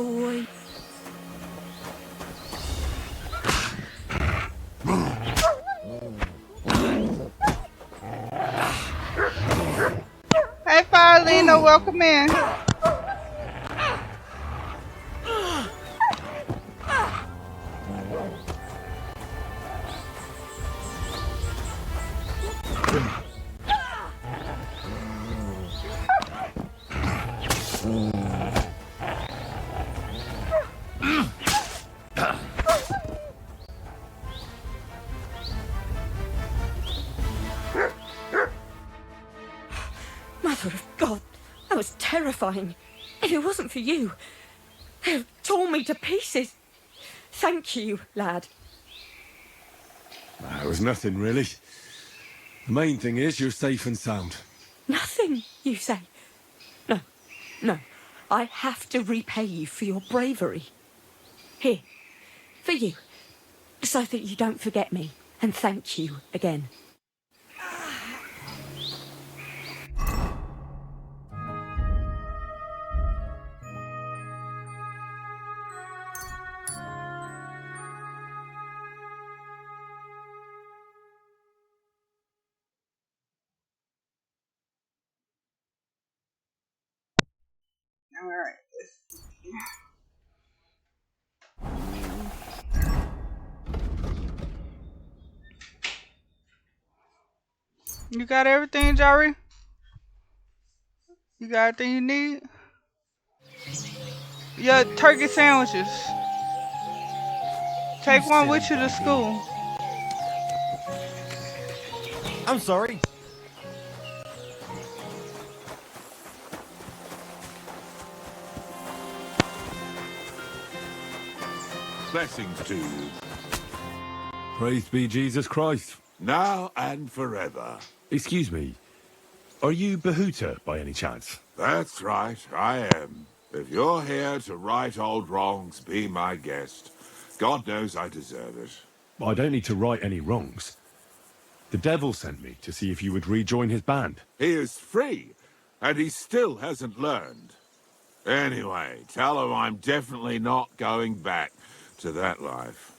boy. Hey, Paulina, welcome in. Mother of God, that was terrifying. If it wasn't for you, they'd have torn me to pieces. Thank you, lad. It was nothing, really. The main thing is you're safe and sound. Nothing, you say? No, no. I have to repay you for your bravery. Here, for you, so that you don't forget me, and thank you again. All right. You got everything, Jerry? You got everything you need? Yeah, turkey sandwiches. Take one with you to school. I'm sorry. Blessings to you, Praised be Jesus Christ. now and forever. Excuse me, are you Behuta by any chance? That's right, I am. If you're here to right old wrongs, be my guest. God knows I deserve it. I don't need to right any wrongs. The devil sent me to see if you would rejoin his band. He is free, and he still hasn't learned. Anyway, tell him I'm definitely not going back to that life.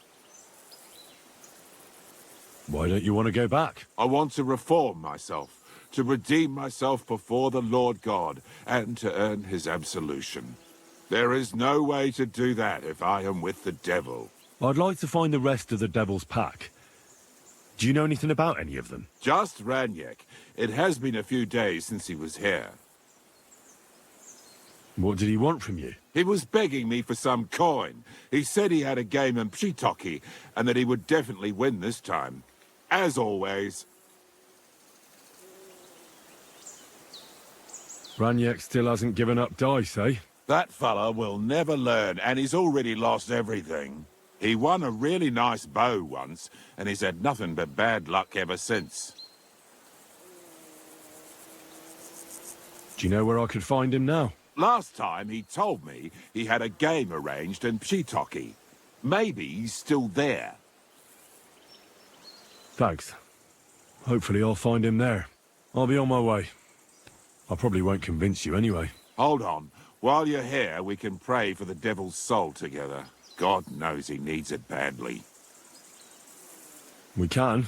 Why don't you want to go back? I want to reform myself, to redeem myself before the Lord God, and to earn his absolution. There is no way to do that if I am with the devil. I'd like to find the rest of the devil's pack. Do you know anything about any of them? Just Ranyek. It has been a few days since he was here. What did he want from you? He was begging me for some coin. He said he had a game in Pshitoki, and that he would definitely win this time. As always. Ranyek still hasn't given up dice, eh? That fella will never learn, and he's already lost everything. He won a really nice bow once, and he's had nothing but bad luck ever since. Do you know where I could find him now? Last time he told me he had a game arranged in Pshitoki. Maybe he's still there. Thanks. Hopefully I'll find him there. I'll be on my way. I probably won't convince you anyway. Hold on. While you're here, we can pray for the devil's soul together. God knows he needs it badly. We can,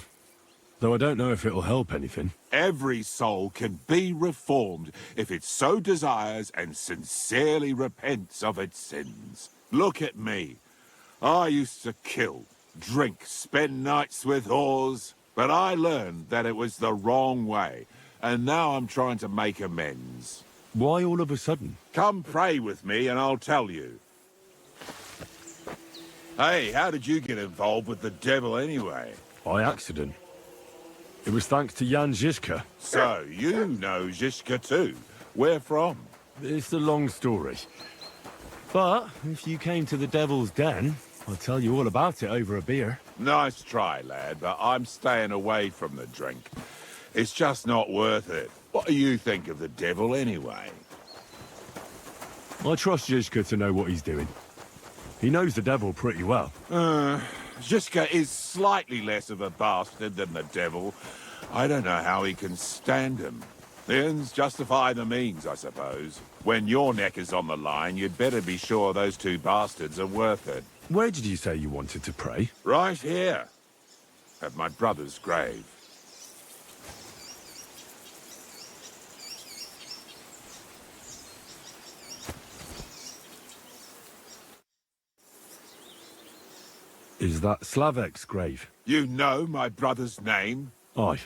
though I don't know if it'll help anything. Every soul can be reformed if it so desires and sincerely repents of its sins. Look at me. I used to kill, drink, spend nights with whores, but I learned that it was the wrong way, and now I'm trying to make amends. Why all of a sudden? Come pray with me and I'll tell you. Hey, how did you get involved with the devil anyway? By accident. It was thanks to Jan Žižka. So, you know Žižka too. Where from? It's a long story. But if you came to the Devil's Den, I'll tell you all about it over a beer. Nice try, lad, but I'm staying away from the drink. It's just not worth it. What do you think of the devil anyway? I trust Žižka to know what he's doing. He knows the devil pretty well. Žižka is slightly less of a bastard than the devil. I don't know how he can stand him. The ends justify the means, I suppose. When your neck is on the line, you'd better be sure those two bastards are worth it. Where did you say you wanted to pray? Right here, at my brother's grave. Is that Slavek's grave? You know my brother's name? Aye.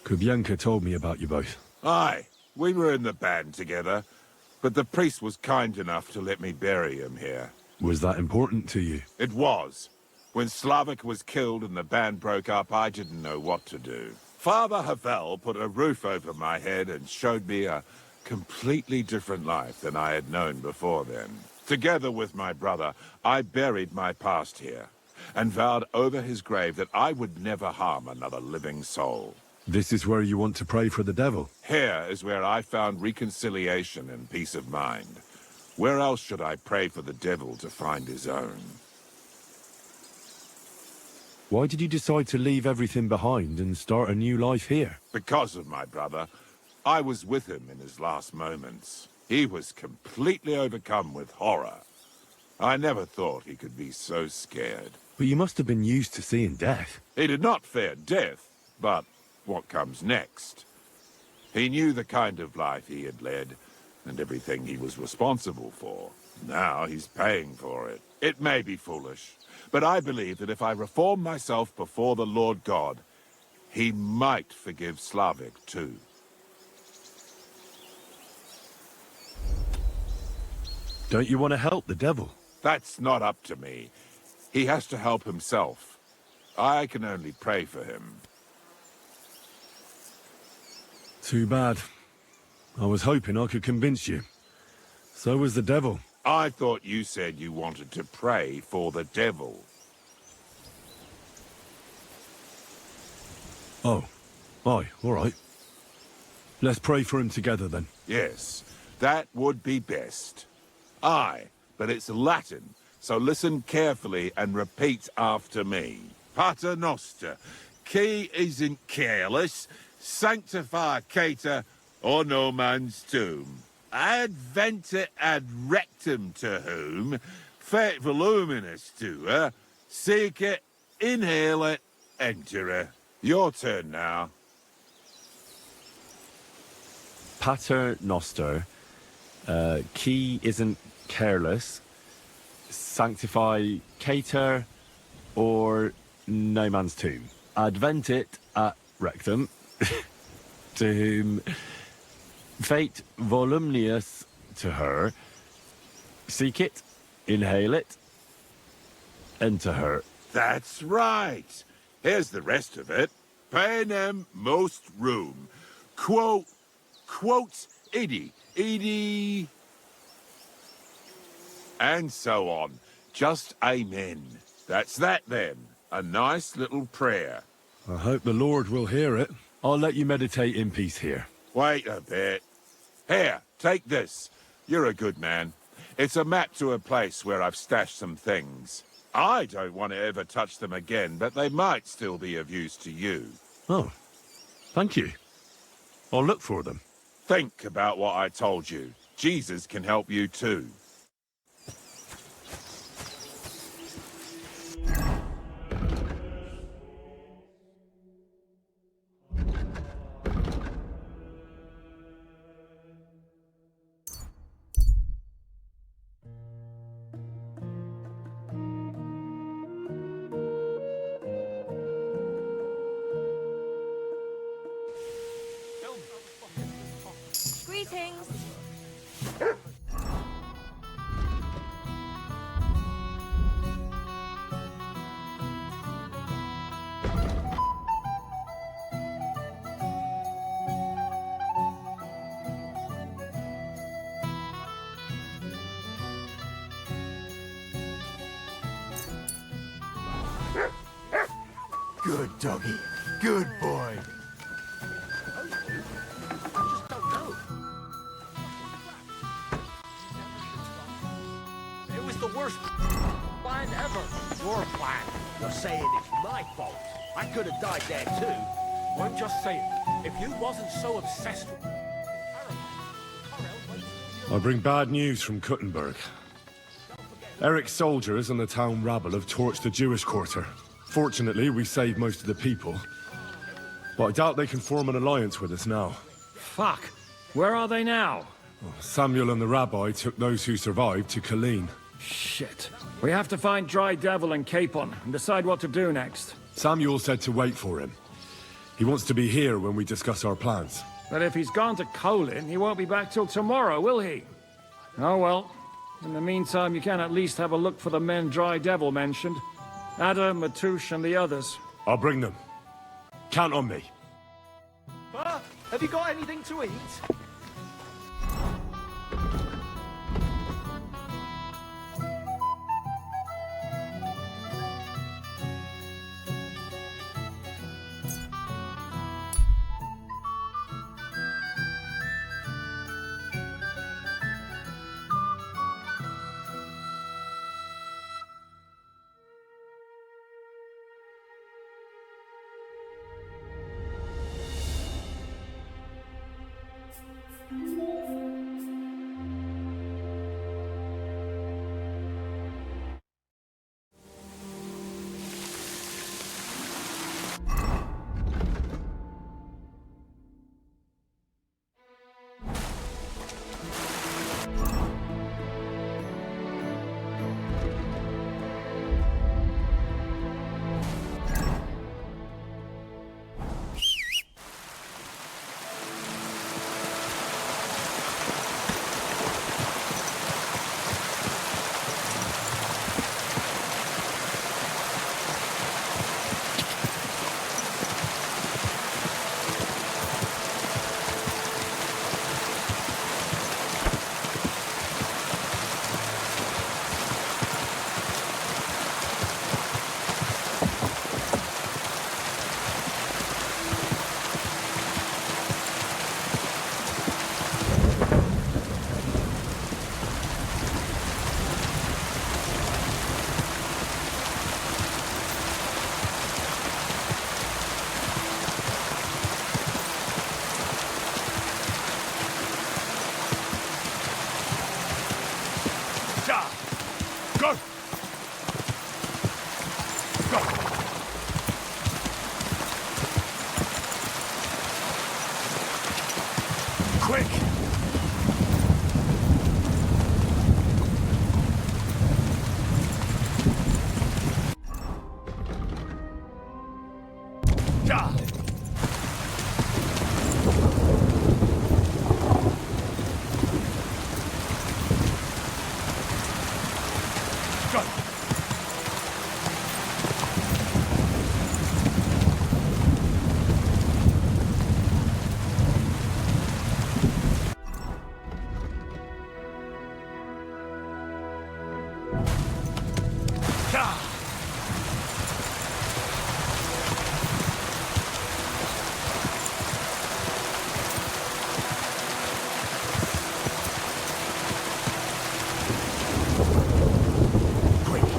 Kubienka told me about you both. Aye, we were in the band together, but the priest was kind enough to let me bury him here. Was that important to you? It was. When Slavik was killed and the band broke up, I didn't know what to do. Father Havel put a roof over my head and showed me a completely different life than I had known before then. Together with my brother, I buried my past here, and vowed over his grave that I would never harm another living soul. This is where you want to pray for the devil? Here is where I found reconciliation and peace of mind. Where else should I pray for the devil to find his own? Why did you decide to leave everything behind and start a new life here? Because of my brother. I was with him in his last moments. He was completely overcome with horror. I never thought he could be so scared. But you must have been used to seeing death. He did not fear death, but what comes next. He knew the kind of life he had led, and everything he was responsible for. Now he's paying for it. It may be foolish, but I believe that if I reform myself before the Lord God, he might forgive Slavik too. Don't you want to help the devil? That's not up to me. He has to help himself. I can only pray for him. Too bad. I was hoping I could convince you. So was the devil. I thought you said you wanted to pray for the devil. Oh. Aye, all right. Let's pray for him together then. Yes, that would be best. Aye, but it's Latin, so listen carefully and repeat after me. Pater Noster, qui isn't careless, sanctify cater, or no man's tomb. Adventet ad rectum to whom, fet voluminous to her, seek it, inhale it, enter her. Your turn now. Pater Noster, qui isn't careless, sanctify cater, or no man's tomb. Adventit at rectum, to whom fate voluminous to her, seek it, inhale it, enter her. That's right. Here's the rest of it. Panem most room. Quote idi. And so on. Just amen. That's that then. A nice little prayer. I hope the Lord will hear it. I'll let you meditate in peace here. Wait a bit. Here, take this. You're a good man. It's a map to a place where I've stashed some things. I don't want to ever touch them again, but they might still be of use to you. Oh, thank you. I'll look for them. Think about what I told you. Jesus can help you too. Greetings. Good doggy. Good boy. It was the worst plan ever. Your plan. You're saying it's my fault. I could have died there too. I'm just saying, if you wasn't so obsessed with... I bring bad news from Kuttenberg. Eric's soldiers and the town rabble have torched the Jewish quarter. Fortunately, we saved most of the people. But I doubt they can form an alliance with us now. Fuck. Where are they now? Samuel and the rabbi took those who survived to Colleen. Shit. We have to find Dry Devil and Capon and decide what to do next. Samuel said to wait for him. He wants to be here when we discuss our plans. But if he's gone to Colin, he won't be back till tomorrow, will he? Oh well. In the meantime, you can at least have a look for the men Dry Devil mentioned. Adam, Matouche, and the others. I'll bring them. Count on me. Have you got anything to eat? Go! Go! Quick! Ja! Go! Ja! Quick!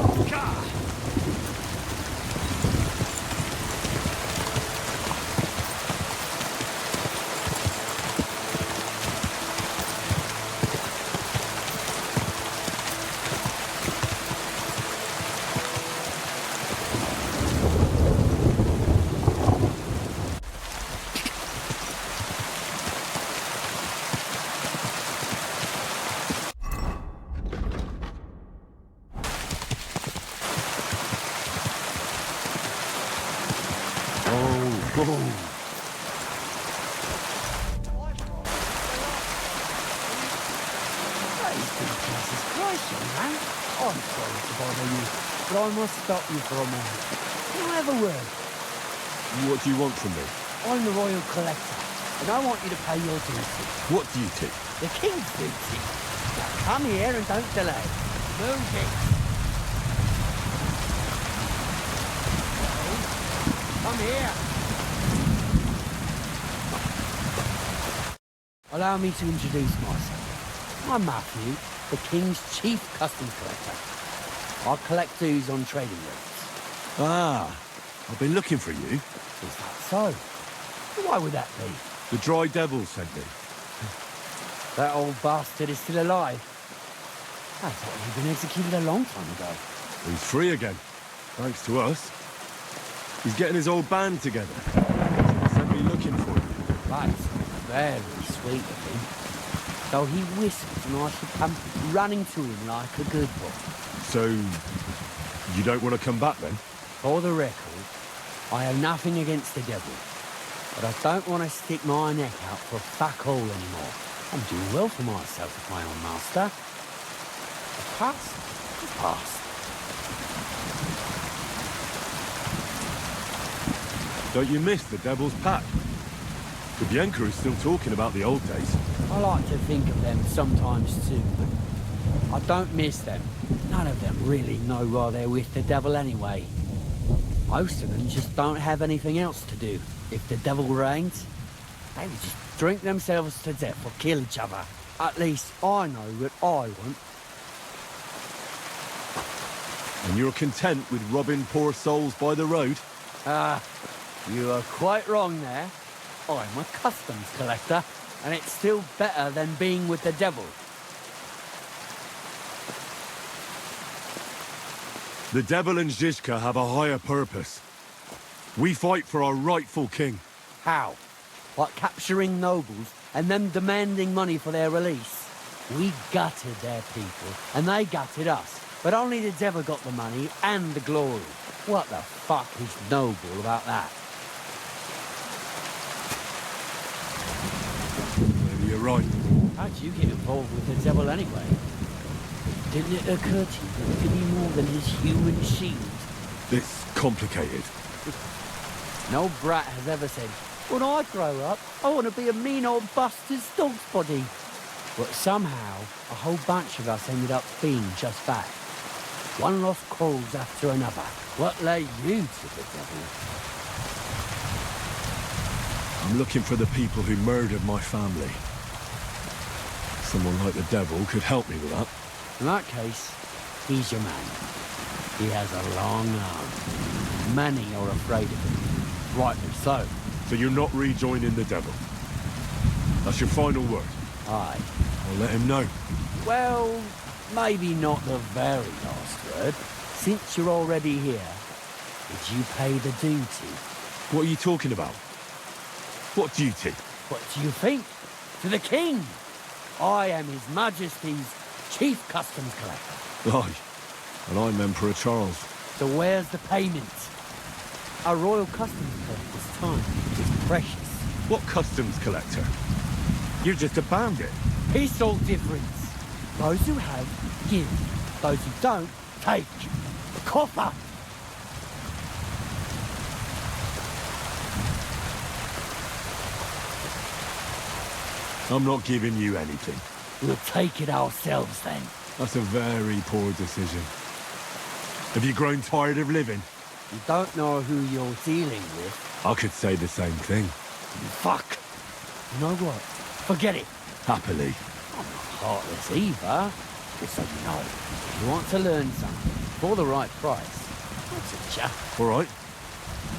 Ja! Oh. Jesus Christ, young man. I'm sorry to bother you, but I must stop you for a moment. Can I have a word? What do you want from me? I'm the Royal Collector, and I want you to pay your duty. What duty? The King's duty. Now come here and don't delay. Move it. Come here. Allow me to introduce myself. I'm Matthew, the King's Chief Customs Collector. I collect dues on trading routes. Ah, I've been looking for you. Is that so? Why would that be? The Dry Devil sent me. That old bastard is still alive. I thought he'd been executed a long time ago. He's free again, thanks to us. He's getting his old band together. He sent me looking for him. That's very sweet of him. So he whispers and I should come running to him like a good boy. So, you don't want to come back then? For the record, I have nothing against the devil. But I don't want to stick my neck out for fuck all anymore. I'm doing well for myself as my own master. The past is past. Don't you miss the Devil's Pack? The Bianca is still talking about the old days. I like to think of them sometimes too, but I don't miss them. None of them really know why they're with the devil anyway. Most of them just don't have anything else to do. If the devil reigns, they would just drink themselves to death or kill each other. At least I know what I want. And you're content with robbing poor souls by the road? You are quite wrong there. I'm a customs collector, and it's still better than being with the devil. The Devil and Zizka have a higher purpose. We fight for our rightful king. How? Like capturing nobles and them demanding money for their release? We gutted their people, and they gutted us. But only the devil got the money and the glory. What the fuck is noble about that? Maybe you're right. How'd you get involved with the devil anyway? Didn't it occur to you that it could be more than his human shield? It's complicated. No brat has ever said, when I grow up, I want to be a mean old bastard's dog's body. But somehow, a whole bunch of us ended up being just that. One lost cause after another. What lay you to the devil? I'm looking for the people who murdered my family. Someone like the devil could help me with that. In that case, he's your man. He has a long arm. Many are afraid of him. Rightly so. So you're not rejoining the devil? That's your final word? Aye. I'll let him know. Well, maybe not the very last word. Since you're already here, did you pay the duty? What are you talking about? What duty? What do you think? To the king! I am His Majesty's Chief Customs Collector. Aye. And I'm Emperor Charles. So where's the payment? A royal customs collector's time is precious. What customs collector? You're just a bandit. It's all difference. Those who have, give. Those who don't, take. Copper! I'm not giving you anything. We'll take it ourselves then. That's a very poor decision. Have you grown tired of living? You don't know who you're dealing with. I could say the same thing. Fuck! You know what? Forget it. Happily. I'm not heartless either. Just so you know, if you want to learn something for the right price, I'll teach ya. All right.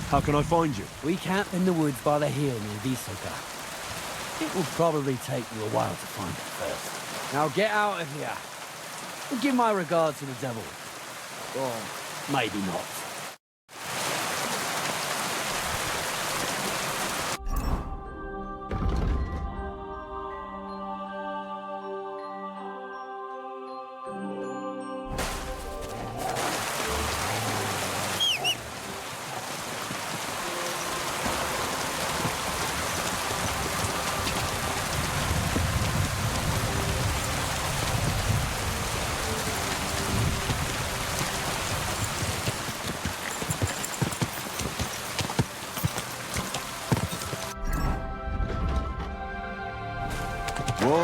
How can I find you? We camp in the woods by the hill near Visoka. It will probably take you a while to find it first. Now get out of here. And give my regards to the devil. Or maybe not. Whoa!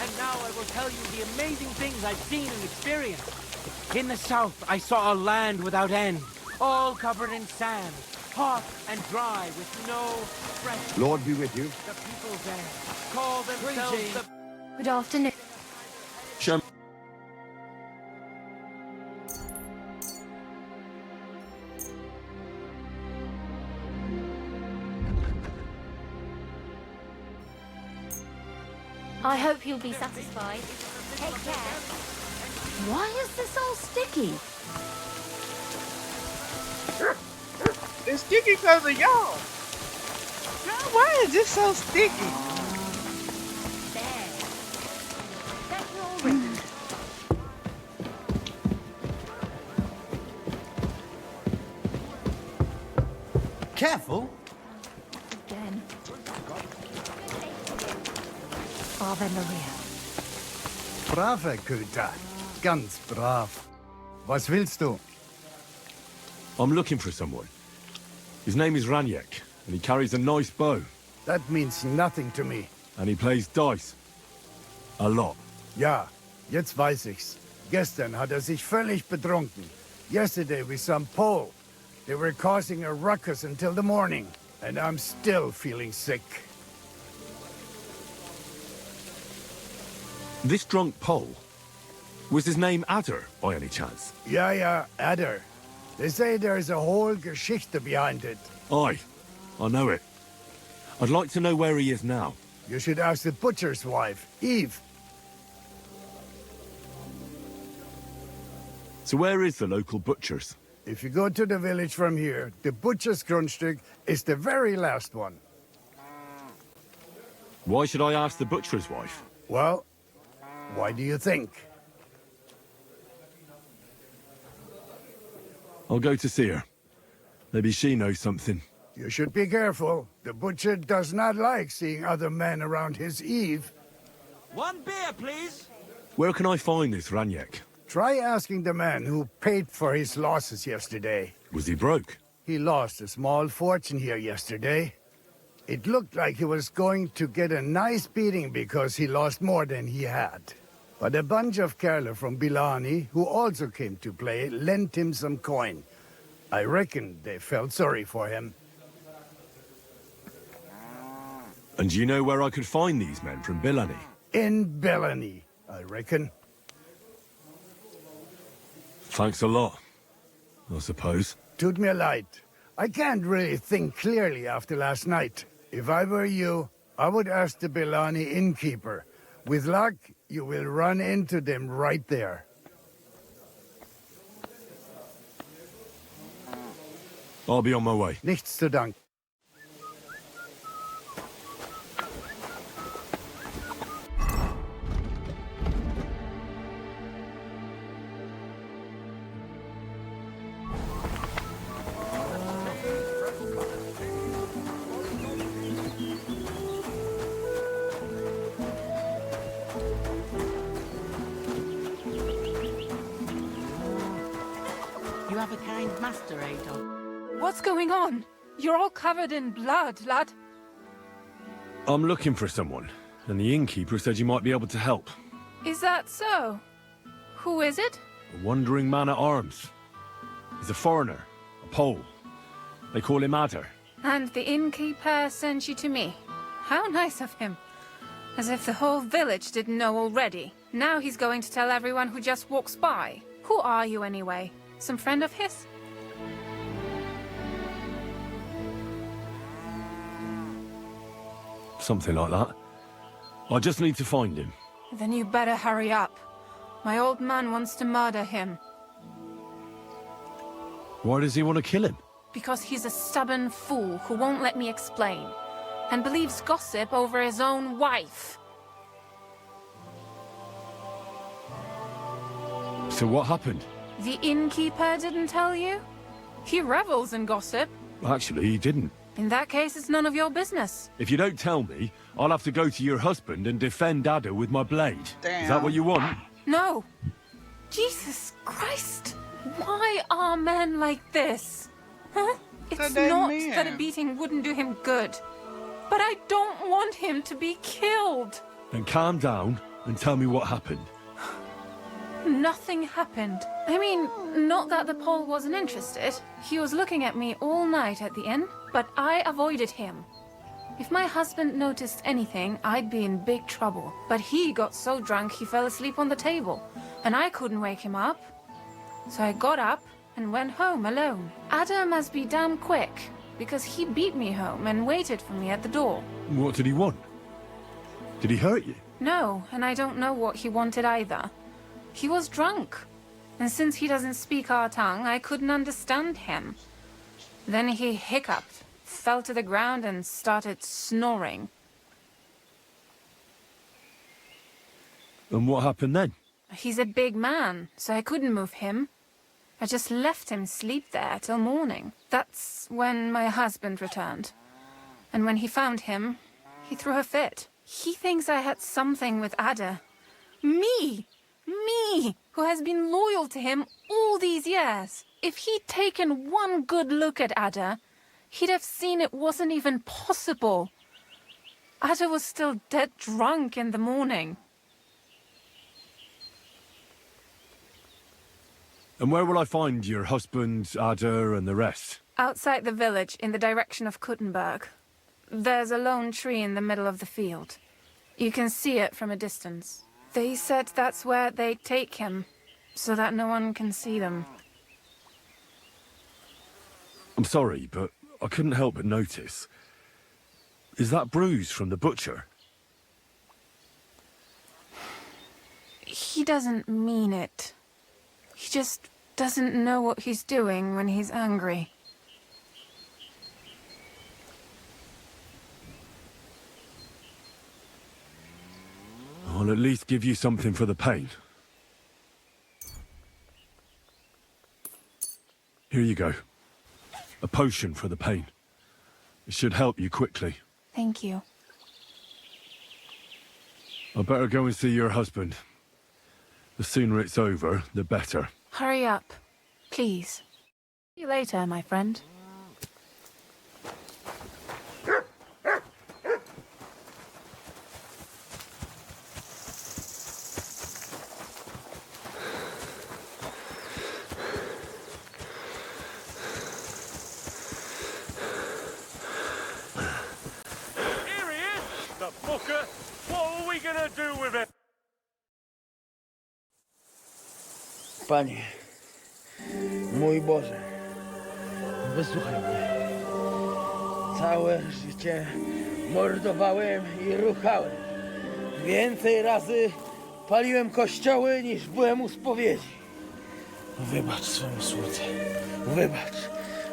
And now I will tell you the amazing things I've seen and experienced. In the south, I saw a land without end, all covered in sand, hot and dry, with no fresh. Lord be with you. The people there call themselves the... Good afternoon. Show I hope you'll be satisfied. Take care. Why is this all sticky? It's sticky because of y'all. Why is this so sticky? There. That's all written. Careful. Again. Ave Maria. Brave Köter. Ganz brav. Was willst du? I'm looking for someone. His name is Raniek, and he carries a nice bow. That means nothing to me. And he plays dice. A lot. Ja, jetzt weiß ich's. Gestern hat sich völlig betrunken. Yesterday with some Pole. They were causing a ruckus until the morning. And I'm still feeling sick. This drunk Pole, was his name Adder, by any chance? Ja, Adder. They say there's a whole Geschichte behind it. Aye, I know it. I'd like to know where he is now. You should ask the butcher's wife, Eve. So where is the local butcher's? If you go to the village from here, the butcher's Grundstück is the very last one. Why should I ask the butcher's wife? Well, why do you think? I'll go to see her. Maybe she knows something. You should be careful. The butcher does not like seeing other men around his Eve. One beer, please. Where can I find this Raniek? Try asking the man who paid for his losses yesterday. Was he broke? He lost a small fortune here yesterday. It looked like he was going to get a nice beating because he lost more than he had. But a bunch of Kerler from Bilani, who also came to play, lent him some coin. I reckon they felt sorry for him. And do you know where I could find these men from Bilani? In Bilani, I reckon. Thanks a lot, I suppose. Tut mir leid. I can't really think clearly after last night. If I were you, I would ask the Bilani innkeeper. With luck, you will run into them right there. I'll be on my way. Nichts zu danken. You have a kind master, Adolf. What's going on? You're all covered in blood, lad. I'm looking for someone, and the innkeeper said you might be able to help. Is that so? Who is it? A wandering man at arms. He's a foreigner, a Pole. They call him Adder. And the innkeeper sent you to me. How nice of him. As if the whole village didn't know already. Now he's going to tell everyone who just walks by. Who are you anyway? Some friend of his? Something like that. I just need to find him. Then you better hurry up. My old man wants to murder him. Why does he want to kill him? Because he's a stubborn fool who won't let me explain. And believes gossip over his own wife. So what happened? The innkeeper didn't tell you? He revels in gossip. Actually, he didn't. In that case, it's none of your business. If you don't tell me, I'll have to go to your husband and defend Adder with my blade. Damn. Is that what you want? No. Jesus Christ. Why are men like this? Huh? It's they not mean? that a beating wouldn't do him good. But I don't want him to be killed. Then calm down and tell me what happened. Nothing happened. I mean, not that the Pole wasn't interested. He was looking at me all night at the inn, but I avoided him. If my husband noticed anything, I'd be in big trouble. But he got so drunk he fell asleep on the table, and I couldn't wake him up. So I got up and went home alone. Ada must be damn quick, because he beat me home and waited for me at the door. What did he want? Did he hurt you? No, and I don't know what he wanted either. He was drunk, and since he doesn't speak our tongue, I couldn't understand him. Then he hiccuped, fell to the ground and started snoring. And what happened then? He's a big man, so I couldn't move him. I just left him sleep there till morning. That's when my husband returned. And when he found him, he threw a fit. He thinks I had something with Ada. Me! Me, who has been loyal to him all these years. If he'd taken one good look at Ada, he'd have seen it wasn't even possible. Ada was still dead drunk in the morning. And where will I find your husband, Ada, and the rest? Outside the village, in the direction of Kuttenberg. There's a lone tree in the middle of the field. You can see it from a distance. They said that's where they'd take him, so that no one can see them. I'm sorry, but I couldn't help but notice. Is that bruise from the butcher? He doesn't mean it. He just doesn't know what he's doing when he's angry. I'll at least give you something for the pain. Here you go. A potion for the pain. It should help you quickly. Thank you. I better go and see your husband. The sooner it's over, the better. Hurry up, please. See you later, my friend. Panie, mój Boże, wysłuchaj mnie. Całe życie mordowałem i ruchałem. Więcej razy paliłem kościoły, niż byłem u spowiedzi. Wybacz swemu słudze.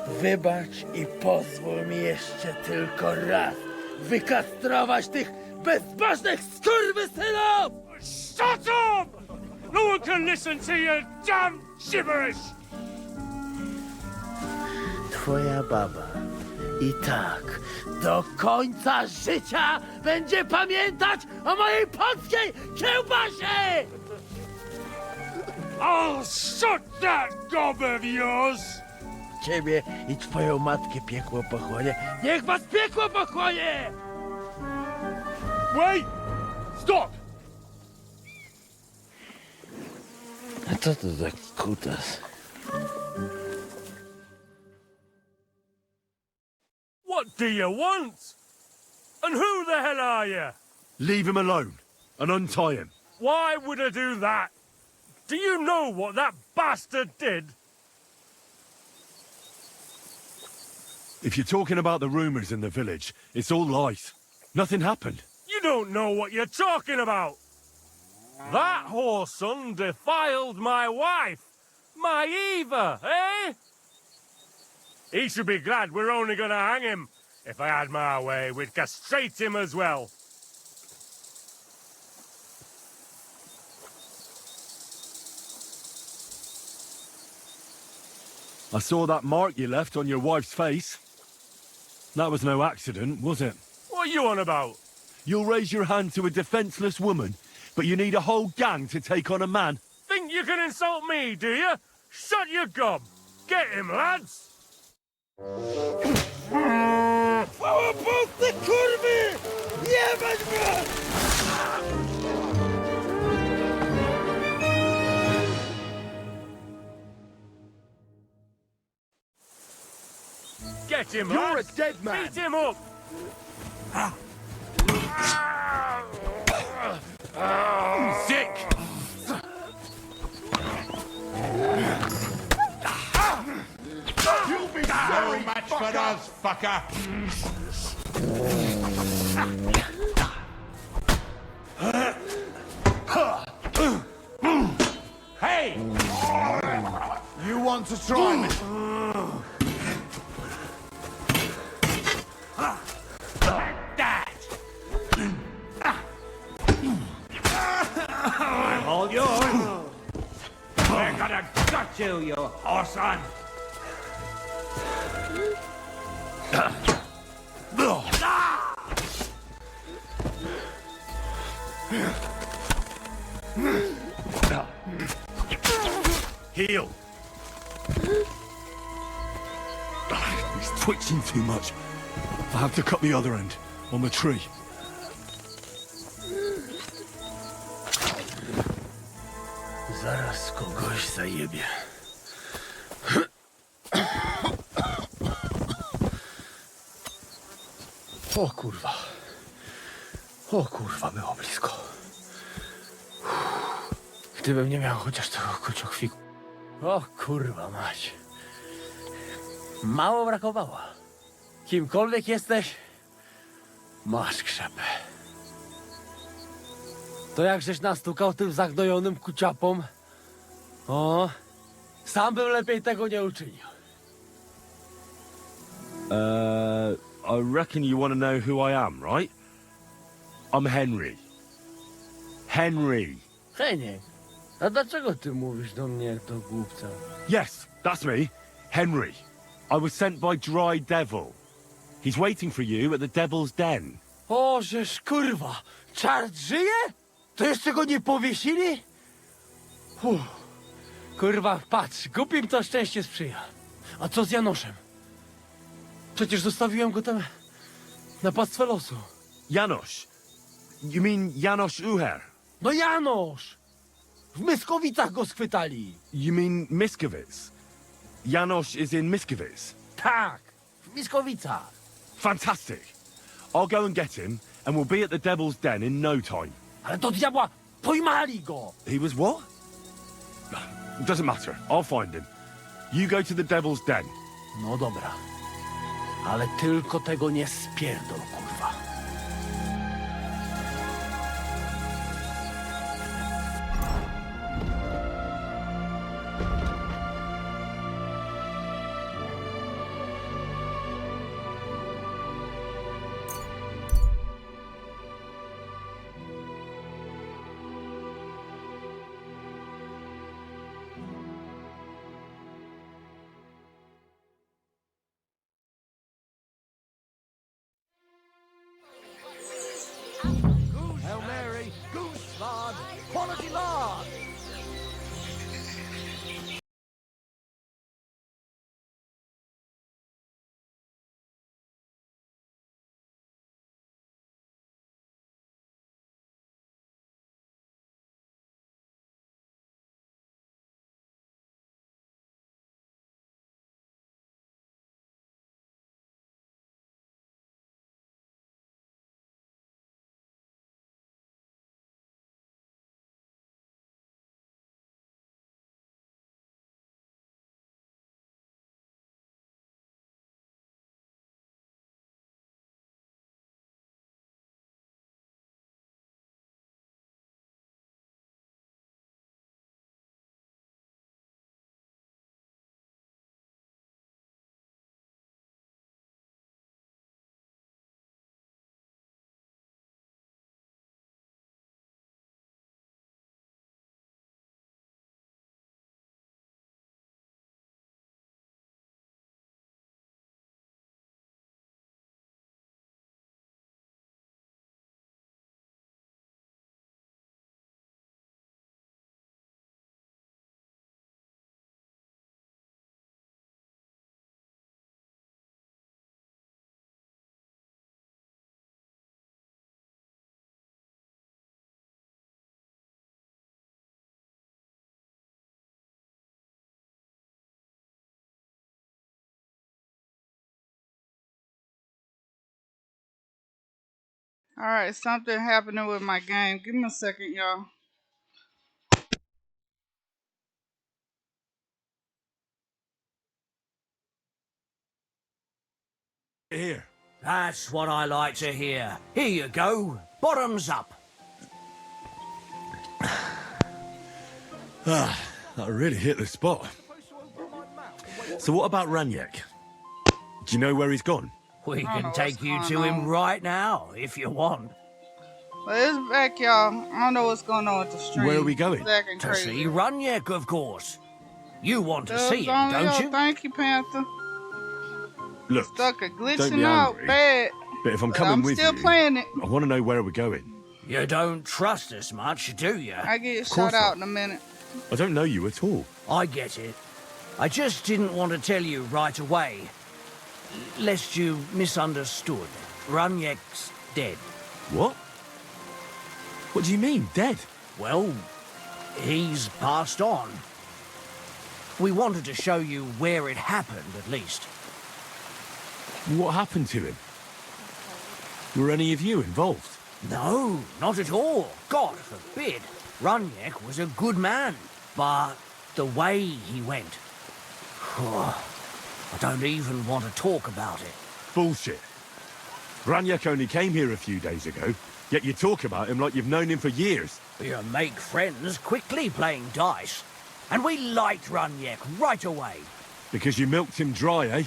Wybacz i pozwól mi jeszcze tylko raz wykastrować tych bezbożnych skurwysynów! Shut up! No one can listen to your damn gibberish! Twoja baba i tak do końca życia będzie pamiętać o mojej polskiej kiełbasie! I'll shut that gob of yours! Ciebie i twoją matkę piekło pochłonie. Niech was piekło pochłonie! Wait! Stop! A co to za kutas? What do you want? And who the hell are you? Leave him alone and untie him. Why would I do that? Do you know what that bastard did? If you're talking about the rumors in the village, it's all lies. Nothing happened. You don't know what you're talking about. That whoreson defiled my wife, my Eva, eh? He should be glad we're only gonna hang him. If I had my way, we'd castrate him as well. I saw that mark you left on your wife's face. That was no accident, was it? What are you on about? You'll raise your hand to a defenseless woman, but you need a whole gang to take on a man. Think you can insult me, do you? Shut your gob. Get him, lads! Chwała Polsce, kurwy! Jebać was! him, You're lads. a dead man. Beat him up. Sick! You'll be So much for us, fucker! Hey! You want to try me? That! I'm all yours. We're gonna gut you, you horse-on. Heal! He's twitching too much. I have to cut the other end, on the tree. Zaraz kogoś zajebie. O kurwa. O kurwa, było blisko. Gdybym nie miał chociaż tego kociokwiku. O kurwa mać. Mało brakowało. Kimkolwiek jesteś, masz krzepę. To jak żeś nastukał tym zagnojonym kuciapom? O, sam bym lepiej tego nie uczynił. I reckon you want to know who I am, right? I'm Henry. Henry! Heniek, a dlaczego ty mówisz do mnie jak do głupca? Yes, that's me. Henry. I was sent by Dry Devil. He's waiting for you at the Devil's Den. O, żeż kurwa, czart żyje? To jeszcze go nie powiesili? Kurwa, patrz, głupim to szczęście sprzyja. A co z Janoszem? Przecież zostawiłem go tam na pastwę losu. Janos. You mean Janos Uher? No Janosz! W Myskowicach go schwytali. You mean Miskovic? Janos is in Miskovic? Tak, w Myskowicach. Fantastic. I'll go and get him, and we'll be at the Devil's Den in no time. Ale do diabła, pojmali go! He was what? Doesn't matter. I'll find him. You go to the Devil's Den. No dobra, ale tylko tego nie spierdol, kurwa. Hail Mary, goose lard, quality lard. Alright, something happening with my game. Give me a second, y'all. Here. That's what I like to hear. Here you go. Bottoms up. That really hit the spot. So what about Raniek? Do you know where he's gone? We can take you to him right now, if you want. Well, it's back, y'all. I don't know what's going on with the stream. Where are we going? It's acting To crazy. see Raniek, of course. You want to see him, Only don't y'all. you? Thank you, Panther. Look, Stuck a don't glitching be out angry, bad. but if I'm But coming I'm with still you, playing it. I want to know where we're going. You don't trust us much, do you? I get course shot out not. in a minute. I don't know you at all. I get it. I just didn't want to tell you right away, lest you misunderstood. Raniek's dead. What? What do you mean, dead? Well, he's passed on. We wanted to show you where it happened, at least. What happened to him? Were any of you involved? No, not at all. God forbid. Raniek was a good man, but the way he went... I don't even want to talk about it. Bullshit. Raniek only came here a few days ago, yet you talk about him like you've known him for years. You make friends quickly playing dice. And we liked Raniek right away. Because you milked him dry, eh?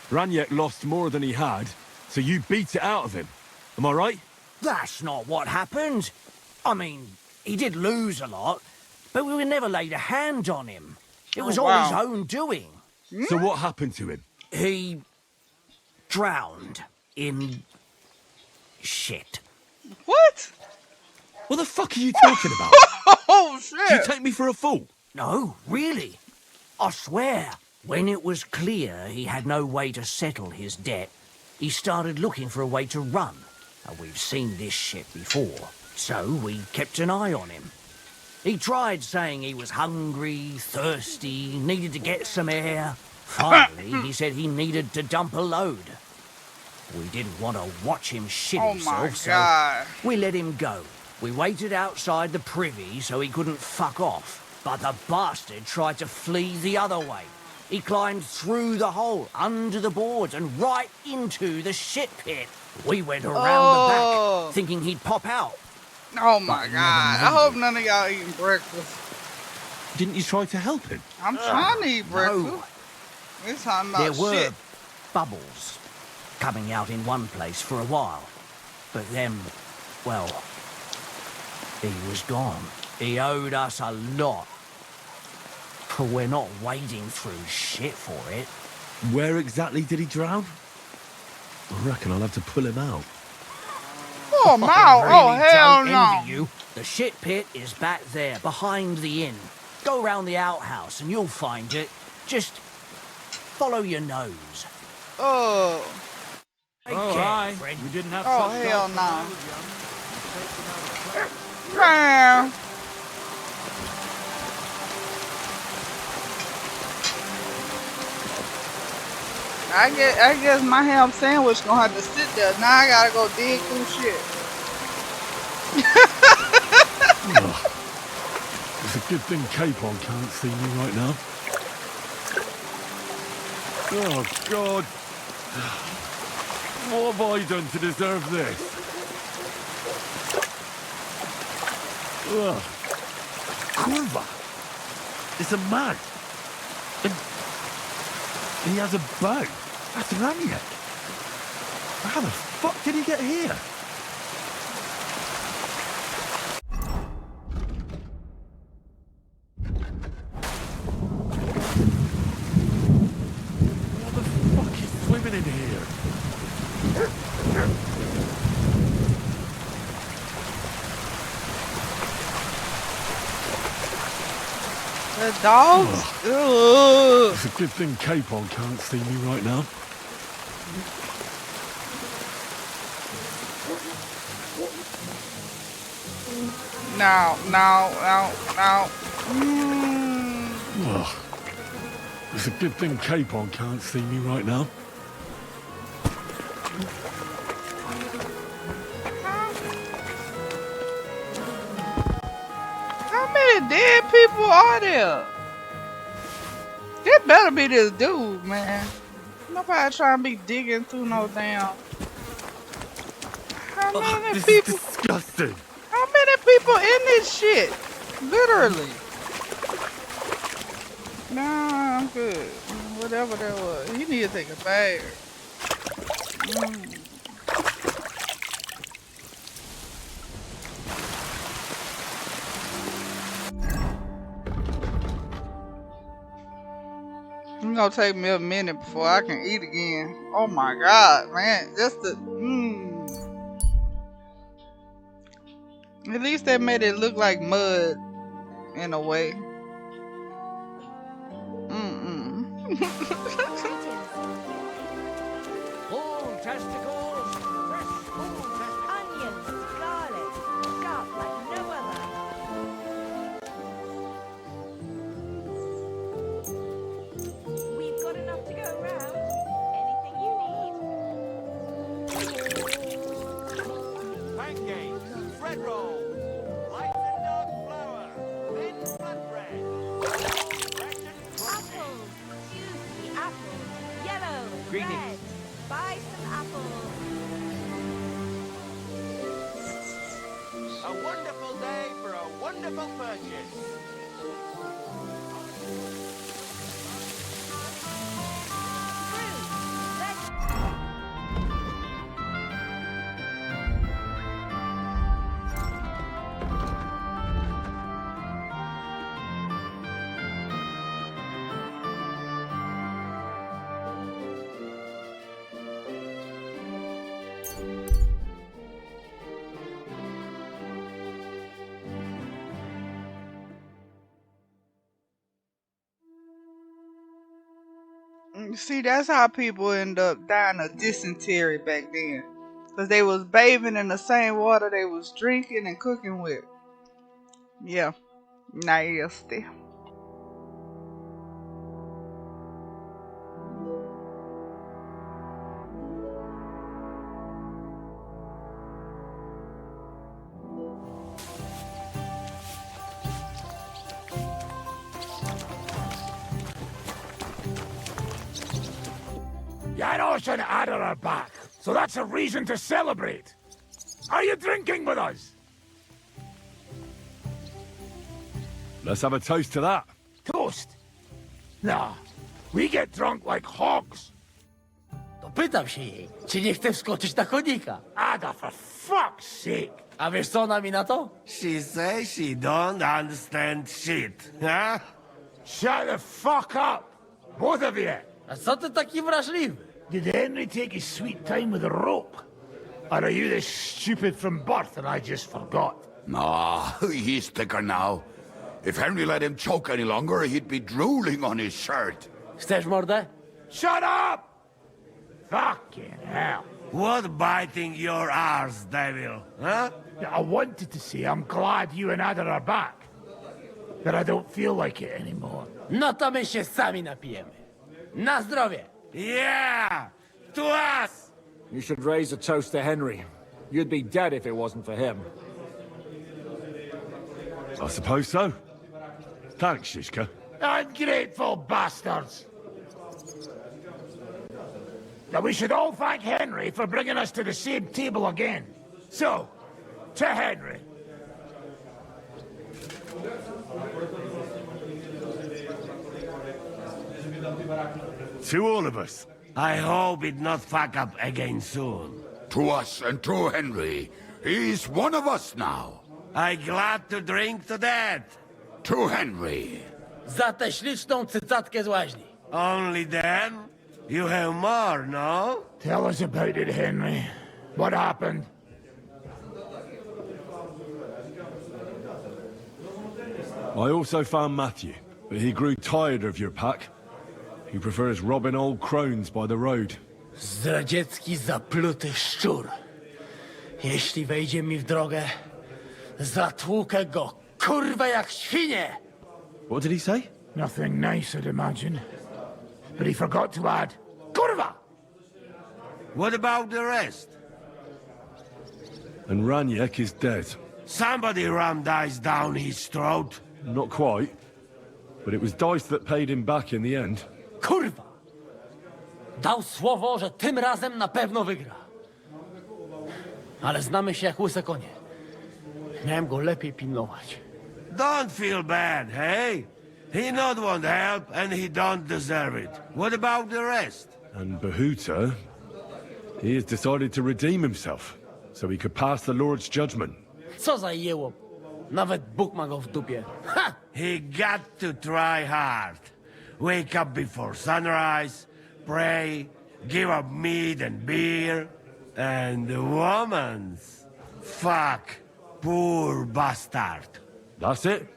Raniek lost more than he had, so you beat it out of him. Am I right? That's not what happened. I mean, he did lose a lot, but we never laid a hand on him. It was all his own doing. So what happened to him? He drowned in shit. What? What the fuck are you talking about? Oh, Do you shit. take me for a fool? No, really. I swear. When it was clear he had no way to settle his debt, he started looking for a way to run. And we've seen this shit before, so we kept an eye on him. He tried saying he was hungry, thirsty, needed to get some air. Finally, he said he needed to dump a load. We didn't want to watch him shit himself, so we let him go. We waited outside the privy so he couldn't fuck off, but the bastard tried to flee the other way. He climbed through the hole, under the boards, and right into the shit pit. We went around the back, thinking he'd pop out. Oh my god. I hope none of y'all eating breakfast. Didn't you try to help him? I'm trying to eat breakfast. No. We're talking about There were shit. bubbles coming out in one place for a while. But then, well, he was gone. He owed us a lot. But we're not wading through shit for it. Where exactly did he drown? I reckon I'll have to pull him out. Oh, my. I Oh, really hell don't no. envy you. The shit pit is back there, behind the inn. Go round the outhouse and you'll find it. Just follow your nose. Oh. Take care, Fred. We didn't have Oh, such hell guys no. Bam. I guess my ham sandwich gonna have to sit there. Now I gotta go dig through shit. It's a good thing Capon can't see me right now. Oh, God. What have I done to deserve this? Ugh. Kurva. It's a man. And he has a bow. That's Raniek. How the fuck did he get here? What the fuck is swimming in here? The dogs? Ugh. It's a good thing Capon can't see me right now. No. Ugh. It's a good thing Capon can't see me right now. many dead people are there? It better be this dude, man. Nobody trying to be digging through no damn. How many This people? is disgusting. How many people in this shit? Literally. Nah, I'm good. Whatever that was. He need to take a bath. It's gonna take me a minute before I can eat again. Oh my god, man. Just the At least they made it look like mud in a way. Whole testicles, fresh whole testicles. Onions, garlic, gut like no other. We've got enough to go around. Anything you need. Pancakes, bread rolls, light and dark flour, thin flatbread. Apples. Juicy apples. Yellow. Greetings. Red. Buy some apples. A wonderful day for a wonderful purchase. See, that's how people end up dying of dysentery back then. Because they was bathing in the same water they was drinking and cooking with. Yeah, nasty. Janoshan Adder are back, so that's a reason to celebrate. Are you drinking with us? Let's have a toast to that. Toast? Nah, we get drunk like hogs. To pytam się jej, czy nie chce wskoczyć na konika. Ada, for fuck's sake. A wiesz co ona mi na to? She says she don't understand shit, huh? Shut the fuck up, both of you. A co ty taki wrażliwy? Did Henry take his sweet time with the rope? Or are you this stupid from birth and I just forgot? Nah, he's thicker now. If Henry let him choke any longer, he'd be drooling on his shirt. Chcesz mordę? Shut up! Fucking hell. What biting your arse, devil, huh? I wanted to say I'm glad you and Ada are back. That I don't feel like it anymore. No to my się sami napijemy. Na zdrowie! Yeah! To us! You should raise a toast to Henry. You'd be dead if it wasn't for him. I suppose so. Thanks, Shishka. Ungrateful bastards! Now we should all thank Henry for bringing us to the same table again. So, to Henry. To all of us. I hope it not fuck up again soon. To us and to Henry. He's one of us now. I glad to drink to that. To Henry. Za tę śliczną cycatkę z łaźni. Only then? You have more, no? Tell us about it, Henry. What happened? I also found Matthew, but he grew tired of your pack. He prefers robbing old crones by the road. Zdradziecki, zapluty szczur. Jeśli wejdzie mi w drogę, zatłukę go, kurwa, jak świnie! What did he say? Nothing nice, I'd imagine. But he forgot to add, Kurva! What about the rest? And Raniek is dead. Somebody rammed ice down his throat. Not quite. But it was dice that paid him back in the end. Kurwa! Dał słowo, że tym razem na pewno wygra. Ale znamy się jak łyse konie. Miałem go lepiej pilnować. Don't feel bad, hey? He not want help, and he don't deserve it. What about the rest? And Bahuta, he has decided to redeem himself, so he could pass the Lord's judgment. Co za jełop. Nawet Bóg ma go w dupie. Ha! He got to try hard. Wake up before sunrise, pray, give up meat and beer, and the womans. Fuck, poor bastard. That's it?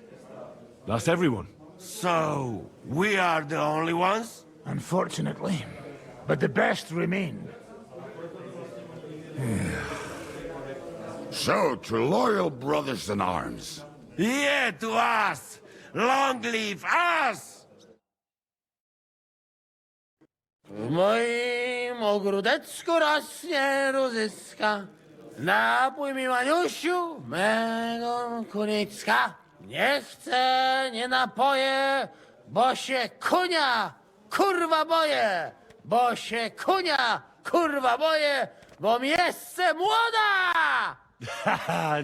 That's everyone? So, we are the only ones? Unfortunately. But the best remain. So, to loyal brothers in arms. Yeah, to us! Long live us! W moim ogródeczku rośnie różyska. Napój mi, Maniusiu, mego kunicka. Nie chcę, nie napoję, bo się kunia, kurwa boję. Bo się kunia, kurwa boję, bo mi jeszcze młoda!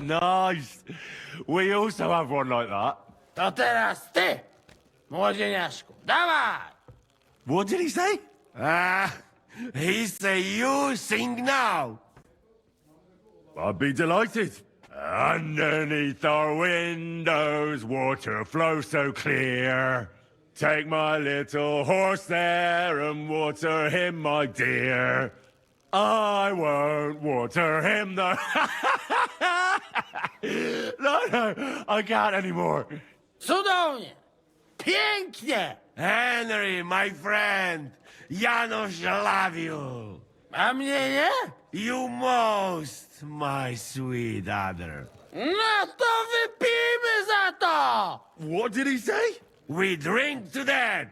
Nice! We also have one like that. To teraz ty, młodzieniaszku, dawaj! What did he say? He say you sing now. I'd be delighted. Underneath our windows, water flows so clear. Take my little horse there and water him, my dear. I won't water him, though. No, I can't anymore. Cudownie! Pięknie! Henry, my friend, Janusz love you. A mnie nie? You most, my sweet other. No to wypijmy za to! What did he say? We drink to that.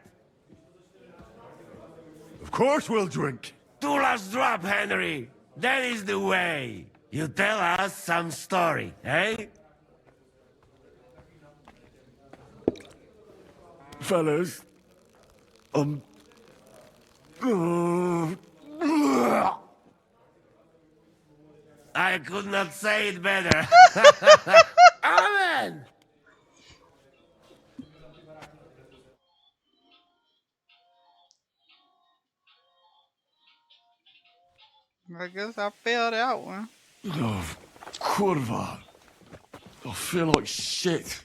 Of course we'll drink. Two last drop, Henry. That is the way. You tell us some story, eh? Fellas, I could not say it better. Amen! I guess I failed that one. Oh, kurwa. I feel like shit.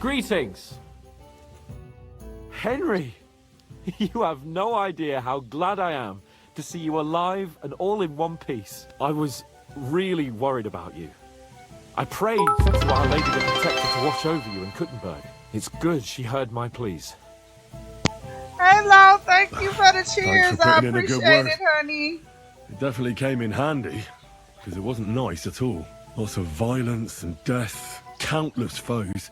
Greetings! Henry! You have no idea how glad I am to see you alive and all in one piece. I was really worried about you. I prayed to Our Lady the Protector to watch over you in Kuttenberg. It's good she heard my pleas. Hello, thank you for the Thanks cheers. for I putting in a good appreciate word. it, honey. It definitely came in handy, because it wasn't nice at all. Lots of violence and death, countless foes.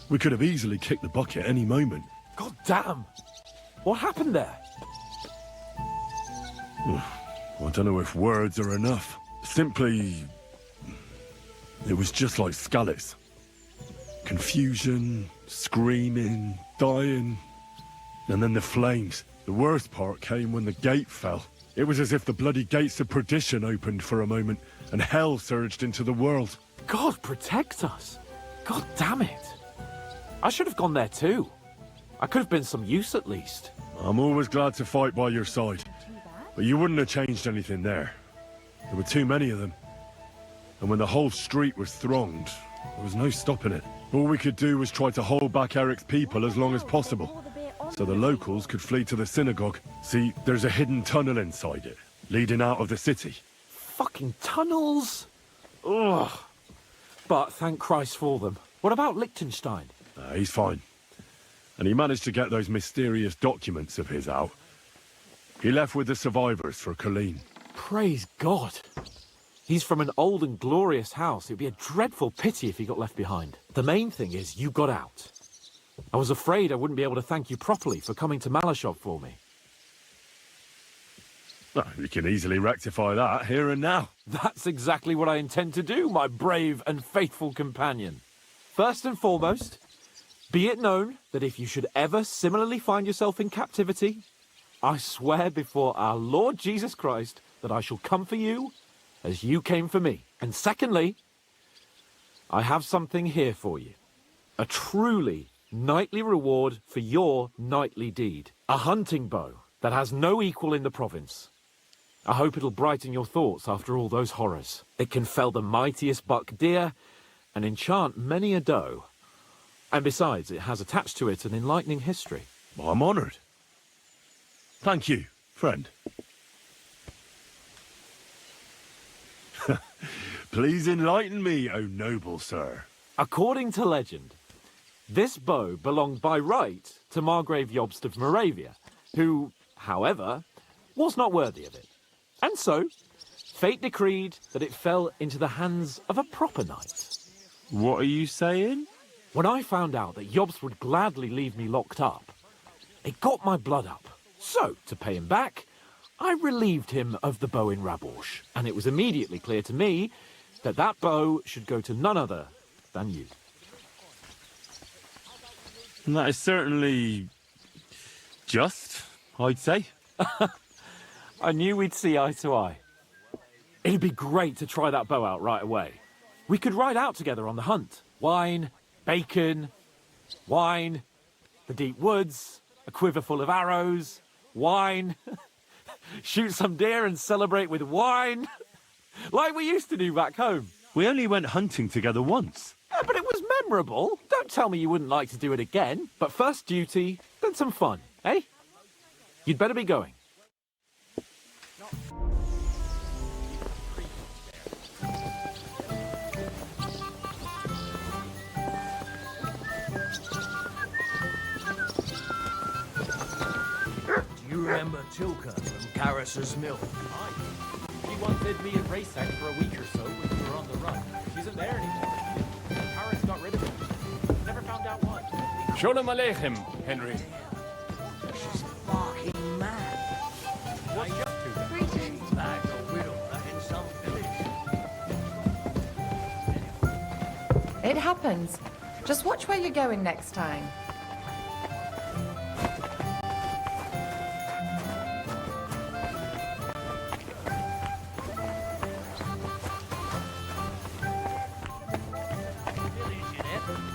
We could have easily kicked the bucket any moment. God damn! What happened there? I don't know if words are enough. Simply... it was just like Skalitz. Confusion, screaming, dying, and then the flames. The worst part came when the gate fell. It was as if the bloody gates of perdition opened for a moment, and hell surged into the world. God protect us! God damn it! I should have gone there too. I could have been some use at least. I'm always glad to fight by your side, but you wouldn't have changed anything there. There were too many of them. And when the whole street was thronged, there was no stopping it. All we could do was try to hold back Eric's people as long as possible, so the locals could flee to the synagogue. See, there's a hidden tunnel inside it, leading out of the city. Fucking tunnels! Ugh. But thank Christ for them. What about Liechtenstein? He's fine. And he managed to get those mysterious documents of his out. He left with the survivors for Colleen. Praise God. He's from an old and glorious house. It would be a dreadful pity if he got left behind. The main thing is you got out. I was afraid I wouldn't be able to thank you properly for coming to Malashov for me. Well, you can easily rectify that here and now. That's exactly what I intend to do, my brave and faithful companion. First and foremost, be it known that if you should ever similarly find yourself in captivity, I swear before our Lord Jesus Christ that I shall come for you as you came for me. And secondly, I have something here for you. A truly knightly reward for your knightly deed. A hunting bow that has no equal in the province. I hope it'll brighten your thoughts after all those horrors. It can fell the mightiest buck deer and enchant many a doe. And besides, it has attached to it an enlightening history. Well, I'm honoured. Thank you, friend. Please enlighten me, O noble sir. According to legend, this bow belonged by right to Margrave Jobst of Moravia, who, however, was not worthy of it. And so, fate decreed that it fell into the hands of a proper knight. What are you saying? When I found out that Jobst would gladly leave me locked up, it got my blood up. So, to pay him back, I relieved him of the bow in Raborsh, and it was immediately clear to me that that bow should go to none other than you. And that is certainly just, I'd say. I knew we'd see eye to eye. It'd be great to try that bow out right away. We could ride out together on the hunt. Wine, bacon, wine, the deep woods, a quiver full of arrows, wine, shoot some deer and celebrate with wine, like we used to do back home. We only went hunting together once. Yeah, but it was memorable. Don't tell me you wouldn't like to do it again. But first duty, then some fun, eh? You'd better be going. You remember Tilka from Garrus's Mill? She wanted me at Raysack for a week or so when we were on the run. She isn't there anymore. Paris got rid of her. Never found out why. Sholem Aleichem, Henry. She's fucking mad. What's she up to? She's like a widower in some village. It happens. Just watch where you're going next time.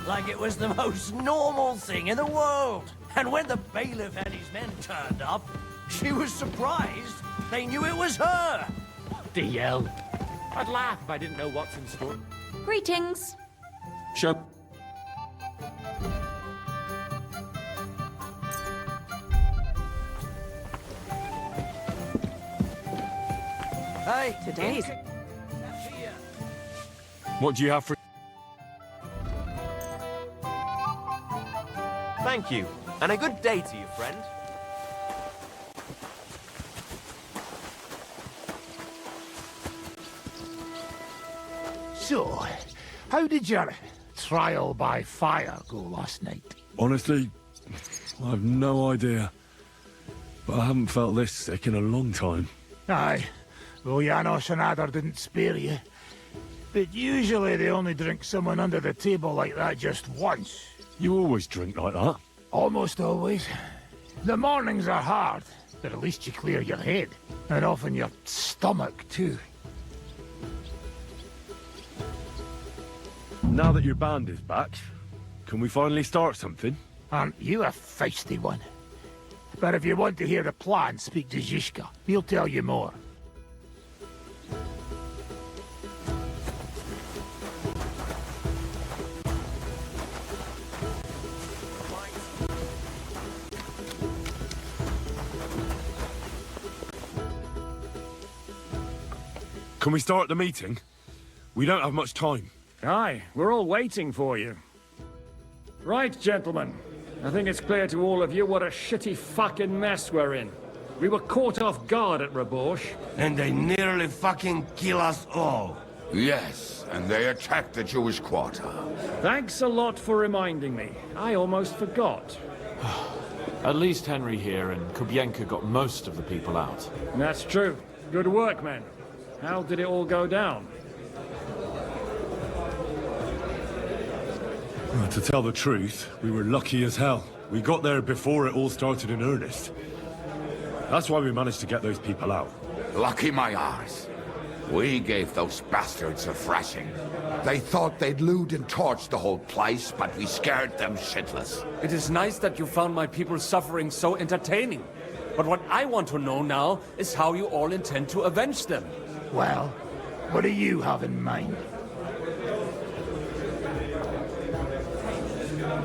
Like it was the most normal thing in the world. And when the bailiff and his men turned up, she was surprised. They knew it was her. What the hell? I'd laugh if I didn't know what's in store. Greetings. Sure. Hey, Today's... What do you have for... Thank you, and a good day to you, friend. So, how did your trial by fire go last night? Honestly, I have no idea. But I haven't felt this sick in a long time. Aye, though Janos and Adder didn't spare you. But usually they only drink someone under the table like that just once. You always drink like that? Almost always. The mornings are hard, but at least you clear your head. And often your stomach, too. Now that your band is back, can we finally start something? Aren't you a feisty one? But if you want to hear the plan, speak to Zizka. He'll tell you more. Can we start the meeting? We don't have much time. Aye, we're all waiting for you. Right, gentlemen. I think it's clear to all of you what a shitty fucking mess we're in. We were caught off guard at Rabosh. And they nearly fucking kill us all. Yes, and they attacked the Jewish quarter. Thanks a lot for reminding me. I almost forgot. At least Henry here and Kubienka got most of the people out. That's true. Good work, men. How did it all go down? Well, to tell the truth, we were lucky as hell. We got there before it all started in earnest. That's why we managed to get those people out. Lucky my arse. We gave those bastards a thrashing. They thought they'd loot and torch the whole place, but we scared them shitless. It is nice that you found my people suffering so entertaining. But what I want to know now is how you all intend to avenge them. Well, what do you have in mind?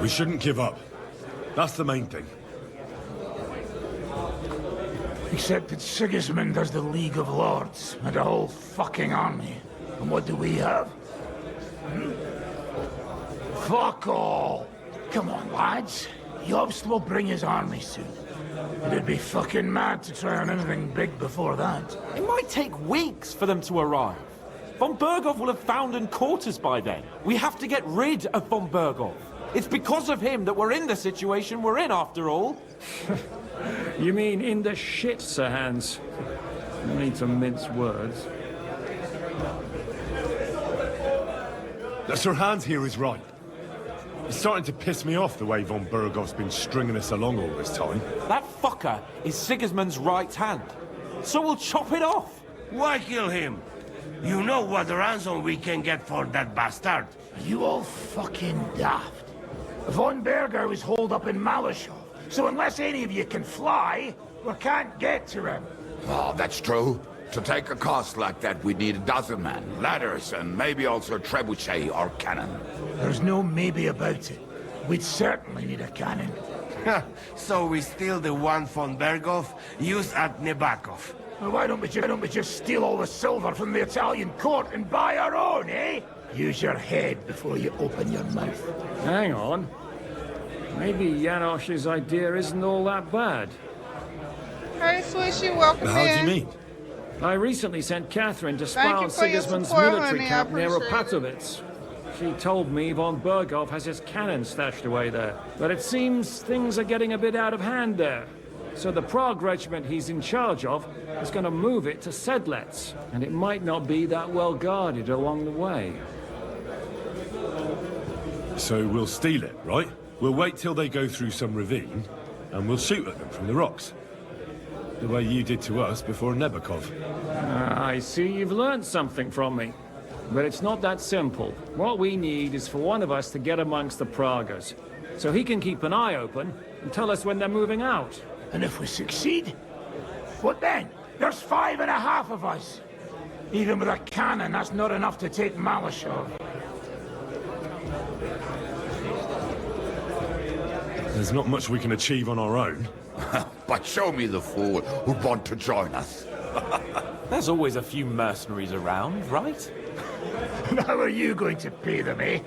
We shouldn't give up. That's the main thing. Except that Sigismund has the League of Lords and a whole fucking army. And what do we have? Fuck all! Come on, lads. Jobst will bring his army soon. It'd be fucking mad to try on anything big before that. It might take weeks for them to arrive. Von Berghoff will have found and caught us by then. We have to get rid of Von Berghoff. It's because of him that we're in the situation we're in, after all. You mean in the shit, Sir Hans? No need to mince words. Sir Hans here is right. It's starting to piss me off the way Von Berghoff's been stringing us along all this time. That fucker is Sigismund's right hand. So we'll chop it off. Why kill him? You know what ransom we can get for that bastard. Are you all fucking daft? Von Berger was holed up in Malashov, so unless any of you can fly, we can't get to him. Oh, that's true. To take a cost like that, we'd need a dozen men, ladders, and maybe also a trebuchet or cannon. There's no maybe about it. We'd certainly need a cannon. So we steal the one von Berghoff used at Nebakov. Well, why don't we just steal all the silver from the Italian court and buy our own, eh? Use your head before you open your mouth. Hang on. Maybe Janosch's idea isn't all that bad. Hey, Swishy, welcome How in. do you mean? I recently sent Catherine to Thank spy you on for your Sigismund's support, military honey. I camp near appreciate it. Opatovitz. She told me Von Berghoff has his cannon stashed away there. But it seems things are getting a bit out of hand there. So the Prague regiment he's in charge of is going to move it to Sedlec. And it might not be that well guarded along the way. So we'll steal it, right? We'll wait till they go through some ravine, and we'll shoot at them from the rocks. The way you did to us before Nebakov. I see you've learned something from me. But it's not that simple. What we need is for one of us to get amongst the Pragas, so he can keep an eye open and tell us when they're moving out. And if we succeed, what then? There's 5.5 of us. Even with a cannon, that's not enough to take Malashov. There's not much we can achieve on our own. But show me the fool who'd want to join us. There's always a few mercenaries around, right? How are you going to pay them, eh?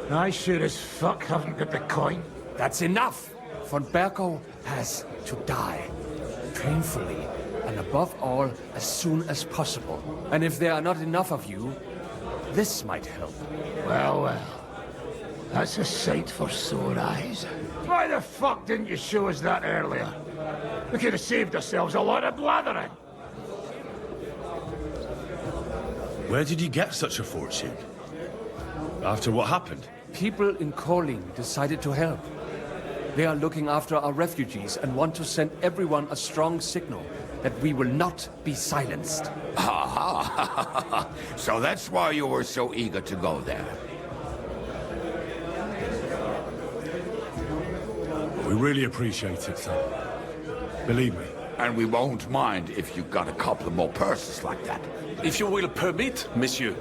I sure as fuck haven't got the coin. That's enough! Von Berghoff has to die. Painfully, and above all, as soon as possible. And if there are not enough of you, this might help. Well, well. That's a sight for sore eyes. Why the fuck didn't you show us that earlier? We could have saved ourselves a lot of blathering. Where did you get such a fortune? After what happened? People in Kolin decided to help. They are looking after our refugees and want to send everyone a strong signal that we will not be silenced. Aha! So that's why you were so eager to go there. We really appreciate it, son. Believe me. And we won't mind if you got a couple of more purses like that. If you will permit, monsieur,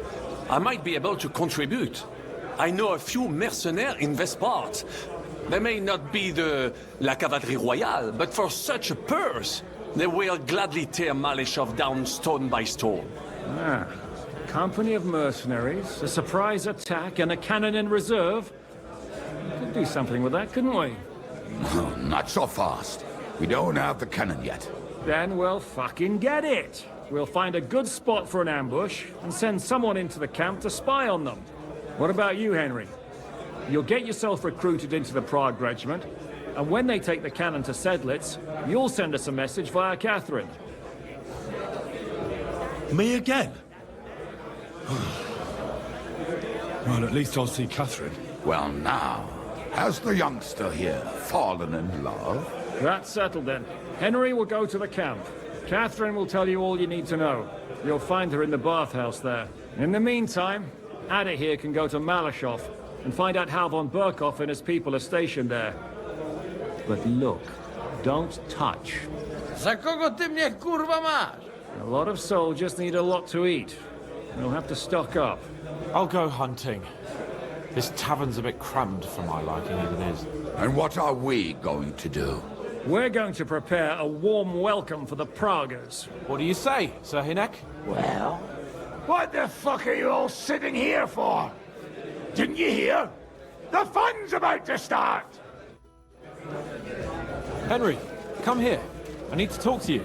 I might be able to contribute. I know a few mercenaires in this part. They may not be la cavalerie royale, but for such a purse, they will gladly tear Malashov down stone by stone. Ah, company of mercenaries, a surprise attack, and a cannon in reserve. We could do something with that, couldn't we? Not so fast. We don't have the cannon yet. Then we'll fucking get it. We'll find a good spot for an ambush and send someone into the camp to spy on them. What about you, Henry? You'll get yourself recruited into the Prague Regiment, and when they take the cannon to Sedlitz, you'll send us a message via Catherine. Me again? Well, at least I'll see Catherine. Well, now, has the youngster here fallen in love? That's settled then. Henry will go to the camp. Catherine will tell you all you need to know. You'll find her in the bathhouse there. In the meantime, Ada here can go to Malashov and find out how von Burkhoff and his people are stationed there. But look, don't touch. Za kogo ty mnie kurwa masz? A lot of soldiers need a lot to eat. You'll have to stock up. I'll go hunting. This tavern's a bit crammed for my liking as it is. And what are we going to do? We're going to prepare a warm welcome for the Praguers. What do you say, Sir Hinek? Well, what the fuck are you all sitting here for? Didn't you hear? The fun's about to start! Henry, come here. I need to talk to you.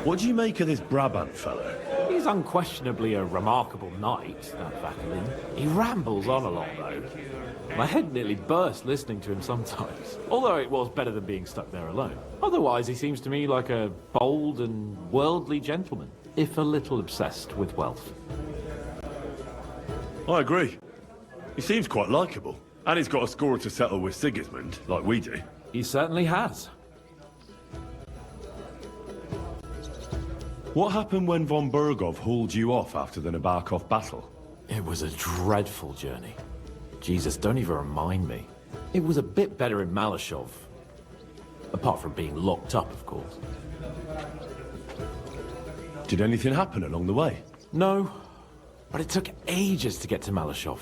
What do you make of this Brabant fellow? He's unquestionably a remarkable knight, that Vatalin. He rambles on a lot, though. My head nearly burst listening to him sometimes. Although it was better than being stuck there alone. Otherwise, he seems to me like a bold and worldly gentleman, if a little obsessed with wealth. I agree. He seems quite likeable. And he's got a score to settle with Sigismund, like we do. He certainly has. What happened when von Burgov hauled you off after the Nabokov battle? It was a dreadful journey. Jesus, don't even remind me. It was a bit better in Malashov. Apart from being locked up, of course. Did anything happen along the way? No, but it took ages to get to Malashov.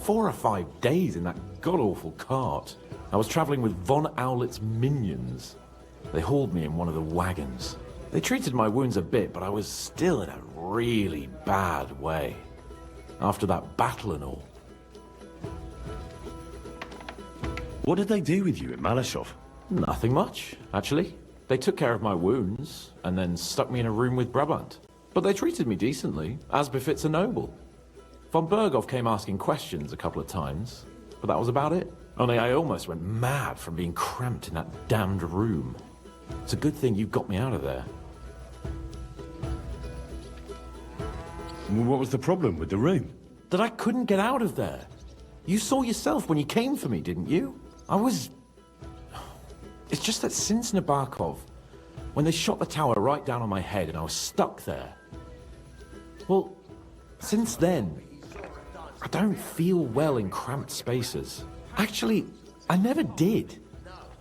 4 or 5 days in that god-awful cart. I was traveling with von Owlet's minions. They hauled me in one of the wagons. They treated my wounds a bit, but I was still in a really bad way. After that battle and all. What did they do with you in Malashov? Nothing much, actually. They took care of my wounds, and then stuck me in a room with Brabant. But they treated me decently, as befits a noble. Von Burgov came asking questions a couple of times, but that was about it. Only I almost went mad from being cramped in that damned room. It's a good thing you got me out of there. What was the problem with the room? That I couldn't get out of there. You saw yourself when you came for me, didn't you? It's just that since Nabokov, when they shot the tower right down on my head and I was stuck there. Well, since then, I don't feel well in cramped spaces. Actually, I never did.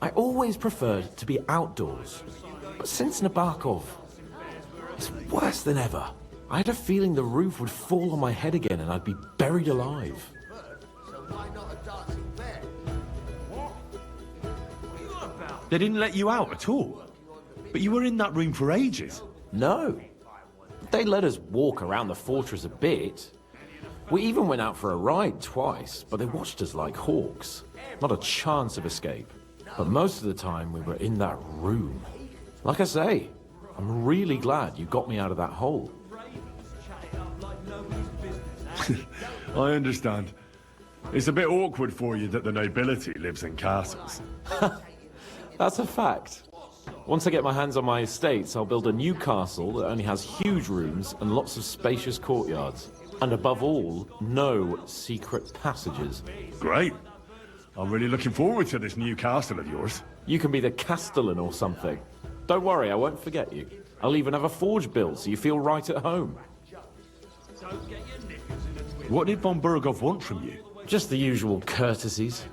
I always preferred to be outdoors. But since Nabokov, it's worse than ever. I had a feeling the roof would fall on my head again and I'd be buried alive. They didn't let you out at all? But you were in that room for ages. No. They let us walk around the fortress a bit. We even went out for a ride twice, but they watched us like hawks. Not a chance of escape. But most of the time we were in that room. Like I say, I'm really glad you got me out of that hole. I understand. It's a bit awkward for you that the nobility lives in castles. That's a fact. Once I get my hands on my estates, I'll build a new castle that only has huge rooms and lots of spacious courtyards. And above all, no secret passages. Great. I'm really looking forward to this new castle of yours. You can be the castellan or something. Don't worry, I won't forget you. I'll even have a forge built so you feel right at home. What did von Burgov want from you? Just the usual courtesies.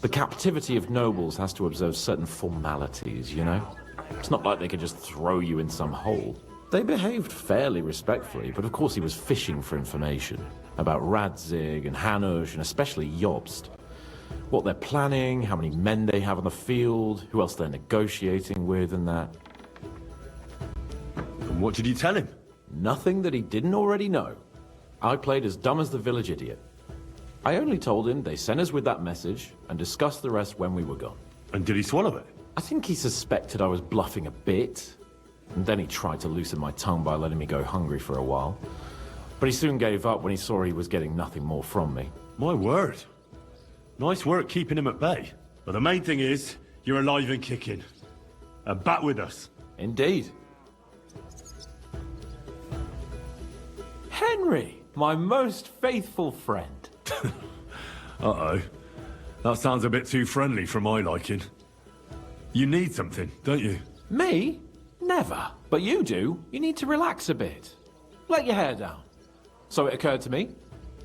The captivity of nobles has to observe certain formalities, you know? It's not like they could just throw you in some hole. They behaved fairly respectfully, but of course he was fishing for information. About Radzig and Hanush and especially Jobst. What they're planning, how many men they have on the field, who else they're negotiating with and that. And what did you tell him? Nothing that he didn't already know. I played as dumb as the village idiot. I only told him they sent us with that message and discussed the rest when we were gone. And did he swallow it? I think he suspected I was bluffing a bit. And then he tried to loosen my tongue by letting me go hungry for a while. But he soon gave up when he saw he was getting nothing more from me. My word. Nice work keeping him at bay. But the main thing is, you're alive and kicking. And back with us. Indeed. Henry, my most faithful friend. Uh-oh. That sounds a bit too friendly for my liking. You need something, don't you? Me? Never. But you do. You need to relax a bit. Let your hair down. So it occurred to me,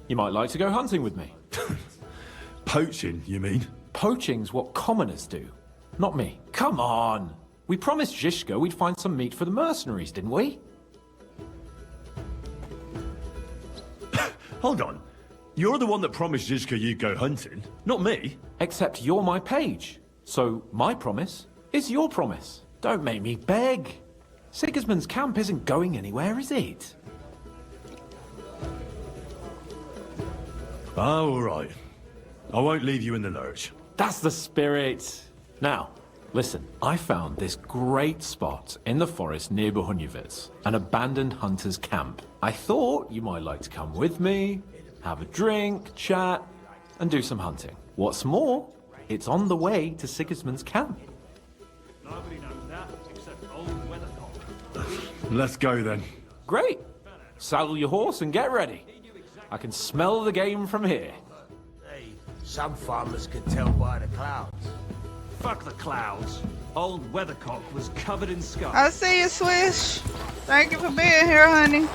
you might like to go hunting with me. Poaching, you mean? Poaching's what commoners do, not me. Come on! We promised Zizka we'd find some meat for the mercenaries, didn't we? Hold on. You're the one that promised Zizka you'd go hunting, not me. Except you're my page. So my promise is your promise. Don't make me beg. Sigismund's camp isn't going anywhere, is it? Oh, all right. I won't leave you in the lurch. That's the spirit. Now, listen. I found this great spot in the forest near Bohunjevitz, an abandoned hunter's camp. I thought you might like to come with me, have a drink, chat, and do some hunting. What's more, it's on the way to Sigismund's camp. Nobody knows that except old Weathercock. Let's go then. Great. Saddle your horse and get ready. I can smell the game from here. Hey, some farmers can tell by the clouds. Fuck the clouds. Old Weathercock was covered in scars. I see you, Swish. Thank you for being here, honey.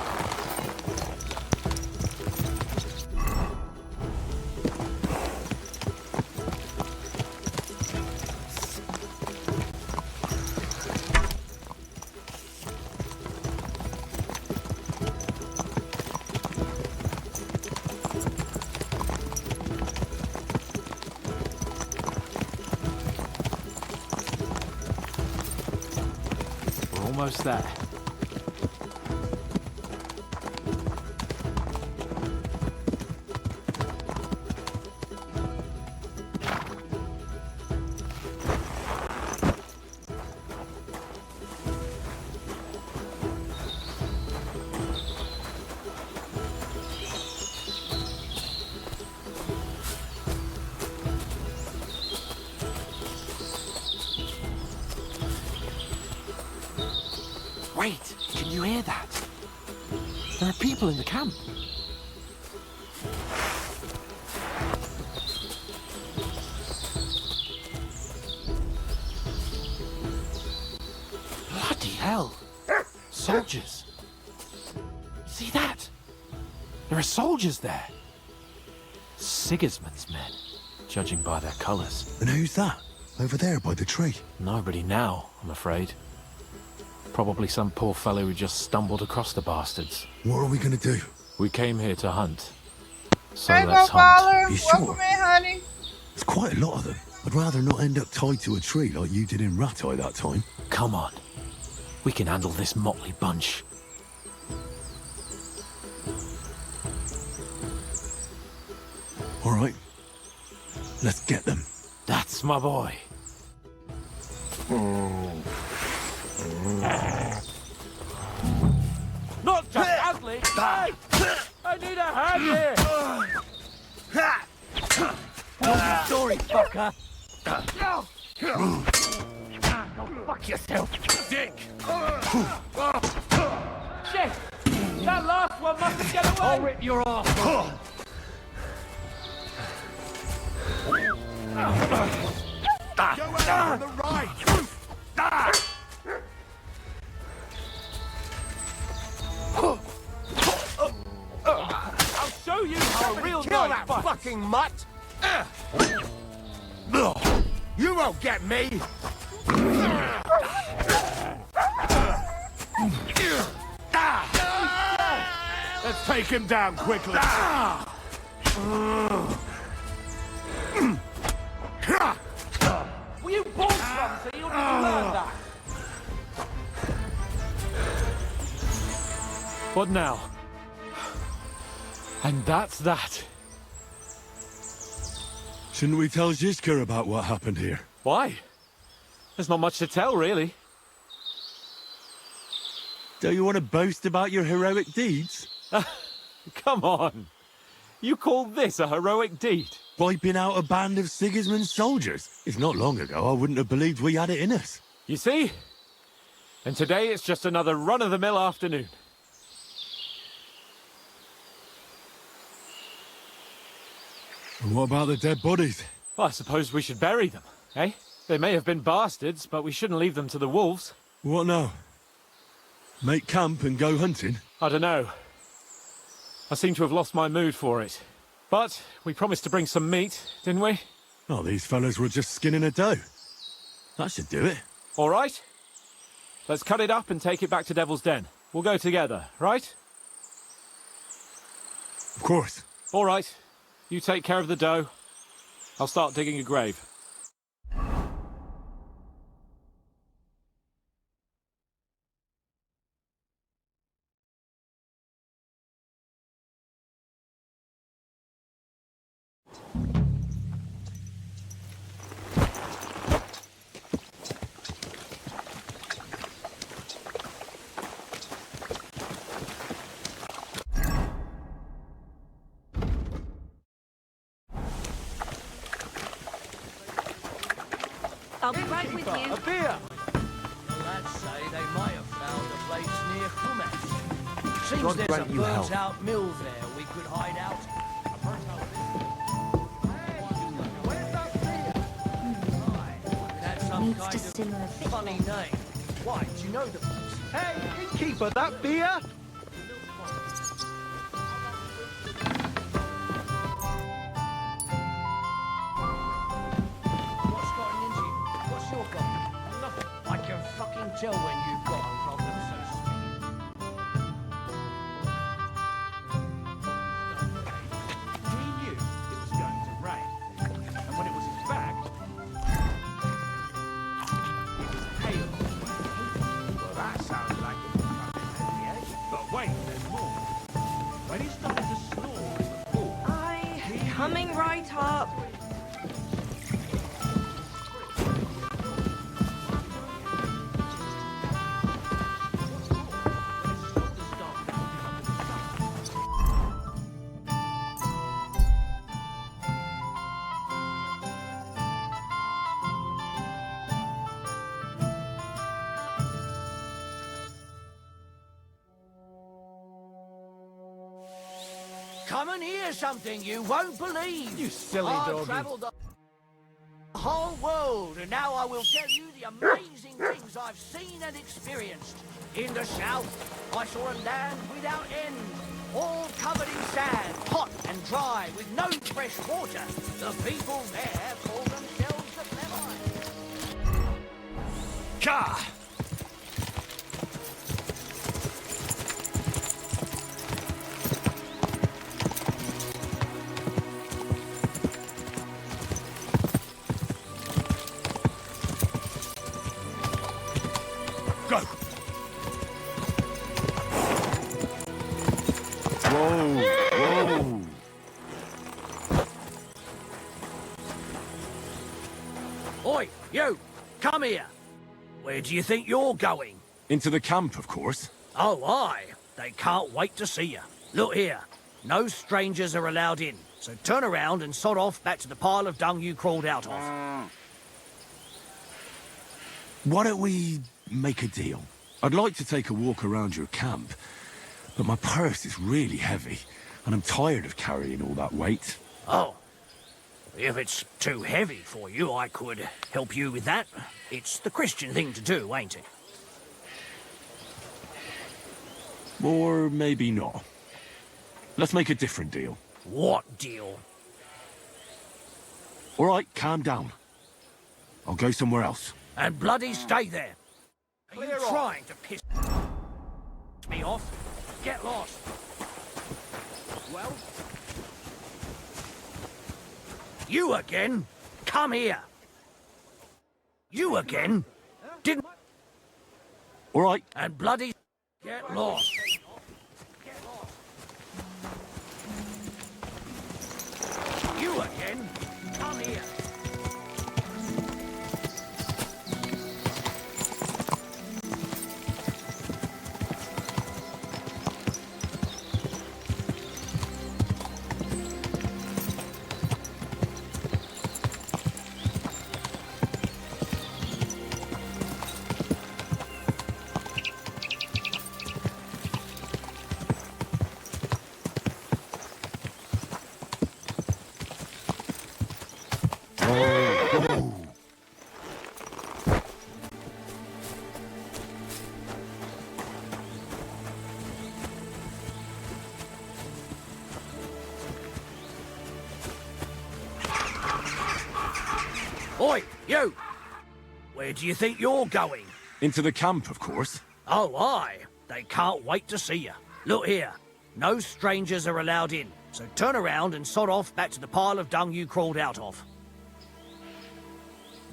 Almost there. Wait, can you hear that? There are people in the camp. Bloody hell. Soldiers. See that? There are soldiers there. Sigismund's men, judging by their colours. And who's that? Over there by the tree? Nobody now, I'm afraid. Probably some poor fellow who just stumbled across the bastards. What are we gonna do? We came here to hunt. So Hey, let's go follow. hunt. You Welcome sure? in, honey. There's quite a lot of them. I'd rather not end up tied to a tree like you did in Ratai that time. Come on. We can handle this motley bunch. All right. Let's get them. That's my boy. Not just ugly! Hey! I need a hand here! Sorry, fucker. Go fuck yourself, Dick! Shit! That last one must have got away! I'll rip your ass. Go out on the right! I'll show you how a real Kill knife that fights. fucking mutt! You won't get me! Let's take him down quickly. Were you born clumsy or did you learn that? What now? And that's that. Shouldn't we tell Zizka about what happened here? Why? There's not much to tell, really. Don't you want to boast about your heroic deeds? Come on. You call this a heroic deed? Wiping out a band of Sigismund's soldiers. If not long ago, I wouldn't have believed we had it in us. You see? And today it's just another run-of-the-mill afternoon. And what about the dead bodies? Well, I suppose we should bury them, eh? They may have been bastards, but we shouldn't leave them to the wolves. What now? Make camp and go hunting? I don't know. I seem to have lost my mood for it. But we promised to bring some meat, didn't we? Oh, these fellas were just skinning a doe. That should do it. All right. Let's cut it up and take it back to Devil's Den. We'll go together, right? Of course. All right. You take care of the doe. I'll start digging a grave. I'll be right with you. A beer! The lads say they might have found a place near Kumas. Seems God there's grant a you help. burnt-out mill there we could hide out. A burnt-out mill? Hey, where's that beer? That's some Needs kind to of simmer a bit funny name. Why, do you know the place? Hey, innkeeper, that beer? What's gotten into you? What's your problem? Nothing. I can fucking tell when you've got a problem, so speak. We knew it was going to rain. And when it was in fact, it was hail. Well, that sounds like it's coming heavy, eh? But wait, there's more. When it started to snore in the pool, Coming right up. Come and hear something you won't believe. You silly I've doggy. travelled the whole world, and now I will tell you the amazing things I've seen and experienced. In the south, I saw a land without end, all covered in sand, hot and dry, with no fresh water. The people there call themselves the Flemite. Gah! Go! Whoa! Oi, you! Come here! Where do you think you're going? Into the camp, of course. Oh, aye. They can't wait to see you. Look here. No strangers are allowed in, so turn around and sod off back to the pile of dung you crawled out of. Why don't we make a deal? I'd like to take a walk around your camp, but my purse is really heavy, and I'm tired of carrying all that weight. Oh. If it's too heavy for you, I could help you with that. It's the Christian thing to do, ain't it? Or maybe not. Let's make a different deal. What deal? All right, calm down. I'll go somewhere else. And bloody stay there. Are you trying to piss me off? Get lost. Well? You again? Come here. You again? Didn't... All right. And bloody... Get lost. You again? Come here. You! Where do you think you're going? Into the camp, of course. Oh, aye. They can't wait to see you. Look here. No strangers are allowed in, so turn around and sod off back to the pile of dung you crawled out of.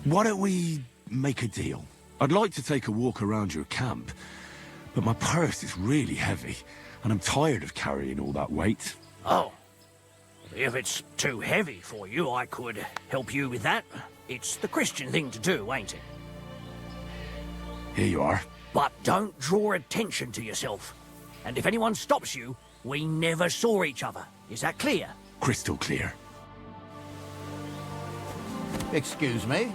Why don't we make a deal? I'd like to take a walk around your camp, but my purse is really heavy, and I'm tired of carrying all that weight. Oh. If it's too heavy for you, I could help you with that. It's the Christian thing to do, ain't it? Here you are. But don't draw attention to yourself. And if anyone stops you, we never saw each other. Is that clear? Crystal clear. Excuse me?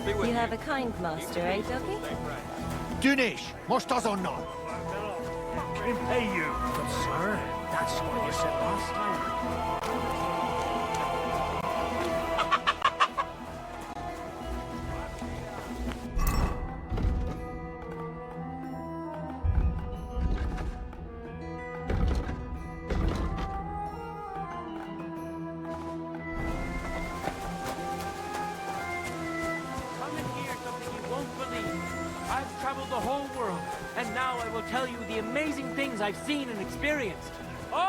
You have a kind master, eh, Doggy? Dunish, must or not? Fucking pay you. But sir, that's what you said last time. I've traveled the whole world, and now I will tell you the amazing things I've seen and experienced.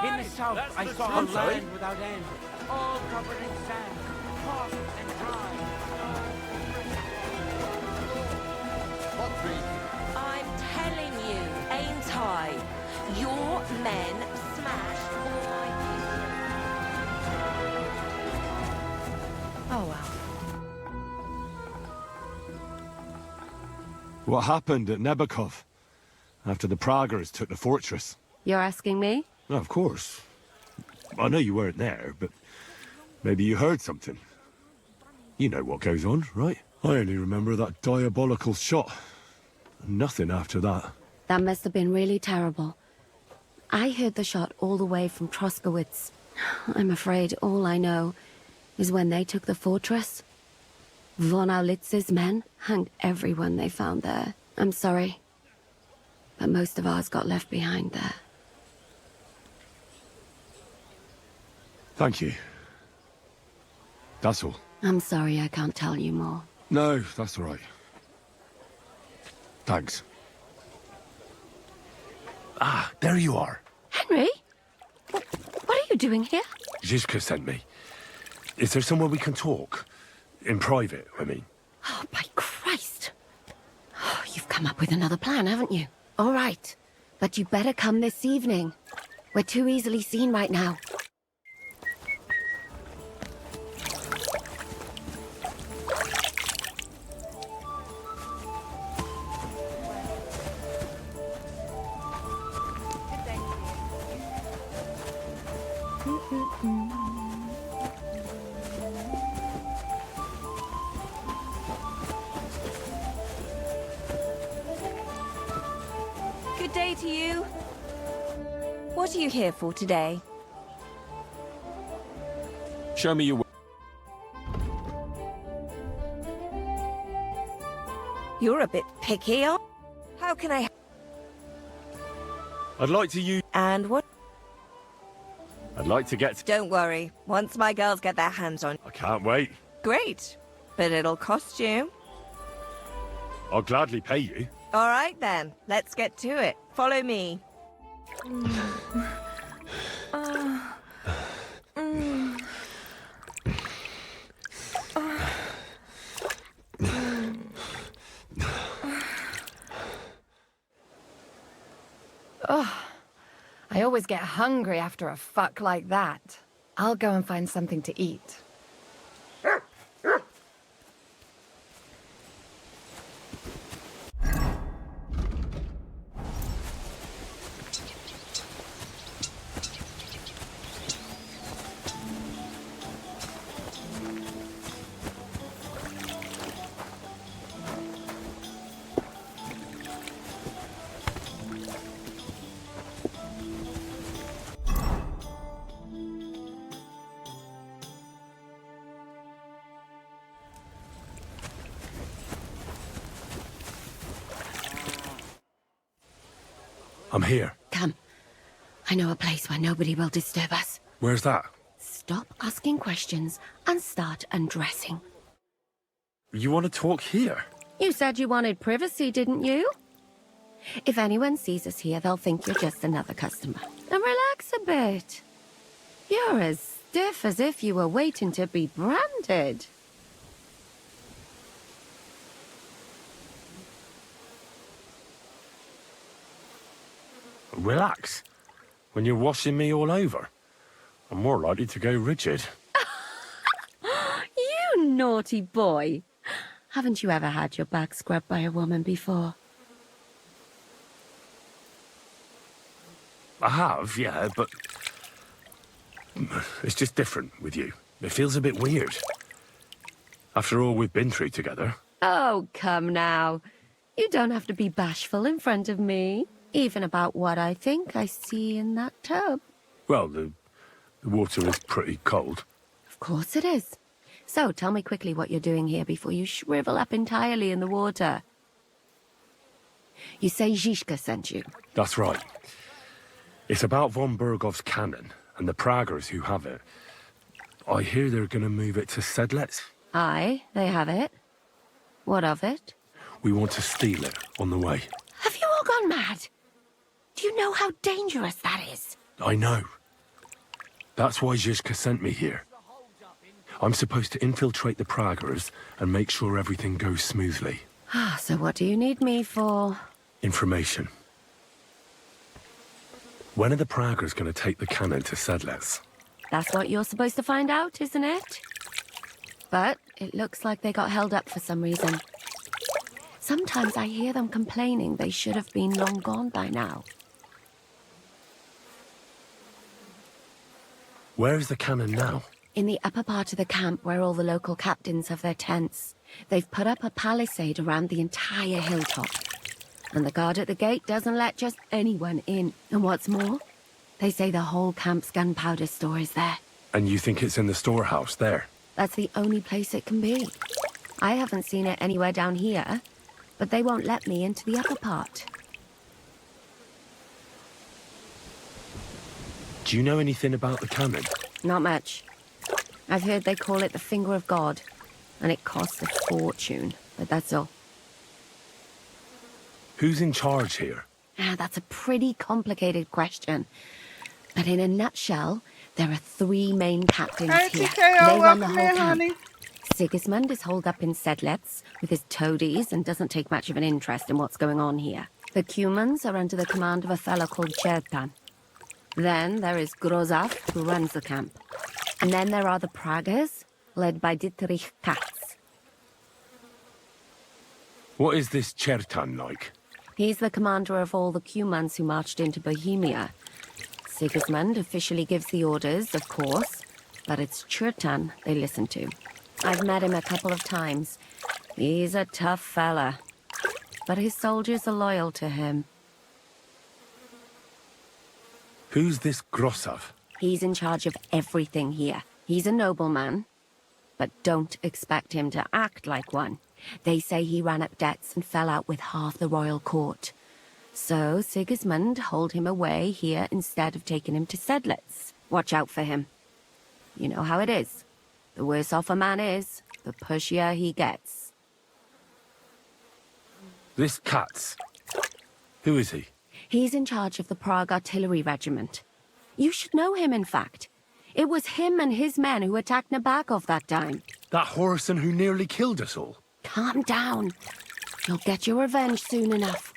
In the south, I saw a land without end, all covered in sand, hot and dry. I'm telling you, ain't I? Your men smashed all my Oh, well. What happened at Nebakov after the Praggers took the fortress? You're asking me? Well, of course. I know you weren't there, but maybe you heard something. You know what goes on, right? I only remember that diabolical shot. Nothing after that. That must have been really terrible. I heard the shot all the way from Troskowitz. I'm afraid all I know is when they took the fortress, Von Aulitz's men hanged everyone they found there. I'm sorry, but most of ours got left behind there. Thank you. That's all. I'm sorry I can't tell you more. No, that's all right. Thanks. Ah, there you are. Henry? What are you doing here? Zizka sent me. Is there somewhere we can talk? In private, I mean. Oh, by Christ. Oh, you've come up with another plan, haven't you? All right. But you better come this evening. We're too easily seen right now. Good day to you. What are you here for today? Show me your... You're a bit picky, aren't you? How can I... I'd like to use... And what? I'd like to get... Don't worry. Once my girls get their hands on... I can't wait. Great. But it'll cost you. I'll gladly pay you. All right, then. Let's get to it. Follow me. Oh, I always get hungry after a fuck like that. I'll go and find something to eat. I'm here. Come. I know a place where nobody will disturb us. Where's that? Stop asking questions and start undressing. You want to talk here? You said you wanted privacy, didn't you? If anyone sees us here, they'll think you're just another customer. And relax a bit. You're as stiff as if you were waiting to be branded. Relax. When you're washing me all over, I'm more likely to go rigid. You naughty boy. Haven't you ever had your back scrubbed by a woman before? I have, yeah, but it's just different with you. It feels a bit weird. After all we've been through together. Oh, come now. You don't have to be bashful in front of me. Even about what I think I see in that tub. Well, the water is pretty cold. Of course it is. So, tell me quickly what you're doing here before you shrivel up entirely in the water. You say Zizka sent you? That's right. It's about von Bergov's cannon and the Praggers who have it. I hear they're going to move it to Sedlets. Aye, they have it. What of it? We want to steal it on the way. Have you all gone mad? Do you know how dangerous that is? I know. That's why Zizka sent me here. I'm supposed to infiltrate the Praggers and make sure everything goes smoothly. So what do you need me for? Information. When are the Praggers going to take the cannon to Sedlets? That's what you're supposed to find out, isn't it? But it looks like they got held up for some reason. Sometimes I hear them complaining they should have been long gone by now. Where is the cannon now? In the upper part of the camp where all the local captains have their tents. They've put up a palisade around the entire hilltop. And the guard at the gate doesn't let just anyone in. And what's more, they say the whole camp's gunpowder store is there. And you think it's in the storehouse there? That's the only place it can be. I haven't seen it anywhere down here, but they won't let me into the upper part. Do you know anything about the cannon? Not much. I've heard they call it the Finger of God, and it costs a fortune, but that's all. Who's in charge here? That's a pretty complicated question. But in a nutshell, there are 3 main captains here. TKO, They run the welcome whole in, camp. honey. Sigismund is holed up in Sedlets with his toadies and doesn't take much of an interest in what's going on here. The Cumans are under the command of a fellow called Chertan. Then there is Grozaf, who runs the camp. And then there are the Praggers, led by Dietrich Katz. What is this Chertan like? He's the commander of all the Cumans who marched into Bohemia. Sigismund officially gives the orders, of course, but it's Chertan they listen to. I've met him a couple of times. He's a tough fella, but his soldiers are loyal to him. Who's this Grossav? He's in charge of everything here. He's a nobleman, but don't expect him to act like one. They say he ran up debts and fell out with half the royal court. So Sigismund holed him away here instead of taking him to Sedlets. Watch out for him. You know how it is. The worse off a man is, the pushier he gets. This Katz. Who is he? He's in charge of the Prague Artillery Regiment. You should know him, in fact. It was him and his men who attacked Nabakov that time. That Horson who nearly killed us all. Calm down. You'll get your revenge soon enough.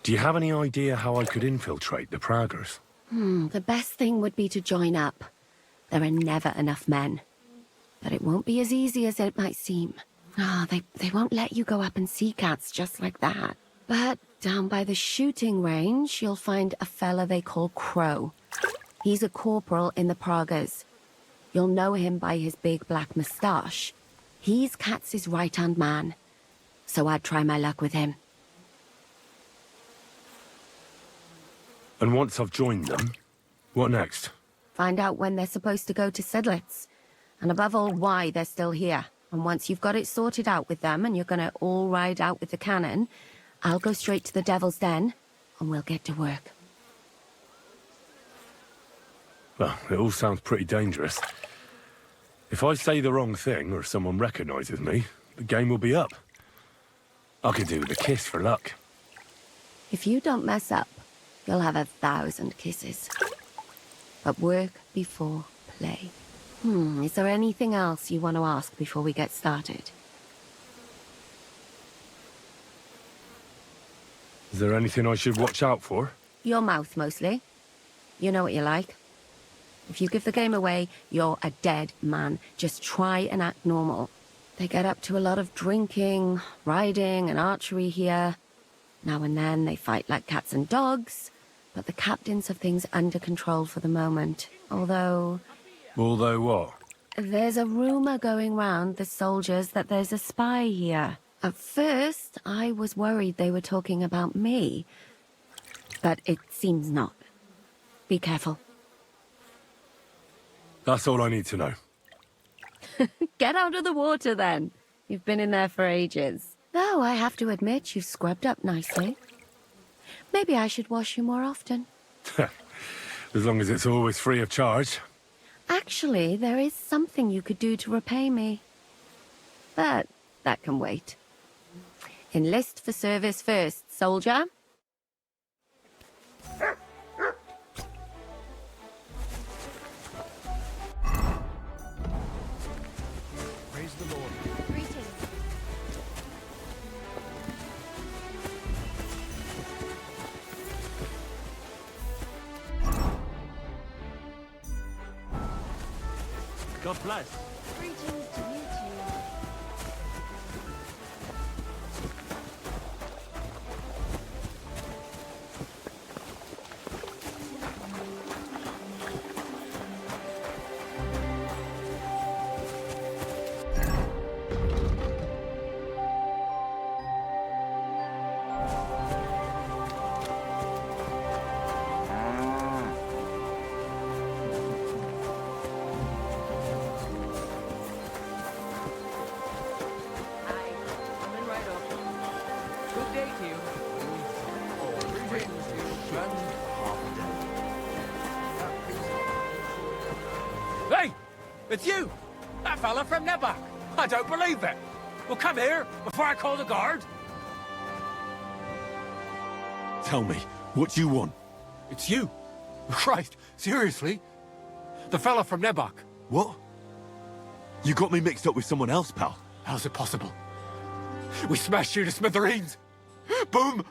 Do you have any idea how I could infiltrate the Praggers? The best thing would be to join up. There are never enough men. But it won't be as easy as it might seem. They won't let you go up and see cats just like that. But down by the shooting range, you'll find a fella they call Crow. He's a corporal in the Praggers. You'll know him by his big black moustache. He's Katz's right-hand man. So I'd try my luck with him. And once I've joined them, what next? Find out when they're supposed to go to Sedlets. And above all, why they're still here. And once you've got it sorted out with them and you're gonna all ride out with the cannon, I'll go straight to the Devil's Den, and we'll get to work. Well, it all sounds pretty dangerous. If I say the wrong thing or someone recognizes me, the game will be up. I could do with a kiss for luck. If you don't mess up, you'll have 1,000 kisses. But work before play. Is there anything else you want to ask before we get started? Is there anything I should watch out for? Your mouth, mostly. You know what you like. If you give the game away, you're a dead man. Just try and act normal. They get up to a lot of drinking, riding, and archery here. Now and then they fight like cats and dogs, but the captains have things under control for the moment. Although what? There's a rumor going round the soldiers that there's a spy here. At first, I was worried they were talking about me, but it seems not. Be careful. That's all I need to know. Get out of the water, then. You've been in there for ages. Though I have to admit, you've scrubbed up nicely. Maybe I should wash you more often. As long as it's always free of charge. Actually, there is something you could do to repay me. But that can wait. Enlist for service first, soldier. Praise the Lord. Greetings. God bless. Greetings to you too. Hey! It's you! That fella from Nebak! I don't believe it! Well, come here, before I call the guard! Tell me, what do you want? It's you! Christ, seriously? The fella from Nebak. What? You got me mixed up with someone else, pal. How's it possible? We smashed you to smithereens! Boom!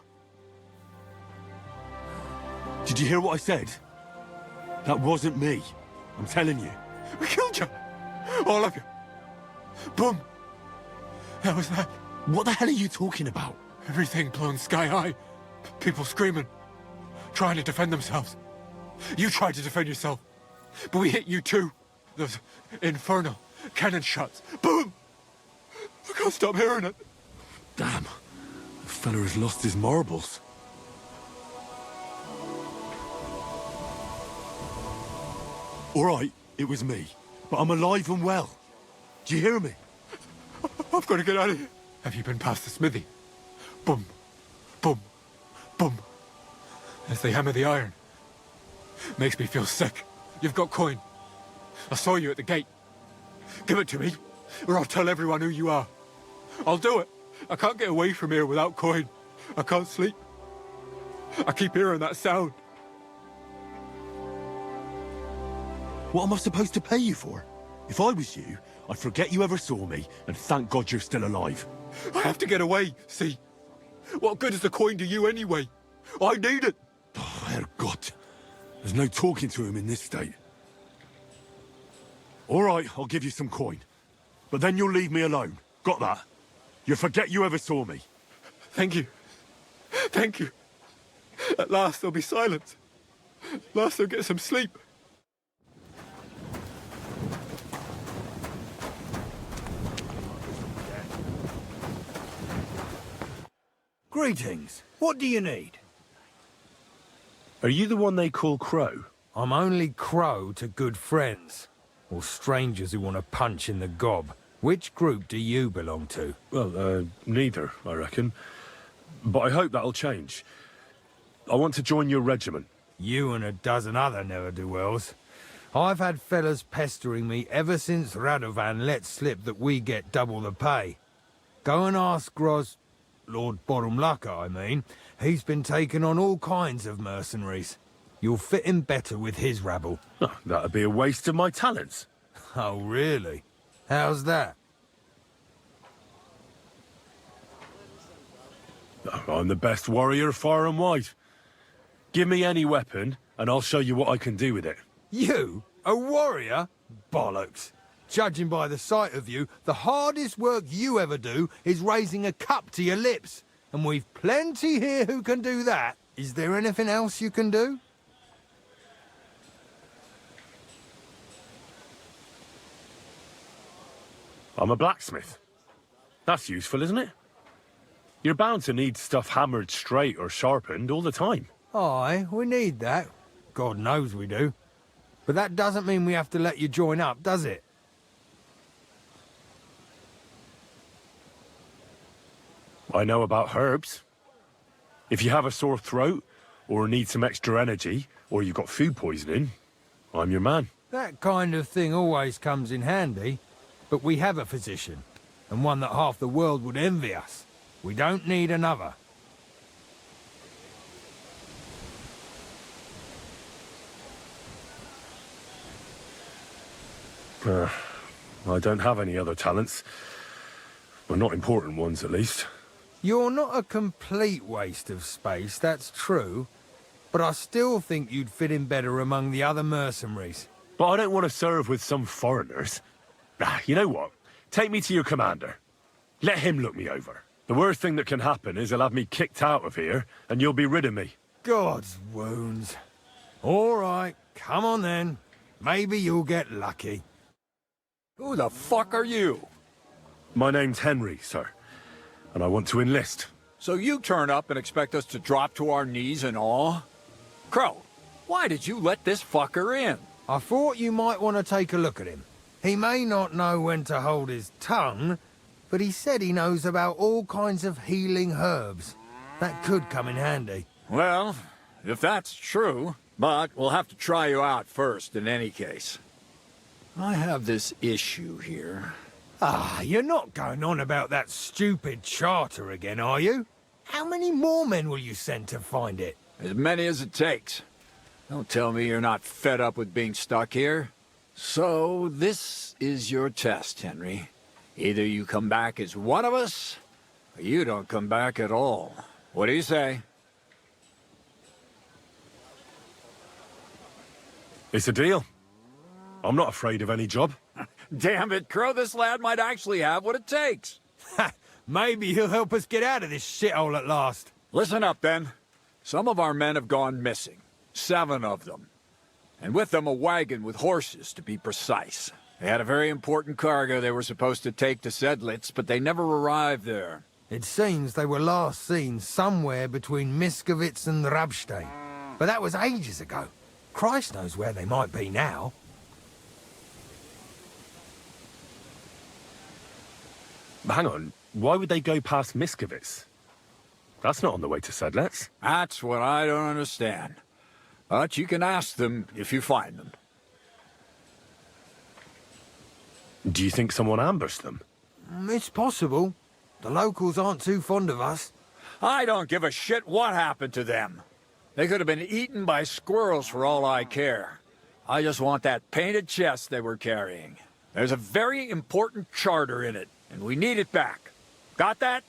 Did you hear what I said? That wasn't me. I'm telling you. We killed you! All of you! Boom! That was that. What the hell are you talking about? Everything blown sky high. People screaming. Trying to defend themselves. You tried to defend yourself. But we hit you too. Those infernal cannon shots. Boom! I can't stop hearing it. Damn. The fella has lost his marbles. All right, it was me. But I'm alive and well. Do you hear me? I've got to get out of here. Have you been past the smithy? Boom. Boom. Boom. As they hammer the iron. Makes me feel sick. You've got coin. I saw you at the gate. Give it to me, or I'll tell everyone who you are. I'll do it. I can't get away from here without coin. I can't sleep. I keep hearing that sound. What am I supposed to pay you for? If I was you, I'd forget you ever saw me, and thank God you're still alive. I have to get away, see? What good is the coin to you anyway? I need it. Oh, Herrgott. There's no talking to him in this state. All right, I'll give you some coin. But then you'll leave me alone. Got that? You'll forget you ever saw me. Thank you. Thank you. At last there'll be silence. At last I'll get some sleep. Greetings. What do you need? Are you the one they call Crow? I'm only Crow to good friends. Or strangers who want to punch in the gob. Which group do you belong to? Well, neither, I reckon. But I hope that'll change. I want to join your regiment. You and a dozen other ne'er-do-wells. I've had fellas pestering me ever since Radovan let slip that we get double the pay. Go and ask Lord Borumlaka, I mean. He's been taking on all kinds of mercenaries. You'll fit in better with his rabble. Oh, that'd be a waste of my talents. Oh, really? How's that? I'm the best warrior far and wide. Give me any weapon, and I'll show you what I can do with it. You? A warrior? Bollocks. Judging by the sight of you, the hardest work you ever do is raising a cup to your lips. And we've plenty here who can do that. Is there anything else you can do? I'm a blacksmith. That's useful, isn't it? You're bound to need stuff hammered straight or sharpened all the time. Aye, we need that. God knows we do. But that doesn't mean we have to let you join up, does it? I know about herbs. If you have a sore throat, or need some extra energy, or you've got food poisoning, I'm your man. That kind of thing always comes in handy. But we have a physician, and one that half the world would envy us. We don't need another. I don't have any other talents. Well, not important ones, at least. You're not a complete waste of space, that's true. But I still think you'd fit in better among the other mercenaries. But I don't want to serve with some foreigners. You know what? Take me to your commander. Let him look me over. The worst thing that can happen is he'll have me kicked out of here, and you'll be rid of me. God's wounds. All right, come on then. Maybe you'll get lucky. Who the fuck are you? My name's Henry, sir. And I want to enlist. So you turn up and expect us to drop to our knees in awe? Crow, why did you let this fucker in? I thought you might want to take a look at him. He may not know when to hold his tongue, but he said he knows about all kinds of healing herbs. That could come in handy. Well, if that's true, but we'll have to try you out first in any case. I have this issue here. Ah, you're not going on about that stupid charter again, are you? How many more men will you send to find it? As many as it takes. Don't tell me you're not fed up with being stuck here. So, this is your test, Henry. Either you come back as one of us, or you don't come back at all. What do you say? It's a deal. I'm not afraid of any job. Damn it, Crow, this lad might actually have what it takes. Maybe he'll help us get out of this shithole at last. Listen up, then. Some of our men have gone missing. 7 of them. And with them a wagon with horses, to be precise. They had a very important cargo they were supposed to take to Sedlitz, but they never arrived there. It seems they were last seen somewhere between Miskovitz and Rabstein. But that was ages ago. Christ knows where they might be now. Hang on, why would they go past Miskovitz? That's not on the way to Sedlitz. That's what I don't understand. But you can ask them if you find them. Do you think someone ambushed them? It's possible. The locals aren't too fond of us. I don't give a shit what happened to them. They could have been eaten by squirrels for all I care. I just want that painted chest they were carrying. There's a very important charter in it, and we need it back. Got that?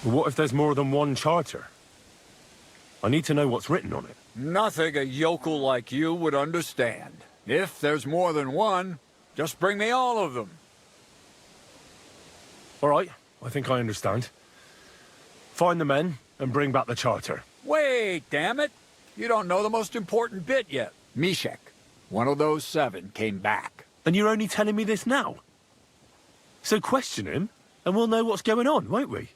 What if there's more than one charter? I need to know what's written on it. Nothing a yokel like you would understand. If there's more than one, just bring me all of them. All right, I think I understand. Find the men and bring back the charter. Wait, damn it! You don't know the most important bit yet. Mishek, one of those 7, came back. And you're only telling me this now? So question him, and we'll know what's going on, won't we?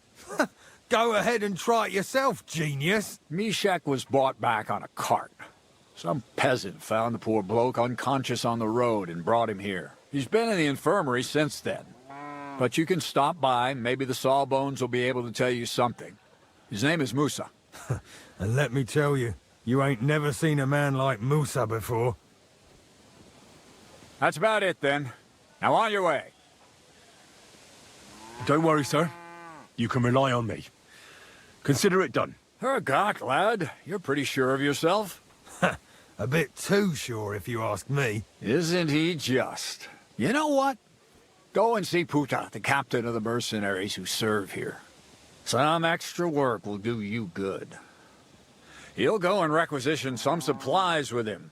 Go ahead and try it yourself, genius. Mishek was brought back on a cart. Some peasant found the poor bloke unconscious on the road and brought him here. He's been in the infirmary since then. But you can stop by. Maybe the Sawbones will be able to tell you something. His name is Musa. And let me tell you, you ain't never seen a man like Musa before. That's about it, then. Now on your way. Don't worry, sir. You can rely on me. Consider it done. Hergott, lad. You're pretty sure of yourself. A bit too sure, if you ask me. Isn't he just? You know what? Go and see Puta, the captain of the mercenaries who serve here. Some extra work will do you good. He'll go and requisition some supplies with him.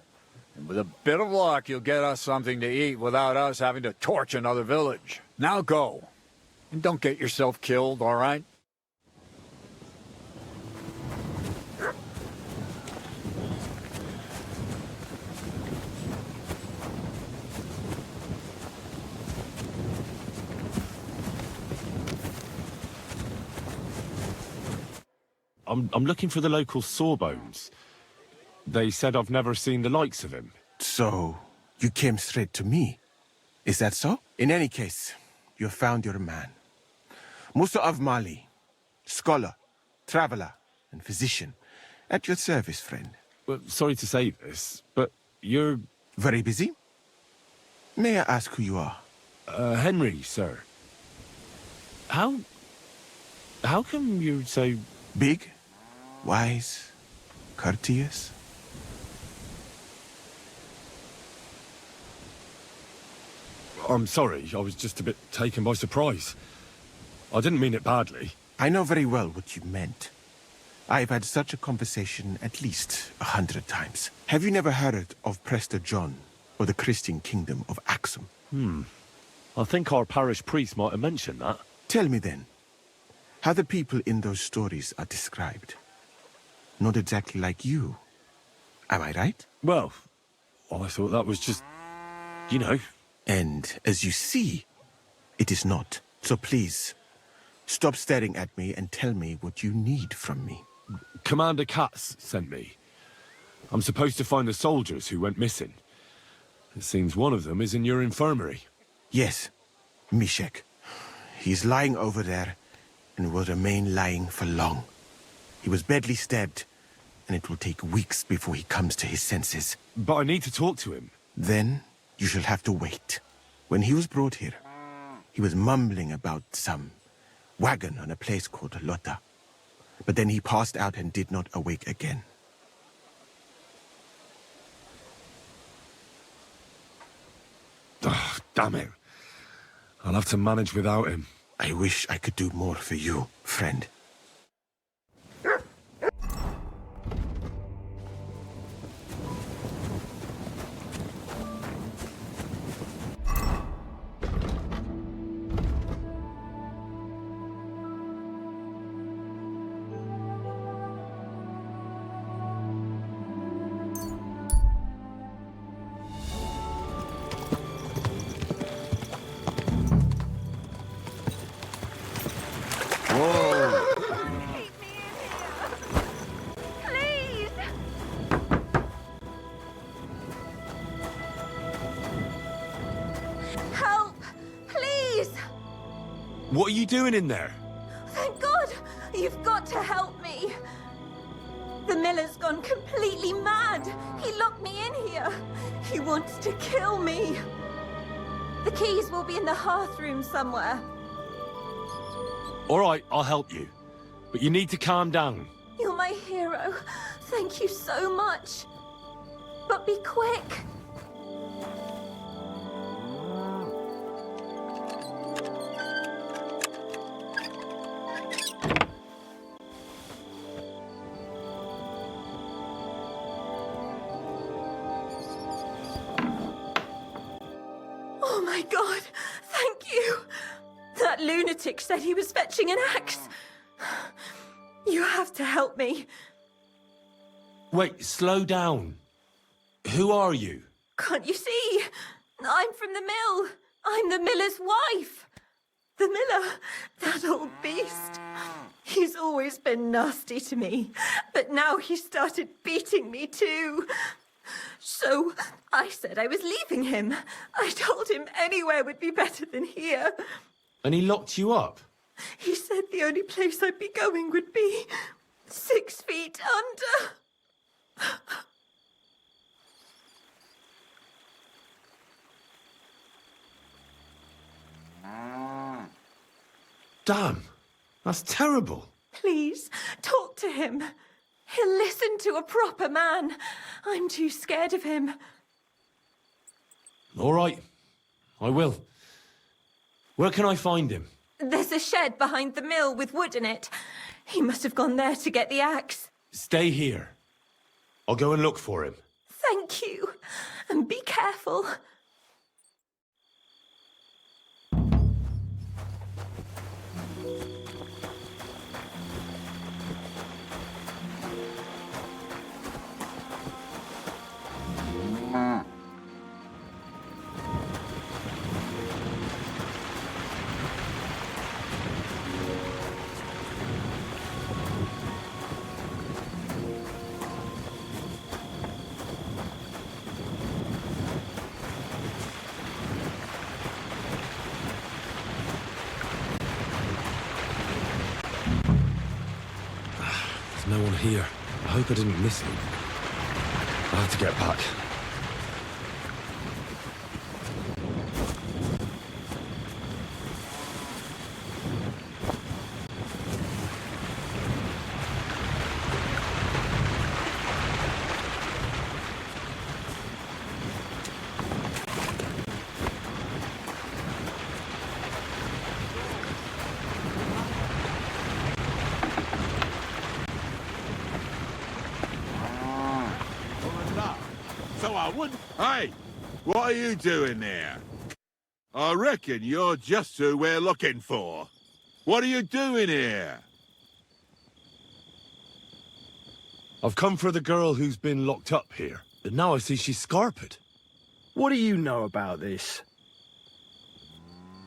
And with a bit of luck, you'll get us something to eat without us having to torch another village. Now go. And don't get yourself killed, all right? I'm looking for the local Sawbones. They said I've never seen the likes of him. So, you came straight to me. Is that so? In any case, you have found your man. Musa of Mali, scholar, traveler, and physician. At your service, friend. Well, sorry to say this, but you're... Very busy? May I ask who you are? Henry, sir. How come you're so... Big? Wise? Courteous? I'm sorry, I was just a bit taken by surprise. I didn't mean it badly. I know very well what you meant. I've had such a conversation at least 100 times. Have you never heard of Prester John, or the Christian kingdom of Axum? I think our parish priest might have mentioned that. Tell me then, how the people in those stories are described. Not exactly like you. Am I right? Well, I thought that was just... you know. And as you see, it is not. So please, stop staring at me and tell me what you need from me. Commander Katz sent me. I'm supposed to find the soldiers who went missing. It seems one of them is in your infirmary. Yes, Mishek. He's lying over there and will remain lying for long. He was badly stabbed, and it will take weeks before he comes to his senses. But I need to talk to him. Then you shall have to wait. When he was brought here, he was mumbling about some wagon on a place called Lota. But then he passed out and did not awake again. Oh, damn it. I'll have to manage without him. I wish I could do more for you, friend. What are you doing in there? Thank God! You've got to help me! The miller's gone completely mad! He locked me in here! He wants to kill me! The keys will be in the hearth room somewhere. All right, I'll help you. But you need to calm down. You're my hero. Thank you so much. But be quick. Oh my God, thank you. That lunatic said he was fetching an axe. You have to help me. Wait, slow down. Who are you? Can't you see? I'm from the mill. I'm the miller's wife. The miller, that old beast. He's always been nasty to me, but now he started beating me too. So I said I was leaving him. I told him anywhere would be better than here. And he locked you up? He said the only place I'd be going would be 6 feet under. Damn, that's terrible. Please, talk to him. He'll listen to a proper man. I'm too scared of him. All right, I will. Where can I find him? There's a shed behind the mill with wood in it. He must have gone there to get the axe. Stay here. I'll go and look for him. Thank you. And be careful. There's no one here. I hope I didn't miss him. I have to get back. So I wouldn't... Hey, what are you doing there? I reckon you're just who we're looking for. What are you doing here? I've come for the girl who's been locked up here. But now I see she's scarpered. What do you know about this?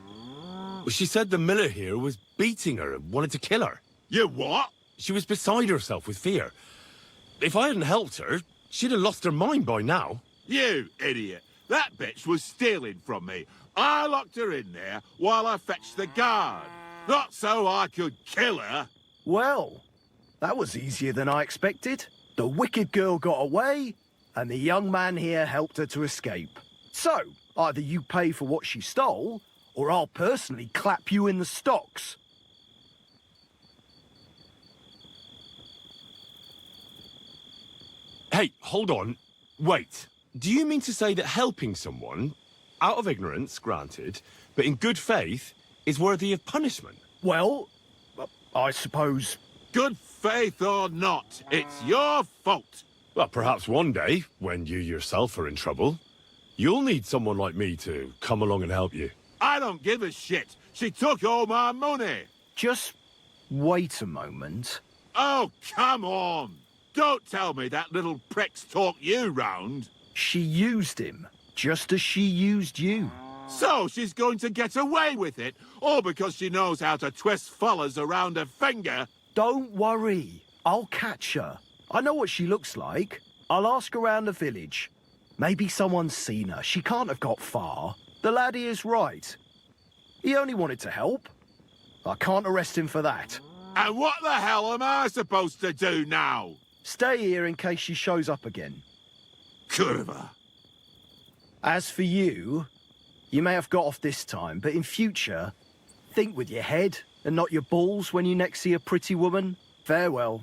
Well, she said the miller here was beating her and wanted to kill her. You what? She was beside herself with fear. If I hadn't helped her, she'd have lost her mind by now. You idiot. That bitch was stealing from me. I locked her in there while I fetched the guard. Not so I could kill her. Well, that was easier than I expected. The wicked girl got away, and the young man here helped her to escape. So, either you pay for what she stole, or I'll personally clap you in the stocks. Hey, hold on. Wait. Do you mean to say that helping someone, out of ignorance, granted, but in good faith, is worthy of punishment? Well, I suppose... Good faith or not, it's your fault. Well, perhaps one day, when you yourself are in trouble, you'll need someone like me to come along and help you. I don't give a shit. She took all my money. Just wait a moment. Oh, come on. Don't tell me that little prick's talked you round. She used him, just as she used you. So she's going to get away with it, all because she knows how to twist fellas around her finger? Don't worry. I'll catch her. I know what she looks like. I'll ask around the village. Maybe someone's seen her. She can't have got far. The laddie is right. He only wanted to help. I can't arrest him for that. And what the hell am I supposed to do now? Stay here in case she shows up again. Curva. As for you, you may have got off this time, but in future, think with your head and not your balls when you next see a pretty woman. Farewell.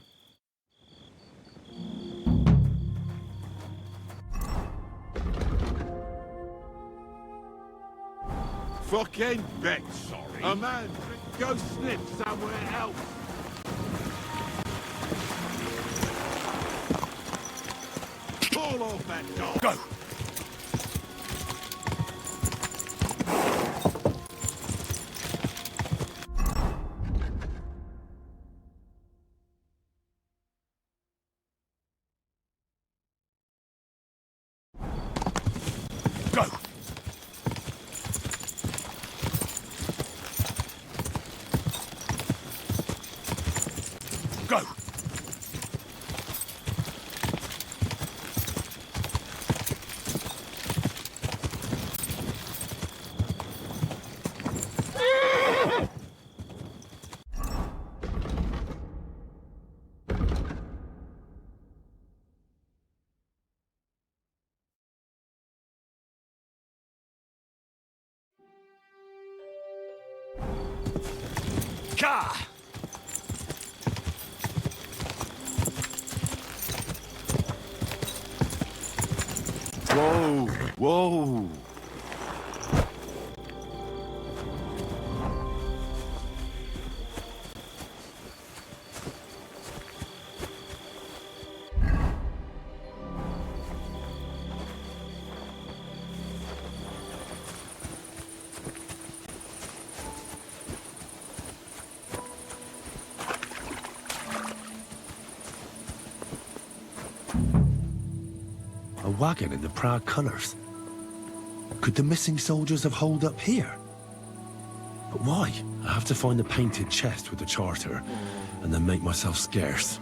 Fucking bitch. Sorry. A man, go sniff somewhere else. Fall off that dog. Go. Go. Gah! Whoa! Whoa! A wagon in the proud colours. Could the missing soldiers have holed up here? But why? I have to find the painted chest with the charter, and then make myself scarce.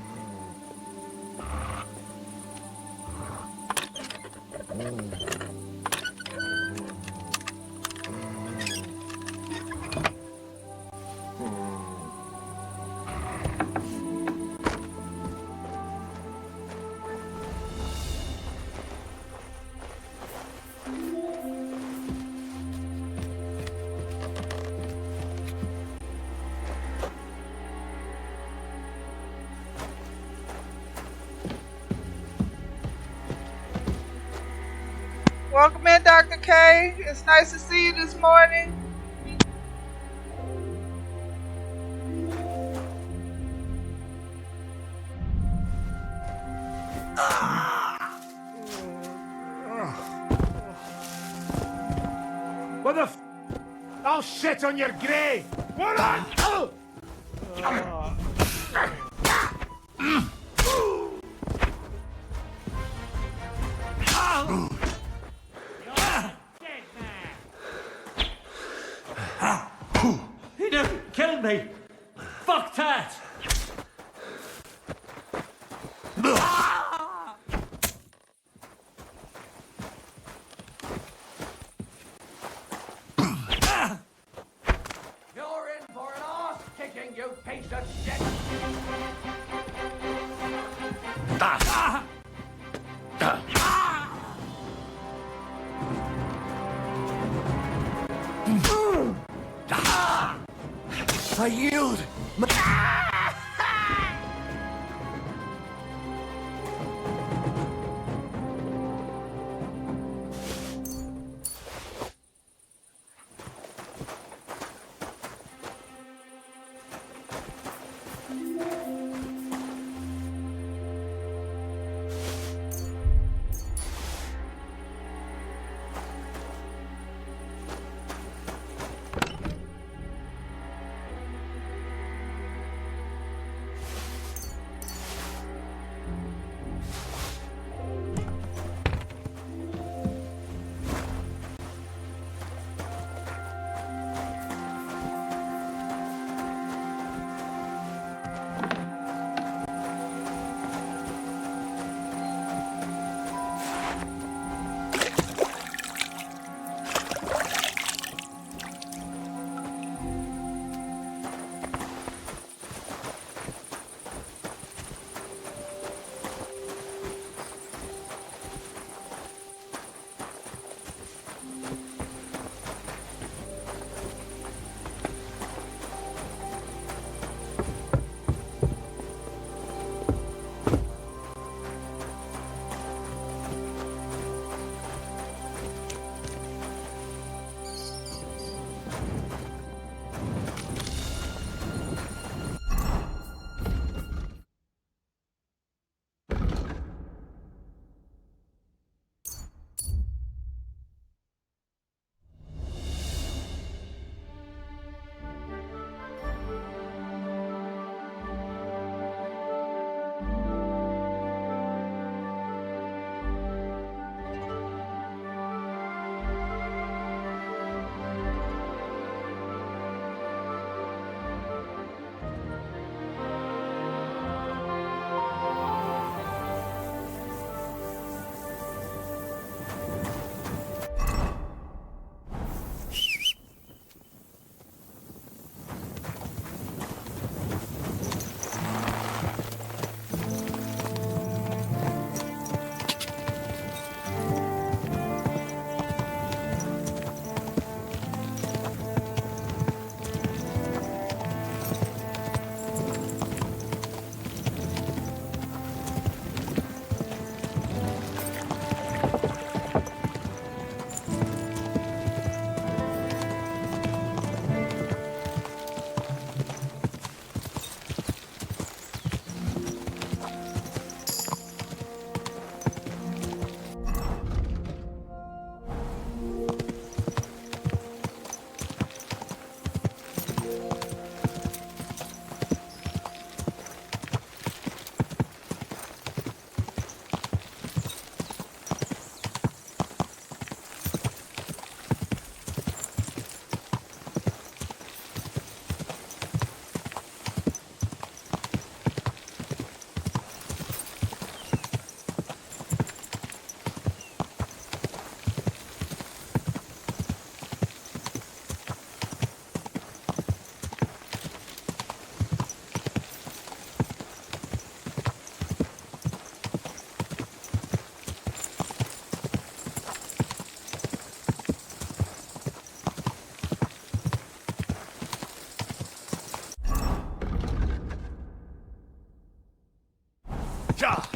Welcome in, Dr. K. It's nice to see you this morning. What the f? I'll shit on your grave! What up? He didn't kill me! Fuck that! You're in for an arse kicking, you piece of God.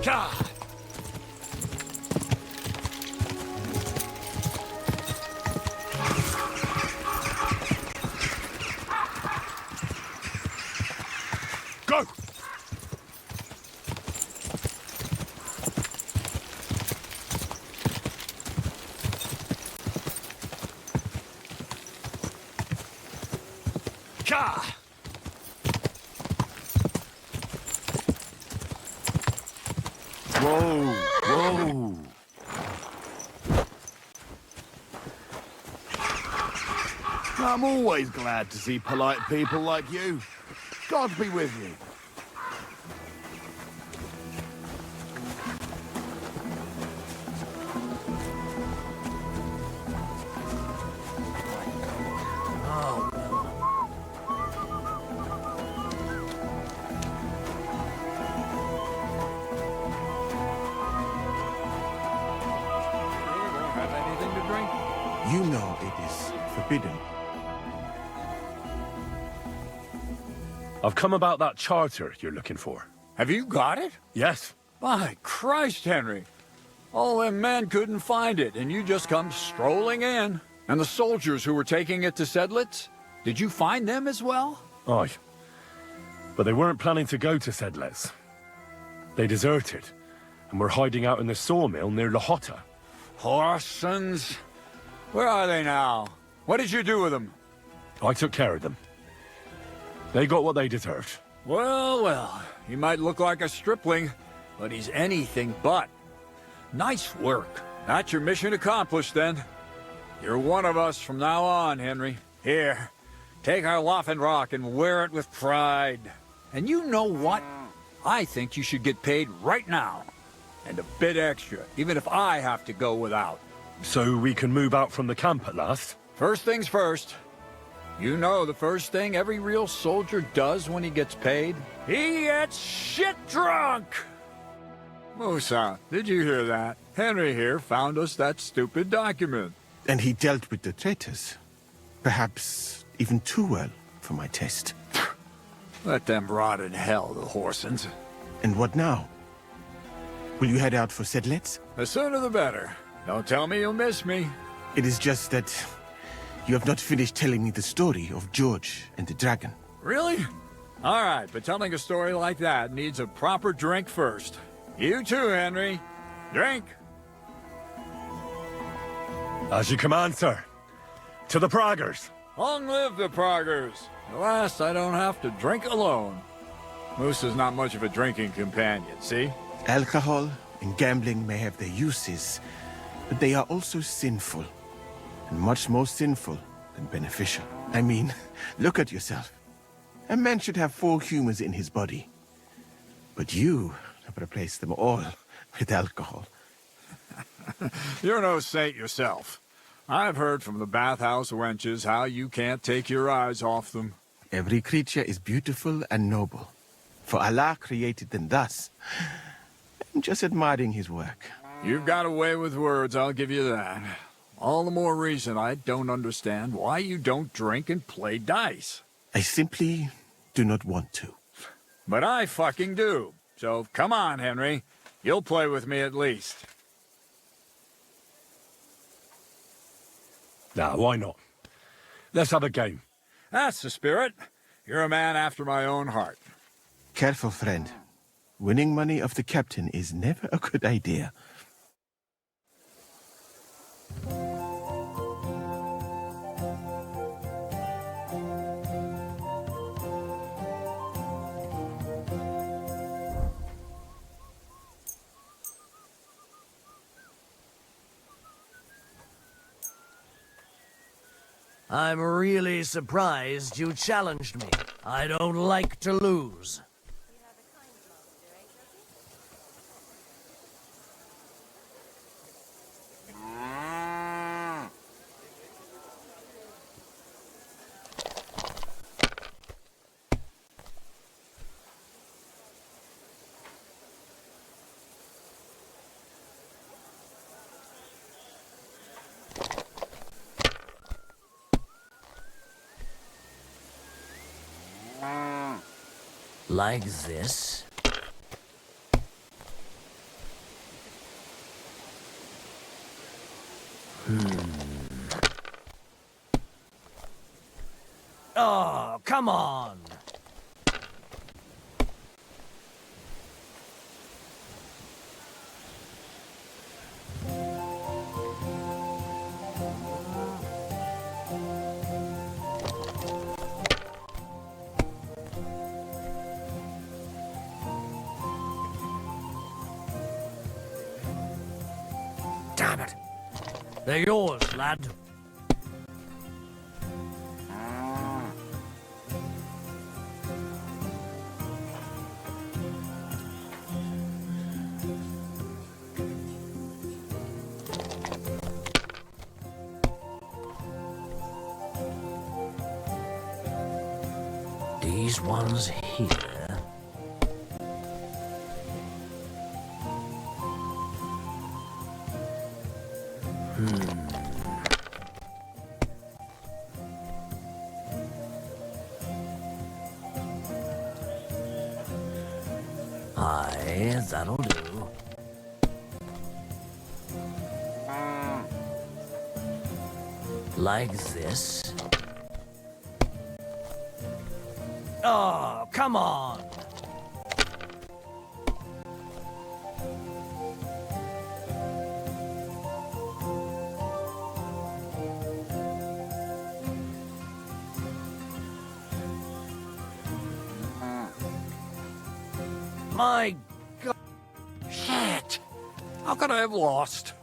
God. Go! God. Whoa! Whoa! I'm always glad to see polite people like you. God be with you. Have anything to drink? You know it is forbidden. I've come about that charter you're looking for. Have you got it? Yes. By Christ, Henry. All them men couldn't find it, and you just come strolling in. And the soldiers who were taking it to Sedlitz? Did you find them as well? Aye. But they weren't planning to go to Sedlitz. They deserted, and were hiding out in the sawmill near Lahota. Horsons. Where are they now? What did you do with them? I took care of them. They got what they deserved. Well, well, he might look like a stripling, but he's anything but. Nice work. That's your mission accomplished, then. You're one of us from now on, Henry. Here, take our Laughing Rock and wear it with pride. And you know what? I think you should get paid right now. And a bit extra, even if I have to go without. So we can move out from the camp at last? First things first. You know the first thing every real soldier does when he gets paid? He gets shit drunk! Musa, did you hear that? Henry here found us that stupid document. And he dealt with the traitors. Perhaps even too well for my taste. Let them rot in hell, the Horsons. And what now? Will you head out for Sedlitz? The sooner the better. Don't tell me you'll miss me. It is just that you have not finished telling me the story of George and the dragon. Really? All right, but telling a story like that needs a proper drink first. You too, Henry. Drink. As you command, sir. To the Praggers. Long live the Praggers. At last, I don't have to drink alone. Moose is not much of a drinking companion, see? Alcohol and gambling may have their uses, but they are also sinful. And much more sinful than beneficial. I mean, look at yourself. A man should have 4 humors in his body. But you have replaced them all with alcohol. You're no saint yourself. I've heard from the bathhouse wenches how you can't take your eyes off them. Every creature is beautiful and noble. For Allah created them thus. I'm just admiring his work. You've got a way with words, I'll give you that. All the more reason I don't understand why you don't drink and play dice. I simply do not want to. But I fucking do. So come on, Henry. You'll play with me at least. Nah, why not? Let's have a game. That's the spirit. You're a man after my own heart. Careful, friend. Winning money off the captain is never a good idea. I'm really surprised you challenged me. I don't like to lose. Like this? Oh, come on! Damn it! They're yours, lad. These ones here. Aye, that'll do. Like this. Oh, come on! My God! Shit! How could I have lost?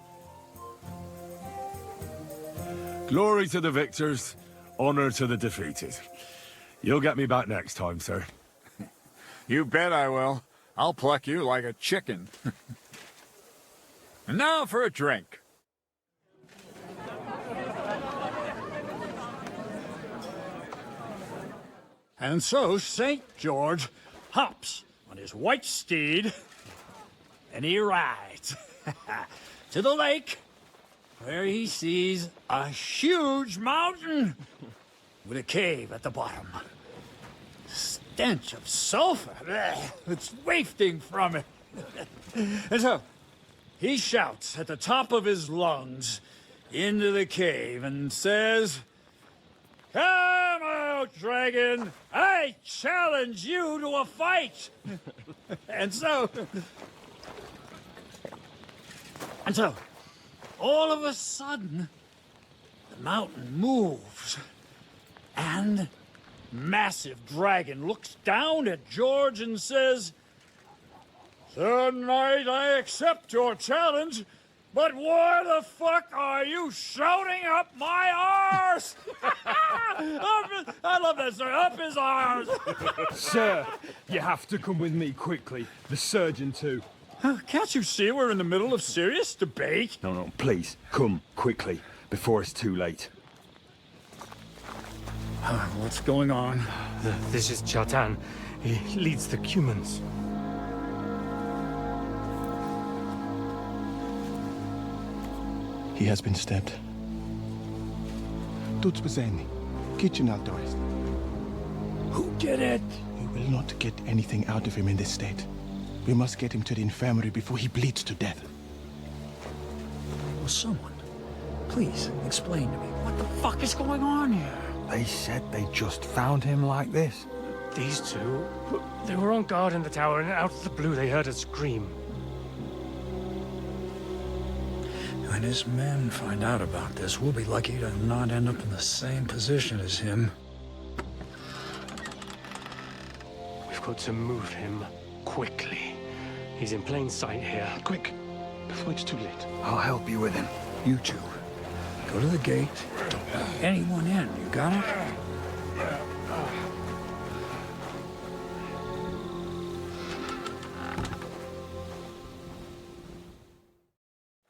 Glory to the victors, honor to the defeated. You'll get me back next time, sir. You bet I will. I'll pluck you like a chicken. And now for a drink. And so St. George hops on his white steed, and he rides to the lake, where he sees a huge mountain with a cave at the bottom. Stench of sulfur, it's wafting from it. And so he shouts at the top of his lungs into the cave and says, "Come out, dragon! I challenge you to a fight!" And so, all of a sudden, the mountain moves, and massive dragon looks down at George and says, "Sir Knight, I accept your challenge, but why the fuck are you shouting up my arse?" I love that, sir. Up his arse. Sir, you have to come with me quickly. The surgeon too. Can't you see we're in the middle of serious debate? No, please, come quickly, before it's too late. What's going on? This is Chatan. He leads the Cumans. He has been stabbed. Tuts bezeni. Kitchen outdoors. Who did it? We will not get anything out of him in this state. We must get him to the infirmary before he bleeds to death. Will someone please explain to me what the fuck is going on here? They said they just found him like this. These two, they were on guard in the tower, and out of the blue they heard a scream. When his men find out about this, we'll be lucky to not end up in the same position as him. We've got to move him quickly. He's in plain sight here. Quick, before it's too late. I'll help you with him. You two, go to the gate, anyone in. You got it?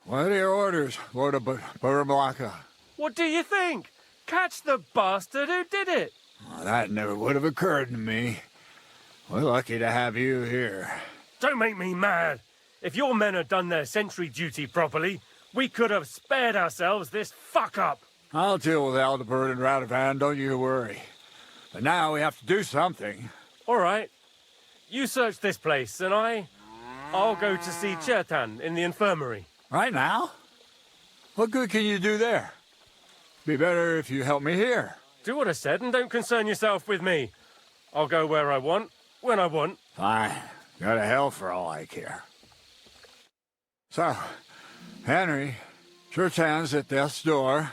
What are your orders, Lord of Burmlaka? What do you think? Catch the bastard who did it! Well, that never would have occurred to me. We're lucky to have you here. Don't make me mad. If your men had done their sentry duty properly, we could have spared ourselves this fuck-up. I'll deal with Aldebert and Radovan, don't you worry. But now we have to do something. All right. You search this place, and I'll go to see Chertan in the infirmary. Right now? What good can you do there? Be better if you help me here. Do what I said and don't concern yourself with me. I'll go where I want, when I want. Fine. Go to hell for all I care. So, Henry, Chertan's at death's door.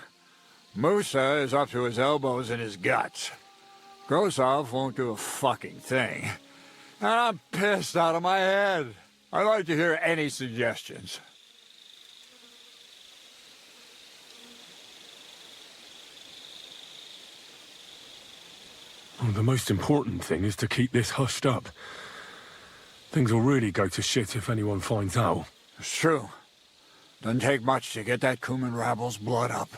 Musa is up to his elbows in his guts. Grosov won't do a fucking thing. And I'm pissed out of my head. I'd like to hear any suggestions. Well, the most important thing is to keep this hushed up. Things will really go to shit if anyone finds out. It's true. Doesn't take much to get that Kuman rabble's blood up.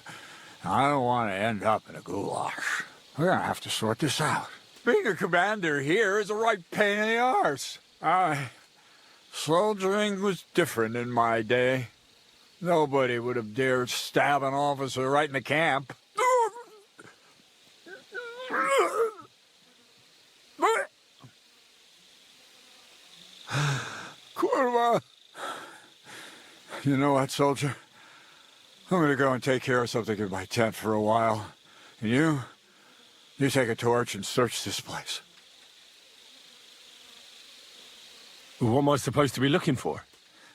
I don't want to end up in a goulash. We're gonna have to sort this out. Being a commander here is a right pain in the arse. Soldiering was different in my day. Nobody would have dared stab an officer right in the camp. Kurva! You know what, soldier? I'm gonna go and take care of something in my tent for a while. And you take a torch and search this place. What am I supposed to be looking for?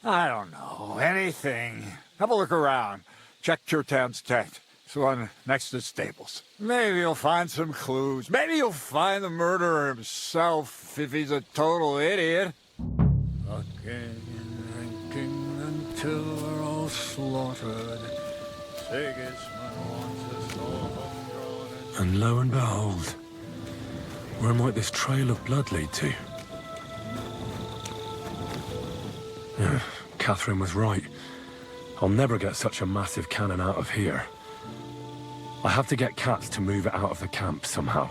I don't know. Anything. Have a look around. Check Chertan's tent. It's the one next to the stables. Maybe you'll find some clues. Maybe you'll find the murderer himself if he's a total idiot. Fucking drinking until we're all slaughtered. Sigismund wants us all undrawn. And lo and behold, where might this trail of blood lead to? Yeah, Catherine was right. I'll never get such a massive cannon out of here. I have to get Katz to move it out of the camp somehow.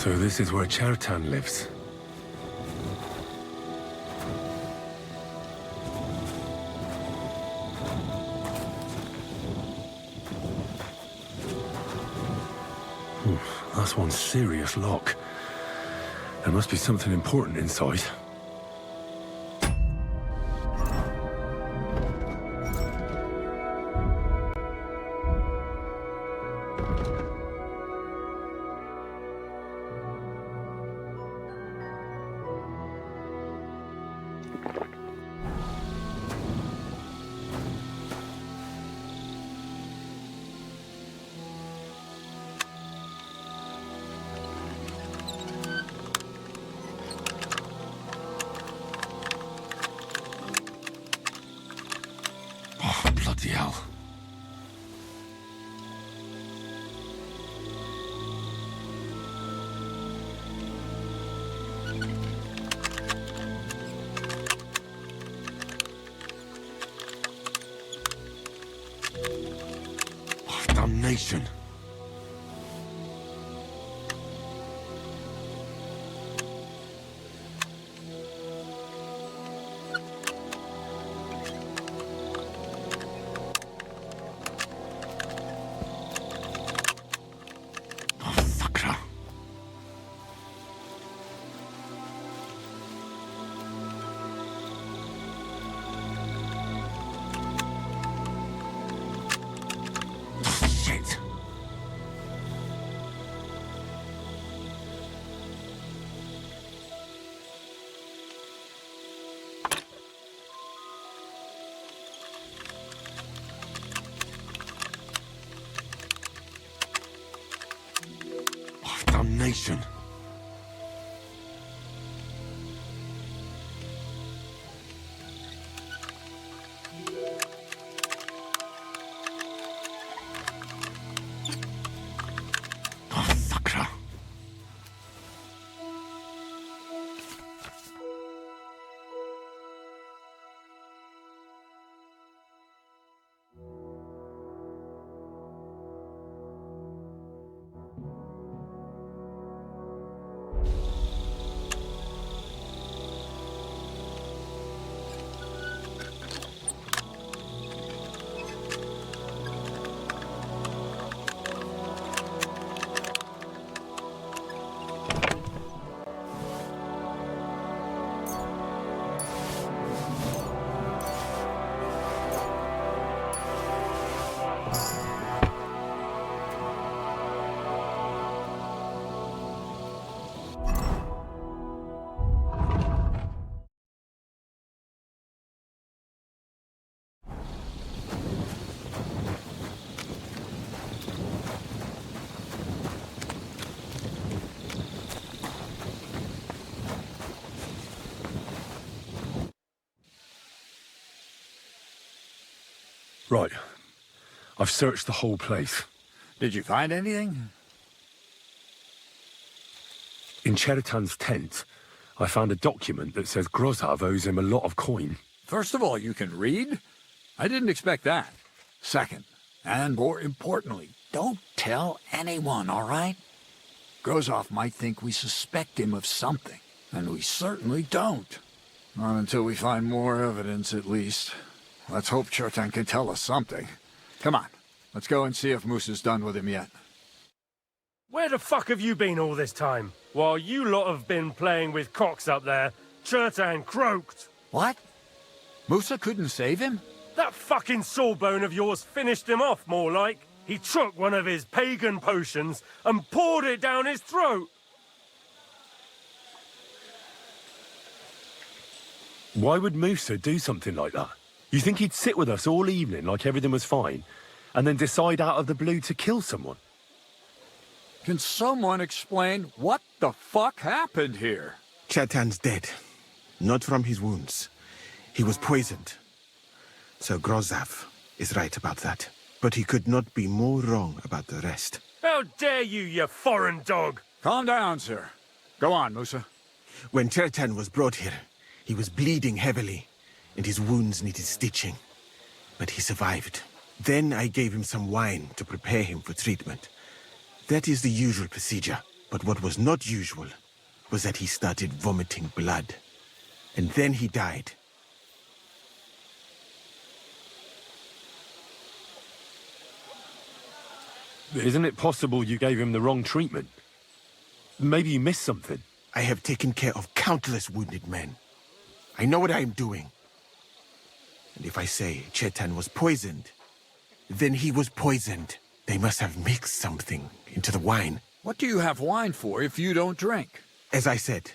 So this is where Chertan lives. That's one serious lock. There must be something important inside. Bloody hell. damnation! Damnation! Right. I've searched the whole place. Did you find anything? In Cheritan's tent, I found a document that says Grozav owes him a lot of coin. First of all, you can read? I didn't expect that. Second, and more importantly, don't tell anyone, all right? Grozav might think we suspect him of something, and we certainly don't. Not until we find more evidence, at least. Let's hope Cheritan can tell us something. Come on, let's go and see if Moosa's done with him yet. Where the fuck have you been all this time? While you lot have been playing with cocks up there, Cheritan croaked. What? Moosa couldn't save him? That fucking sawbone of yours finished him off, more like. He took one of his pagan potions and poured it down his throat. Why would Musa do something like that? You think he'd sit with us all evening like everything was fine, and then decide out of the blue to kill someone? Can someone explain what the fuck happened here? Cheritan's dead. Not from his wounds. He was poisoned. Sir Grozav is right about that. But he could not be more wrong about the rest. How dare you, you foreign dog! Calm down, sir. Go on, Musa. When Cheritan was brought here, he was bleeding heavily, and his wounds needed stitching. But he survived. Then I gave him some wine to prepare him for treatment. That is the usual procedure. But what was not usual was that he started vomiting blood. And then he died. Isn't it possible you gave him the wrong treatment? Maybe you missed something. I have taken care of countless wounded men. I know what I am doing. And if I say Cheritan was poisoned, then he was poisoned. They must have mixed something into the wine. What do you have wine for if you don't drink? As I said,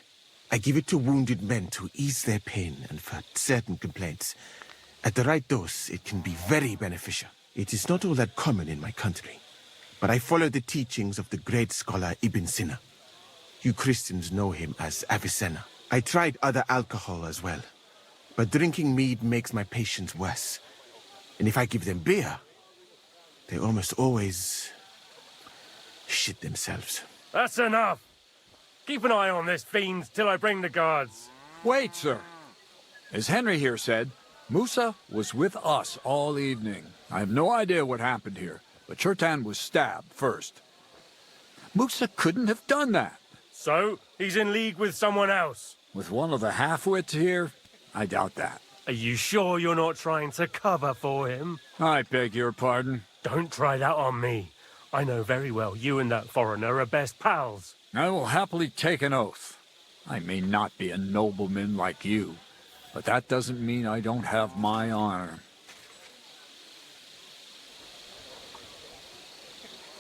I give it to wounded men to ease their pain and for certain complaints. At the right dose, it can be very beneficial. It is not all that common in my country. But I follow the teachings of the great scholar Ibn Sina. You Christians know him as Avicenna. I tried other alcohol as well. But drinking mead makes my patients worse. And if I give them beer, they almost always shit themselves. That's enough! Keep an eye on this fiend till I bring the guards. Wait, sir. As Henry here said, Musa was with us all evening. I have no idea what happened here. but Chertan was stabbed first. Musa couldn't have done that. So, he's in league with someone else? With one of the half-wits here, I doubt that. Are you sure you're not trying to cover for him? I beg your pardon? Don't try that on me. I know very well you and that foreigner are best pals. I will happily take an oath. I may not be a nobleman like you, but that doesn't mean I don't have my honor.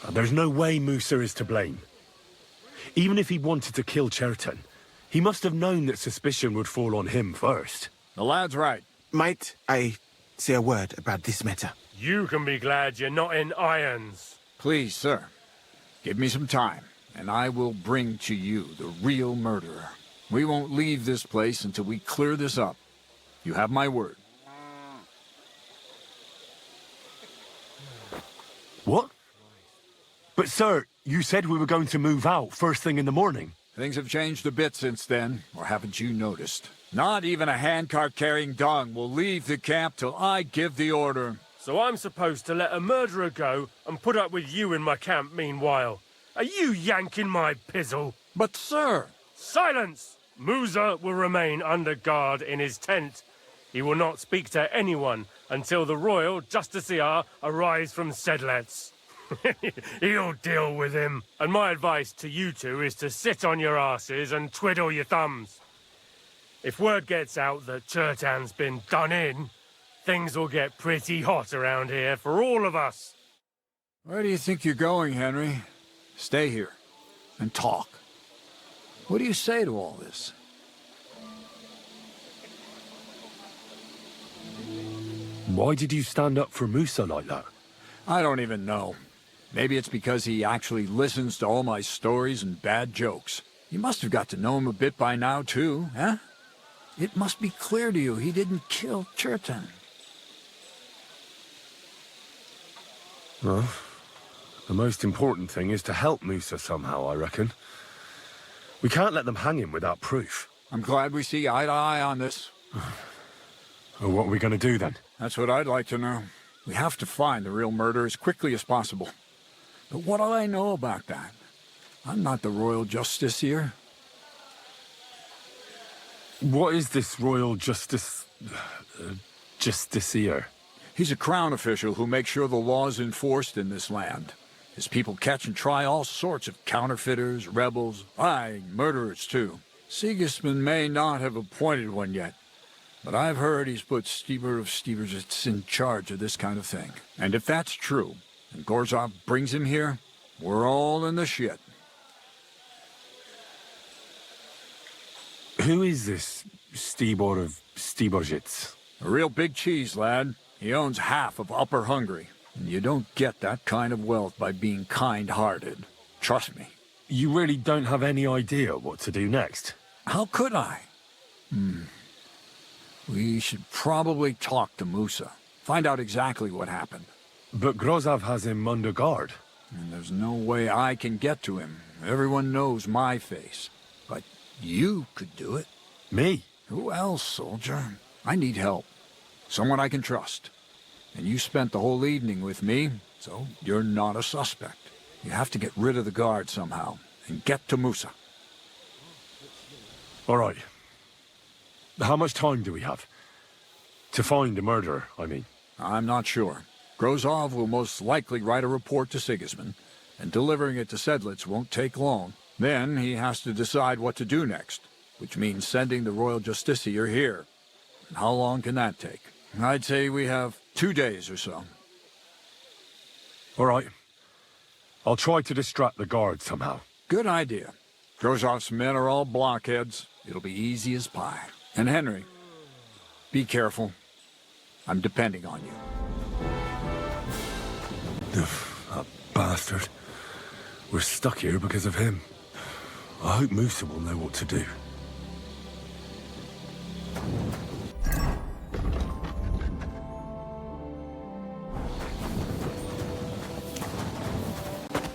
There's no way Musa is to blame. Even if he wanted to kill Chertan, he must have known that suspicion would fall on him first. The lad's right. Might I say a word about this matter? You can be glad you're not in irons. Please, sir, give me some time, and I will bring to you the real murderer. We won't leave this place until we clear this up. You have my word. What? But sir, you said we were going to move out first thing in the morning. Things have changed a bit since then, or haven't you noticed? Not even a handcart carrying dung will leave the camp till I give the order. So I'm supposed to let a murderer go and put up with you in my camp meanwhile. Are you yanking my pizzle? But sir... Silence! Musa will remain under guard in his tent. He will not speak to anyone until the royal justiciar arrives from Sedlets. He'll deal with him. And my advice to you two is to sit on your asses and twiddle your thumbs. If word gets out that Chertan's been done in, things will get pretty hot around here for all of us. Where do you think you're going, Henry? Stay here and talk. What do you say to all this? Why did you stand up for Musa like that? I don't even know. Maybe it's because he actually listens to all my stories and bad jokes. You must have got to know him a bit by now, too, huh? It must be clear to you he didn't kill Chertan. Well, the most important thing is to help Musa somehow, I reckon. We can't let them hang him without proof. I'm glad we see eye to eye on this. Well, what are we going to do then? That's what I'd like to know. We have to find the real murderer as quickly as possible. But what do I know about that? I'm not the royal justiciar. What is this royal justiciar? He's a crown official who makes sure the law is enforced in this land. His people catch and try all sorts of counterfeiters, rebels, aye, murderers too. Sigismund may not have appointed one yet, but I've heard he's put Stieber of Stiebersitz in charge of this kind of thing. And if that's true, and Gorzov brings him here, we're all in the shit. Who is this Stibor of Stiebersitz? A real big cheese, lad. He owns half of Upper Hungary. And you don't get that kind of wealth by being kind-hearted. Trust me. You really don't have any idea what to do next? How could I? We should probably talk to Musa. Find out exactly what happened. But Grozov has him under guard. And there's no way I can get to him. Everyone knows my face. But you could do it. Me? Who else, soldier? I need help. Someone I can trust. And you spent the whole evening with me, so you're not a suspect. You have to get rid of the guard somehow, and get to Musa. All right. How much time do we have? To find the murderer, I mean. I'm not sure. Grozov will most likely write a report to Sigismund, and delivering it to Sedlitz won't take long. Then he has to decide what to do next, which means sending the royal justiciar here. And how long can that take? I'd say we have 2 days or so. All right. I'll try to distract the guard somehow. Good idea. Grozov's men are all blockheads. It'll be easy as pie. And Henry, be careful. I'm depending on you. That bastard. We're stuck here because of him. I hope Musa will know what to do.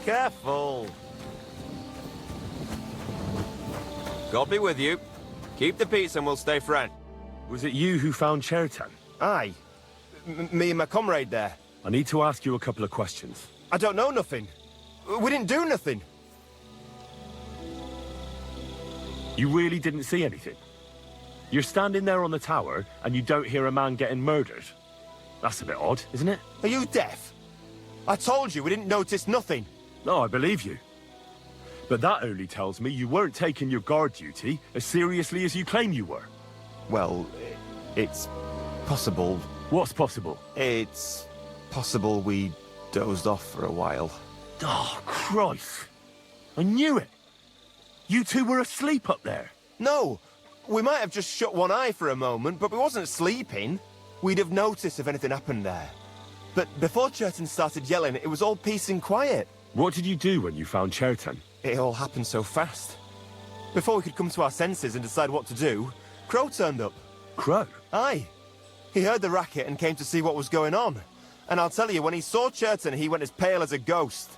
Careful. God be with you. Keep the peace and we'll stay friends. Was it you who found Chertan? Aye. Me and my comrade there. I need to ask you a couple of questions. I don't know nothing. We didn't do nothing. You really didn't see anything? You're standing there on the tower, and you don't hear a man getting murdered? That's a bit odd, isn't it? Are you deaf? I told you we didn't notice nothing. No, I believe you. But that only tells me you weren't taking your guard duty as seriously as you claim you were. Well, it's possible. What's possible? It's possible we dozed off for a while. Oh, Christ. I knew it. You two were asleep up there. No, we might have just shut one eye for a moment, but we wasn't sleeping. We'd have noticed if anything happened there. But before Churton started yelling, it was all peace and quiet. What did you do when you found Churton? It all happened so fast. Before we could come to our senses and decide what to do, Crow turned up. Crow? Aye. He heard the racket and came to see what was going on. And I'll tell you, when he saw Churton, he went as pale as a ghost.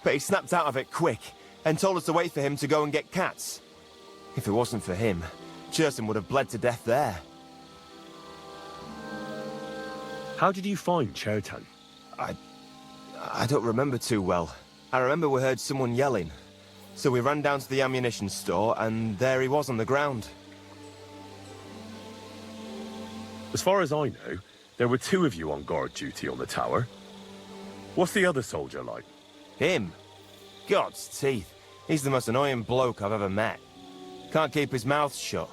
But he snapped out of it quick and told us to wait for him to go and get cats. If it wasn't for him, Churton would have bled to death there. How did you find Churton? I don't remember too well. I remember we heard someone yelling. So we ran down to the ammunition store, and there he was on the ground. As far as I know, there were two of you on guard duty on the tower. What's the other soldier like? Him? God's teeth. He's the most annoying bloke I've ever met. Can't keep his mouth shut.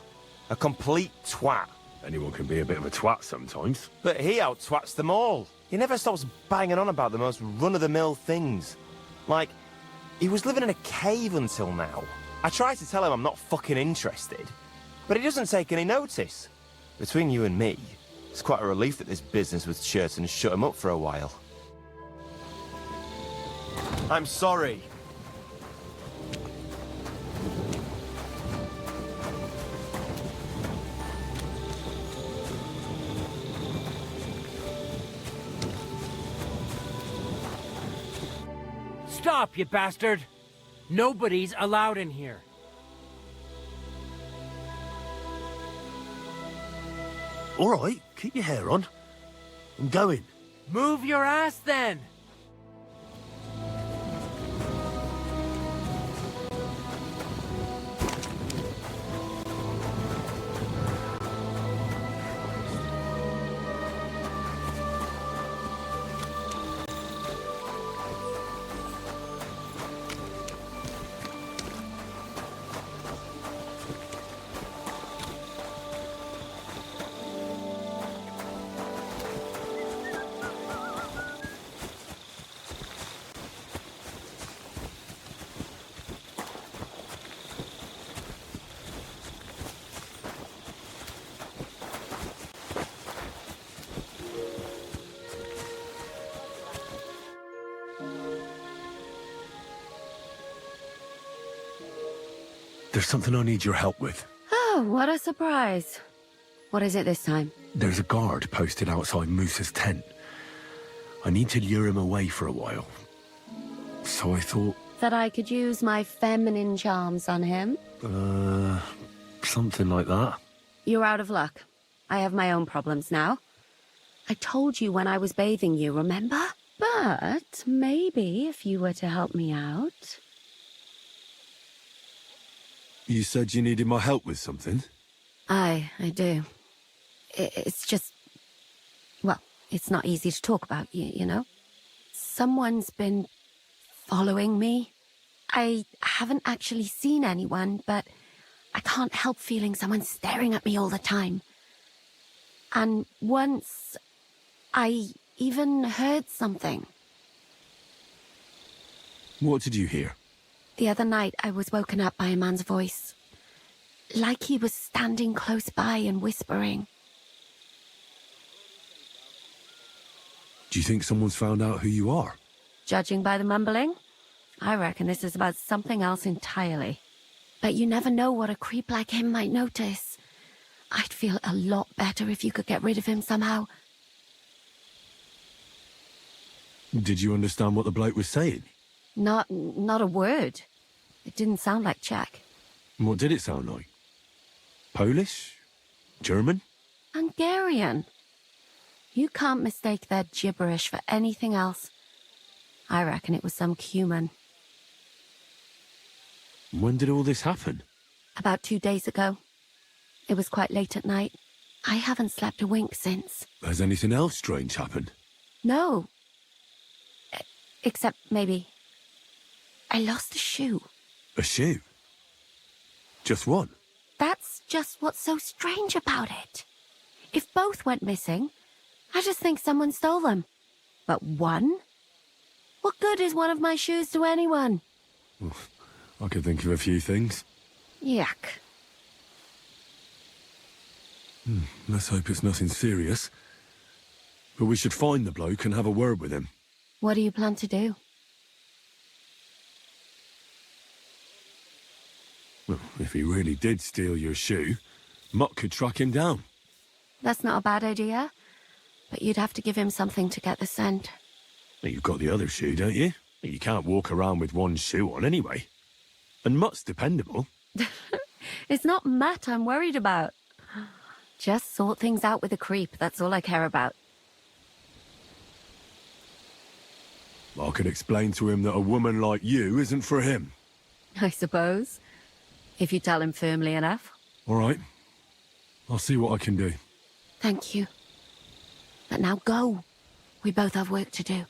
A complete twat. Anyone can be a bit of a twat sometimes. But he out-twats them all. He never stops banging on about the most run-of-the-mill things. Like, he was living in a cave until now. I try to tell him I'm not fucking interested, but he doesn't take any notice. Between you and me, it's quite a relief that this business with Churton shut him up for a while. I'm sorry. Stop, you bastard! Nobody's allowed in here. All right, keep your hair on. I'm going. Move your ass, then! There's something I need your help with. Oh, what a surprise. What is it this time? There's a guard posted outside Moose's tent. I need to lure him away for a while. So I thought... That I could use my feminine charms on him? Something like that. You're out of luck. I have my own problems now. I told you when I was bathing you, remember? But maybe if you were to help me out... You said you needed my help with something? I do. It's just... Well, it's not easy to talk about, you know? Someone's been following me. I haven't actually seen anyone, but I can't help feeling someone staring at me all the time. And once, I even heard something. What did you hear? The other night, I was woken up by a man's voice. Like he was standing close by and whispering. Do you think someone's found out who you are? Judging by the mumbling, I reckon this is about something else entirely. But you never know what a creep like him might notice. I'd feel a lot better if you could get rid of him somehow. Did you understand what the bloke was saying? Not a word. It didn't sound like Czech. What did it sound like? Polish? German? Hungarian. You can't mistake their gibberish for anything else. I reckon it was some human. When did all this happen? About 2 days ago. It was quite late at night. I haven't slept a wink since. Has anything else strange happened? No. Except maybe... I lost a shoe. A shoe? Just one? That's just what's so strange about it. If both went missing, I just think someone stole them. But one? What good is one of my shoes to anyone? I could think of a few things. Yuck. Let's hope it's nothing serious. But we should find the bloke and have a word with him. What do you plan to do? Well, if he really did steal your shoe, Mutt could track him down. That's not a bad idea. But you'd have to give him something to get the scent. Well, you've got the other shoe, don't you? You can't walk around with one shoe on anyway. And Mutt's dependable. It's not Matt I'm worried about. Just sort things out with a creep, that's all I care about. I could explain to him that a woman like you isn't for him. I suppose. If you tell him firmly enough. All right. I'll see what I can do. Thank you. But now go. We both have work to do.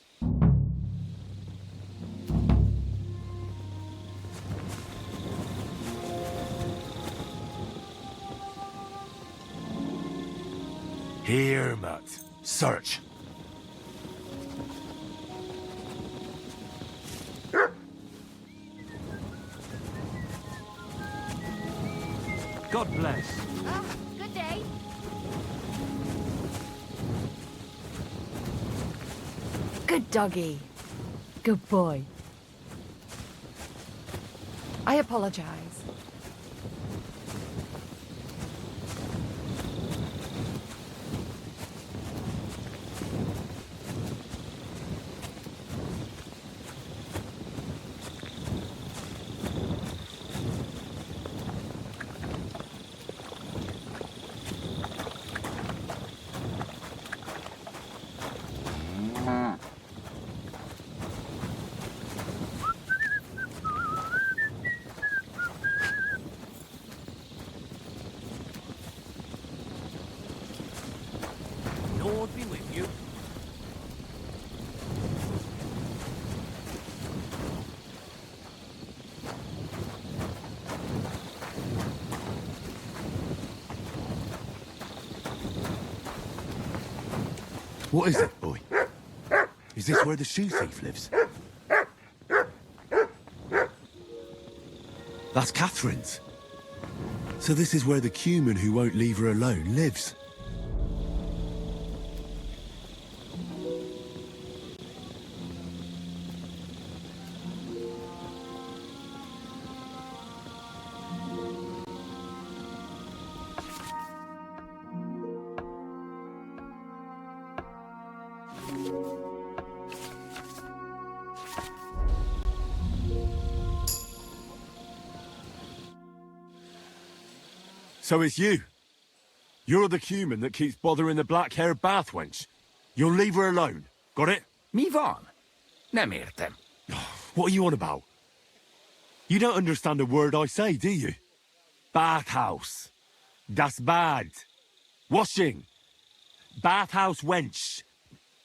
Here, Matt. Search. God bless. Oh, good day. Good doggy. Good boy. I apologize. Lord be with you. What is it, boy? Is this where the shoe thief lives? That's Catherine's. So this is where the Cuman who won't leave her alone lives. So it's you. You're the Cuman that keeps bothering the black-haired bath wench. You'll leave her alone. Got it? Mi van? Nem értem. What are you on about? You don't understand a word I say, do you? Bathhouse. Das Bad. Washing. Bathhouse wench.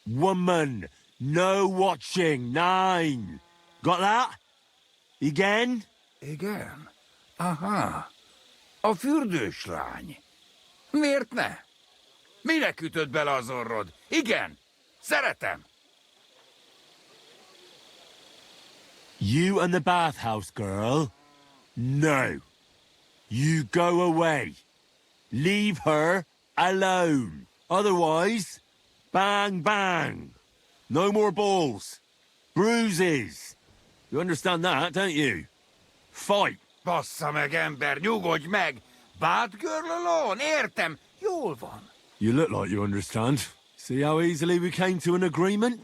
Woman. No watching. 9. Got that? Again? Igen. Aha. A fürdős lány. Miért ne? Mire kütött bele az orrod? Igen. Szeretem. You and the bathhouse girl? No. You go away. Leave her alone. Otherwise, bang, bang. No more balls. Bruises. You understand that, don't you? Fight. Bassza meg, ember, nyugodj meg! Bad girl alone, értem, jól van. You look like you understand. See how easily we came to an agreement?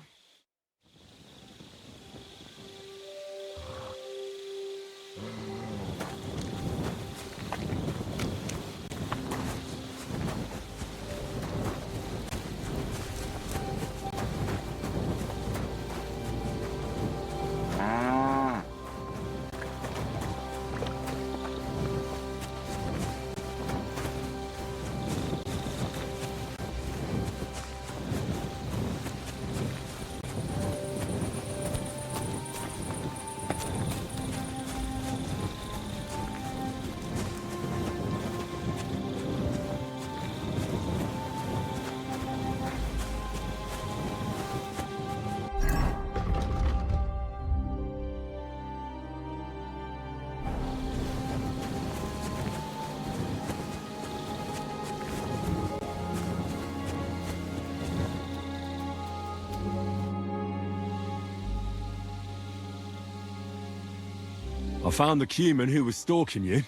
I found the Cuman who was stalking you.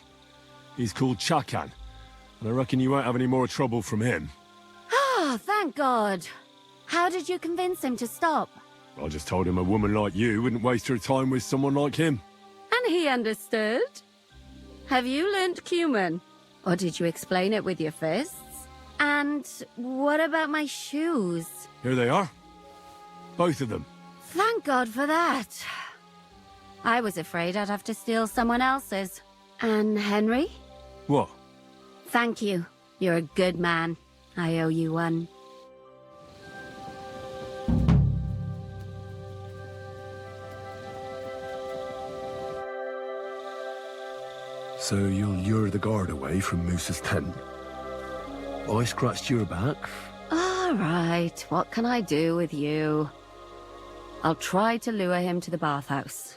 He's called Chakan, and I reckon you won't have any more trouble from him. Ah, thank God. How did you convince him to stop? I just told him a woman like you wouldn't waste her time with someone like him. And he understood? Have you learnt Cuman? Or did you explain it with your fists? And what about my shoes? Here they are. Both of them. Thank God for that. I was afraid I'd have to steal someone else's. And Henry? What? Thank you. You're a good man. I owe you one. So you'll lure the guard away from Moose's tent? I scratched your back. All right, what can I do with you? I'll try to lure him to the bathhouse.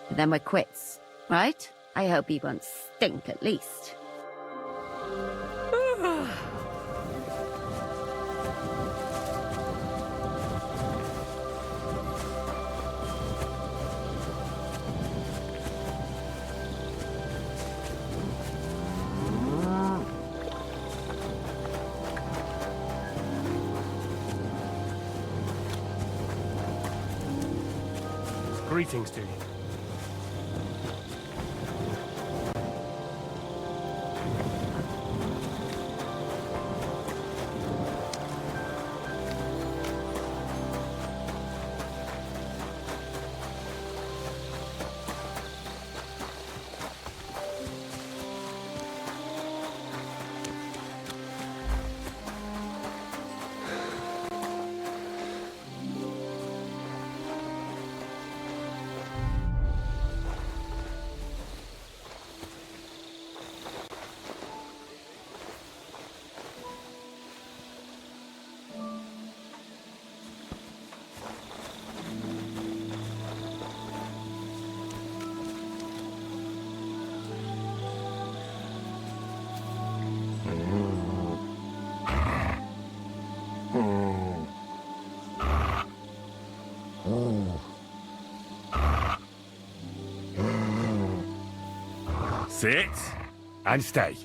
But then we're quits, right? I hope he won't stink at least. Greetings to you. Sit and stay.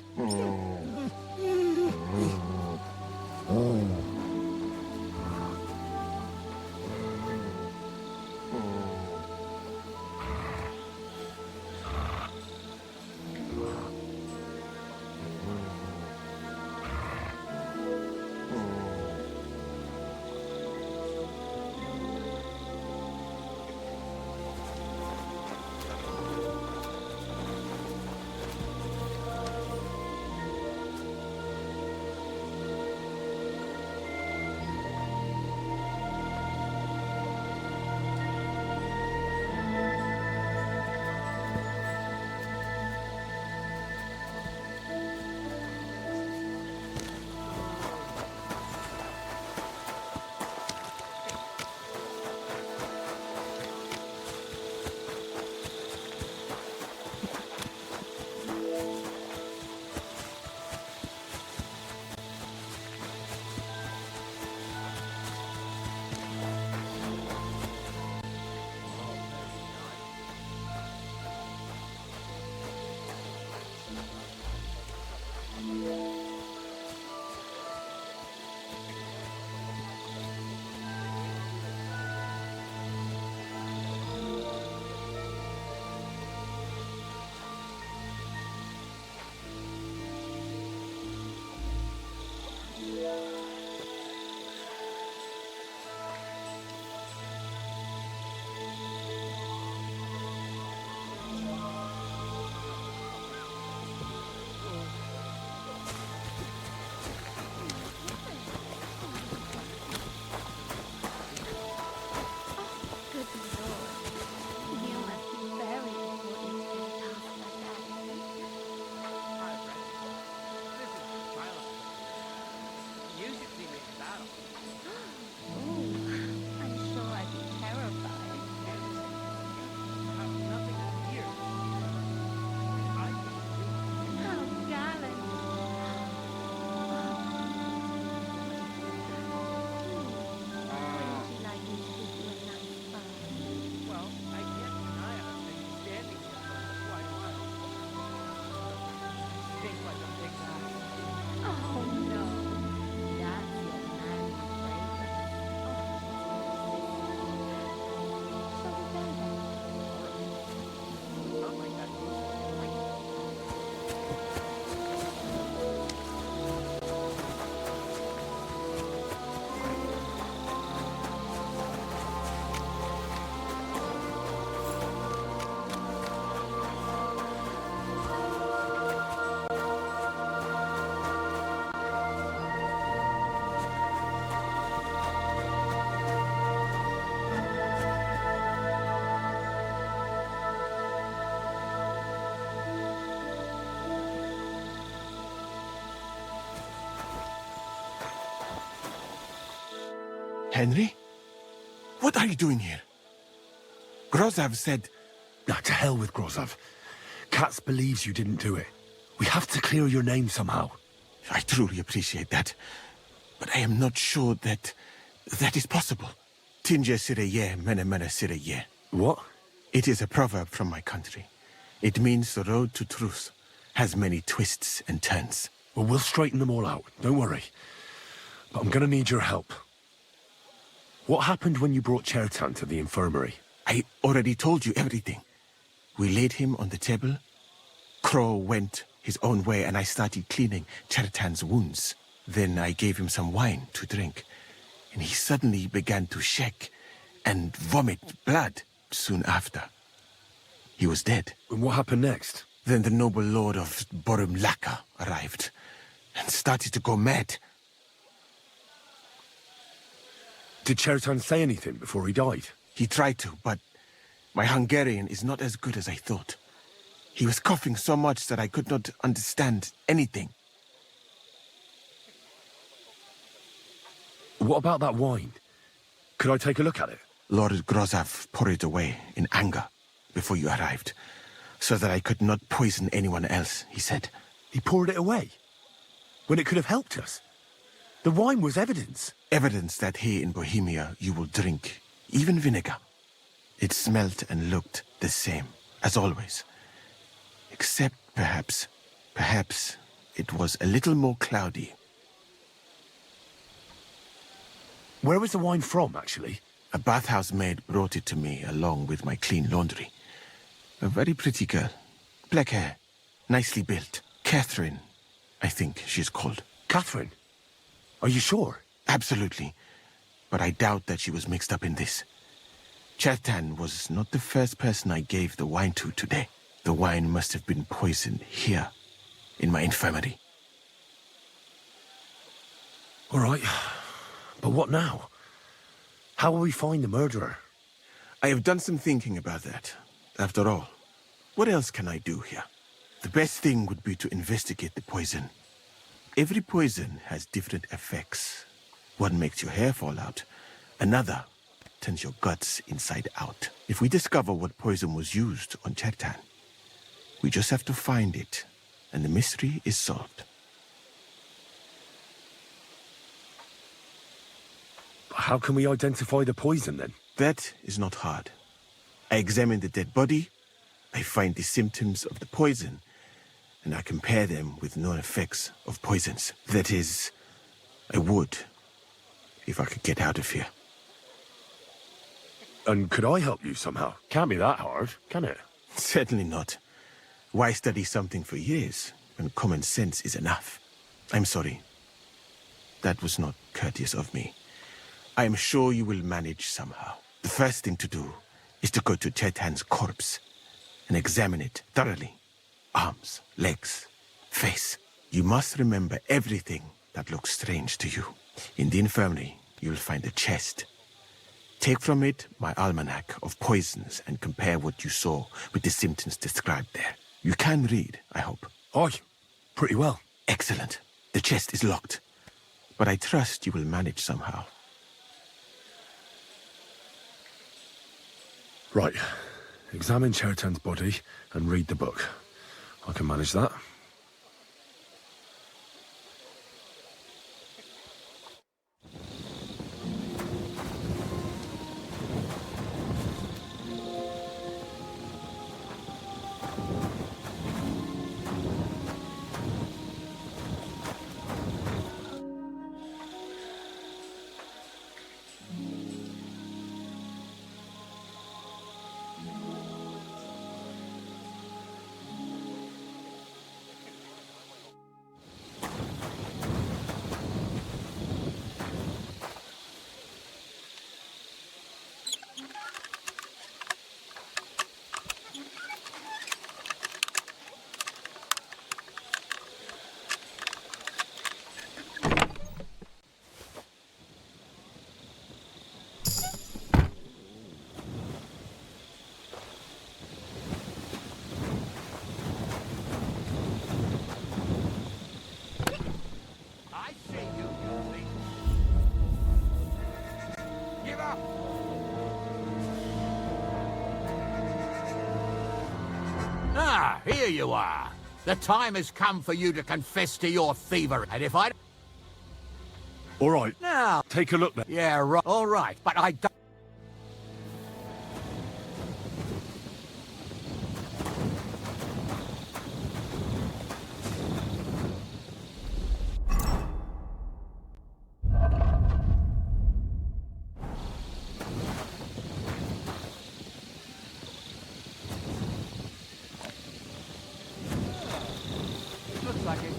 Henry? What are you doing here? Grozav said... Now, to hell with Grozav. Katz believes you didn't do it. We have to clear your name somehow. I truly appreciate that. But I am not sure that is possible. Tinja sireye, mene mene sireye. What? It is a proverb from my country. It means the road to truth has many twists and turns. Well, we'll straighten them all out. Don't worry. But I'm gonna need your help. What happened when you brought Chertan to the infirmary? I already told you everything. We laid him on the table. Crow went his own way and I started cleaning Chertan's wounds. Then I gave him some wine to drink. And he suddenly began to shake and vomit blood soon after. He was dead. And what happened next? Then the noble lord of Borumlaka arrived and started to go mad. Did Chertan say anything before he died? He tried to, but my Hungarian is not as good as I thought. He was coughing so much that I could not understand anything. What about that wine? Could I take a look at it? Lord Grozav poured it away in anger before you arrived, so that I could not poison anyone else, he said. He poured it away? When it could have helped us? The wine was evidence. Evidence that here in Bohemia you will drink even vinegar. It smelt and looked the same, as always. Except perhaps it was a little more cloudy. Where was the wine from, actually? A bathhouse maid brought it to me along with my clean laundry. A very pretty girl. Black hair. Nicely built. Catherine, I think she's called. Catherine? Are you sure? Absolutely. But I doubt that she was mixed up in this. Chertan was not the first person I gave the wine to today. The wine must have been poisoned here, in my infirmary. All right. But what now? How will we find the murderer? I have done some thinking about that. After all, what else can I do here? The best thing would be to investigate the poison. Every poison has different effects. One makes your hair fall out. Another turns your guts inside out. If we discover what poison was used on Chertan, we just have to find it, and the mystery is solved. How can we identify the poison, then? That is not hard. I examine the dead body, I find the symptoms of the poison, and I compare them with known effects of poisons. That is, I would, if I could get out of here. And could I help you somehow? Can't be that hard, can it? Certainly not. Why study something for years when common sense is enough? I'm sorry. That was not courteous of me. I am sure you will manage somehow. The first thing to do is to go to Chertan's corpse and examine it thoroughly. Arms, legs, face. You must remember everything that looks strange to you. In the infirmary, you will find a chest. Take from it my almanac of poisons and compare what you saw with the symptoms described there. You can read, I hope. Aye, pretty well. Excellent. The chest is locked, but I trust you will manage somehow. Right. Examine Chertan's body and read the book. I can manage that. Here you are. The time has come for you to confess to your thievery. And if I... All right. Now... Take a look then. Yeah, right. All right, but I don't... Looks like it.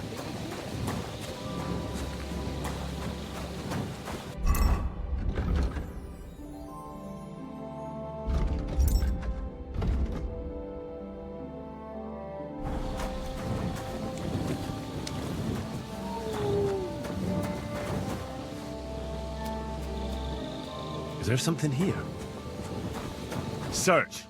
Is there something here? Search.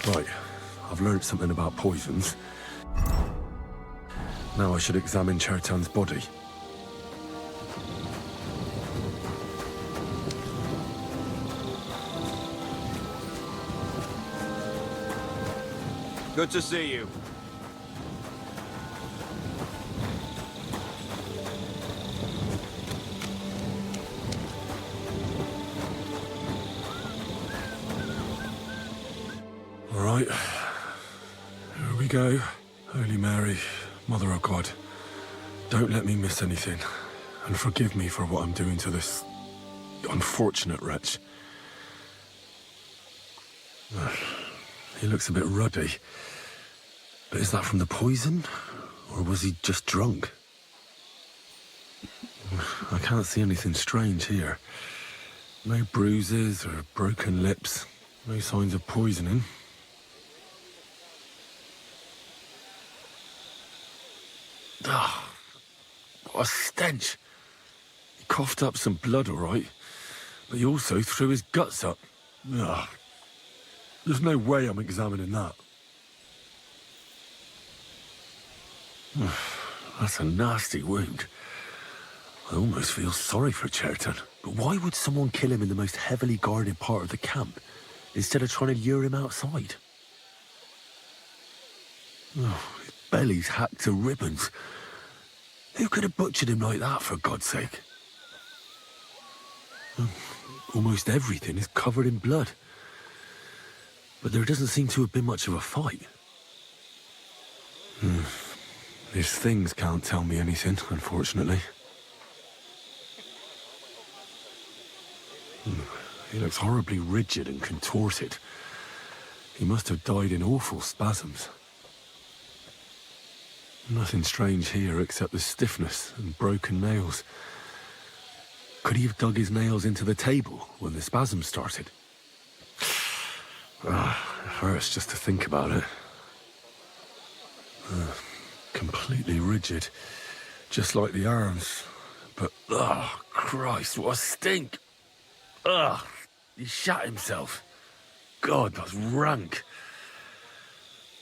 Right, I've learned something about poisons. Now I should examine Chertan's body. Good to see you. All right, here we go. Holy Mary, Mother of God, don't let me miss anything, and forgive me for what I'm doing to this unfortunate wretch. He looks a bit ruddy, but is that from the poison, or was he just drunk? I can't see anything strange here. No bruises or broken lips, no signs of poisoning. Ah, what a stench. He coughed up some blood, all right, but he also threw his guts up. Ugh. There's no way I'm examining that. That's a nasty wound. I almost feel sorry for Chertan. But why would someone kill him in the most heavily guarded part of the camp, instead of trying to lure him outside? His belly's hacked to ribbons. Who could have butchered him like that, for God's sake? Almost everything is covered in blood. But there doesn't seem to have been much of a fight. These things can't tell me anything, unfortunately. He looks horribly rigid and contorted. He must have died in awful spasms. Nothing strange here except the stiffness and broken nails. Could he have dug his nails into the table when the spasms started? It hurts just to think about it. Completely rigid, just like the arms. But, Christ, what a stink! He shat himself. God, that's rank.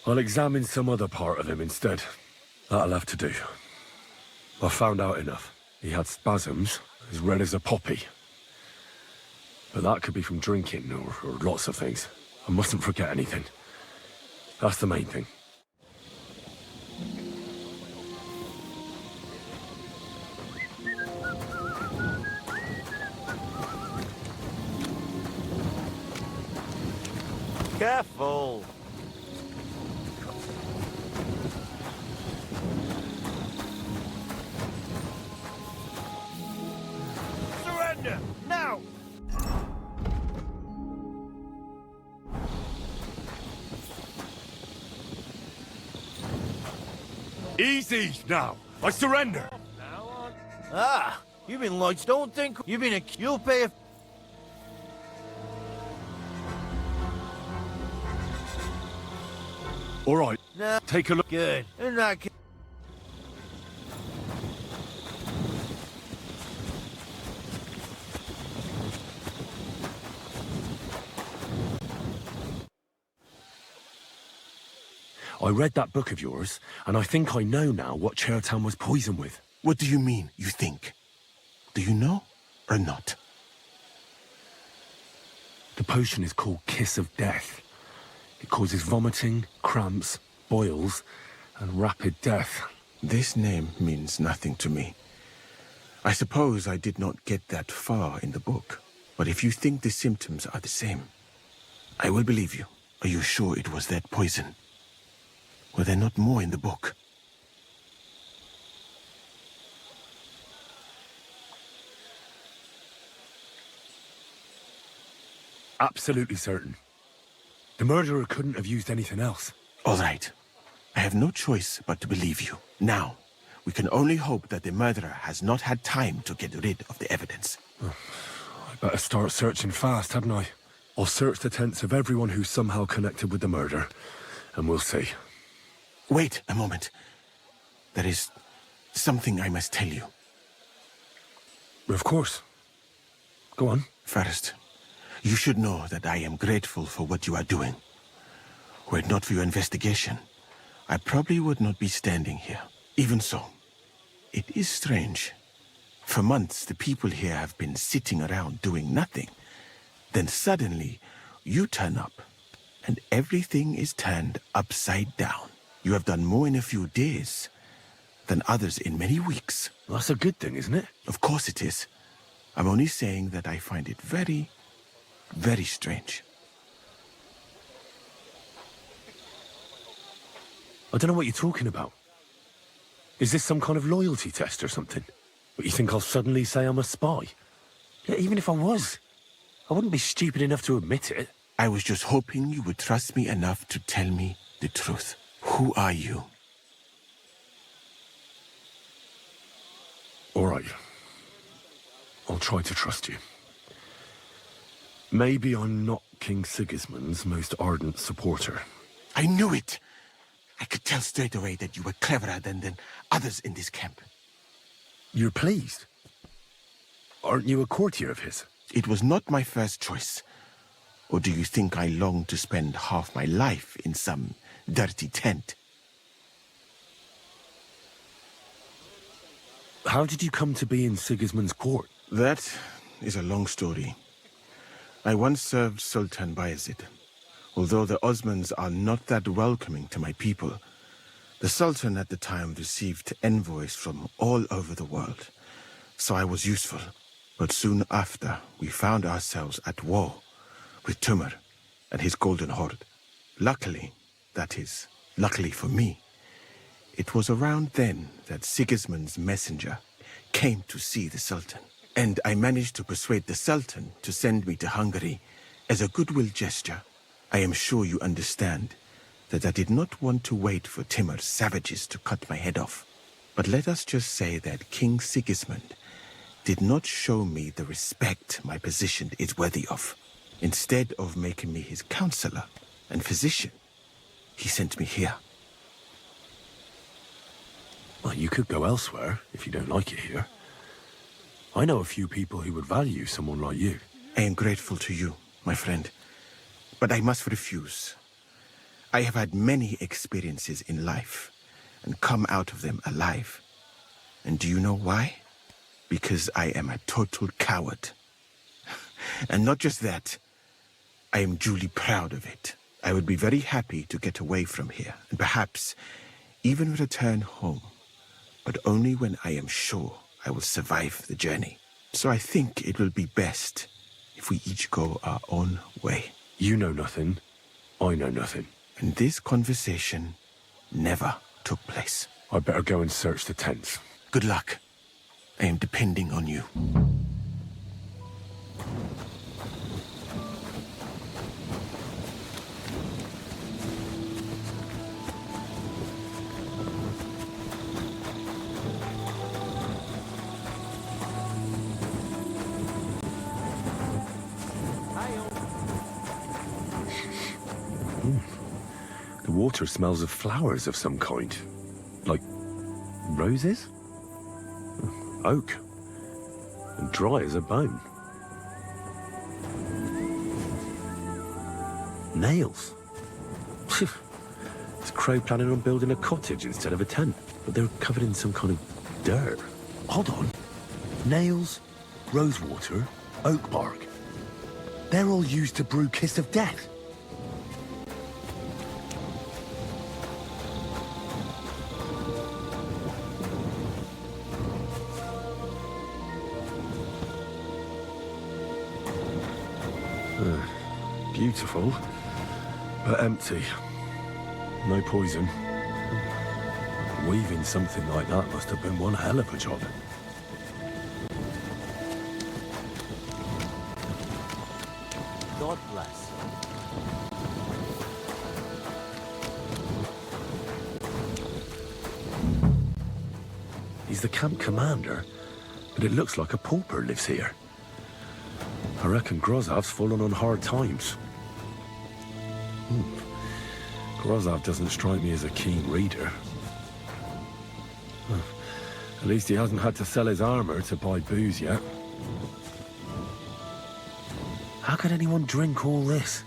I'll examine some other part of him instead. That'll have to do. I found out enough. He had spasms, as red as a poppy. But that could be from drinking, or lots of things. I mustn't forget anything. That's the main thing. Commander! Now! Easy now. I surrender. Ah, you've been like don't think you've been you'll pay a... All right. Nah, Take a look. good. In that case... I read that book of yours, and I think I know now what Chertown was poisoned with. What do you mean, you think? Do you know or not? The potion is called Kiss of Death. It causes vomiting, cramps, boils, and rapid death. This name means nothing to me. I suppose I did not get that far in the book. But if you think the symptoms are the same, I will believe you. Are you sure it was that poison? Were there not more in the book? Absolutely certain. The murderer couldn't have used anything else. All right. I have no choice but to believe you. Now, we can only hope that the murderer has not had time to get rid of the evidence. I better start searching fast, hadn't I? I'll search the tents of everyone who's somehow connected with the murder, and we'll see. Wait a moment. There is something I must tell you. Of course. Go on. First, you should know that I am grateful for what you are doing. Were it not for your investigation, I probably would not be standing here. Even so, it is strange. For months, the people here have been sitting around doing nothing. Then suddenly, you turn up, and everything is turned upside down. You have done more in a few days than others in many weeks. Well, that's a good thing, isn't it? Of course it is. I'm only saying that I find it very, very strange. I don't know what you're talking about. Is this some kind of loyalty test or something? But you think I'll suddenly say I'm a spy? Yeah, even if I was, I wouldn't be stupid enough to admit it. I was just hoping you would trust me enough to tell me the truth. Who are you? All right. I'll try to trust you. Maybe I'm not King Sigismund's most ardent supporter. I knew it! I could tell straight away that you were cleverer than others in this camp. You're pleased? Aren't you a courtier of his? It was not my first choice. Or do you think I long to spend half my life in some dirty tent? How did you come to be in Sigismund's court? That is a long story. I once served Sultan Bayezid. Although the Osmans are not that welcoming to my people, the Sultan at the time received envoys from all over the world, so I was useful. But soon after, we found ourselves at war with Timur and his Golden Horde. Luckily, that is, luckily for me, it was around then that Sigismund's messenger came to see the Sultan. And I managed to persuade the Sultan to send me to Hungary as a goodwill gesture. I am sure you understand that I did not want to wait for Timur's savages to cut my head off. But let us just say that King Sigismund did not show me the respect my position is worthy of. Instead of making me his counselor and physician, he sent me here. Well, you could go elsewhere if you don't like it here. I know a few people who would value someone like you. I am grateful to you, my friend. But I must refuse. I have had many experiences in life and come out of them alive. And do you know why? Because I am a total coward. And not just that, I am duly proud of it. I would be very happy to get away from here and perhaps even return home, but only when I am sure I will survive the journey. So I think it will be best if we each go our own way. You know nothing. I know nothing. And this conversation never took place. I better go and search the tents. Good luck. I am depending on you. water smells of flowers of some kind. Like roses? Oak. And dry as a bone. Nails. Is Crow planning on building a cottage instead of a tent? But they're covered in some kind of dirt. Hold on. Nails, rosewater, oak bark. They're all used to brew Kiss of Death. Beautiful, but empty. No poison. Weaving something like that must have been one hell of a job. God bless. He's the camp commander, but it looks like a pauper lives here. I reckon Grozav's fallen on hard times. Grozav doesn't strike me as a keen reader. At least he hasn't had to sell his armor to buy booze yet. How could anyone drink all this?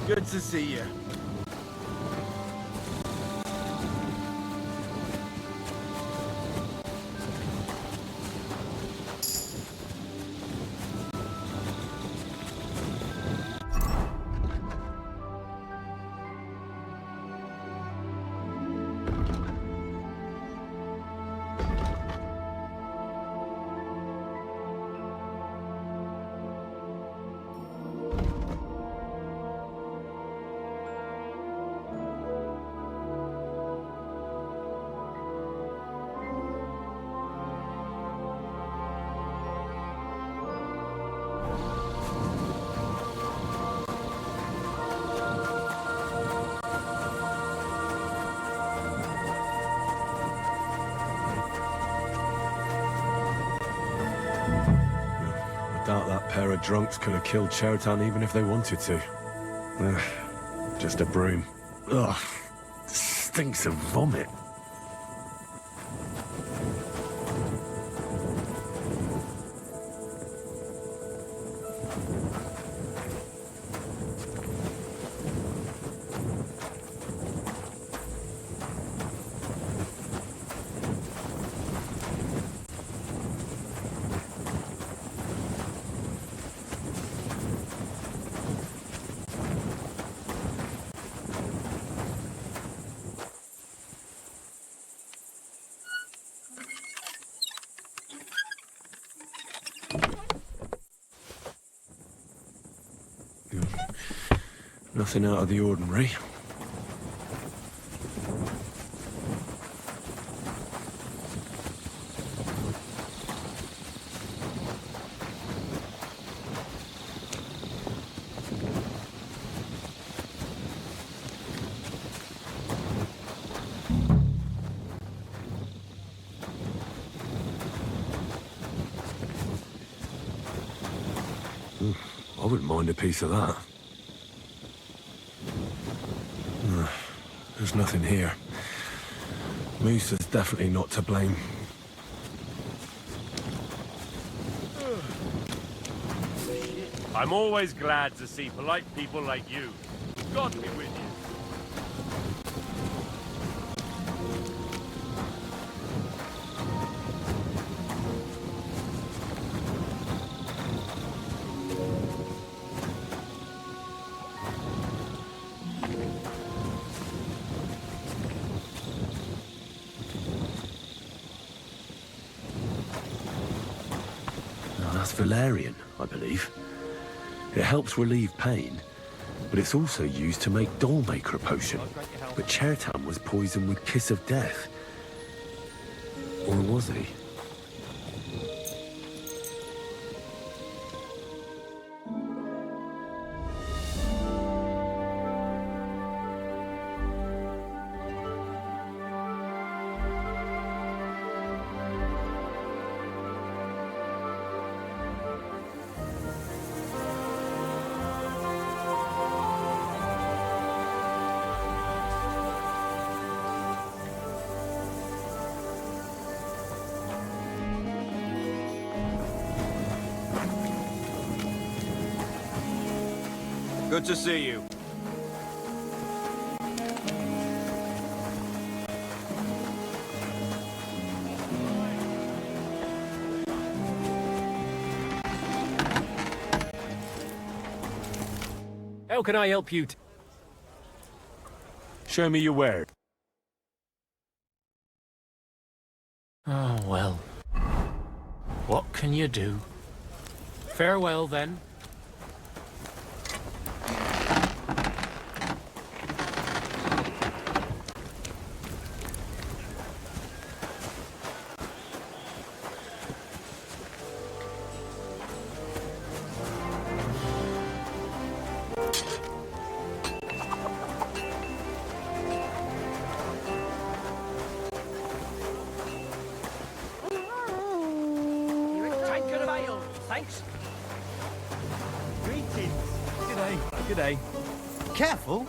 Good to see you. Doubt that pair of drunks could have killed Chertan even if they wanted to. Just a broom. Ugh, stinks of vomit. Nothing out of the ordinary. I wouldn't mind a piece of that. There's nothing here. Moose is definitely not to blame. I'm always glad to see polite people like you. God be with you. valerian, I believe. It helps relieve pain, but it's also used to make Dollmaker potion. But Chertan was poisoned with Kiss of Death. Or was he? Good to see you. How can I help you? Show me your word. Oh, well. What can you do? Farewell, then. Thanks. Greetings. G'day. G'day. Careful.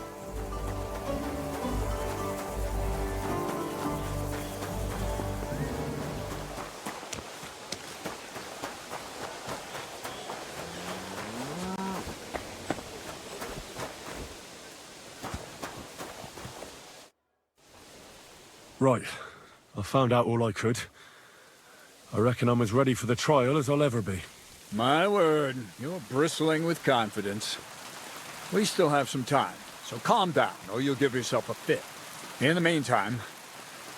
Right. I found out all I could. I reckon I'm as ready for the trial as I'll ever be. My word, you're bristling with confidence. We still have some time, so calm down, or you'll give yourself a fit. In the meantime,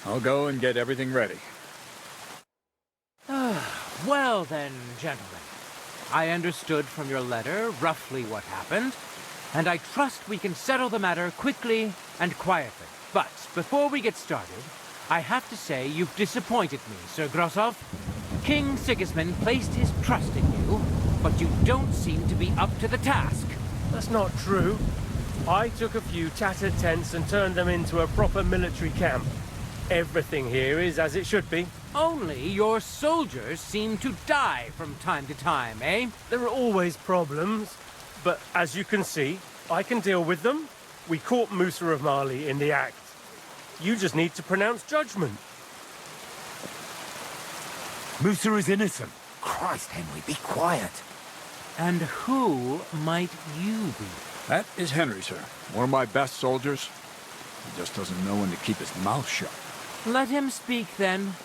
I'll go and get everything ready. Well then, gentlemen. I understood from your letter roughly what happened, and I trust we can settle the matter quickly and quietly. But before we get started, I have to say you've disappointed me, Sir Grosov. King Sigismund placed his trust in you, but you don't seem to be up to the task. That's not true. I took a few tattered tents and turned them into a proper military camp. Everything here is as it should be. Only your soldiers seem to die from time to time, eh? There are always problems, but as you can see, I can deal with them. We caught Musa of Mali in the act. You just need to pronounce judgment. Musa is innocent. Christ, Henry, be quiet. And who might you be? That is Henry, sir. One of my best soldiers. He just doesn't know when to keep his mouth shut. Let him speak, then.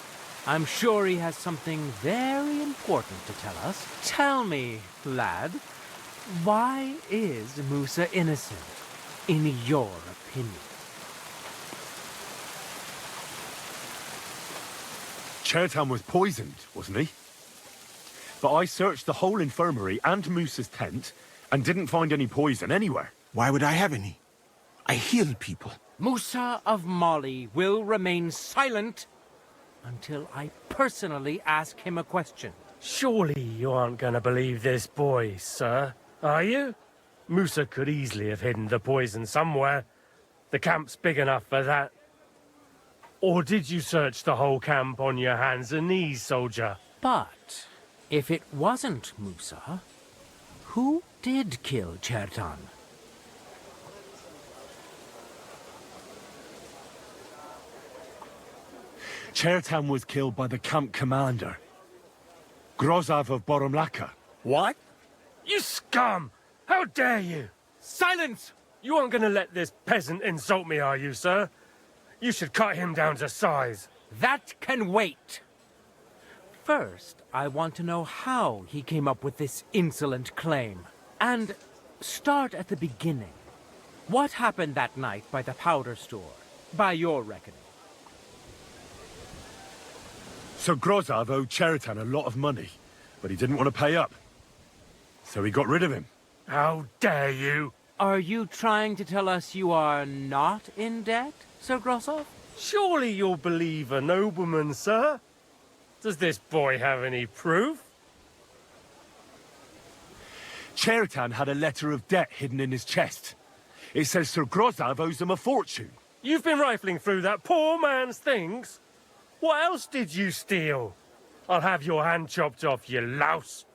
I'm sure he has something very important to tell us. Tell me, lad, why is Musa innocent, in your opinion? Chertan was poisoned, wasn't he? But I searched the whole infirmary and Musa's tent and didn't find any poison anywhere. Why would I have any? I heal people. Musa of Mali will remain silent until I personally ask him a question. Surely you aren't going to believe this boy, sir, are you? Musa could easily have hidden the poison somewhere. The camp's big enough for that. Or did you search the whole camp on your hands and knees, soldier? But if it wasn't Musa, who did kill Chertan? Chertan was killed by the camp commander, Grozav of Boromlaka. What? You scum! How dare you! Silence! You aren't going to let this peasant insult me, are you, sir? You should cut him down to size. That can wait. First, I want to know how he came up with this insolent claim. And start at the beginning. What happened that night by the powder store, by your reckoning? So Grozav owed Chertan a lot of money, but he didn't want to pay up. So he got rid of him. How dare you? Are you trying to tell us you are not in debt, Sir Grossoff? Surely you'll believe a nobleman, sir. Does this boy have any proof? Chertan had a letter of debt hidden in his chest. It says Sir Grozov owes him a fortune. You've been rifling through that poor man's things? What else did you steal? I'll have your hand chopped off, you louse.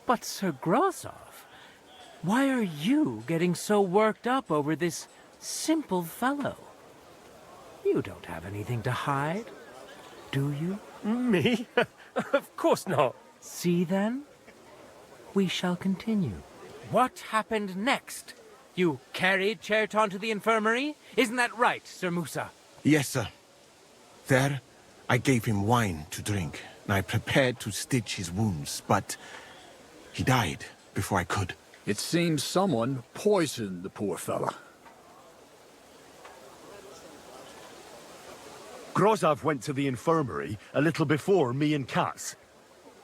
But Sir Grossoff, why are you getting so worked up over this simple fellow? You don't have anything to hide, do you? Me? Of course not. See then? We shall continue. What happened next? You carried Cherton to the infirmary? Isn't that right, Sir Musa? Yes, sir. There, I gave him wine to drink, and I prepared to stitch his wounds, but he died before I could. It seems someone poisoned the poor fella. Grozov went to the infirmary a little before me and Katz.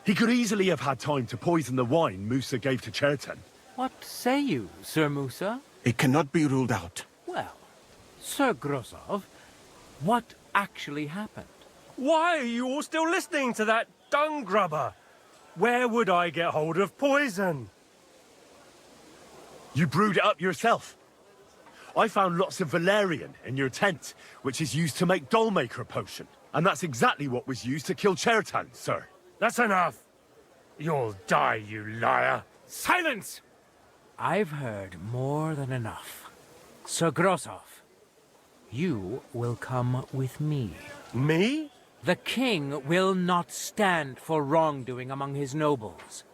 He could easily have had time to poison the wine Musa gave to Cherton. What say you, Sir Musa? It cannot be ruled out. Well, Sir Grosov, what actually happened? Why are you all still listening to that dung grubber? Where would I get hold of poison? You brewed it up yourself. I found lots of valerian in your tent, which is used to make dollmaker potion. And that's exactly what was used to kill Chertan, sir. That's enough. You'll die, you liar. Silence! I've heard more than enough. Sir Grosov, you will come with me. Me? The king will not stand for wrongdoing among his nobles.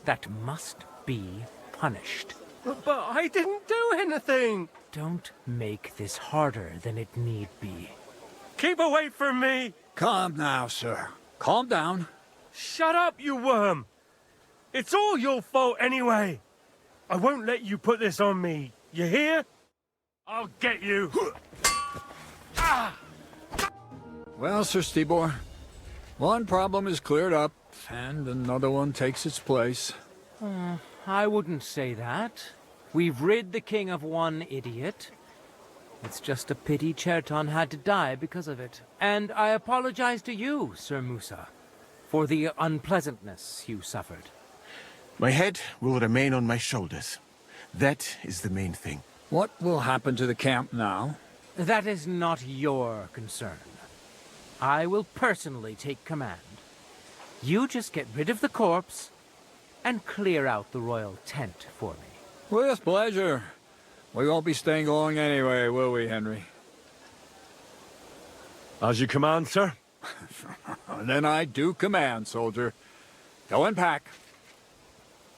That must be punished. But I didn't do anything. Don't make this harder than it need be. Keep away from me. Calm now, sir. Calm down. Shut up, you worm. It's all your fault anyway. I won't let you put this on me. You hear? I'll get you. Ah! Well, Sir Stibor, one problem is cleared up, and another one takes its place. I wouldn't say that. We've rid the king of one idiot. It's just a pity Cherton had to die because of it. And I apologize to you, Sir Musa, for the unpleasantness you suffered. My head will remain on my shoulders. That is the main thing. What will happen to the camp now? That is not your concern. I will personally take command. You just get rid of the corpse and clear out the royal tent for me. With pleasure. We won't be staying long anyway, will we, Henry? As you command, sir. Then I do command, soldier. Go and pack.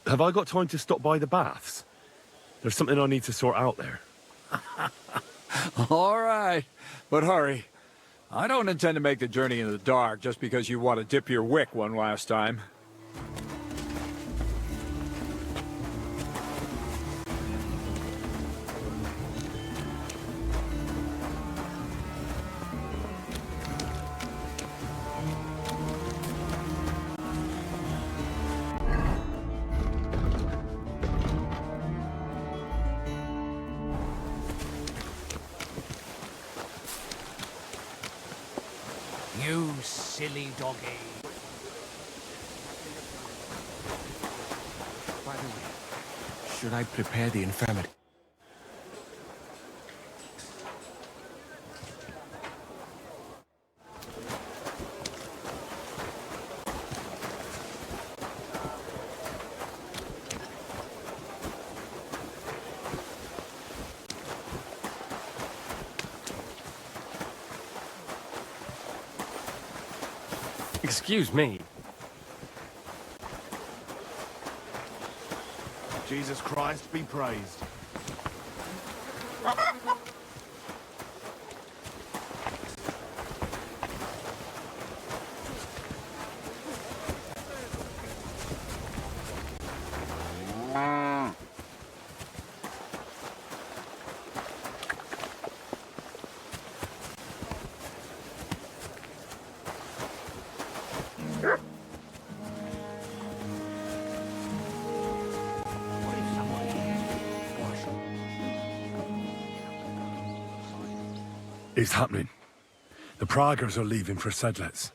Have I got time to stop by the baths? There's something I need to sort out there. All right, but hurry. I don't intend to make the journey in the dark just because you want to dip your wick one last time. You silly doggy. By the way, should I prepare the infirmary? Excuse me. Jesus Christ be praised. It's happening. The Praggers are leaving for Sedlets.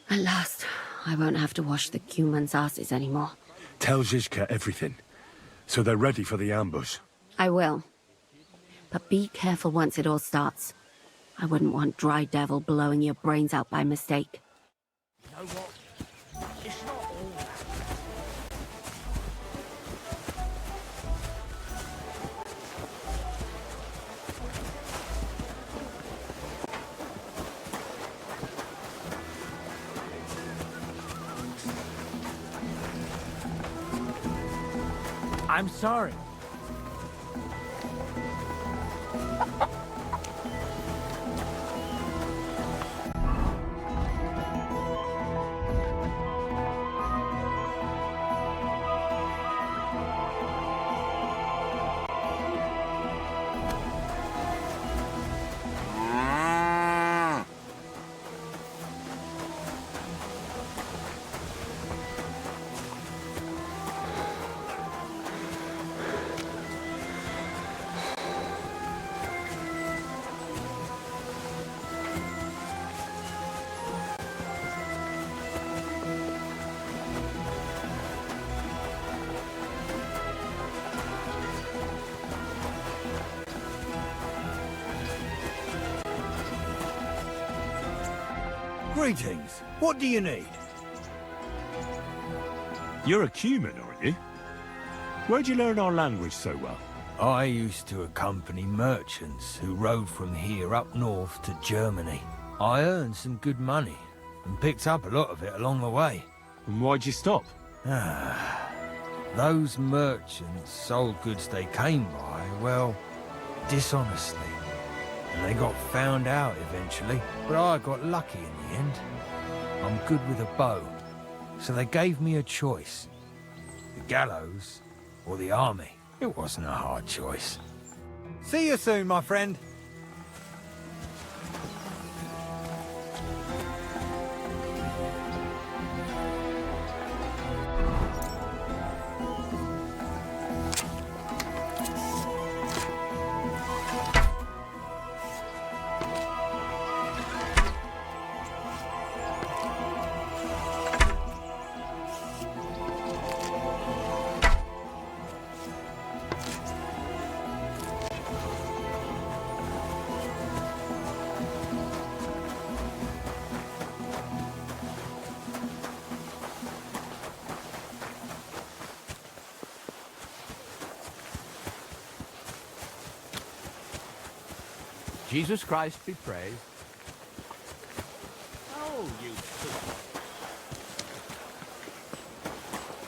At last, I won't have to wash the Cumans' asses anymore. Tell Zizka everything, so they're ready for the ambush. I will. But be careful once it all starts. I wouldn't want Dry Devil blowing your brains out by mistake. You know what? It's not all that. I'm sorry. Greetings. What do you need? You're a Cuman, aren't you? Where'd you learn our language so well? I used to accompany merchants who rode from here up north to Germany. I earned some good money and picked up a lot of it along the way. And why'd you stop? Those merchants sold goods they came by, well, dishonestly. And they got found out eventually, but I got lucky in the end. I'm good with a bow, so they gave me a choice. The gallows or the army. It wasn't a hard choice. See you soon, my friend. Jesus Christ be praised. Oh, you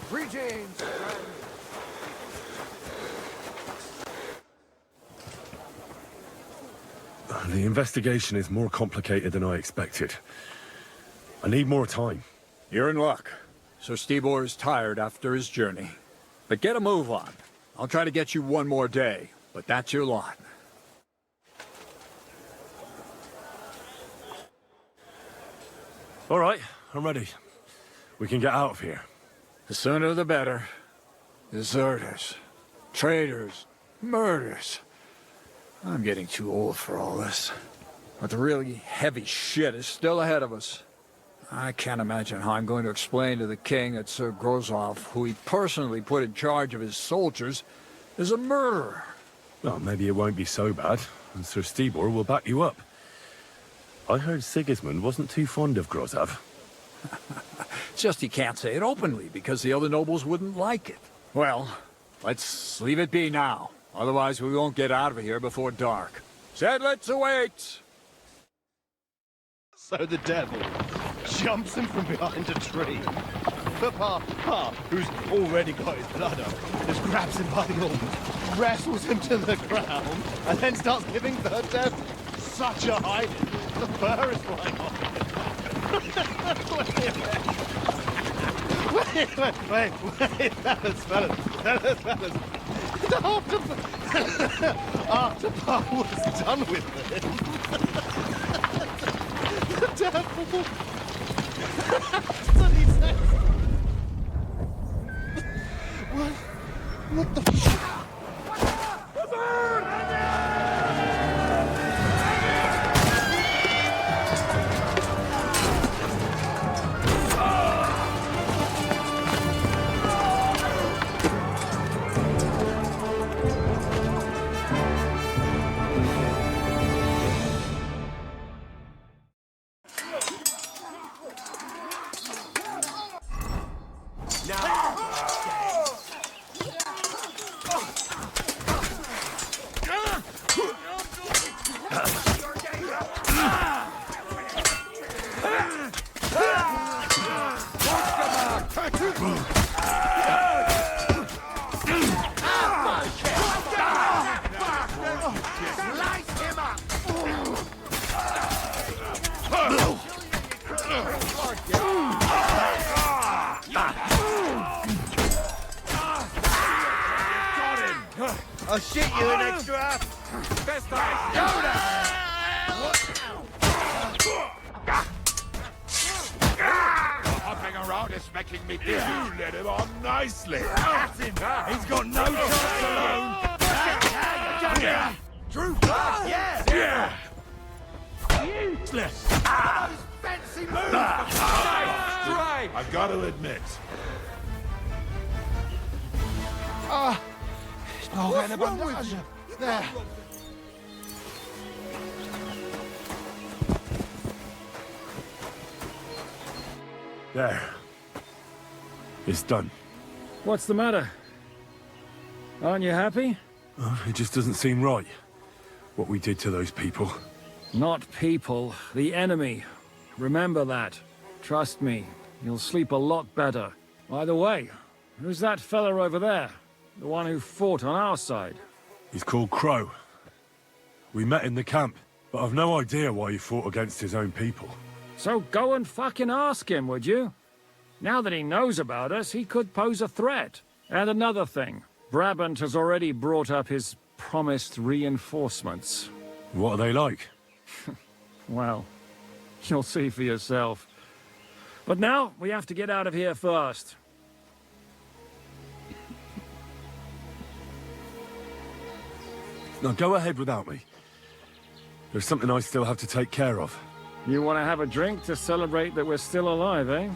Greetings, friend. The investigation is more complicated than I expected. I need more time. You're in luck. Sir Stibor is tired after his journey. But get a move on. I'll try to get you one more day, but that's your lot. All right, I'm ready. We can get out of here. The sooner the better. Deserters, traitors, murders. I'm getting too old for all this. But the really heavy shit is still ahead of us. I can't imagine how I'm going to explain to the king that Sir Grozov, who he personally put in charge of his soldiers, is a murderer. Well, maybe it won't be so bad, and Sir Stibor will back you up. I heard Sigismund wasn't too fond of Grozov. It's just he can't say it openly, because the other nobles wouldn't like it. Well, let's leave it be now. Otherwise we won't get out of here before dark. Sedlets awaits! So the devil jumps him from behind a tree. But Pa, who's already got his blood up, just grabs him by the arm, wrestles him to the ground, and then starts giving the devil such a hiding. The fur is flying off. Wait, fellas. After Pa was done with him, the devil... What did he say? What the fuck? I'll shoot you an extra. Best Hopping around is making me dizzy. You let him on nicely. That's him. He's got no chance alone. Yeah. True blood, yeah. Useless. Fancy move. Right. I've got to admit. What's wrong with you? There. There. It's done. What's the matter? Aren't you happy? Oh, it just doesn't seem right. What we did to those people. Not people, the enemy. Remember that. Trust me, you'll sleep a lot better. By the way, who's that fella over there? The one who fought on our side? He's called Crow. We met in the camp, but I've no idea why he fought against his own people. So go and fucking ask him, would you? Now that he knows about us, he could pose a threat. And another thing, Brabant has already brought up his promised reinforcements. What are they like? Well, you'll see for yourself. But now, we have to get out of here first. Now go ahead without me. There's something I still have to take care of. You want to have a drink to celebrate that we're still alive, eh?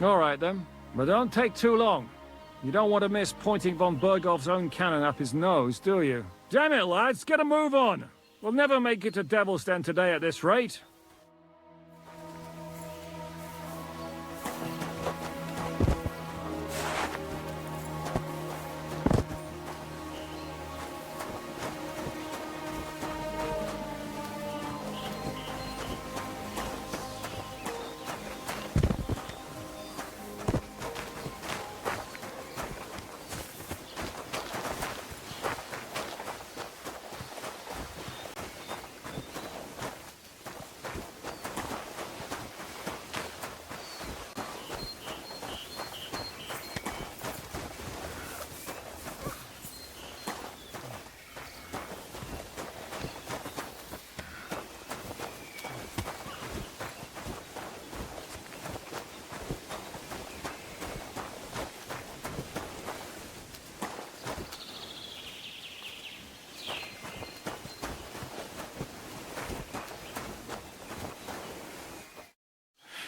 All right, then. But don't take too long. You don't want to miss pointing von Bergov's own cannon up his nose, do you? Damn it, lads, get a move on! We'll never make it to Devil's Den today at this rate.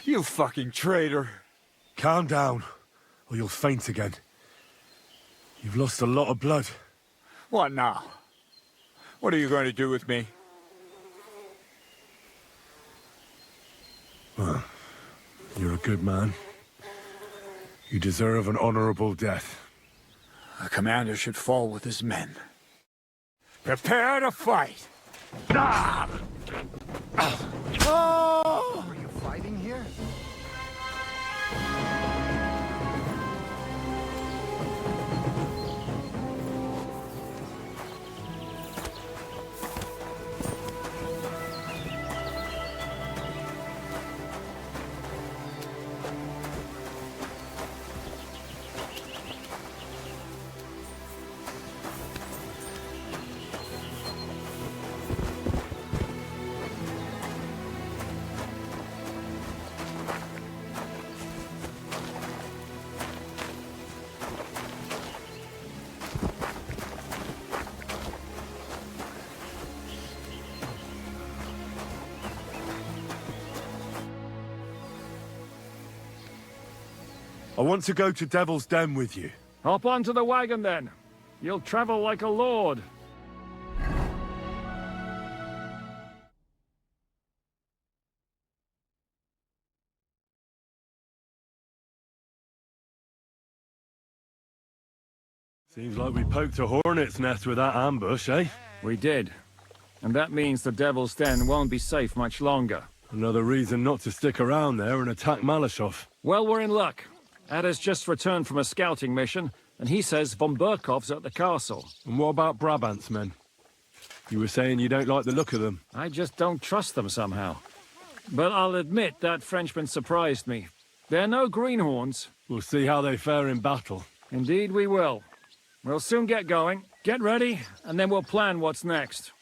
You fucking traitor. Calm down, or you'll faint again. You've lost a lot of blood. What now? What are you going to do with me? Well, you're a good man. You deserve an honorable death. A commander should fall with his men. Prepare to fight! Ah! Oh! Are you fighting here? I want to go to Devil's Den with you. Hop onto the wagon, then. You'll travel like a lord. Seems like we poked a hornet's nest with that ambush, eh? We did. And that means the Devil's Den won't be safe much longer. Another reason not to stick around there and attack Malashov. Well, we're in luck. Ada's just returned from a scouting mission, and he says von Burkov's at the castle. And what about Brabant's men? You were saying you don't like the look of them. I just don't trust them somehow. But I'll admit that Frenchman surprised me. They're no greenhorns. We'll see how they fare in battle. Indeed we will. We'll soon get going. Get ready, and then we'll plan what's next.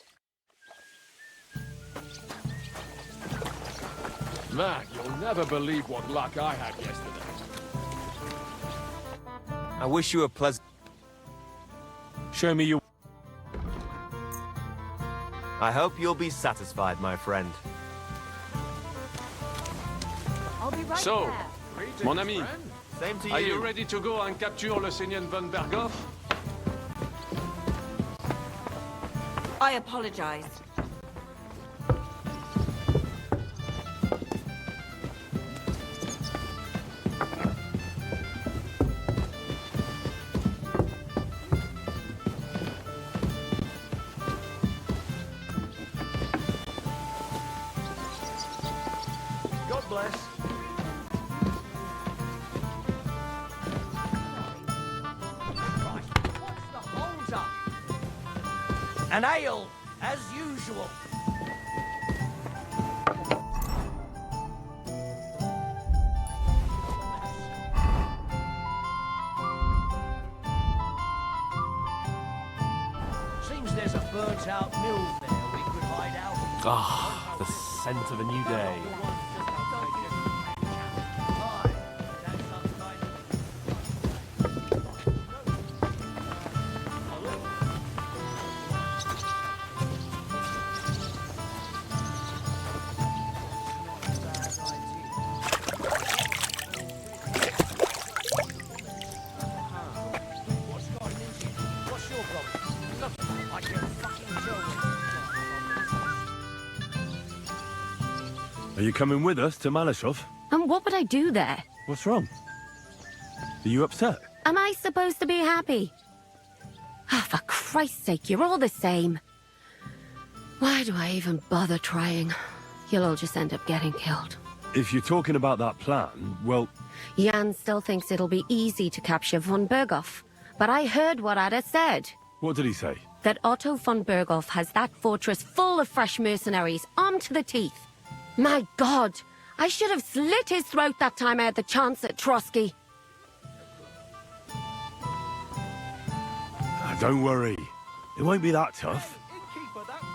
Mac, you'll never believe what luck I had yesterday. I wish you a pleasant... Show me your... I hope you'll be satisfied, my friend. I'll be right So, there. mon ami, Same to you. are you ready to go and capture le Seigneur von Berghoff? I apologize. God bless. Right, what's the hold up? An ale, as usual. Seems there's a burnt-out mill there we could hide out. Ah, the scent of a new day. What's your problem? Nothing. I can fucking tell. Are you coming with us to Malashov? And what would I do there? What's wrong? Are you upset? Am I supposed to be happy? Ah, for Christ's sake, you're all the same. Why do I even bother trying? You'll all just end up getting killed. If you're talking about that plan, well... Jan still thinks it'll be easy to capture von Berghoff. But I heard what Ada said. What did he say? That Otto von Berghoff has that fortress full of fresh mercenaries, armed to the teeth. My God! I should have slit his throat that time I had the chance at Trotsky. Don't worry. It won't be that tough.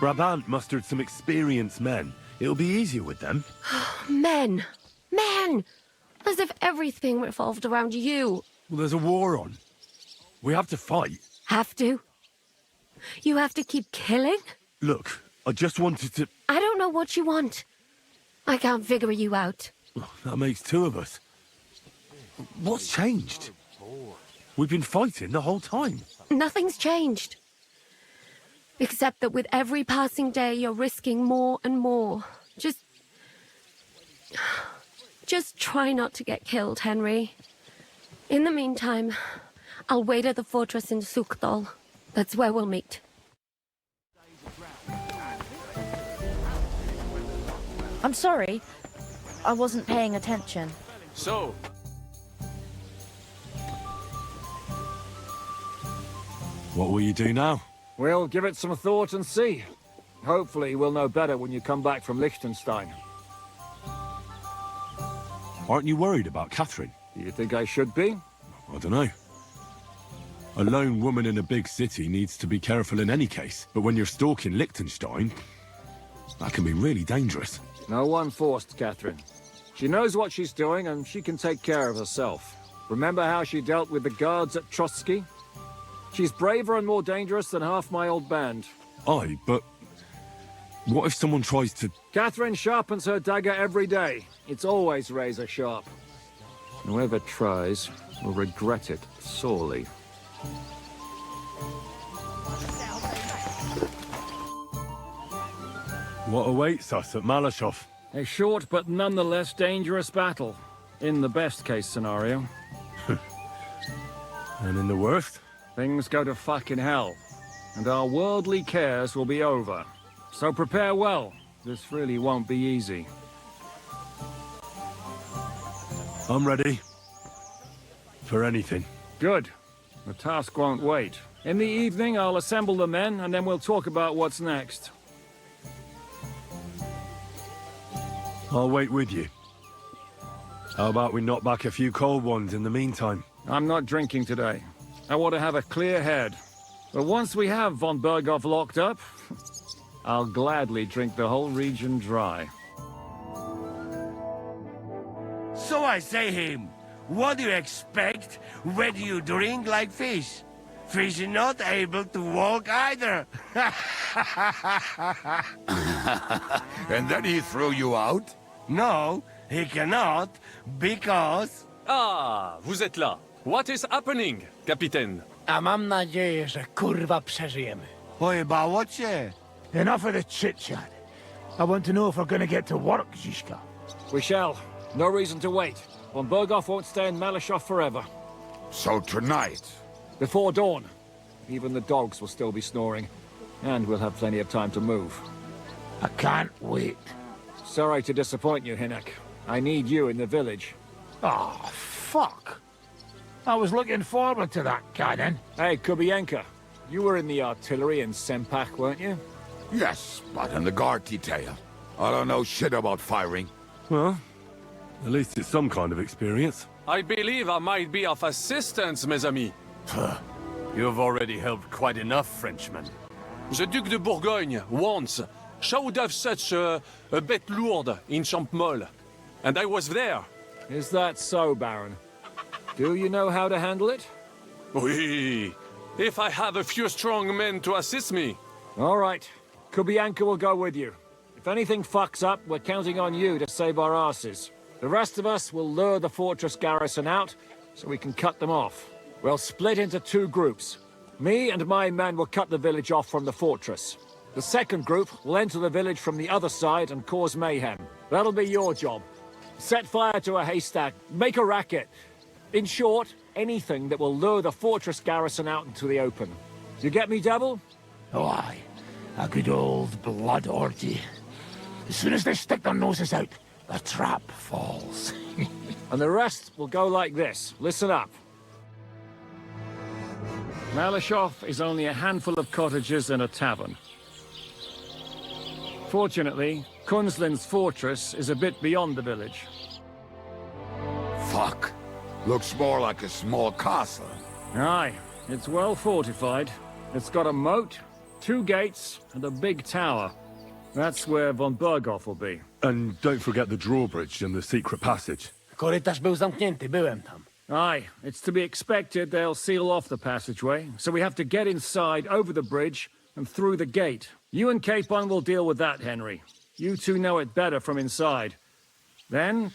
Brabant mustered some experienced men. It'll be easier with them. Men! Men! As if everything revolved around you. Well, there's a war on. We have to fight. Have to? You have to keep killing? Look, I just wanted to... I don't know what you want. I can't figure you out. That makes two of us. What's changed? We've been fighting the whole time. Nothing's changed. Except that with every passing day, you're risking more and more. Just try not to get killed, Henry. In the meantime, I'll wait at the fortress in Sukdal. That's where we'll meet. I'm sorry. I wasn't paying attention. So, what will you do now? We'll give it some thought and see. Hopefully we'll know better when you come back from Liechtenstein. Aren't you worried about Catherine? Do you think I should be? I don't know. A lone woman in a big city needs to be careful in any case. But when you're stalking Liechtenstein, that can be really dangerous. No one forced Catherine. She knows what she's doing and she can take care of herself. Remember how she dealt with the guards at Trotsky? She's braver and more dangerous than half my old band. Aye, but what if someone tries to... Catherine sharpens her dagger every day. It's always razor sharp. Whoever tries will regret it sorely. What awaits us at Malashov? A short but nonetheless dangerous battle. In the best case scenario. And in the worst? things go to fucking hell, and our worldly cares will be over. So prepare well. This really won't be easy. I'm ready. For anything. Good. The task won't wait. In the evening, I'll assemble the men, and then we'll talk about what's next. I'll wait with you. How about we knock back a few cold ones in the meantime? I'm not drinking today. I want to have a clear head. But once we have von Berghoff locked up, I'll gladly drink the whole region dry. So I say him, what do you expect when you drink like fish? Fish is not able to walk either. And then he threw you out? No, he cannot, because... Ah, vous êtes là. What is happening, Capitaine? A mam nadzieję, że kurwa przeżyjemy. Pojebało cię. Enough of the chit-chat. I want to know if we're gonna get to work, Zizka. We shall. No reason to wait. Von Berghoff won't stay in Malashov forever. So tonight? Before dawn. Even the dogs will still be snoring. And we'll have plenty of time to move. I can't wait. Sorry to disappoint you, Hinek. I need you in the village. Oh, fuck. I was looking forward to that, Cannon. Hey, Kubienka. You were in the artillery in Sempak, weren't you? Yes, but in the guard detail. I don't know shit about firing. Well, at least it's some kind of experience. I believe I might be of assistance, mes amis. You've already helped quite enough, Frenchmen. The Duc de Bourgogne, once, showed off such a bête lourde in Champmol. And I was there. Is that so, Baron? Do you know how to handle it? Oui. If I have a few strong men to assist me. All right. Kubianka will go with you. If anything fucks up, we're counting on you to save our asses. The rest of us will lure the fortress garrison out, so we can cut them off. We'll split into two groups. Me and my men will cut the village off from the fortress. The second group will enter the village from the other side and cause mayhem. That'll be your job. Set fire to a haystack, make a racket. In short, anything that will lure the fortress garrison out into the open. You get me, Devil? Oh, aye. A good old blood orgy. As soon as they stick their noses out, the trap falls. And the rest will go like this. Listen up. Malashov is only a handful of cottages and a tavern. Fortunately, Kunzlin's fortress is a bit beyond the village. Fuck. Looks more like a small castle. Aye, it's well fortified. It's got a moat, 2 gates, and a big tower. That's where von Berghoff will be. And don't forget the drawbridge and the secret passage. Korytarz był zamknięty, byłem tam. Aye, it's to be expected they'll seal off the passageway, so we have to get inside, over the bridge, and through the gate. You and Capon will deal with that, Henry. You two know it better from inside. Then,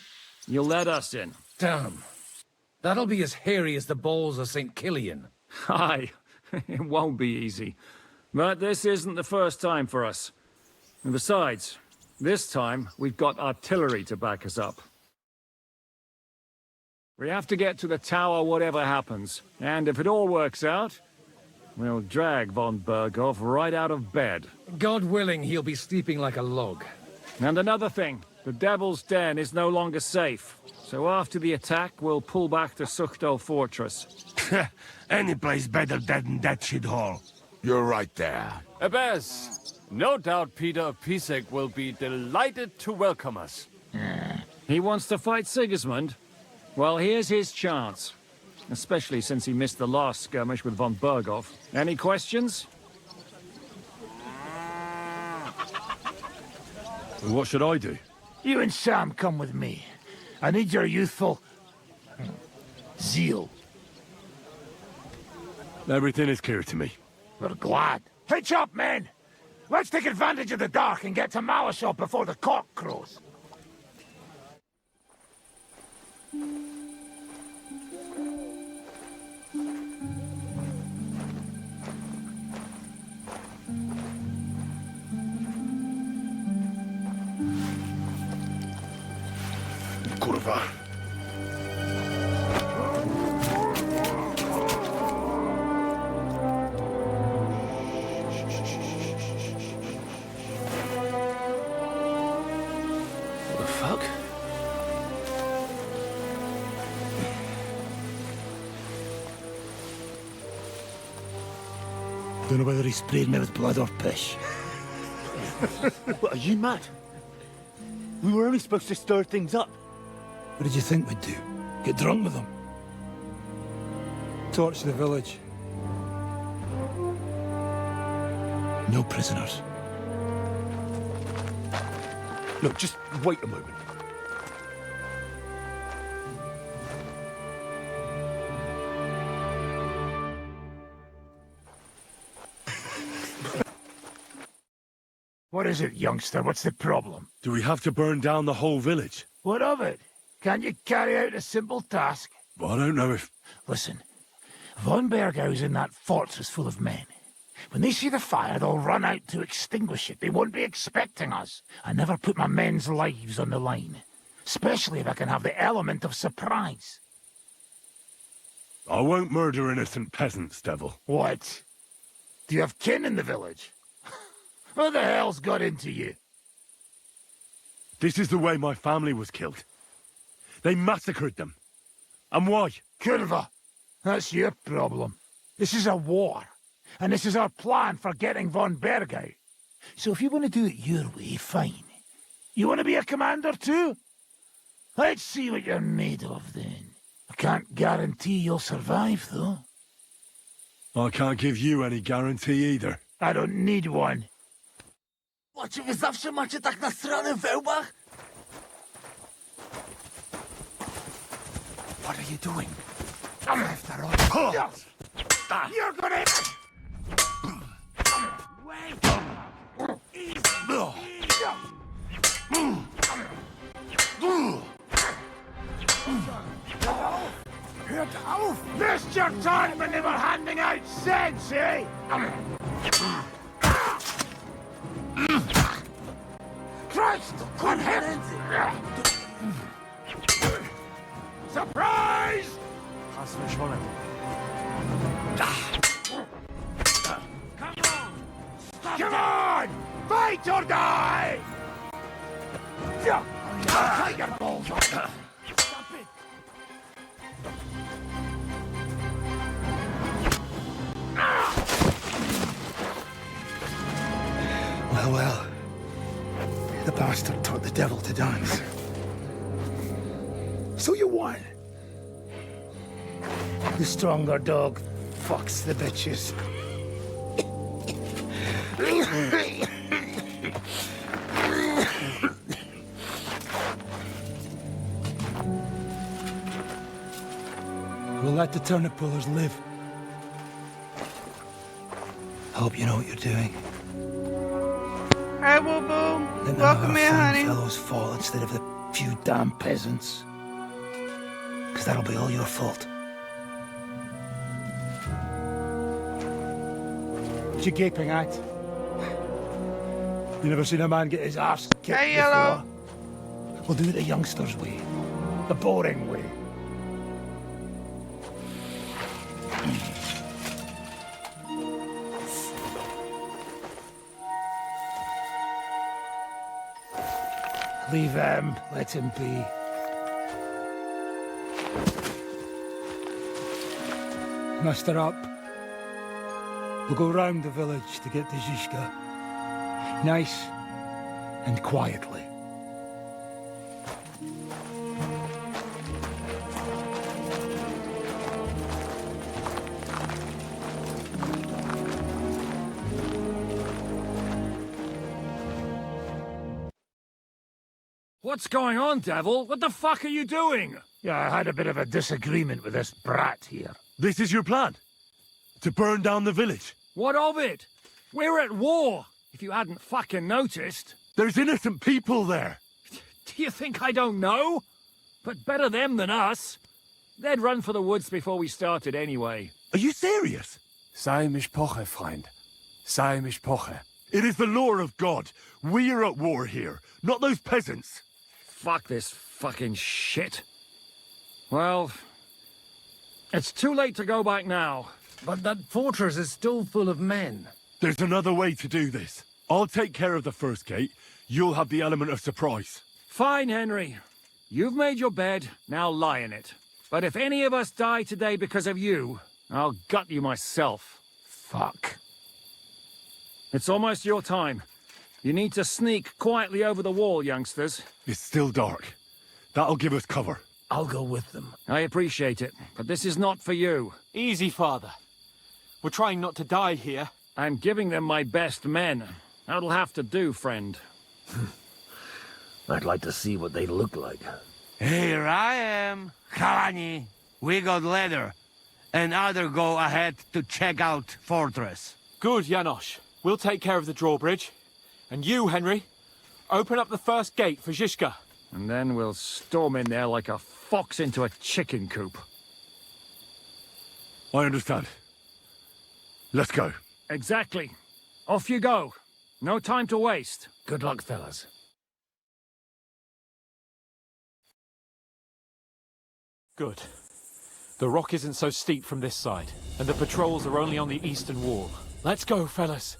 you'll let us in. Damn. That'll be as hairy as the balls of St. Killian. Aye, it won't be easy. But this isn't the first time for us. And besides, this time, we've got artillery to back us up. We have to get to the tower whatever happens. And if it all works out, we'll drag von Berghoff right out of bed. God willing, he'll be sleeping like a log. And another thing, the Devil's Den is no longer safe. So after the attack, we'll pull back to Sukhto Fortress. Any place better than that shithole. You're right there. Abbas, no doubt Peter of Pisek will be delighted to welcome us. He wants to fight Sigismund? Well, here's his chance. Especially since he missed the last skirmish with von Berghoff. Any questions? What should I do? You and Sam come with me. I need your youthful... zeal. Everything is clear to me. We're glad. Hitch up, men! Let's take advantage of the dark and get to Malashov before the cock crows. Kurwa. Don't know whether he sprayed me with blood or piss. What, are you mad? We were only supposed to stir things up. What did you think we'd do? Get drunk with them? Torch the village. No prisoners. Look, just wait a moment. What is it, youngster? What's the problem? Do we have to burn down the whole village? What of it? Can't you carry out a simple task? Well, I don't know if... Listen, Von Bergau's in that fortress full of men. When they see the fire, they'll run out to extinguish it. They won't be expecting us. I never put my men's lives on the line. Especially if I can have the element of surprise. I won't murder innocent peasants, Devil. What? Do you have kin in the village? Who the hell's got into you? This is the way my family was killed. They massacred them. And why? Curva, that's your problem. This is a war. And this is our plan for getting Von Bergau. So if you want to do it your way, fine. You want to be a commander too? Let's see what you're made of then. I can't guarantee you'll survive, though. I can't give you any guarantee either. I don't need one. Czy wy zawsze macie tak na stronę w wełbach? What are you doing? After all. You're gonna... Wait! Hört auf! Missed your time when they were handing out sense, eh? Christ! Come here! Surprise! Hast verschwunden. Come on! Fight or die! Take your balls off! Stop it! Well, well. The bastard taught the devil to dance. So you won. The stronger dog fucks the bitches. We'll let the turnip pullers live. Hope you know what you're doing. Hi, Boo Boo. Let Welcome our here, fine honey. fellows fall instead of the few damn peasants. Because that'll be all your fault. What you gaping at? You never seen a man get his arse kicked Hey, before? Yellow. We'll do it the youngsters' way. The boring way. Leave him. Let him be. Muster up. We'll go round the village to get to Zizka. Nice and quietly. What's going on, Devil? What the fuck are you doing? Yeah, I had a bit of a disagreement with this brat here. This is your plan? To burn down the village? What of it? We're at war, if you hadn't fucking noticed. There's innocent people there. Do you think I don't know? But better them than us. They'd run for the woods before we started anyway. Are you serious? Sei mich poche, Freund. Sei mich poche. It is the law of God. We are at war here, not those peasants. Fuck this fucking shit. Well, it's too late to go back now. But that fortress is still full of men. There's another way to do this. I'll take care of the first gate. You'll have the element of surprise. Fine, Henry. You've made your bed, now lie in it. But if any of us die today because of you, I'll gut you myself. Fuck. It's almost your time. You need to sneak quietly over the wall, youngsters. It's still dark. That'll give us cover. I'll go with them. I appreciate it, but this is not for you. Easy, Father. We're trying not to die here. I'm giving them my best men. That'll have to do, friend. I'd like to see what they look like. Here I am, Kalani. We got leather. And other go ahead to check out fortress. Good, Janosch. We'll take care of the drawbridge. And you, Henry, open up the first gate for Zizka. And then we'll storm in there like a fox into a chicken coop. I understand. Let's go. Exactly. Off you go. No time to waste. Good luck, fellas. Good. The rock isn't so steep from this side, and the patrols are only on the eastern wall. Let's go, fellas.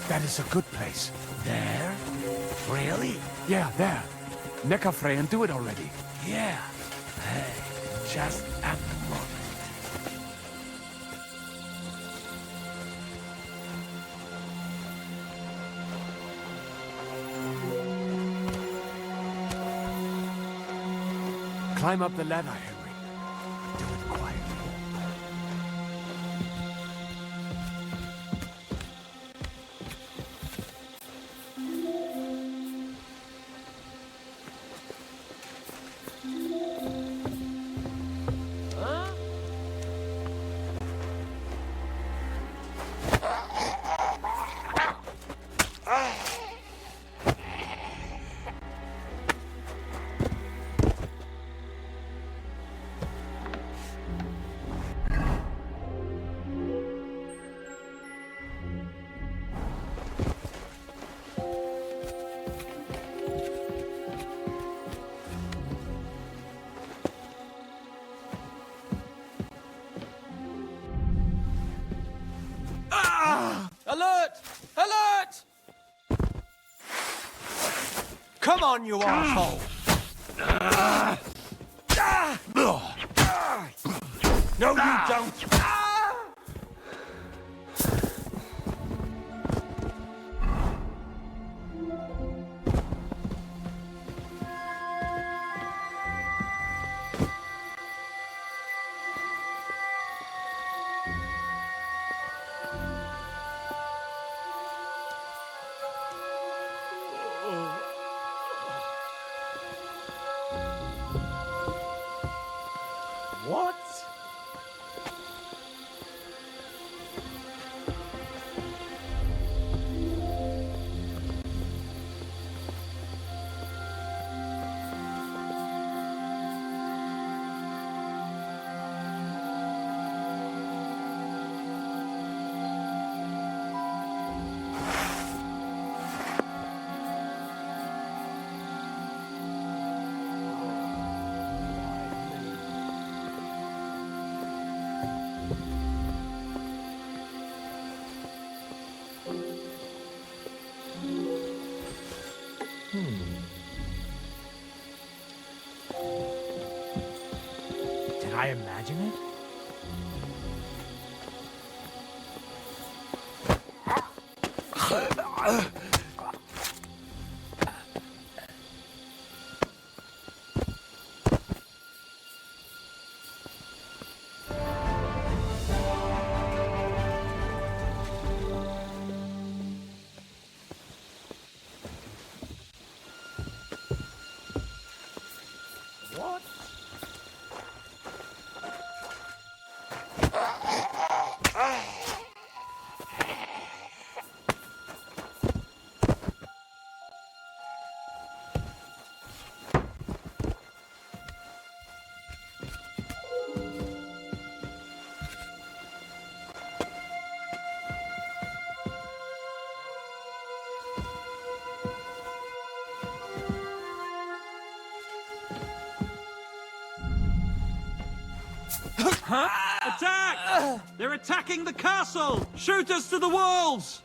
That is a good place. There? Really? Yeah, there. Nekafre and do it already. Yeah. Hey, just at the moment. Climb up the ladder, Henry. Do it quietly. Alert! Alert! Come on, you asshole! No, you don't! What? Did I imagine it? What? Attack! They're attacking the castle! Shoot us to the walls!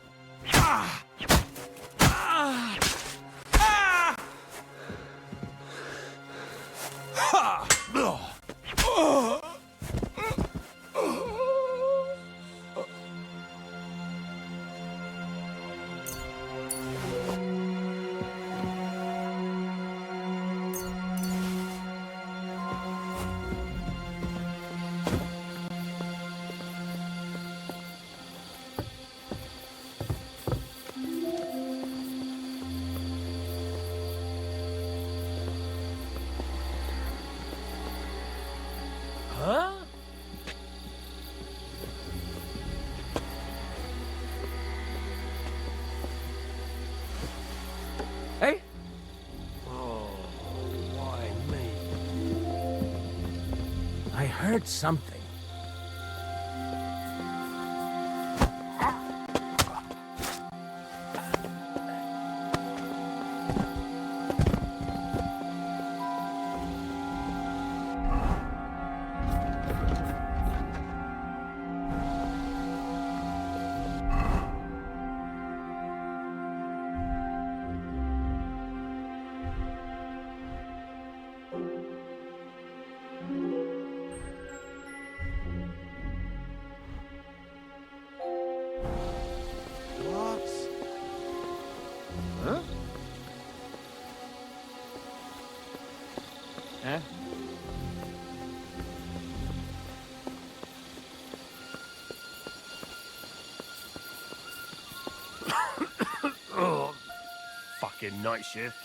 Huh? Hey? Oh, why me? I heard something. Huh? Oh, fucking night shift.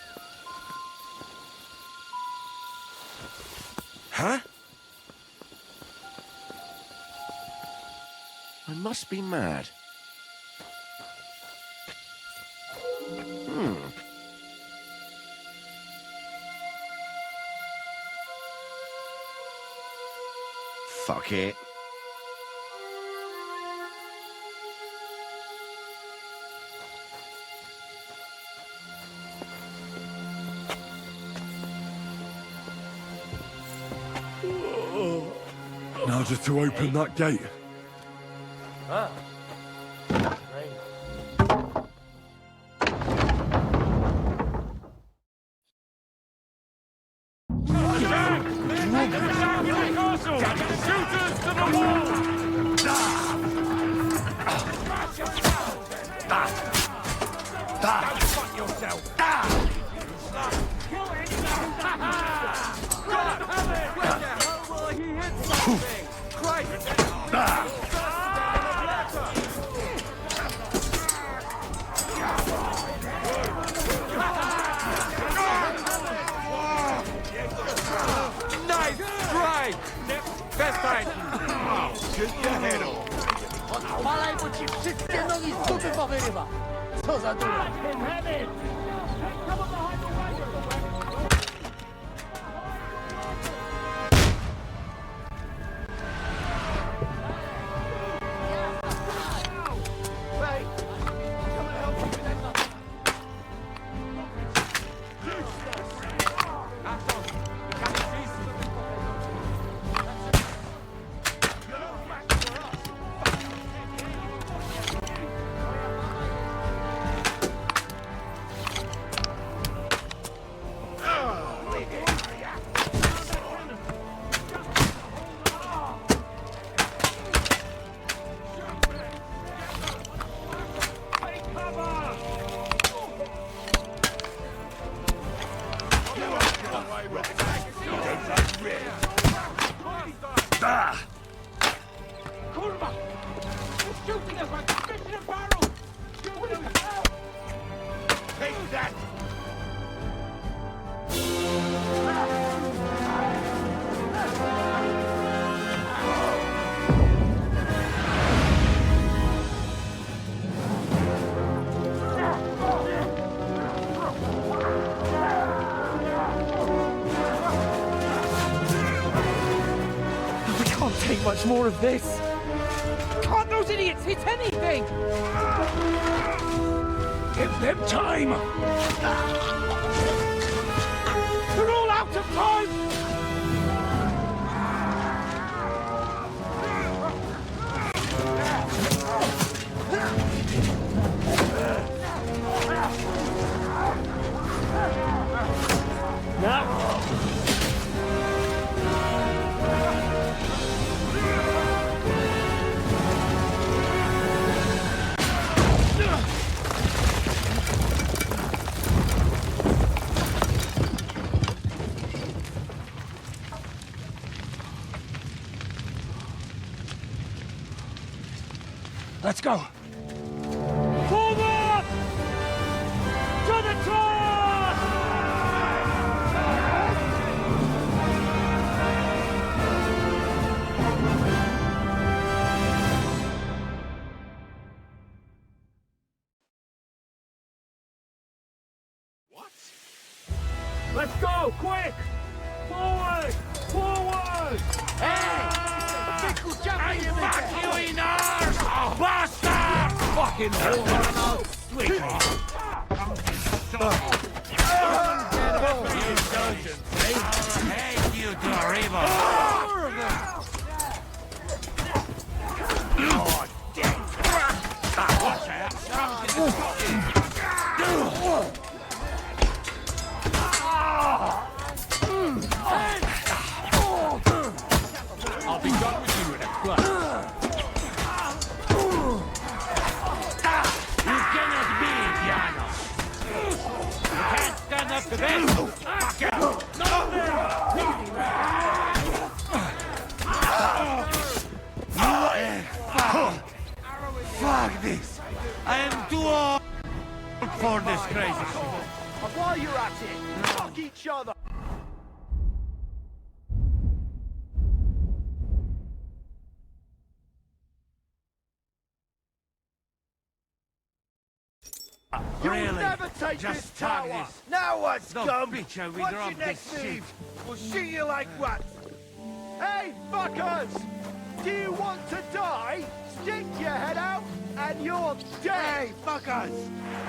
Huh? I must be mad. Fuck it. Now just to open that gate. Huh? Shooters to the wall! Fuck yourself! Nice try! Best fight! Shoot your head off! Odpalaj, bo ci wszystkie nogi z dupy powyrywa! Co za dura! Kurwa! Shooting us like fish in a barrel! Take that! We can't take much more of this. Can't those idiots hit anything? Give them time! They're all out of time! Let's go. Forward! To the top! Let's go, quick! Forward! Forward! Hey! Fuck you in ours! Bastard! Fucking hold on, I'll switch it. I'll hate you to a river! Oh, damn! Watch out! I'll be done with you in a flash. You cannot be Diana! You can't stand up to this! Fuck you! Fuck this! I am too old for this crazy shit. And while you're at it, fuck each other. Really? You'll never take Just this tag tower. this. Now what's No, come? bitch, I will What's drop your next this shit. move? We'll shoot you like rats. Hey, fuckers! Do you want to die? Stick your head out and you're dead! Hey, fuckers!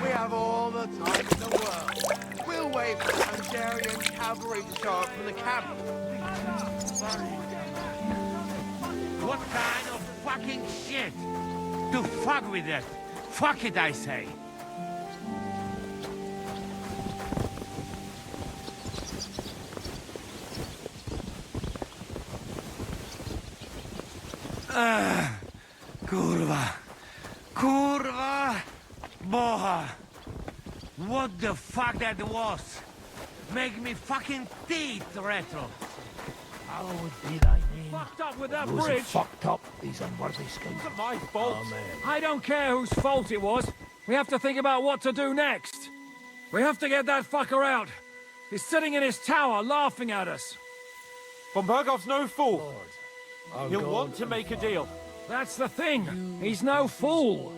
We have all the time in the world. We'll wait for the Hungarian cavalry to show up from the capital. What kind of fucking shit? To fuck with that? Fuck it, I say. Kurwa. Kurwa. Boha. What the fuck that was? Make me fucking teeth rattle. Hallowed be thy name. Fucked up with that Those bridge. are fucked up, these unworthy scum. It's my fault. I don't care whose fault it was. We have to think about what to do next. We have to get that fucker out. He's sitting in his tower laughing at us. Von Bergov's no fool. He'll want to make a deal. That's the thing. He's no fool.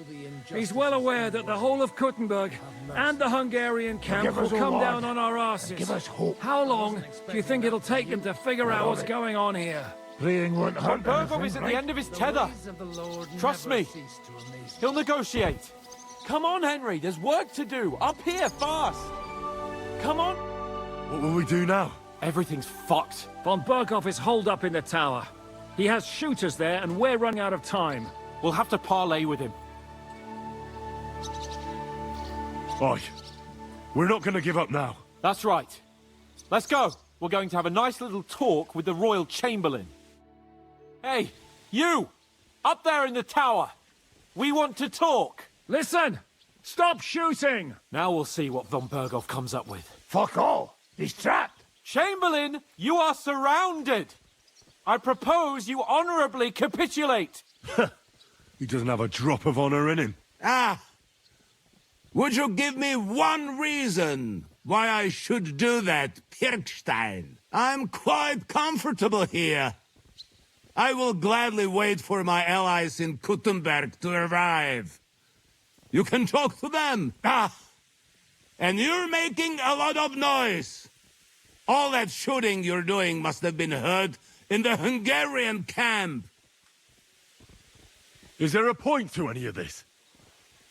He's well aware that the whole of Kuttenberg and the Hungarian camp Forgive will us, O come Lord, down on our asses. give us hope. How long do you think it'll take him to figure out what's going on here? Praying won't Von hurt Bergov anything, is at right? the end of his tether. Trust me. He'll negotiate. Come on, Henry. There's work to do. Up here, fast. Come on. What will we do now? Everything's fucked. Von Bergov is holed up in the tower. He has shooters there, and we're running out of time. We'll have to parley with him. Oi. We're not going to give up now. That's right. Let's go. We're going to have a nice little talk with the Royal Chamberlain. Hey, you! Up there in the tower! We want to talk! Listen! Stop shooting! Now we'll see what Von Bergov comes up with. Fuck all! He's trapped! Chamberlain, you are surrounded! I propose you honorably capitulate! He doesn't have a drop of honor in him. Ah! Would you give me one reason why I should do that, Pirkstein? I'm quite comfortable here. I will gladly wait for my allies in Kuttenberg to arrive. You can talk to them. Ah! And you're making a lot of noise. All that shooting you're doing must have been heard in the Hungarian camp. Is there a point to any of this?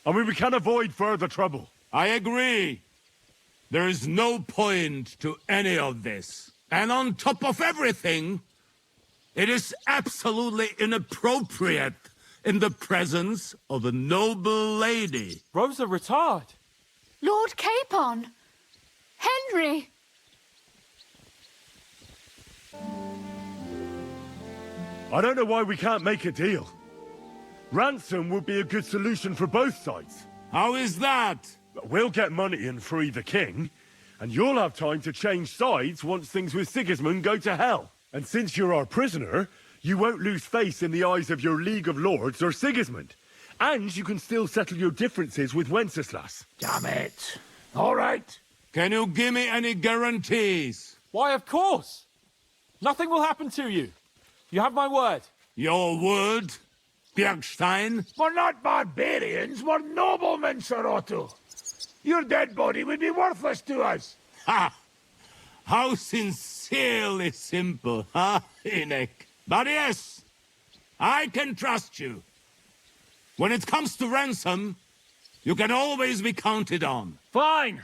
I mean, we can avoid further trouble. I agree. There is no point to any of this. And on top of everything, it is absolutely inappropriate in the presence of a noble lady. Rosa Retard. Lord Capon! Henry! I don't know why we can't make a deal. Ransom would be a good solution for both sides. How is that? We'll get money and free the king, and you'll have time to change sides once things with Sigismund go to hell. And since you're our prisoner, you won't lose face in the eyes of your League of Lords or Sigismund. And you can still settle your differences with Wenceslas. Damn it. All right. Can you give me any guarantees? Why, of course. Nothing will happen to you. You have my word. Your word, Bjergstein? We're not barbarians, we're noblemen, Sir Otto. Your dead body would be worthless to us. Ha! How sincerely simple, huh, Enoch? But yes, I can trust you. When it comes to ransom, you can always be counted on. Fine.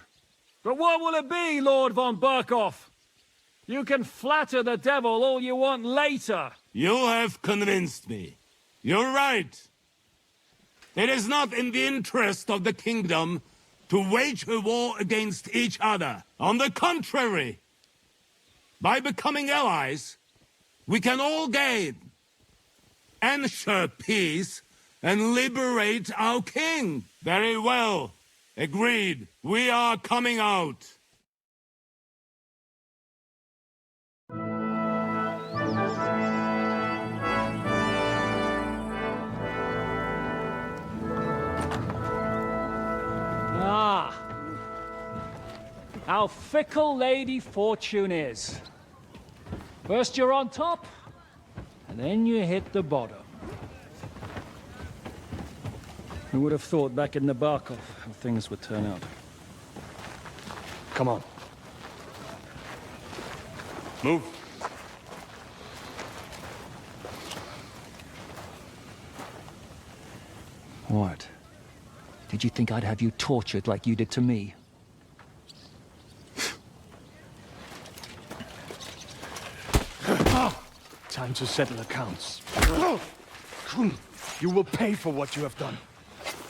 But what will it be, Lord von Berkhoff? You can flatter the devil all you want later. You have convinced me. You're right. It is not in the interest of the kingdom to wage a war against each other. On the contrary, by becoming allies, we can all gain, ensure peace, and liberate our king. Very well. Agreed. We are coming out. Ah. How fickle Lady Fortune is. First you're on top, and then you hit the bottom. Who would have thought back in the Barkov how things would turn out? Come on. Move. What? Did you think I'd have you tortured like you did to me? Time to settle accounts. You will pay for what you have done.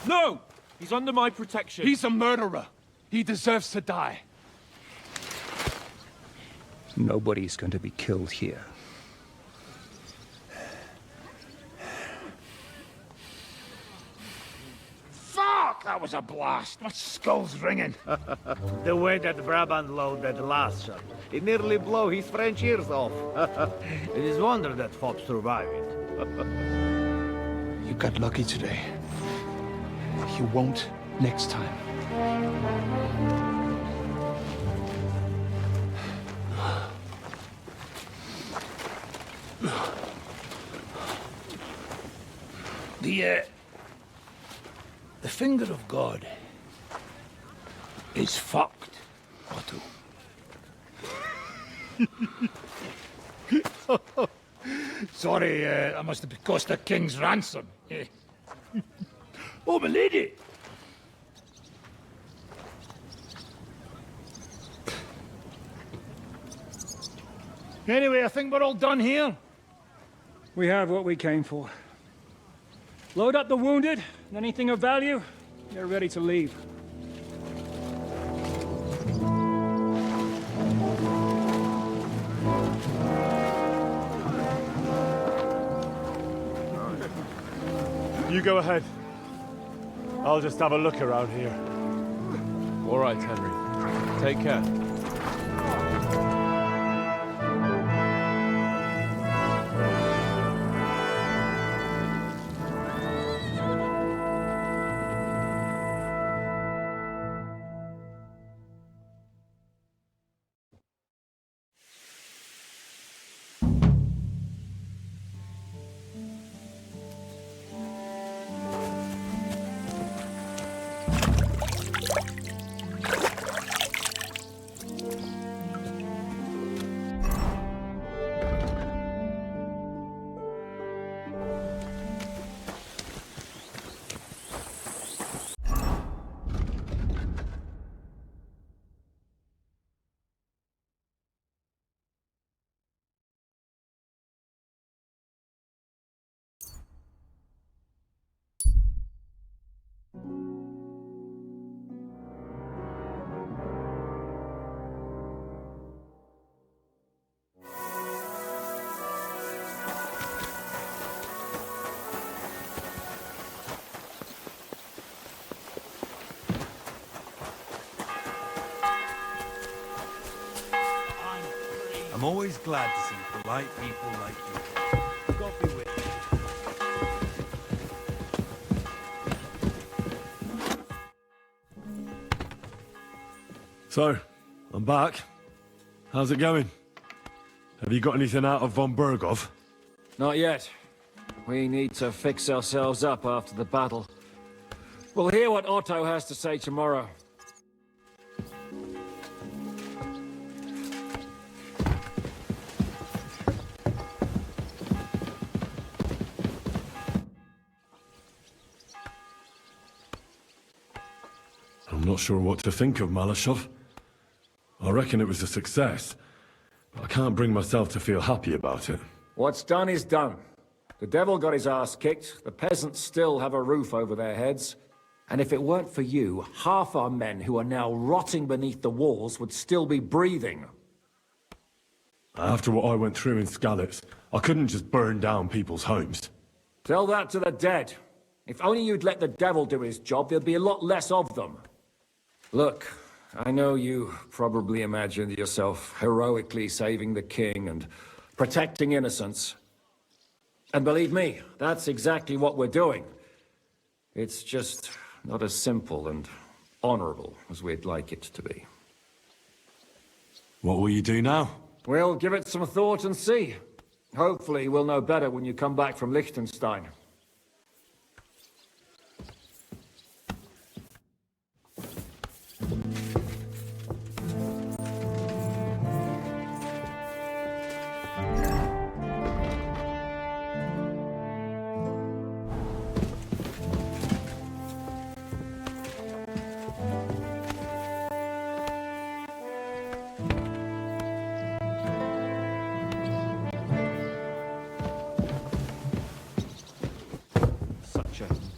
No! He's under my protection. He's a murderer. He deserves to die. Nobody's going to be killed here. Fuck! That was a blast. My skull's ringing. The way that Brabant loaded last shot, it nearly blew his French ears off. It is wonder that Fopp survived it. You got lucky today. You won't next time. The finger of God is fucked, Otto. Sorry, that must have cost a king's ransom. Oh, my lady! Anyway, I think we're all done here. We have what we came for. Load up the wounded, and anything of value, they're ready to leave. You go ahead. I'll just have a look around here. All right, Henry. Take care. I'm always glad to see polite people like you. God be with you. So, I'm back. How's it going? Have you got anything out of von Bergov? Not yet. We need to fix ourselves up after the battle. We'll hear what Otto has to say tomorrow. I'm not sure what to think of Malashov. I reckon it was a success, but I can't bring myself to feel happy about it. What's done is done. The devil got his ass kicked, the peasants still have a roof over their heads, and if it weren't for you, half our men who are now rotting beneath the walls would still be breathing. After what I went through in Skalitz, I couldn't just burn down people's homes. Tell that to the dead. If only you'd let the devil do his job, there'd be a lot less of them. Look, I know you probably imagined yourself heroically saving the king and protecting innocents. And believe me, that's exactly what we're doing. It's just not as simple and honorable as we'd like it to be. What will you do now? We'll give it some thought and see. Hopefully we'll know better when you come back from Liechtenstein.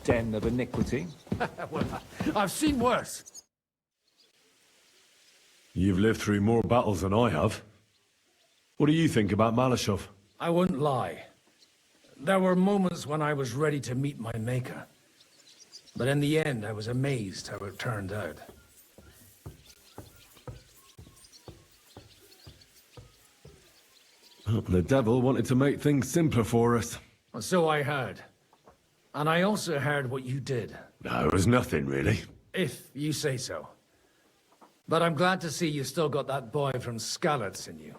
Den of iniquity. Well, I've seen worse. You've lived through more battles than I have. What do you think about Malashov? I wouldn't lie. There were moments when I was ready to meet my maker. But in the end, I was amazed how it turned out. The devil wanted to make things simpler for us. So I heard. And I also heard what you did. No, it was nothing, really. If you say so. But I'm glad to see you still got that boy from Skalitz in you.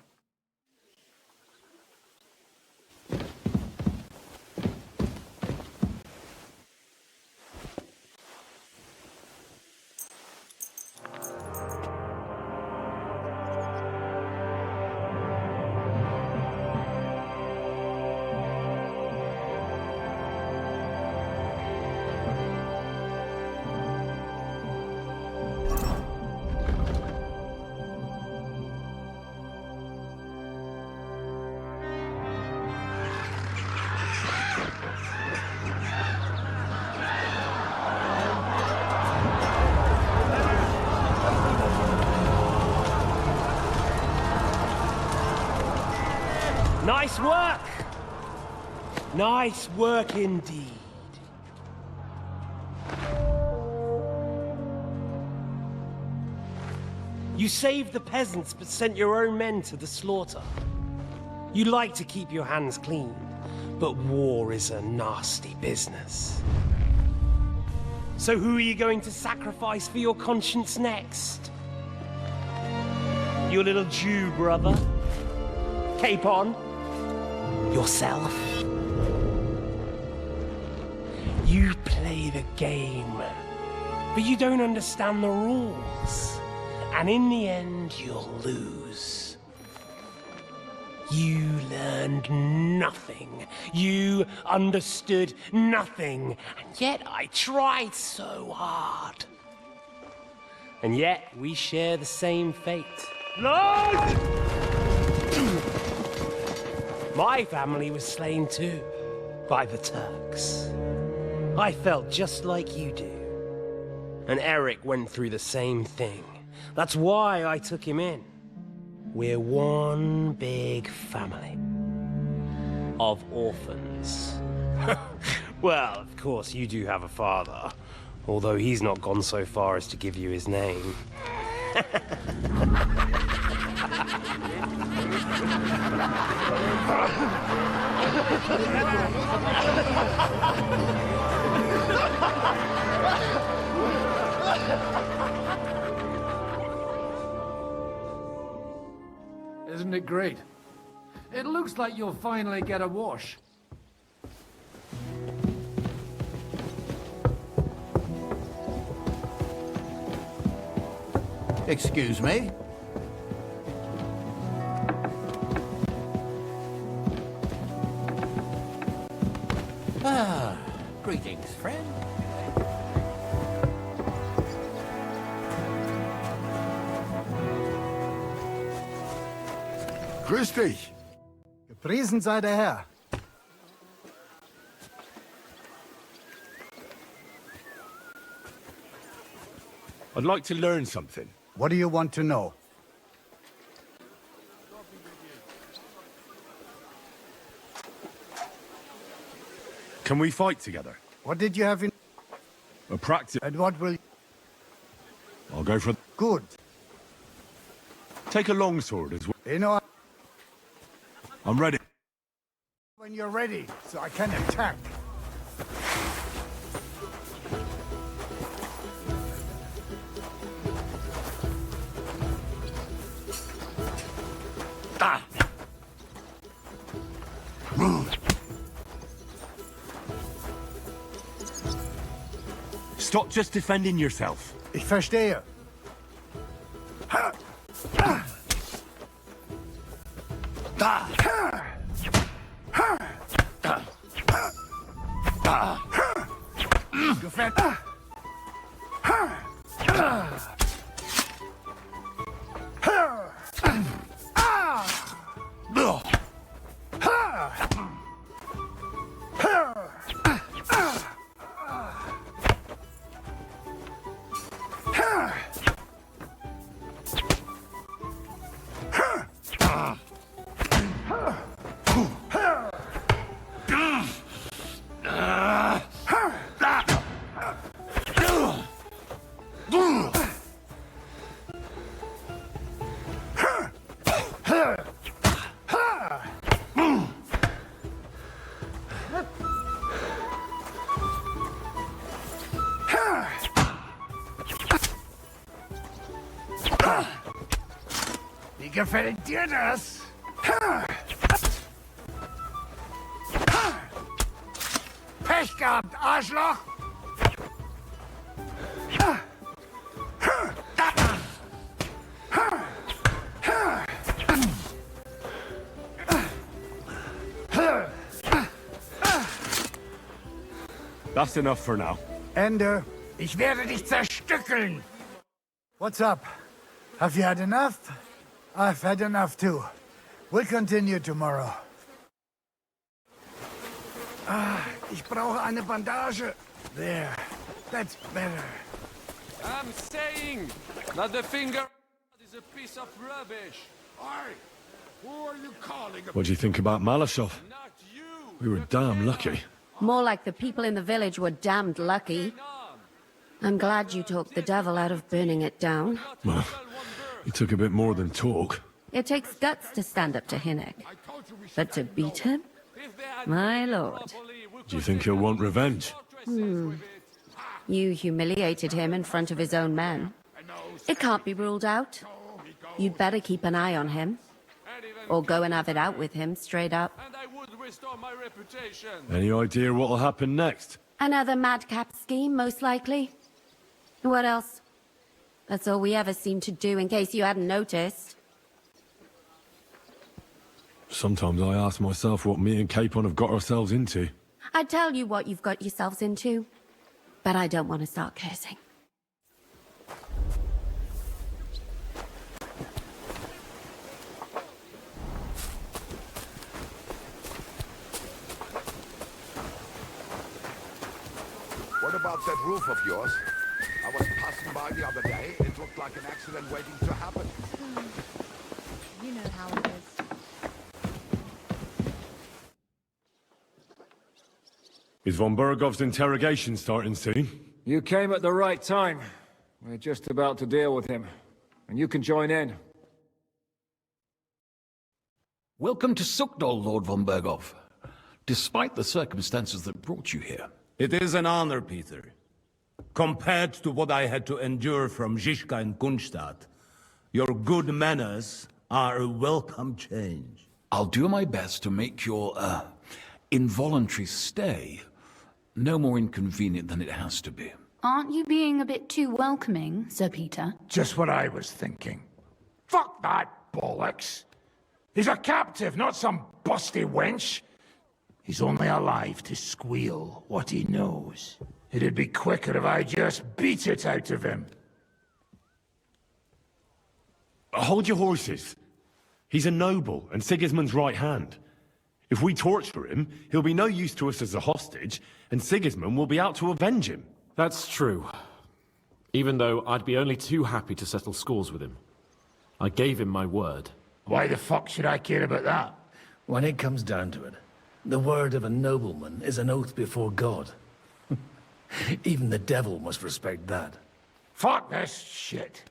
Nice work! Nice work indeed. You saved the peasants, but sent your own men to the slaughter. You like to keep your hands clean, but war is a nasty business. So who are you going to sacrifice for your conscience next? Your little Jew brother? Capon? Yourself? You play the game, but you don't understand the rules. And in the end, you'll lose. You learned nothing. You understood nothing. And yet I tried so hard. And yet we share the same fate. Blood! My family was slain too, by the Turks. I felt just like you do. And Eric went through the same thing. That's why I took him in. We're one big family of orphans. Well, of course, you do have a father, although he's not gone so far as to give you his name. great. It looks like you'll finally get a wash. Excuse me? Ah, greetings, friend. Grüß dich. Gepriesen sei der Herr. I'd like to learn something. What do you want to know? Can we fight together? What did you have in... A practice. And what will... I'll go for... Good. Take a longsword as well. You know... I'm ready. When you're ready, so I can attack. Ah! Stop just defending yourself. Ich verstehe. Gefällt. Wie gefällt dir das? Pech gehabt, Arschloch! That's enough for now. Ende. Ich werde dich zerstückeln! What's up? Have you had enough? I've had enough too. We'll continue tomorrow. Ah, ich brauche eine Bandage. There. That's better. I'm saying that the finger is a piece of rubbish. Oi! Who are you calling? What do you think about Malashov? We were damn lucky. More like the people in the village were damned lucky. I'm glad you talked the devil out of burning it down. Well, it took a bit more than talk. It takes guts to stand up to Hinnek. But to beat him? My lord. Do you think he'll want revenge? You humiliated him in front of his own men. It can't be ruled out. You'd better keep an eye on him. Or go and have it out with him, straight up. Any idea what'll happen next? Another madcap scheme, most likely. What else? That's all we ever seem to do, in case you hadn't noticed. Sometimes I ask myself what me and Capon have got ourselves into. I tell you what you've got yourselves into, but I don't want to start cursing. What about that roof of yours? I was passing by the other day. It looked like an accident waiting to happen. You know how it is. Is von Bergov's interrogation starting soon? You came at the right time. We're just about to deal with him. And you can join in. Welcome to Sukdol, Lord von Bergov. Despite the circumstances that brought you here. It is an honor, Peter. Compared to what I had to endure from Zizka and Kunstadt, your good manners are a welcome change. I'll do my best to make your, involuntary stay no more inconvenient than it has to be. Aren't you being a bit too welcoming, Sir Peter? Just what I was thinking. Fuck that bollocks. He's a captive, not some busty wench. He's only alive to squeal what he knows. It'd be quicker if I just beat it out of him. Hold your horses. He's a noble and Sigismund's right hand. If we torture him, he'll be no use to us as a hostage, and Sigismund will be out to avenge him. That's true. Even though I'd be only too happy to settle scores with him. I gave him my word. Why the fuck should I care about that? When it comes down to it, the word of a nobleman is an oath before God. Even the devil must respect that. Fuck this shit.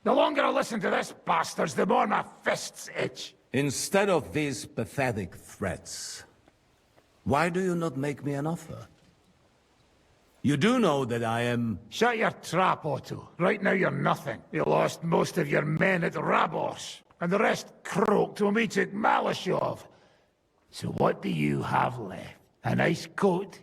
The longer I listen to this bastards, the more my fists itch. Instead of these pathetic threats, why do you not make me an offer? You do know that I am... Shut your trap, Otto. Right now you're nothing. You lost most of your men at Rabos, and the rest croaked when we took Malashov. So what do you have left? A nice coat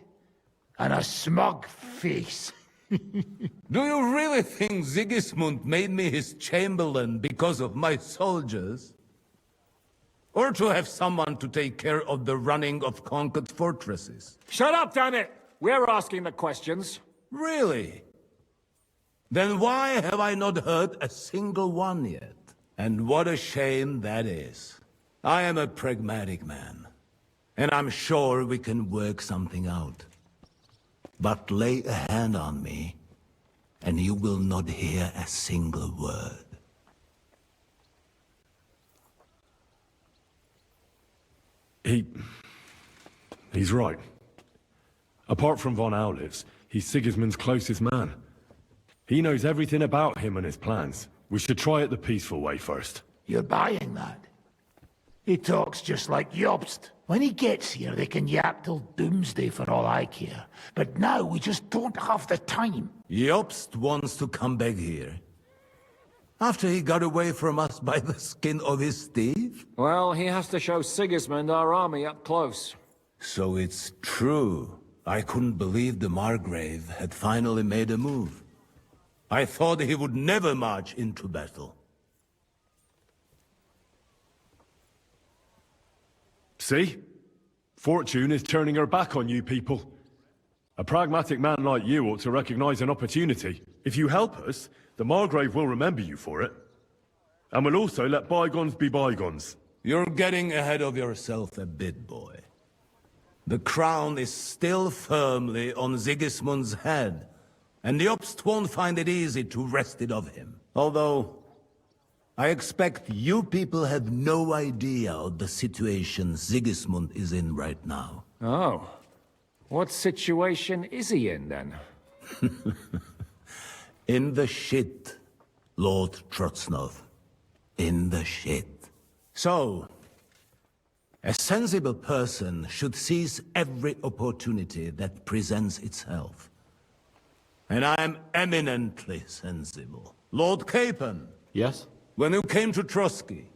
and a smug face. Do you really think Sigismund made me his chamberlain because of my soldiers? Or to have someone to take care of the running of conquered fortresses? Shut up, damn it! We're asking the questions. Really? Then why have I not heard a single one yet? And what a shame that is. I am a pragmatic man, and I'm sure we can work something out. But lay a hand on me, and you will not hear a single word. He's right. Apart from von Aulitz, he's Sigismund's closest man. He knows everything about him and his plans. We should try it the peaceful way first. You're buying that? He talks just like Jobst. When he gets here, they can yap till doomsday for all I care. But now we just don't have the time. Jobst wants to come back here. After he got away from us by the skin of his teeth? Well, he has to show Sigismund our army up close. So it's true. I couldn't believe the Margrave had finally made a move. I thought he would never march into battle. See? Fortune is turning her back on you people. A pragmatic man like you ought to recognize an opportunity. If you help us, the Margrave will remember you for it. And will also let bygones be bygones. You're getting ahead of yourself a bit, boy. The crown is still firmly on Sigismund's head, and the Jobst won't find it easy to wrest it of him. Although, I expect you people have no idea of the situation Sigismund is in right now. Oh. What situation is he in, then? In the shit, Lord Trotsnov. In the shit. So, a sensible person should seize every opportunity that presents itself. And I am eminently sensible. Lord Capon. Yes? When you came to Trotsky,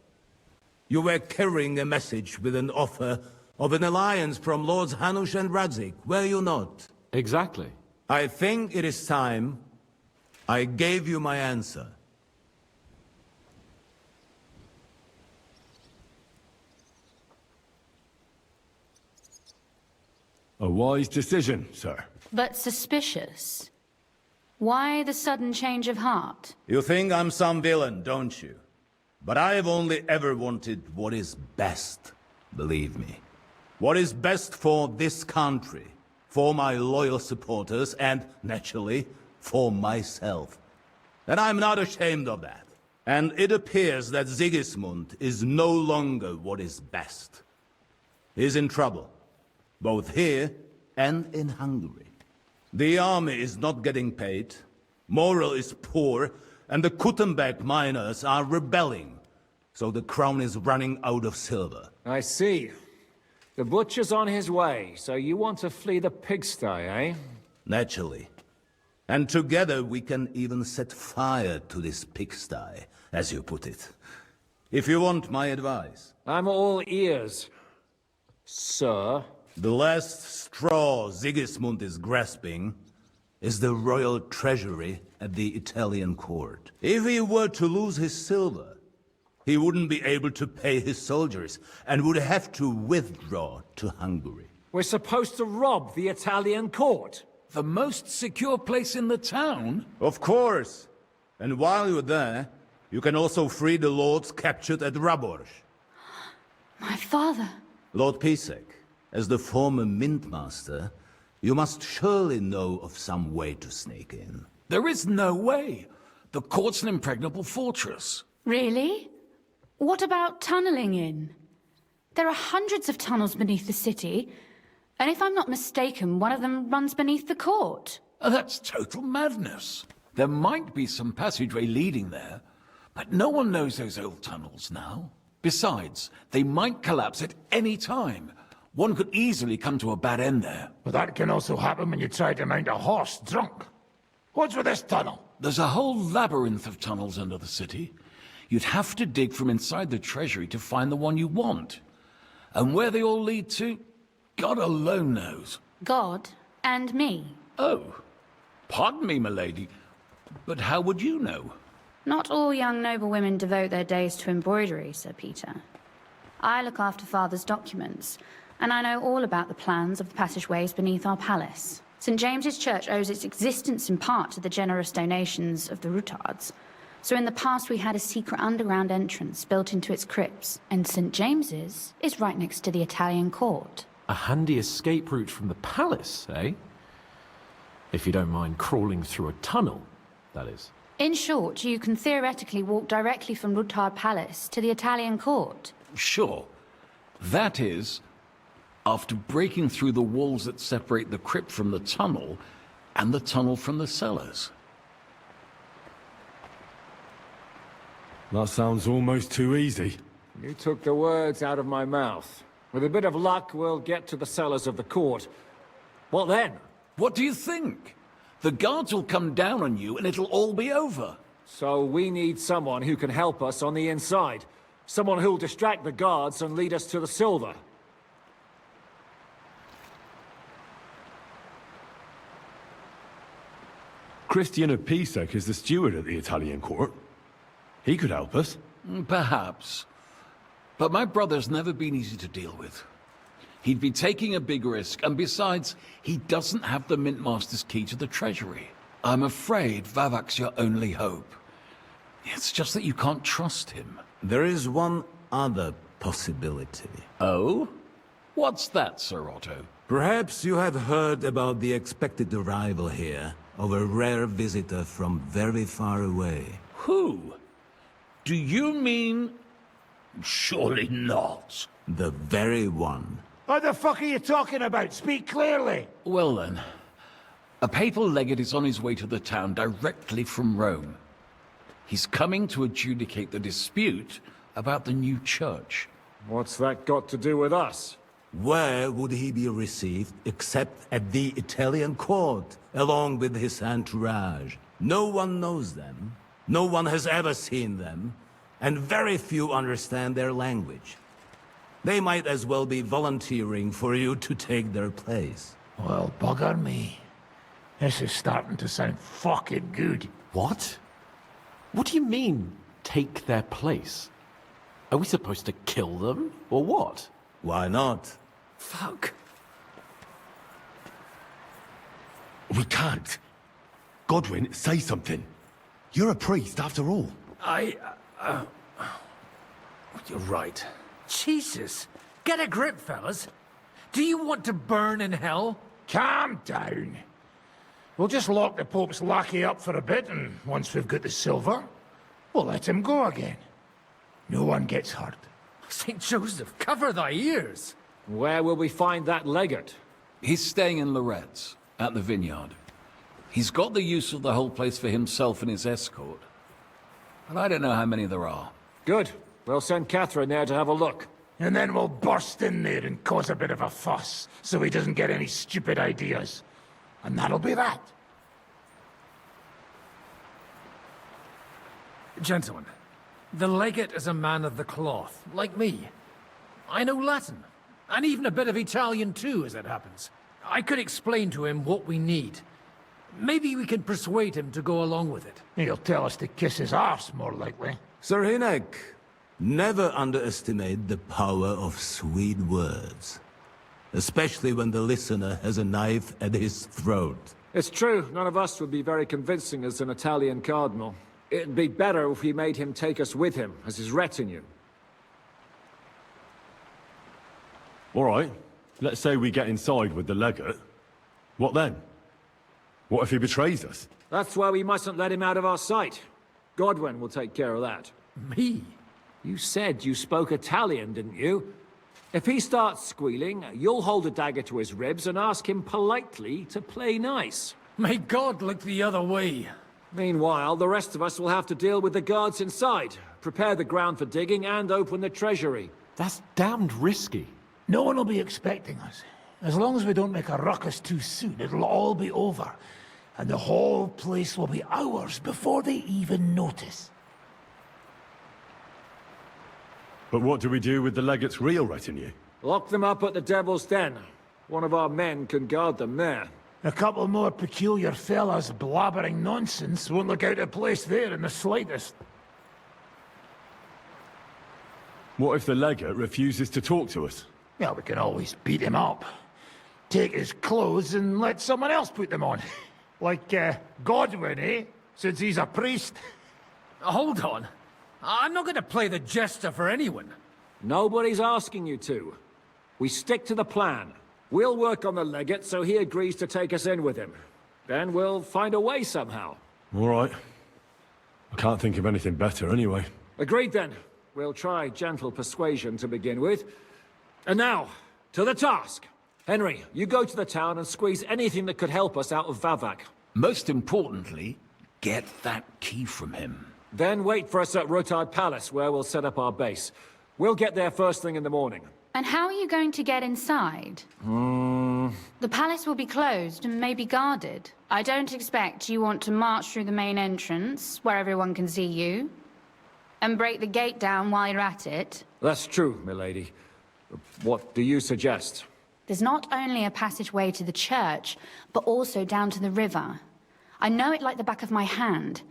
you were carrying a message with an offer of an alliance from Lords Hanush and Radzik, were you not? Exactly. I think it is time I gave you my answer. A wise decision, sir. But suspicious. Why the sudden change of heart? You think I'm some villain, don't you? But I have only ever wanted what is best, believe me. What is best for this country, for my loyal supporters, and, naturally, for myself. And I'm not ashamed of that. And it appears that Sigismund is no longer what is best. He's in trouble, both here and in Hungary. The army is not getting paid, morale is poor, and the Kuttenberg miners are rebelling. So the crown is running out of silver. I see. The butcher's on his way, so you want to flee the pigsty, eh? Naturally. And together we can even set fire to this pigsty, as you put it. if you want my advice. I'm all ears, sir. The last straw Sigismund is grasping is the royal treasury at the Italian court. If he were to lose his silver, he wouldn't be able to pay his soldiers and would have to withdraw to Hungary. We're supposed to rob the Italian court. The most secure place in the town? Of course. And while you're there, you can also free the lords captured at Raborz. My father. Lord Pisek, as the former Mintmaster, you must surely know of some way to sneak in. There is no way. The court's an impregnable fortress. Really? What about tunneling in? There are hundreds of tunnels beneath the city, and if I'm not mistaken, one of them runs beneath the court. That's total madness. There might be some passageway leading there, but no one knows those old tunnels now. Besides, they might collapse at any time. One could easily come to a bad end there. But that can also happen when you try to mount a horse drunk. What's with this tunnel? There's a whole labyrinth of tunnels under the city. You'd have to dig from inside the treasury to find the one you want. And where they all lead to, God alone knows. God and me. Oh, pardon me, milady, but how would you know? Not all young noblewomen devote their days to embroidery, Sir Peter. I look after Father's documents, and I know all about the plans of the passageways beneath our palace. St. James's Church owes its existence in part to the generous donations of the Routards. So in the past we had a secret underground entrance built into its crypts, and St. James's is right next to the Italian court. A handy escape route from the palace, eh? If you don't mind crawling through a tunnel, that is. In short, you can theoretically walk directly from Routard Palace to the Italian court. Sure. That is, after breaking through the walls that separate the crypt from the tunnel, and the tunnel from the cellars. That sounds almost too easy. You took the words out of my mouth. With a bit of luck, we'll get to the cellars of the court. What then? What do you think? The guards will come down on you and it'll all be over. So we need someone who can help us on the inside. Someone who'll distract the guards and lead us to the silver. Christian of Pisek is the steward at the Italian court. He could help us. Perhaps. But my brother's never been easy to deal with. He'd be taking a big risk, and besides, he doesn't have the Mintmaster's key to the treasury. I'm afraid Vavak's your only hope. It's just that you can't trust him. There is one other possibility. Oh? What's that, Sir Otto? Perhaps you have heard about the expected arrival here of a rare visitor from very far away. Who? Do you mean... Surely not. The very one. What the fuck are you talking about? Speak clearly. Well then, a papal legate is on his way to the town directly from Rome. He's coming to adjudicate the dispute about the new church. What's that got to do with us? Where would he be received except at the Italian court, along with his entourage? No one knows them, no one has ever seen them, and very few understand their language. They might as well be volunteering for you to take their place. Well, bugger me. This is starting to sound fucking good. What? What do you mean, take their place? Are we supposed to kill them, or what? Why not? Fuck. We can't. Godwin, say something. You're a priest, after all. You're right. Jesus. Get a grip, fellas. Do you want to burn in hell? Calm down. We'll just lock the Pope's lackey up for a bit, and once we've got the silver, we'll let him go again. No one gets hurt. St. Joseph, cover thy ears. Where will we find that legate? He's staying in Loretz, at the vineyard. He's got the use of the whole place for himself and his escort. And I don't know how many there are. Good. We'll send Catherine there to have a look. And then we'll burst in there and cause a bit of a fuss, so he doesn't get any stupid ideas. And that'll be that. Gentlemen, The legate is a man of the cloth, like me. I know Latin, and even a bit of Italian too, as it happens. I could explain to him what we need. Maybe we can persuade him to go along with it. He'll tell us to kiss his arse, more likely. Sir Hynek, never underestimate the power of sweet words. Especially when the listener has a knife at his throat. It's true, none of us would be very convincing as an Italian cardinal. It'd be better if we made him take us with him, as his retinue. All right. Let's say we get inside with the legate. What then? What if he betrays us? That's why we mustn't let him out of our sight. Godwin will take care of that. Me? You said you spoke Italian, didn't you? If he starts squealing, you'll hold a dagger to his ribs and ask him politely to play nice. May God look the other way. Meanwhile, the rest of us will have to deal with the guards inside, prepare the ground for digging, and open the treasury. That's damned risky. No one will be expecting us. As long as we don't make a ruckus too soon, it'll all be over. And the whole place will be ours before they even notice. But what do we do with the legate's real retinue? Lock them up at the Devil's Den. One of our men can guard them there. A couple more peculiar fellas blabbering nonsense won't look out of place there in the slightest. What if the legate refuses to talk to us? Well, we can always beat him up. Take his clothes and let someone else put them on. Like, Godwin, eh? Since he's a priest. Hold on. I'm not going to play the jester for anyone. Nobody's asking you to. We stick to the plan. We'll work on the legate so he agrees to take us in with him. Then we'll find a way somehow. All right. I can't think of anything better anyway. Agreed then. We'll try gentle persuasion to begin with. And now, to the task. Henry, you go to the town and squeeze anything that could help us out of Vavak. Most importantly, get that key from him. Then wait for us at Rotard Palace, where we'll set up our base. We'll get there first thing in the morning. And how are you going to get inside? The palace will be closed and maybe guarded. I don't expect you want to march through the main entrance, where everyone can see you, and break the gate down while you're at it. That's true, milady. What do you suggest? There's not only a passageway to the church, but also down to the river. I know it like the back of my hand.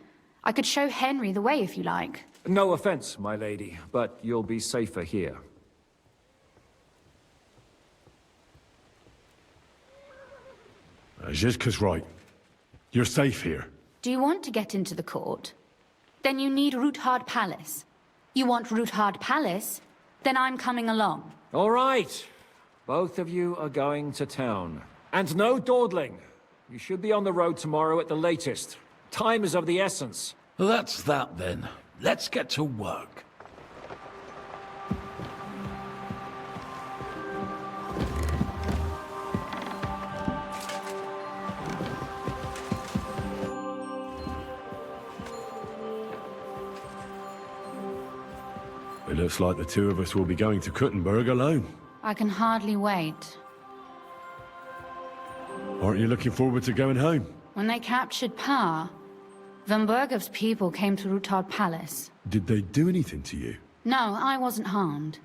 I could show Henry the way if you like. No offense, my lady, but you'll be safer here. Zhizka's right. You're safe here. Do you want to get into the court? Then you need Roothard Palace. You want Roothard Palace? Then I'm coming along. All right. Both of you are going to town. And no dawdling. You should be on the road tomorrow at the latest. Time is of the essence. That's that then. Let's get to work. It looks like the two of us will be going to Kuttenberg alone. I can hardly wait. Aren't you looking forward to going home? When they captured Pa, Van Bergov's people came to Roothard Palace. Did they do anything to you? No, I wasn't harmed.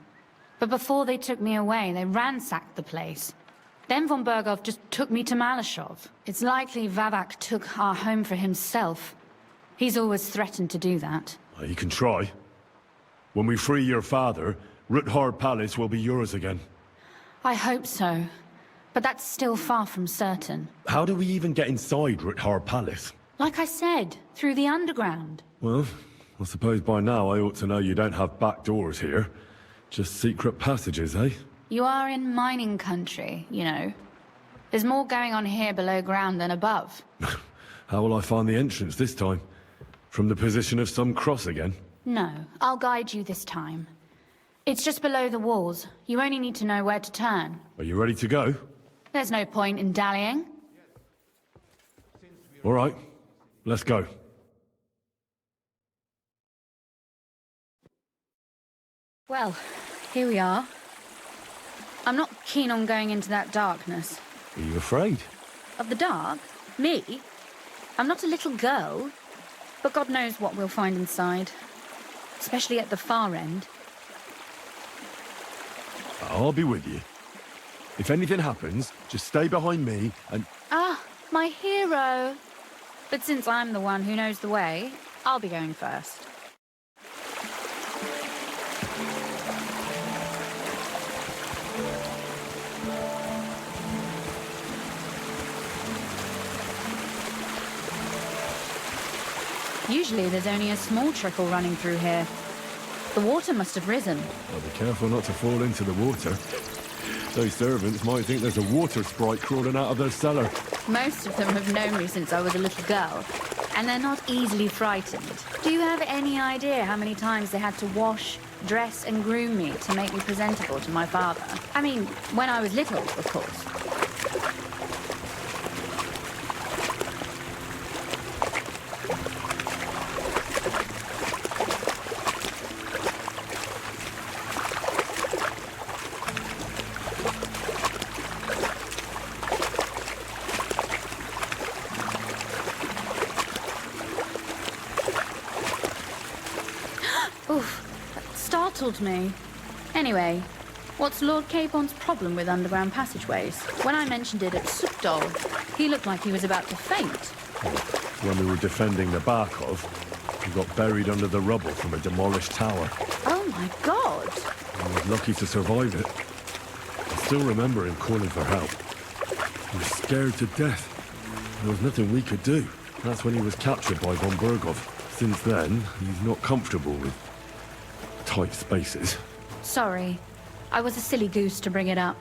But before they took me away, they ransacked the place. Then Von Bergov just took me to Malashov. It's likely Vavak took our home for himself. He's always threatened to do that. Well, you can try. When we free your father, Roothard Palace will be yours again. I hope so. But that's still far from certain. How do we even get inside Roothard Palace? Like I said, through the underground. Well, I suppose by now I ought to know you don't have back doors here. Just secret passages, eh? You are in mining country, you know. There's more going on here below ground than above. How will I find the entrance this time? From the position of some cross again? No, I'll guide you this time. It's just below the walls. You only need to know where to turn. Are you ready to go? There's no point in dallying. All right, let's go. Well, here we are. I'm not keen on going into that darkness. Are you afraid? Of the dark? Me? I'm not a little girl. But God knows what we'll find inside. especially at the far end. I'll be with you. If anything happens, just stay behind me and... Ah, my hero. But since I'm the one who knows the way, I'll be going first. Usually there's only a small trickle running through here. The water must have risen. I'll be careful not to fall into the water. Those servants might think there's a water sprite crawling out of their cellar. Most of them have known me since I was a little girl, and they're not easily frightened. Do you have any idea how many times they had to wash, dress and groom me to make me presentable to my father? I mean, when I was little, of course. Oof, that startled me. Anyway, what's Lord Capon's problem with underground passageways? When I mentioned it at Sukdol, he looked like he was about to faint. When we were defending the Barkov, we got buried under the rubble from a demolished tower. Oh my god! I was lucky to survive it. I still remember him calling for help. He was scared to death. There was nothing we could do. That's when he was captured by von Bergov. Since then, he's not comfortable with tight spaces. Sorry. I was a silly goose to bring it up.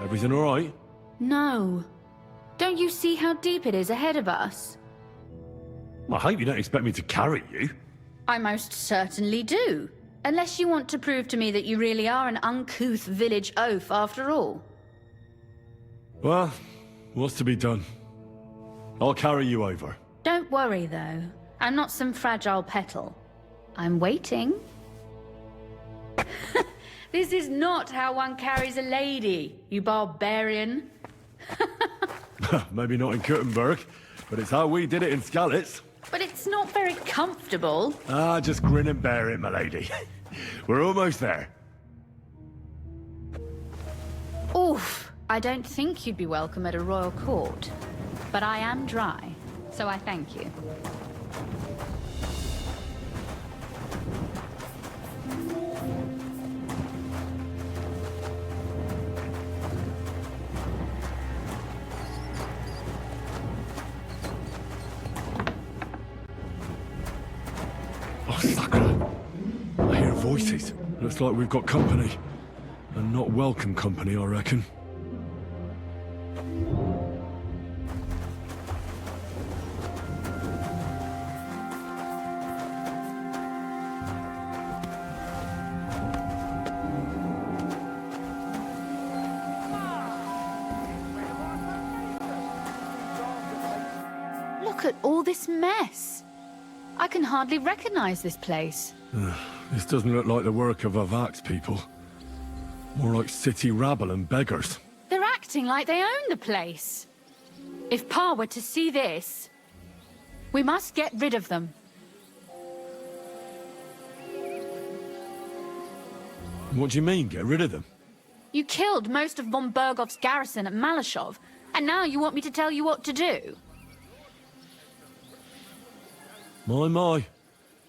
Everything all right? No. Don't you see how deep it is ahead of us? I hope you don't expect me to carry you. I most certainly do. Unless you want to prove to me that you really are an uncouth village oaf after all. Well, what's to be done? I'll carry you over. Don't worry, though. I'm not some fragile petal. I'm waiting. This is not how one carries a lady, you barbarian. Maybe not in Kuttenberg, but it's how we did it in Skalitz. But it's not very comfortable. Ah, just grin and bear it, my lady. We're almost there. Oof. I don't think you'd be welcome at a royal court. But I am dry, so I thank you. Oh, Sakra. I hear voices. Looks like we've got company. And not welcome company, I reckon. Look at all this mess. I can hardly recognize this place. This doesn't look like the work of Avak's people. More like city rabble and beggars. They're acting like they own the place. If Pa were to see this, we must get rid of them. What do you mean, get rid of them? You killed most of von Bergov's garrison at Malashov, and now you want me to tell you what to do? My.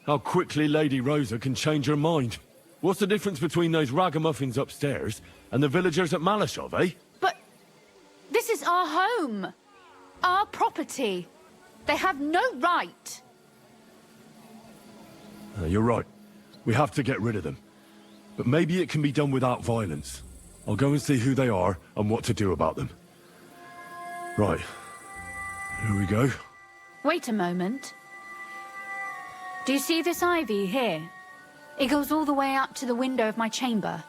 How quickly Lady Rosa can change her mind. What's the difference between those ragamuffins upstairs and the villagers at Malashov, eh? But this is our home. Our property. They have no right. You're right. We have to get rid of them. But maybe it can be done without violence. I'll go and see who they are and what to do about them. Right. Here we go. Wait a moment. Do you see this ivy here? It goes all the way up to the window of my chamber.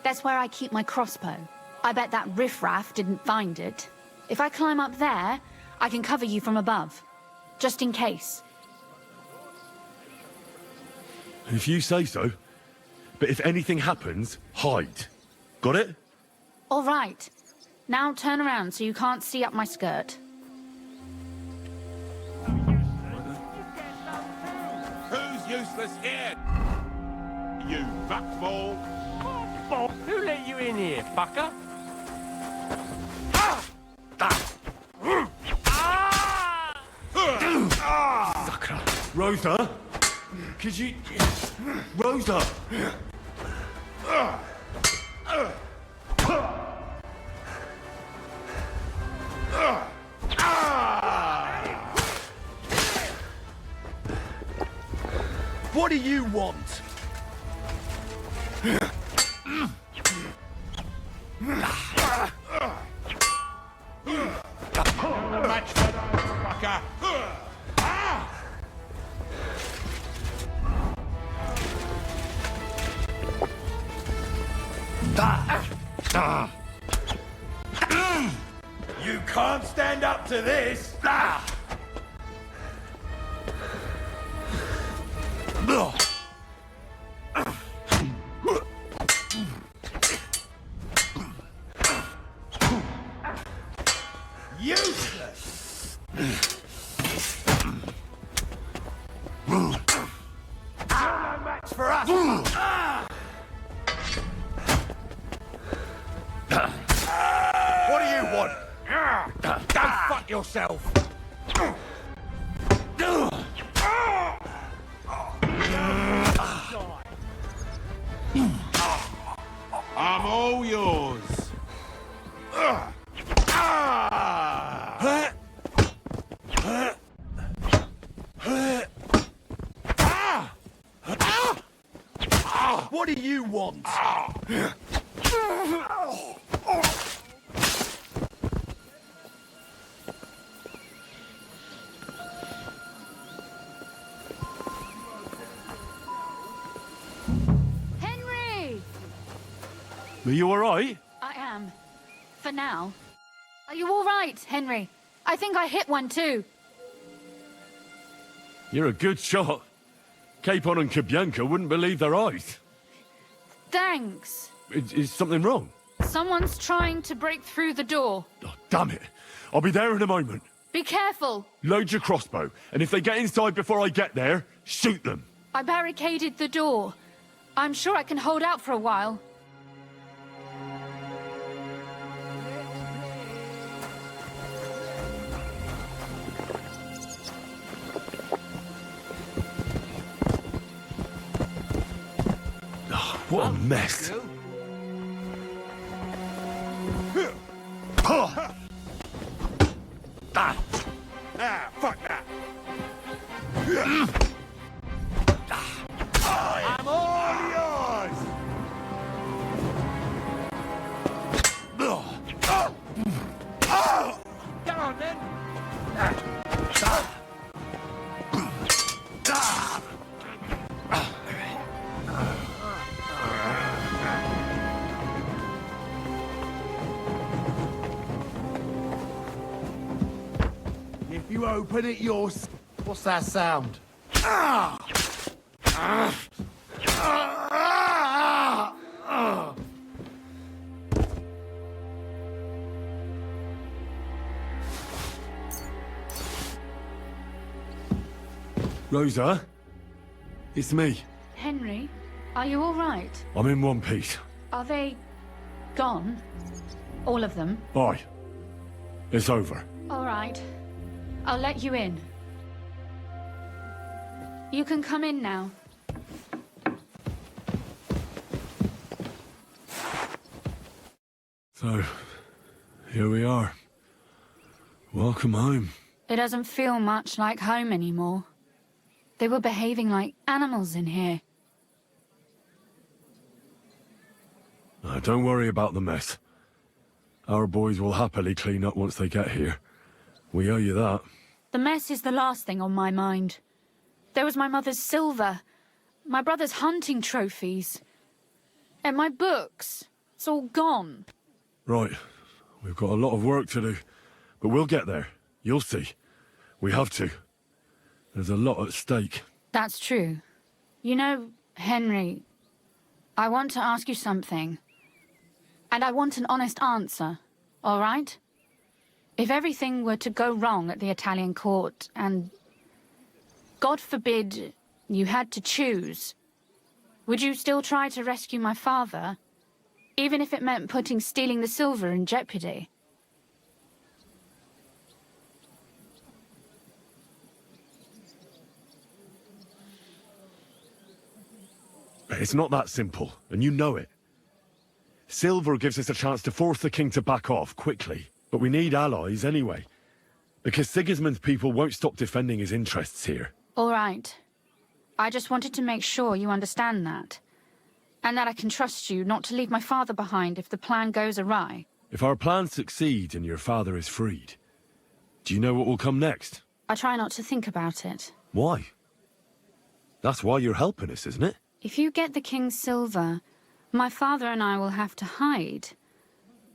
That's where I keep my crossbow. I bet that riffraff didn't find it. If I climb up there, I can cover you from above. Just in case. If you say so. But if anything happens, hide. Got it? All right. Now turn around so you can't see up my skirt. Who's useless here? You fuckball. Who let you in here, fucker? Rosa? Could you... Rosa! What do you want? Match for that, fucker. You can't stand up to this. Useless. You're no match for us. What do you want? Go fuck yourself. I'm all yours. What do you want? Henry! Are you alright? I am. For now. Are you all right, Henry? I think I hit one too. You're a good shot. Capon and Kabianka wouldn't believe their eyes. Thanks. Is something wrong? Someone's trying to break through the door. Oh, damn it. I'll be there in a moment. Be careful. Load your crossbow, and if they get inside before I get there, shoot them. I barricaded the door. I'm sure I can hold out for a while. What a mess. Fuck that. I'm all yours. Come on, then. If you open it, what's that sound? Rosa? It's me. Henry, are you all right? I'm in one piece. Are they gone? All of them? Aye. It's over. All right. I'll let you in. You can come in now. So, here we are. Welcome home. It doesn't feel much like home anymore. They were behaving like animals in here. Don't worry about the mess. Our boys will happily clean up once they get here. We owe you that. The mess is the last thing on my mind. There was my mother's silver, my brother's hunting trophies, and my books. It's all gone. Right. We've got a lot of work to do. But we'll get there. You'll see. We have to. There's a lot at stake. That's true. You know, Henry, I want to ask you something. And I want an honest answer, all right? If everything were to go wrong at the Italian court and, God forbid, you had to choose, would you still try to rescue my father, even if it meant putting stealing the silver in jeopardy? It's not that simple, and you know it. Silver gives us a chance to force the king to back off quickly, but we need allies anyway. Because Sigismund's people won't stop defending his interests here. All right. I just wanted to make sure you understand that. And that I can trust you not to leave my father behind if the plan goes awry. If our plans succeed and your father is freed, do you know what will come next? I try not to think about it. Why? That's why you're helping us, isn't it? If you get the king's silver, my father and I will have to hide.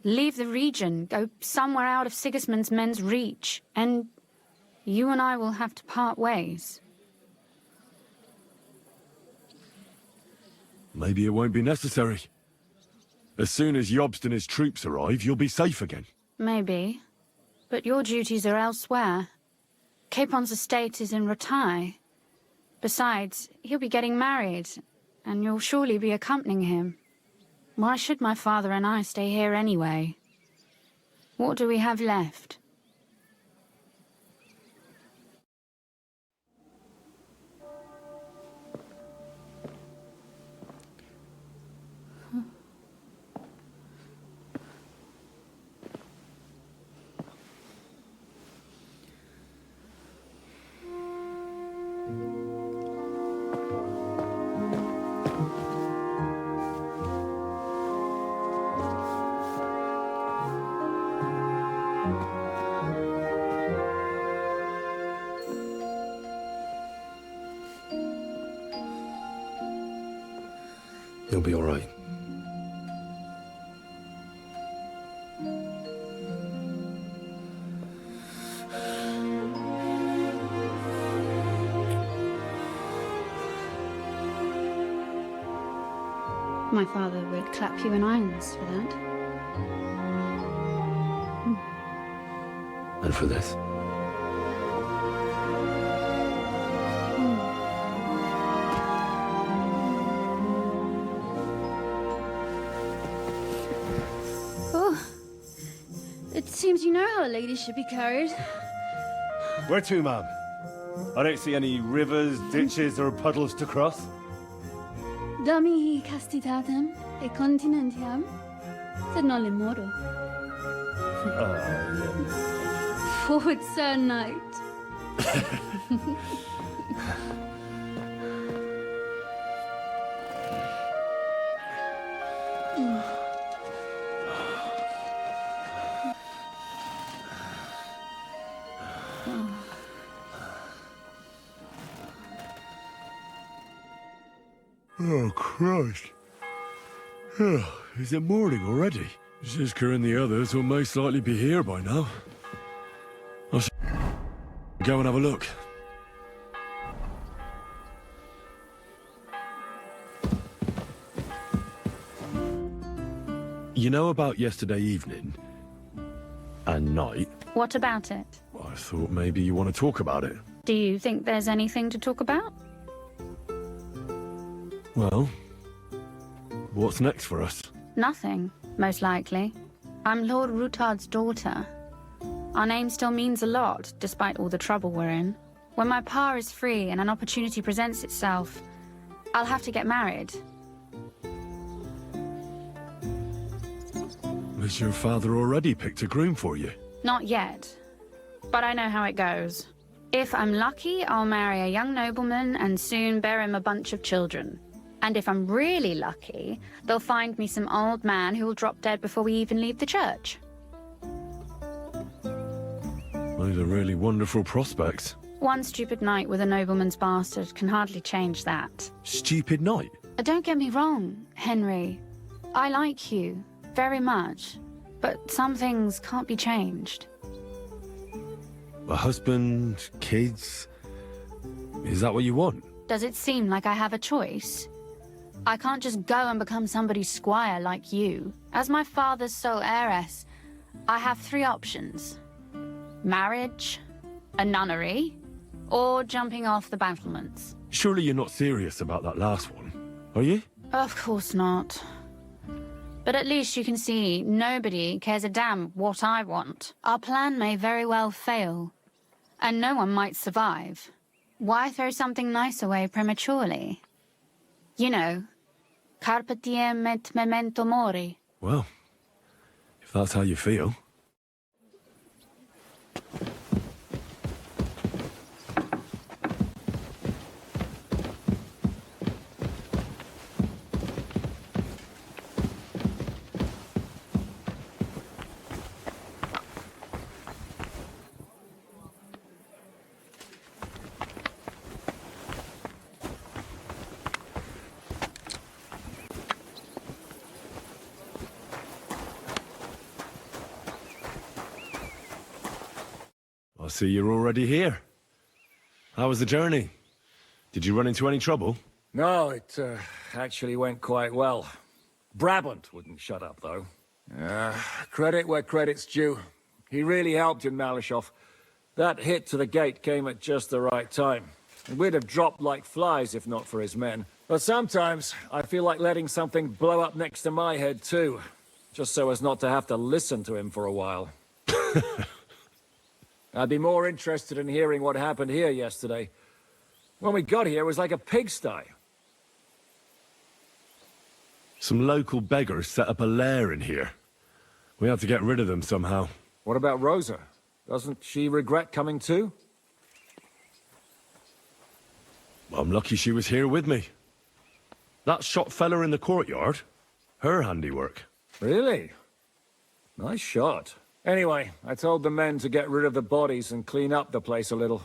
Leave the region, go somewhere out of Sigismund's men's reach, and you and I will have to part ways. Maybe it won't be necessary. As soon as Jobst and his troops arrive, you'll be safe again. Maybe. But your duties are elsewhere. Capon's estate is in Ratai. Besides, he'll be getting married, and you'll surely be accompanying him. Why should my father and I stay here anyway? What do we have left? You'll be all right. My father would clap you in irons for that. And for this? Oh, it seems you know how a lady should be carried. Where to, ma'am? I don't see any rivers, ditches, or puddles to cross. Dami castitatem e continentiam, sed non le moro. Forward, Sir Knight. Oh, Christ. Oh, is it morning already? Zizka and the others will most likely be here by now. I should go and have a look. You know about yesterday evening and night? What about it? I thought maybe you want to talk about it. Do you think there's anything to talk about? Well, what's next for us? Nothing, most likely. I'm Lord Rutard's daughter. Our name still means a lot, despite all the trouble we're in. When my pa is free and an opportunity presents itself, I'll have to get married. Has your father already picked a groom for you? Not yet, but I know how it goes. If I'm lucky, I'll marry a young nobleman and soon bear him a bunch of children. And if I'm really lucky, they'll find me some old man who will drop dead before we even leave the church. Those are really wonderful prospects. One stupid night with a nobleman's bastard can hardly change that. Stupid night? Don't get me wrong, Henry. I like you very much, but some things can't be changed. A husband, kids... Is that what you want? Does it seem like I have a choice? I can't just go and become somebody's squire like you. As my father's sole heiress, I have 3 options. Marriage, a nunnery, or jumping off the battlements. Surely you're not serious about that last one, are you? Of course not. But at least you can see nobody cares a damn what I want. Our plan may very well fail, and no one might survive. Why throw something nice away prematurely? You know, carpe diem et memento mori. Well, if that's how you feel. I see you're already here. How was the journey? Did you run into any trouble? No, it actually went quite well. Brabant wouldn't shut up, though. Credit where credit's due. He really helped in Malishov. That hit to the gate came at just the right time. And we'd have dropped like flies if not for his men. But sometimes, I feel like letting something blow up next to my head, too. Just so as not to have to listen to him for a while. I'd be more interested in hearing what happened here yesterday. When we got here, it was like a pigsty. Some local beggars set up a lair in here. We had to get rid of them somehow. What about Rosa? Doesn't she regret coming too? I'm lucky she was here with me. That shot fella in the courtyard, her handiwork. Really? Nice shot. Anyway, I told the men to get rid of the bodies and clean up the place a little.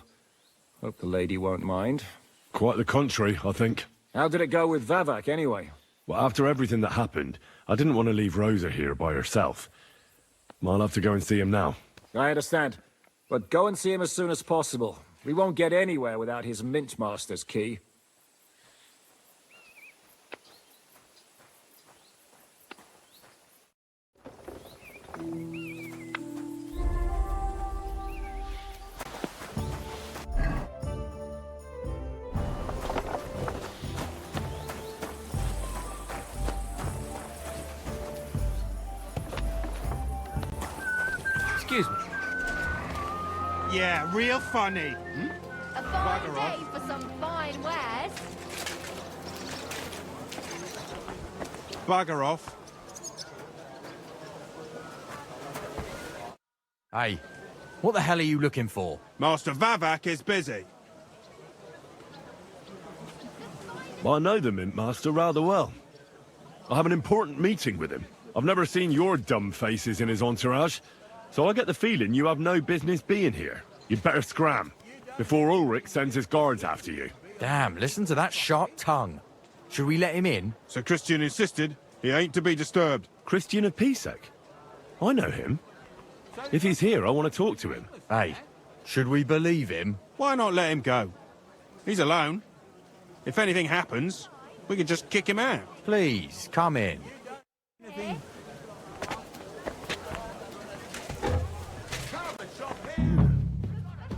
Hope the lady won't mind. Quite the contrary, I think. How did it go with Vavak, anyway? Well, after everything that happened, I didn't want to leave Rosa here by herself. I'll have to go and see him now. I understand. But go and see him as soon as possible. We won't get anywhere without his Mintmaster's key. Excuse me. Yeah, real funny. A fine day for some fine wares. Bugger off. Hey, what the hell are you looking for? Master Vavak is busy. I know the Mint Master rather well. I have an important meeting with him. I've never seen your dumb faces in his entourage, so I get the feeling you have no business being here. You'd better scram, before Ulrich sends his guards after you. Damn, listen to that sharp tongue. Should we let him in? Sir Christian insisted. He ain't to be disturbed. Christian of Pisek? I know him. If he's here, I want to talk to him. Hey, should we believe him? Why not let him go? He's alone. If anything happens, we can just kick him out. Please, come in.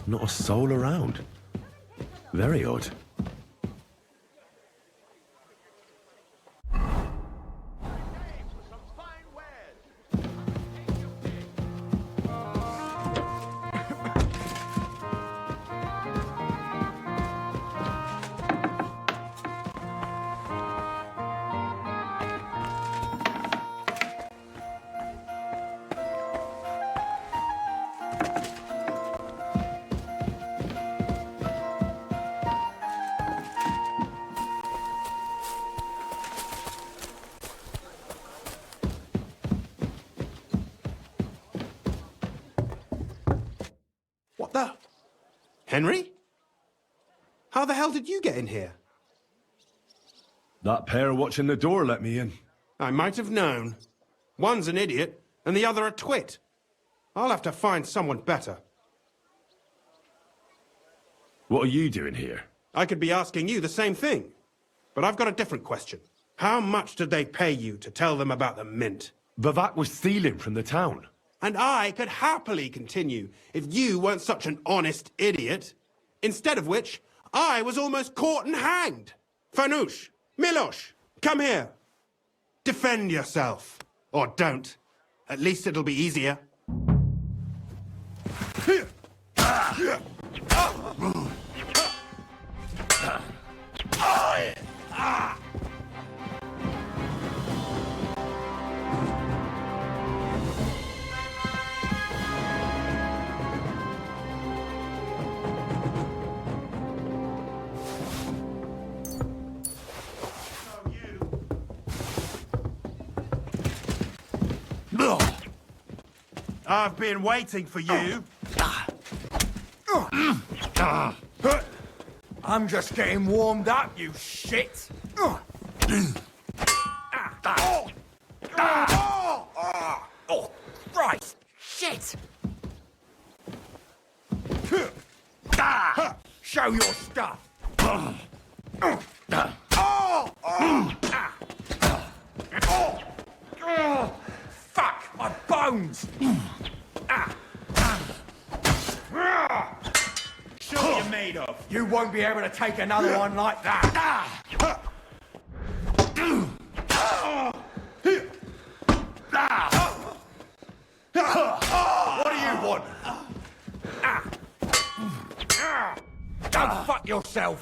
Not a soul around. Very odd. What the? Henry? How the hell did you get in here? That pair watching the door let me in. I might have known. One's an idiot, and the other a twit. I'll have to find someone better. What are you doing here? I could be asking you the same thing, but I've got a different question. How much did they pay you to tell them about the mint? Vivek was stealing from the town. And I could happily continue if you weren't such an honest idiot. Instead of which, I was almost caught and hanged. Fanush, Milosh, come here. Defend yourself. Or don't. At least it'll be easier. I've been waiting for you. I'm just getting warmed up, you shit! Oh, Christ! Shit! Show your stuff! Fuck! My bones! Show what you're made of. You won't be able to take another one like that! What do you want? Go fuck yourself!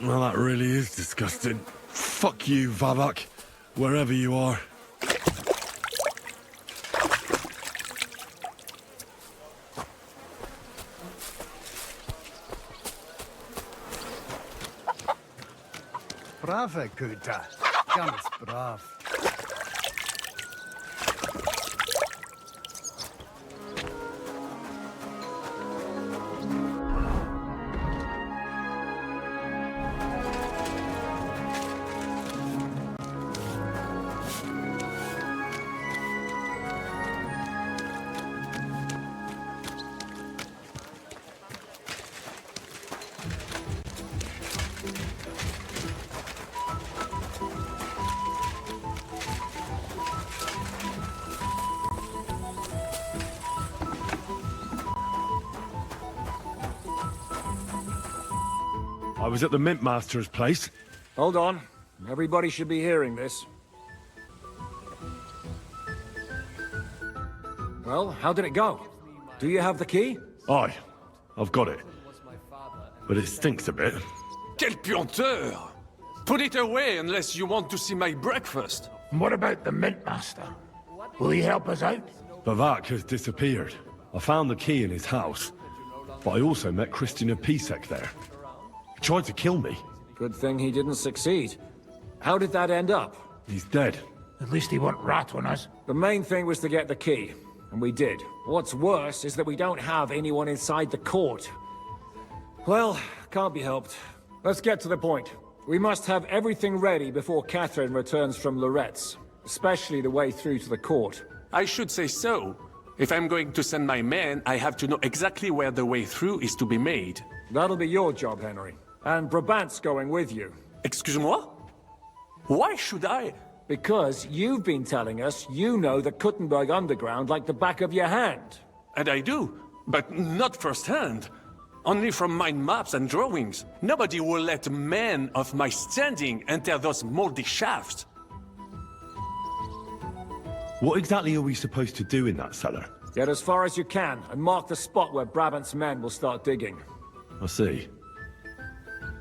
Well, that really is disgusting. Fuck you, Vavak, wherever you are. Brave, Kuta. Ganz brav. I was at the Mint Master's place. Hold on. Everybody should be hearing this. Well, how did it go? Do you have the key? Aye, I've got it. But it stinks a bit. Quel puanteur! Put it away unless you want to see my breakfast. What about the Mint Master? Will he help us out? Bavak has disappeared. I found the key in his house, but I also met Christian of Pisek there. He tried to kill me. Good thing he didn't succeed. How did that end up? He's dead. At least he won't rat on us. The main thing was to get the key, and we did. What's worse is that we don't have anyone inside the court. Well, can't be helped. Let's get to the point. We must have everything ready before Catherine returns from Loretz, especially the way through to the court. I should say so. If I'm going to send my men, I have to know exactly where the way through is to be made. That'll be your job, Henry. And Brabant's going with you. Excuse-moi? Why should I? Because you've been telling us you know the Kuttenberg underground like the back of your hand. And I do, but not firsthand. Only from mind maps and drawings. Nobody will let men of my standing enter those moldy shafts. What exactly are we supposed to do in that cellar? Get as far as you can, and mark the spot where Brabant's men will start digging. I see.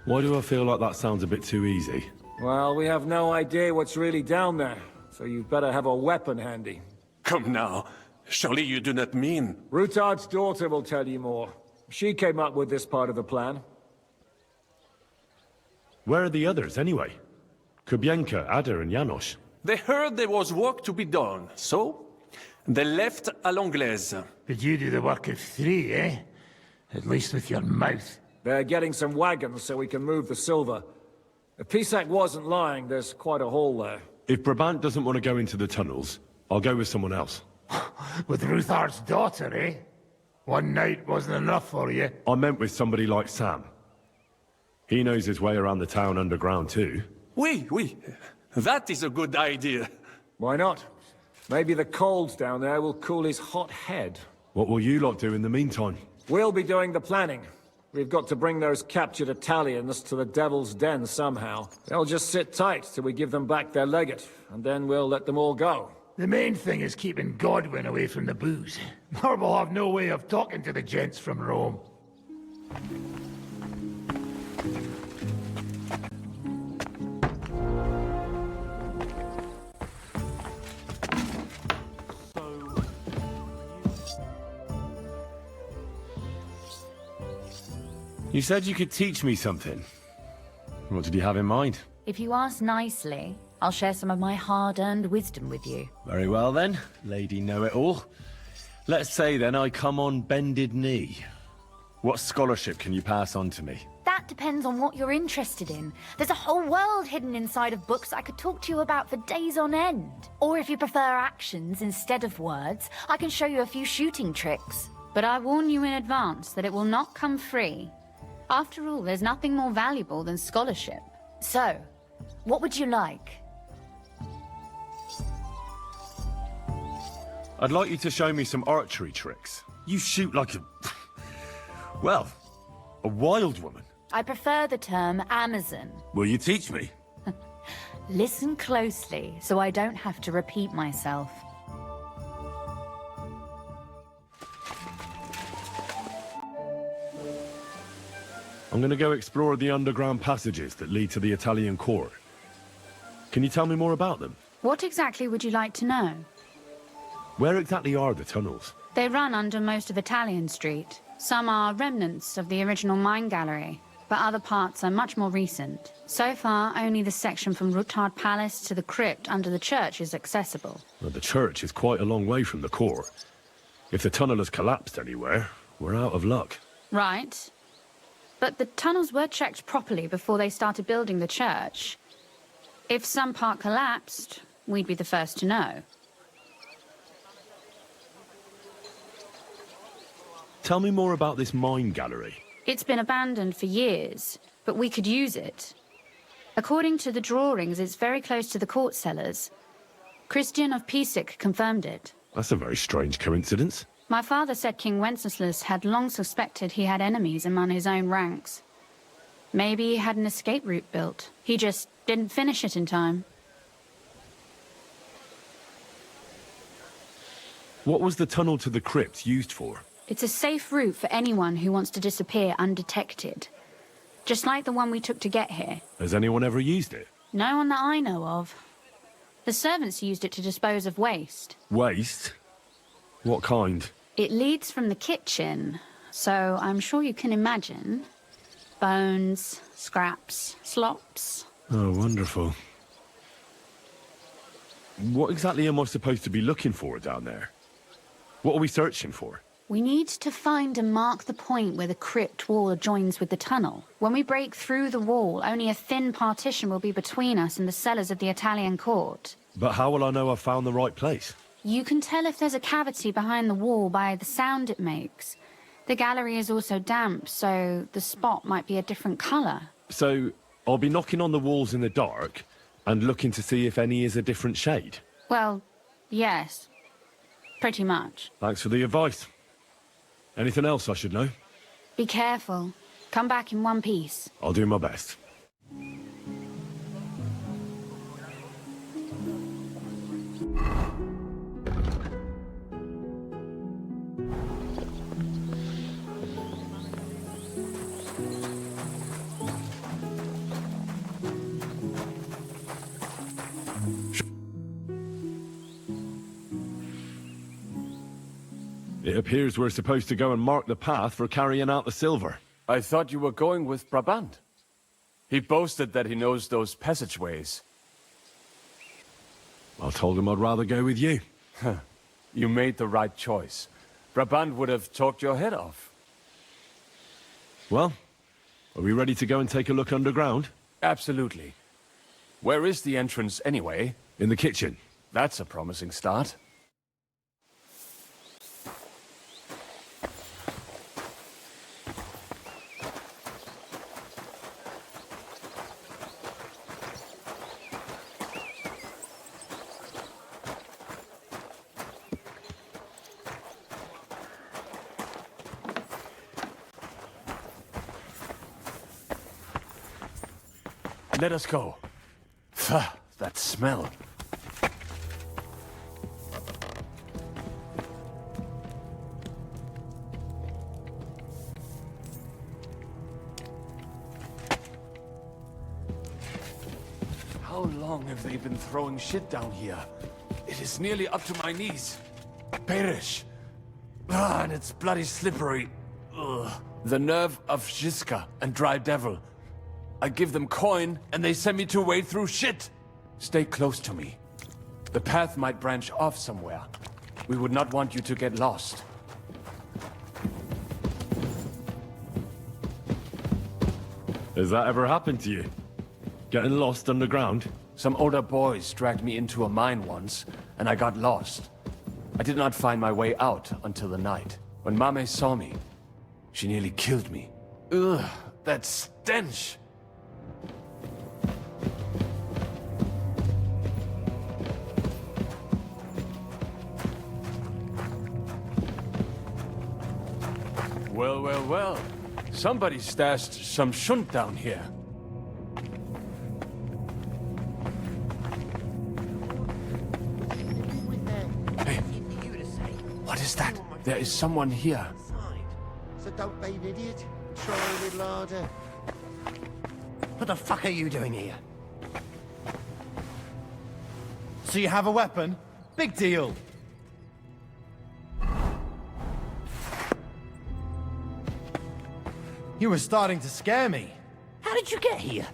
Why do I feel like that sounds a bit too easy? Well, we have no idea what's really down there, so you'd better have a weapon handy. Come now. Surely you do not mean... Rutard's daughter will tell you more. She came up with this part of the plan. Where are the others, anyway? Kubienka, Ada, and Janos. They heard there was work to be done, so they left à l'anglaise. Did you do the work of 3, eh? At least with your mouth. They're getting some wagons so we can move the silver. If Pisak wasn't lying, there's quite a hole there. If Brabant doesn't want to go into the tunnels, I'll go with someone else. With Ruthar's daughter, eh? One night wasn't enough for you. I meant with somebody like Sam. He knows his way around the town underground too. Oui. That is a good idea. Why not? Maybe the cold down there will cool his hot head. What will you lot do in the meantime? We'll be doing the planning. We've got to bring those captured Italians to the Devil's Den somehow. They'll just sit tight till we give them back their legate, and then we'll let them all go. The main thing is keeping Godwin away from the booze. Or we'll have no way of talking to the gents from Rome. You said you could teach me something. What did you have in mind? If you ask nicely, I'll share some of my hard-earned wisdom with you. Very well then, Lady Know-It-All. Let's say then I come on bended knee. What scholarship can you pass on to me? That depends on what you're interested in. There's a whole world hidden inside of books I could talk to you about for days on end. Or if you prefer actions instead of words, I can show you a few shooting tricks. But I warn you in advance that it will not come free. After all, there's nothing more valuable than scholarship. So, what would you like? I'd like you to show me some archery tricks. You shoot like a... well, a wild woman. I prefer the term Amazon. Will you teach me? Listen closely, so I don't have to repeat myself. I'm gonna go explore the underground passages that lead to the Italian court. Can you tell me more about them? What exactly would you like to know? Where exactly are the tunnels? They run under most of Italian Street. Some are remnants of the original mine gallery, but other parts are much more recent. So far, only the section from Rutard Palace to the crypt under the church is accessible. Well, the church is quite a long way from the court. If the tunnel has collapsed anywhere, we're out of luck. Right. But the tunnels were checked properly before they started building the church. If some part collapsed, we'd be the first to know. Tell me more about this mine gallery. It's been abandoned for years, but we could use it. According to the drawings, it's very close to the court cellars. Christian of Pisek confirmed it. That's a very strange coincidence. My father said King Wenceslas had long suspected he had enemies among his own ranks. Maybe he had an escape route built. He just didn't finish it in time. What was the tunnel to the crypt used for? It's a safe route for anyone who wants to disappear undetected. Just like the one we took to get here. Has anyone ever used it? No one that I know of. The servants used it to dispose of waste. Waste? What kind? It leads from the kitchen, so I'm sure you can imagine. Bones, scraps, slops. Oh, wonderful. What exactly am I supposed to be looking for down there? What are we searching for? We need to find and mark the point where the crypt wall joins with the tunnel. When we break through the wall, only a thin partition will be between us and the cellars of the Italian court. But how will I know I've found the right place? You can tell if there's a cavity behind the wall by the sound it makes. The gallery is also damp, so the spot might be a different colour. So, I'll be knocking on the walls in the dark and looking to see if any is a different shade? Well, yes. Pretty much. Thanks for the advice. Anything else I should know? Be careful. Come back in one piece. I'll do my best. It appears we're supposed to go and mark the path for carrying out the silver. I thought you were going with Brabant. He boasted that he knows those passageways. I told him I'd rather go with you. You made the right choice. Brabant would have talked your head off. Well, are we ready to go and take a look underground? Absolutely. Where is the entrance anyway? In the kitchen. That's a promising start. Let us go. Pah, that smell. How long have they been throwing shit down here? It is nearly up to my knees. Perish. Ah, and it's bloody slippery. Ugh. The nerve of Žižka and Dry Devil. I give them coin, and they send me to wade through shit. Stay close to me. The path might branch off somewhere. We would not want you to get lost. Has that ever happened to you? Getting lost underground? Some older boys dragged me into a mine once, and I got lost. I did not find my way out until the night. When Mame saw me, she nearly killed me. Ugh, that stench! Well, well, well. Somebody stashed some shunt down here. Hey, what is that? There is someone here. So don't be an idiot. Try a little harder. What the fuck are you doing here? So you have a weapon? Big deal. You were starting to scare me. How did you get here?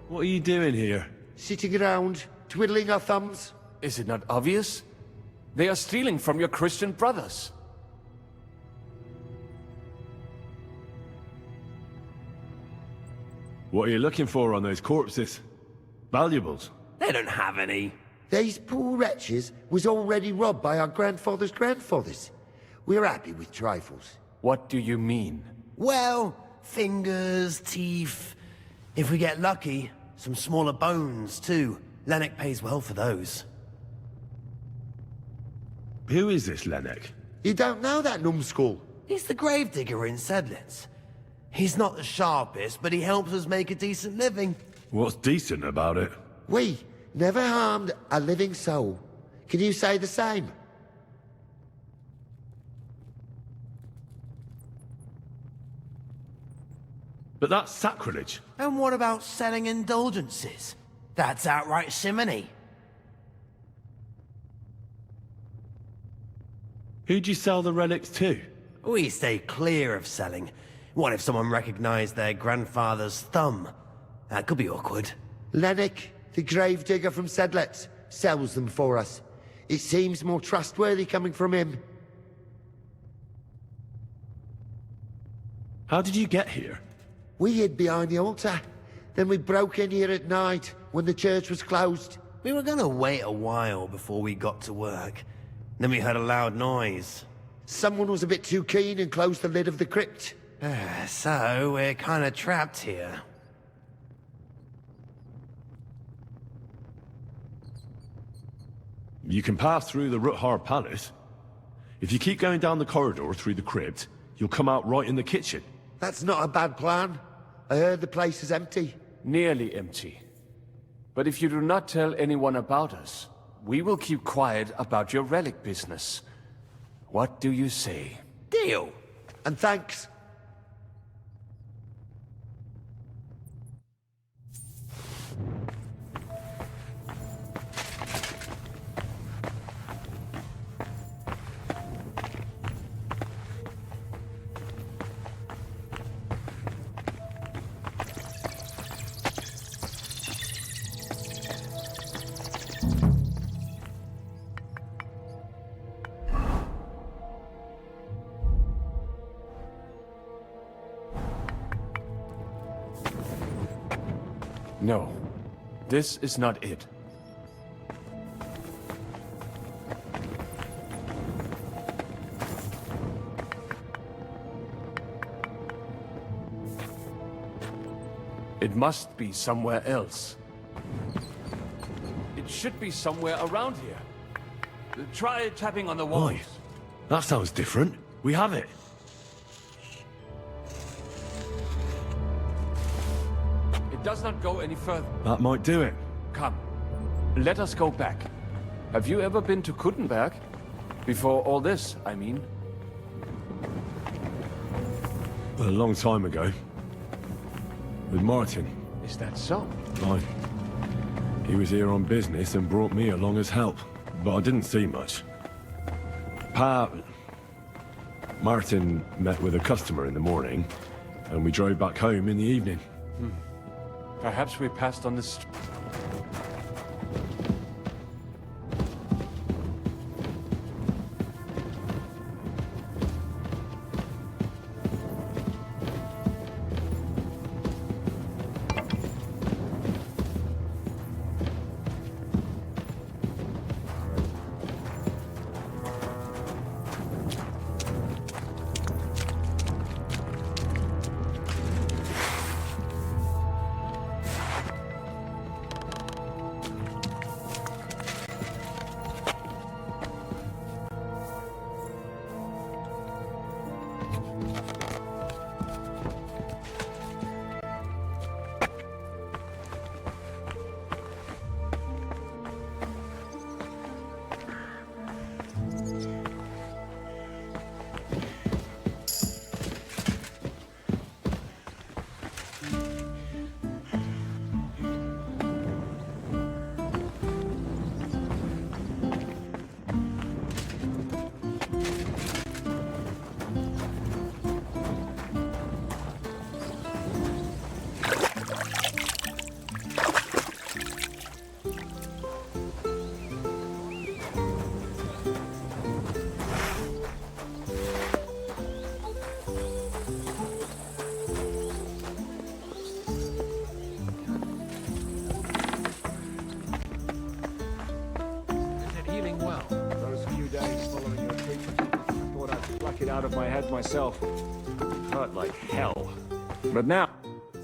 What are you doing here? Sitting around, twiddling our thumbs. Is it not obvious? They are stealing from your Christian brothers. What are you looking for on those corpses? Valuables? They don't have any. These poor wretches was already robbed by our grandfather's grandfathers. We're happy with trifles. What do you mean? Well, fingers, teeth. If we get lucky, some smaller bones, too. Lennox pays well for those. Who is this Lennox? You don't know that numbskull? He's the gravedigger in Sedlitz. He's not the sharpest, but he helps us make a decent living. What's decent about it? We never harmed a living soul. Can you say the same? But that's sacrilege. And what about selling indulgences? That's outright simony. Who'd you sell the relics to? We stay clear of selling. What if someone recognized their grandfather's thumb? That could be awkward. Lennox, the gravedigger from Sedlet, sells them for us. It seems more trustworthy coming from him. How did you get here? We hid behind the altar. Then we broke in here at night, when the church was closed. We were gonna wait a while before we got to work. Then we heard a loud noise. Someone was a bit too keen and closed the lid of the crypt. So, we're kinda trapped here. You can pass through the Ruthar Palace. If you keep going down the corridor through the crypt, you'll come out right in the kitchen. That's not a bad plan. I heard the place is empty. Nearly empty. But if you do not tell anyone about us, we will keep quiet about your relic business. What do you say? Deal. And thanks. No, this is not it. It must be somewhere else. It should be somewhere around here. Try tapping on the walls. Oi, that sounds different. We have it. Does not go any further. That might do it. Come, let us go back. Have you ever been to Kuttenberg? Before all this, I mean. A long time ago. With Martin. Is that so? Aye. He was here on business and brought me along as help, but I didn't see much. Martin met with a customer in the morning, and we drove back home in the evening. Perhaps we passed on this. Out of my head myself. Hurt like hell. But now...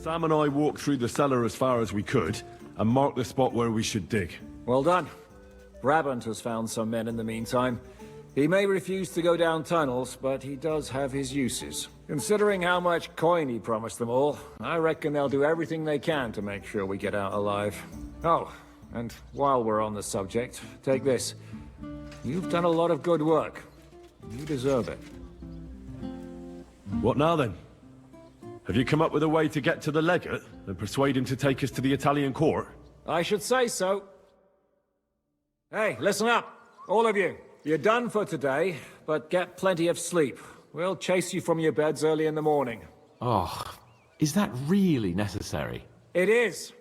Sam and I walked through the cellar as far as we could, and marked the spot where we should dig. Well done. Brabant has found some men in the meantime. He may refuse to go down tunnels, but he does have his uses. Considering how much coin he promised them all, I reckon they'll do everything they can to make sure we get out alive. Oh, and while we're on the subject, take this. You've done a lot of good work. You deserve it. What now then? Have you come up with a way to get to the legate and persuade him to take us to the Italian court? I should say so. Hey, listen up, all of you. You're done for today, but get plenty of sleep. We'll chase you from your beds early in the morning. Oh, is that really necessary? It is.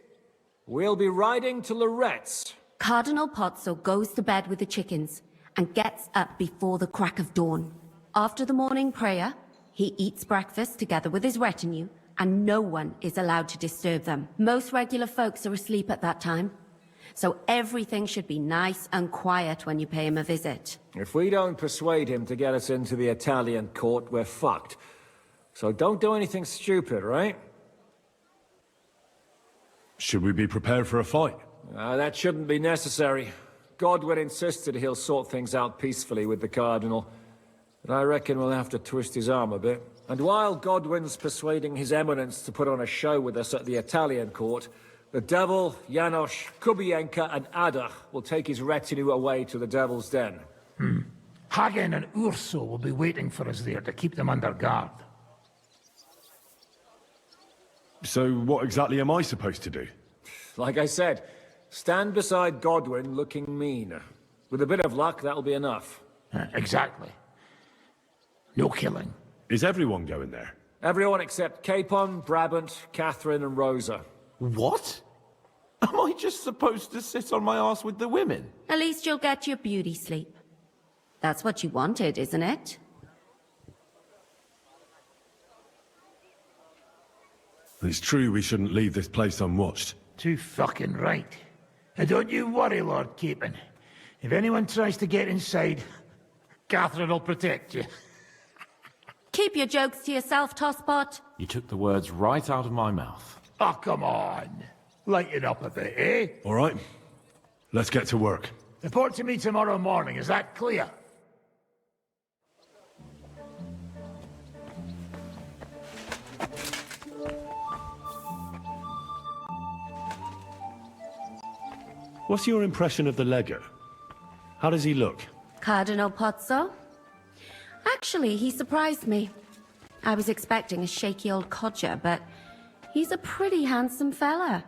We'll be riding to Lorette's. Cardinal Pozzo goes to bed with the chickens and gets up before the crack of dawn. After the morning prayer, he eats breakfast together with his retinue, and no one is allowed to disturb them. Most regular folks are asleep at that time, so everything should be nice and quiet when you pay him a visit. If we don't persuade him to get us into the Italian court, we're fucked. So don't do anything stupid, right? Should we be prepared for a fight? That shouldn't be necessary. Godwin insisted he'll sort things out peacefully with the Cardinal. But I reckon we'll have to twist his arm a bit. And while Godwin's persuading His Eminence to put on a show with us at the Italian court, the Devil, Janos, Kubienka, and Ada will take his retinue away to the Devil's Den. Hagen and Urso will be waiting for us there to keep them under guard. So what exactly am I supposed to do? Like I said, stand beside Godwin looking mean. With a bit of luck, that'll be enough. Exactly. No killing. Is everyone going there? Everyone except Capon, Brabant, Catherine, and Rosa. What? Am I just supposed to sit on my ass with the women? At least you'll get your beauty sleep. That's what you wanted, isn't it? It's true we shouldn't leave this place unwatched. Too fucking right. And don't you worry, Lord Capon. If anyone tries to get inside, Catherine will protect you. Keep your jokes to yourself, Tosspot. You took the words right out of my mouth. Oh, come on. Lighten up a bit, eh? All right. Let's get to work. Report to me tomorrow morning, is that clear? What's your impression of the Lego? How does he look? Cardinal Pozzo? Actually, he surprised me. I was expecting a shaky old codger, but he's a pretty handsome fella.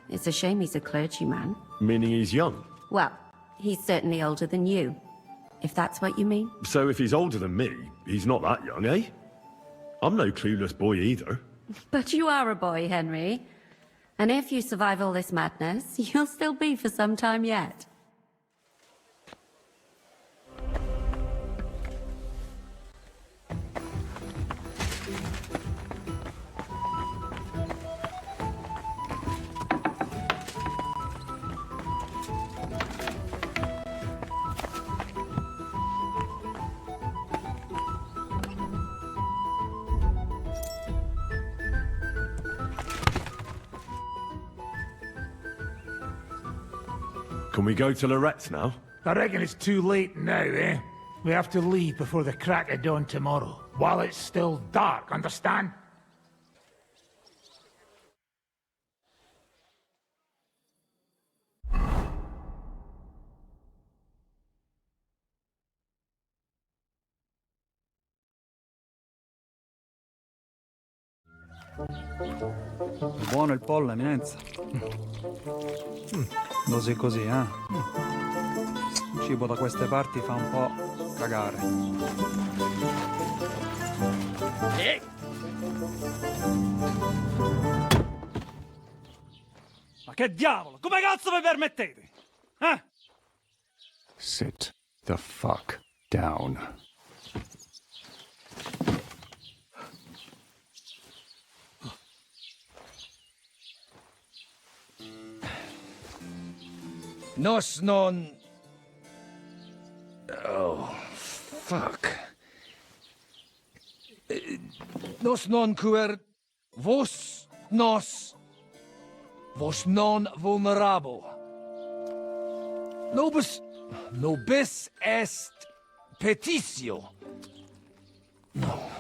It's a shame he's a clergyman. Meaning he's young? Well, he's certainly older than you, if that's what you mean. So if he's older than me, he's not that young, eh? I'm no clueless boy either. But you are a boy, Henry. And if you survive all this madness, you'll still be for some time yet. Can we go to Lorette's now? I reckon it's too late now, eh? We have to leave before the crack of dawn tomorrow, while it's still dark, understand? Buono il pollo, eminenza. Così così, eh? Il cibo da queste parti fa un po' cagare. Ma che diavolo? Come cazzo vi permettete? Eh? Sit the fuck down. Nos non... Oh, fuck. Nos non quer vos nos vos non vulnerabo. Nobis est petitio. No.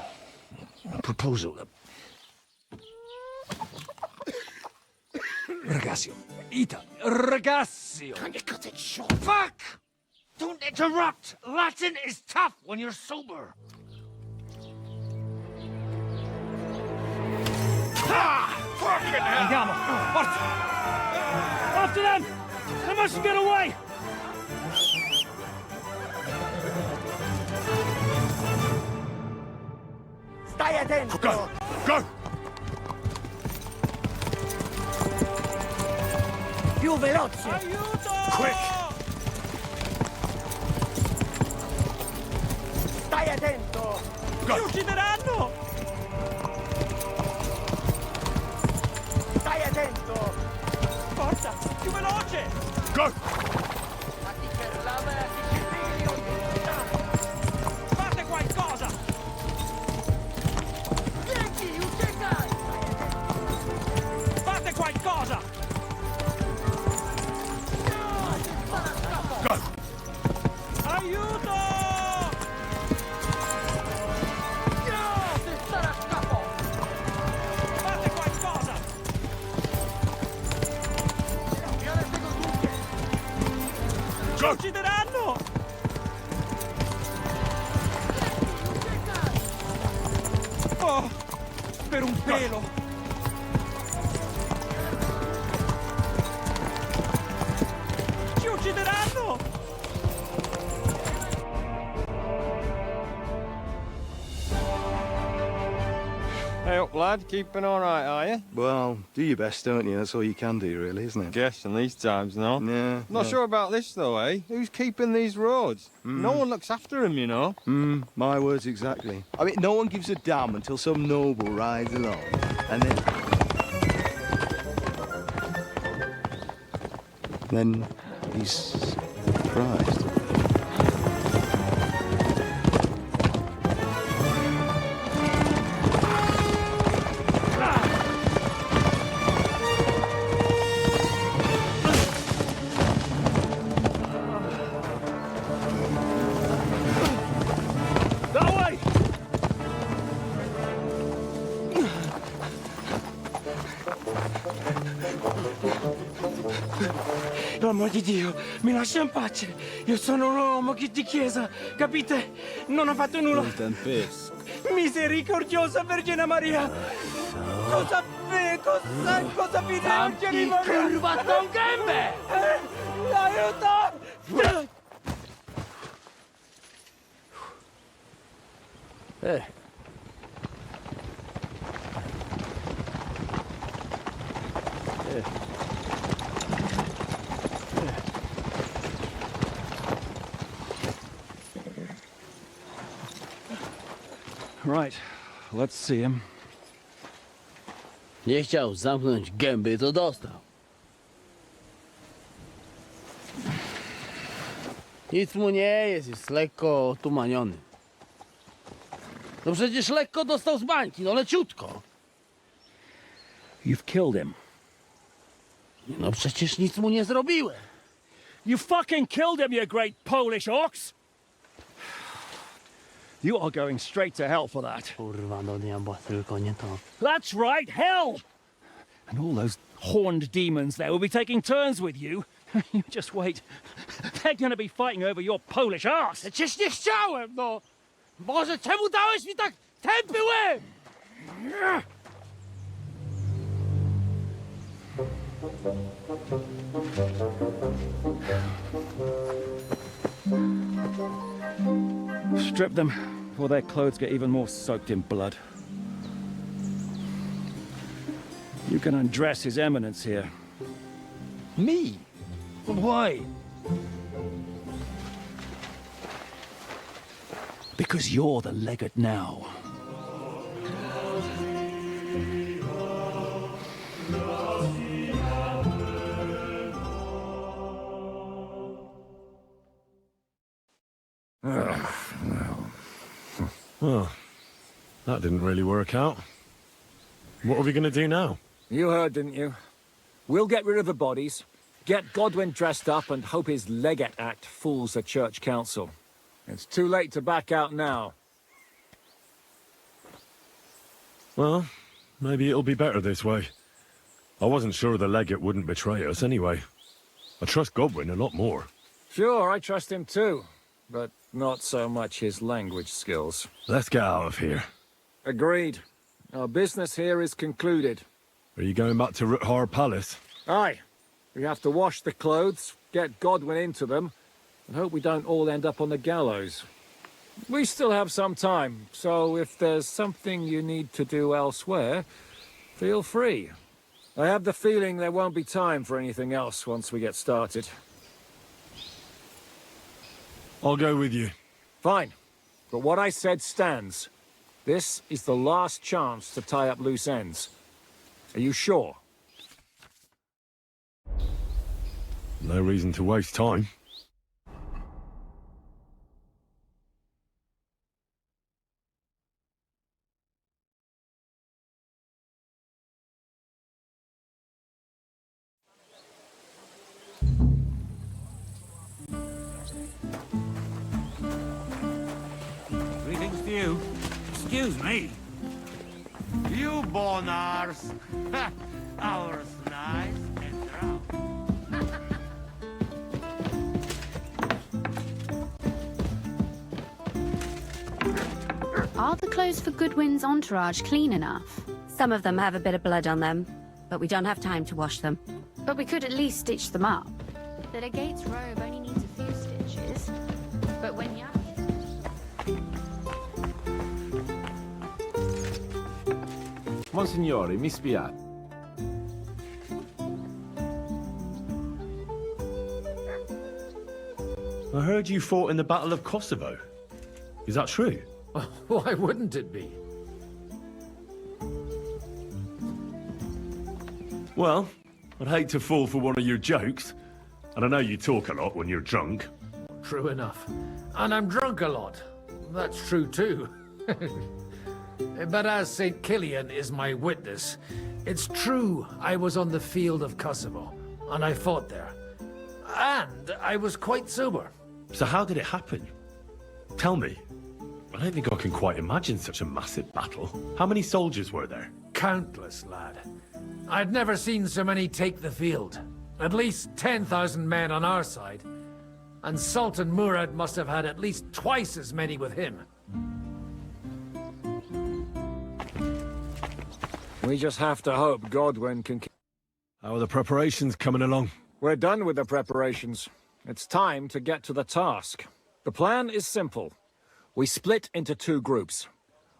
Proposal. Ragazio. Ita. Ragazio. Can you cut it short? Fuck! Don't interrupt! Latin is tough when you're sober. Andiamo! Forza! Up! After them! They mustn't get away! Stai attento! Go! Go! Più veloce! Quick! Stai attento! Ci uccideranno! Stai attento! Forza! Più veloce! Go! Fate qualcosa! Fate qualcosa! Go! Aiuto! Fate qualcosa! Ci uccideranno! Oh, per un pelo! Ci uccideranno! Hey up, lad. Keeping all right, are you? Well, do your best, don't you? That's all you can do, really, isn't it? Guess in these times, no? Yeah. Not sure about this, though, eh? Who's keeping these roads? No one looks after them, you know. My words exactly. I mean, no one gives a damn until some noble rides along, and then he's surprised. That way! L'uomo di Dio, mi lascia in pace. Io sono un uomo di chiesa, capite? Non ho fatto nulla. Non tempesco. Misericordiosa Vergine Maria. Cosa vi devo Maria? Curva con gambe! Aiuto! Right, let's see him. Nie chciał zamknąć gęby, to dostał. Nic mu nie jest lekko otumaniony. No przecież lekko dostał z bańki, no leciutko. You've killed him. No przecież nic mu nie zrobiłem. You fucking killed him, you great Polish ox! You are going straight to hell for that. Kurwa, do diabła, tylko nie to. That's right, hell! And all those horned demons there will be taking turns with you. You just wait. They're gonna be fighting over your Polish arse. Przecież nie chciałem, no! Boże, czemu dałeś mi tak tępy łeb? Strip them, before their clothes get even more soaked in blood. You can undress His Eminence here. Me? Why? Because you're the legate now. Well, that didn't really work out. What are we going to do now? You heard, didn't you? We'll get rid of the bodies, get Godwin dressed up, and hope his Legate Act fools the Church Council. It's too late to back out now. Well, maybe it'll be better this way. I wasn't sure the legate wouldn't betray us anyway. I trust Godwin a lot more. Sure, I trust him too, but not so much his language skills. Let's get out of here. Agreed. Our business here is concluded. Are you going back to Ruthar Palace? Aye. We have to wash the clothes, get Godwin into them, and hope we don't all end up on the gallows. We still have some time, so if there's something you need to do elsewhere, feel free. I have the feeling there won't be time for anything else once we get started. I'll go with you. Fine. But what I said stands. This is the last chance to tie up loose ends. Are you sure? No reason to waste time. Greetings to you. Excuse me. You bonars. Ours nice and round. Are the clothes for Goodwin's entourage clean enough? Some of them have a bit of blood on them, but we don't have time to wash them. But we could at least stitch them up. The legate's robe only needs a few stitches. But when you... Monsignore, mi spiace. I heard you fought in the Battle of Kosovo. Is that true? Why wouldn't it be? Well, I'd hate to fall for one of your jokes. And I know you talk a lot when you're drunk. True enough. And I'm drunk a lot. That's true too. But as St. Killian is my witness, it's true I was on the field of Kosovo, and I fought there. And I was quite sober. So how did it happen? Tell me. I don't think I can quite imagine such a massive battle. How many soldiers were there? Countless, lad. I'd never seen so many take the field. At least 10,000 men on our side. And Sultan Murad must have had at least twice as many with him. We just have to hope Godwin can... How are the preparations coming along? We're done with the preparations. It's time to get to the task. The plan is simple. We split into two groups.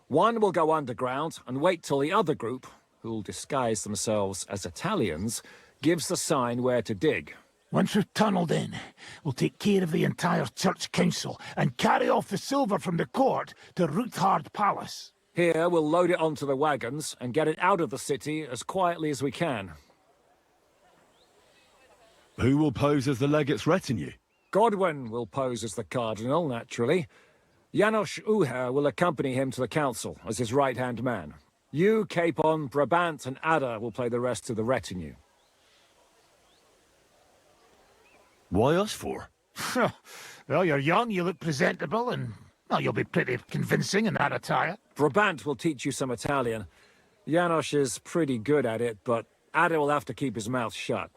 One will go underground and wait till the other group, who'll disguise themselves as Italians, gives the sign where to dig. Once we've tunneled in, we'll take care of the entire church council and carry off the silver from the court to Ruthard Palace. Here, we'll load it onto the wagons and get it out of the city as quietly as we can. Who will pose as the legate's retinue? Godwin will pose as the cardinal, naturally. Janos Uher will accompany him to the council as his right-hand man. You, Capon, Brabant and Ada will play the rest of the retinue. Why us for? Well, you're young, you look presentable, and well, you'll be pretty convincing in that attire. Brabant will teach you some Italian. Janos is pretty good at it, but Ada will have to keep his mouth shut.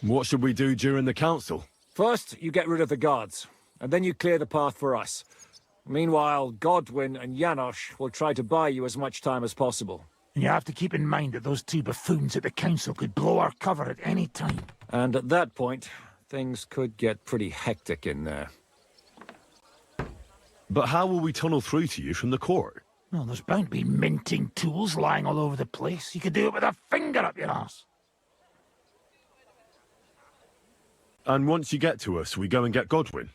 What should we do during the council? First, you get rid of the guards, and then you clear the path for us. Meanwhile, Godwin and Janos will try to buy you as much time as possible. And you have to keep in mind that those two buffoons at the council could blow our cover at any time. And at that point, things could get pretty hectic in there. But how will we tunnel through to you from the court? Well, there's bound to be minting tools lying all over the place. You could do it with a finger up your ass. And once you get to us, we go and get Godwin.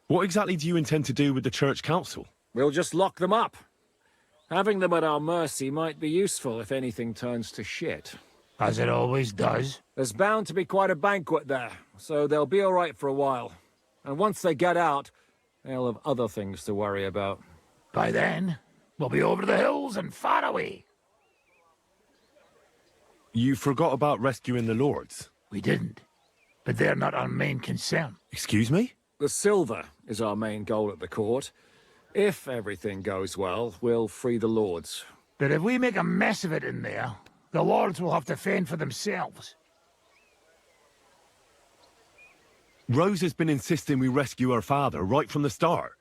What exactly do you intend to do with the church council? We'll just lock them up. Having them at our mercy might be useful if anything turns to shit. As it always does. There's bound to be quite a banquet there, so they'll be all right for a while. And once they get out, they'll have other things to worry about. By then, we'll be over the hills and far away. You forgot about rescuing the lords. We didn't. But they're not our main concern. Excuse me? The silver is our main goal at the court. If everything goes well, we'll free the lords. But if we make a mess of it in there, the lords will have to fend for themselves. Rose has been insisting we rescue her father right from the start.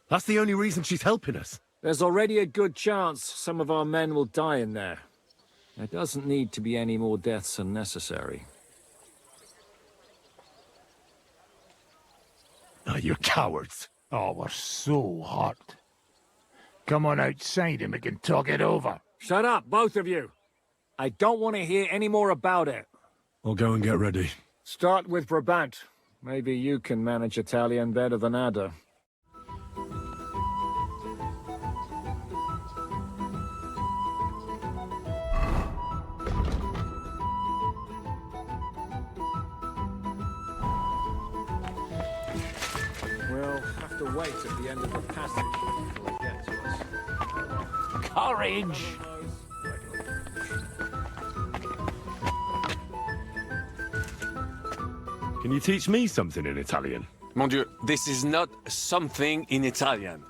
That's the only reason she's helping us. There's already a good chance some of our men will die in there. There doesn't need to be any more deaths unnecessary. Oh, you cowards. Oh, we're so hot. Come on outside and we can talk it over. Shut up, both of you! I don't want to hear any more about it. I'll go and get ready. Start with Brabant. Maybe you can manage Italian better than Ada. We'll have to wait at the end of the passage before we get to us. Courage! Can you teach me something in Italian? Mon Dieu, this is not something in Italian.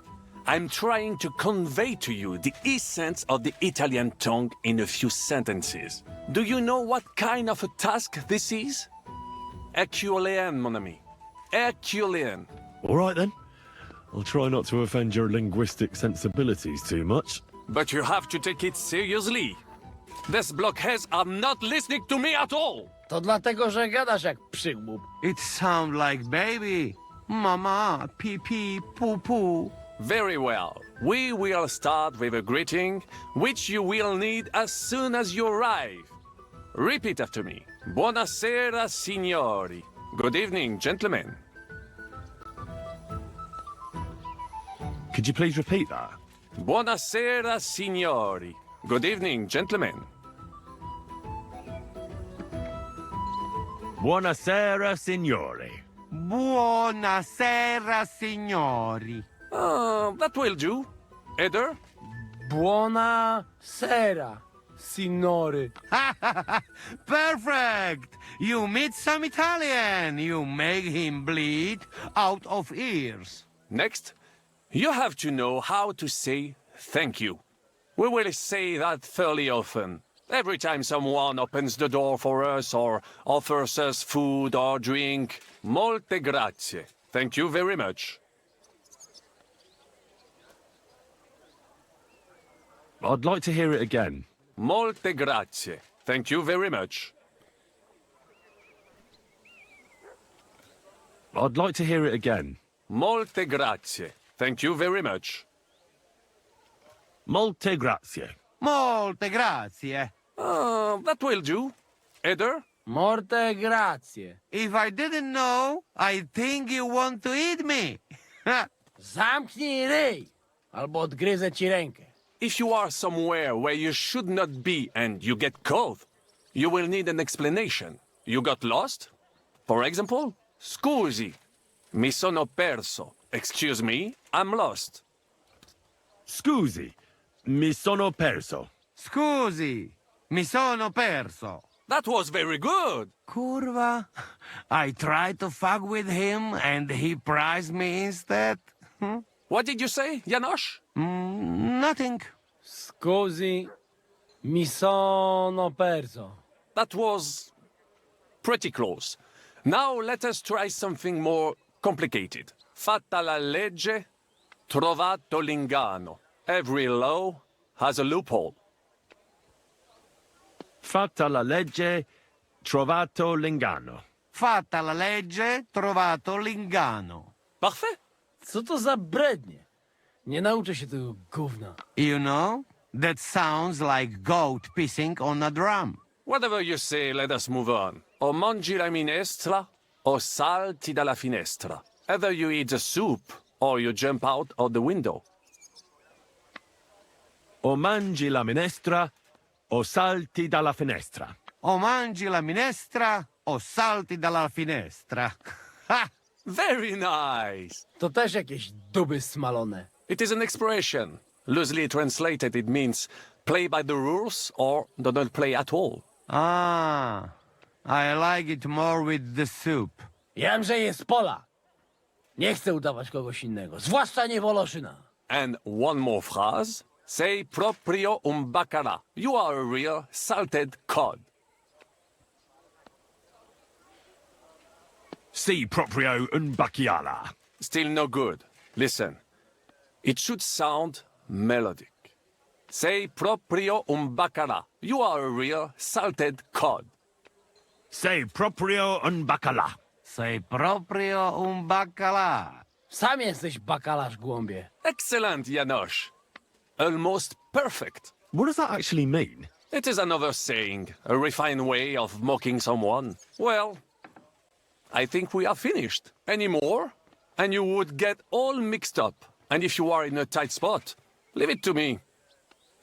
I'm trying to convey to you the essence of the Italian tongue in a few sentences. Do you know what kind of a task this is? Herculean, mon ami. Herculean. All right then. I'll try not to offend your linguistic sensibilities too much. But you have to take it seriously. These blockheads are not listening to me at all. To dlatego, że gadasz jak przygłup. It sounds like baby. Mama, pee pee, poo poo. Very well. We will start with a greeting, which you will need as soon as you arrive. Repeat after me. Buonasera, signori. Good evening, gentlemen. Could you please repeat that? Buonasera, signori. Good evening, gentlemen. Buonasera, signori. Buonasera, signori. That will do. Eder? Buona sera, signori. Perfect! You meet some Italian. You make him bleed out of ears. Next, you have to know how to say thank you. We will say that fairly often. Every time someone opens the door for us or offers us food or drink. Molte grazie. Thank you very much. I'd like to hear it again. Molte grazie. Thank you very much. I'd like to hear it again. Molte grazie. Thank you very much. Molte grazie. Molte grazie. That will do. Eder? Molte grazie. If I didn't know, I think you want to eat me. Zamknij ryj, albo odgryzę ci rękę. If you are somewhere where you should not be and you get caught, you will need an explanation. You got lost? For example, scusi, mi sono perso. Excuse me, I'm lost. Scusi, mi sono perso. Scusi, mi sono perso. That was very good. Curva. I tried to fuck with him and he prized me instead. What did you say, Janosch? Nothing. Scusi, mi sono perso. That was pretty close. Now let us try something more complicated. Fatta la legge, trovato l'ingano. Every law has a loophole. Fatta la legge, trovato l'ingano. Fatta la legge, trovato l'ingano. Parfait. Co to za brednie? Nie nauczę się tego gówna. You know, that sounds like goat pissing on a drum. Whatever you say, let us move on. O mangi la minestra, o salti dalla finestra. Either you eat the soup, or you jump out of the window. O mangi la minestra, o salti dalla finestra. O mangi la minestra, o salti dalla finestra. Ha! Very nice. To też jakieś duby smalone. It is an expression. Loosely translated, it means play by the rules or do not play at all. Ah, I like it more with the soup. Wiem, że jest Polak. Nie chcę udawać kogoś innego, zwłaszcza nie Woloszyna. And one more phrase. Sei proprio un baccara. You are a real salted cod. Si proprio un bacchiara. Still no good. Listen. It should sound melodic. Sei proprio un bacala. You are a real salted cod. Sei proprio un bacala. Sei proprio un bacala. Sam jesteś bakalarz, głąbie. Excellent, Janosch. Almost perfect. What does that actually mean? It is another saying, a refined way of mocking someone. Well, I think we are finished. Any more? And you would get all mixed up. And if you are in a tight spot, leave it to me.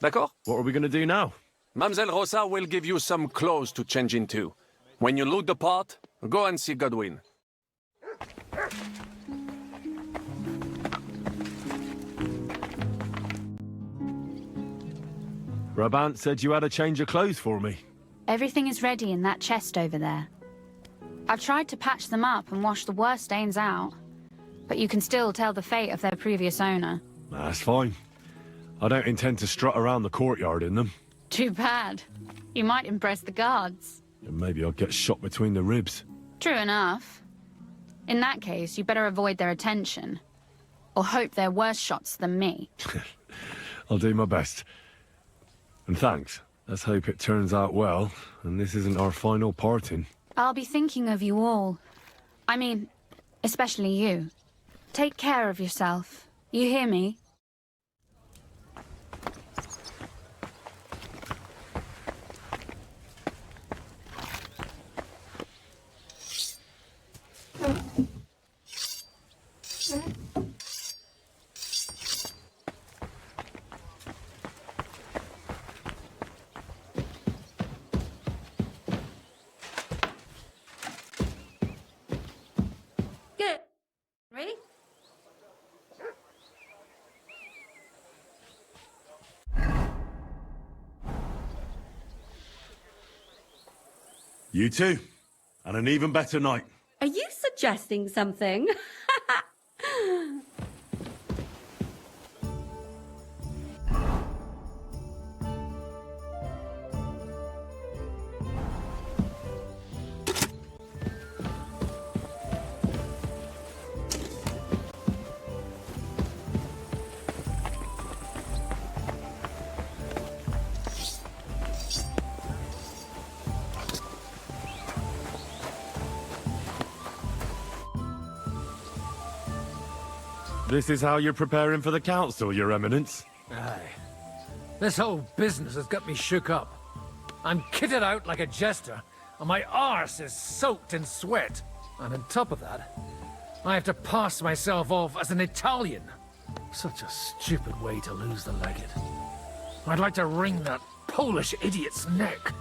D'accord? What are we going to do now? Mademoiselle Rosa will give you some clothes to change into. When you loot the pot, go and see Godwin. Brabant said you had a change of clothes for me. Everything is ready in that chest over there. I've tried to patch them up and wash the worst stains out, but you can still tell the fate of their previous owner. That's fine. I don't intend to strut around the courtyard in them. Too bad. You might impress the guards. And maybe I'll get shot between the ribs. True enough. In that case, you better avoid their attention. Or hope they're worse shots than me. I'll do my best. And thanks. Let's hope it turns out well, and this isn't our final parting. I'll be thinking of you all. I mean, especially you. Take care of yourself. You hear me? Good. Ready? You too. And an even better night. Are you suggesting something? This is how you're preparing for the council, Your Eminence? Aye. This whole business has got me shook up. I'm kitted out like a jester, and my arse is soaked in sweat. And on top of that, I have to pass myself off as an Italian. Such a stupid way to lose the legate. I'd like to wring that Polish idiot's neck.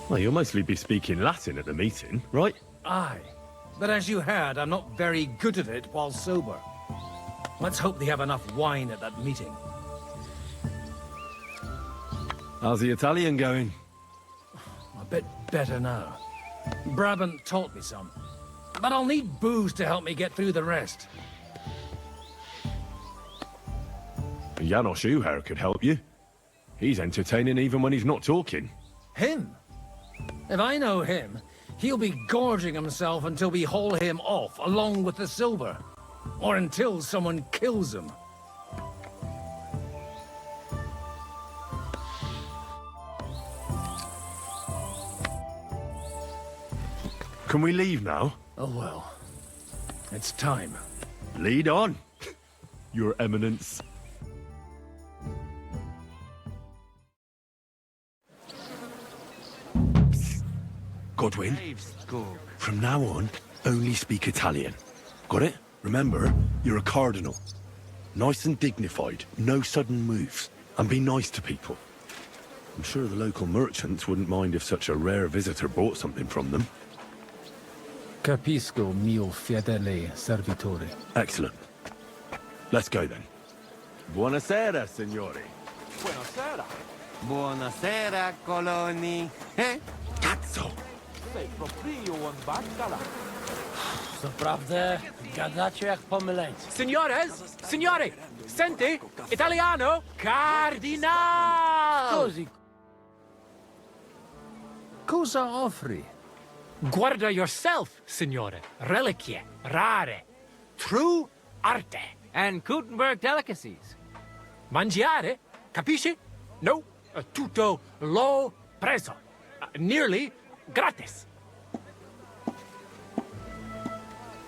Well, you'll mostly be speaking Latin at the meeting, right? Aye. But as you heard, I'm not very good at it while sober. Let's hope they have enough wine at that meeting. How's the Italian going? A bit better now. Brabant taught me some. But I'll need booze to help me get through the rest. Janos Uher could help you. He's entertaining even when he's not talking. Him? If I know him, he'll be gorging himself until we haul him off, along with the silver. Or until someone kills him. Can we leave now? Oh well. It's time. Lead on, Your Eminence. Godwin, from now on, only speak Italian. Got it? Remember, you're a cardinal. Nice and dignified, no sudden moves, and be nice to people. I'm sure the local merchants wouldn't mind if such a rare visitor bought something from them. Capisco, mio fedele servitore. Excellent. Let's go then. Buonasera, signori. Buonasera. Buonasera, coloni. Eh? Cazzo! Sei proprio un bacala. Naprawdę gadacie jak pomyleńcy. Signores, signore, senti, italiano, cardinal! Scusi. Cosa offri? Guarda yourself, signore. Reliquie, rare. True arte. and Gutenberg delicacies. Mangiare, capisci? No, tutto l'ho preso. Nearly gratis.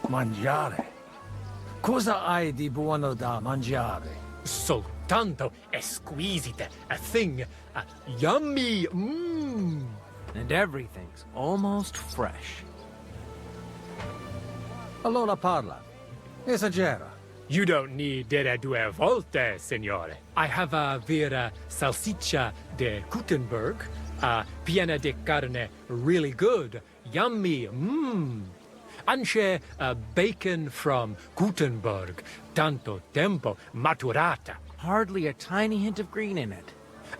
Mangiare? Cosa hai di buono da mangiare? Soltanto esquisite, a thing, yummy, mmm. And everything's almost fresh. Allora parla. Esagera. You don't need dire due volte, signore. I have a vera salsiccia de Gutenberg, piena di carne, really good, yummy, mmm. Anche bacon from Gutenberg, tanto tempo maturata. Hardly a tiny hint of green in it.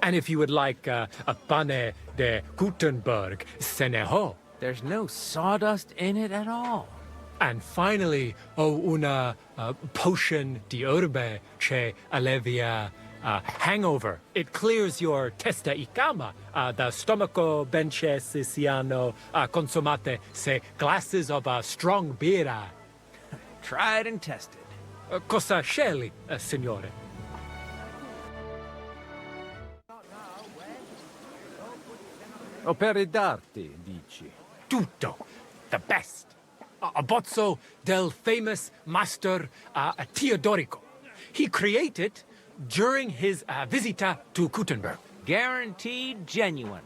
And if you would like a pane de Gutenberg, se ne ho. There's no sawdust in it at all. And finally, una potion di herbe che allevia hangover. It clears your testa y cama. The stomaco benche siano consumate se glasses of strong beer. Tried and tested. Cosa scegli, signore? O per ridarti, dici? Tutto. The best. A bozzo del famous master Teodorico. He created during his visita to Gutenberg. Guaranteed genuine.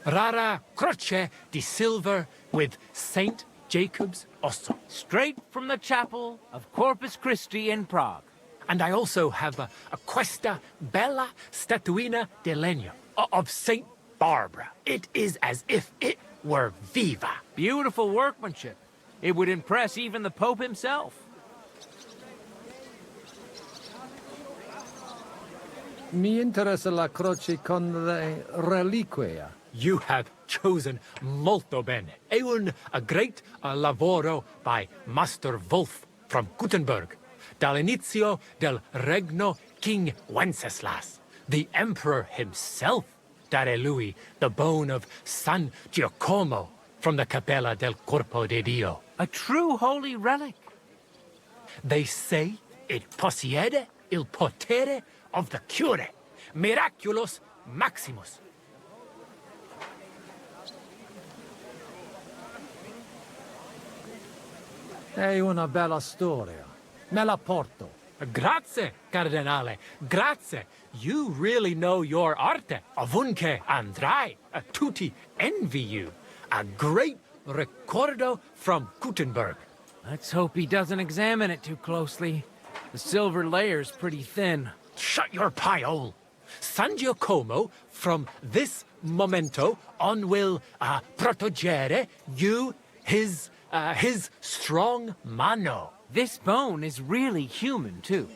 Rara croce di silver with Saint Jacob's osso. Straight from the chapel of Corpus Christi in Prague. And I also have a questa bella statuina di legno of Saint Barbara. It is as if it were viva. Beautiful workmanship. It would impress even the Pope himself. Mi interessa la croce con le reliquie. You have chosen molto bene. È a great lavoro by Master Wolf from Gutenberg. Dall'inizio del regno King Wenceslas, the emperor himself, dare lui the bone of San Giacomo from the Capella del Corpo de Dio. A true holy relic. They say it possiede il potere of the cure. Miraculous maximus. È una bella storia. Me la porto. Grazie, Cardinale. Grazie. You really know your arte. Ovunque andrai. Tutti envy you. A great ricordo from Gutenberg. Let's hope he doesn't examine it too closely. The silver layer's pretty thin. Shut your pie-hole. San Giacomo, from this momento on, will proteggere you, his strong mano. This bone is really human, too.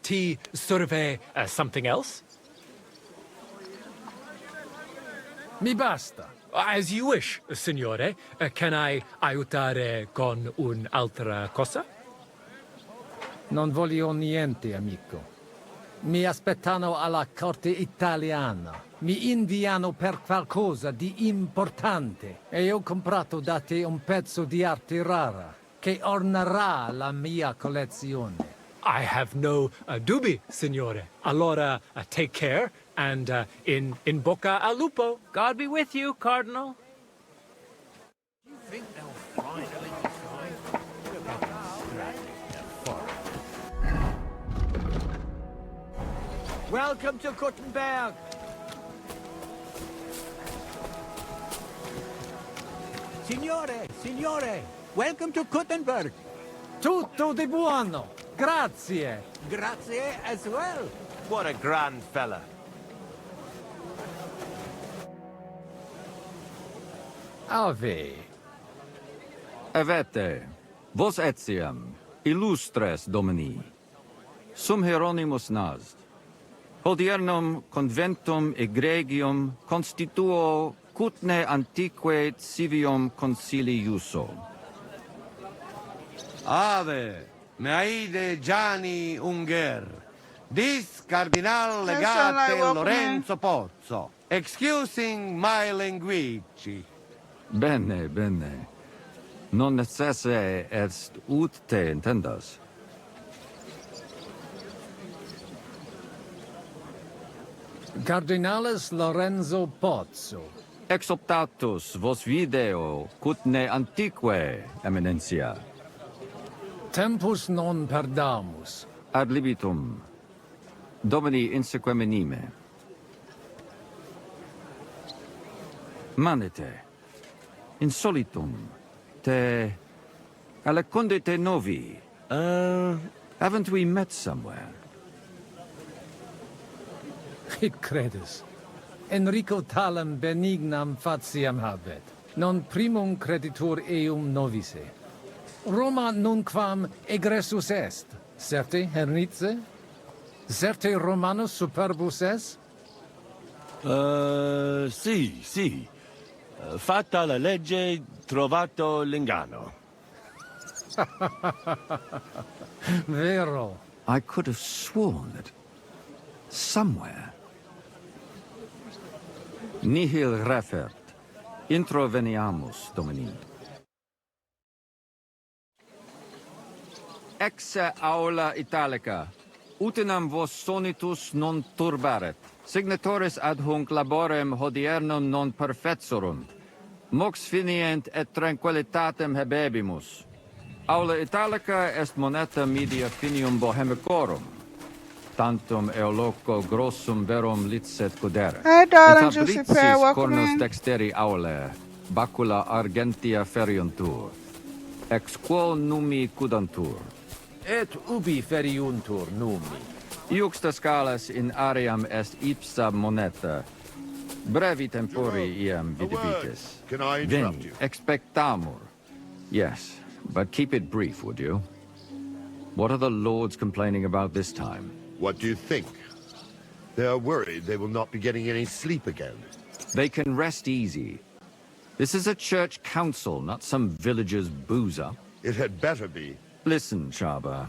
Ti serve something else? Mi basta. As you wish, signore. Can I aiutare con un'altra cosa? Non voglio niente, amico. Mi aspettano alla corte italiana. Mi inviano per qualcosa di importante. E ho comprato da te un pezzo di arte rara che ornerà la mia collezione. I have no dubbi, signore. Allora, take care, and in bocca al lupo. God be with you, Cardinal. Welcome to Gutenberg. Signore, welcome to Gutenberg. Tutto di buono. Grazie. Grazie as well. What a grand fella. Ave. Avete, vos etiam, illustres domini, sum Hieronymus nast, hodiernum conventum egregium constituo cutne antique civium concili iuso. Ave, meaide Gianni Unger, dis Cardinal Legate Lorenzo Pozzo, excusing my language. Bene, bene. Non necesse est ut te intendas. Cardinalis Lorenzo Pozzo. Exoptatus vos video cutne antique, Eminencia. Tempus non perdamus. Ad libitum. Domini insequem anime. Manete. Insolitum. Te... Alecunde te novi. Haven't we met somewhere? Hic credis. Enrico talam benignam fatiam habet. Non primum creditur eum novice. Roma nunquam egressus est. Certe, Hernice? Certe Romanus superbus est? Sì. Fatta la legge, trovato l'ingano. Vero. I could have sworn that somewhere. Nihil refert. Introveniamus, Domini. Exe aula italica. Utinam vos sonitus non turbaret. Signatoris ad hunc laborem hodiernum non perfetsorunt. Mox finient et tranquillitatem habebimus. Aula italica est moneta media finium bohemicorum. Tantum eoloco grossum verum licet codere. Hey, darling, Et Juicy abritis Pear, welcome cornus in. dexteri aule, bacula argentia feriuntur. Ex quo numi cudantur. Et ubi feriuntur numi. Iuxta scalas in aream est ipsa moneta. Brevi tempori iam vidibitis. Can I interrupt Veni, you? expectamur. Yes, but keep it brief, would you? What are the lords complaining about this time? What do you think? They are worried they will not be getting any sleep again. They can rest easy. This is a church council, not some villager's boozer. It had better be. Listen, Chaba.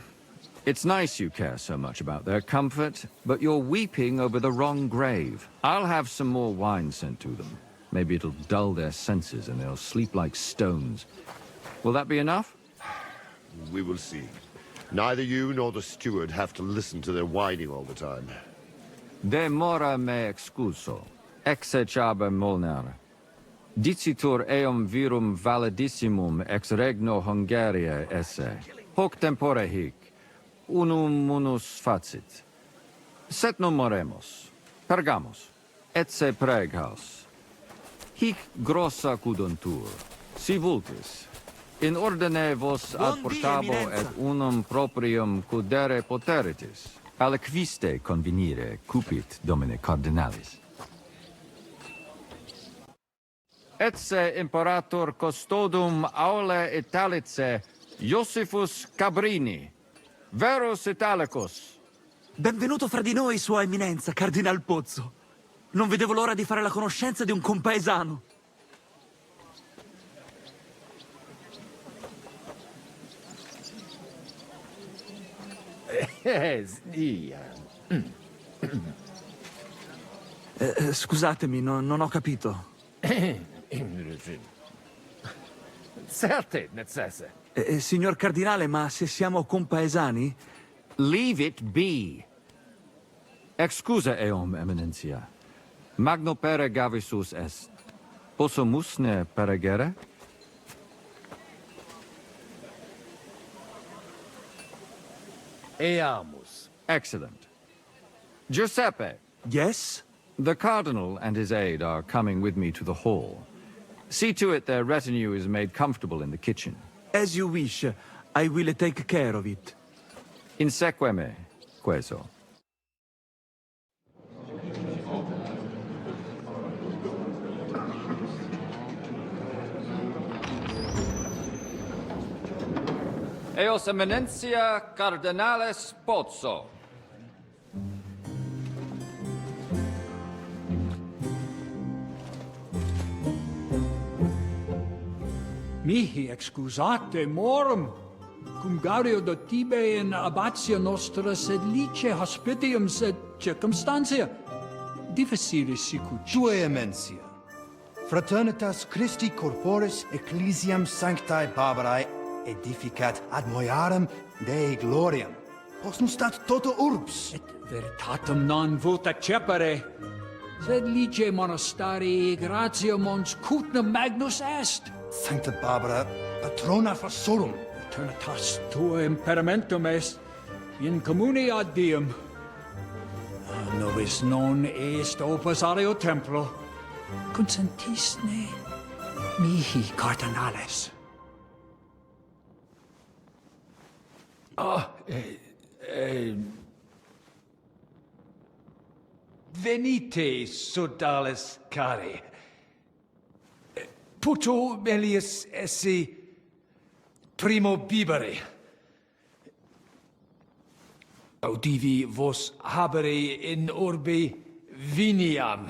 It's nice you care so much about their comfort, but you're weeping over the wrong grave. I'll have some more wine sent to them. Maybe it'll dull their senses and they'll sleep like stones. Will that be enough? We will see. Neither you nor the steward have to listen to their whining all the time. De mora me excuso. Exe Chaba Molnar. Dicitur eum virum validissimum ex regno Hungaria esse. Hoc tempore hic. Unum munus facit. Set non moremus. Pergamus. Etse preghaus. Hic grossa cuduntur. Si vultis. In ordine vos ad portabo et unum proprium cudere poteritis. Aliquiste convenire cupit domine cardinalis. Etse imperator custodum aule Italice Iosifus Cabrini. Verus Italicus. Benvenuto fra di noi, Sua Eminenza, Cardinal Pozzo. Non vedevo l'ora di fare la conoscenza di un compaesano. Scusatemi, non ho capito. Certe, necesse. Signor Cardinale, ma se siamo compaesani? Leave it be. Excusa eum, Eminencia. Magno pere gavisus est. Possumus ne peregere? Eamus. Excellent. Giuseppe. Yes? The Cardinal and his aide are coming with me to the hall. See to it their retinue is made comfortable in the kitchen. As you wish. I will take care of it. Inseque me, queso. Eos Eminencia Cardinales Pozzo. Mihi excusate morum, cum gaudio de tibe in abatia nostra sed lice hospitium sed circumstantia. Difficilis sicut. Sua Emencia. Fraternitas Christi corporis ecclesiam sanctae Barbarae edificat ad moiarem Dei gloriam. Postum stat toto urbs. Et veritatem non vult accepere. Sed lice monastari gratia mons cutnum magnus est. Sancta Barbara, patrona forsorum. Eternitas tua imperamentum est, in commune ad diem. Nobis non est opus aleo templo. Consentisne mihi cardinales. Venite, sodales cari. Puto melius esse primo bibere. Audivi vos habere in orbe viniam.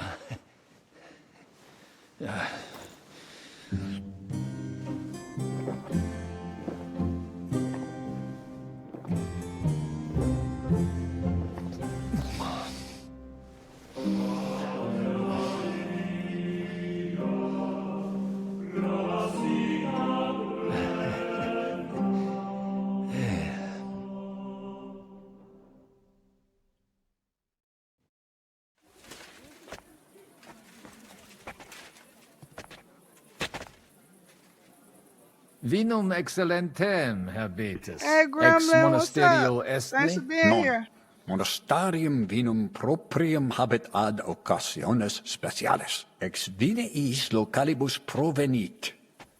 Vinum excellentem, habetus. Hey, Ex Gremlin, what's monasterio up? est Thanks me? for being here. Monastarium vinum proprium habet ad occasiones speciales. Ex vineis localibus provenit.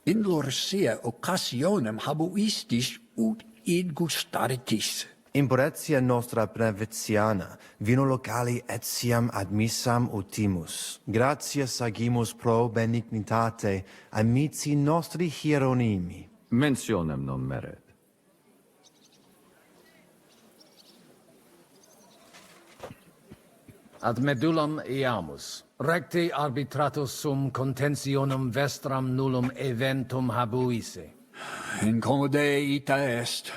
In lorsia occasionem habuistis ut id gustaritis. Imporetia nostra breviziana, vino locali etiam admissam utimus. Gratias agimus pro benignitate, amici nostri Hieronimi. Mentionem non meret. Ad medullam iamus. Recte arbitratus sum contentionum vestram nullum eventum habuisse. Incomode ita est.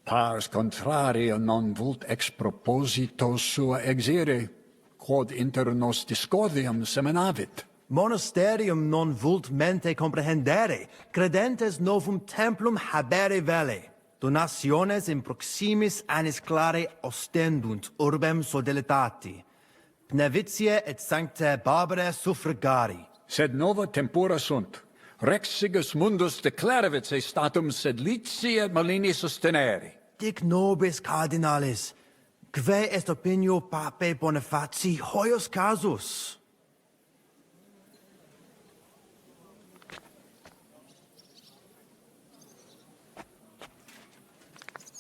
Pars contrario non vult ex proposito sua exire, quod inter nos discordium seminavit. Monasterium non vult mente comprehendere, credentes novum templum habere vele. Donationes in proximis annis clare ostendunt urbem sodelitati. Pnevitiae et sanctae Barbarae suffragari. Sed nova tempora sunt. Rex sigus mundus declaravit se statum sed lici et malini sosteneri. Dic nobis cardinalis, kve est opinio pape Bonifaci hoius casus?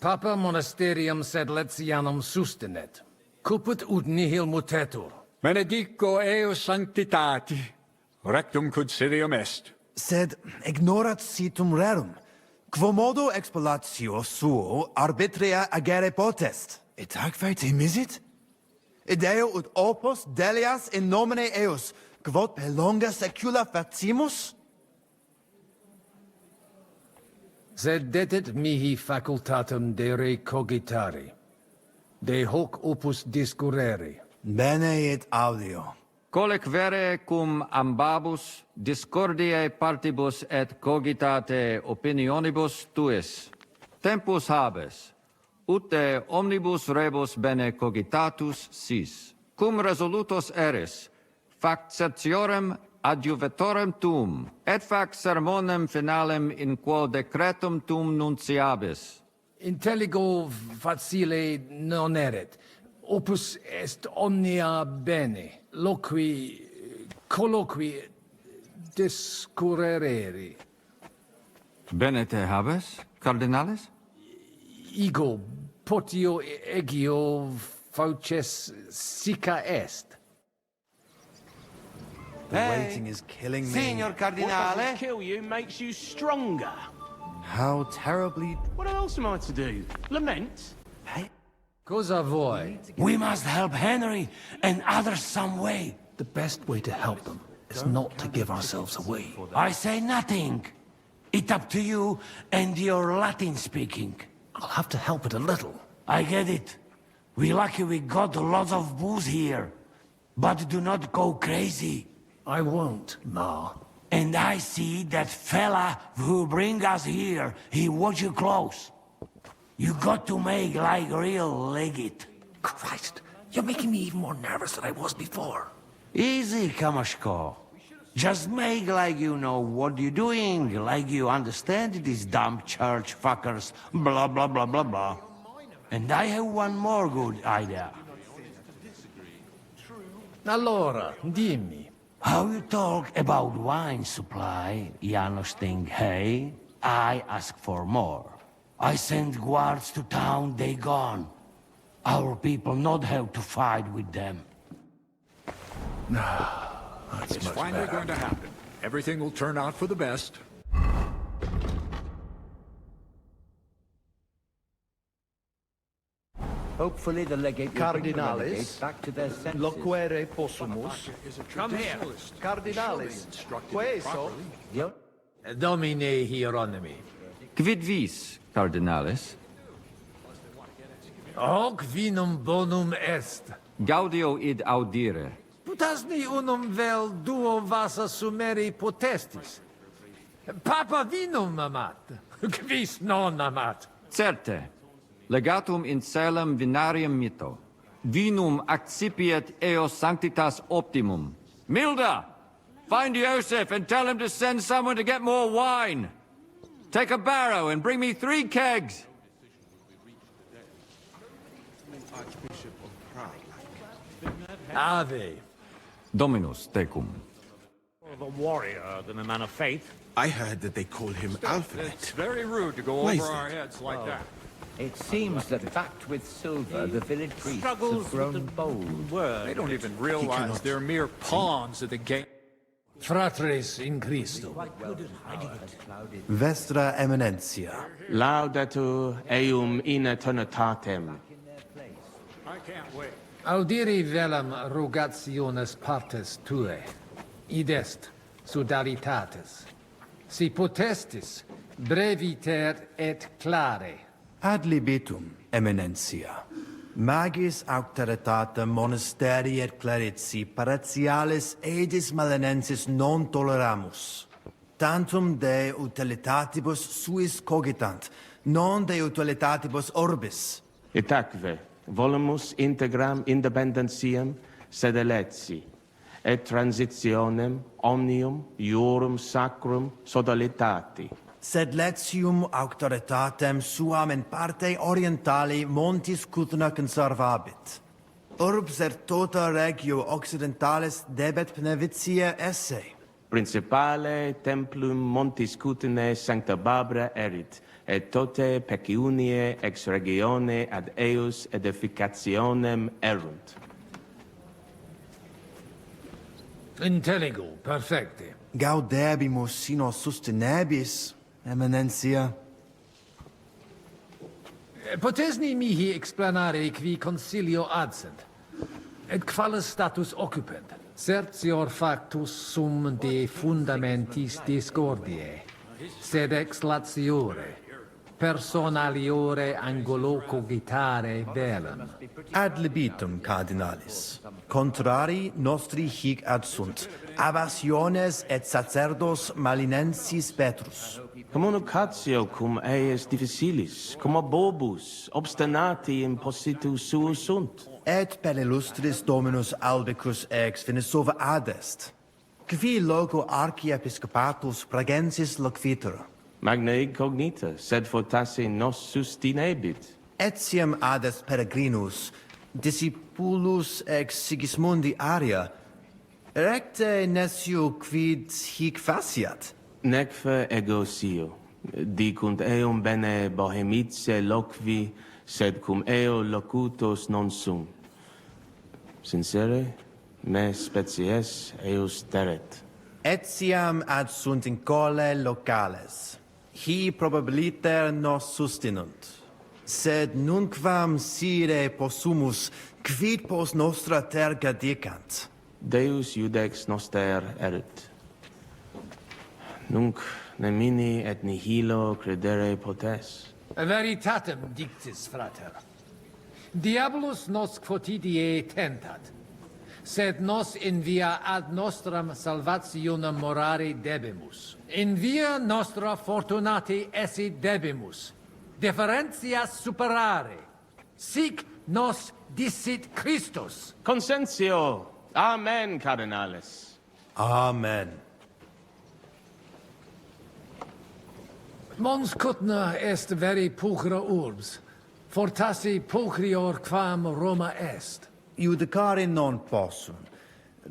Papa monasterium sed Letianum sustinet. Cuput ut nihil mutetur. Benedico eo sanctitati. Rectum concilium est. Sed ignorat situm rerum. Quomodo expellatio suo arbitria agere potest. Et ac te misit? Ideo ut opus delias in nomine eus, quod per longa secula facimus? Sed detit mihi facultatum de re cogitari. De hoc opus discurrere. Bene et audio. Colec vere cum ambabus discordiae partibus et cogitate opinionibus tuis. Tempus habes, ute omnibus rebus bene cogitatus sis. Cum resolutos eris, fac certiorem adjuvetorem tuum, et fac sermonem finalem in quo decretum tuum nunciabis. Intelligo facile non erit. Opus est omnia bene. Loqui, colloqui, discurrere. Bene te habes, cardinalis? Ego, potio egio fauces sica est. The waiting is killing me. Signor Cardinale. What doesn't kill you makes you stronger. How terribly... What else am I to do? Lament? Cosa voi? We must help Henry and others some way. The best way to help them is not to give ourselves away. I say nothing. It's up to you and your Latin speaking. I'll have to help it a little. I get it. We lucky we got lots of booze here. But do not go crazy. I won't, Ma. And I see that fella who bring us here, he watch you close. You got to make like real legit. Christ, you're making me even more nervous than I was before. Easy, Kamashko. Just make like you know what you're doing, like you understand these dumb church fuckers, blah blah blah blah blah. And I have one more good idea. Allora, dimmi. How you talk about wine supply, Janos think, hey? I ask for more. I send guards to town, they gone. Our people not have to fight with them. It's finally going to happen. Everything will turn out for the best. Hopefully the legate will bring the Cardinalis, renegades back to their senses. loquere possumus. Come here. Cardinalis, queso. Domine Hieronymi. Quid vis, Cardinalis? Hoc vinum bonum est. Gaudio id audire. Putasni unum vel duo vasa sumeri potestis. Papa vinum amat. Quis non amat. Certe. Legatum in celem vinarium mito. Vinum accipiet eo sanctitas optimum. Milda! Find Joseph and tell him to send someone to get more wine. Take a barrow and bring me 3 kegs. Ave. Dominus tecum. More of a warrior than a man of faith. I heard that they call him Alphabet. It's very rude to go Why over is our that? heads like that. It seems that backed with silver, the village priests Struggles have grown with the bold. word. They don't even realize they're mere pawns of the game. Fratres in Christo. Vestra Eminentia. Laudatur eum in eternitatem. I can't wait. Audiri velam rogationes partes tue. Id est sodalitates. Si potestis breviter et clare. Ad libitum, Eminentia. Magis auctoritatem monasteri et clerici paratialis edis malinensis non toleramus. Tantum de utilitatibus suis cogitant, non de utilitatibus orbis. Itaque, volumus integram independentiam sed eletsi, et transitionem omnium iorum sacrum sodalitati. Sed letium auctoritatem suam in parte orientali montis Cutna conservabit. Urbs er tota regio occidentalis debet pnevitia esse. Principale templum montis Cutinae sancta Barbara erit, et tote peciunie ex regione ad eus edificationem erunt. Intelligo, perfecte. Gaudebimus sino sustenebis, Eminentia. Potesni mihi explanare qui consilio adsent, et qualis status occupent, certior factus sum de fundamentis discordiae, sed ex latiore, personaliore angulo cogitare velam. Ad libitum, cardinalis. Contrari nostri hic adsunt, abasiones et sacerdos malinensis Petrus. Communicatio cum eius difficilis, cum bobus, obstinati impositu suus sunt. Et per illustris Dominus Albicus ex Venesova adest. Qui loco archiepiscopatus pragensis loquitur. Magna incognita, sed fortasse nos sustinebit. Etiam adest peregrinus, discipulus ex Sigismundi aria, recte nescio quid hic faciat. Neque ego sio, dicunt eum bene bohemice loqui, sed cum eo locutos non sum. Sincere, me species eus teret. Etiam ad sunt in cole locales. Hi probabiliter nos sustinunt. Sed nunquam sire possumus, quid pos nostra terga dicant. Deus iudex noster erit. Nunc nemini et nihilo credere potes. Veritatem dictis, frater. Diabolus nos quotidie tentat, sed nos in via ad nostram salvationem morare debimus. In via nostra fortunati esse debimus, differentias superare. Sic nos dicit Christus. Consentio! Amen, Cardinalis. Amen. Mons cutna est veri pulchra urbs, fortasi pulchrior quam Roma est. Iudicare non possum.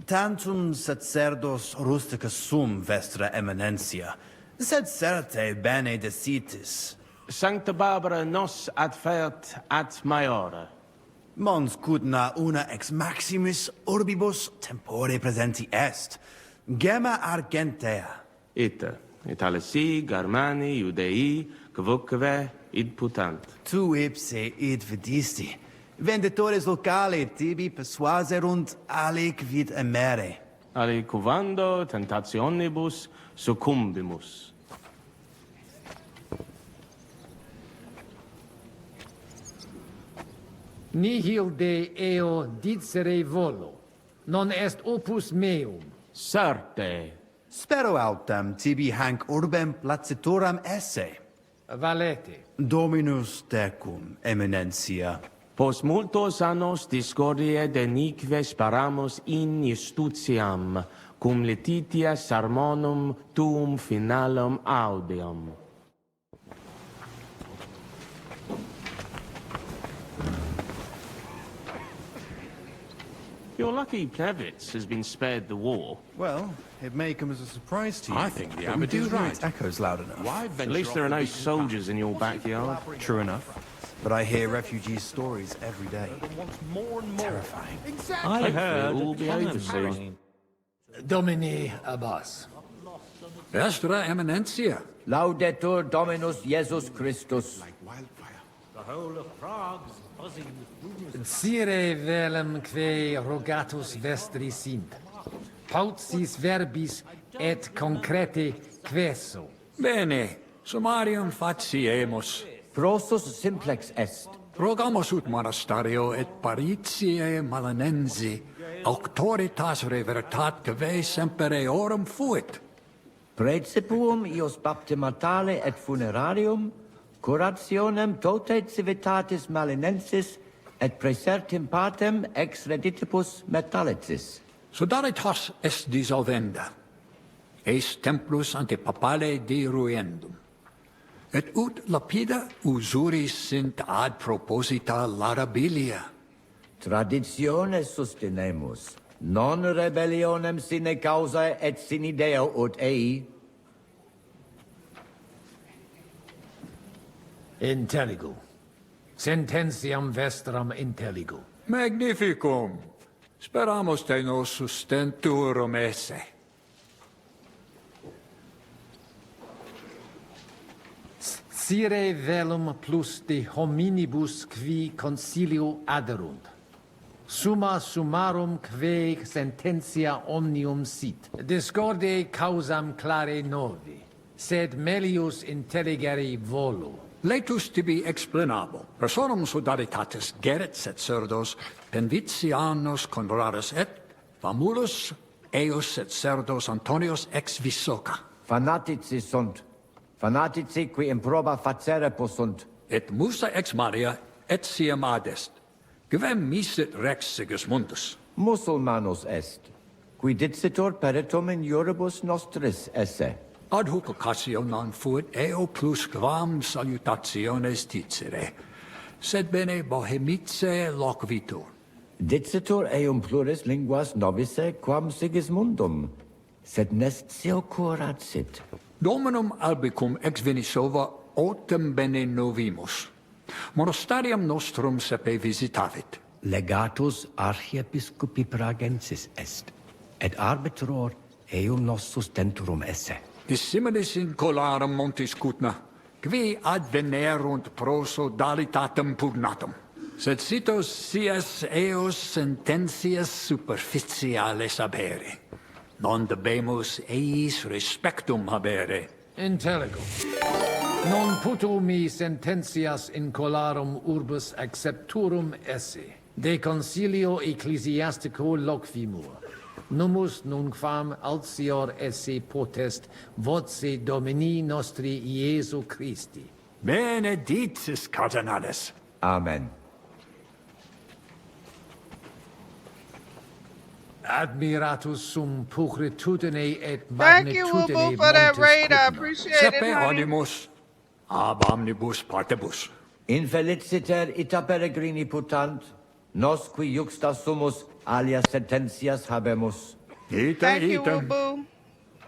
Tantum sacerdos rusticus sum vestra eminentia, sed certe bene decitis. Sancta Barbara nos adfert ad maiore. Mons cutna una ex maximis urbibus tempore presenti est, gemma argentea. Ite, Italesi, Germani, Judei, quoque id putant. Tu ipse id vidisti. Venditores locali tibi persuaserunt alic vid emere. Alicuvando tentationibus succumbimus. Nihil de eo dicere volo, non est opus meum. Certe. Spero autem tibi hanc urbem placitoram esse. Valete. Dominus tecum, eminentia. Post multos annos discordie denique speramus in justitiam, cum letitia sermonum tuum finalum audium. You're lucky Plevitz has been spared the war. Well, it may come as a surprise to you. I think the abbot is right. It echoes loud enough. At least there are no soldiers in your backyard. True enough. But I hear refugees' stories every day. Terrifying. I heard it will be over soon. Domini Abbas. Vestra Eminentia. Laudetur Dominus Jesus Christus. The whole of Prague's buzzing with rumors. Sire velum que rogatus vestri sint. Pautsis verbis et concrete queso. Bene, summarium faciemus. Prosus simplex est. Rogamus ut monasterio et paritiae malanensi, auctoritas revertat que semper eorum fuit. Praecipuum ius baptimatale et funerarium, curationem tote civitatis malinensis, et praesertim patem ex reditibus metallicis. Sodalitas est dissolvenda. Eis templus ante papale diruendum. Et ut lapida usuris sint ad proposita larabilia. Traditiones sustenemus, non rebellionem sine causa et sine Deo ut ei. Intelligo. Sententiam vestram intelligo. Magnificum. Speramus te nos sustenturum esse. Sire velum plus de hominibus qui concilio aderunt. Summa summarum que sententia omnium sit. Discorde causam clare novi, sed melius intelligere volo. Laetus tibi explanabo. Personum sodalitatis geret sacerdos, penvitianos conratus et famulus eos sacerdos Antonius ex Visoca. Fanatici sunt. Fanatici qui improba facere possunt. Et musa ex Maria et siam adest. Quem misit rex Sigismundus? Musulmanus est, qui dicitur peritum in iuribus nostris esse. Ad hoc occasio non fuit eo plus quam salutationes dicere, sed bene bohemice loquitur. Dicitur eum pluris linguas novice quam Sigismundum, sed nestio curat sit. Dominum albicum ex Venisova autem bene novimus. Monastarium nostrum sepe visitavit. Legatus archiepiscopi pragensis est, et arbitror eum nos sustenturum esse. Dissimilis in colarum montis cutna, qui advenerunt proso dalitatem pugnatum. Sed sitos sias eos sententias superficiales habere. Non debemus eis respectum habere. Intelligo. Non puto mi sententias in colarum urbus accepturum esse. De concilio ecclesiastico loquimur. Numus nunquam altior esse potest voce Domini nostri Iesu Christi. Benedictis, Cardinalis. Amen. Admiratus sum pulchritudine et Thank you, magnitudine Wubu, for that montis raid. I putna. appreciate it, Sepe honey. animus, ab omnibus partibus. Infeliciter ita peregrini putant, nos qui juxta sumus, alia sententias habemus. Ita, Thank you, ita. Wubu.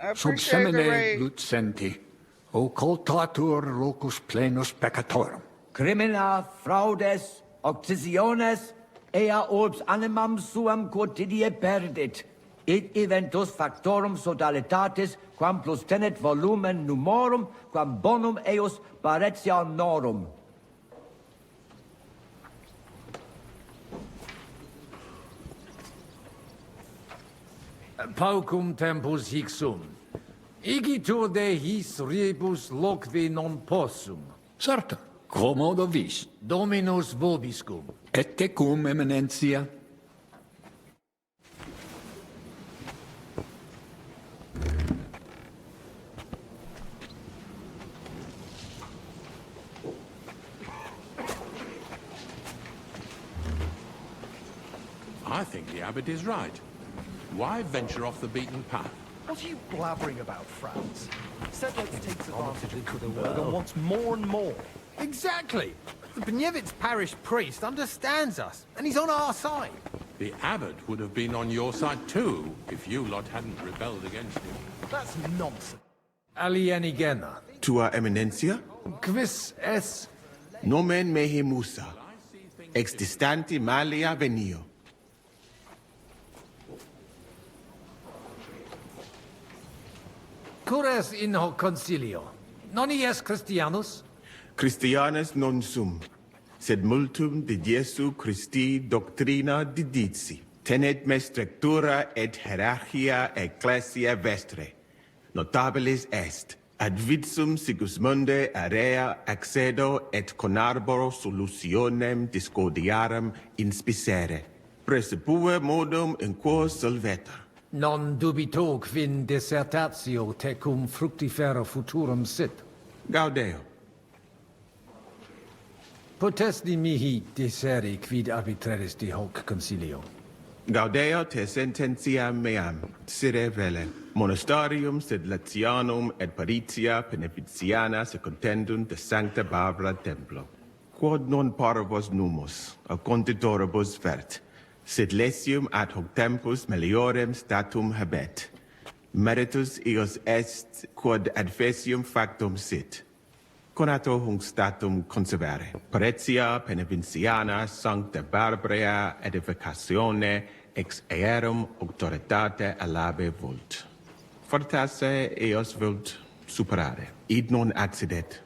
I Sub appreciate the semine raid. lucenti, occultatur locus plenus peccatorum. Crimina, fraudes, occisiones, ea orbs animam suam quotidie perdit. Id eventus factorum sodalitatis, quam plus tenet volumen numorum, quam bonum eos paretianorum. Paucum tempus hic sum. Igitur de his rebus loqui non possum. Certa, quomodo vis. Dominus vobiscum. Et tecum, eminentia. I think the abbot is right. Why venture off the beaten path? What are you blabbering about, Franz? Sedlak takes advantage of Kuttenberg and wants more and more. Exactly. The Bnievitz parish priest understands us, and he's on our side. The abbot would have been on your side too, if you lot hadn't rebelled against him. That's nonsense. Alienigena. Tua Eminencia? Quis es? Nomen mehe Musa. Ex distanti malia venio. Cures in hoc concilio. Non ies Christianus? Christianus non sum, sed multum de Jesu Christi doctrina didici. Tenet me structura et hierarchia ecclesia vestre. Notabilis est, ad vitsum Sigismunde area accedo et conarboro solutionem discordiarum inspicere. Precipue modum in quo solvetur. Non dubito quin dissertatio tecum fructifera futurum sit. Gaudeo. Potesti mihi diseri quid arbitraris de hoc concilio. Gaudeo te sententia meam, sire vele. Monastarium sed Latianum et Paritia Beneficiana se contendunt de Sancta Barbara Templo. Quod non parvos numus, a contitoribus vert, sed lesium ad hoc tempus meliorem statum habet. Meritus eos est quod adfesium factum sit. Conato hunc statum conservare. Paretia Beneficiana Sancta Barbara edificatione ex aerum auctoritate alabe vult. Fortasse eos vult superare. Id non accidet.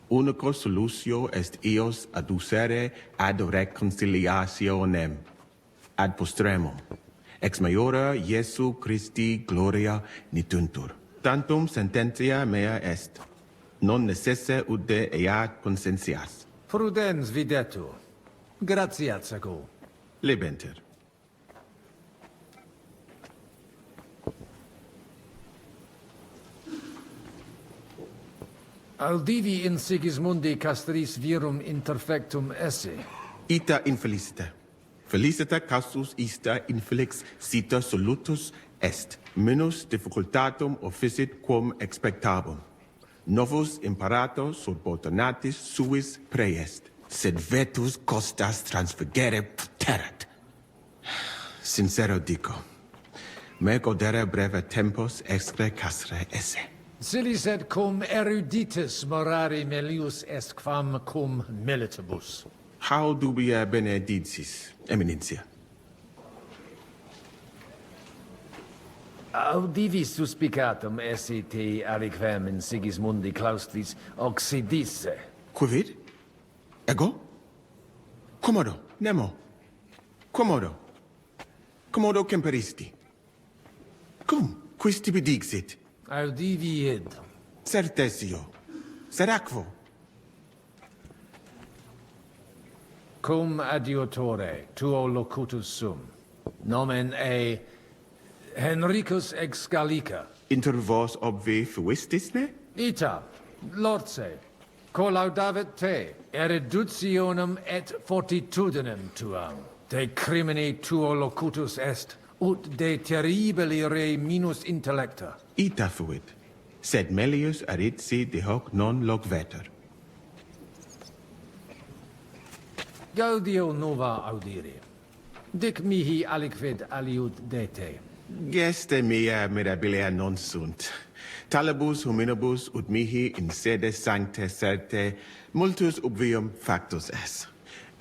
Unico solutio est eos adducere ad reconciliationem. Ad postremum. Ex maiora Iesu Christi gloria nituntur. Tantum sententia mea est. Non necesse ude eat consentias. Prudens videtur. Gratiat saco. Lebenter. Audivi in Sigismundi castris virum interfectum esse. Ita infelicita. Felicita casus ista infelix sita solutus est. Minus difficultatum officit quum expectabum. Novus imperator surbotonatis suis preest, sed vetus costas transfigere puterat. Sincero dico, me godere breve tempus excre casre esse. Silis et cum eruditus morari melius est quam cum militibus. How dubia benedictis, Eminencia? Audivi suspicatum esse te aliquem in Sigismundi claustris occidisse. Quid? Ego? Commodo, nemo. Commodo. Commodo temperisti. Cum, quis tibi dixit? Audivi id. Certesio. Seracvo. Cum adiutore tuo locutus sum. Nomen e Henricus ex Gallica. Inter vos obvi fuistis ne? Ita, Lorce, collaudavet te, eruditionem et fortitudinem tuam. De crimine tuo locutus est, ut de terribili re minus intellecta. Ita fuit, sed melius aritsi de hoc non loc veter. Gaudio nova audiri. Dic mihi aliquid aliud dete. Geste mea mirabilia non sunt. Talibus hominibus ut mihi in sede sancte certe multus obvium factus es.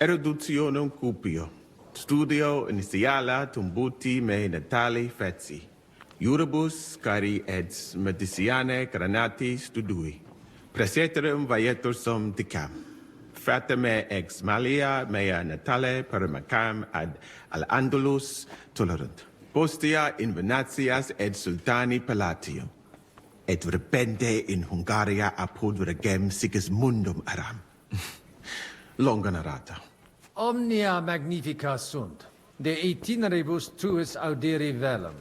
Eruditionum cupio. Studio initiala tumbuti me natali feci. Juribus cari et medicianae granati studui. Preseterum vaietur sum dicam. Frateme ex malia mea natale perimacam ad al Andalus tolerunt. Postea invernatias et sultani palatium. Et repente in Hungaria apud regem Sigismundum aram. Longa narrata. Omnia magnifica sunt, de itineribus tuus audiri velum,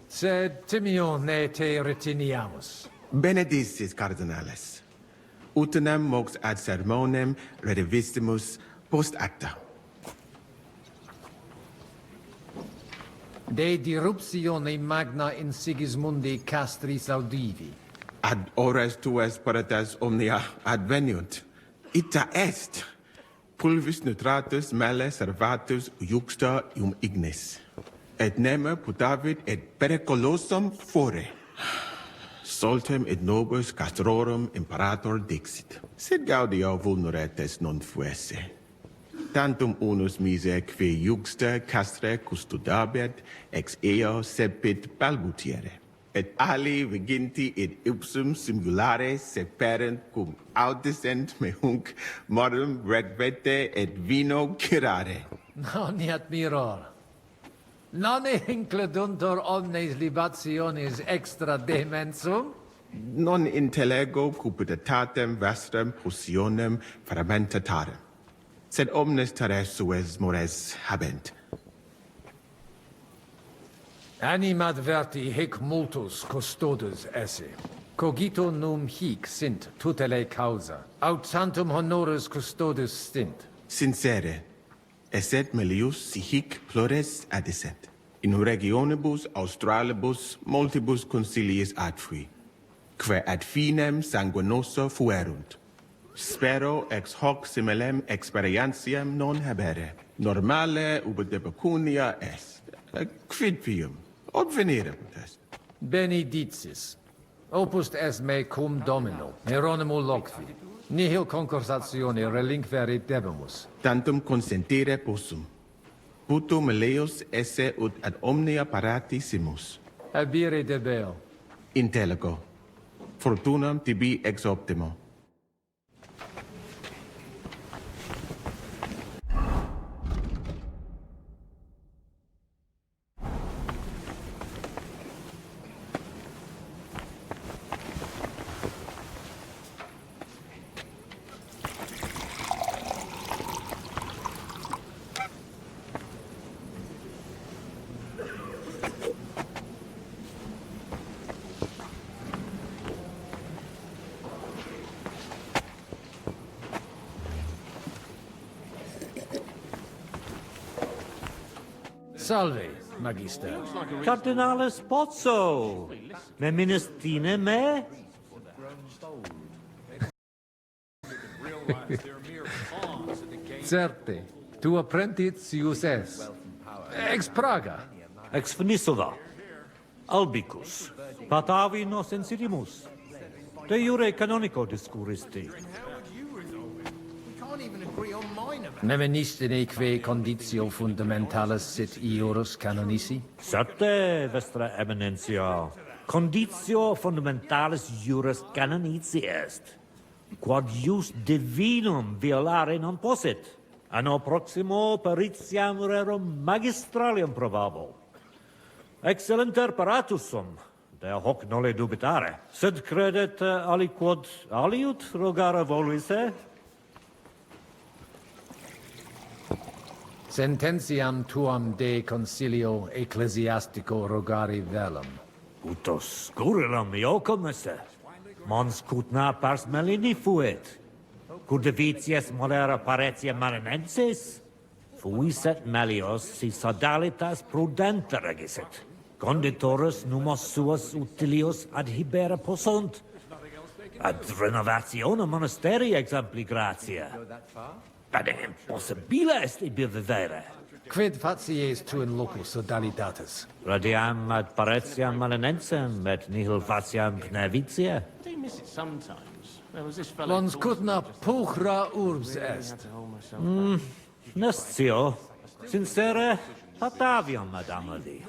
sed timio ne te retiniamus. Benedictis cardinales. Utinam mox ad sermonem redivistimus post acta. De diruptione magna in Sigismundi castris audivi. Ad ores tuas paratas omnia adveniunt. Ita est. Pulvis nutratus male servatus juxta ignis. Et neme putavit et periculosum fore. Soltem et nobis castrorum imperator dixit. Sed gaudio vulneretes non fuesse. Tantum unus mise qui juxta castre custodabet ex eo sepit balbutiere. Et ali viginti et ipsum singulare seperent cum audicent me hunc modum regvete et vino cirare. Non admiror. Non incleduntur omnes libationis extra demensum? Non intellego cupiditatem vestram potionem fermentatarem. Sed omnes terresues mores habent. Animad verti hic multus custodes esse. Cogito num hic sint tutelae causa. Aut tantum honoris custodes stint. Sincere, esset melius si hic plures adicet. In regionibus australibus multibus consiliis adfui, quae ad finem sanguinoso fuerunt. Spero ex hoc similem experientiam non habere. Normale ubi de pecunia est. Quid fium? Od venire est. Benedictis. Opus est me cum domino, Hieronymo loqui. Nihil concursatione relinquere debemus. Tantum consentire possum. Puto meleus esse ut ad omnia paratissimus. Abire debeo. Intellego. Fortunam tibi ex optimo. Salve, magister. Cardinalis Pozzo, me ministine me? Certe, tu apprentit sius es. Ex Praga. Ex Venisova. Albicus. Patavi nos inserimus. De jure canonico discuristi. Ne venistine que conditio fundamentalis sit iurus canonici? Certe, vestra eminentia. Conditio fundamentalis iuris canonici est. Quod ius divinum violare non possit. Anno proximo peritiam rerum magistralium probabo. Excellenter paratus sum, de hoc nole dubitare. Sed credet aliquod aliut rogare voluisse? Sententiam tuam de concilio ecclesiastico rogari velum. Utos scurrilum iocum esse. Mons cutna pars melini fuit. Cur divitias molera paretia marinensis? fuiset melios si sodalitas prudente regisit. Conditorus numos suos utilius adhibere possunt. Ad renovationem monasterii exempli gratia. Ad impossibile est ibi vivere. Quid facies tu in loco sodalitatis? Radiam ad paretiam malinensem, et nihil faciam pnevitia. Do you miss it sometimes? There was this fellow... Lons cutna puchra urbs est. Nestio, sincere, pataviam ad amadi.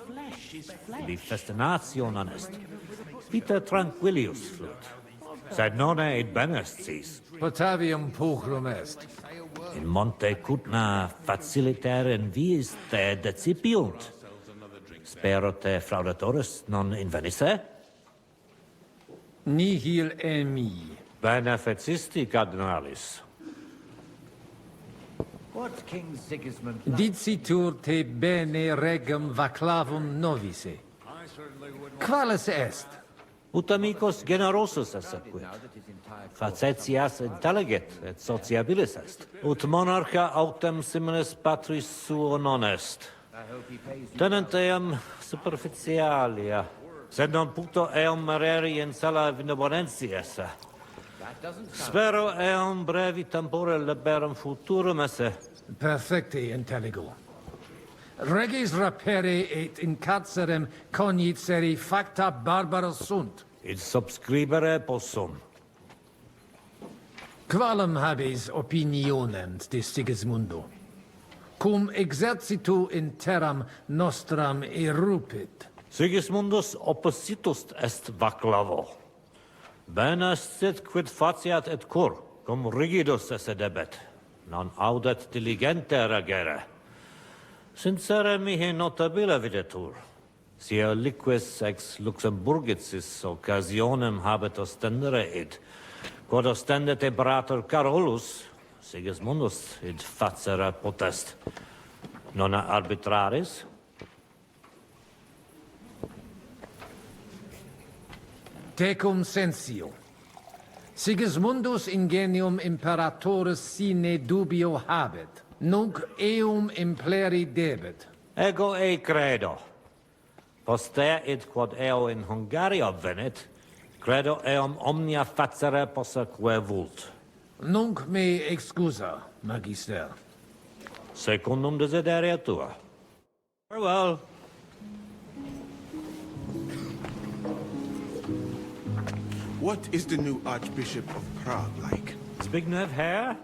Ibi festination est. Vita tranquillius flut. Sed nonne id benest sis. Potavium puchrum est. In monte cutna faciliter in viis te decipiunt. Spero te fraudatoris non invenisse? Nihil emi. Bene fecisti, cardinalis. What King Sigismund... Dicitur te bene regum vaclavum novice. Qualis est? Ut amicus generosus esse quid. Facetias intelligit et sociabilis est. Ut monarcha autem similis patris suo non est. Tenent eam superficialia. Sed non puto eum mereri in sala benevolentia esse. Spero eum brevi tempore liberum futurum esse. Perfecte intelligo. Regis rapere et in carcerem cognoscere facta barbara sunt. Id subscribere possum. Qualem habes opinionem de Sigismundo? Cum exercitu in terram nostram erupit. Sigismundus oppositus est vaclavo. Bene sit quid faciat et cur, cum rigidus esse debet. Non audet diligente regere. Sincere mihi notabile videtur. Sia liquis ex Luxemburgicis occasionem habet ostendere id, quod ostendet Imperator Carolus, Sigismundus id facere potest. Nona arbitraris? Tecum sensio. Sigismundus ingenium imperatoris sine dubio habet. Nunc eum impleri debet. Ego e credo. Postea id quod eo in Hungaria venit, credo eum omnia facere posseque vult. Nunc me excusa, magister. Secundum desideria tua. Farewell. What is the new Archbishop of Prague like? Zbigniew Herr?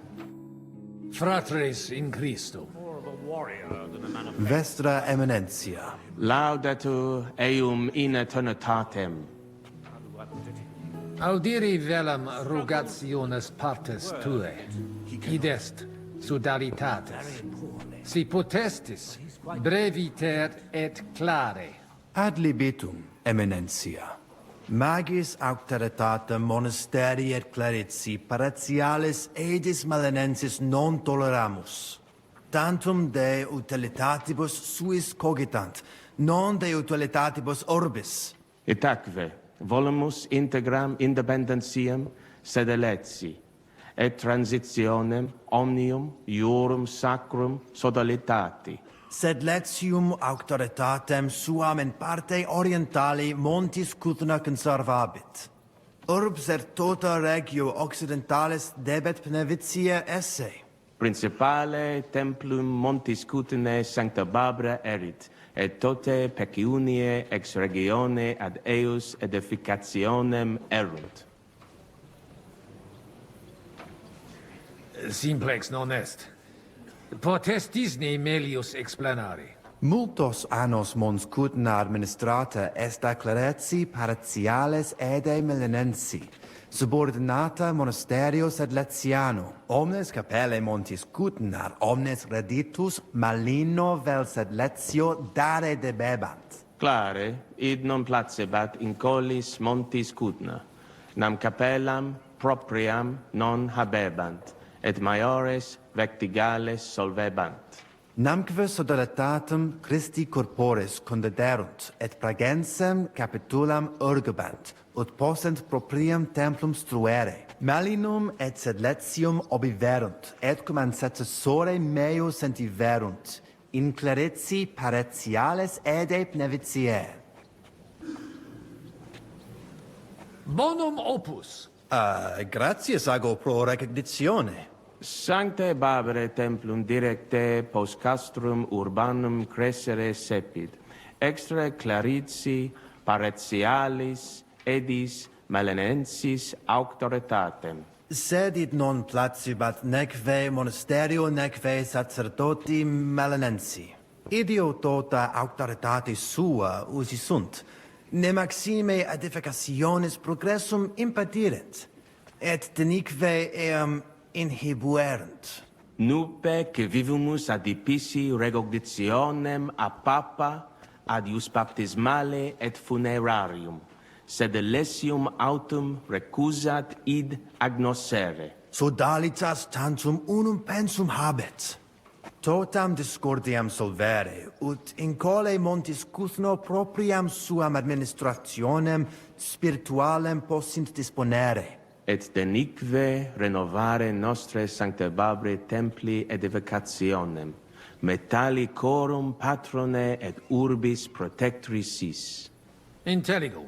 Fratres in Christo. More of a warrior than a man of... Vestra Eminentia. Laudetur eum in eternitatem. Audiri velam rogationes partes tuae. Id est sodalitatis. Si potestis, breviter et clare. Ad libitum, Eminentia. Magis auctoritatem monasteri et clerici paratialis edis malinensis non toleramus. Tantum de utilitatibus suis cogitant, non de utilitatibus orbis. Itaque, volumus integram independentiam sed eletsi, et transitionem omnium iurum sacrum sodalitati. Sed letium auctoritatem suam in parte orientali montis Cutna conservabit. Urbs et tota regio occidentalis debet pnevitia esse. Principale templum montis Cutnae Sancta Barbara erit, et tote peciunie ex regione ad eius edificationem erunt. Simplex non est. Potestis ne melius explanare. Multos annos mons Cutna administrata est a clerici paratiales ede melinensi, subordinata monasterio sed letiano, omnes capelle montis Cutnar, omnes reditus malino vel sed letio dare debebant. Clare, id non placebat in collis montis Cutna, nam capellam propriam non habebant, et maiores vectigales solvebant. Namque sodalitatem Christi corporis condederunt, et pragensem capitulam urgebant, ut possent proprium templum struere. Malinum et sed letium obiverunt, et cum ancestore meo sentiverunt, in clareti paretiales edep nevitiae. Bonum opus. Gratias ago pro recognitione. Sancte Barbare Templum directe post castrum urbanum crescere sepid, extra clarici paretialis edis melanensis auctoritatem. Sed id non placibat neque monasterio neque sacerdoti melanensi. Idio tota auctoritate sua usi sunt, ne maxime edificationis progressum impedirent, et denique eam inhibuerent. Nupe que vivimus adipici recognitionem a Papa ad ius baptismale et funerarium, sed lesium autum recusat id agnoscere. Sodalitas tantum unum pensum habet. Totam discordiam solvere, ut in cole montis cuthno propriam suam administrationem spiritualem possint disponere. Et denique renovare nostre Sancte Barbare Templi edificationem, metallicorum patrone et urbis protectris sis. Intelligo.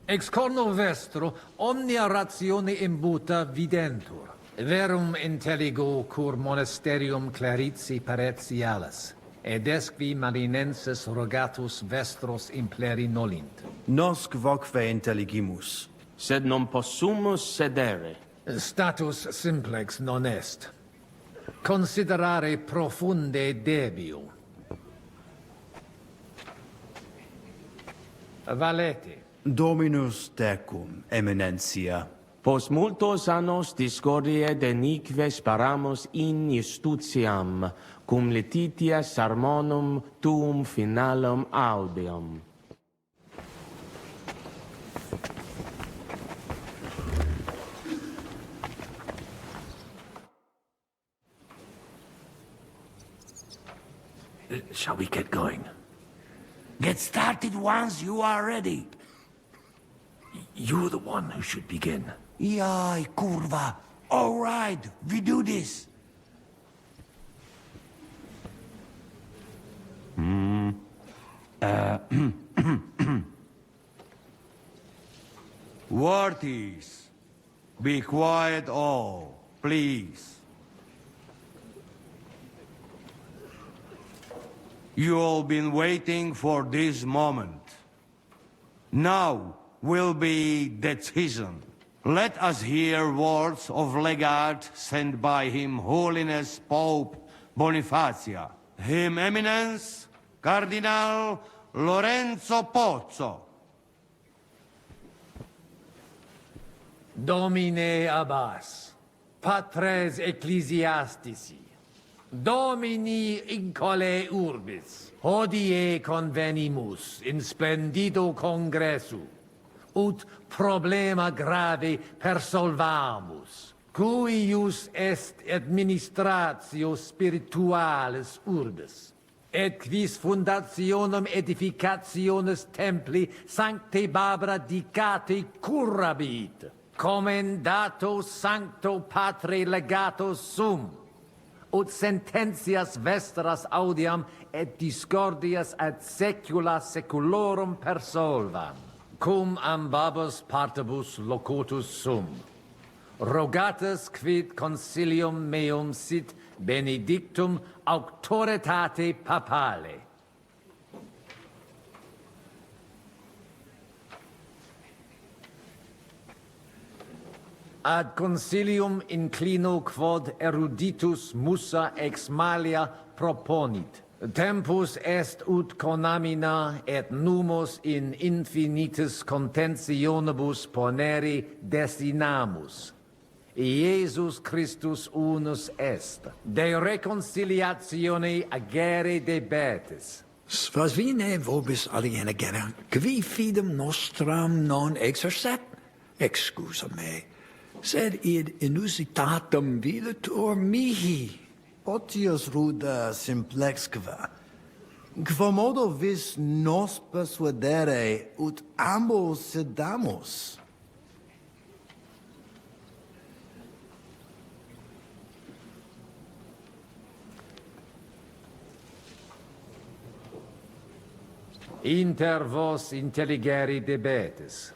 Ex corno vestro omnia ratione imbuta videntur. Verum intelligo cur monasterium clarici paretialis, ed esqui marinenses rogatus vestros impleri nolint. Nos quoque intelligimus. Sed non possumus sedere. Status simplex non est. Considerare profunde debio. Valete. Dominus tecum, eminentia. Post multos annos discordie denique sparamus in justitiam, cum lititia sermonum tuum finalum audium. Shall we get going? Get started once you are ready. You're the one who should begin. Yai, curva. All right, we do this. Worthies, be quiet all, please. You all been waiting for this moment. Now will be decision. Let us hear words of legate sent by Him Holiness Pope Bonifacia, Him Eminence Cardinal Lorenzo Pozzo. Domine Abbas, Patres Ecclesiastici, Domini incole urbis, hodie convenimus in splendido congressu, ut problema grave persolvamus, cuius est administratio spiritualis urbis, et quis fundationem edificationes templi Sancte Barbara dicate currabit, commendato Sancto Patre legato sum, ut sententias vestras audiam et discordias ad secula seculorum persolvam, cum ambabus partibus locutus sum. Rogatus quid consilium meum sit benedictum auctoritate papale. Ad consilium inclino quod eruditus musa ex malia proponit. Tempus est ut conamina et numus in infinitus contentionibus ponere destinamus. Iesus Christus unus est, de reconciliatione agere debetis. Svasvine vobis aliena gera, qui fidem nostram non exercet? Excusa me, sed id inusitatum videtur mihi. Otius ruda simplexque. Quomodo vis nos persuadere ut ambos sedamus? Inter vos intelligere debetis.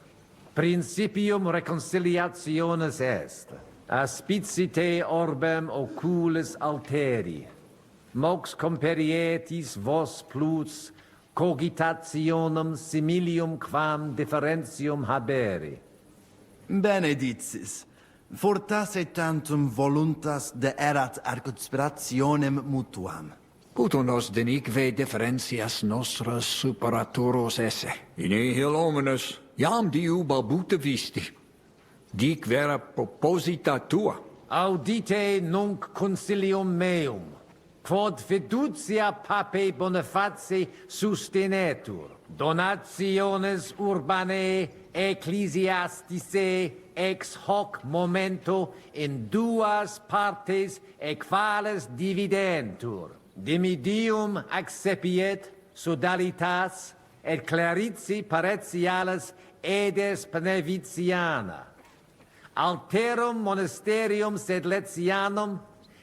Principium reconciliationis est. Aspicite orbem oculis alteri. Mox comperietis vos plus cogitationem similium quam differentium haberi. Benedictis. Fortasse tantum voluntas de erat ad conspirationem mutuam. Putonos denique differentias nostras superatoros esse. In nihil ominus, jam diu balbuta visti. Dic vera proposita tua. Audite nunc concilium meum, quod fiducia pape Boniface sustenetur, donationes urbanae ecclesiasticae ex hoc momento in duas partes equales dividentur. Dimidium accepiet sodalitas et clarici paretialis edes Benevitiana. Alterum monasterium sed Letianum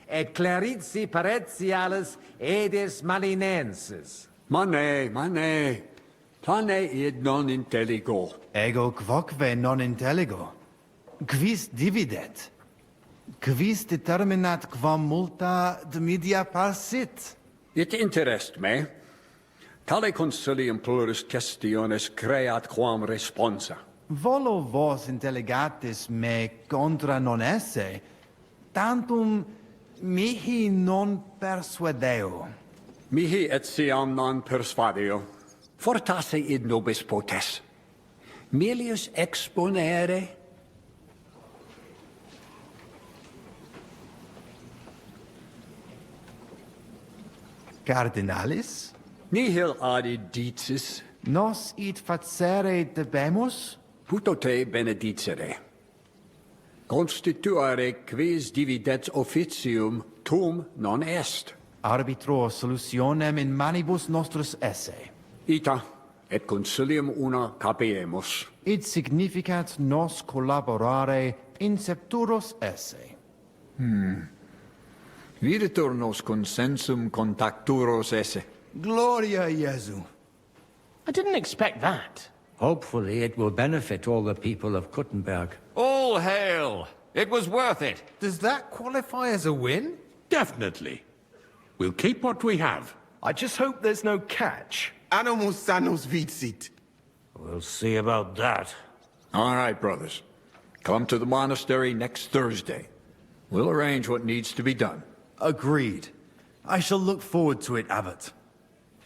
et clarici paretialis edes Malinensis. Mane. Plane id non intelligo. Ego quoque non intelligo. Quis dividet? Quis determinat quam multa media parsit? It interest me. Tale consilium pluris questiones creat quam responsa. Volo vos intelligatis me contra non esse, tantum mihi non persuadeo. Mihi etiam non persuadio. Fortasse id nobis potes. Melius exponere. Cardinalis? Nihil adid dicis. Nos id facere debemus? Puto te benedicere. Constituere quis dividet officium tum non est. Arbitro solutionem in manibus nostris esse. Ita, et consilium una capiemus. Id significat nos collaborare incepturos esse. Videtur nos consensum contacturos esse. Gloria Iesu. I didn't expect that. Hopefully it will benefit all the people of Kuttenberg. All hail! It was worth it. Does that qualify as a win? Definitely. We'll keep what we have. I just hope there's no catch. Animus sanus vicit. We'll see about that. All right, brothers. Come to the monastery next Thursday. We'll arrange what needs to be done. Agreed. I shall look forward to it, Abbot.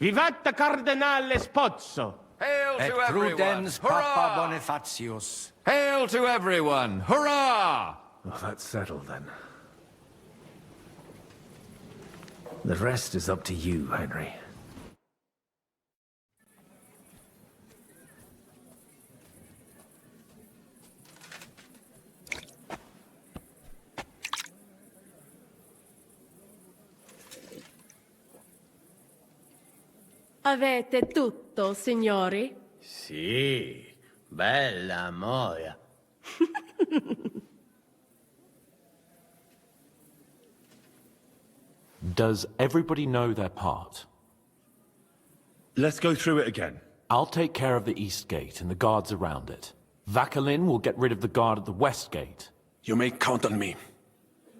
Vivat Cardinales Pozzo! Hail Et to everyone! prudens Hurrah! Papa Bonifatius. Hail to everyone! Hurrah! Well, that's settled then. The rest is up to you, Henry. Avete tutto, signori? Sì, bella moia. Does everybody know their part? Let's go through it again. I'll take care of the east gate and the guards around it. Vakalin will get rid of the guard at the west gate. You may count on me.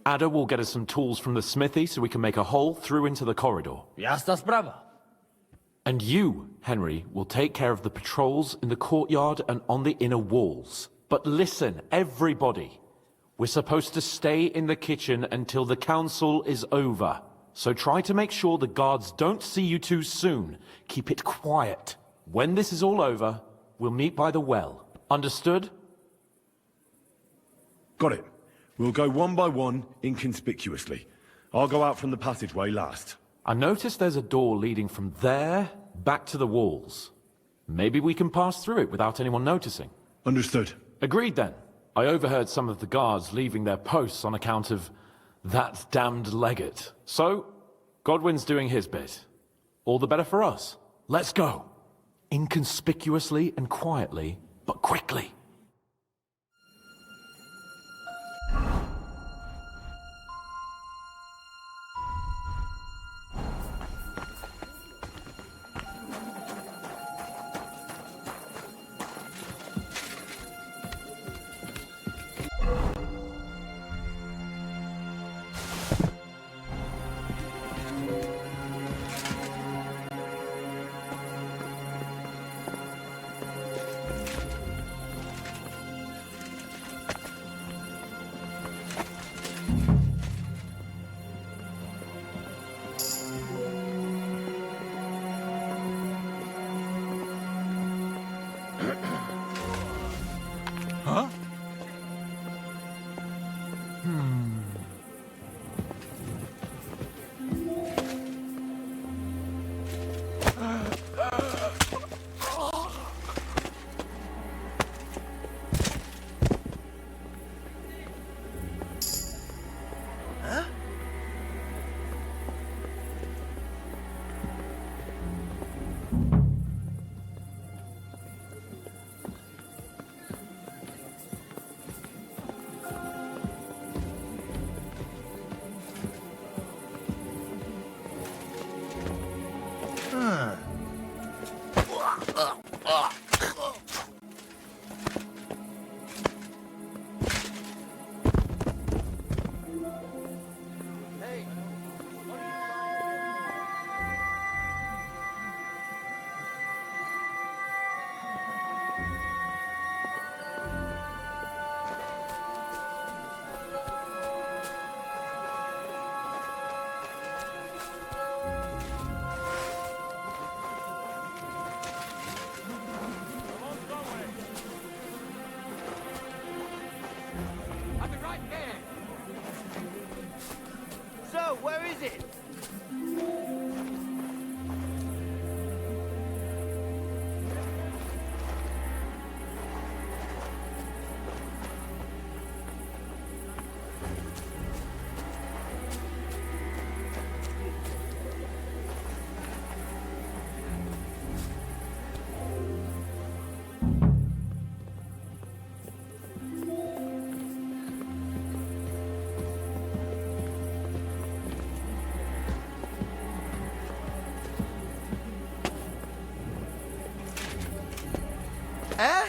Ada will get us some tools from the smithy so we can make a hole through into the corridor. Ja sta brava. And you, Henry, will take care of the patrols in the courtyard and on the inner walls. But listen, everybody. We're supposed to stay in the kitchen until the council is over. So try to make sure the guards don't see you too soon. Keep it quiet. When this is all over, we'll meet by the well. Understood? Got it. We'll go one by one, inconspicuously. I'll go out from the passageway last. I noticed there's a door leading from there back to the walls. Maybe we can pass through it without anyone noticing. Understood. Agreed then. I overheard some of the guards leaving their posts on account of that damned legate. So, Godwin's doing his bit. All the better for us. Let's go. Inconspicuously and quietly, but quickly. is it? Eh?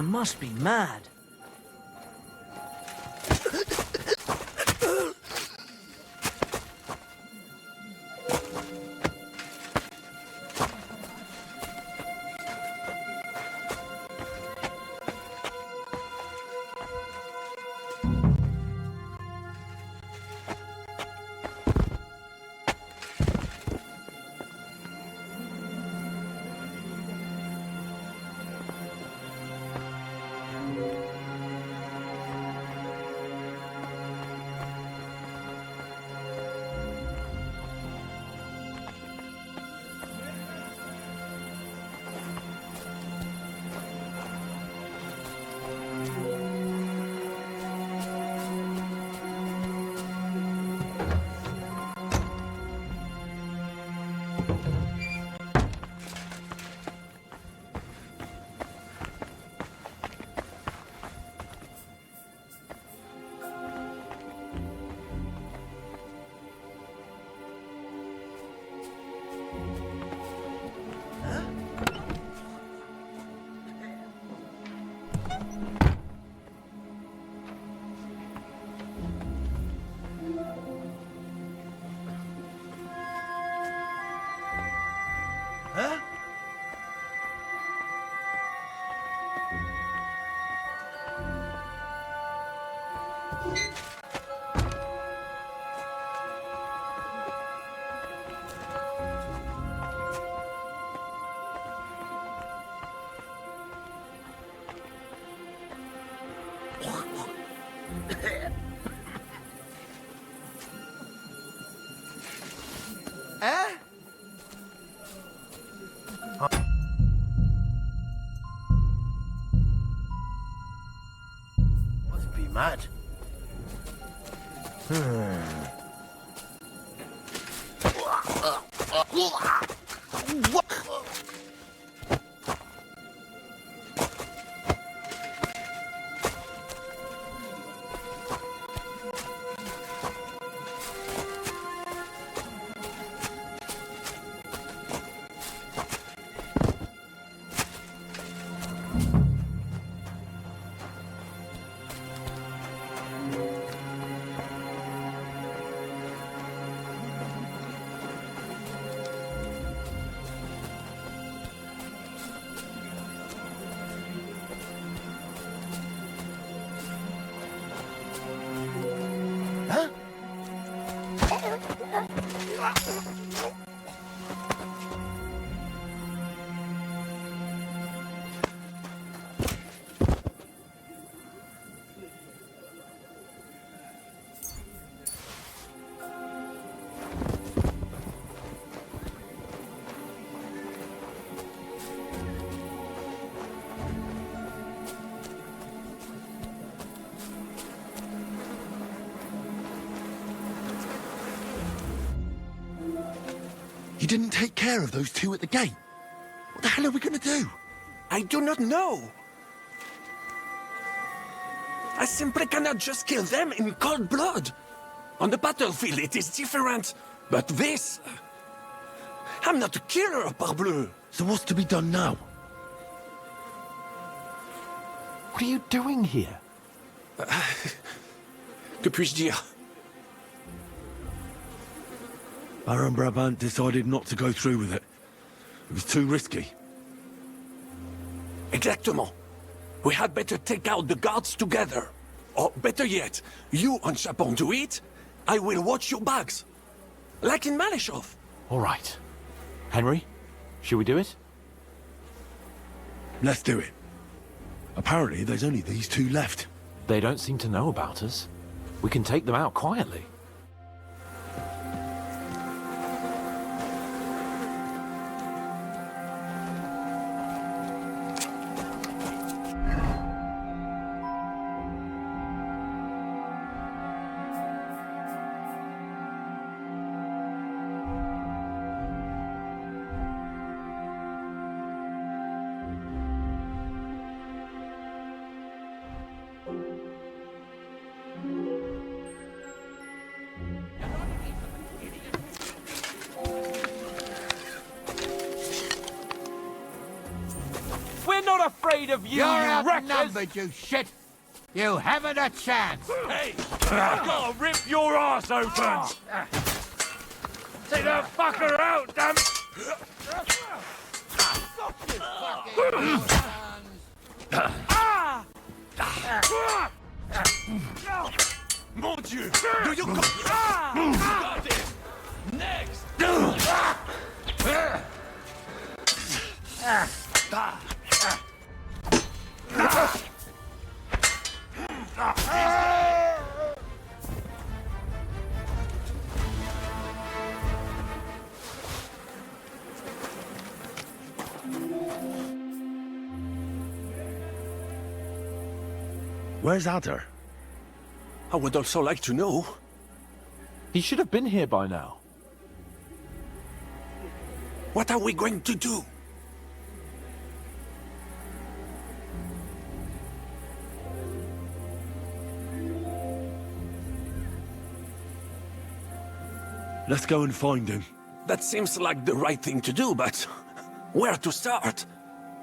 I must be mad. Must be mad. You didn't take care of those two at the gate. What the hell are we going to do? I do not know. I simply cannot just kill them in cold blood. On the battlefield, it is different. But this... I'm not a killer, parbleu. So what's to be done now? What are you doing here? Que puis-je dire? Baron Brabant decided not to go through with it. It was too risky. Exactement. We had better take out the guards together. Or better yet, you and Chapon do it, I will watch your bags. Like in Malishov. All right. Henry, should we do it? Let's do it. Apparently, there's only these two left. They don't seem to know about us. We can take them out quietly. afraid of you, You're you outnumbered, you shit! You haven't a chance! Hey! I've got to rip your ass open! Take that fucker out, damn Mon Dieu! Do you got it! Next! Where's Adder? I would also like to know. He should have been here by now. What are we going to do? Let's go and find him. That seems like the right thing to do, but where to start?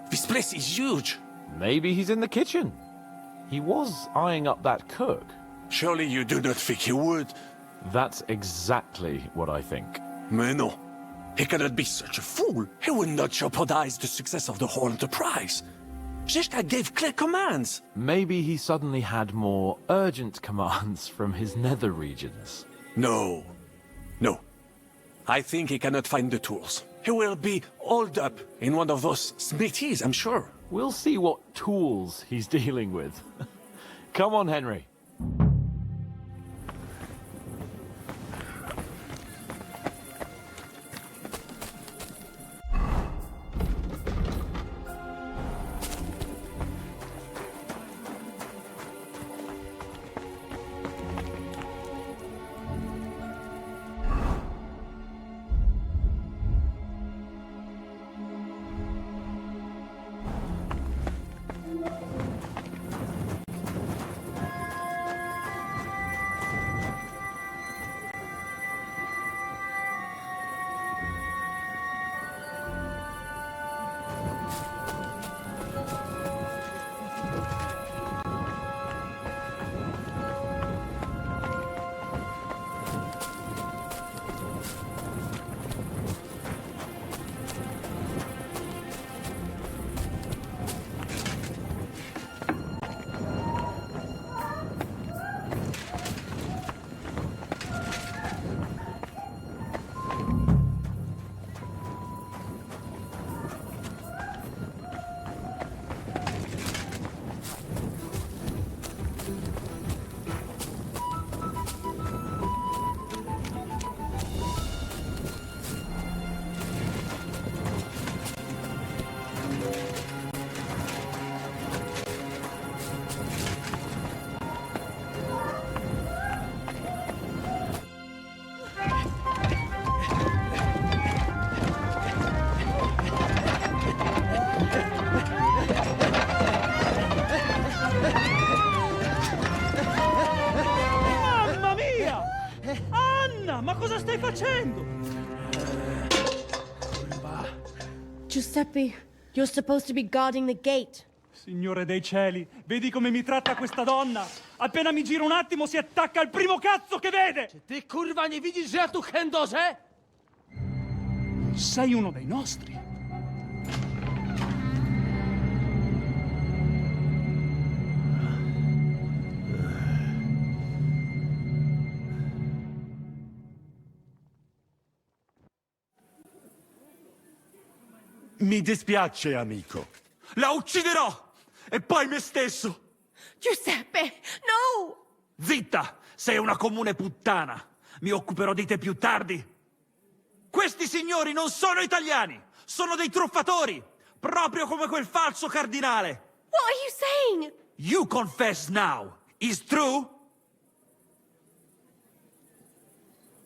This place is huge. Maybe he's in the kitchen. He was eyeing up that cook. Surely you do not think he would? That's exactly what I think. Mais non. He cannot be such a fool. He would not jeopardize the success of the whole enterprise. Zizka gave clear commands. Maybe he suddenly had more urgent commands from his nether regions. No. No. I think he cannot find the tools. He will be holed up in one of those smithies, I'm sure. We'll see what tools he's dealing with. Come on, Henry. Giuseppe, you're supposed to be guarding the gate. Signore dei cieli, vedi come mi tratta questa donna? Appena mi giro un attimo si attacca al primo cazzo che vede! Czy ty kurwa nie widzisz, że ja tu chędożę? Sei uno dei nostri. Mi dispiace, amico. La ucciderò! E poi me stesso! Giuseppe, no! Zitta! Sei una comune puttana! Mi occuperò di te più tardi! Questi signori non sono italiani! Sono dei truffatori! Proprio come quel falso cardinale! What are you saying? You confess now! Is true?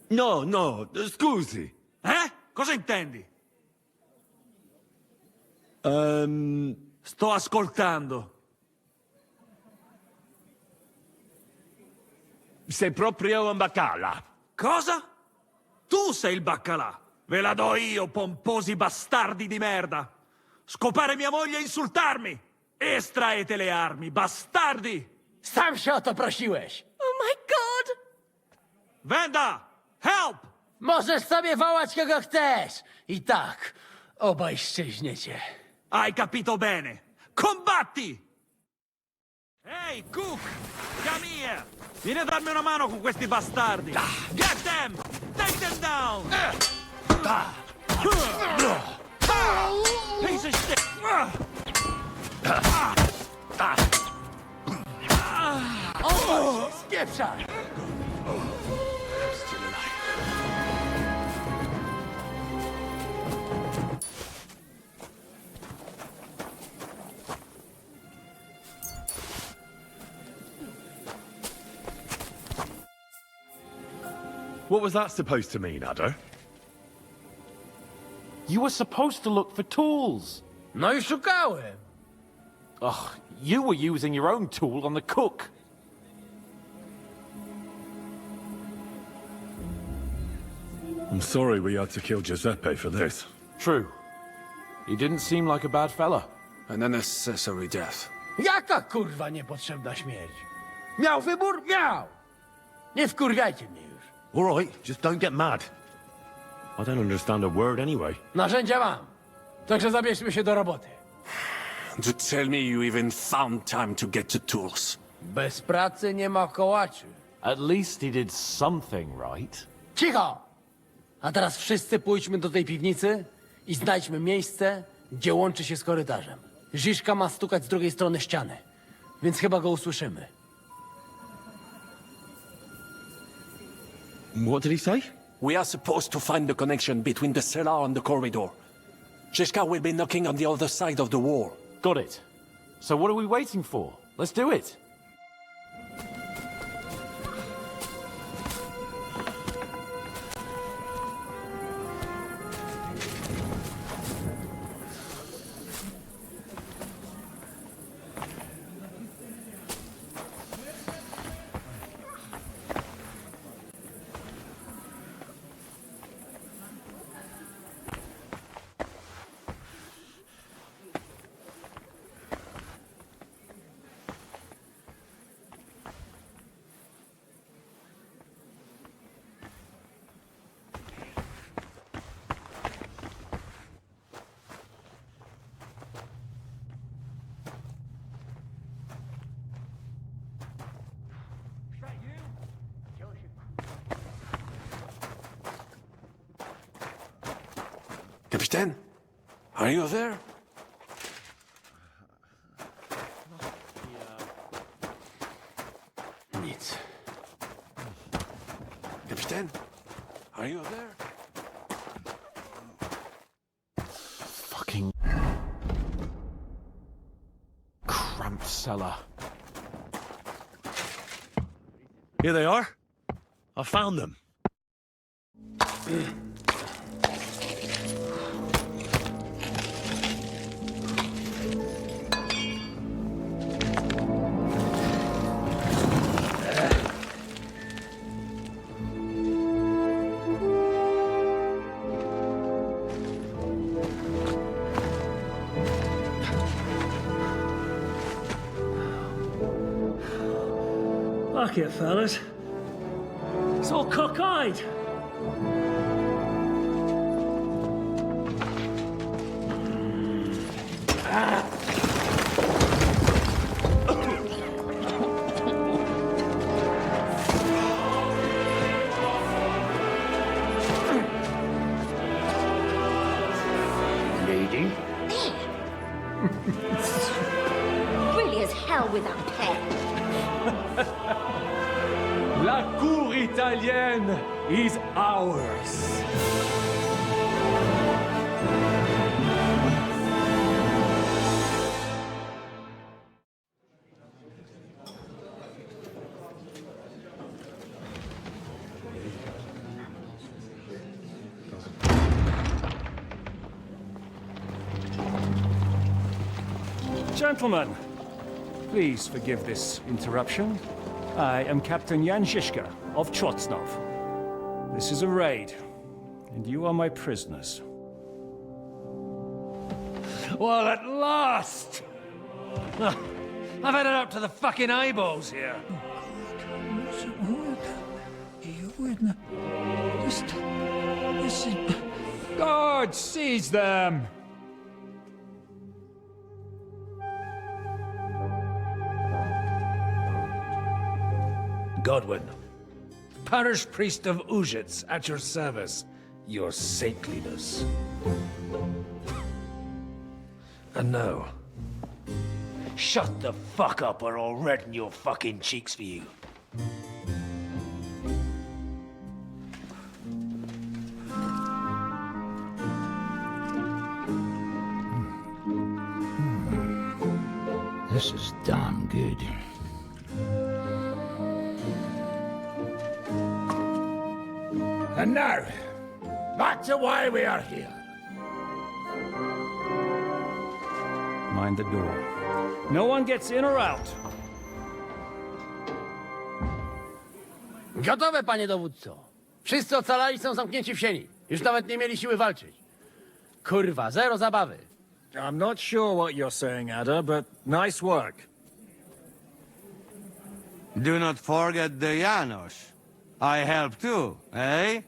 No, no, scusi. Eh? Cosa intendi? Sto ascoltando. Sei proprio un baccala. Cosa? Tu sei il baccalà. Ve la do io, pomposi bastardi di merda. Scopare mia moglie e insultarmi. Estraete le armi, bastardi! Sam się o to prosiłeś! Oh my god! Venda! Help! Możesz sobie wołać kogo chcesz! I tak, obaj szczęśniecie. Hai capito bene! Combatti! Ehi, Cook! Come here! Vieni a darmi una mano con questi bastardi! Get them! Take them down! Piece of shit! O, spieprzaj! What was that supposed to mean, Addo? You were supposed to look for tools. No i szukałem. Ugh, you were using your own tool on the cook. I'm sorry we had to kill Giuseppe for this. True. He didn't seem like a bad fella. An unnecessary death. Jaka kurwa niepotrzebna śmierć? Miał wybór? Miał! Nie wkurwiajcie mnie już. All right, just don't get mad. I don't understand a word anyway. Narzędzia mam. Także zabierzmy się do roboty. To tell me you even found time to get the tools. Bez pracy nie ma kołaczy. At least he did something right. Cicho! A teraz wszyscy pójdźmy do tej piwnicy i znajdźmy miejsce, gdzie łączy się z korytarzem. Ziszka ma stukać z drugiej strony ściany, więc chyba go usłyszymy. What did he say? We are supposed to find the connection between the cellar and the corridor. Shishka will be knocking on the other side of the wall. Got it. So what are we waiting for? Let's do it. Captain, are you there? Nic. Captain, are you there? Fucking cramped cellar. Here they are. I found them. Fuck it, fellas. It's all cockeyed. Lady? Really as hell without pay. La cour italienne is ours. Gentlemen, please forgive this interruption. I am Captain Jan Žižka of Trotznov. This is a raid, and you are my prisoners. Well, at last! I've had it up to the fucking eyeballs here. This is... God, seize them! Godwin, parish priest of Ujits, at your service. Your saintliness. And now, shut the fuck up or I'll redden your fucking cheeks for you. This is damn good. And now, back to why we are here. Mind the door. No one gets in or out. Gotowe, panie dowódco. Wszyscy ocalali są zamknięci w sieni. Już nawet nie mieli siły walczyć. Kurwa, zero zabawy. I'm not sure what you're saying, Ada, but nice work. Do not forget the Janos. I help too, eh?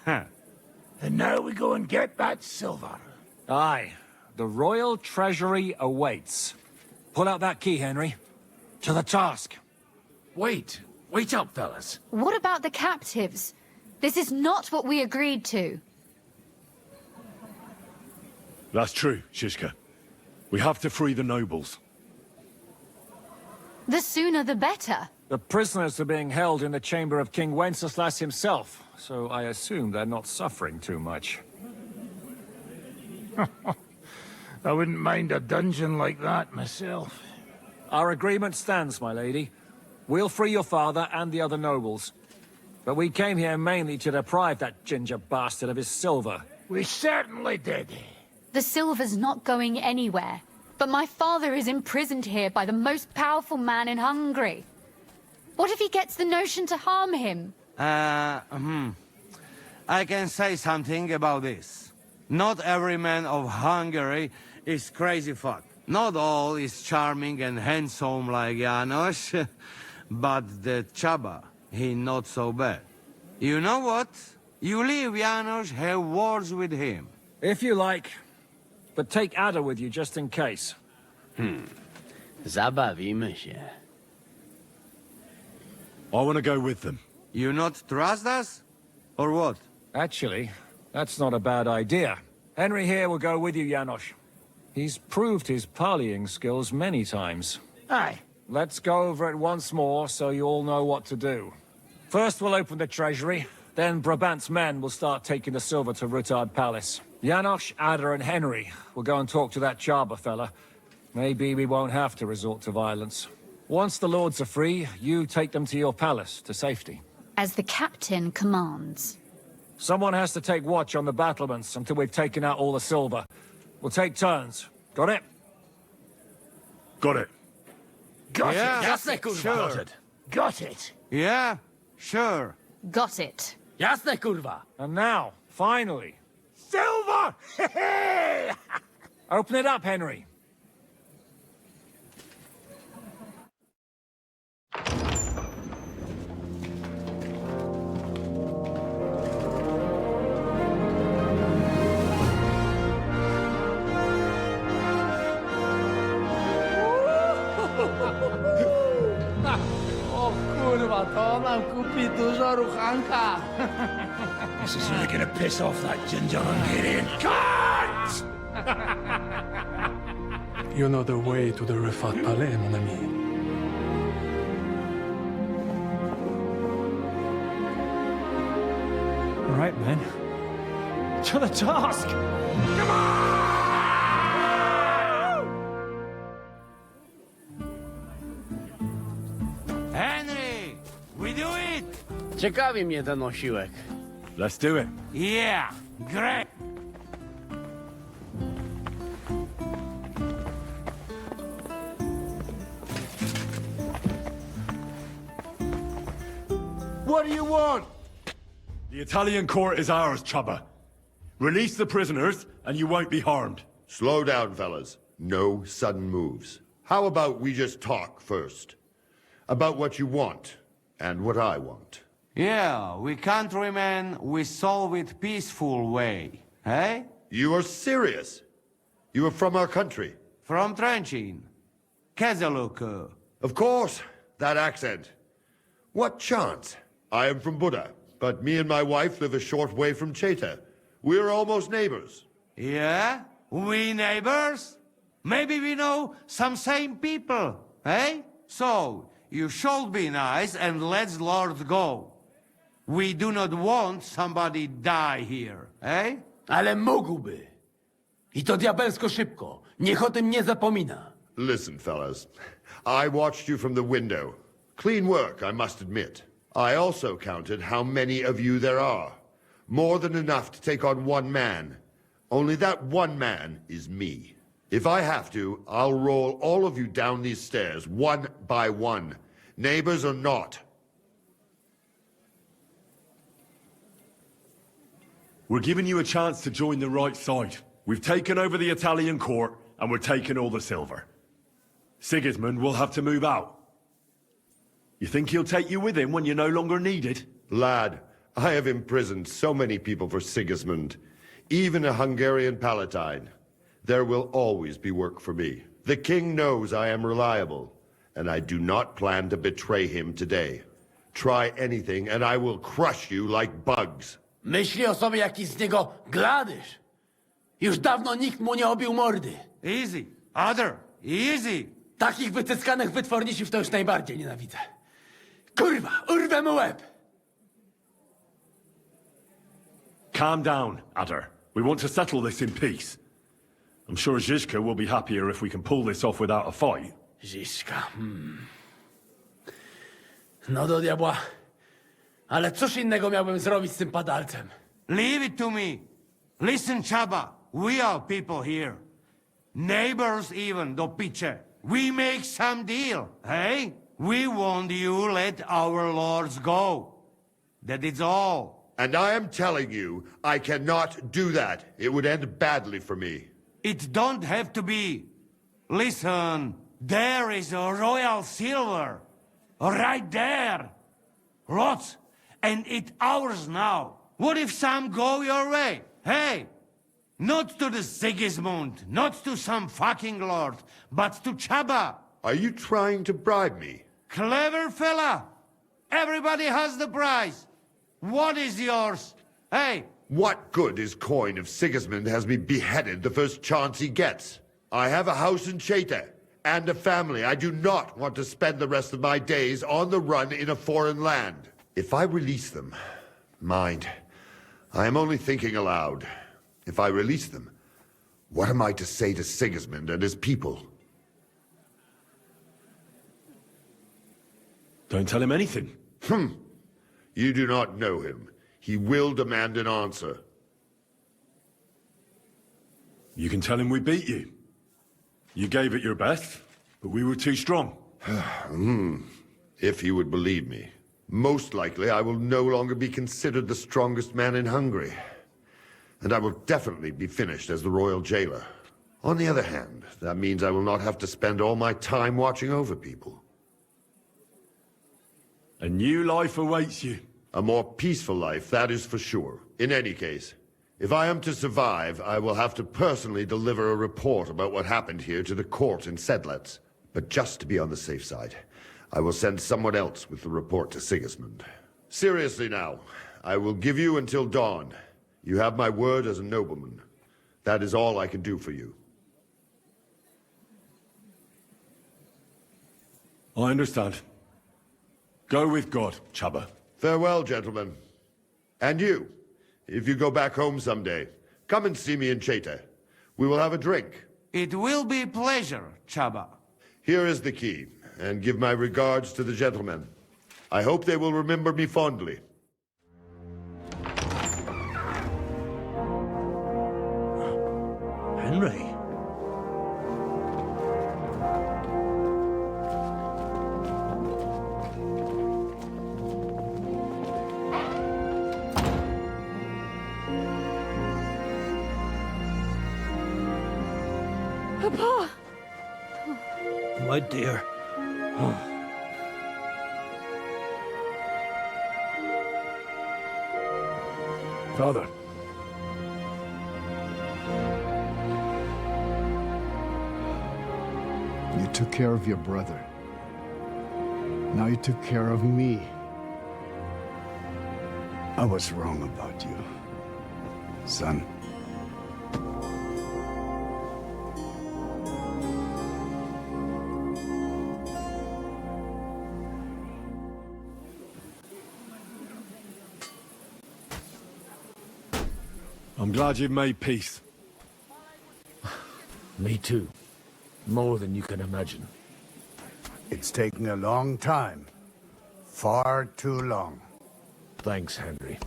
And now we go and get that silver. Aye. The royal treasury awaits. Pull out that key, Henry. To the task. Wait up, fellas. What about the captives? This is not what we agreed to. That's true, Shishka. We have to free the nobles. The sooner the better. The prisoners are being held in the chamber of King Wenceslas himself, so I assume they're not suffering too much. I wouldn't mind a dungeon like that myself. Our agreement stands, my lady. We'll free your father and the other nobles. But we came here mainly to deprive that ginger bastard of his silver. We certainly did. The silver's not going anywhere. But my father is imprisoned here by the most powerful man in Hungary. What if he gets the notion to harm him? I can say something about this. Not every man of Hungary is crazy fuck. Not all is charming and handsome like Janos, but the Chaba, he not so bad. You know what? You leave Janos, have words with him. If you like. But take Ada with you just in case. Zabawimy się. I want to go with them. You not trust us? Or what? Actually, that's not a bad idea. Henry here will go with you, Janos. He's proved his parleying skills many times. Aye. Let's go over it once more so you all know what to do. First we'll open the treasury, then Brabant's men will start taking the silver to Rutard Palace. Janos, Ada and Henry will go and talk to that Chaba fella. Maybe we won't have to resort to violence. Once the lords are free, you take them to your palace, to safety. As the captain commands. Someone has to take watch on the battlements until we've taken out all the silver. We'll take turns. Got it? Got it. Got Yeah, it. Jasne, kurwa. sure. Got it. Yeah, sure. Got it. Jasne, kurwa. And now, finally, Silver! open it up, Henry. O kurwa, to nam kupi dużo ruchanka. This is really gonna piss off that ginger Hungarian cunt! You know the way to the Rufat Palais, mon ami. All right, men. To the task! Come on! Henry, we do it! Ciekawi mnie ten osiłek. Let's do it. Yeah, great. What do you want? The Italian court is ours, Chaba. Release the prisoners, and you won't be harmed. Slow down, fellas. No sudden moves. How about we just talk first? About what you want, and what I want. Yeah, we countrymen, we solve it peaceful way, eh? You are serious? You are from our country? From Trenchin. Kezaluk. Of course, that accent. What chance? I am from Buddha, but me and my wife live a short way from Cheta. We're almost neighbors. Yeah? We neighbors? Maybe we know some same people, eh? So, you should be nice and let Lord go. We do not want somebody die here, eh? Ale mógłby. I to diabelsko szybko. Niech o tym nie zapomina. Listen, fellas. I watched you from the window. Clean work, I must admit. I also counted how many of you there are. More than enough to take on one man. Only that one man is me. If I have to, I'll roll all of you down these stairs, one by one. Neighbors or not. We're giving you a chance to join the right side. We've taken over the Italian court, and we're taking all the silver. Sigismund will have to move out. You think he'll take you with him when you're no longer needed? Lad, I have imprisoned so many people for Sigismund. Even a Hungarian Palatine. There will always be work for me. The king knows I am reliable, and I do not plan to betray him today. Try anything, and I will crush you like bugs. Myśli o sobie jakiś z niego gladysz. Już dawno nikt mu nie obił mordy. Easy. Other. Easy. Takich wycyskanych wytworniciów to już najbardziej nienawidzę. Kurwa, urwę mu łeb! Calm down, Adder. We want to settle this in peace. I'm sure Zizka will be happier if we can pull this off without a fight. Zizka, No do diabła. Ale cóż innego miałbym zrobić z tym padalcem? Leave it to me. Listen, Chaba. We are people here. Neighbors even, do picze. We make some deal, hey? We want you let our lords go. That is all. And I am telling you, I cannot do that. It would end badly for me. It don't have to be. Listen, there is a royal silver. Right there. Lots. And it's ours now. What if some go your way? Hey! Not to the Sigismund, not to some fucking lord, but to Chaba. Are you trying to bribe me? Clever fella. Everybody has the prize. What is yours? Hey! What good is coin if Sigismund has me beheaded the first chance he gets? I have a house in Cheta, and a family. I do not want to spend the rest of my days on the run in a foreign land. If I release them, mind, I am only thinking aloud. If I release them, what am I to say to Sigismund and his people? Don't tell him anything. You do not know him. He will demand an answer. You can tell him we beat you. You gave it your best, but we were too strong. If he would believe me. Most likely I will no longer be considered the strongest man in Hungary. And I will definitely be finished as the royal jailer. On the other hand, that means I will not have to spend all my time watching over people. A new life awaits you. A more peaceful life, that is for sure. In any case, if I am to survive, I will have to personally deliver a report about what happened here to the court in Sedlec. But just to be on the safe side, I will send someone else with the report to Sigismund. Seriously now, I will give you until dawn. You have my word as a nobleman. That is all I can do for you. I understand. Go with God, Chaba. Farewell, gentlemen. And you, if you go back home someday, come and see me in Cheta. We will have a drink. It will be a pleasure, Chaba. Here is the key, and give my regards to the gentlemen. I hope they will remember me fondly. Henry? Papa! good, dear. Father. You took care of your brother. Now you took care of me. I was wrong about you, son. I'm glad you've made peace. Me too. More than you can imagine. It's taken a long time. Far too long. Thanks, Henry.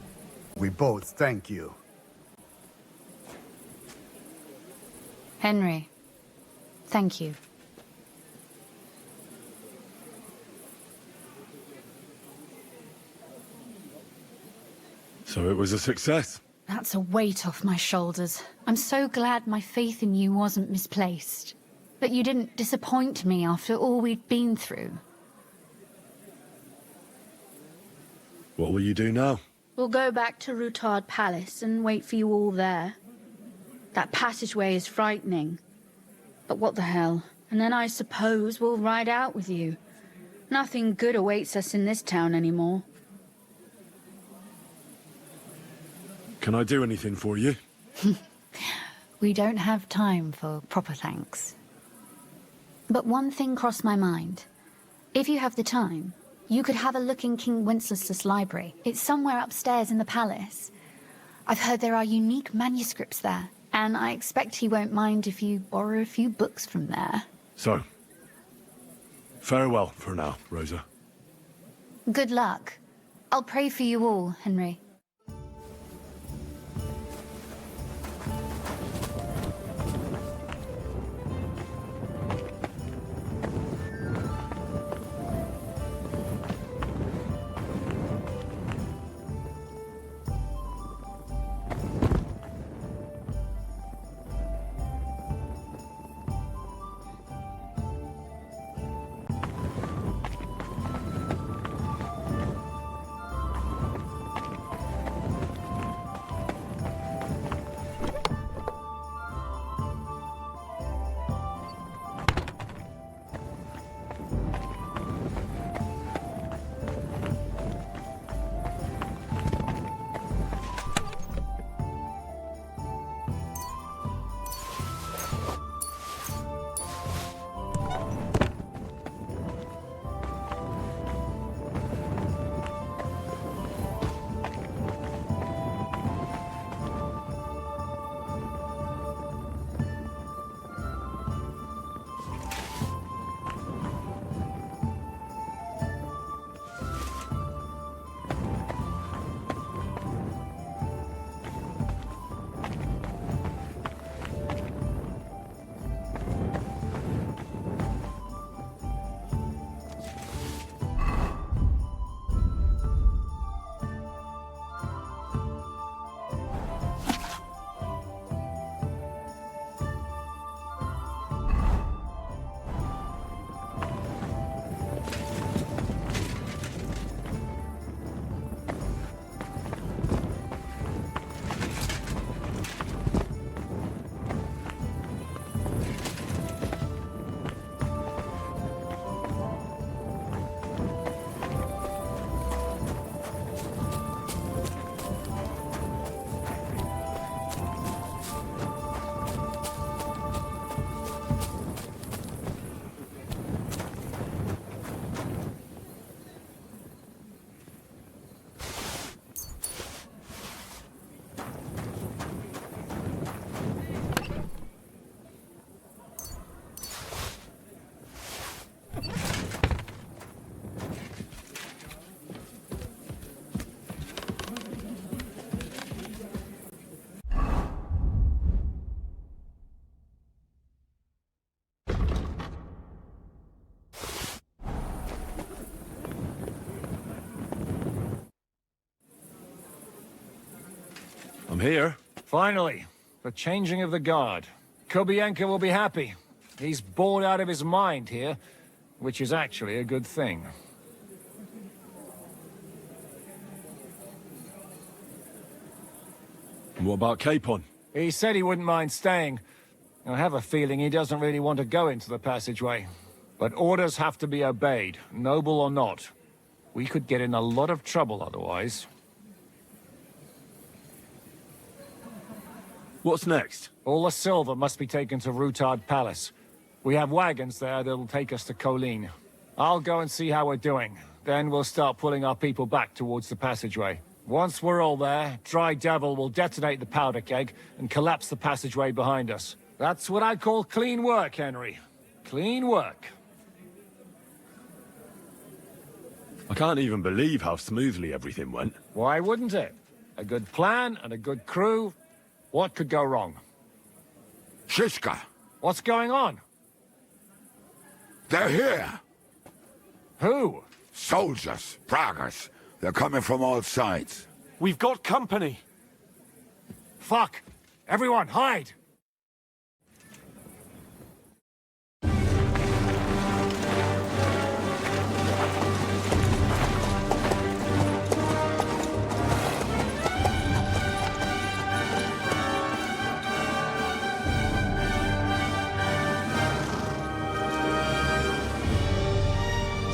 We both thank you. Henry, thank you. So it was a success. That's a weight off my shoulders. I'm so glad my faith in you wasn't misplaced. That you didn't disappoint me after all we'd been through. What will you do now? We'll go back to Rutard Palace and wait for you all there. That passageway is frightening. But what the hell? And then I suppose we'll ride out with you. Nothing good awaits us in this town anymore. Can I do anything for you? We don't have time for proper thanks. But one thing crossed my mind. If you have the time, you could have a look in King Wenceslas' library. It's somewhere upstairs in the palace. I've heard there are unique manuscripts there, and I expect he won't mind if you borrow a few books from there. So, farewell for now, Rosa. Good luck. I'll pray for you all, Henry. I'm here. Finally, the changing of the guard. Kobienka will be happy. He's bored out of his mind here, which is actually a good thing. What about Capon? He said he wouldn't mind staying. I have a feeling he doesn't really want to go into the passageway. But orders have to be obeyed, noble or not. We could get in a lot of trouble otherwise. What's next? All the silver must be taken to Rutard Palace. We have wagons there that'll take us to Colleen. I'll go and see how we're doing. Then we'll start pulling our people back towards the passageway. Once we're all there, Dry Devil will detonate the powder keg and collapse the passageway behind us. That's what I call clean work, Henry. Clean work. I can't even believe how smoothly everything went. Why wouldn't it? A good plan and a good crew. What could go wrong? Shishka! What's going on? They're here! Who? Soldiers, Pragas. They're coming from all sides. We've got company. Fuck! Everyone, hide!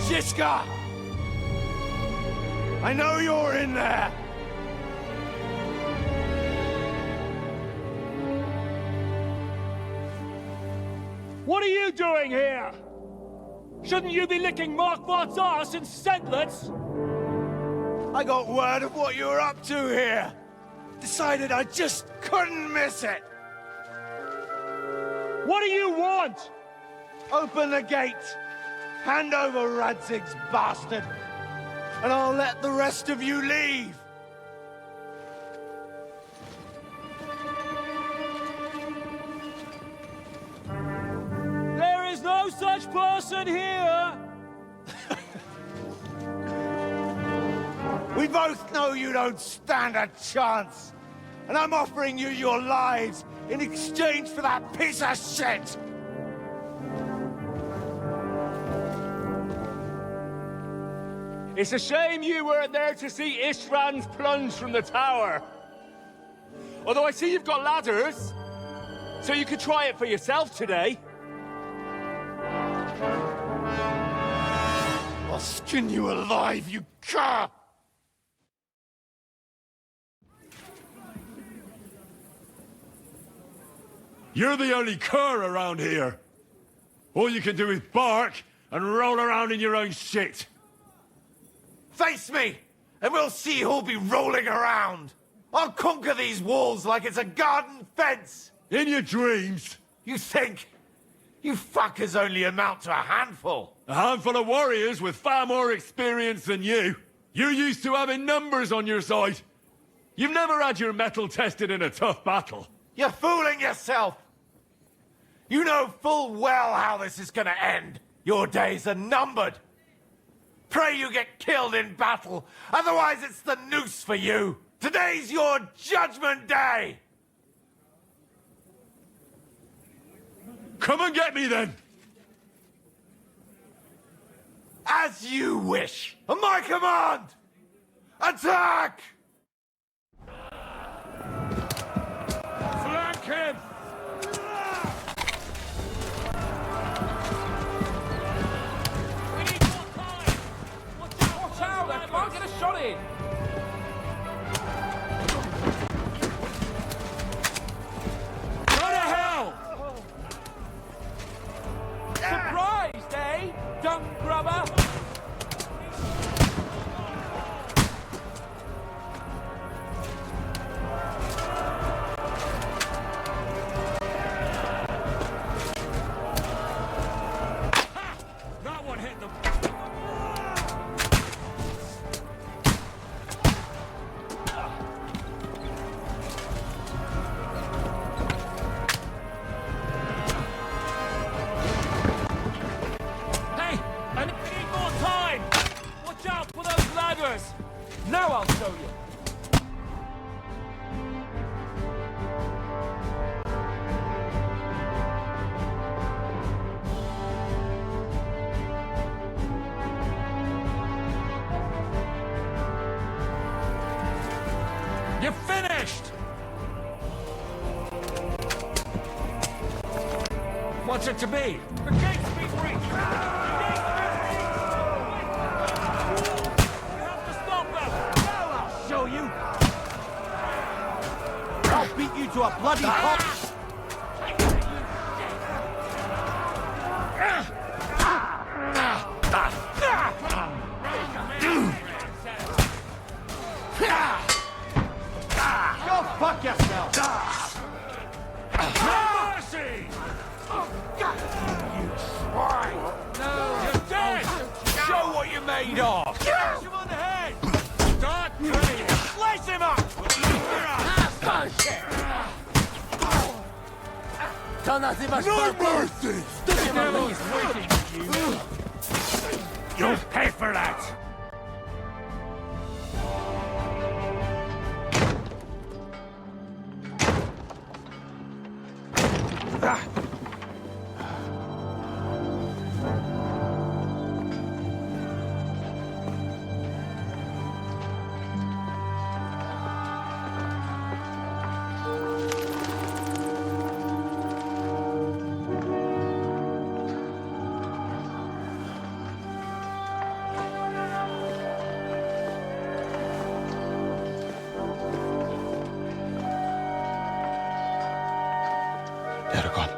Shishka! I know you're in there! What are you doing here? Shouldn't you be licking Markvart's ass in Sedlitz? I got word of what you were up to here. Decided I just couldn't miss it. What do you want? Open the gate. Hand over Radzig's bastard. And I'll let the rest of you leave. There is no such person here! We both know you don't stand a chance. And I'm offering you your lives in exchange for that piece of shit! It's a shame you weren't there to see Ishrand's plunge from the tower. Although I see you've got ladders, so you could try it for yourself today. I'll skin you alive, you cur! You're the only cur around here. All you can do is bark and roll around in your own shit. Face me, and we'll see who'll be rolling around. I'll conquer these walls like it's a garden fence. In your dreams. You think? You fuckers only amount to a handful. A handful of warriors with far more experience than you. You're used to having numbers on your side. You've never had your mettle tested in a tough battle. You're fooling yourself. You know full well how this is gonna end. Your days are numbered. Pray you get killed in battle, otherwise it's the noose for you. Today's your judgment day. Come and get me then. As you wish. On my command. Attack! Flank him! Come on, get a shot in! Go to hell! Surprised, eh? Dung grubber! That one hit them. Hey, I need more time. Watch out for those ladders. Now I'll show you. You're finished! What's it to be? The gates be breached! The gates be breached! We have to stop them! Now I'll show you! I'll beat you to a bloody pulp! Go fuck yourself! No mercy! You swine! No! You're dead! Show what you're made of! Smash him on the head! Start training! Slice him up! To nazywasz No mercy! Studzie mam Devil's waiting for you! You'll pay for that! Eragon.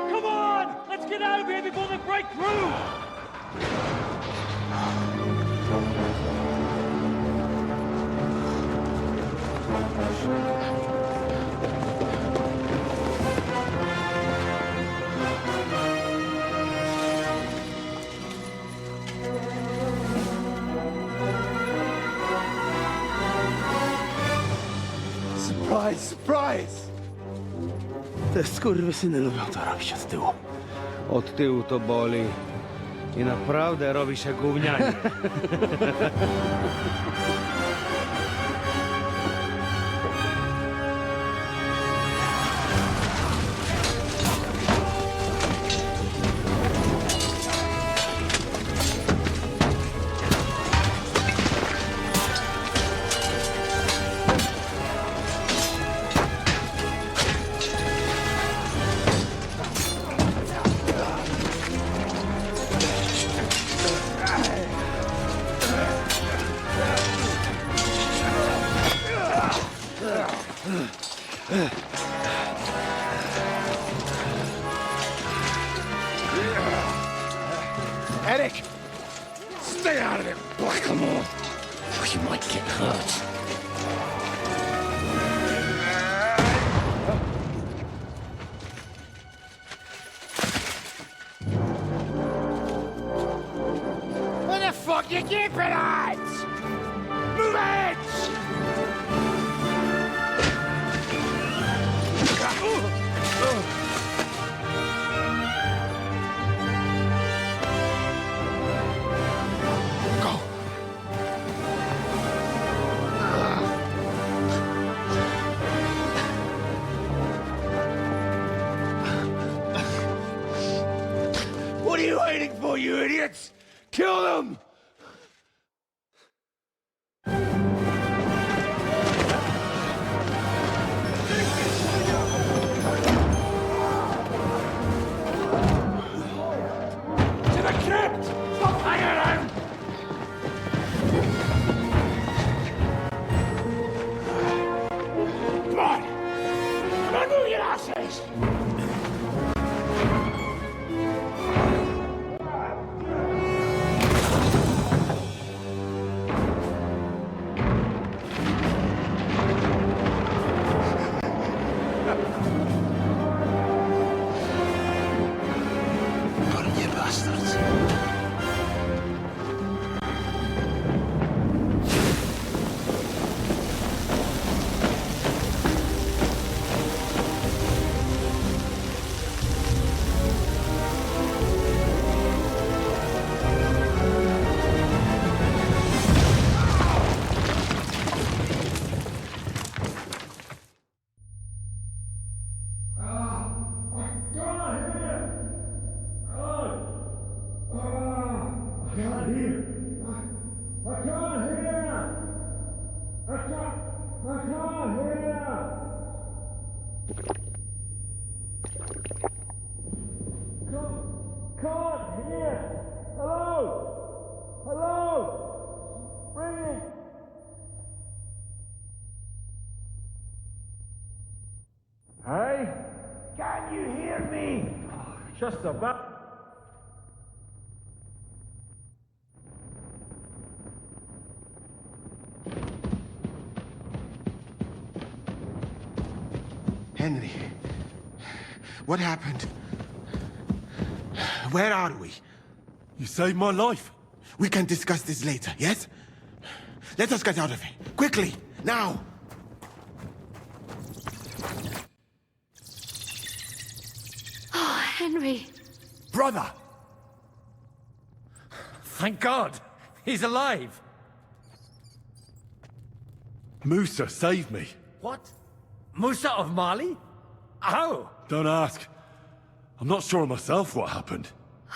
Come on! Let's get out of here before they break through! Surprise, surprise! Te skurwysyny lubią to robić od tyłu. Od tyłu to boli. I naprawdę robi się gównianie. Eric! Stay out of it, Blackamoor! Or you might get hurt. What the fuck you keeping at? Move it! What are you waiting for, you idiots? Kill them! To the crypt! Stop firing! Come on! Come on, move your asses! Can't hear! Hello? Hello? Ringing! Hey? Can you hear me? Just about. Henry, what happened? Where are we? You saved my life. We can discuss this later, yes? Let us get out of here. Quickly, now! Oh, Henry. Brother! Thank God! He's alive! Musa saved me. What? Musa of Mali? How? Don't ask. I'm not sure myself what happened.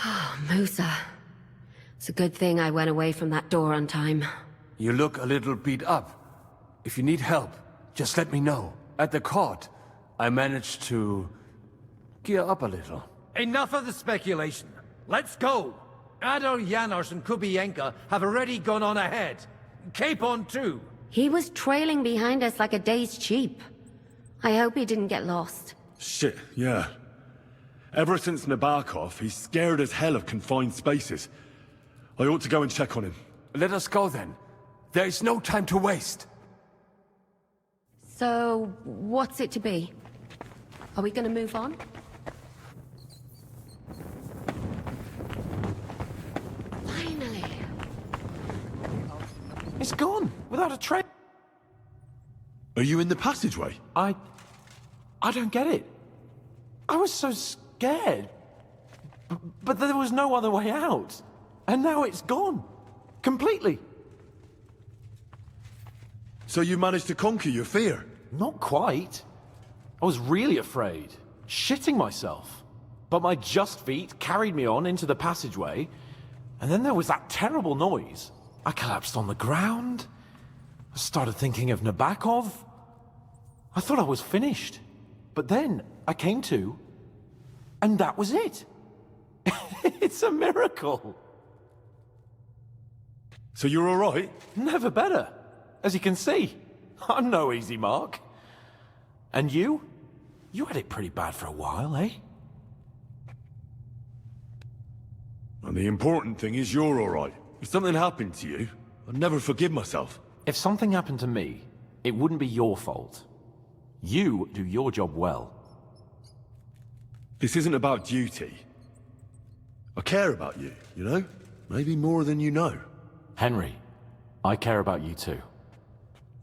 Oh, Musa. It's a good thing I went away from that door on time. You look a little beat up. If you need help, just let me know. At the court, I managed to gear up a little. Enough of the speculation. Let's go! Adar, Janos, and Kubienka have already gone on ahead. Capon too. He was trailing behind us like a dazed sheep. I hope he didn't get lost. Shit, yeah. Ever since Nabokov, he's scared as hell of confined spaces. I ought to go and check on him. Let us go then. There is no time to waste. So, what's it to be? Are we gonna move on? Finally! It's gone, without a trace. Are you in the passageway? I don't get it. I was so scared. But there was no other way out. And now it's gone. Completely. So you managed to conquer your fear? Not quite. I was really afraid. Shitting myself. But my just feet carried me on into the passageway. And then there was that terrible noise. I collapsed on the ground. I started thinking of Nabokov. I thought I was finished. But then I came to, and that was it. It's a miracle. So you're all right? Never better. As you can see, I'm no easy mark. And you? You had it pretty bad for a while, eh? And the important thing is you're all right. If something happened to you, I'd never forgive myself. If something happened to me, it wouldn't be your fault. You do your job well. This isn't about duty. I care about you, you know? Maybe more than you know. Henry, I care about you too.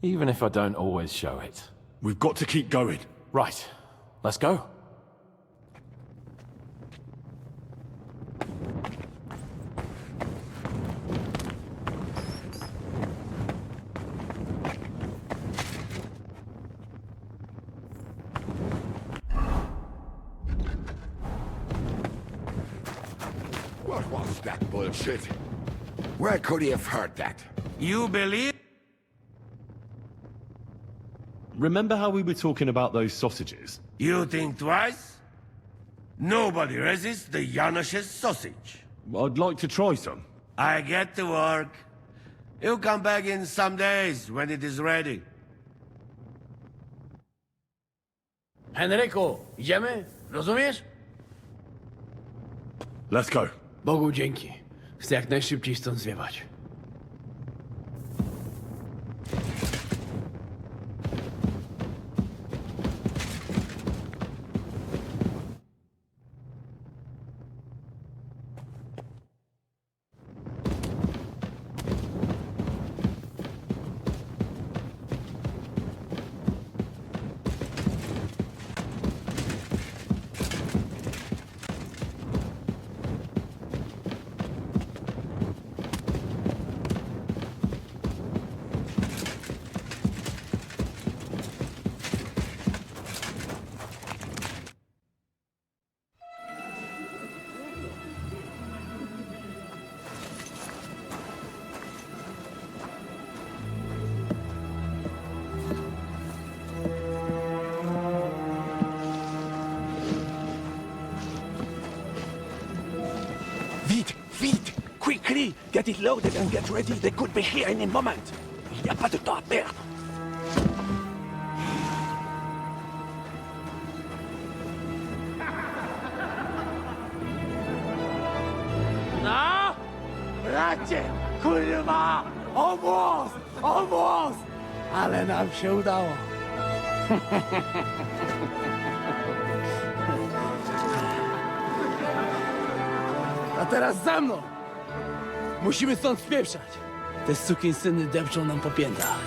Even if I don't always show it. We've got to keep going. Right. Let's go. What was that bullshit? Where could he have heard that? You believe? Remember how we were talking about those sausages? You think twice? Nobody resists the Janos's sausage. I'd like to try some. I get to work. You'll come back in some days when it is ready. Henryku, idziemy? Rozumiesz? Let's go. Bogu dzięki. Chcę jak najszybciej stąd zwiewać. Get it loaded and get ready. They could be here any moment. Il n'y a pas de temps à perdre. No! Bracie! Kurwa! Almost! Almost! Ale nam się udało. A teraz za mną! Musimy stąd spieprzać. Te sukinsyny depczą nam po piętach.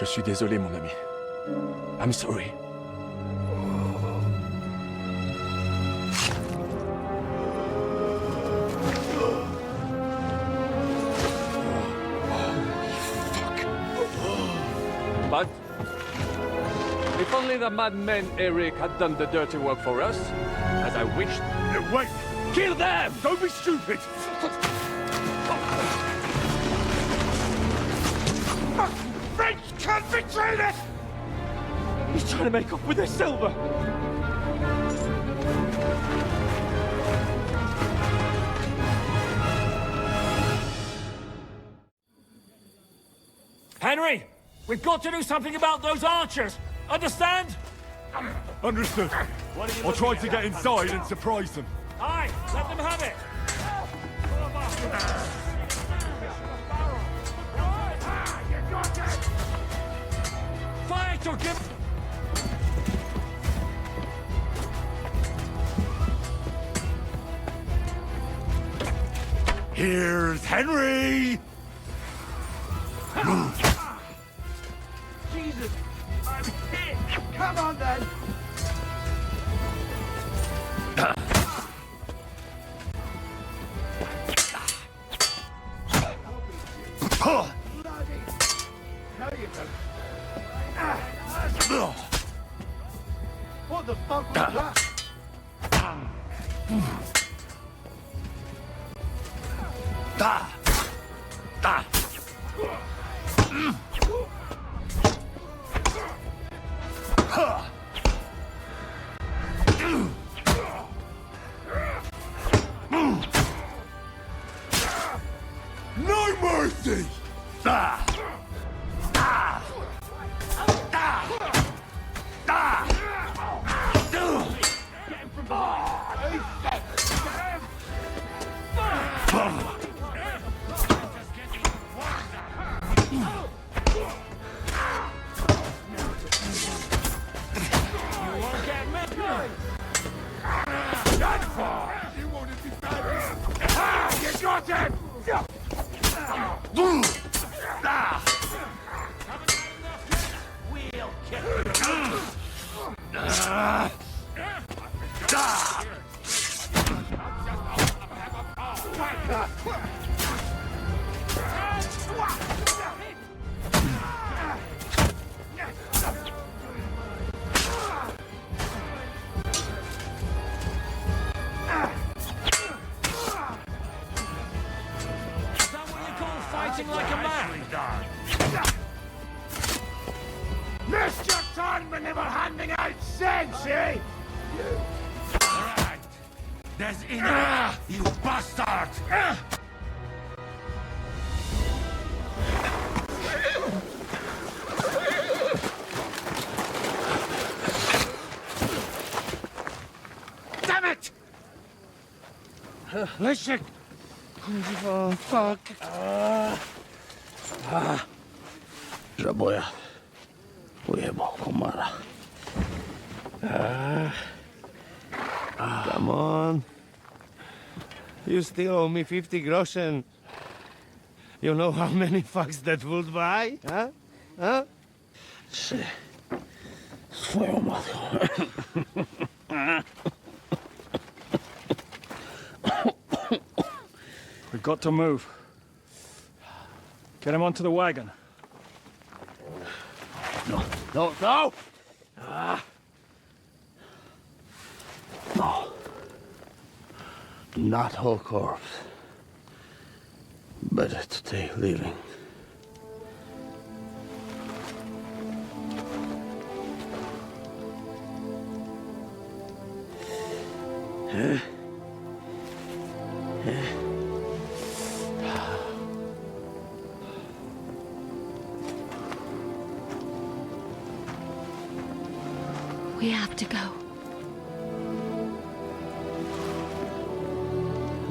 Je suis désolé, mon ami. I'm sorry. But if only the madman Eric had done the dirty work for us, as I wished. Wait! Kill them! Don't be stupid! French can't betray us! He's trying to make off with their silver. Henry, we've got to do something about those archers. Understand? Understood. I'll try to get inside and surprise them. Aye, let them have it. Fight or give... Here's Henry! Jesus! I'm hit! Come on then! What the fuck was that? No mercy! You got him! We'll kill Fighting like a man. Missed your time when they were handing out cents, eh? Right. There's enough, you bastard! Damn it! Leszek! Kurwa, fuck. Żaboja. Ujebał komara. Come on. You still owe me 50 groschen. You know how many fucks that would buy? Huh? Huh? Swoją matką. We've got to move. Get him onto the wagon. No, no, no! No. Not whole corpse. Better to take living. Huh? We have to go.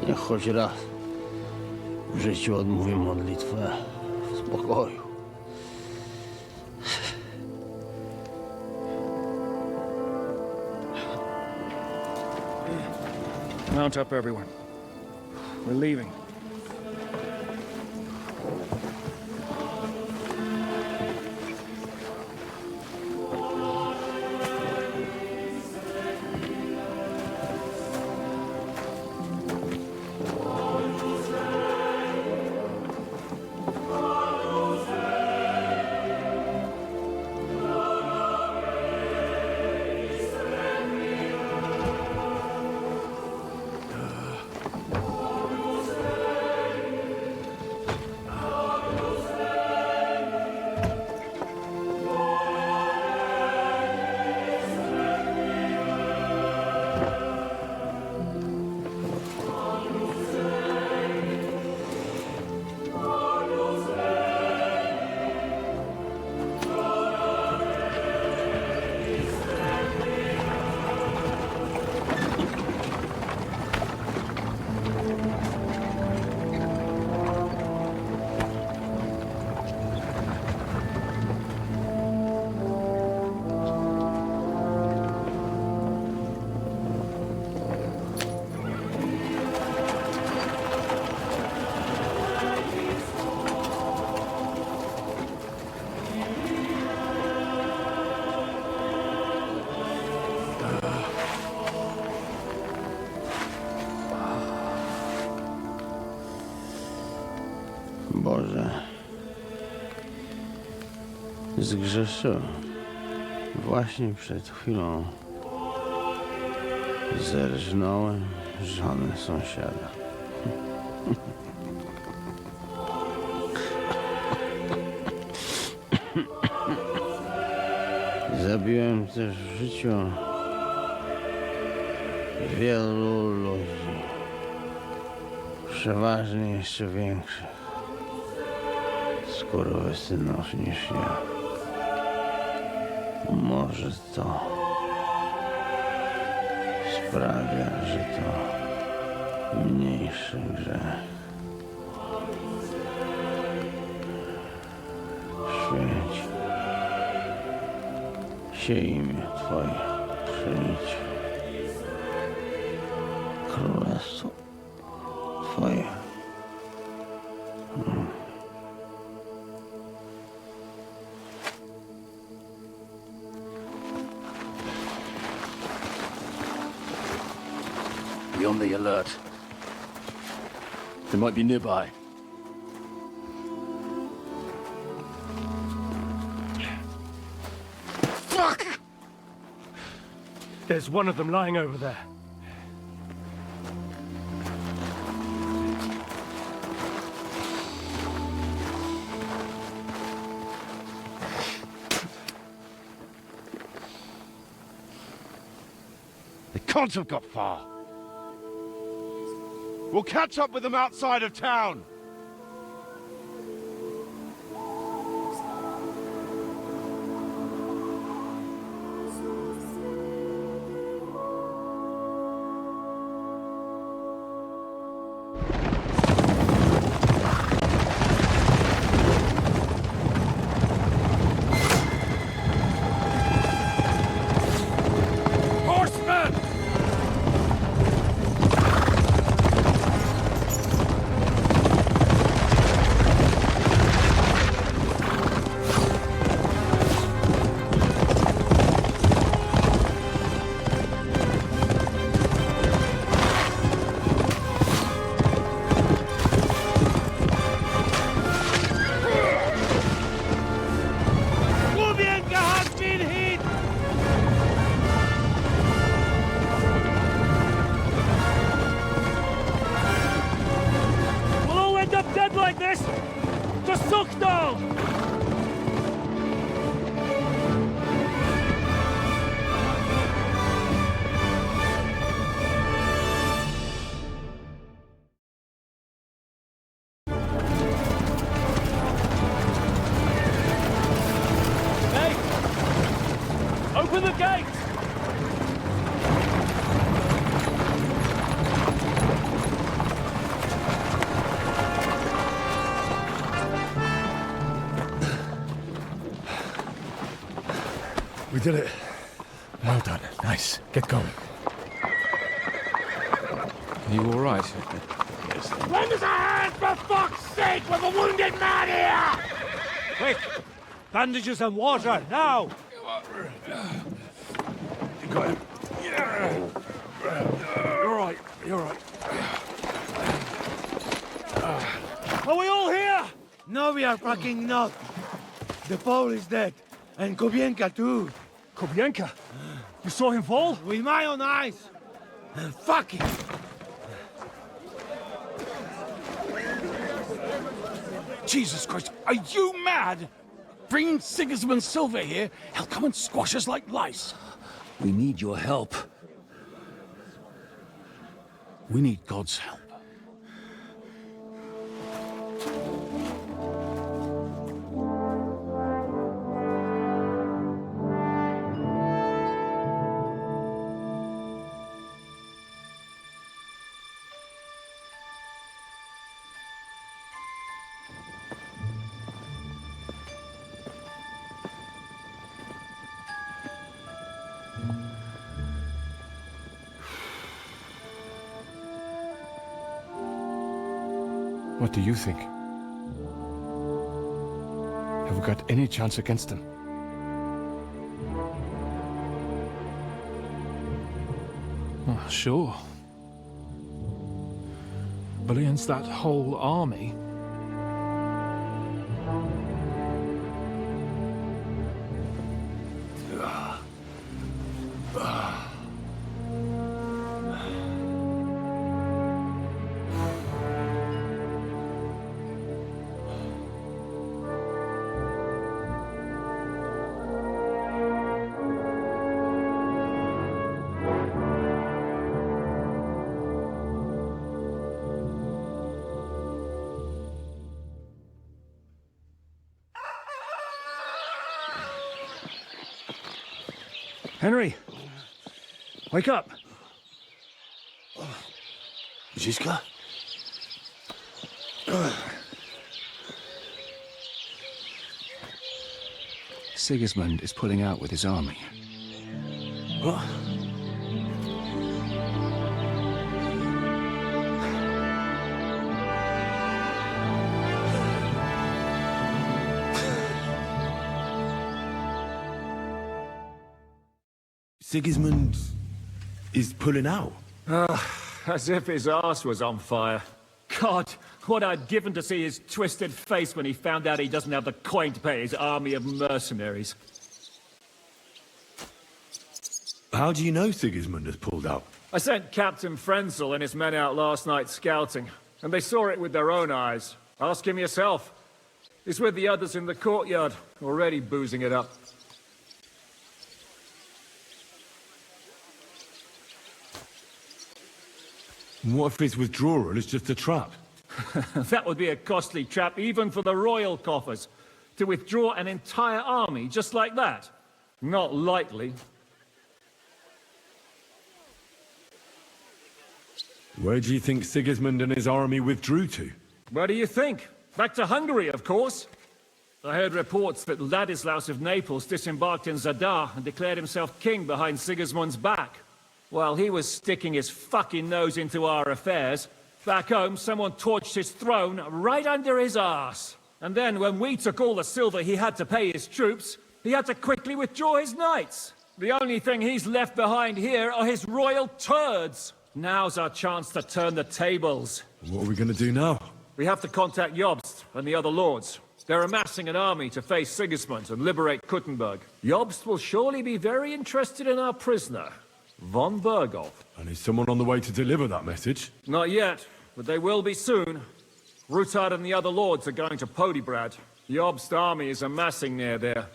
Niech choć raz w życiu odmówię modlitwę w spokoju. Mount up, everyone. We're leaving. Boże, zgrzeszyłem. Właśnie przed chwilą zerżnąłem żonę sąsiada. Zabiłem też w życiu wielu ludzi, przeważnie jeszcze większych skurwysynów niż ja. Może to sprawia, że to mniejszy grzech. Święć się imię Twoje, przyjdź królestwo Twoje. Be on the alert. They might be nearby. Fuck! There's one of them lying over there. They can't have got far. We'll catch up with them outside of town. Horsemen! Lubienka has been hit! We'll all end up dead like this! Just suck down! Hey! Open the gate! We did it. Well done. Nice. Get going. Are you all right? Lend us a hand, for fuck's sake, with a wounded man here! Quick! Bandages and water, now! You got him. You're right. You're right. Are we all here? No, we are fucking not. The Pole is dead. And Kobienka too. Kobienka? You saw him fall? With my own eyes. Fuck it. Jesus Christ, are you mad? Bringing Sigismund Silver here, he'll come and squash us like lice. We need your help. We need God's help. What do you think? Have we got any chance against them? Oh, sure. But against that whole army... Henry! Wake up! Ziska? Sigismund is pulling out with his army. What? Sigismund is pulling out. As if his arse was on fire. God, what I'd given to see his twisted face when he found out he doesn't have the coin to pay his army of mercenaries. How do you know Sigismund has pulled out? I sent Captain Frenzel and his men out last night scouting, and they saw it with their own eyes. Ask him yourself. He's with the others in the courtyard, already boozing it up. What if his withdrawal is just a trap? That would be a costly trap, even for the royal coffers. To withdraw an entire army just like that? Not likely. Where do you think Sigismund and his army withdrew to? Where do you think? Back to Hungary, of course. I heard reports that Ladislaus of Naples disembarked in Zadar and declared himself king behind Sigismund's back. While he was sticking his fucking nose into our affairs, back home someone torched his throne right under his arse. And then when we took all the silver he had to pay his troops, he had to quickly withdraw his knights. The only thing he's left behind here are his royal turds. Now's our chance to turn the tables. What are we going to do now? We have to contact Jobst and the other lords. They're amassing an army to face Sigismund and liberate Kuttenberg. Jobst will surely be very interested in our prisoner, von Berghoff. And is someone on the way to deliver that message? Not yet, but they will be soon. Rutard and the other lords are going to Podebrad. Jobst's army is amassing near there.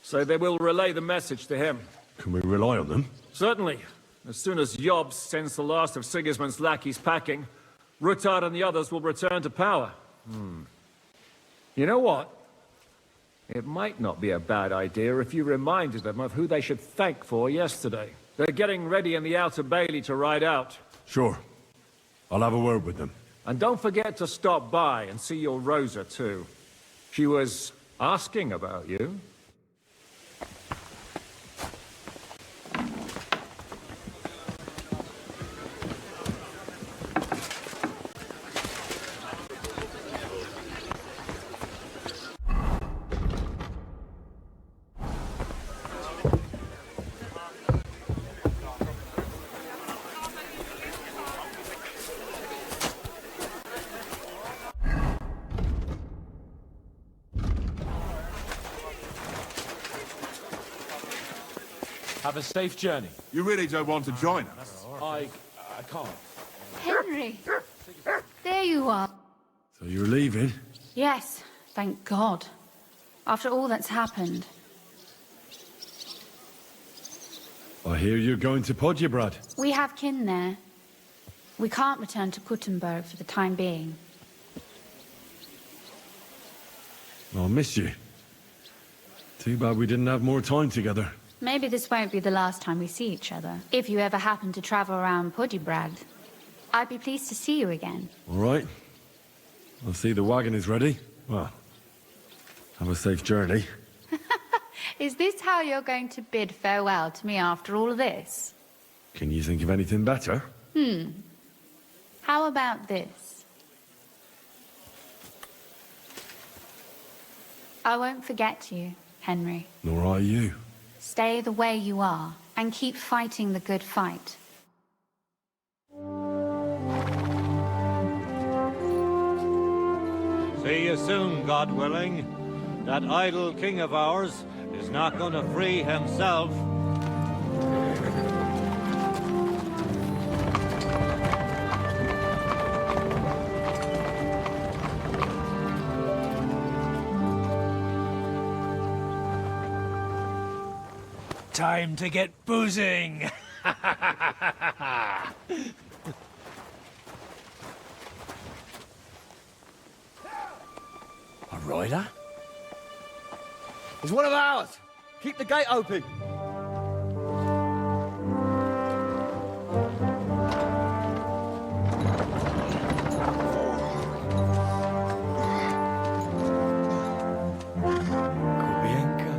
So they will relay the message to him. Can we rely on them? Certainly. As soon as Jobst sends the last of Sigismund's lackeys packing, Rutard and the others will return to power. You know what? It might not be a bad idea if you reminded them of who they should thank for yesterday. They're getting ready in the Outer Bailey to ride out. Sure. I'll have a word with them. And don't forget to stop by and see your Rosa, too. She was asking about you. Have a safe journey. You really don't want to join us? I can't. Henry! There you are. So you're leaving? Yes, thank God. After all that's happened. I hear you're going to Podjebrad. We have kin there. We can't return to Kuttenberg for the time being. I'll miss you. Too bad we didn't have more time together. Maybe this won't be the last time we see each other. If you ever happen to travel around Podjebrad, I'd be pleased to see you again. All right. I'll see the wagon is ready. Well, have a safe journey. Is this how you're going to bid farewell to me after all of this? Can you think of anything better? How about this? I won't forget you, Henry. Nor are you. Stay the way you are, and keep fighting the good fight. See you soon, God willing. That idle king of ours is not going to free himself. Time to get boozing! A rider? He's one of ours! Keep the gate open! Kubienka?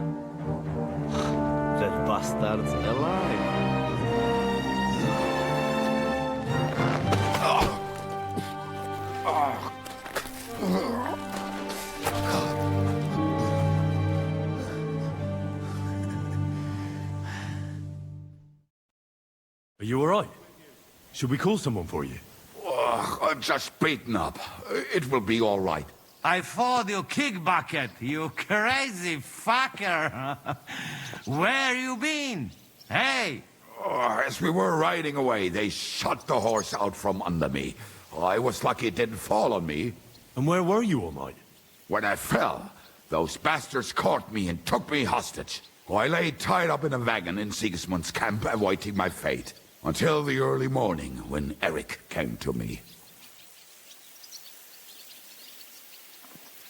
That bastard's alive. Are you all right? Should we call someone for you? I'm just beaten up. It will be all right. I fought you kick bucket, you crazy fucker. Where you been? Hey! As we were riding away, they shot the horse out from under me. I was lucky it didn't fall on me. And where were you all night? When I fell, those bastards caught me and took me hostage. I lay tied up in a wagon in Sigismund's camp, awaiting my fate. Until the early morning, when Eric came to me.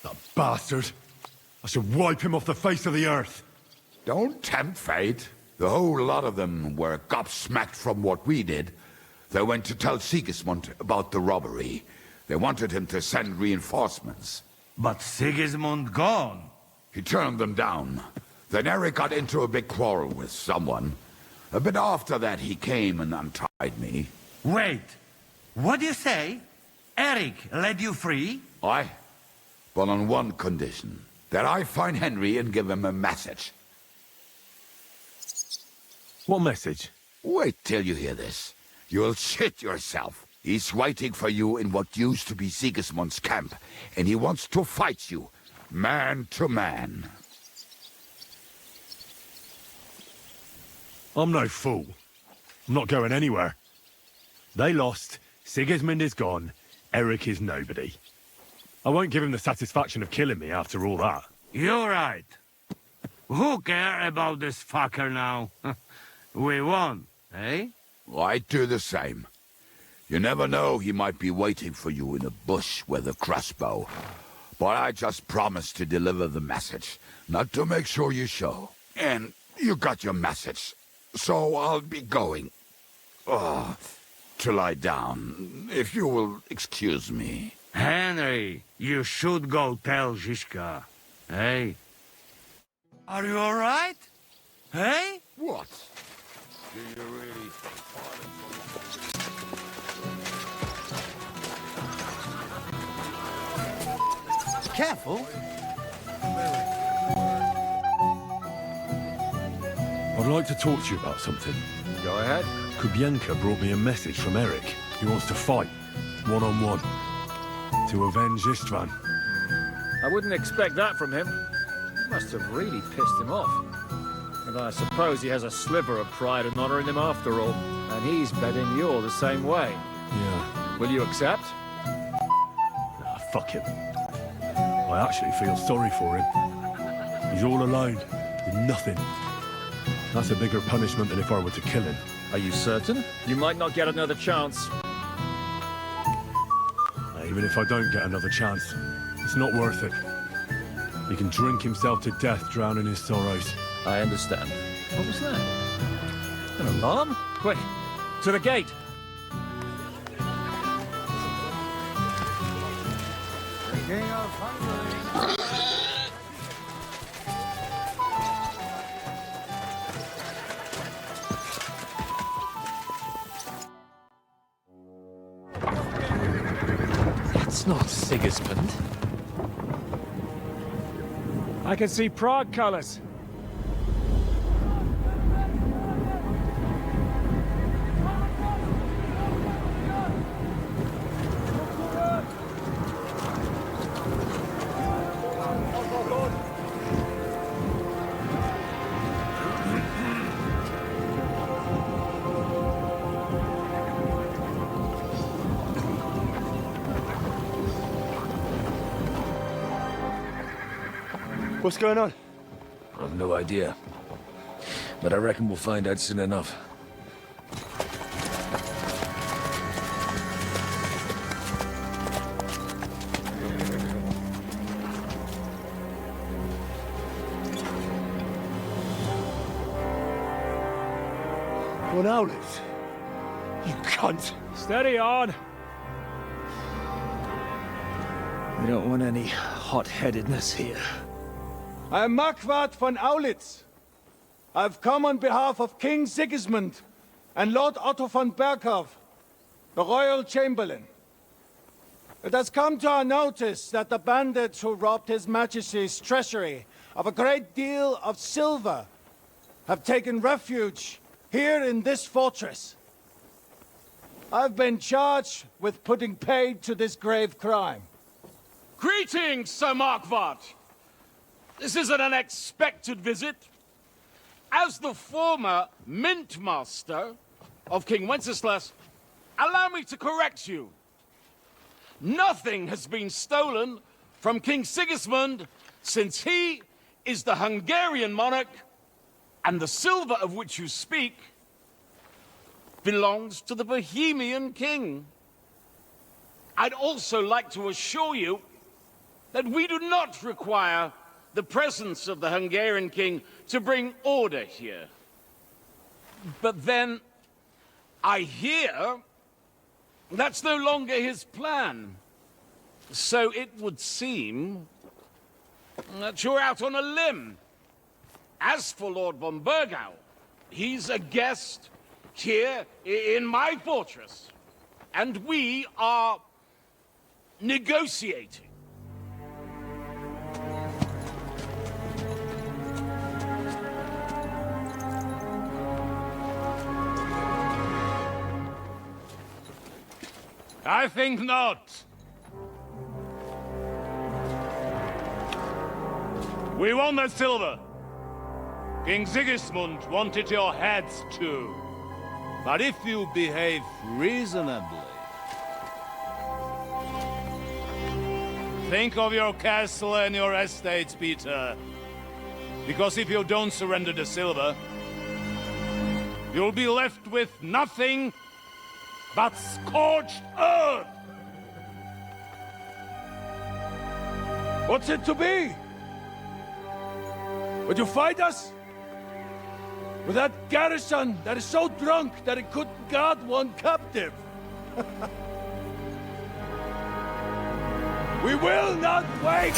That bastard! I should wipe him off the face of the earth! Don't tempt fate. The whole lot of them were gobsmacked from what we did. They went to tell Sigismund about the robbery. They wanted him to send reinforcements. But Sigismund gone. He turned them down. Then Eric got into a big quarrel with someone. A bit after that, he came and untied me. Wait, what do you say? Eric let you free? Aye, but on one condition. That I find Henry and give him a message. What message? Wait till you hear this. You'll shit yourself. He's waiting for you in what used to be Sigismund's camp, and he wants to fight you, man to man. I'm no fool. I'm not going anywhere. They lost, Sigismund is gone, Eric is nobody. I won't give him the satisfaction of killing me after all that. You're right. Who care about this fucker now? We won, eh? I'd do the same. You never know, he might be waiting for you in a bush with a crossbow. But I just promised to deliver the message, not to make sure you show. And you got your message. So I'll be going. To lie down, if you will excuse me. Henry, you should go tell Zizka. Hey? Are you all right? Hey? What? Do you really... Careful! I'd like to talk to you about something. Go ahead. Kubienka brought me a message from Eric. He wants to fight, one-on-one, to avenge Istvan. I wouldn't expect that from him. Must have really pissed him off. If but I suppose he has a sliver of pride and honor in him after all. And he's betting you're the same way. Yeah. Will you accept? Nah, fuck him. I actually feel sorry for him. He's all alone, with nothing. That's a bigger punishment than if I were to kill him. Are you certain? You might not get another chance. Even if I don't get another chance, it's not worth it. He can drink himself to death, drowning his sorrows. I understand. What was that? An alarm? Quick, to the gate! That's not Sigismund. I can see Prague colors. What's going on? I've no idea. But I reckon we'll find out soon enough. What owlets? You cunt! Steady on! We don't want any hot-headedness here. I am Marquardt von Aulitz. I've come on behalf of King Sigismund and Lord Otto von Berghoff, the Royal Chamberlain. It has come to our notice that the bandits who robbed His Majesty's treasury of a great deal of silver have taken refuge here in this fortress. I've been charged with putting paid to this grave crime. Greetings, Sir Marquardt! This is an unexpected visit. As the former Mint Master of King Wenceslas, allow me to correct you. Nothing has been stolen from King Sigismund since he is the Hungarian monarch, and the silver of which you speak belongs to the Bohemian king. I'd also like to assure you that we do not require the presence of the Hungarian king to bring order here. But then, I hear that's no longer his plan. So it would seem that you're out on a limb. As for Lord von Bergau, he's a guest here in my fortress, and we are negotiating. I think not. We want that silver. King Sigismund wanted your heads too. But if you behave reasonably... Think of your castle and your estates, Peter. Because if you don't surrender the silver, you'll be left with nothing but scorched earth! What's it to be? Would you fight us? With that garrison that is so drunk that it couldn't guard one captive? We will not wait!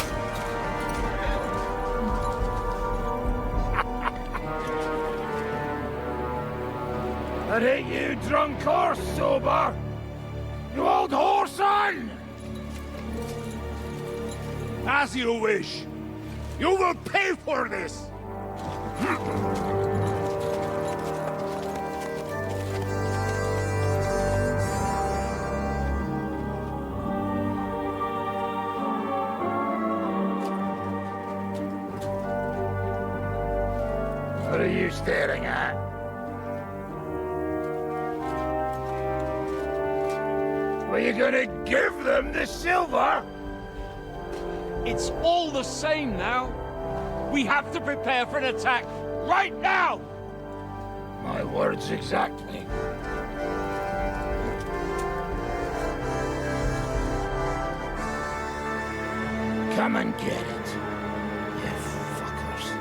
That ain't you, drunk or sober! You old whoreson! As you wish. You will pay for this! What are you staring at? Were you gonna give them the silver? It's all the same now. We have to prepare for an attack right now! My words exactly. Come and get it, you fuckers.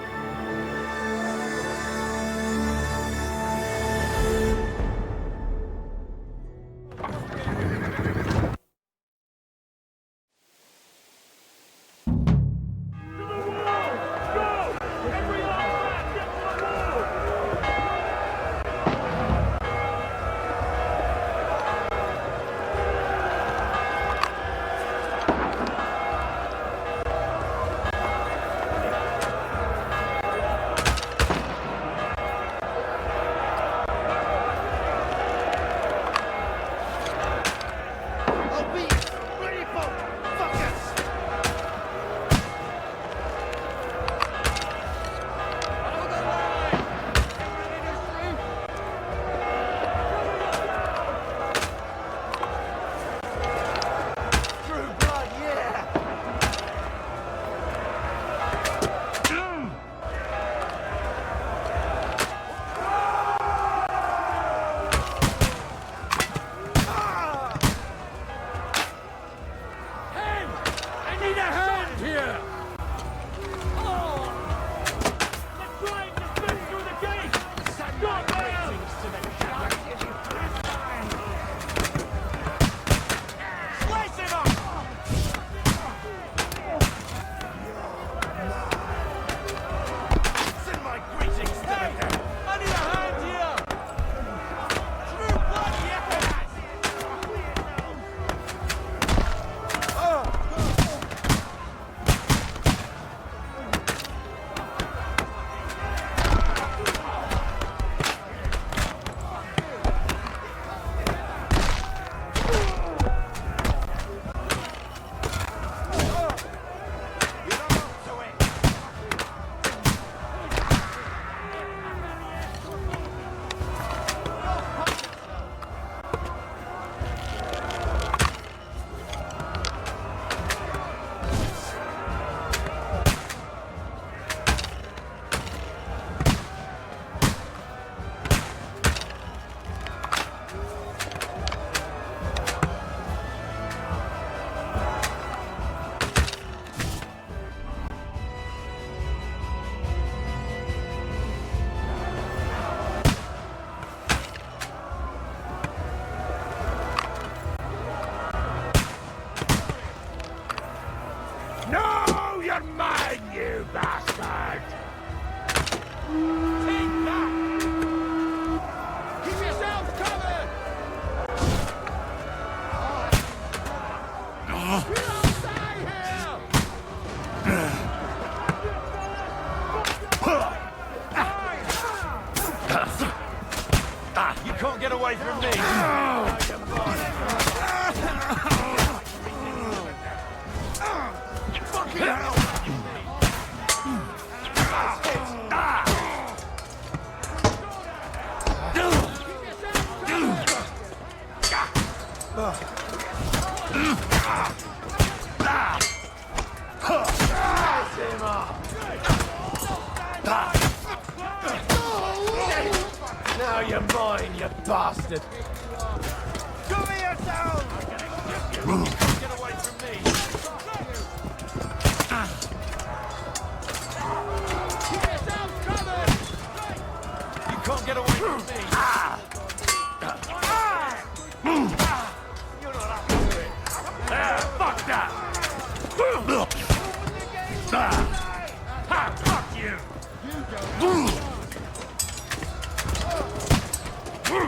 No, you're mine, you bastard! Take that! Keep yourselves covered! We don't die here! You can't get away from me! Fucking hell! Now you're mine, you bastard! Cover yourself! Get away from me! Keep yourselves covered! You can't get away from me! Fuck that! Fuck you!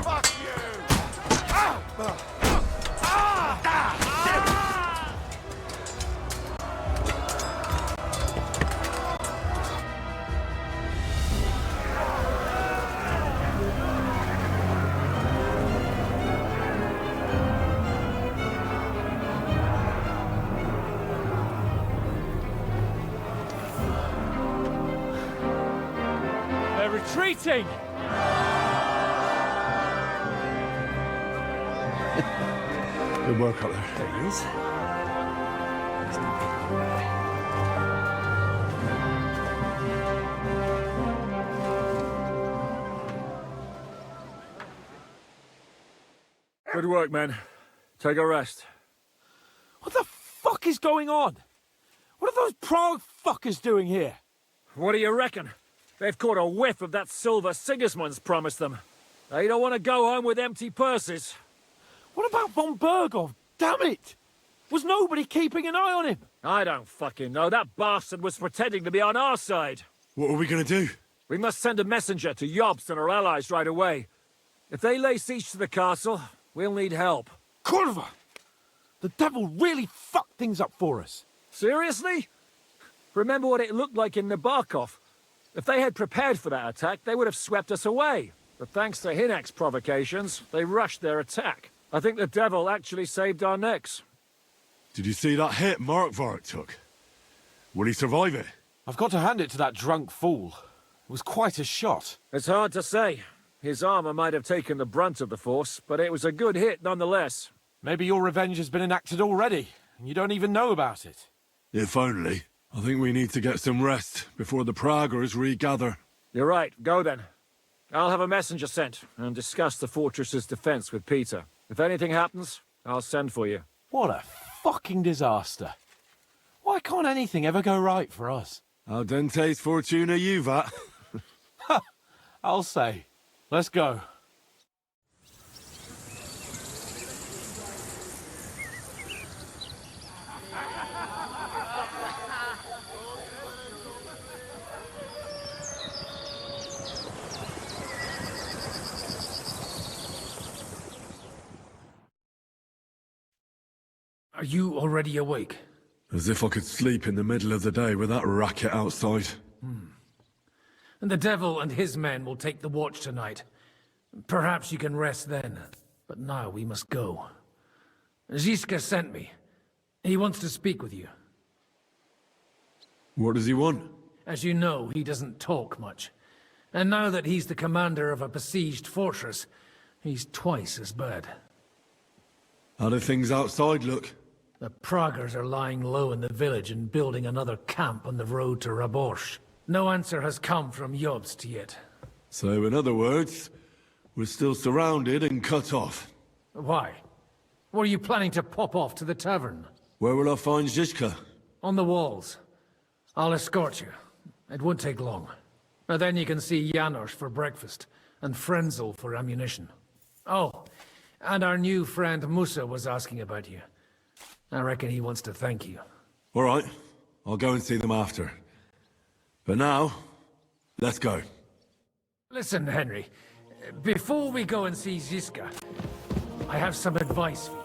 Fuck you! They're retreating! Good work up there. There he is. Good work, men. Take a rest. What the fuck is going on? What are those Prague fuckers doing here? What do you reckon? They've caught a whiff of that silver Sigismund's promised them. They don't want to go home with empty purses. What about von Bergov? Damn it! Was nobody keeping an eye on him? I don't fucking know. That bastard was pretending to be on our side. What are we gonna do? We must send a messenger to Jobst and our allies right away. If they lay siege to the castle, we'll need help. Kurva! The devil really fucked things up for us. Seriously? Remember what it looked like in Nabokov. If they had prepared for that attack, they would have swept us away. But thanks to Hinek's provocations, they rushed their attack. I think the devil actually saved our necks. Did you see that hit Markvark took? Will he survive it? I've got to hand it to that drunk fool. It was quite a shot. It's hard to say. His armor might have taken the brunt of the force, but it was a good hit nonetheless. Maybe your revenge has been enacted already, and you don't even know about it. If only. I think we need to get some rest before the Praggers regather. You're right. Go then. I'll have a messenger sent and discuss the fortress's defense with Peter. If anything happens, I'll send for you. What a fucking disaster. Why can't anything ever go right for us? Al dente's fortuna juvat. I'll say. Let's go. Are you already awake? As if I could sleep in the middle of the day with that racket outside. And the devil and his men will take the watch tonight. Perhaps you can rest then. But now we must go. Ziska sent me. He wants to speak with you. What does he want? As you know, he doesn't talk much. And now that he's the commander of a besieged fortress, he's twice as bad. How do things outside look? The Praggers are lying low in the village and building another camp on the road to Raborsh. No answer has come from Jobst yet. So, in other words, we're still surrounded and cut off. Why? Were you planning to pop off to the tavern? Where will I find Zizka? On the walls. I'll escort you. It won't take long. And then you can see Janos for breakfast, and Frenzel for ammunition. Oh, and our new friend Musa was asking about you. I reckon he wants to thank you. All right. I'll go and see them after. But now, let's go. Listen, Henry. Before we go and see Ziska, I have some advice for you.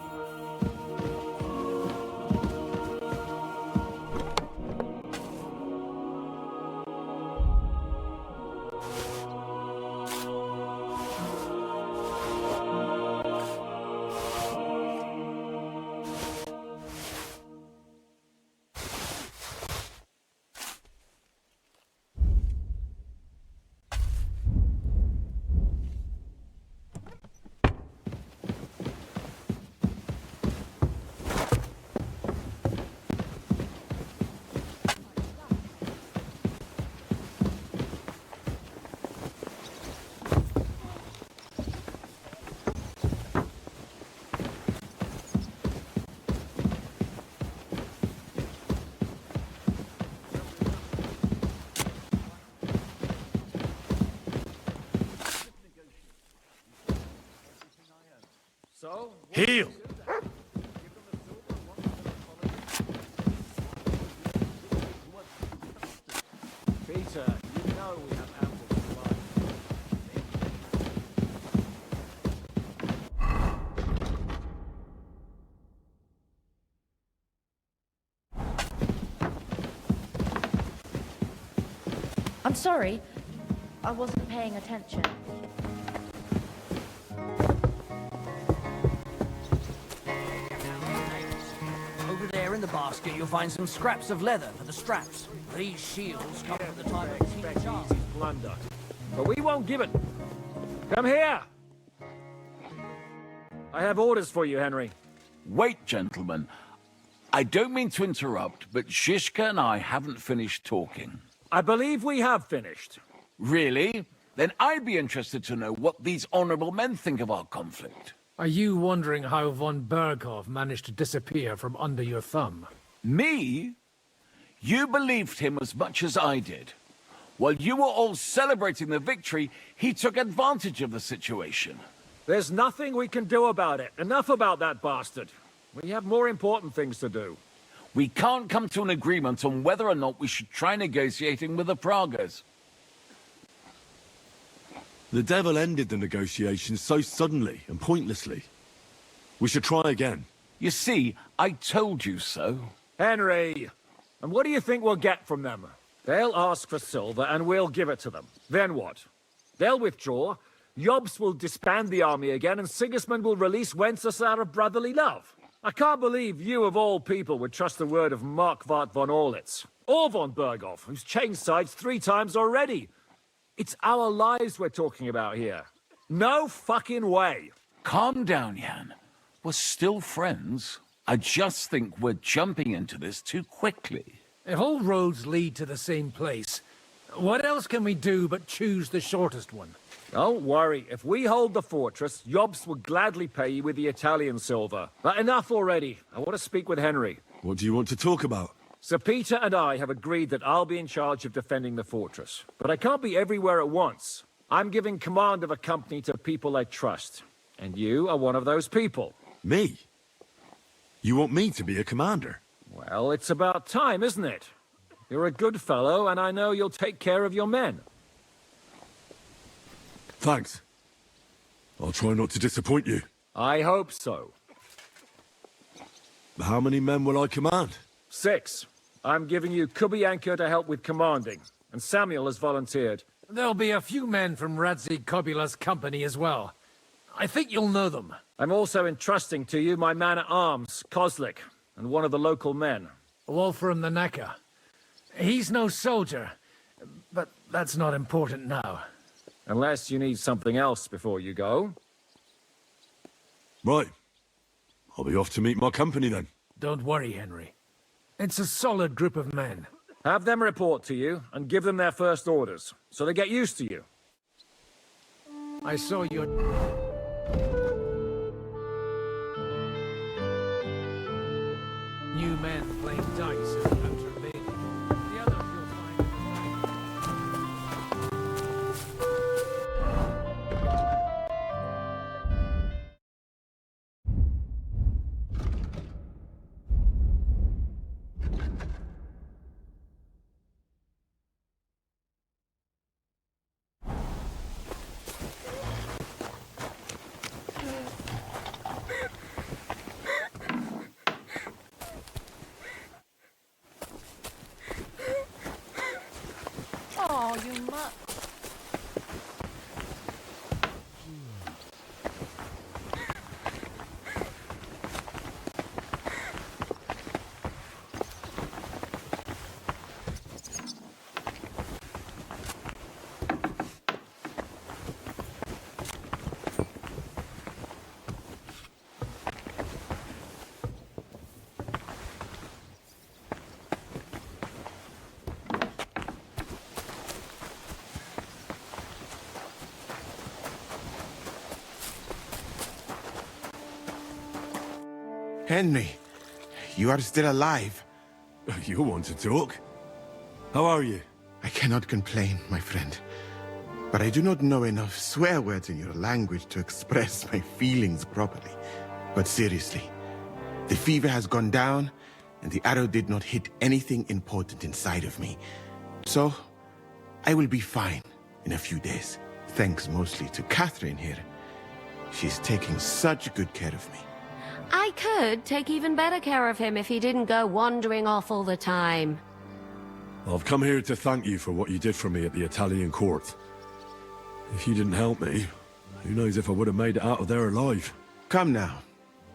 Heal! Peter, you know we have ample supplies. I'm sorry. I wasn't paying attention. Over there in the basket, you'll find some scraps of leather for the straps. These shields come from the time of King Charles. Plunder. but we won't give it. Come here! I have orders for you, Henry. Wait, gentlemen. I don't mean to interrupt, but Zizka and I haven't finished talking. I believe we have finished. Really? Then I'd be interested to know what these honorable men think of our conflict. Are you wondering how von Berghoff managed to disappear from under your thumb? Me? You believed him as much as I did. While you were all celebrating the victory, he took advantage of the situation. There's nothing we can do about it. Enough about that bastard. We have more important things to do. We can't come to an agreement on whether or not we should try negotiating with the Pragas. The devil ended the negotiations so suddenly and pointlessly. We should try again. You see, I told you so. Henry! And what do you think we'll get from them? They'll ask for silver and we'll give it to them. Then what? They'll withdraw, Jobst will disband the army again, and Sigismund will release Wenceslas out of brotherly love. I can't believe you of all people would trust the word of Markvart von Aulitz. Or von Berghoff, who's changed sides 3 times already. It's our lives we're talking about here. No fucking way. Calm down, Jan. We're still friends. I just think we're jumping into this too quickly. If all roads lead to the same place, what else can we do but choose the shortest one? Don't worry. If we hold the fortress, Jobst will gladly pay you with the Italian silver. But enough already. I want to speak with Henry. What do you want to talk about? Sir Peter and I have agreed that I'll be in charge of defending the fortress. But I can't be everywhere at once. I'm giving command of a company to people I trust. And you are one of those people. Me? You want me to be a commander? Well, it's about time, isn't it? You're a good fellow, and I know you'll take care of your men. Thanks. I'll try not to disappoint you. I hope so. How many men will I command? 6. I'm giving you Kubianka to help with commanding, and Samuel has volunteered. There'll be a few men from Radzi Kobula's company as well. I think you'll know them. I'm also entrusting to you my man-at-arms, Kozlik, and one of the local men. Wolfram the Necker. He's no soldier, but that's not important now. Unless you need something else before you go. Right. I'll be off to meet my company then. Don't worry, Henry. It's a solid group of men. Have them report to you, and give them their first orders, so they get used to you. I saw your... new men playing dice at Outer Lane. The others you'll find... Oh, you mutt. Henry, you are still alive. You want to talk? How are you? I cannot complain, my friend. But I do not know enough swear words in your language to express my feelings properly. But seriously, the fever has gone down, and the arrow did not hit anything important inside of me. So, I will be fine in a few days. Thanks mostly to Catherine here. She's taking such good care of me. I could take even better care of him if he didn't go wandering off all the time. I've come here to thank you for what you did for me at the Italian court. If you didn't help me, who knows if I would have made it out of there alive. Come now.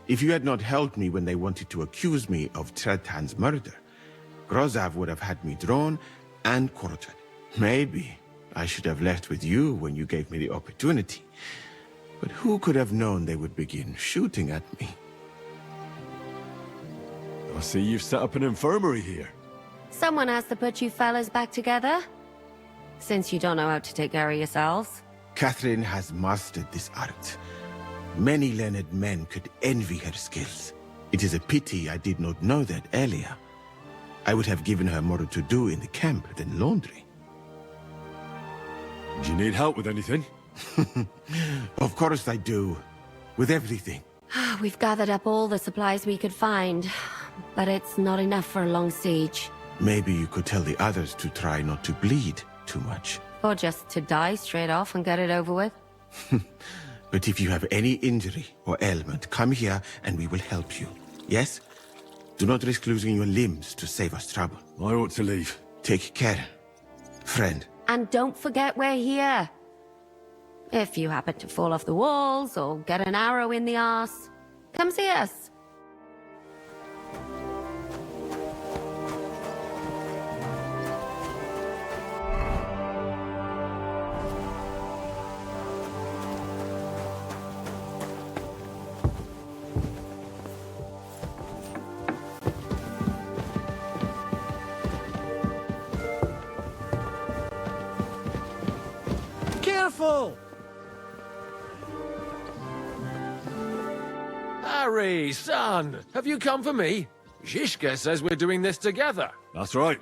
If you had not helped me when they wanted to accuse me of Tretan's murder, Grozav would have had me drawn and quartered. Maybe I should have left with you when you gave me the opportunity. But who could have known they would begin shooting at me? I see you've set up an infirmary here. Someone has to put you fellas back together. Since you don't know how to take care of yourselves. Catherine has mastered this art. Many learned men could envy her skills. It is a pity I did not know that earlier. I would have given her more to do in the camp than laundry. Do you need help with anything? Of course I do. With everything. We've gathered up all the supplies we could find, but it's not enough for a long siege. Maybe you could tell the others to try not to bleed too much. Or just to die straight off and get it over with. But if you have any injury or ailment, come here and we will help you. Yes? Do not risk losing your limbs to save us trouble. I ought to leave. Take care, friend. And don't forget we're here. If you happen to fall off the walls or get an arrow in the arse, come see us. Careful! Harry, son, have you come for me? Zhishka says we're doing this together. That's right.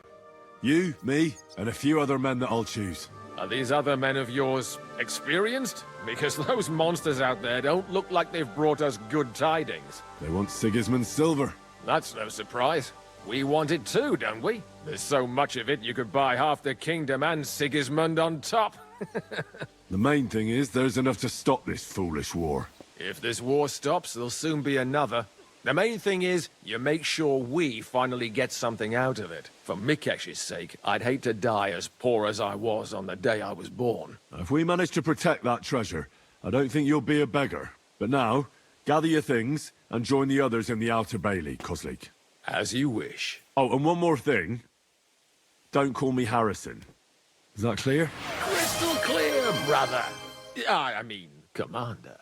You, me, and a few other men that I'll choose. Are these other men of yours experienced? Because those monsters out there don't look like they've brought us good tidings. They want Sigismund's silver. That's no surprise. We want it too, don't we? There's so much of it you could buy half the kingdom and Sigismund on top. The main thing is there's enough to stop this foolish war. If this war stops, there'll soon be another. The main thing is, you make sure we finally get something out of it. For Mikesh's sake, I'd hate to die as poor as I was on the day I was born. If we manage to protect that treasure, I don't think you'll be a beggar. But now, gather your things and join the others in the Outer Bailey, Kozlik. As you wish. Oh, and one more thing. Don't call me Harrison. Is that clear? Crystal clear, brother. I mean, Commander.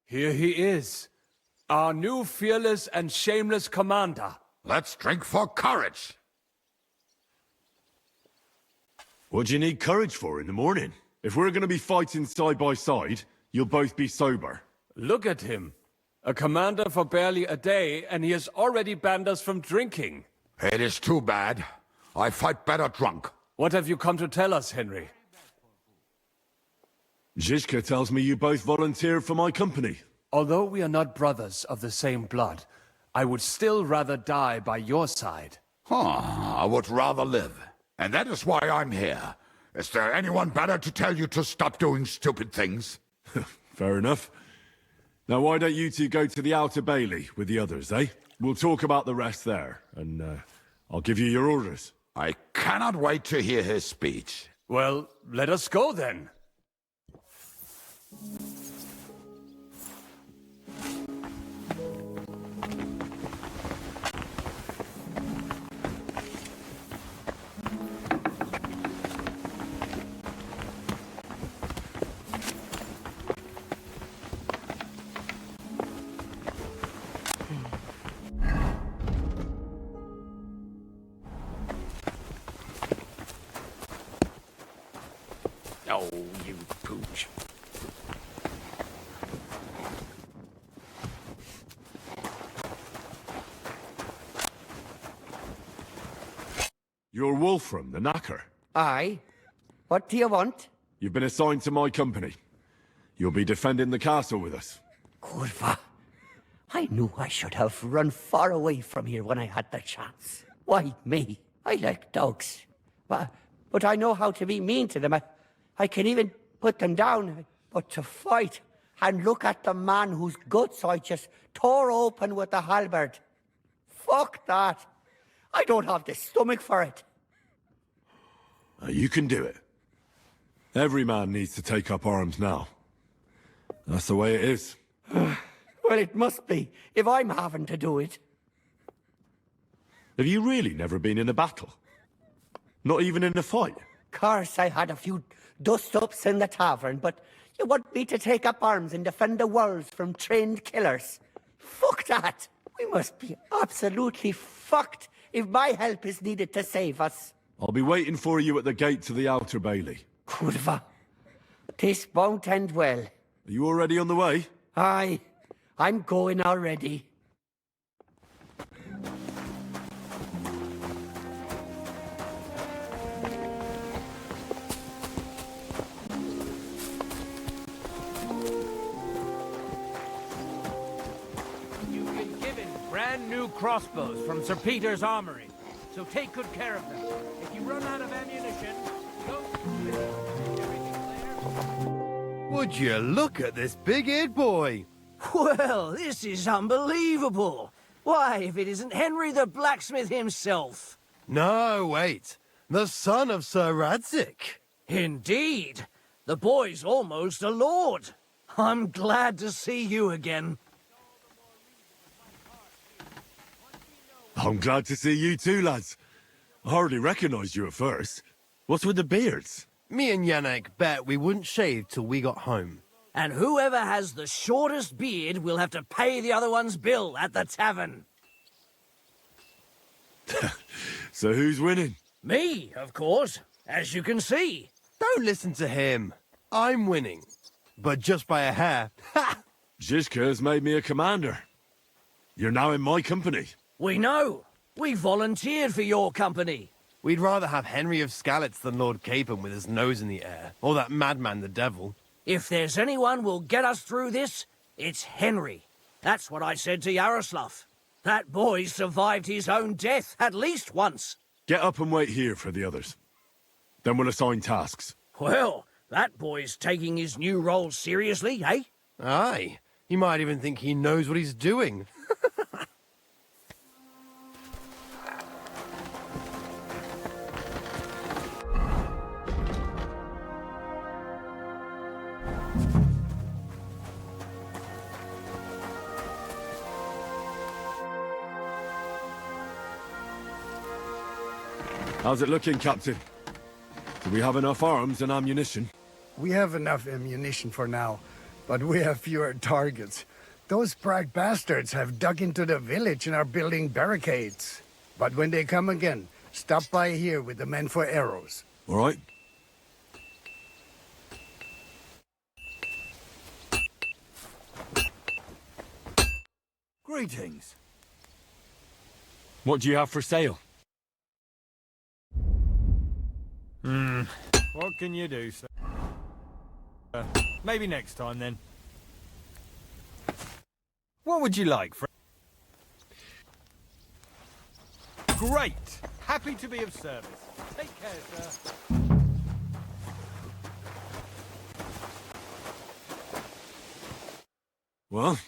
Here he is, our new fearless and shameless commander. Let's drink for courage. What do you need courage for in the morning? If we're going to be fighting side by side, you'll both be sober. Look at him. A commander for barely a day, and he has already banned us from drinking. It is too bad. I fight better drunk. What have you come to tell us, Henry? Zhishka tells me you both volunteered for my company. Although we are not brothers of the same blood, I would still rather die by your side. I would rather live. And that is why I'm here. Is there anyone better to tell you to stop doing stupid things? Fair enough. Now why don't you two go to the Outer Bailey with the others, eh? We'll talk about the rest there, and I'll give you your orders. I cannot wait to hear his speech. Well, let us go then. Oh, you pooch. You're Wolfram, the knacker. Aye. What do you want? You've been assigned to my company. You'll be defending the castle with us. Kurva. I knew I should have run far away from here when I had the chance. Why me? I like dogs. But I know how to be mean to them. I can even put them down, but to fight and look at the man whose guts I just tore open with the halberd. Fuck that. I don't have the stomach for it. You can do it. Every man needs to take up arms now. That's the way it is. Well, it must be, if I'm having to do it. Have you really never been in a battle? Not even in a fight? Course, I had a few dust-ups in the tavern, but you want me to take up arms and defend the world from trained killers? Fuck that! We must be absolutely fucked if my help is needed to save us. I'll be waiting for you at the gate to the outer bailey. Kurva. This won't end well. Are you already on the way? Aye. I'm going already. You've been given brand new crossbows from Sir Peter's armory, so take good care of them. If you run out of ammunition, don't... Would you look at this big-eared boy? Well, this is unbelievable. Why, if it isn't Henry the blacksmith himself. No, wait. The son of Sir Radzik. Indeed. The boy's almost a lord. I'm glad to see you again. I'm glad to see you too, lads. I hardly recognized you at first. What's with the beards? Me and Yannick bet we wouldn't shave till we got home. And whoever has the shortest beard will have to pay the other one's bill at the tavern. So who's winning? Me, of course, as you can see. Don't listen to him. I'm winning. But just by a hair. Ha! Zizka has made me a commander. You're now in my company. We know. We volunteered for your company. We'd rather have Henry of Skalitz than Lord Capon with his nose in the air. Or that madman, the devil. If there's anyone will get us through this, it's Henry. That's what I said to Yaroslav. That boy survived his own death at least once. Get up and wait here for the others. Then we'll assign tasks. Well, that boy's taking his new role seriously, eh? Aye. You might even think he knows what he's doing. How's it looking, Captain? Do we have enough arms and ammunition? We have enough ammunition for now, but we have fewer targets. Those Prague bastards have dug into the village and are building barricades. But when they come again, stop by here with the men for arrows. All right. Greetings. What do you have for sale? What can you do, sir? Maybe next time, then. What would you like, friend? Great! Happy to be of service. Take care, sir. Well,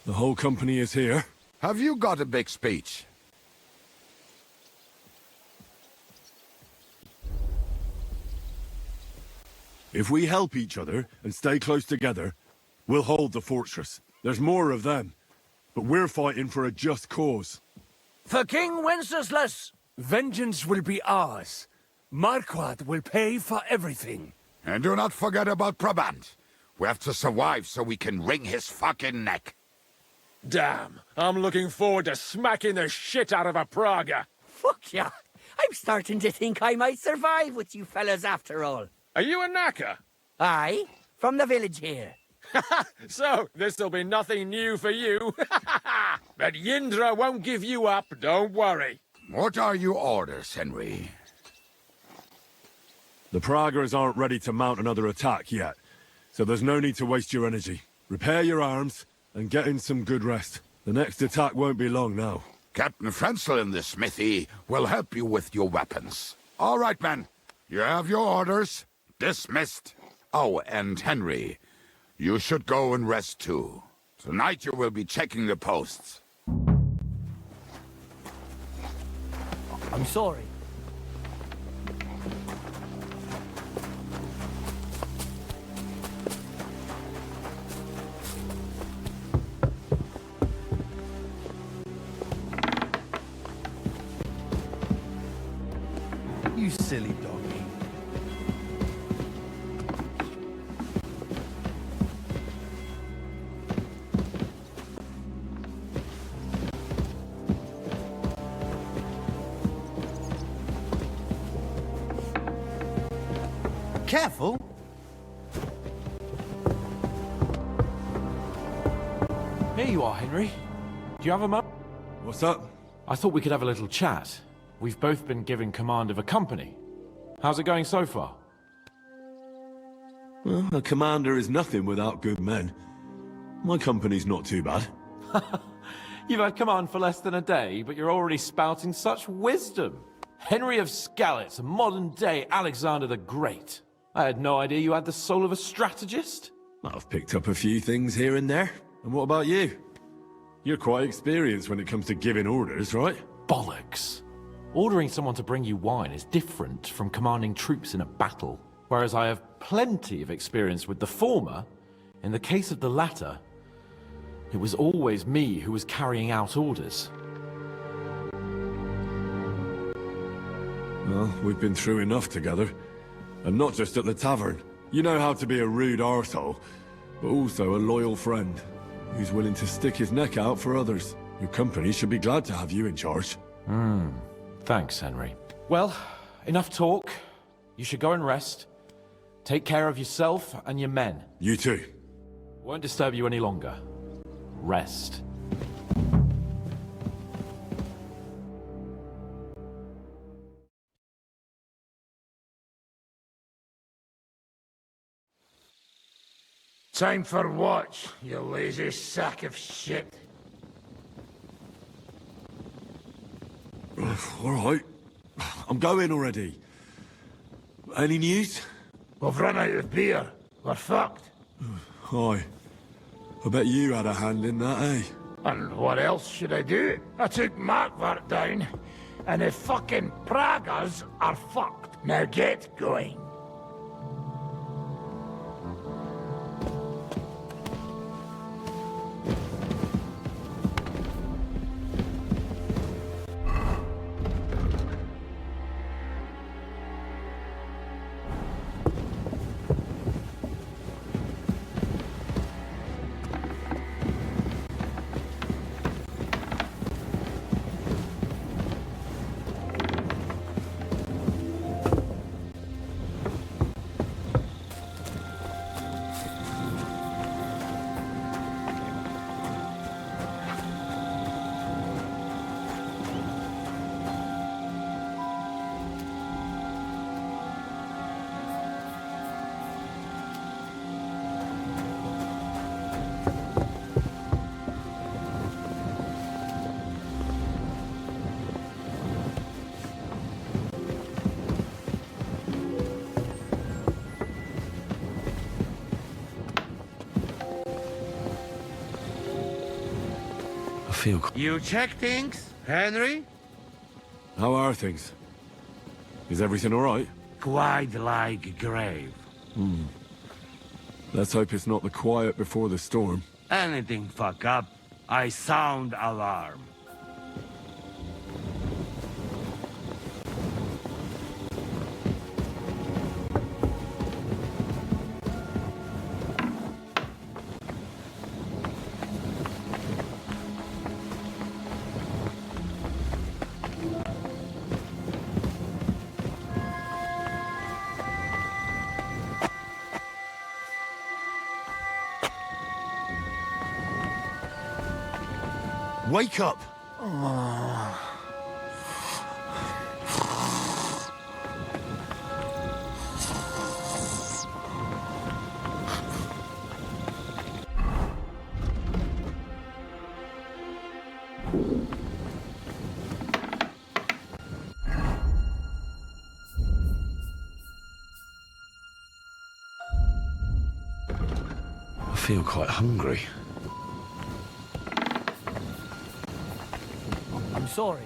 the whole company is here. Have you got a big speech? If we help each other and stay close together, we'll hold the fortress. There's more of them, but we're fighting for a just cause. For King Wenceslas! Vengeance will be ours. Marquardt will pay for everything. And do not forget about Brabant. We have to survive so we can wring his fucking neck. Damn, I'm looking forward to smacking the shit out of a Praga. Fuck yeah. I'm starting to think I might survive with you fellas after all. Are you a knacker? Aye, from the village here. So, this'll be nothing new for you. But Yindra won't give you up, don't worry. What are your orders, Henry? The Praggers aren't ready to mount another attack yet, so there's no need to waste your energy. Repair your arms and get in some good rest. The next attack won't be long now. Captain Frenzel in the smithy will help you with your weapons. All right, men. You have your orders. Dismissed. Oh, and Henry, you should go and rest too. Tonight you will be checking the posts. I'm sorry. You silly doggy. Careful! Here you are, Henry. Do you have a moment? What's up? I thought we could have a little chat. We've both been given command of a company. How's it going so far? Well, a commander is nothing without good men. My company's not too bad. You've had command for less than a day, but you're already spouting such wisdom. Henry of Skalitz, a modern-day Alexander the Great. I had no idea you had the soul of a strategist. I've picked up a few things here and there. And what about you? You're quite experienced when it comes to giving orders, right? Bollocks. Ordering someone to bring you wine is different from commanding troops in a battle. Whereas I have plenty of experience with the former, in the case of the latter, it was always me who was carrying out orders. Well, we've been through enough together. And not just at the tavern. You know how to be a rude arsehole, but also a loyal friend, who's willing to stick his neck out for others. Your company should be glad to have you in charge. Thanks, Henry. Well, enough talk. You should go and rest. Take care of yourself and your men. You too. Won't disturb you any longer. Rest. Time for watch, you lazy sack of shit. All right. I'm going already. Any news? We've run out of beer. We're fucked. Aye. I bet you had a hand in that, eh? And what else should I do? I took Markvart down, and the fucking Pragas are fucked. Now get going. You check things, Henry? How are things? Is everything all right? Quite like grave. Let's hope it's not the quiet before the storm. Anything fuck up, I sound alarm. Wake up! feel quite hungry. I'm sorry.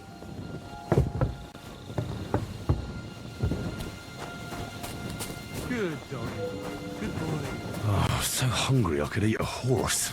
Good dog. Good boy. Oh, so hungry I could eat a horse.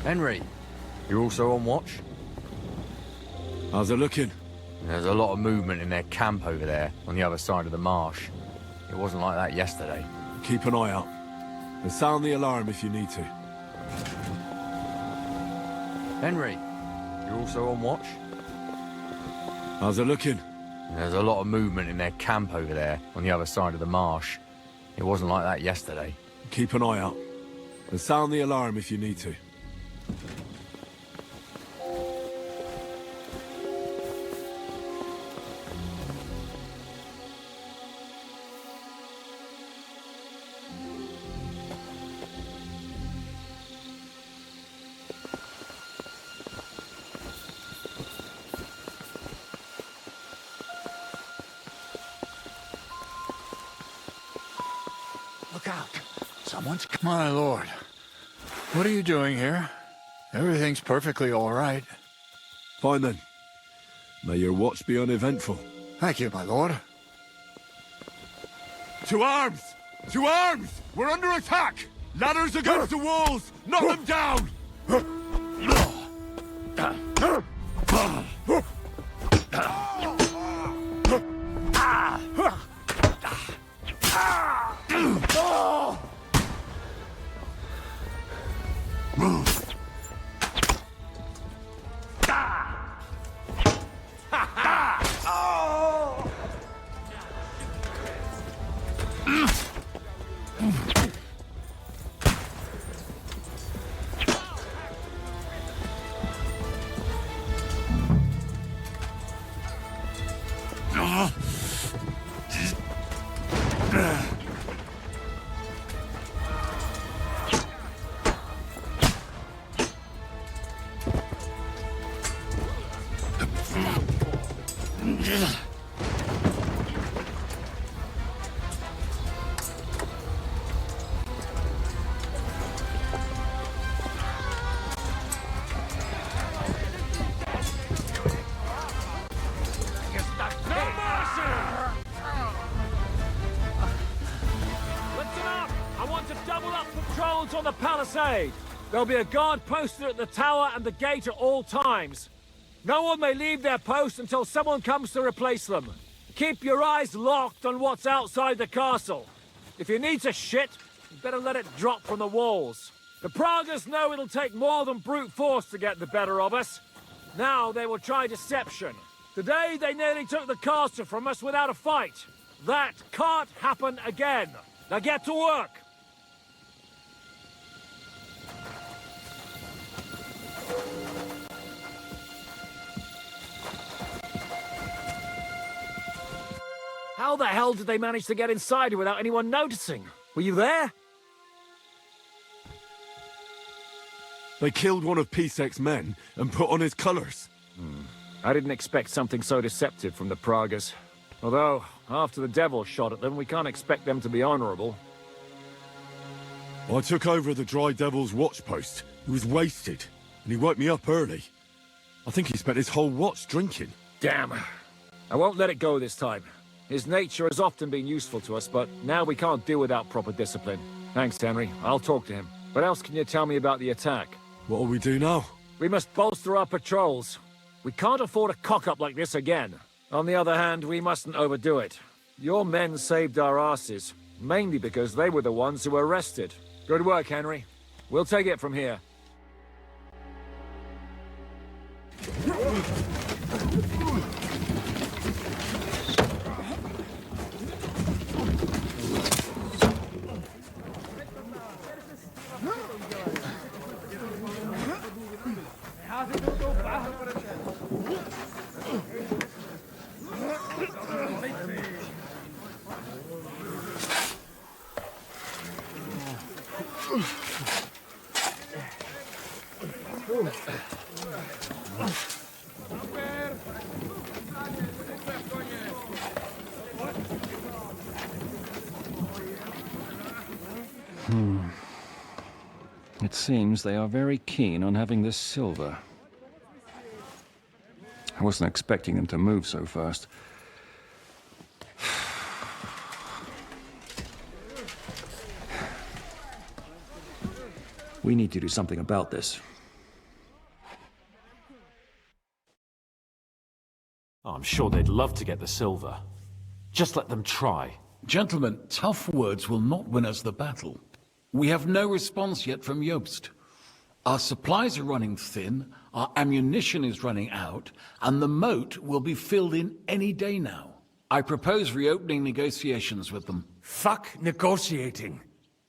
Henry, you're also on watch? How's it looking? There's a lot of movement in their camp over there, on the other side of the marsh. It wasn't like that yesterday. Keep an eye out. And sound the alarm if you need to. Henry, you're also on watch? How's it looking? There's a lot of movement in their camp over there, on the other side of the marsh. It wasn't like that yesterday. Keep an eye out. And sound the alarm if you need to. Look out. Someone's... My lord. What are you doing here? Everything's perfectly all right. Fine then. May your watch be uneventful. Thank you, my lord. To arms! To arms! We're under attack! Ladders against the walls! Knock them down! On the palisade. There'll be a guard posted at the tower and the gate at all times. No one may leave their post until someone comes to replace them. Keep your eyes locked on what's outside the castle. If you need to shit, you better let it drop from the walls. The Pragas know it'll take more than brute force to get the better of us. Now they will try deception. Today they nearly took the castle from us without a fight. That can't happen again. Now get to work. How the hell did they manage to get inside without anyone noticing? Were you there? They killed one of Pisek's men and put on his colours. I didn't expect something so deceptive from the Pragas. Although, after the devil shot at them, we can't expect them to be honourable. I took over the Dry Devil's watch post. He was wasted, and he woke me up early. I think he spent his whole watch drinking. Damn. I won't let it go this time. His nature has often been useful to us, but now we can't do without proper discipline. Thanks, Henry. I'll talk to him. What else can you tell me about the attack? What'll we do now? We must bolster our patrols. We can't afford a cock-up like this again. On the other hand, we mustn't overdo it. Your men saved our asses, mainly because they were the ones who were arrested. Good work, Henry. We'll take it from here. It seems they are very keen on having this silver. I wasn't expecting them to move so fast. We need to do something about this. I'm sure they'd love to get the silver. Just let them try. Gentlemen, tough words will not win us the battle. We have no response yet from Jobst. Our supplies are running thin, our ammunition is running out, and the moat will be filled in any day now. I propose reopening negotiations with them. Fuck negotiating.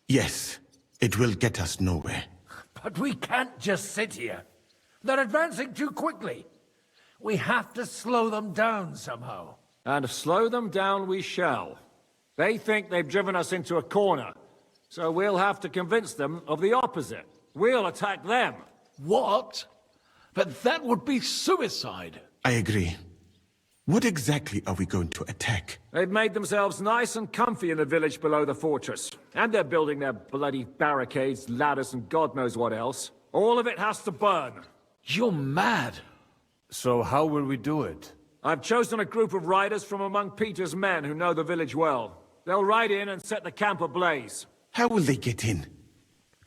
Yes, it will get us nowhere. But we can't just sit here. They're advancing too quickly. We have to slow them down somehow. And slow them down we shall. They think they've driven us into a corner, so we'll have to convince them of the opposite. We'll attack them. What? But that would be suicide. I agree. What exactly are we going to attack? They've made themselves nice and comfy in the village below the fortress. And they're building their bloody barricades, ladders, and God knows what else. All of it has to burn. You're mad. So how will we do it? I've chosen a group of riders from among Peter's men who know the village well. They'll ride in and set the camp ablaze. How will they get in?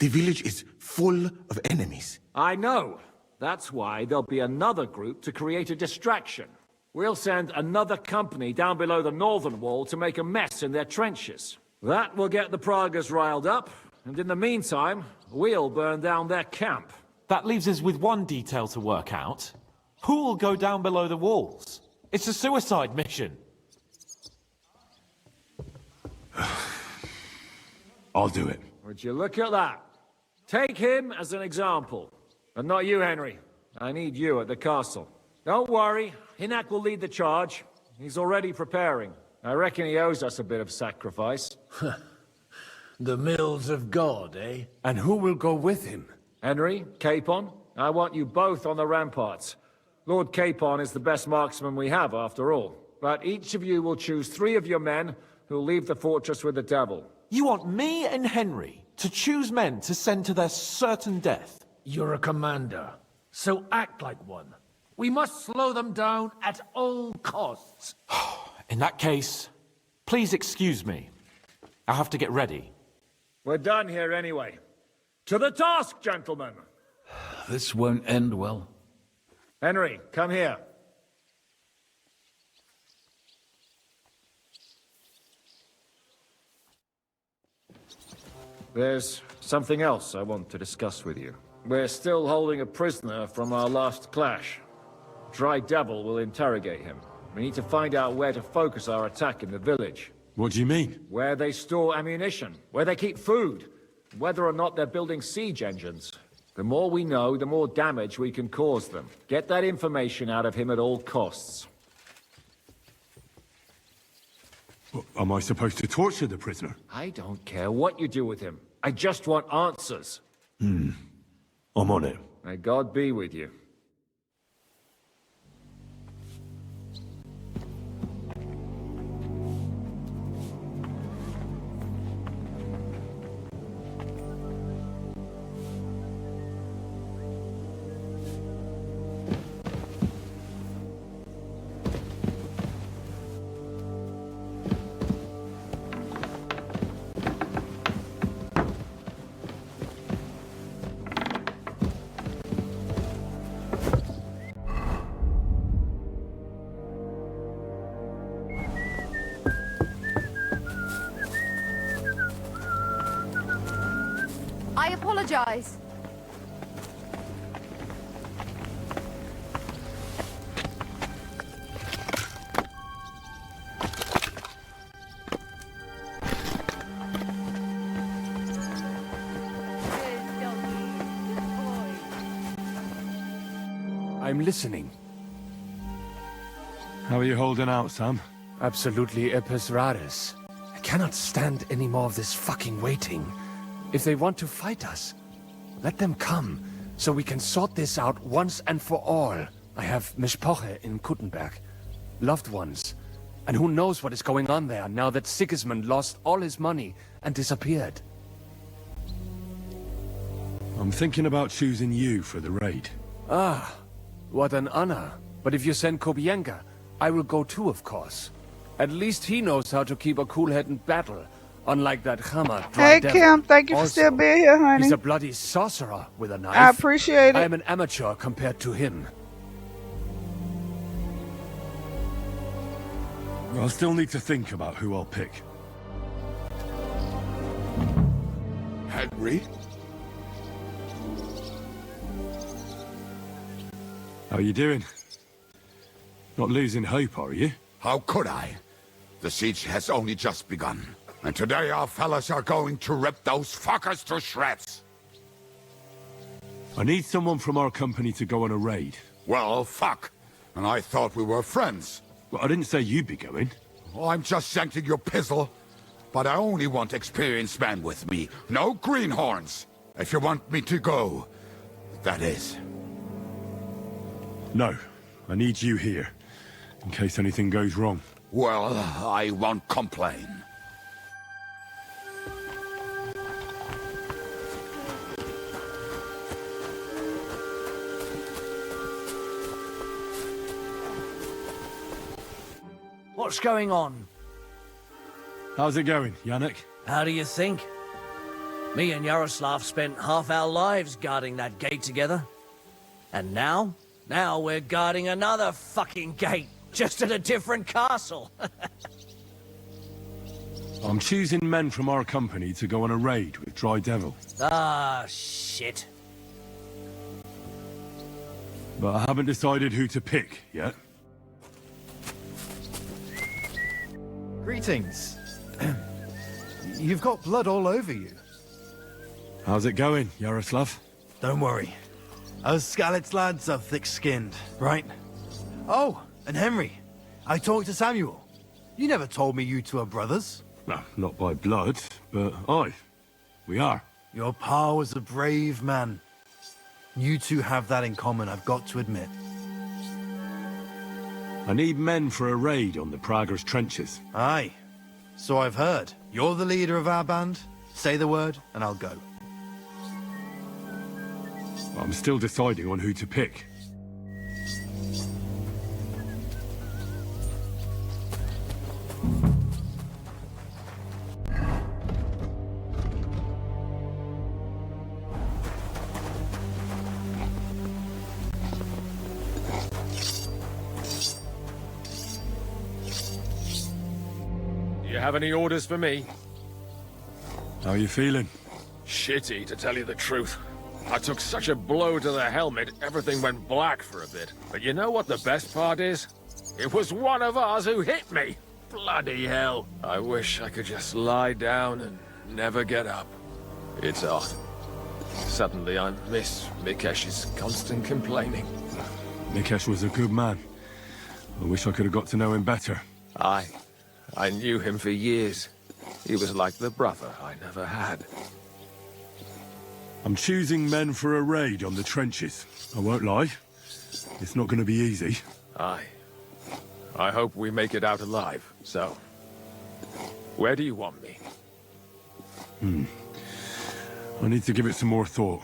The village is full of enemies. I know. That's why there'll be another group to create a distraction. We'll send another company down below the northern wall to make a mess in their trenches. That will get the Pragas riled up, and in the meantime, we'll burn down their camp. That leaves us with one detail to work out. Who will go down below the walls? It's a suicide mission. I'll do it. Would you look at that? Take him as an example. And not you, Henry. I need you at the castle. Don't worry, Hinak will lead the charge. He's already preparing. I reckon he owes us a bit of sacrifice. The mills of God, eh? And who will go with him? Henry, Capon, I want you both on the ramparts. Lord Capon is the best marksman we have, after all. But each of you will choose 3 of your men who'll leave the fortress with the devil. You want me and Henry to choose men to send to their certain death? You're a commander, so act like one. We must slow them down at all costs. In that case, please excuse me. I have to get ready. We're done here anyway. To the task, gentlemen! This won't end well. Henry, come here. There's something else I want to discuss with you. We're still holding a prisoner from our last clash. Dry Devil will interrogate him. We need to find out where to focus our attack in the village. What do you mean? Where they store ammunition, where they keep food, whether or not they're building siege engines. The more we know, the more damage we can cause them. Get that information out of him at all costs. Am I supposed to torture the prisoner? I don't care what you do with him. I just want answers. I'm on it. May God be with you. I apologize. I'm listening. How are you holding out, Sam? Absolutely epis raris. I cannot stand any more of this fucking waiting. If they want to fight us, let them come, so we can sort this out once and for all. I have Mishpoche in Kuttenberg, loved ones. And who knows what is going on there now that Sigismund lost all his money and disappeared. I'm thinking about choosing you for the raid. Ah, what an honor. But if you send Kobienka, I will go too, of course. At least he knows how to keep a cool head in battle, unlike that Hammer. Hey, Kim, thank you for still being here, honey. He's a bloody sorcerer with a knife. I appreciate it. I am an amateur compared to him. I'll still need to think about who I'll pick. Henry? How you doing? Not losing hope, are you? How could I? The siege has only just begun. And today our fellas are going to rip those fuckers to shreds. I need someone from our company to go on a raid. Well, fuck. And I thought we were friends. Well, I didn't say you'd be going. Oh, I'm just sending your pizzle. But I only want experienced men with me. No greenhorns. If you want me to go, that is. No, I need you here, in case anything goes wrong. Well, I won't complain. What's going on? How's it going, Yannick? How do you think? Me and Yaroslav spent half our lives guarding that gate together. And now? Now we're guarding another fucking gate, just at a different castle. I'm choosing men from our company to go on a raid with Dry Devil. Ah, shit. But I haven't decided who to pick yet. Greetings. You've got blood all over you. How's it going, Yaroslav? Don't worry. Us Skalitz lads are thick-skinned, right? Oh, and Henry. I talked to Samuel. You never told me you two are brothers. No, not by blood, but aye, we are. Your pa was a brave man. You two have that in common, I've got to admit. I need men for a raid on the Prager's trenches. Aye. So I've heard. You're the leader of our band. Say the word, and I'll go. I'm still deciding on who to pick. Do you have any orders for me? How are you feeling? Shitty, to tell you the truth. I took such a blow to the helmet, everything went black for a bit. But you know what the best part is? It was one of ours who hit me. Bloody hell. I wish I could just lie down and never get up. It's odd. Suddenly I miss Mikesh's constant complaining. Mikesh was a good man. I wish I could have got to know him better. I knew him for years. He was like the brother I never had. I'm choosing men for a raid on the trenches. I won't lie. It's not going to be easy. I hope we make it out alive, so... Where do you want me? I need to give it some more thought.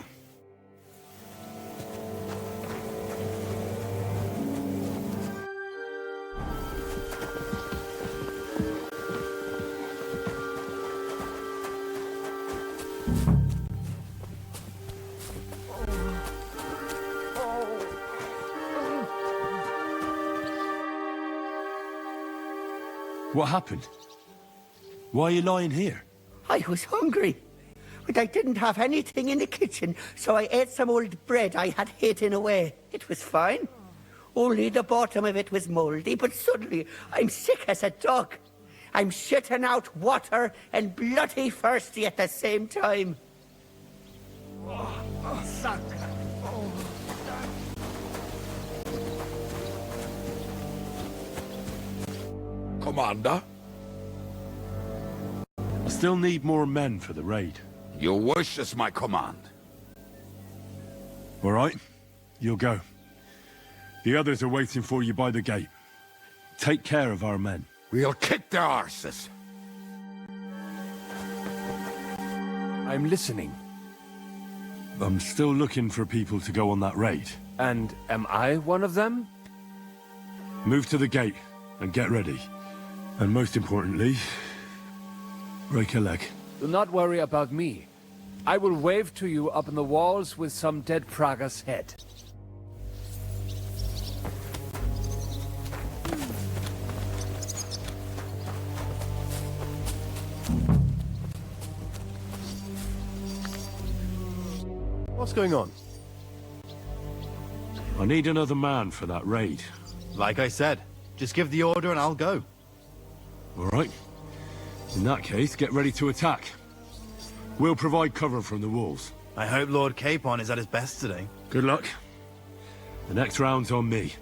What happened? Why are you lying here? I was hungry. But I didn't have anything in the kitchen, so I ate some old bread I had hidden away. It was fine. Only the bottom of it was mouldy, but suddenly I'm sick as a dog. I'm shitting out water and bloody thirsty at the same time. Commander? I still need more men for the raid. Your wish is my command. All right, you'll go. The others are waiting for you by the gate. Take care of our men. We'll kick their arses. I'm listening. I'm still looking for people to go on that raid. And am I one of them? Move to the gate and get ready. And most importantly, break a leg. Do not worry about me. I will wave to you up in the walls with some dead Praga's head. What's going on? I need another man for that raid. Like I said, just give the order and I'll go. All right. In that case, get ready to attack. We'll provide cover from the walls. I hope Lord Capon is at his best today. Good luck. The next round's on me.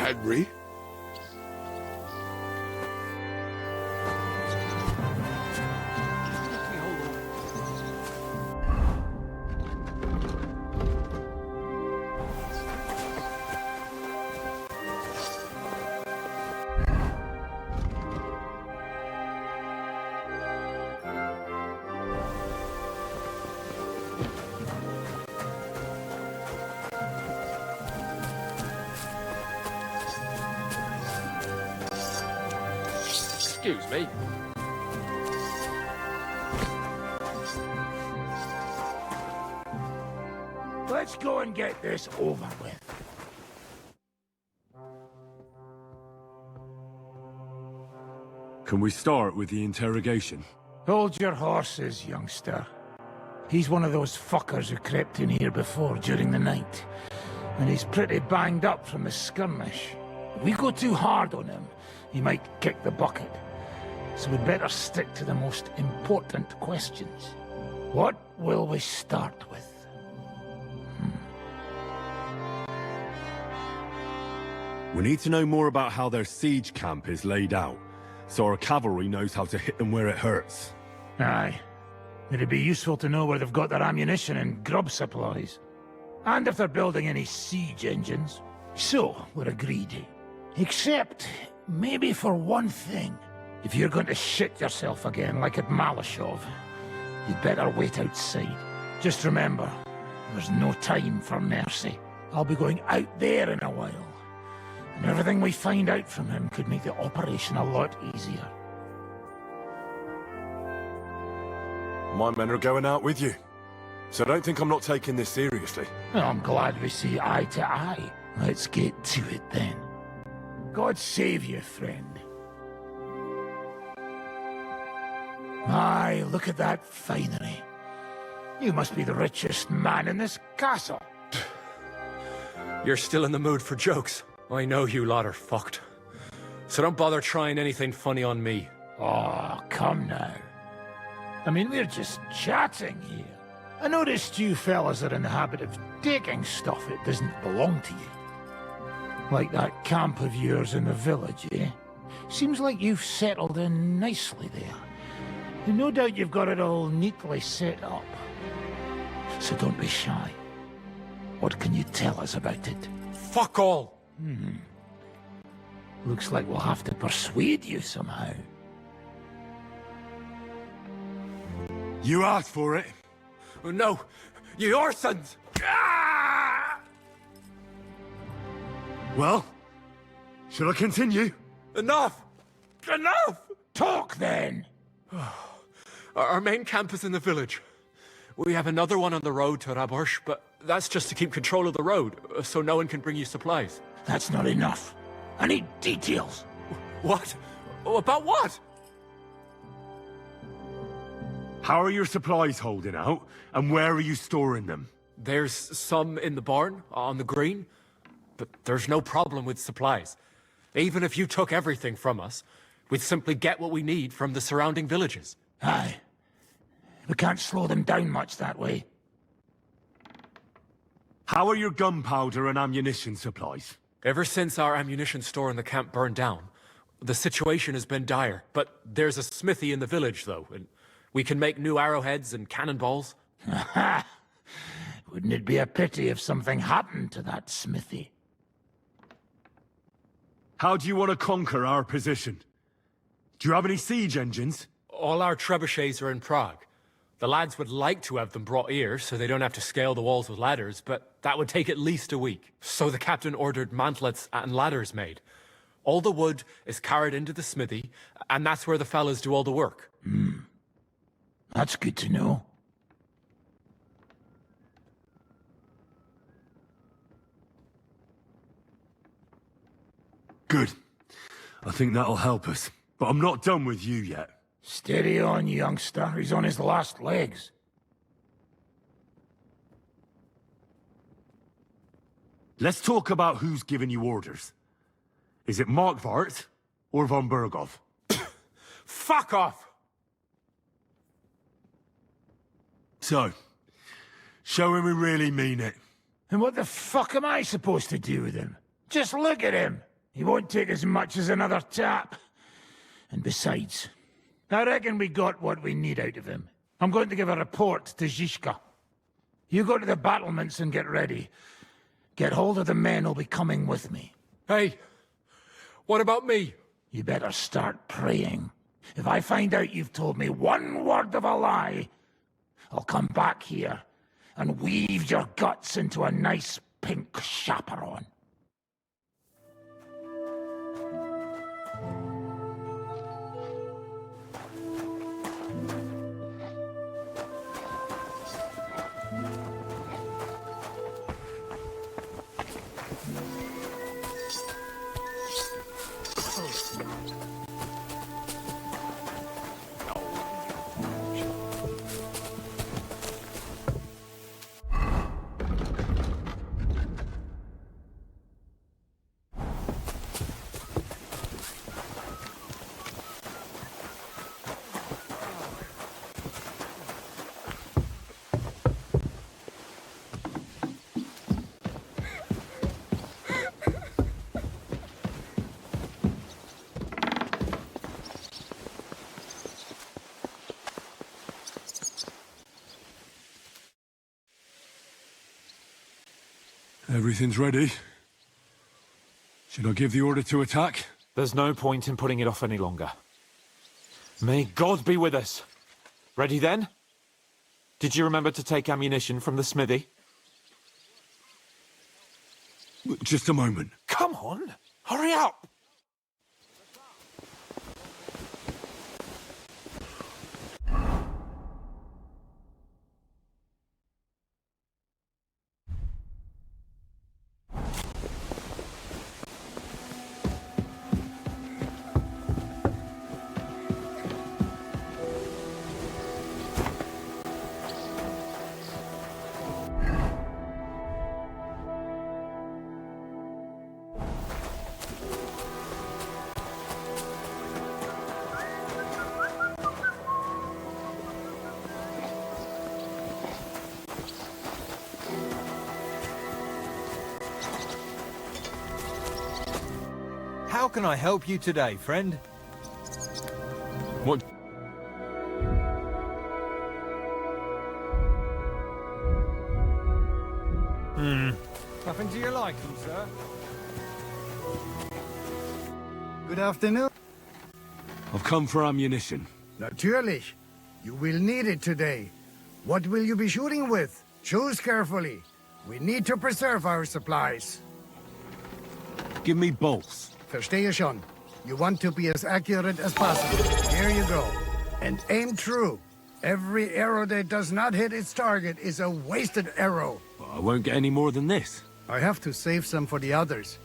Henry? Excuse me. Let's go and get this over with. Can we start with the interrogation? Hold your horses, youngster. He's one of those fuckers who crept in here before during the night. And he's pretty banged up from the skirmish. If we go too hard on him, he might kick the bucket. So we'd better stick to the most important questions. What will we start with? We need to know more about how their siege camp is laid out, so our cavalry knows how to hit them where it hurts. Aye. It'd be useful to know where they've got their ammunition and grub supplies. And if they're building any siege engines. So, we're agreed. Except, maybe for one thing. If you're going to shit yourself again, like at Malashov, you'd better wait outside. Just remember, there's no time for mercy. I'll be going out there in a while. And everything we find out from him could make the operation a lot easier. My men are going out with you, so don't think I'm not taking this seriously. Well, I'm glad we see eye to eye. Let's get to it then. God save you, friend. My, look at that finery. You must be the richest man in this castle. You're still in the mood for jokes. I know you lot are fucked. So don't bother trying anything funny on me. Oh, come now. I mean, we're just chatting here. I noticed you fellas are in the habit of taking stuff that doesn't belong to you. Like that camp of yours in the village, eh? Seems like you've settled in nicely there. And no doubt you've got it all neatly set up. So don't be shy. What can you tell us about it? Fuck all! Looks like we'll have to persuade you somehow. You asked for it. No, you arsons! Well, shall I continue? Enough! Enough! Talk then! Our main camp is in the village. We have another one on the road to Raborsh, but that's just to keep control of the road, so no one can bring you supplies. That's not enough. I need details. What? About what? How are your supplies holding out, and where are you storing them? There's some in the barn, on the green, but there's no problem with supplies. Even if you took everything from us, we'd simply get what we need from the surrounding villages. Aye. We can't slow them down much that way. How are your gunpowder and ammunition supplies? Ever since our ammunition store in the camp burned down, the situation has been dire. But there's a smithy in the village, though, and we can make new arrowheads and cannonballs. Aha! Wouldn't it be a pity if something happened to that smithy? How do you want to conquer our position? Do you have any siege engines? All our trebuchets are in Prague. The lads would like to have them brought here, so they don't have to scale the walls with ladders, but that would take at least a week. So the captain ordered mantlets and ladders made. All the wood is carried into the smithy, and that's where the fellas do all the work. That's good to know. Good. I think that'll help us. But I'm not done with you yet. Steady on, youngster. He's on his last legs. Let's talk about who's giving you orders. Is it Markvart or von Berghoff? Fuck off! So, show him we really mean it. And what the fuck am I supposed to do with him? Just look at him. He won't take as much as another tap. And besides, I reckon we got what we need out of him. I'm going to give a report to Zizka. You go to the battlements and get ready. Get hold of the men who'll be coming with me. Hey, what about me? You better start praying. If I find out you've told me one word of a lie, I'll come back here and weave your guts into a nice pink chaperon. Everything's ready. Should I give the order to attack? There's no point in putting it off any longer. May God be with us. Ready then? Did you remember to take ammunition from the smithy? Just a moment. Come on! Hurry up! How can I help you today, friend? What? Nothing to your liking, sir? Good afternoon. I've come for ammunition. Natürlich. You will need it today. What will you be shooting with? Choose carefully. We need to preserve our supplies. Give me bolts. Verstehe schon. You want to be as accurate as possible. Here you go. And aim true. Every arrow that does not hit its target is a wasted arrow. I won't get any more than this. I have to save some for the others.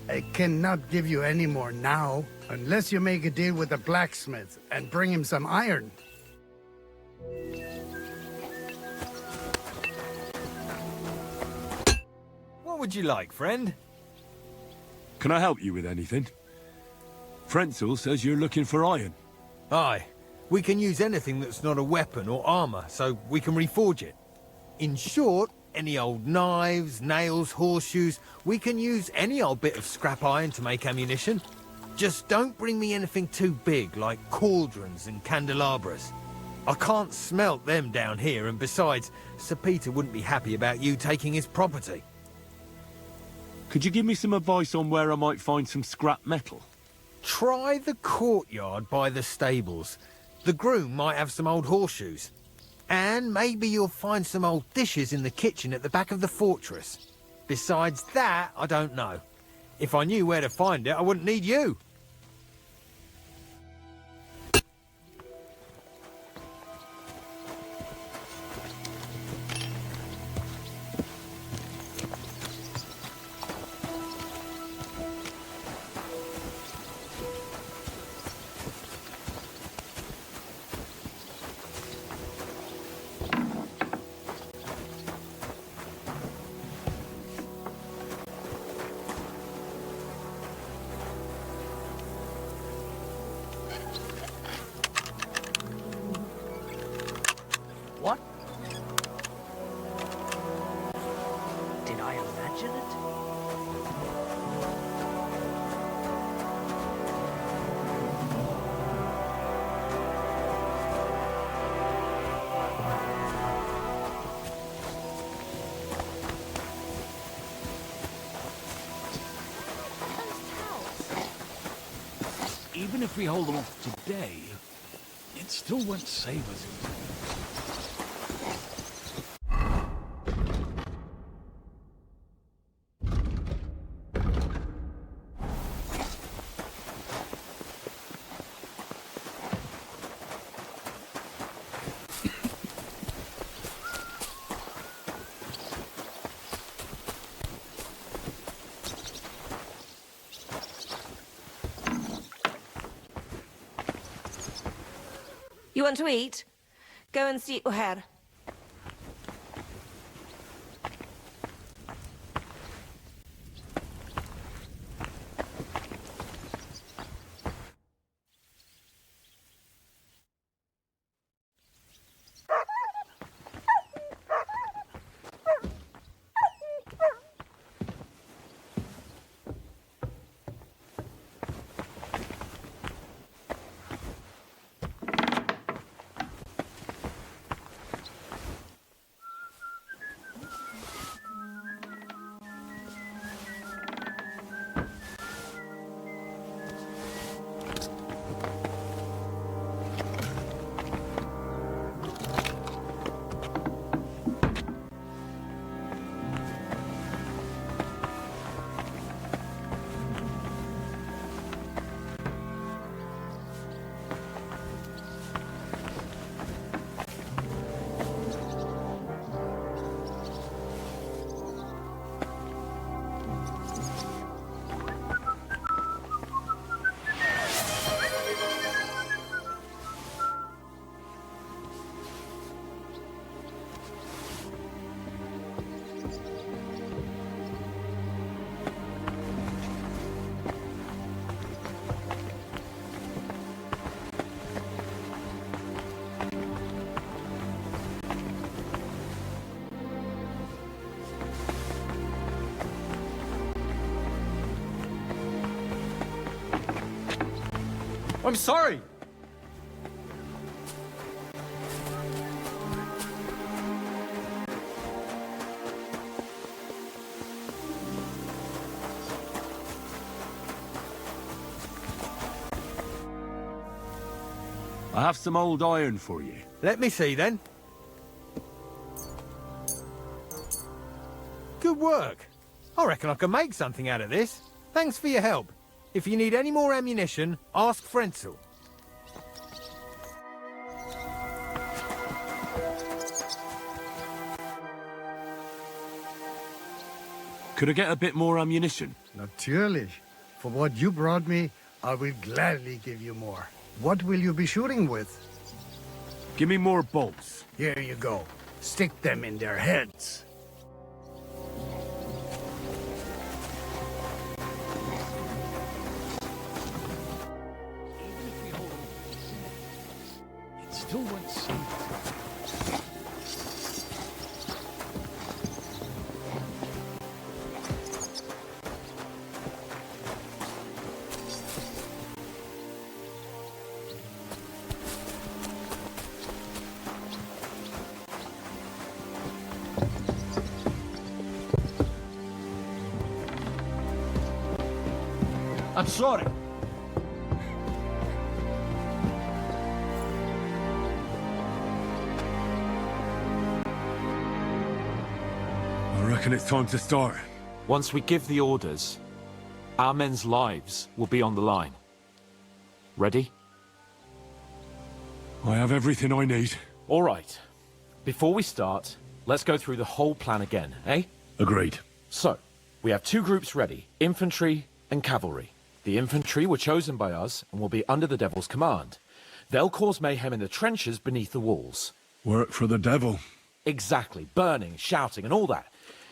I cannot give you any more now, unless you make a deal with the blacksmith and bring him some iron. What would you like, friend? Can I help you with anything? Frenzel says you're looking for iron. Aye. We can use anything that's not a weapon or armor, so we can reforge it. In short, any old knives, nails, horseshoes, we can use any old bit of scrap iron to make ammunition. Just don't bring me anything too big, like cauldrons and candelabras. I can't smelt them down here, and besides, Sir Peter wouldn't be happy about you taking his property. Could you give me some advice on where I might find some scrap metal? Try the courtyard by the stables. The groom might have some old horseshoes. And maybe you'll find some old dishes in the kitchen at the back of the fortress. Besides that, I don't know. If I knew where to find it, I wouldn't need you. What? Did I imagine it? Even if we hold them off today, it still won't save us. You want to eat? Go and seat your head. I'm sorry. I have some old iron for you. Let me see then. Good work. I reckon I can make something out of this. Thanks for your help. If you need any more ammunition, ask Frenzel. Could I get a bit more ammunition? Natürlich. For what you brought me, I will gladly give you more. What will you be shooting with? Give me more bolts. Here you go. Stick them in their heads. It still won't save it. I'm sorry. I reckon it's time to start. Once we give the orders, our men's lives will be on the line. Ready? I have everything I need. All right. Before we start, let's go through the whole plan again, eh? Agreed. So, we have two groups ready, infantry and cavalry. The infantry were chosen by us and will be under the Devil's command. They'll cause mayhem in the trenches beneath the walls. Work for the devil. Exactly. Burning, shouting, and all that.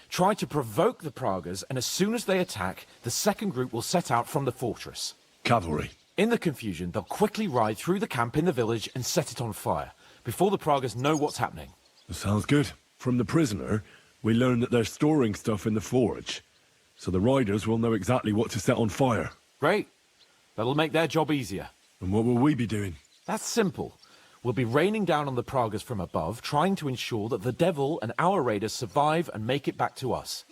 Try to provoke the Pragas, and as soon as they attack, the second group will set out from the fortress. Cavalry. In the confusion, they'll quickly ride through the camp in the village and set it on fire, before the Pragas know what's happening. Sounds good. From the prisoner, we learned that they're storing stuff in the forge, so the riders will know exactly what to set on fire. Great. That'll make their job easier. And what will we be doing? That's simple. We'll be raining down on the Pragas from above, trying to ensure that the Devil and our raiders survive and make it back to us.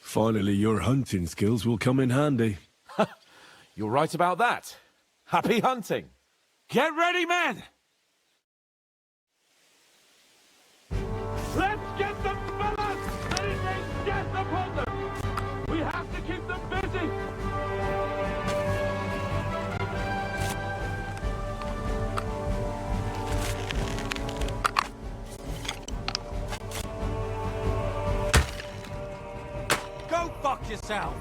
Finally, your hunting skills will come in handy. You're right about that. Happy hunting! Get ready, men! Let's get them fellas! Let it rain death upon them! We have to keep them busy! Go fuck yourself!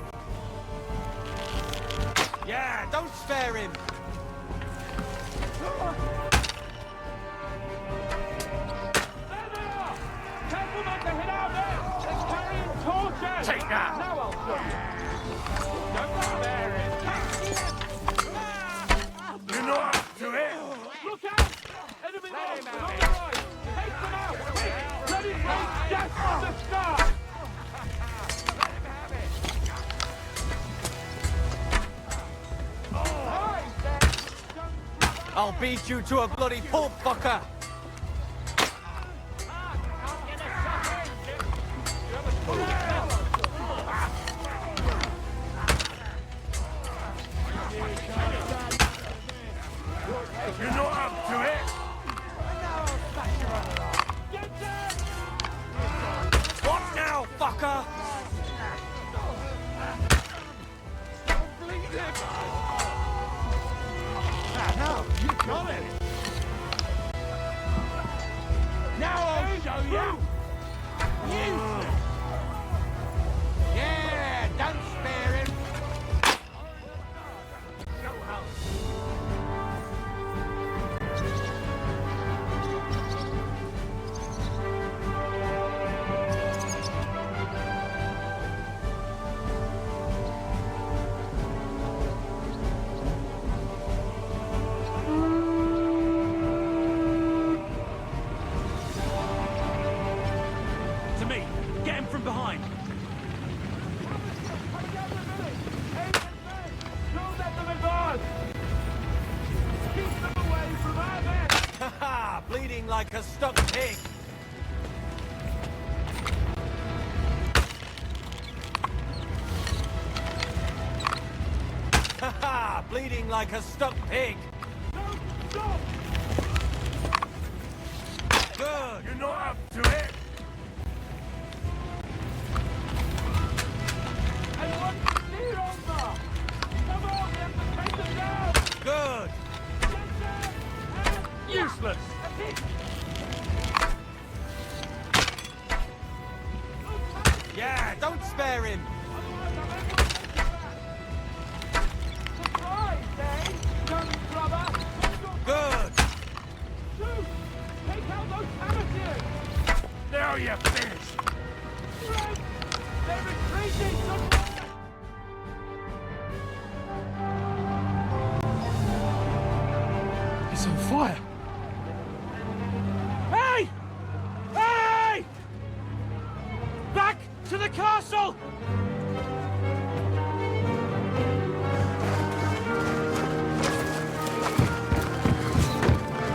Yeah, don't spare him! Careful not to hit our men! They're carrying torches! Take that! Now I'll show you! Don't spare him! You're not up to it! Look out! Enemy monsters on the right! Take them out! Quick! Let it rain death from the sky! I'll beat you to a bloody pulp, fucker! You're not up to it! What now, fucker? Now, you got it! Now I'll show you! Useless! Yeah, don't spare him! To me! bleeding like a stuck pig. Haha, bleeding like a stuck pig. Stop! Good. You're not up to it. I want to see over. Come on, we have to take them down. Good. Useless. Yeah, don't spare him. Surprise, eh, young brother? Good. Shoot! Take out those amateurs! Now you're finished! Right! They're retreating somewhere! It's on fire. Hey! Hey! Back to the castle!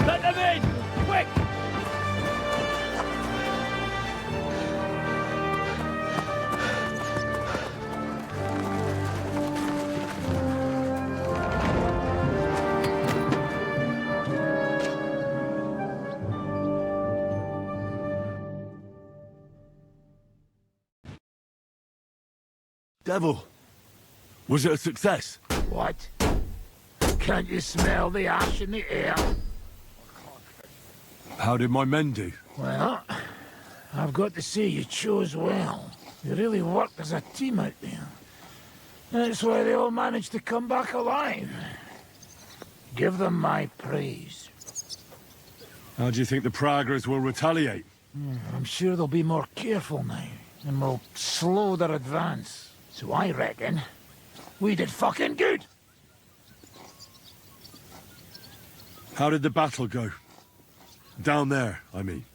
Let them in! Quick! Devil, was it a success? What? Can't you smell the ash in the air? How did my men do? Well, I've got to say you chose well. You really worked as a team out there. That's why they all managed to come back alive. Give them my praise. How do you think the Praggers will retaliate? I'm sure they'll be more careful now, and will slow their advance. So I reckon we did fucking good. How did the battle go? Down there, I mean.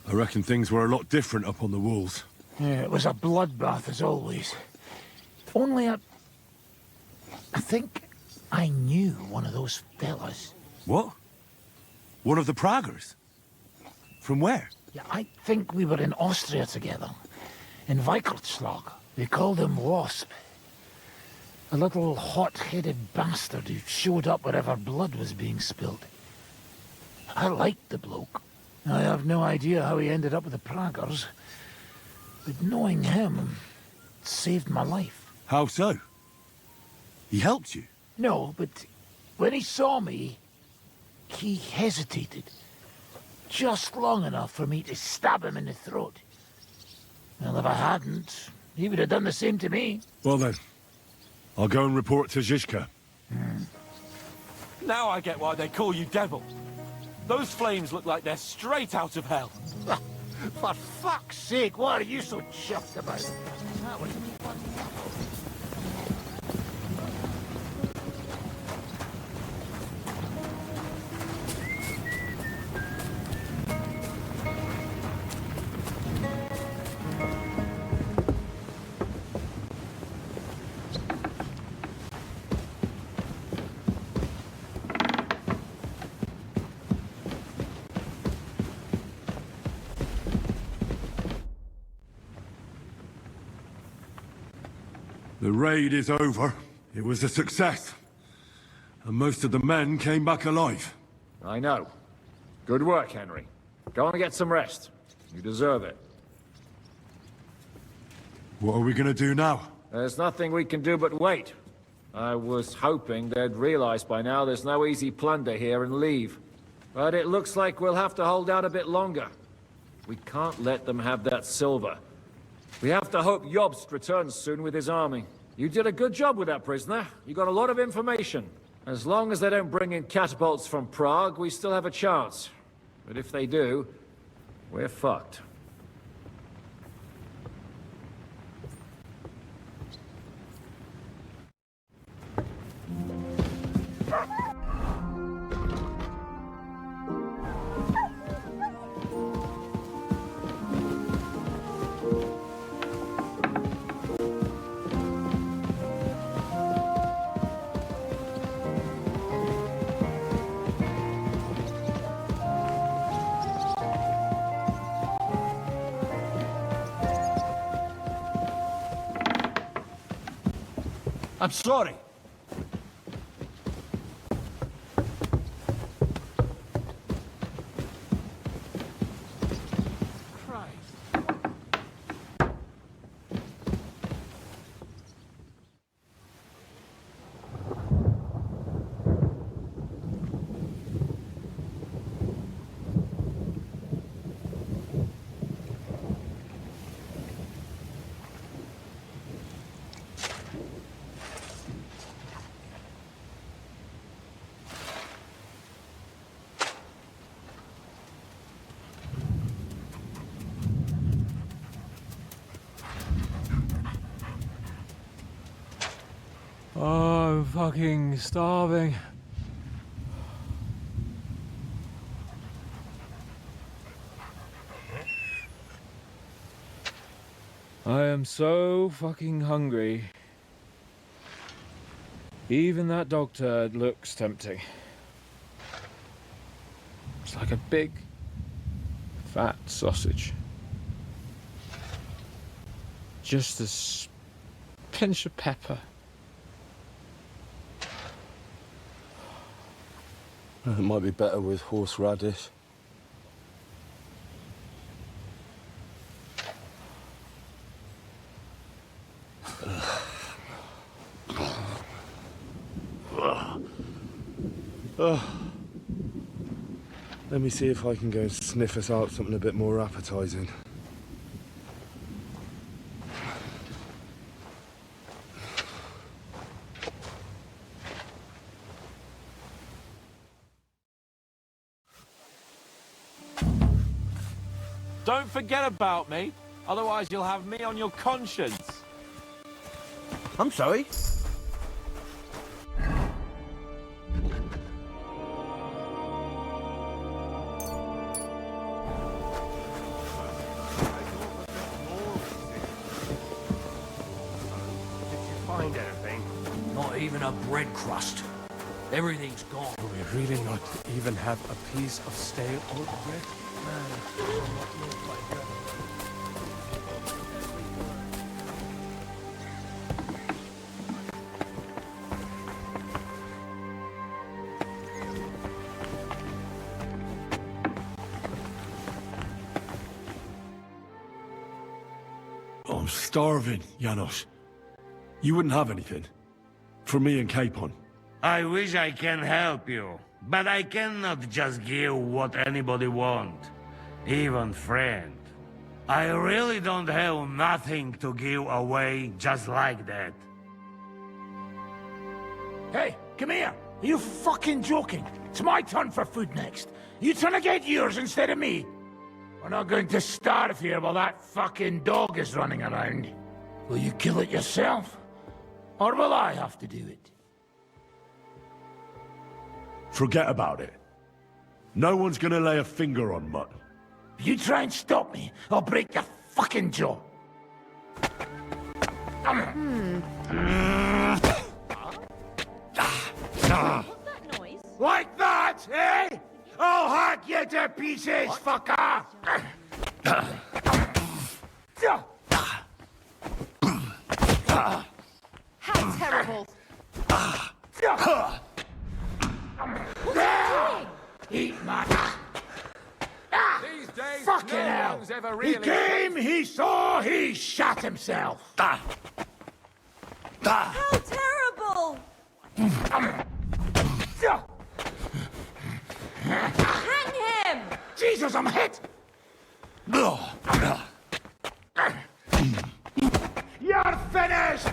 I reckon things were a lot different up on the walls. Yeah, it was a bloodbath as always. Only I think I knew one of those fellas. What? One of the Praggers? From where? Yeah, I think we were in Austria together. In Weikertslag. They called him Wasp. A little hot-headed bastard who showed up wherever blood was being spilled. I liked the bloke. I have no idea how he ended up with the Praggers. But knowing him saved my life. How so? He helped you? No, but when he saw me, he hesitated. Just long enough for me to stab him in the throat. Well, if I hadn't, he would have done the same to me. Well then, I'll go and report to Zizka. Now I get why they call you Devil. Those flames look like they're straight out of hell. For fuck's sake, what are you so chuffed about? That was The raid is over. It was a success. And most of the men came back alive. I know. Good work, Henry. Go and get some rest. You deserve it. What are we gonna do now? There's nothing we can do but wait. I was hoping they'd realize by now there's no easy plunder here and leave. But it looks like we'll have to hold out a bit longer. We can't let them have that silver. We have to hope Jobst returns soon with his army. You did a good job with that prisoner. You got a lot of information. As long as they don't bring in catapults from Prague, we still have a chance. But if they do, we're fucked. I'm sorry. Oh, I'm fucking starving. I am so fucking hungry. Even that dog turd looks tempting. It's like a big, fat sausage. Just a pinch of pepper. It might be better with horseradish. Let me see if I can go and sniff us out something a bit more appetizing. Don't forget about me, otherwise you'll have me on your conscience. I'm sorry. Find anything? Not even a bread crust. Everything's gone. Do we really not even have a piece of stale old bread? I'm starving, Janos. You wouldn't have anything? For me and Capon? I wish I can help you, but I cannot just give what anybody want, even friend. I really don't have nothing to give away just like that. Hey, come here. Are you fucking joking? It's my turn for food next. You trying to get yours instead of me? We're not going to starve here while that fucking dog is running around. Will you kill it yourself? Or will I have to do it? Forget about it. No one's gonna lay a finger on Mutt. If you try and stop me, I'll break your fucking jaw. Like that, eh? I'll hack you to pieces, fucker! How terrible! Eat my... Fucking hell! He came, he saw, he shot himself! How terrible! Hang him! Jesus, I'm hit! You're finished!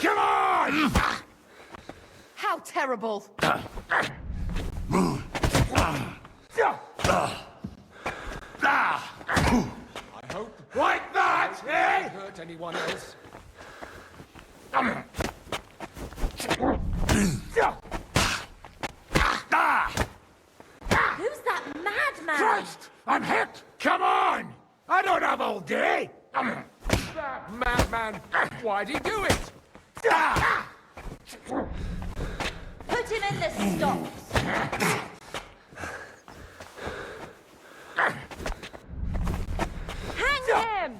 Come on! How terrible! I hope... Like that, eh? Hurt anyone else? Who's that madman? Christ! I'm hit! Come on! I don't have all day! That madman! Why'd he do it? Put him in the stocks. Hang him!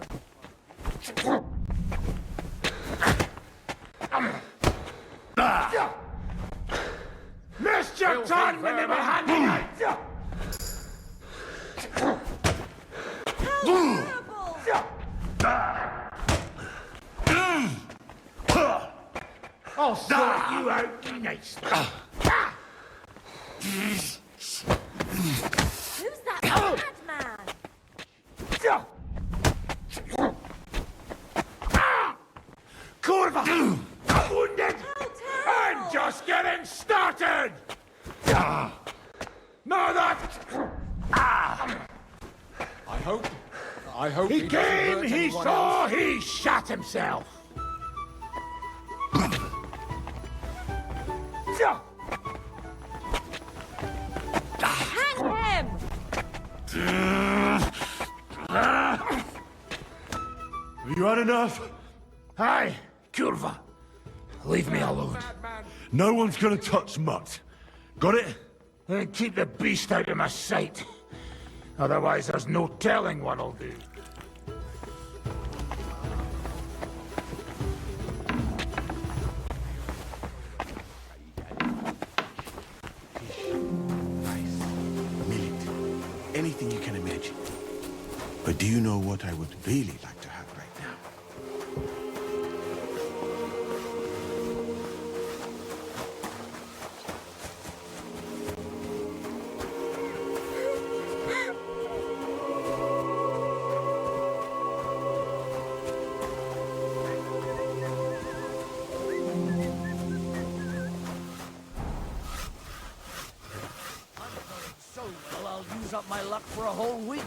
time when they were handing out! I'll sort you out nicely. Who's that madman? Curva! Wounded! And just getting started! Now that... I hope he doesn't came, hurt he anyone saw, else. he shot himself! Hang him! Have you had enough? Aye, Curva. Leave me alone. No one's gonna touch Mutt. Got it? And keep the beast out of my sight. Otherwise, there's no telling what'll do. Anything you can imagine. But do you know what I would really like to have right now? So well, I'll use up my luck for a whole week.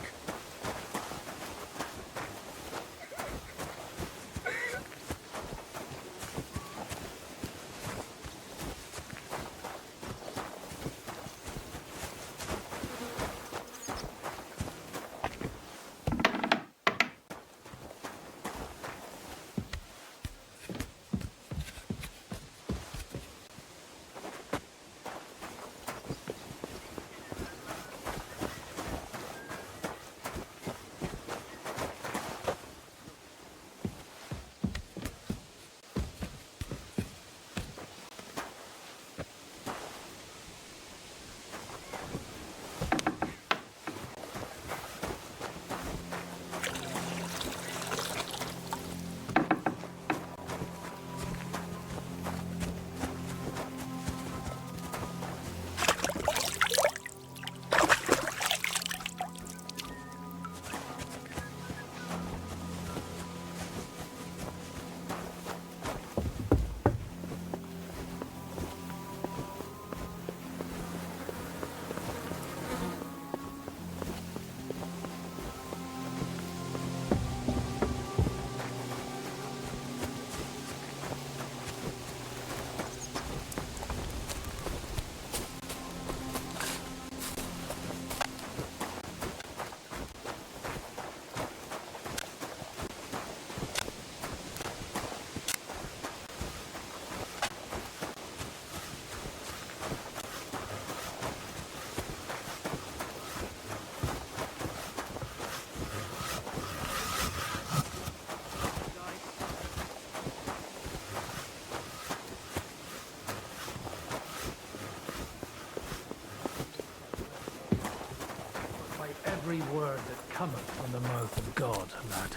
Every word that cometh from the mouth of God, lad.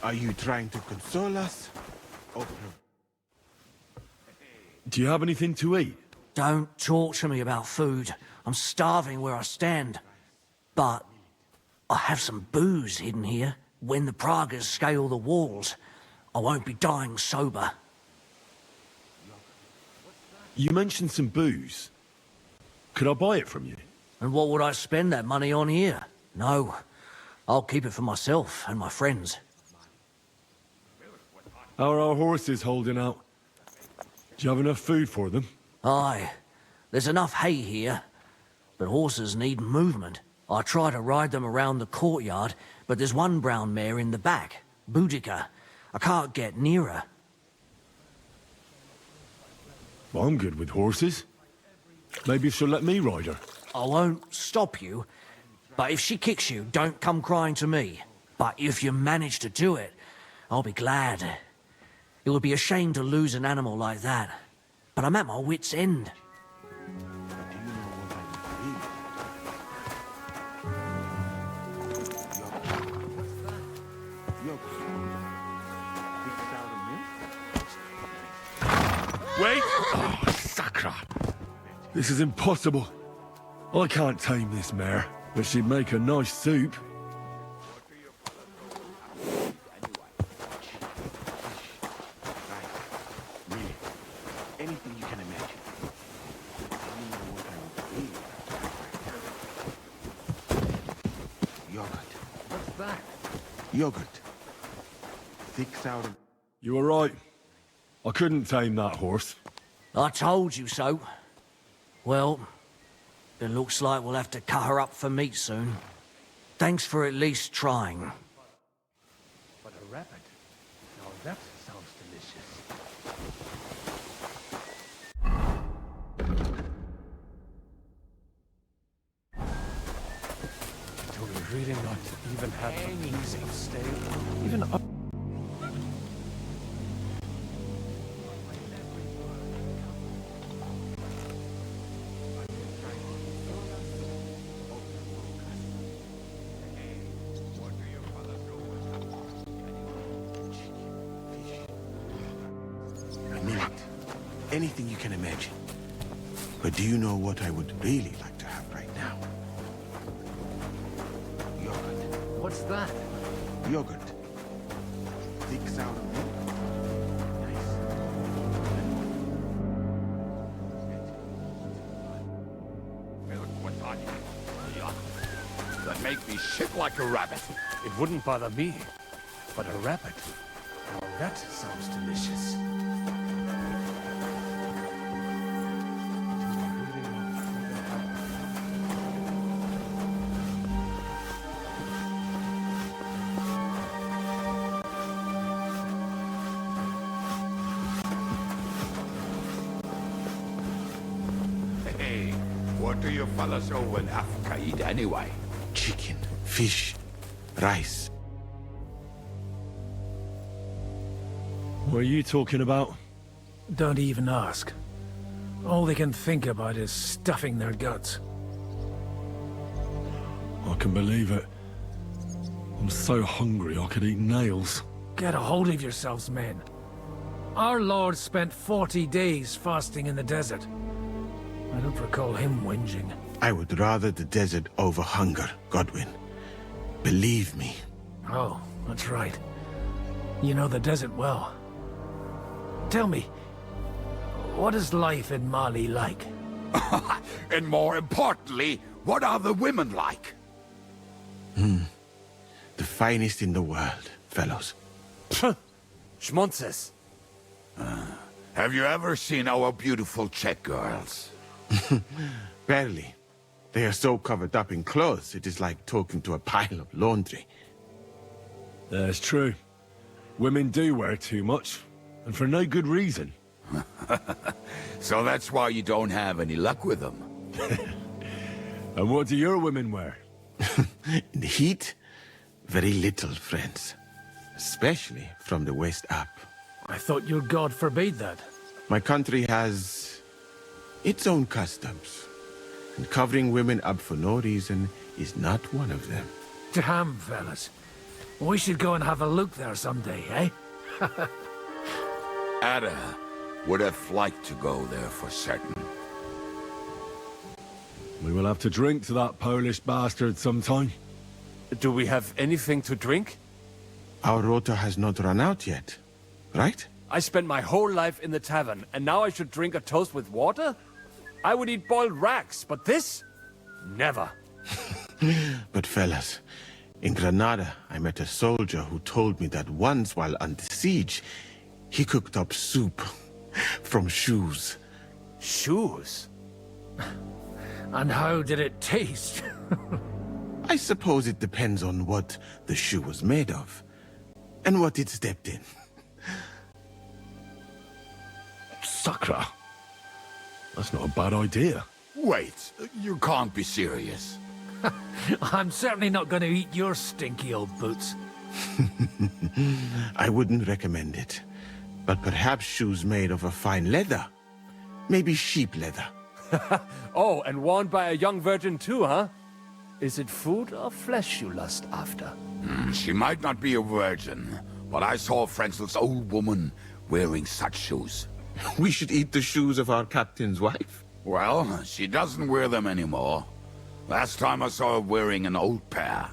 Are you trying to console us? Or Do you have anything to eat? Don't torture me about food. I'm starving where I stand. But I have some booze hidden here. When the Pragas scale the walls, I won't be dying sober. You mentioned some booze. Could I buy it from you? And what would I spend that money on here? No, I'll keep it for myself and my friends. How are our horses holding out? Do you have enough food for them? Aye, there's enough hay here, but horses need movement. I try to ride them around the courtyard, but there's one brown mare in the back, Boudica. I can't get near her. Well, I'm good with horses. Maybe she'll let me ride her. I won't stop you, but if she kicks you, don't come crying to me. But if you manage to do it, I'll be glad. It would be a shame to lose an animal like that. But I'm at my wit's end. Wait! Oh, Sacra! This is impossible. I can't tame this mare, but she'd make a nice soup. Really, anything you can imagine. You know what I would really like. Yogurt. What's that? Yogurt. Thick sour. You were right. I couldn't tame that horse. I told you so. Well, it looks like we'll have to cut her up for meat soon. Thanks for at least trying. But a rabbit? Now that sounds delicious. Do we really not even have anything stale? Even up. Anything you can imagine. But do you know what I would really like to have right now? Yogurt. What's that? Yogurt. Thick sour milk. That make me shit like a rabbit. It wouldn't bother me, but a rabbit. Now that sounds delicious. Hey, what do you fellas over in Africa eat anyway? Chicken, fish, rice. What are you talking about? Don't even ask. All they can think about is stuffing their guts. I can believe it. I'm so hungry I could eat nails. Get a hold of yourselves, men. Our Lord spent 40 days fasting in the desert. I don't recall him whinging. I would rather the desert over hunger, Godwin. Believe me. Oh, that's right. You know the desert well. Tell me, what is life in Mali like? And more importantly, what are the women like? The finest in the world, fellows. Schmonzes. Have you ever seen our beautiful Czech girls? Barely. They are so covered up in clothes, it is like talking to a pile of laundry. That's true. Women do wear too much, and for no good reason. So that's why you don't have any luck with them. And what do your women wear? In the heat, very little, friends. Especially from the waist up. I thought your god forbade that. My country has its own customs. And covering women up for no reason is not one of them. Damn, fellas. We should go and have a look there someday, eh? Ada would have liked to go there for certain. We will have to drink to that Polish bastard sometime. Do we have anything to drink? Our rota has not run out yet, right? I spent my whole life in the tavern, and now I should drink a toast with water? I would eat boiled racks, but this? Never. But fellas, in Granada, I met a soldier who told me that once while under siege, he cooked up soup from shoes. Shoes? And how did it taste? I suppose it depends on what the shoe was made of, and what it stepped in. Sacra. That's not a bad idea. Wait, you can't be serious. I'm certainly not going to eat your stinky old boots. I wouldn't recommend it. But perhaps shoes made of a fine leather. Maybe sheep leather. Oh, and worn by a young virgin too, huh? Is it food or flesh you lust after? She might not be a virgin, but I saw Frenzel's old woman wearing such shoes. We should eat the shoes of our captain's wife. Well, she doesn't wear them anymore. Last time I saw her wearing an old pair.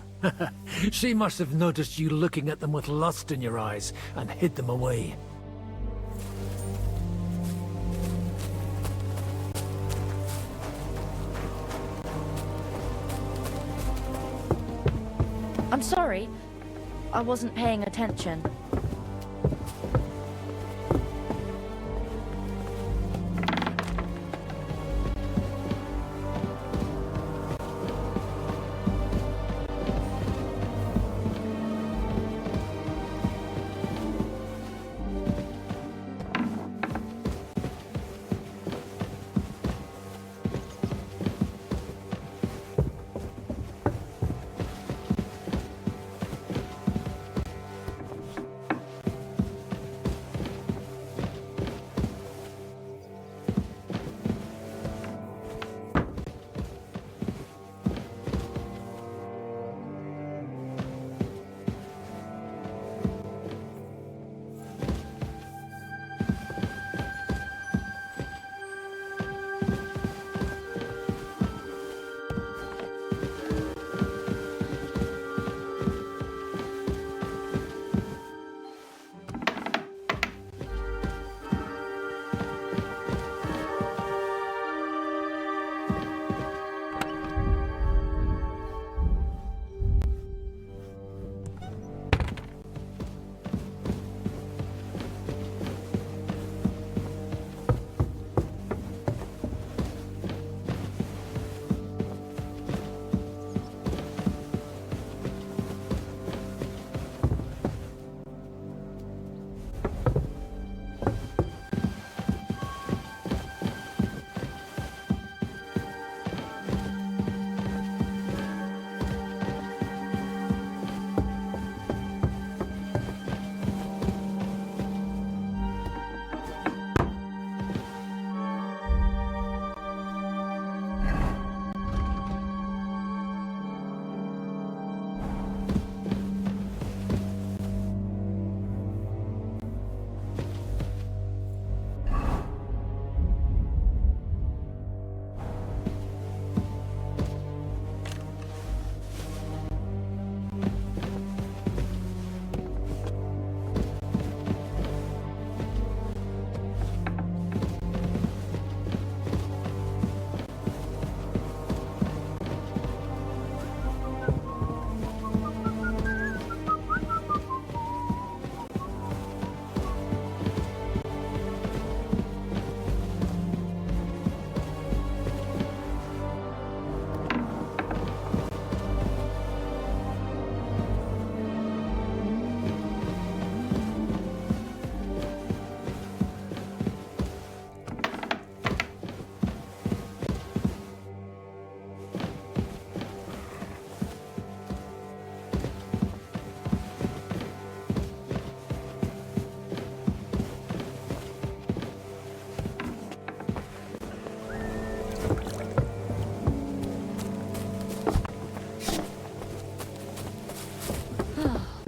She must have noticed you looking at them with lust in your eyes and hid them away. I'm sorry. I wasn't paying attention.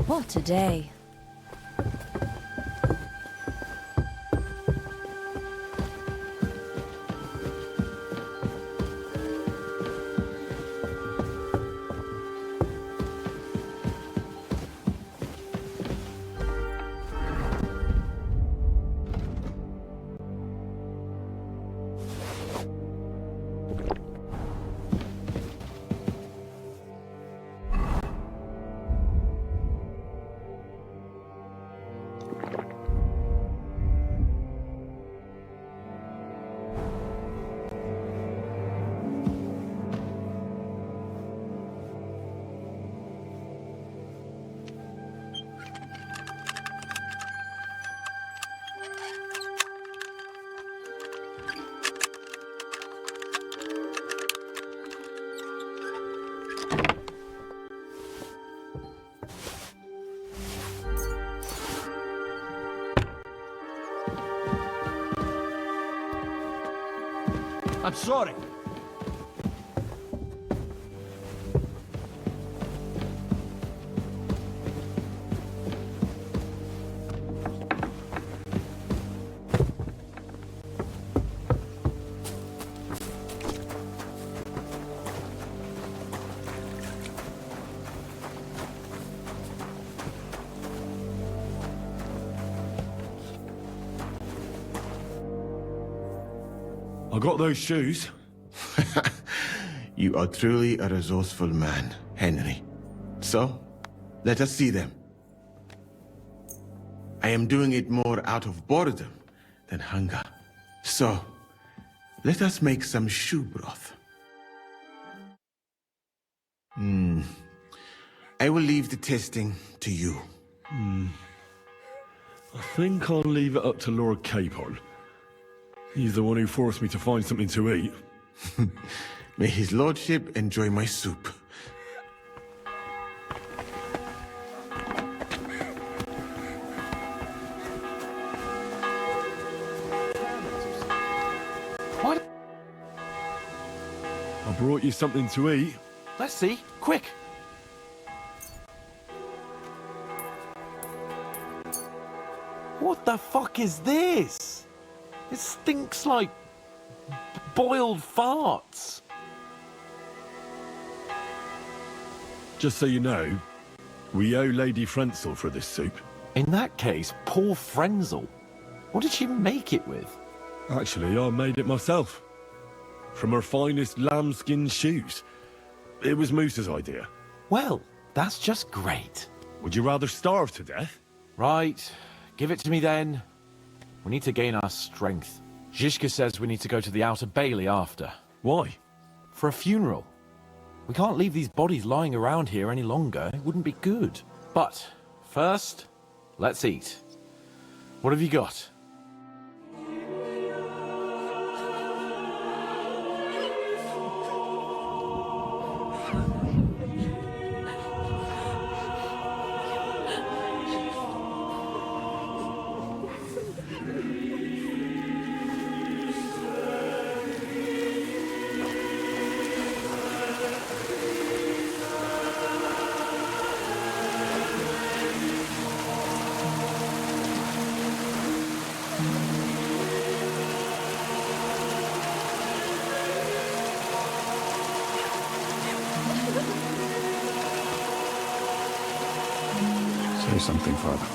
What a day. I'm sorry. I got those shoes. You are truly a resourceful man, Henry. So, let us see them. I am doing it more out of boredom than hunger. So, let us make some shoe broth. I will leave the testing to you. I think I'll leave it up to Lord Capon. He's the one who forced me to find something to eat. May his lordship enjoy my soup. What? I brought you something to eat. Let's see. Quick. What the fuck is this? It stinks like boiled farts. Just so you know, we owe Lady Frenzel for this soup. In that case, poor Frenzel. What did she make it with? Actually, I made it myself. From her finest lambskin shoes. It was Moose's idea. Well, that's just great. Would you rather starve to death? Right. Give it to me then. We need to gain our strength. Zizka says we need to go to the Outer Bailey after. Why? For a funeral. We can't leave these bodies lying around here any longer. It wouldn't be good. But, first, let's eat. What have you got? Say something, Father.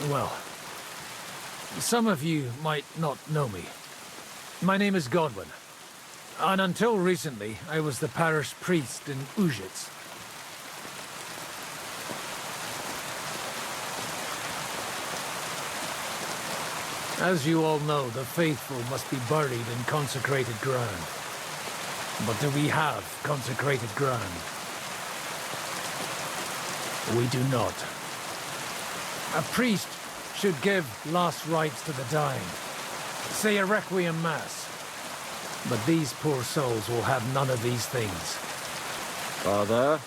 Well, some of you might not know me. My name is Godwin, and until recently, I was the parish priest in Ujitz. As you all know, the faithful must be buried in consecrated ground. But do we have consecrated ground? We do not. A priest should give last rites to the dying, say a requiem mass. But these poor souls will have none of these things. Father?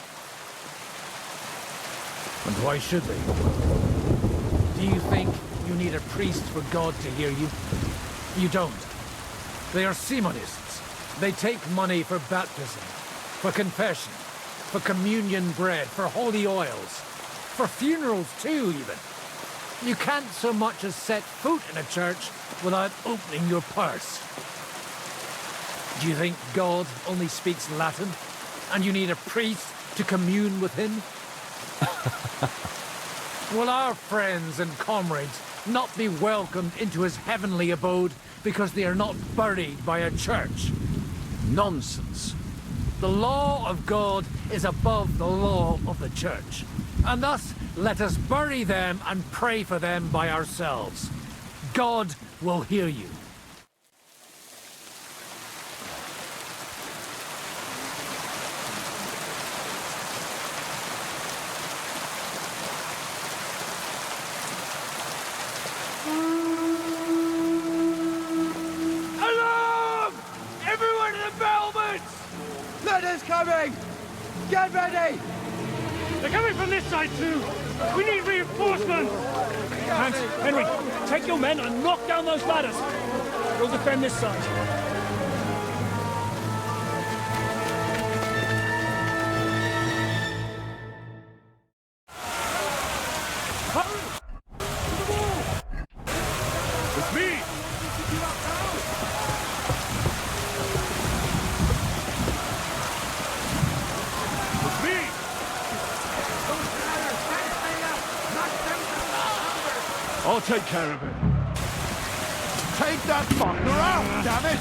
And why should they? Do you think you need a priest for God to hear you? You don't. They are Simonists. They take money for baptism, for confession, for communion bread, for holy oils, for funerals too, even. You can't so much as set foot in a church without opening your purse. Do you think God only speaks Latin, and you need a priest to commune with him? Will our friends and comrades not be welcomed into his heavenly abode because they are not buried by a church? Nonsense. The law of God is above the law of the church, and thus let us bury them and pray for them by ourselves. God will hear you. Alarm! Everyone in the battlements! Letters coming! Get ready! They're coming from this side too! We need reinforcements! Hans, Henry, take your men and knock down those ladders! We'll defend this side. It's me! It's me! I'll take care of it. Take that fucker out, damn it!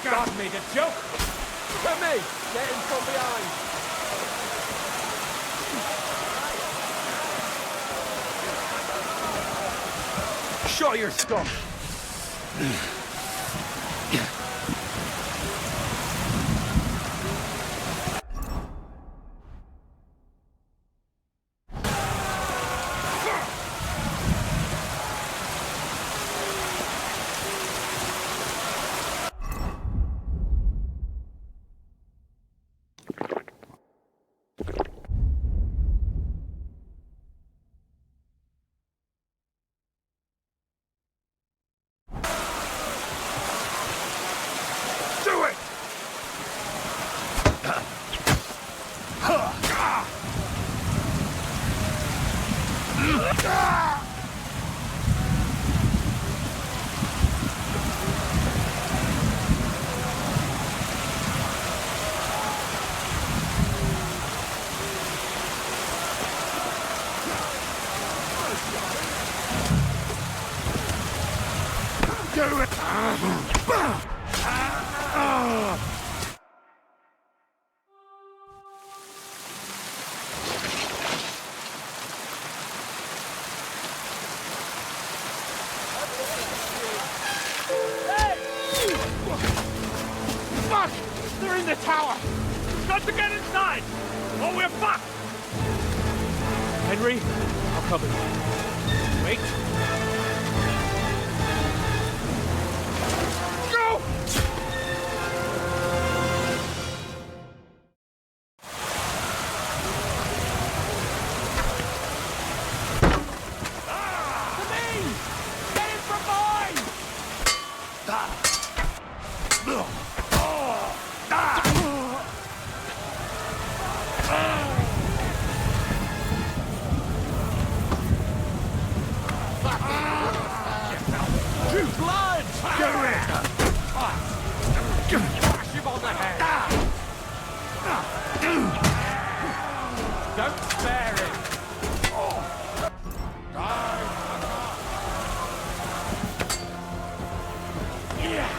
Got me, the joke! Come me! Get him from behind! Show your stuff! Do it! Fuck! They're in the tower! We've got to get inside! Or we're fucked! Henry, I'll cover you. Wait. Go! Don't spare him!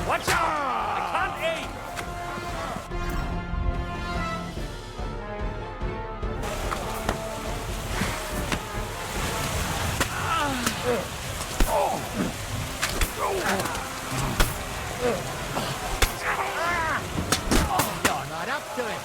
Watch out! I can't aim! You're not up to it!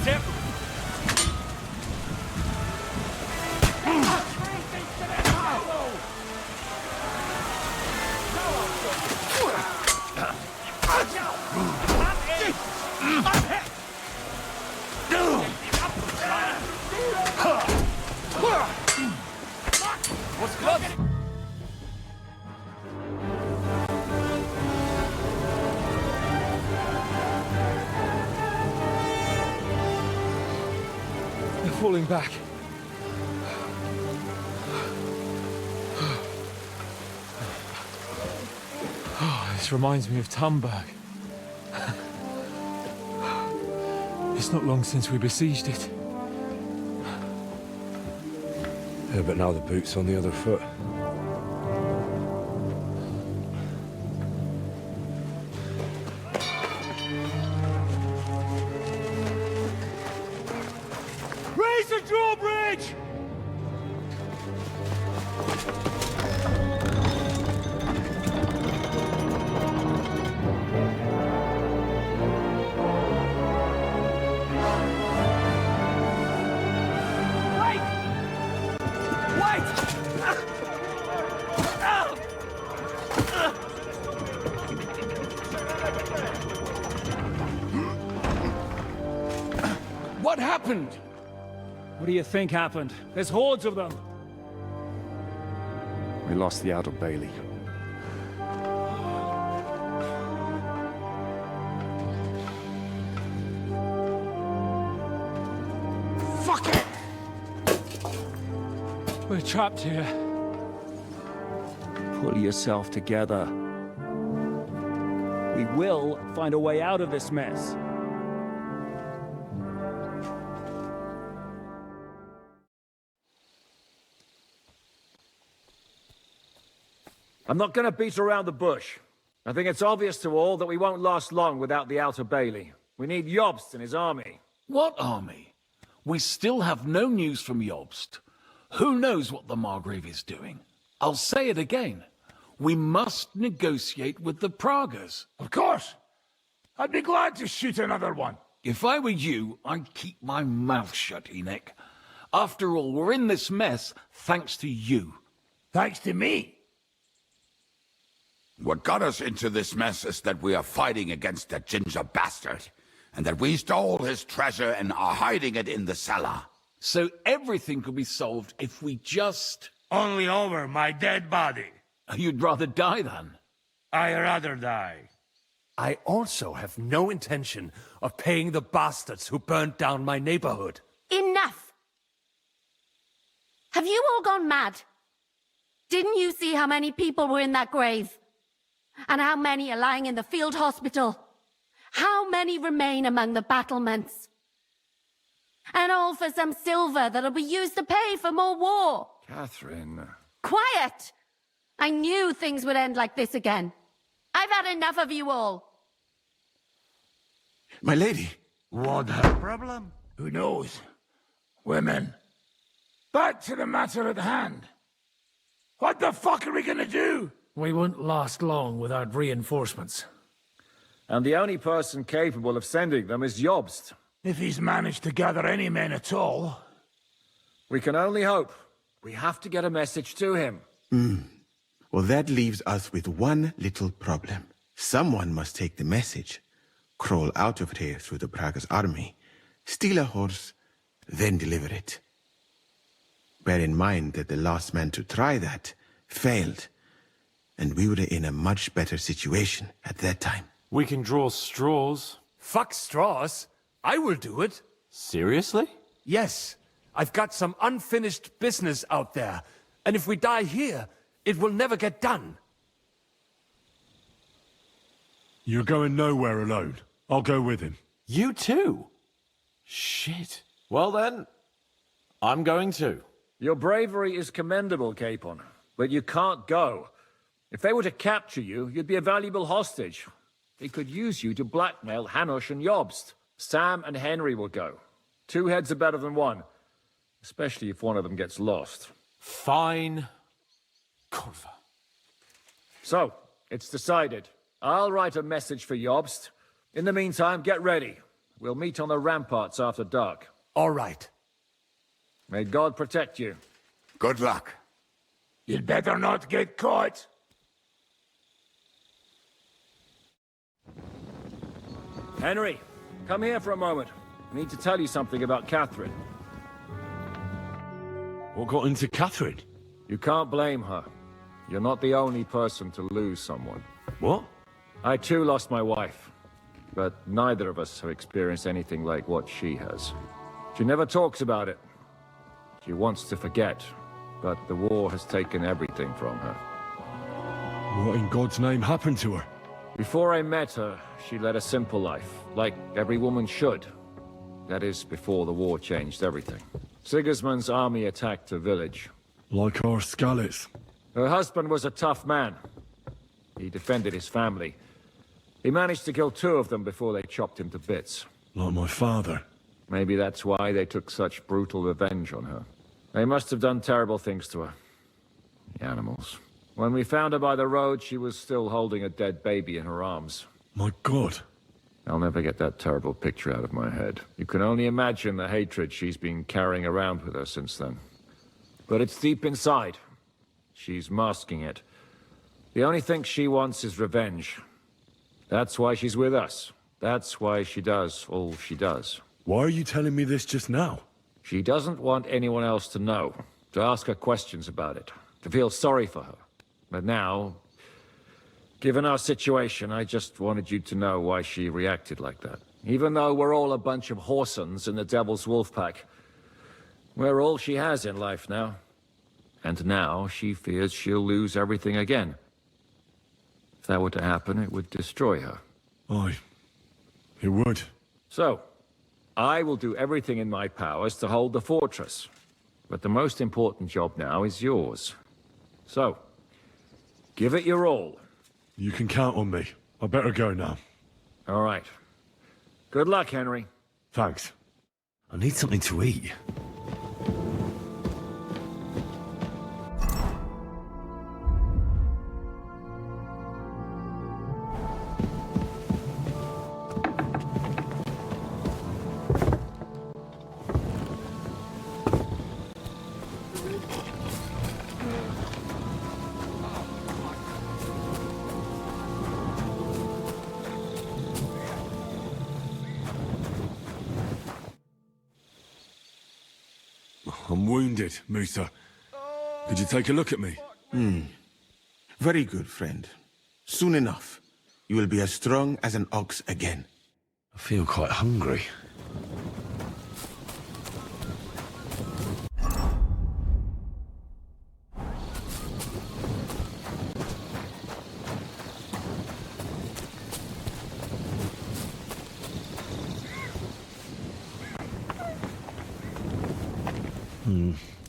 Zip! What's good? They're falling back. This reminds me of Tamberg. It's not long since we besieged it. Yeah, but now the boot's on the other foot. Raise the drawbridge! What happened? What do you think happened? There's hordes of them. We lost the Outer Bailey. Fuck it! We're trapped here. Pull yourself together. We will find a way out of this mess. I'm not going to beat around the bush. I think it's obvious to all that we won't last long without the Outer Bailey. We need Jobst and his army. What army? We still have no news from Jobst. Who knows what the Margrave is doing? I'll say it again. We must negotiate with the Pragas. Of course. I'd be glad to shoot another one. If I were you, I'd keep my mouth shut, Enoch. After all, we're in this mess thanks to you. Thanks to me? What got us into this mess is that we are fighting against that ginger bastard, and that we stole his treasure and are hiding it in the cellar. So everything could be solved if we just... Only over my dead body. You'd rather die then? I'd rather die. I also have no intention of paying the bastards who burnt down my neighborhood. Enough! Have you all gone mad? Didn't you see how many people were in that grave? And how many are lying in the field hospital? How many remain among the battlements? And all for some silver that'll be used to pay for more war. Catherine. Quiet! I knew things would end like this again. I've had enough of you all. My lady. What a problem? Who knows? Women. Back to the matter at hand. What the fuck are we gonna do? We won't last long without reinforcements. And the only person capable of sending them is Jobst. If he's managed to gather any men at all. We can only hope. We have to get a message to him. Well, that leaves us with one little problem. Someone must take the message, crawl out of here through the Pragas army, steal a horse, then deliver it. Bear in mind that the last man to try that failed, and we were in a much better situation at that time. We can draw straws. Fuck straws. I will do it. Seriously? Yes. I've got some unfinished business out there. And if we die here, it will never get done. You're going nowhere alone. I'll go with him. You too? Shit. Well then, I'm going too. Your bravery is commendable, Capon, but you can't go. If they were to capture you, you'd be a valuable hostage. They could use you to blackmail Hanush and Jobst. Sam and Henry will go. 2 heads are better than 1, especially if one of them gets lost. Fine. Kurva. So, it's decided. I'll write a message for Jobst. In the meantime, get ready. We'll meet on the ramparts after dark. All right. May God protect you. Good luck. You'd better not get caught. Henry, come here for a moment. I need to tell you something about Catherine. What got into Catherine? You can't blame her. You're not the only person to lose someone. What? I too lost my wife, but neither of us have experienced anything like what she has. She never talks about it. She wants to forget, but the war has taken everything from her. What in God's name happened to her? Before I met her, she led a simple life, like every woman should. That is, before the war changed everything. Sigismund's army attacked her village. Like our Skalets. Her husband was a tough man. He defended his family. He managed to kill 2 of them before they chopped him to bits. Like my father. Maybe that's why they took such brutal revenge on her. They must have done terrible things to her. The animals. When we found her by the road, she was still holding a dead baby in her arms. My God. I'll never get that terrible picture out of my head. You can only imagine the hatred she's been carrying around with her since then. But it's deep inside. She's masking it. The only thing she wants is revenge. That's why she's with us. That's why she does all she does. Why are you telling me this just now? She doesn't want anyone else to know, to ask her questions about it, to feel sorry for her. But now, given our situation, I just wanted you to know why she reacted like that. Even though we're all a bunch of whoresons in the Devil's Wolf Pack, we're all she has in life now. And now she fears she'll lose everything again. If that were to happen, it would destroy her. Aye, it would. So, I will do everything in my powers to hold the fortress. But the most important job now is yours. So, give it your all. You can count on me. I better go now. All right. Good luck, Henry. Thanks. I need something to eat. I'm wounded, Musa. Could you take a look at me? Very good, friend. Soon enough, you will be as strong as an ox again. I feel quite hungry.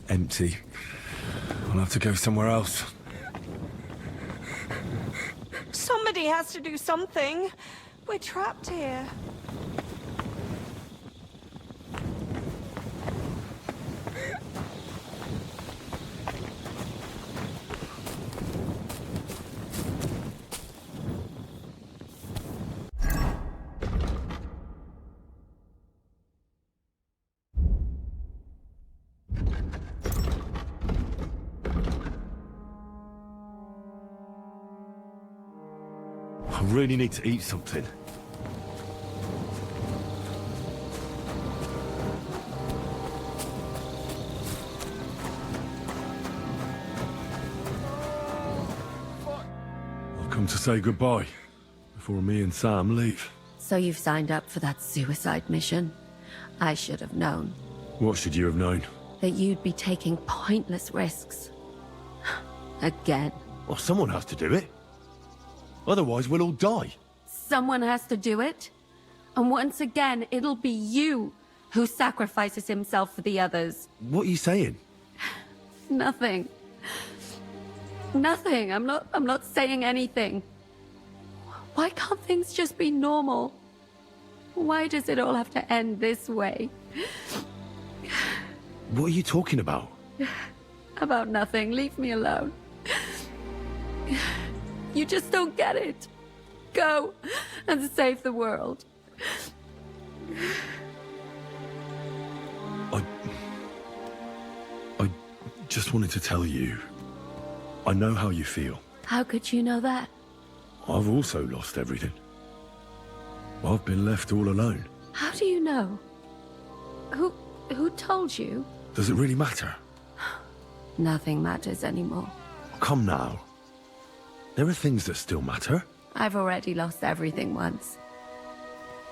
Empty. I'll have to go somewhere else. Somebody has to do something. We're trapped here. I really need to eat something. I've come to say goodbye before me and Sam leave. So you've signed up for that suicide mission? I should have known. What should you have known? That you'd be taking pointless risks. Again. Well, someone has to do it. Otherwise, we'll all die. Someone has to do it. And once again, it'll be you who sacrifices himself for the others. What are you saying? Nothing. Nothing. I'm not saying anything. Why can't things just be normal? Why does it all have to end this way? What are you talking about? About nothing. Leave me alone. You just don't get it. Go and save the world. I just wanted to tell you. I know how you feel. How could you know that? I've also lost everything. I've been left all alone. How do you know? Who told you? Does it really matter? Nothing matters anymore. Come now. There are things that still matter. I've already lost everything once.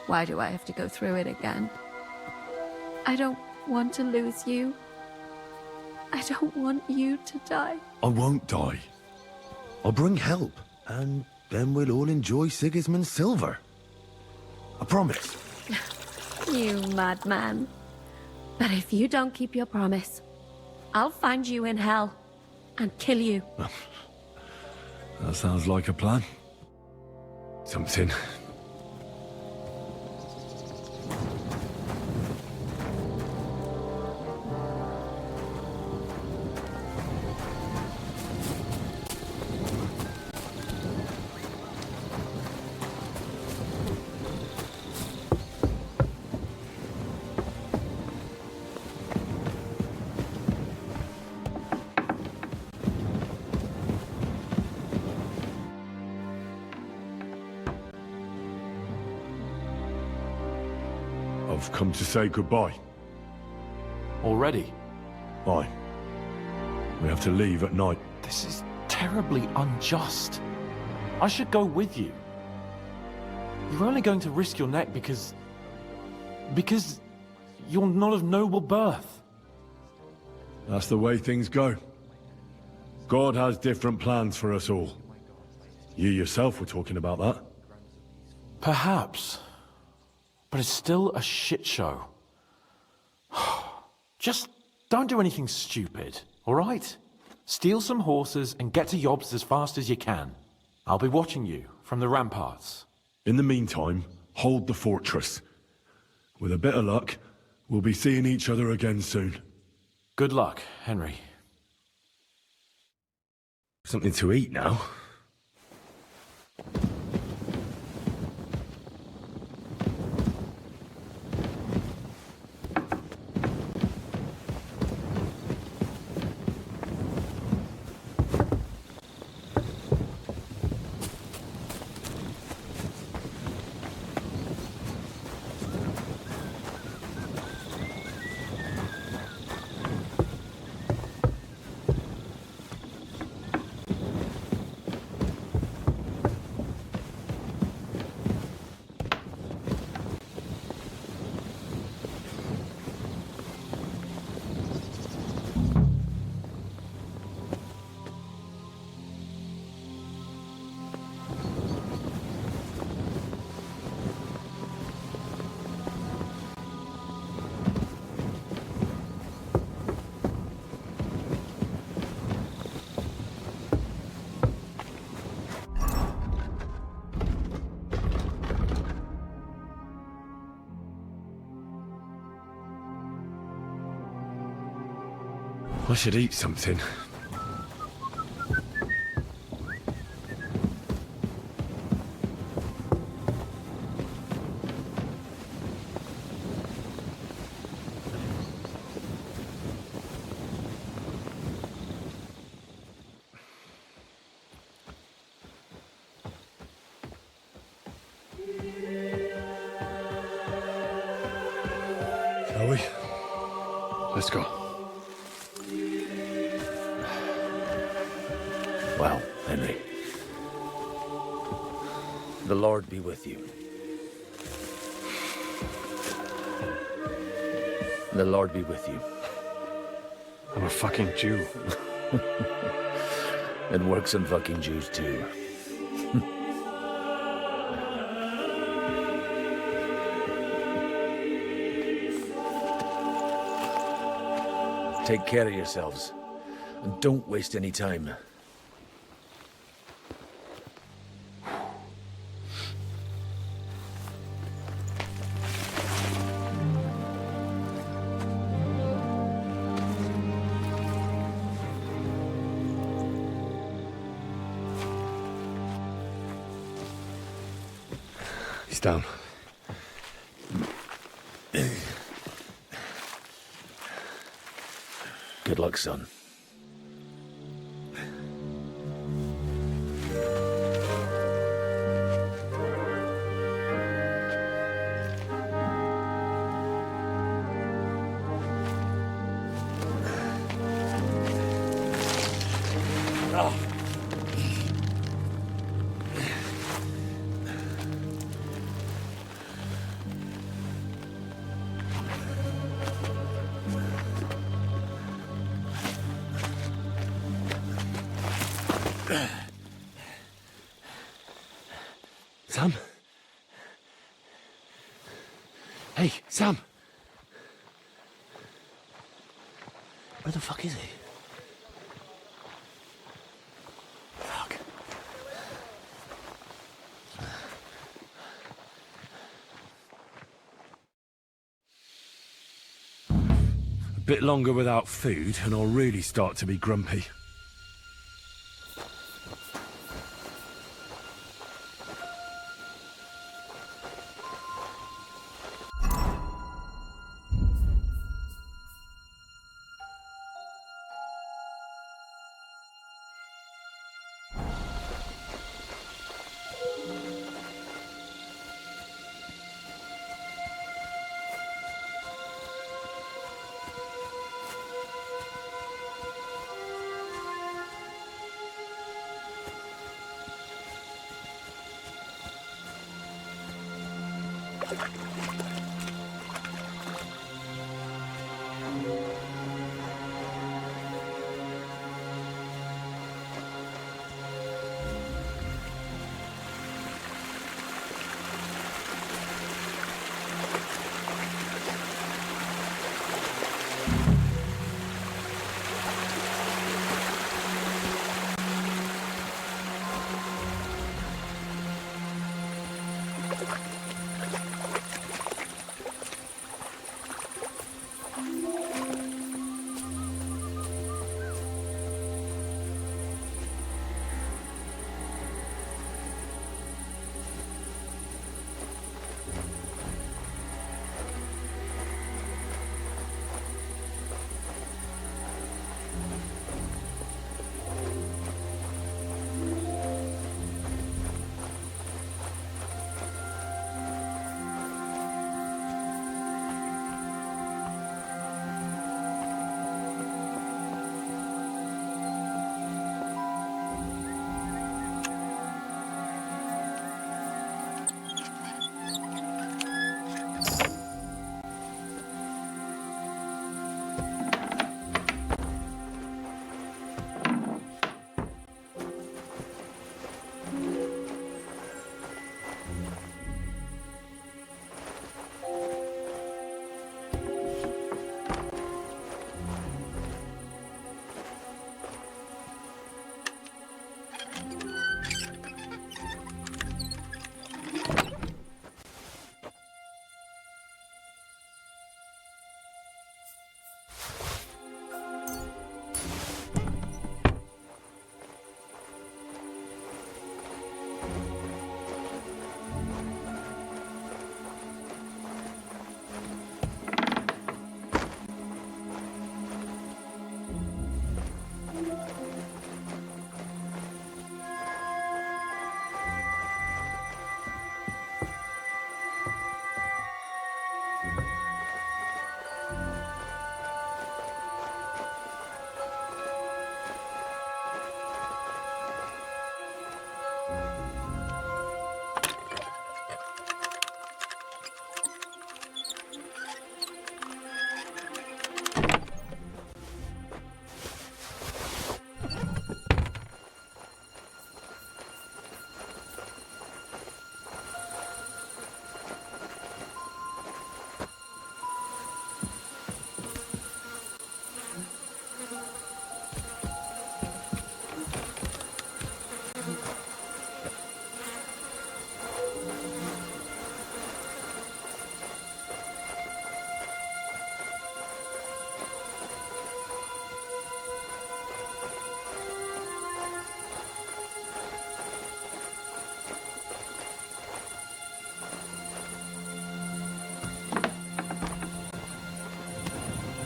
Why do I have to go through it again? I don't want to lose you. I don't want you to die. I won't die. I'll bring help. And then we'll all enjoy Sigismund's silver. I promise. You madman. But if you don't keep your promise, I'll find you in hell and kill you. That sounds like a plan. Something. I've come to say goodbye. Already? Aye. We have to leave at night. This is terribly unjust. I should go with you. You're only going to risk your neck because you're not of noble birth. That's the way things go. God has different plans for us all. You yourself were talking about that. Perhaps. But it's still a shit show. Just don't do anything stupid, all right? Steal some horses and get to Yobst as fast as you can. I'll be watching you from the ramparts. In the meantime, hold the fortress. With a bit of luck, we'll be seeing each other again soon. Good luck, Henry. Something to eat now. I should eat something. Shall we? Let's go. Well, Henry. The Lord be with you. The Lord be with you. I'm a fucking Jew. It works on fucking Jews too. Take care of yourselves, and don't waste any time. He's down. Good luck, son. Sam? Hey, Sam! Where the fuck is he? Fuck. A bit longer without food and I'll really start to be grumpy.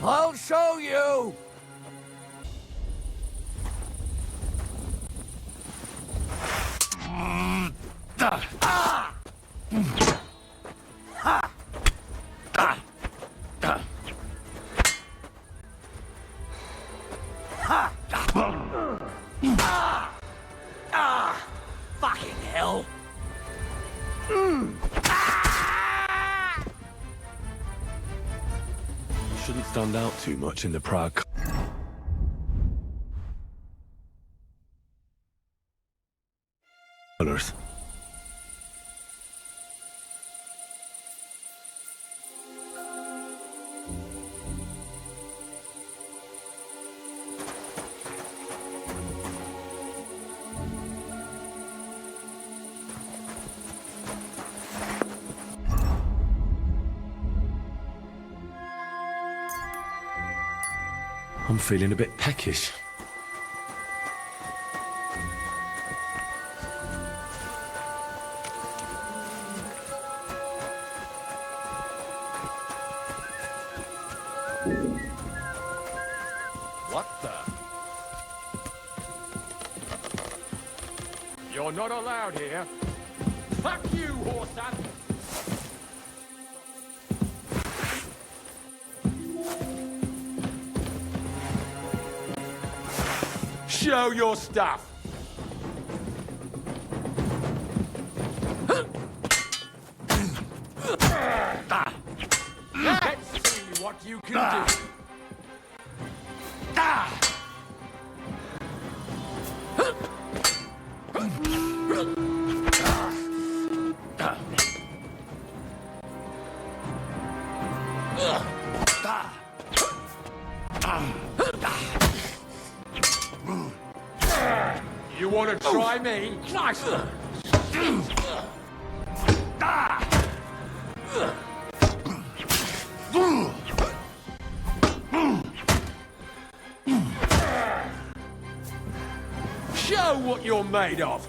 I'll show you! Fucking hell! Shouldn't stand out too much in the Prague. Colours. I'm feeling a bit peckish. What the? You're not allowed here. Fuck you, horse-ass! Show your stuff! Let's see what you can do. You want to try me? Nice! Show what you're made of!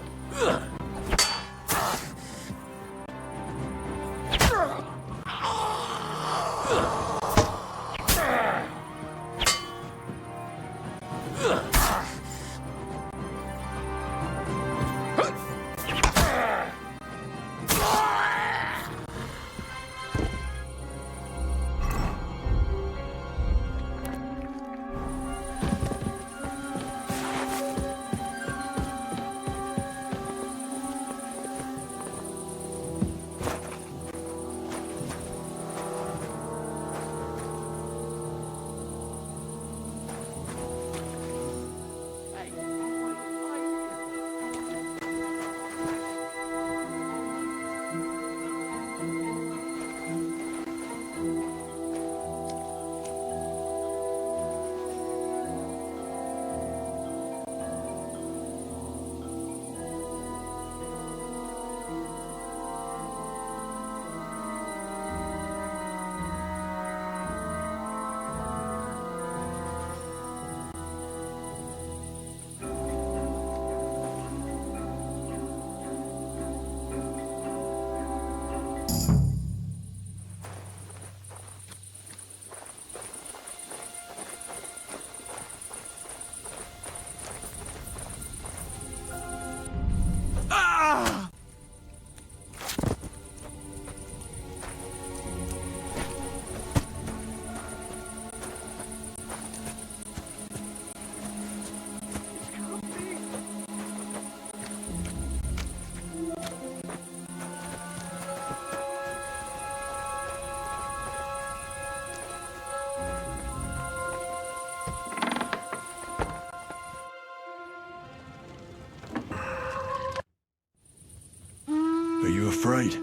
Are you afraid?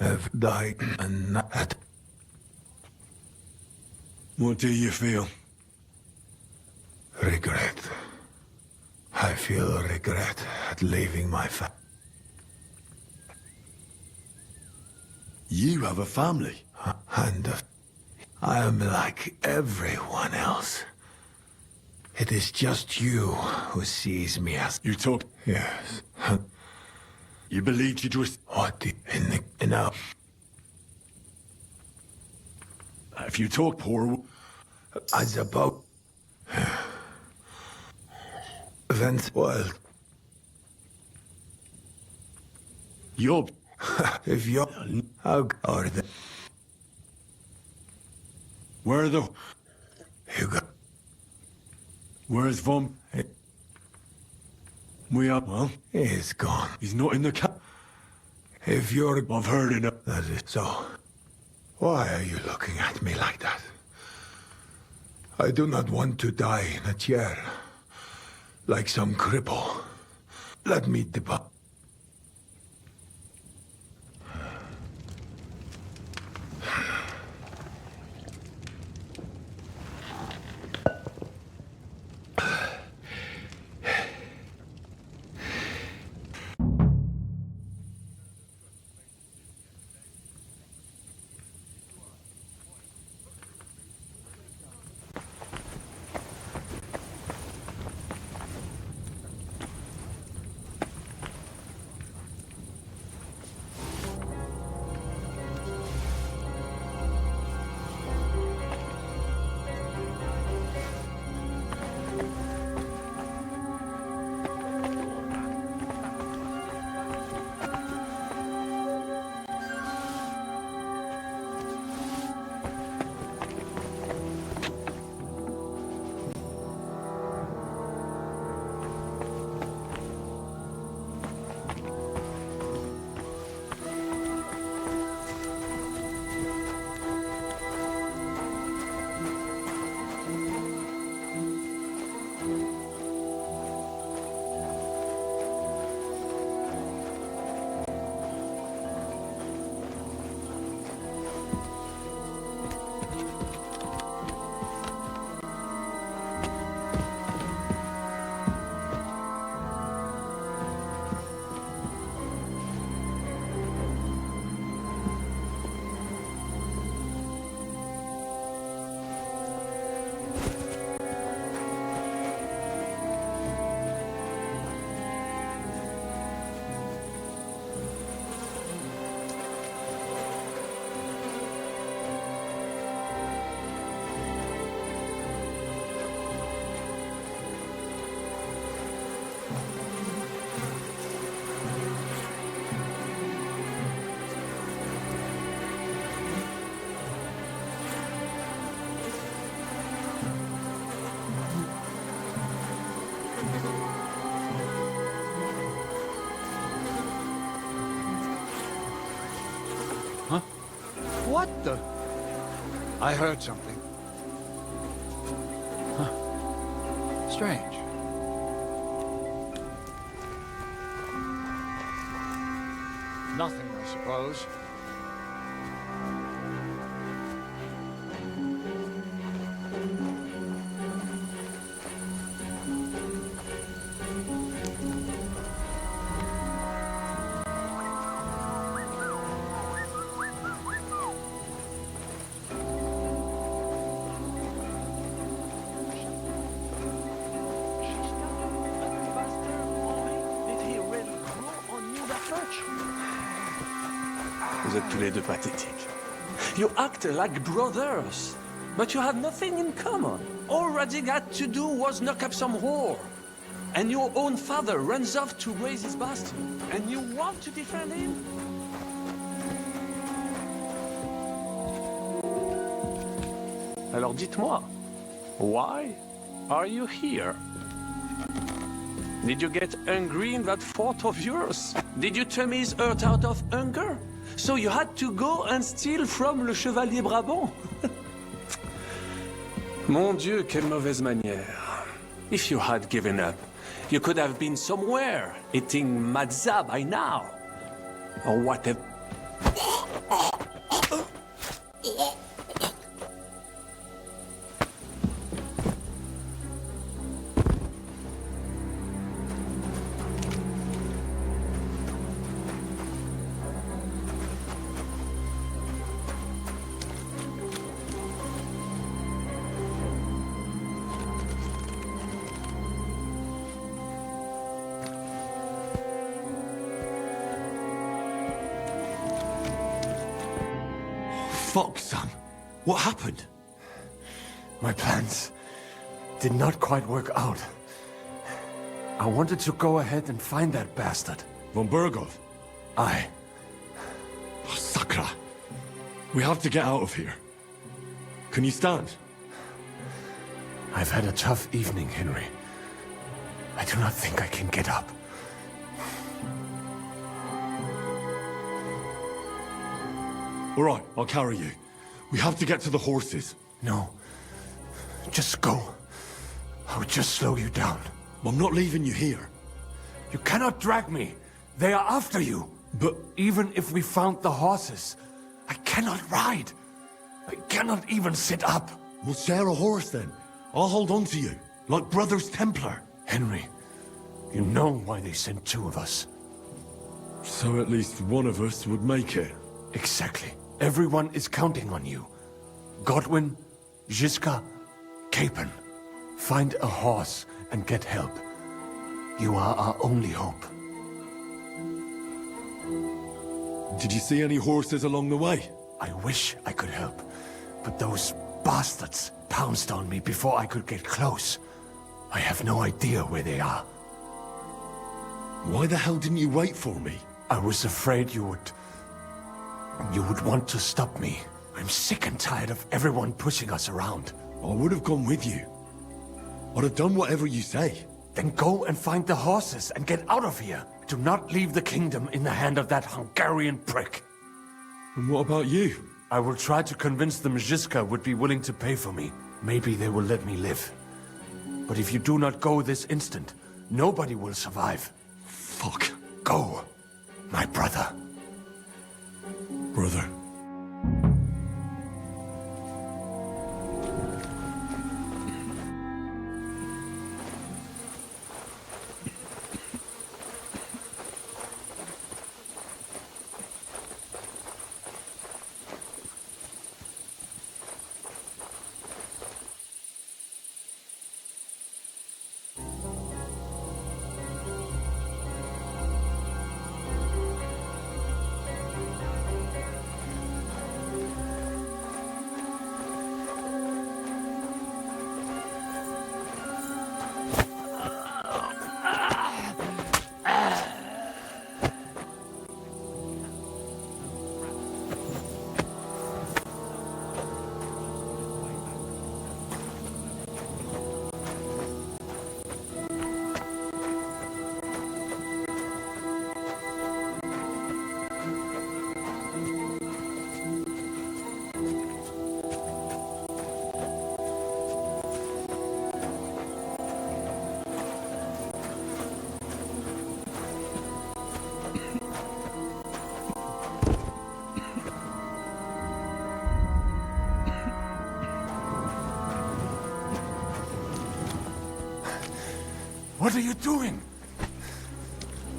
Have died and not. What do you feel? Regret. I feel regret at leaving my family. You have a family? And I am like everyone else. It is just you who sees me as... You talk... Yes. You believed you just... What in a... If you talk poor... I suppose... Events world. You're... If you're... How are they? Where are the... You got... Where's Vom? We are... Well? He's gone. He's not in the camp. If you're... I've heard enough. That is so. Why are you looking at me like that? I do not want to die in a chair. Like some cripple. Let me depart. What the? I heard something. Strange. Nothing, I suppose. Vous êtes tous les deux pathétiques. You act like brothers, but you have nothing in common. All Radzig had to do was knock up some whore. And your own father runs off to raise his bastard. And you want to defend him? Alors dites-moi, why are you here? Did you get hungry in that fort of yours? Did you turn his earth out of hunger? So you had to go and steal from le Chevalier Brabant? Mon Dieu, quelle mauvaise manière. If you had given up, you could have been somewhere, eating matzah by now. Or whatever. Fuck, son. What happened? My plans did not quite work out. I wanted to go ahead and find that bastard. Von Burgov? Aye. Oh, Sakra. We have to get out of here. Can you stand? I've had a tough evening, Henry. I do not think I can get up. All right, I'll carry you. We have to get to the horses. No. Just go. I would just slow you down. I'm not leaving you here. You cannot drag me. They are after you. But even if we found the horses, I cannot ride. I cannot even sit up. We'll share a horse then. I'll hold on to you, like Brothers Templar. Henry, you know why they sent two of us. So at least one of us would make it. Exactly. Everyone is counting on you. Godwin, Žižka, Capon. Find a horse and get help. You are our only hope. Did you see any horses along the way? I wish I could help, but those bastards pounced on me before I could get close. I have no idea where they are. Why the hell didn't you wait for me? I was afraid you would want to stop me. I'm sick and tired of everyone pushing us around. I would have gone with you. I'd have done whatever you say. Then go and find the horses and get out of here. Do not leave the kingdom in the hand of that Hungarian prick. And what about you? I will try to convince them Žižka would be willing to pay for me. Maybe they will let me live. But if you do not go this instant, nobody will survive. Fuck. Go, my brother. Brother. What are you doing?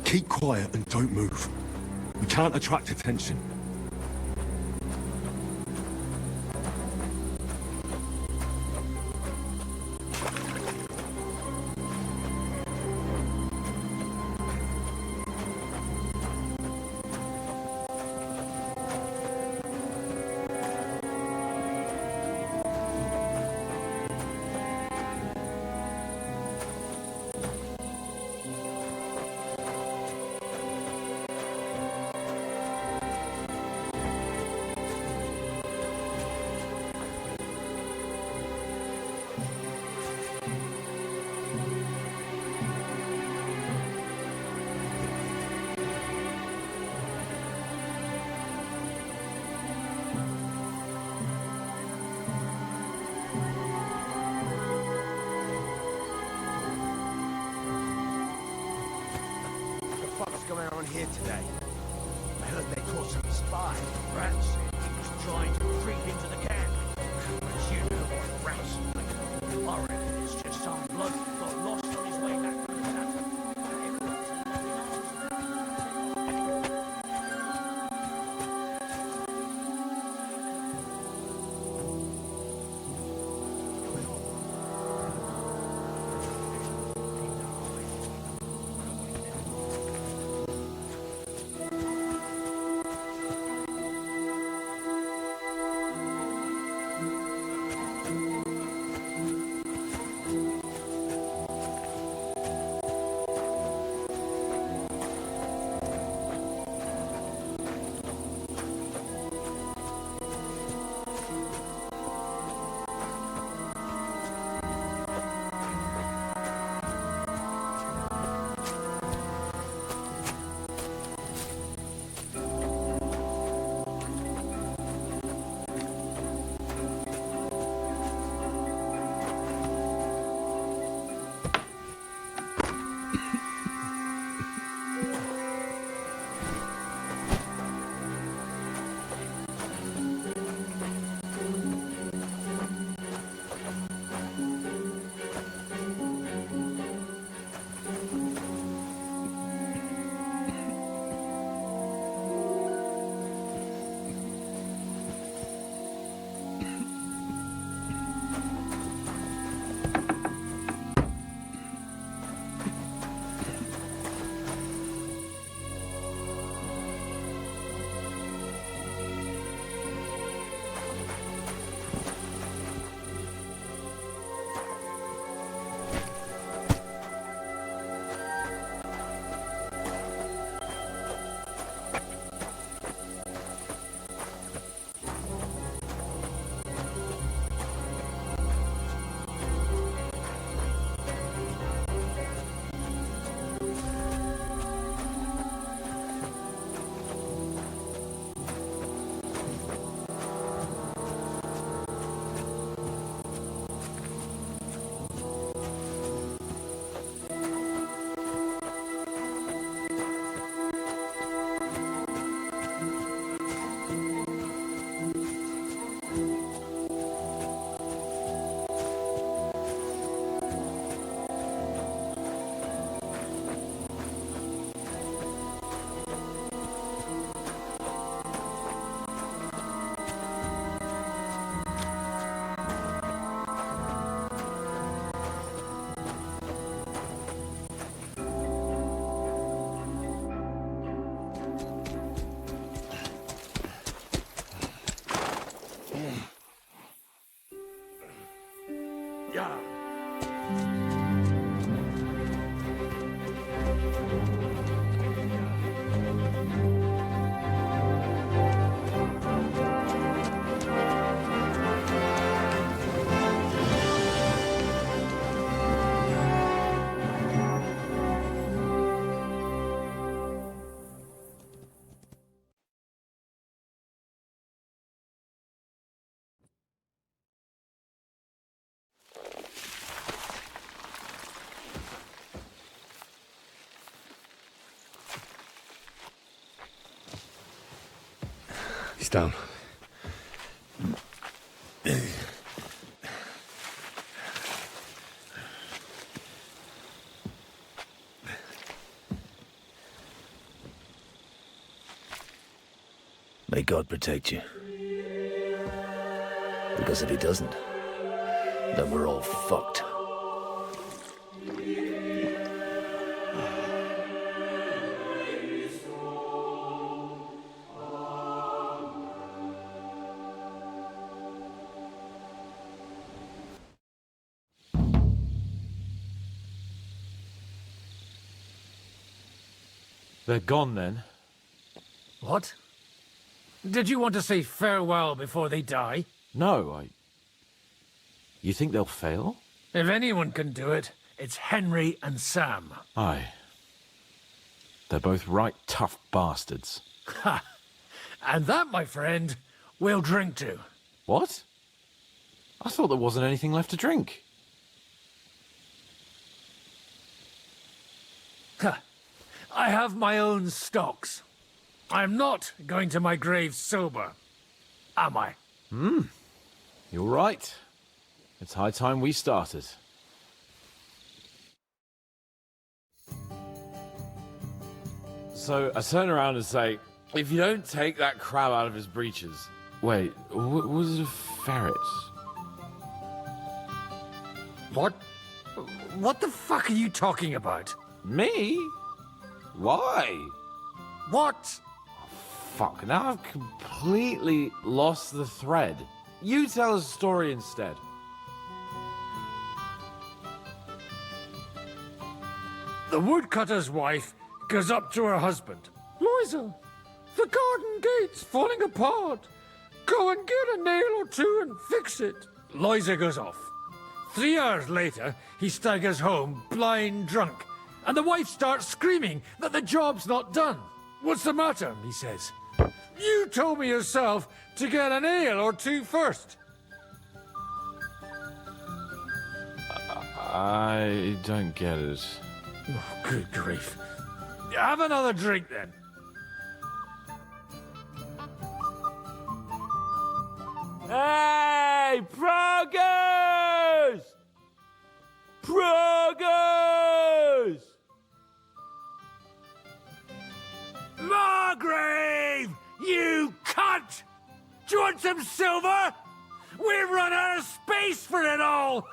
Keep quiet and don't move. We can't attract attention. Going on here today? I heard they caught some spy. Rats said he was trying to creep into the camp. But you know what rats like. I reckon it's just some bloke who got lost on his way back from the battle. He's down. May God protect you. Because if he doesn't, then we're all fucked. They're gone then? What? Did you want to say farewell before they die? No, You think they'll fail? If anyone can do it, it's Henry and Sam. Aye. They're both right tough bastards. Ha! And that, my friend, we'll drink to. What? I thought there wasn't anything left to drink. Ha! I have my own stocks. I'm not going to my grave sober, am I? You're right. It's high time we started. So I turn around and say, if you don't take that crab out of his breeches... Wait, was it a ferret? What? What the fuck are you talking about? Me? Why? What? Fuck, now I've completely lost the thread. You tell us a story instead. The woodcutter's wife goes up to her husband. Loisa, the garden gate's falling apart. Go and get a nail or two and fix it. Loisa goes off. 3 hours later, he staggers home, blind drunk, and the wife starts screaming that the job's not done. What's the matter? He says. You told me yourself to get a nail or two first. I don't get it. Oh, good grief. Have another drink then. Hey, progress! Progress! Margrave! You cunt! Do you want some silver? We've run out of space for it all!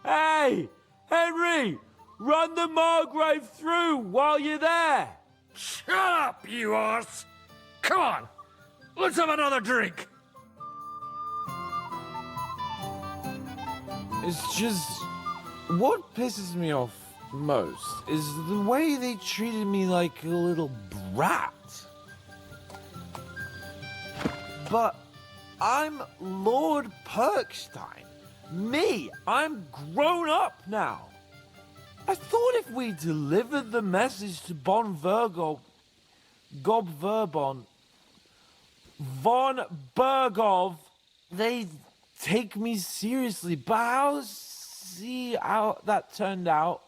Hey, Henry! Run the Margrave through while you're there! Shut up, you arse! Come on, let's have another drink! It's just... What pisses me off most is the way they treated me like a little brat. But I'm Lord Perkstein. Me, I'm grown up now. I thought if we delivered the message to Von Vergov, Von Bergov, they'd take me seriously. But I'll see how that turned out.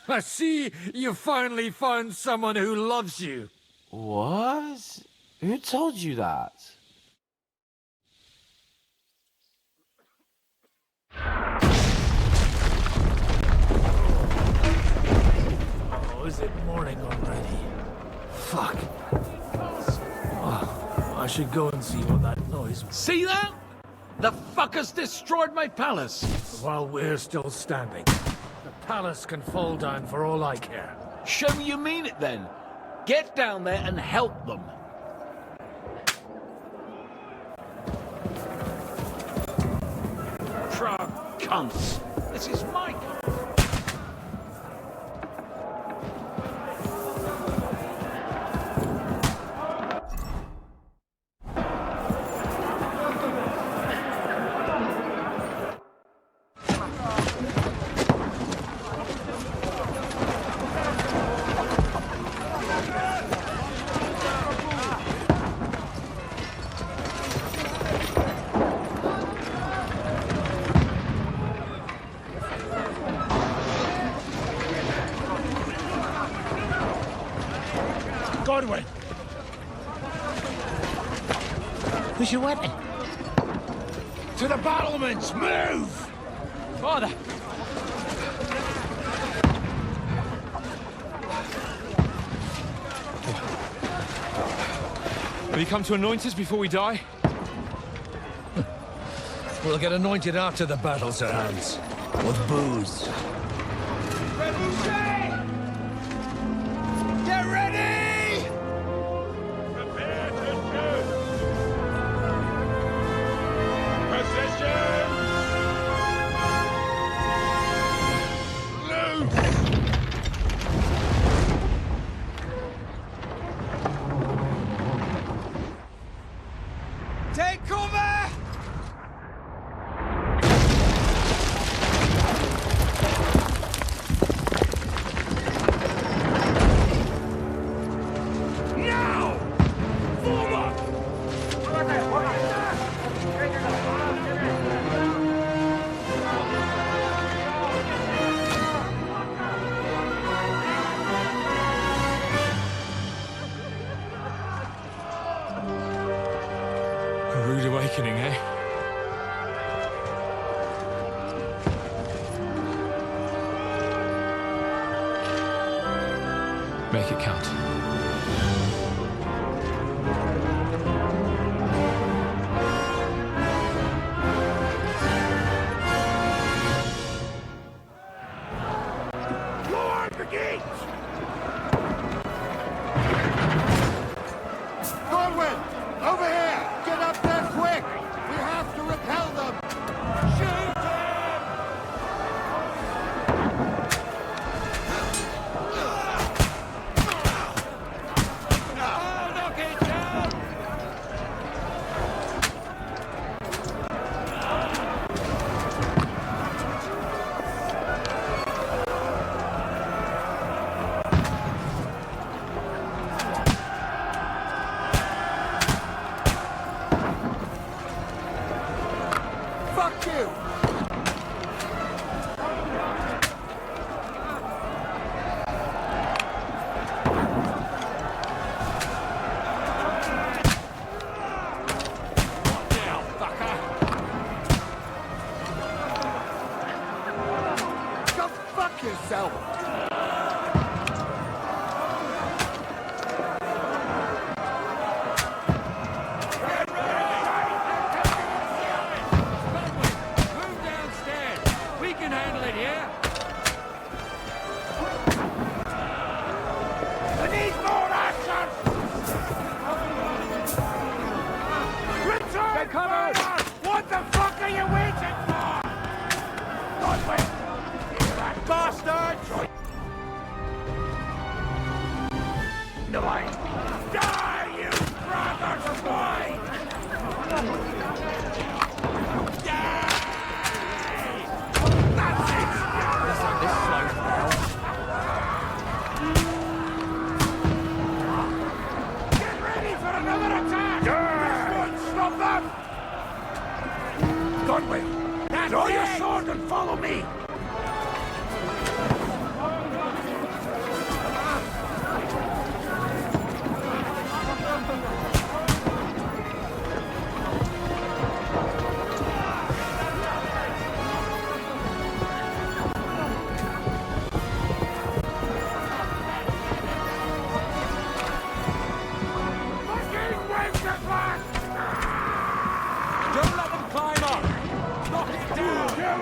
I see you finally found someone who loves you. What? Who told you that? Oh, is it morning already? Fuck. Oh, I should go and see what that noise was. See that? The fuckers destroyed my palace. While we're still standing, the palace can fall down for all I care. Show me you mean it then. Get down there and help them. Proud cunts. This is my country. Godwin! Who's your weapon? To the battlements! Move! Father! Have you come to anoint us before we die? We'll get anointed after the battle, Sir Hans. With booze. Get ready! Prepare to shoot! Position! Loose! Take cover! Now! Forward! A rude awakening, eh? Make it count. Lord, the gates! Thornwind! Over here! Get up there quick! We have to repel them! Shoot him! Knock it down! Fuck you! Go fuck yourself! Move downstairs! We can handle it here! I need more action! Return! Get covered! fire! What the fuck are you waiting for? Godwin! You that bastard! No way! Die, you brothers of mine! That's it! Get ready for another attack! This won't stop them! Godwin, draw your sword and follow me! Fucking Wengerflash! Don't let them climb up! Knock it down! Kill him!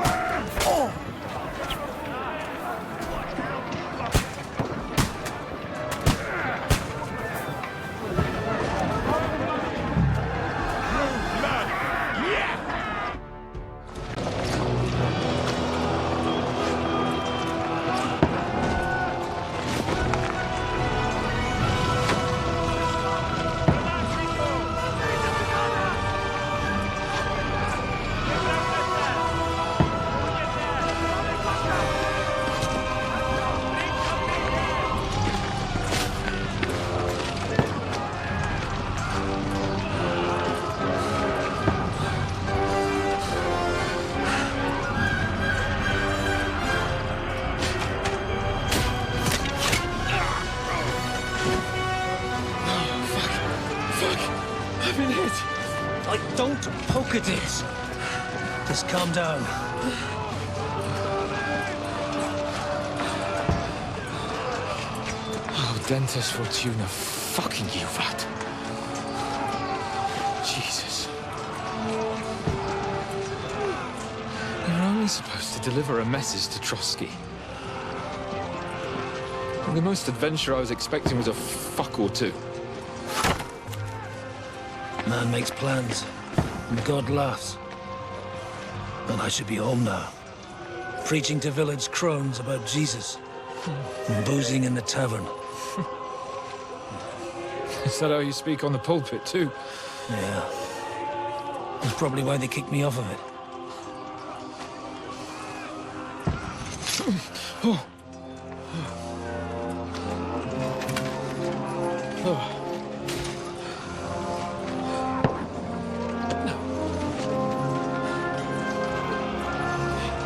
I've been hit! Don't poke at it! Just calm down. Oh, Dentes Fortuna, fucking you, Vat. Jesus. You're only supposed to deliver a message to Trotsky. The most adventure I was expecting was a fuck or two. Man makes plans, and God laughs. But I should be home now. Preaching to village crones about Jesus. And boozing in the tavern. Is that how you speak on the pulpit, too? Yeah. That's probably why they kicked me off of it. Oh. Oh.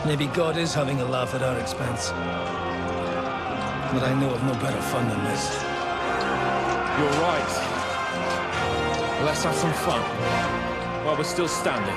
Maybe God is having a laugh at our expense. But I know of no better fun than this. You're right. Let's have some fun. While we're still standing.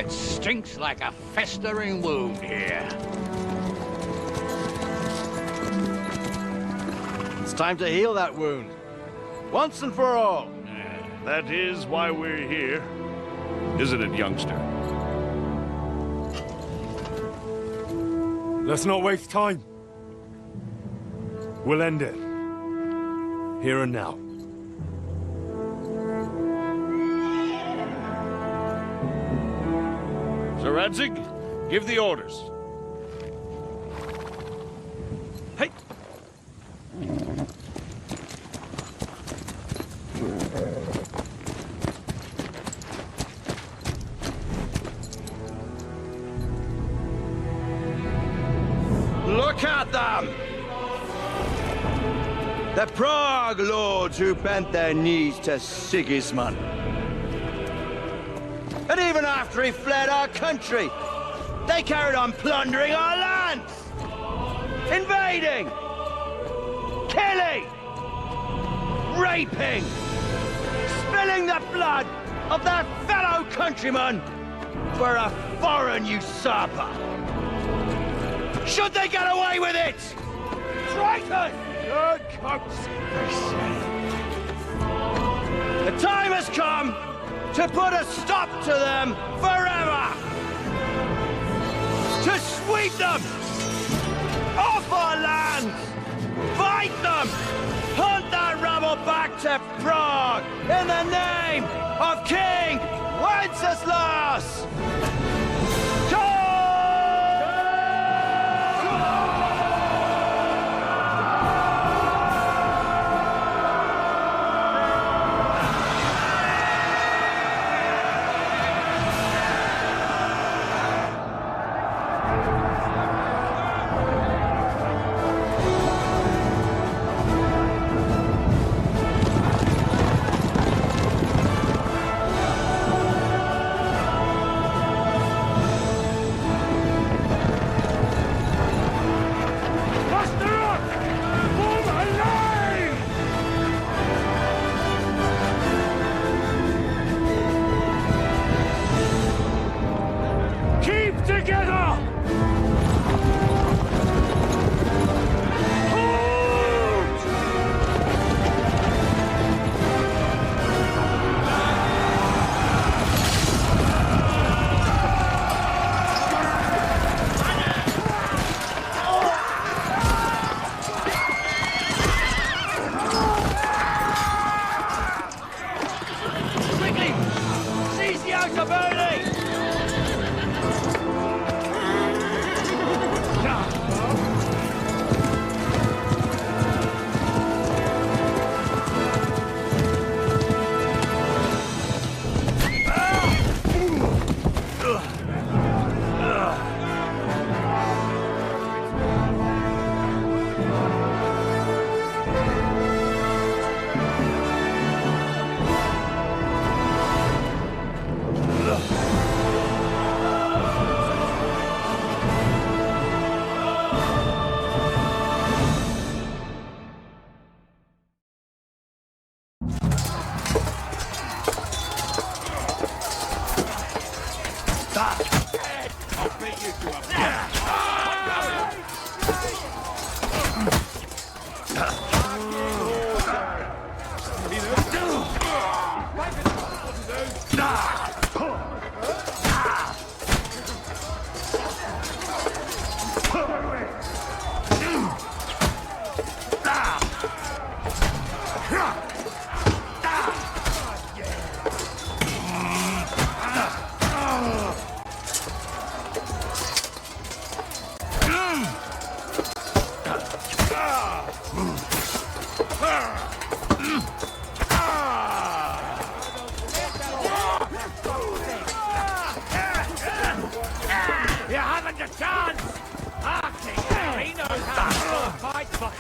Stinks like a festering wound here. It's time to heal that wound. Once and for all. That is why we're here. Isn't it, youngster? Let's not waste time. We'll end it. Here and now. Sir Radzig, give the orders. Hey! Look at them! The Prague lords who bent their knees to Sigismund. And even after he fled our country, they carried on plundering our lands, invading, killing, raping, spilling the blood of their fellow countrymen for a foreign usurper. Should they get away with it? Triton! Good The time has come to put a stop to them forever! To sweep them off our lands! Fight them! Hunt that rabble back to Prague in the name of King Wenceslas! You haven't a chance! Our king, he knows how to fight for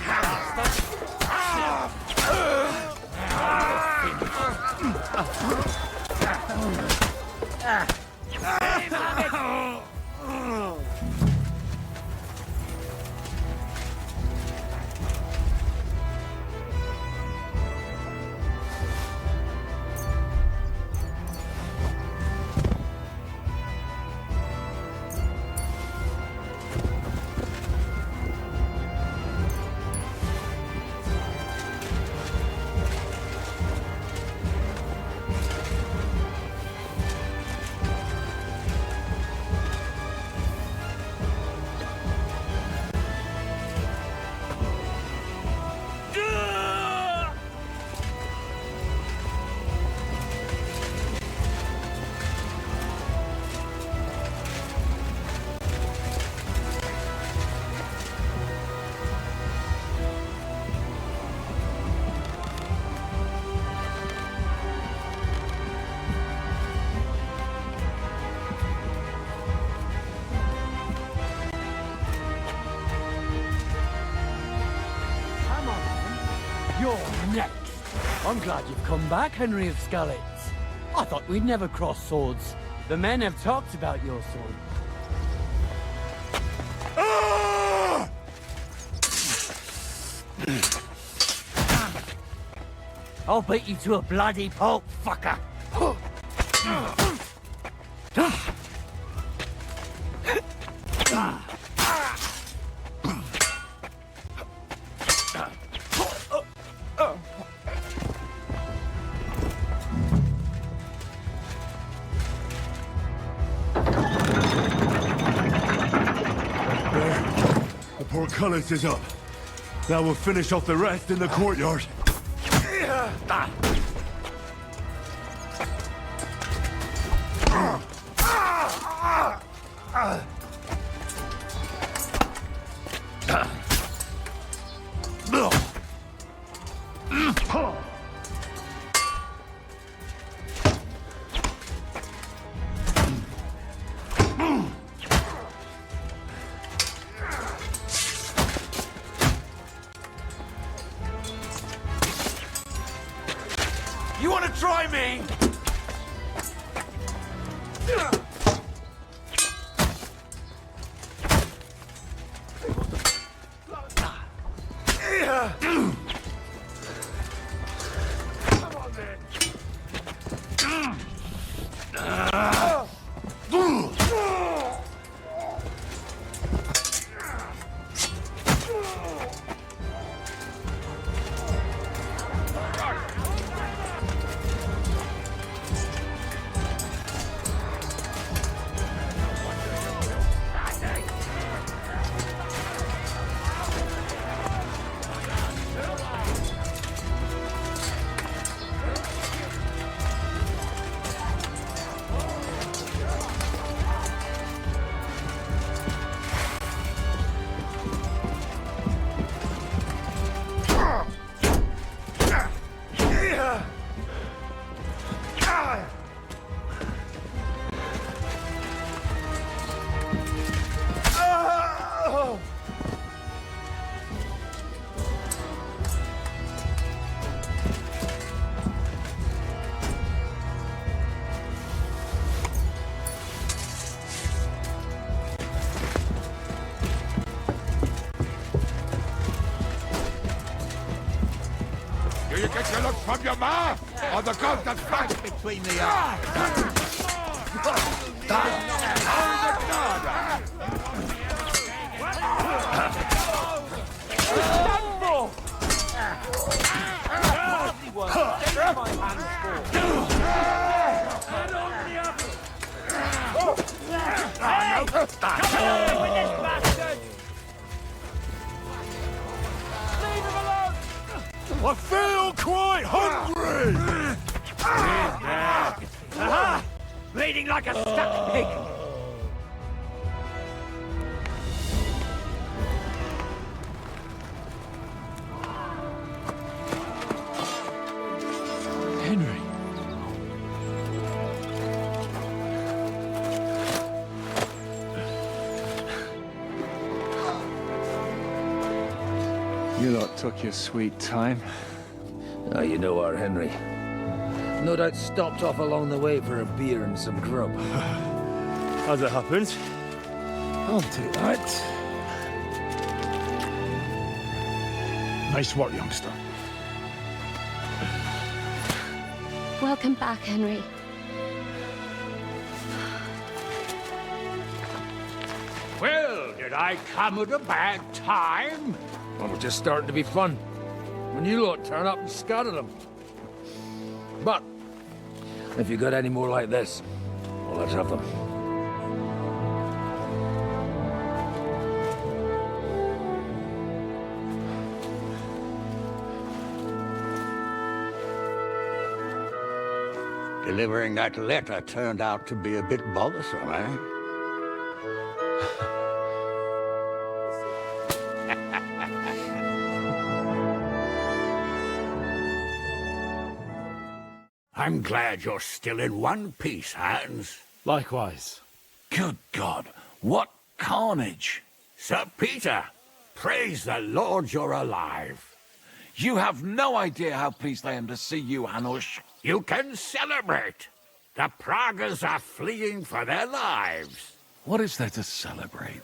You're next. I'm glad you've come back, Henry of Skalitz. I thought we'd never cross swords. The men have talked about your sword. I'll beat you to a bloody pulp, fucker. The portcullis is up. Now we'll finish off the rest in the courtyard. You want to try me? Do you get your look from your ma? Or the god that fights between the eyes? I feel quite hungry! Aha! Bleeding like a stuck pig! Henry. You lot took your sweet time. Ah, you know our Henry. No doubt stopped off along the way for a beer and some grub. As it happens. I'll take that. Nice work, youngster. Welcome back, Henry. Well, did I come at a bad time? Well, we're just starting to be fun. When you lot turn up and scatter them. But, if you got any more like this, well, let's have them. Delivering that letter turned out to be a bit bothersome, eh? I'm glad you're still in one piece, Hans. Likewise. Good God, what carnage! Sir Peter, praise the Lord you're alive. You have no idea how pleased I am to see you, Hanush. You can celebrate. The Pragas are fleeing for their lives. What is there to celebrate?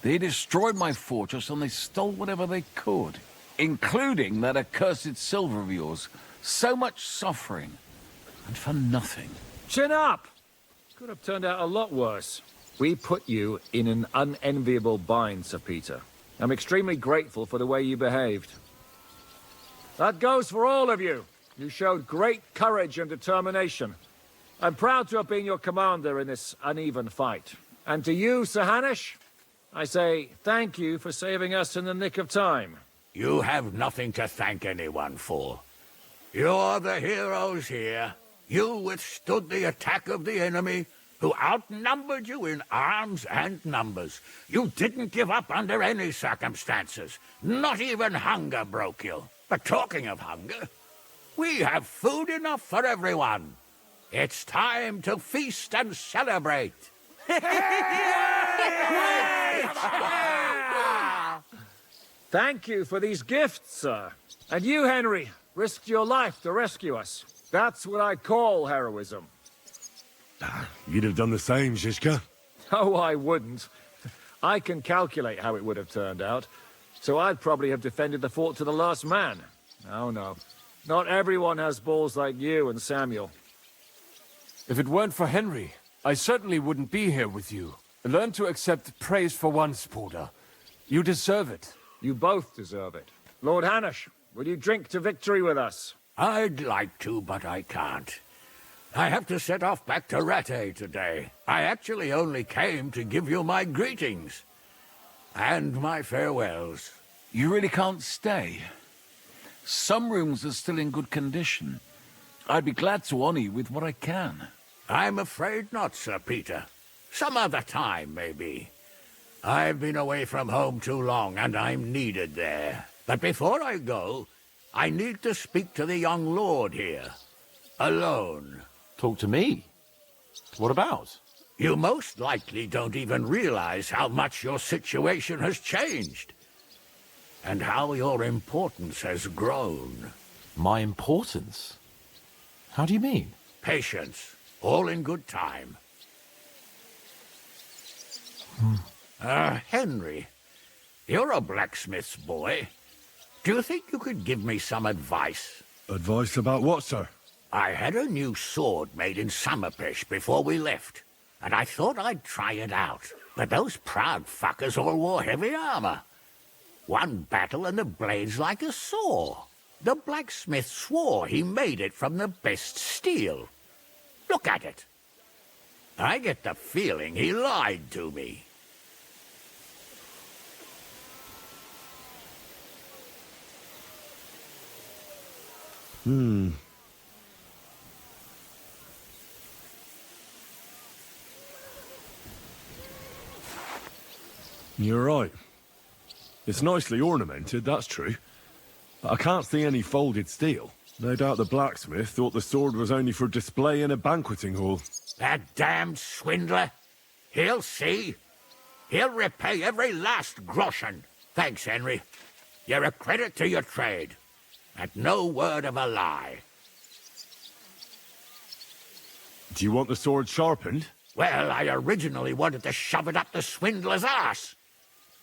They destroyed my fortress and they stole whatever they could. Including that accursed silver of yours. So much suffering. And for nothing. Chin up! Could have turned out a lot worse. We put you in an unenviable bind, Sir Peter. I'm extremely grateful for the way you behaved. That goes for all of you. You showed great courage and determination. I'm proud to have been your commander in this uneven fight. And to you, Sir Hanush, I say thank you for saving us in the nick of time. You have nothing to thank anyone for. You're the heroes here. You withstood the attack of the enemy, who outnumbered you in arms and numbers. You didn't give up under any circumstances. Not even hunger broke you. But talking of hunger, we have food enough for everyone. It's time to feast and celebrate. Thank you for these gifts, sir. And you, Henry, risked your life to rescue us. That's what I call heroism. You'd have done the same, Zizka. Oh, I wouldn't. I can calculate how it would have turned out. So I'd probably have defended the fort to the last man. Oh, no. Not everyone has balls like you and Samuel. If it weren't for Henry, I certainly wouldn't be here with you. Learn to accept praise for once, Porter. You deserve it. You both deserve it. Lord Hanush, will you drink to victory with us? I'd like to, but I can't. I have to set off back to Rattay today. I actually only came to give you my greetings. And my farewells. You really can't stay? Some rooms are still in good condition. I'd be glad to honor you with what I can. I'm afraid not, Sir Peter. Some other time, maybe. I've been away from home too long, and I'm needed there. But before I go, I need to speak to the young lord here. Alone. Talk to me? What about? You most likely don't even realize how much your situation has changed. And how your importance has grown. My importance? How do you mean? Patience. All in good time. Henry, you're a blacksmith's boy. Do you think you could give me some advice? Advice about what, sir? I had a new sword made in Summerpish before we left, and I thought I'd try it out. But those proud fuckers all wore heavy armor. One battle and the blade's like a saw. The blacksmith swore he made it from the best steel. Look at it. I get the feeling he lied to me. You're right. It's nicely ornamented, that's true. But I can't see any folded steel. No doubt the blacksmith thought the sword was only for display in a banqueting hall. That damned swindler. He'll see. He'll repay every last groschen. Thanks, Henry. You're a credit to your trade. And no word of a lie. Do you want the sword sharpened? Well, I originally wanted to shove it up the swindler's arse.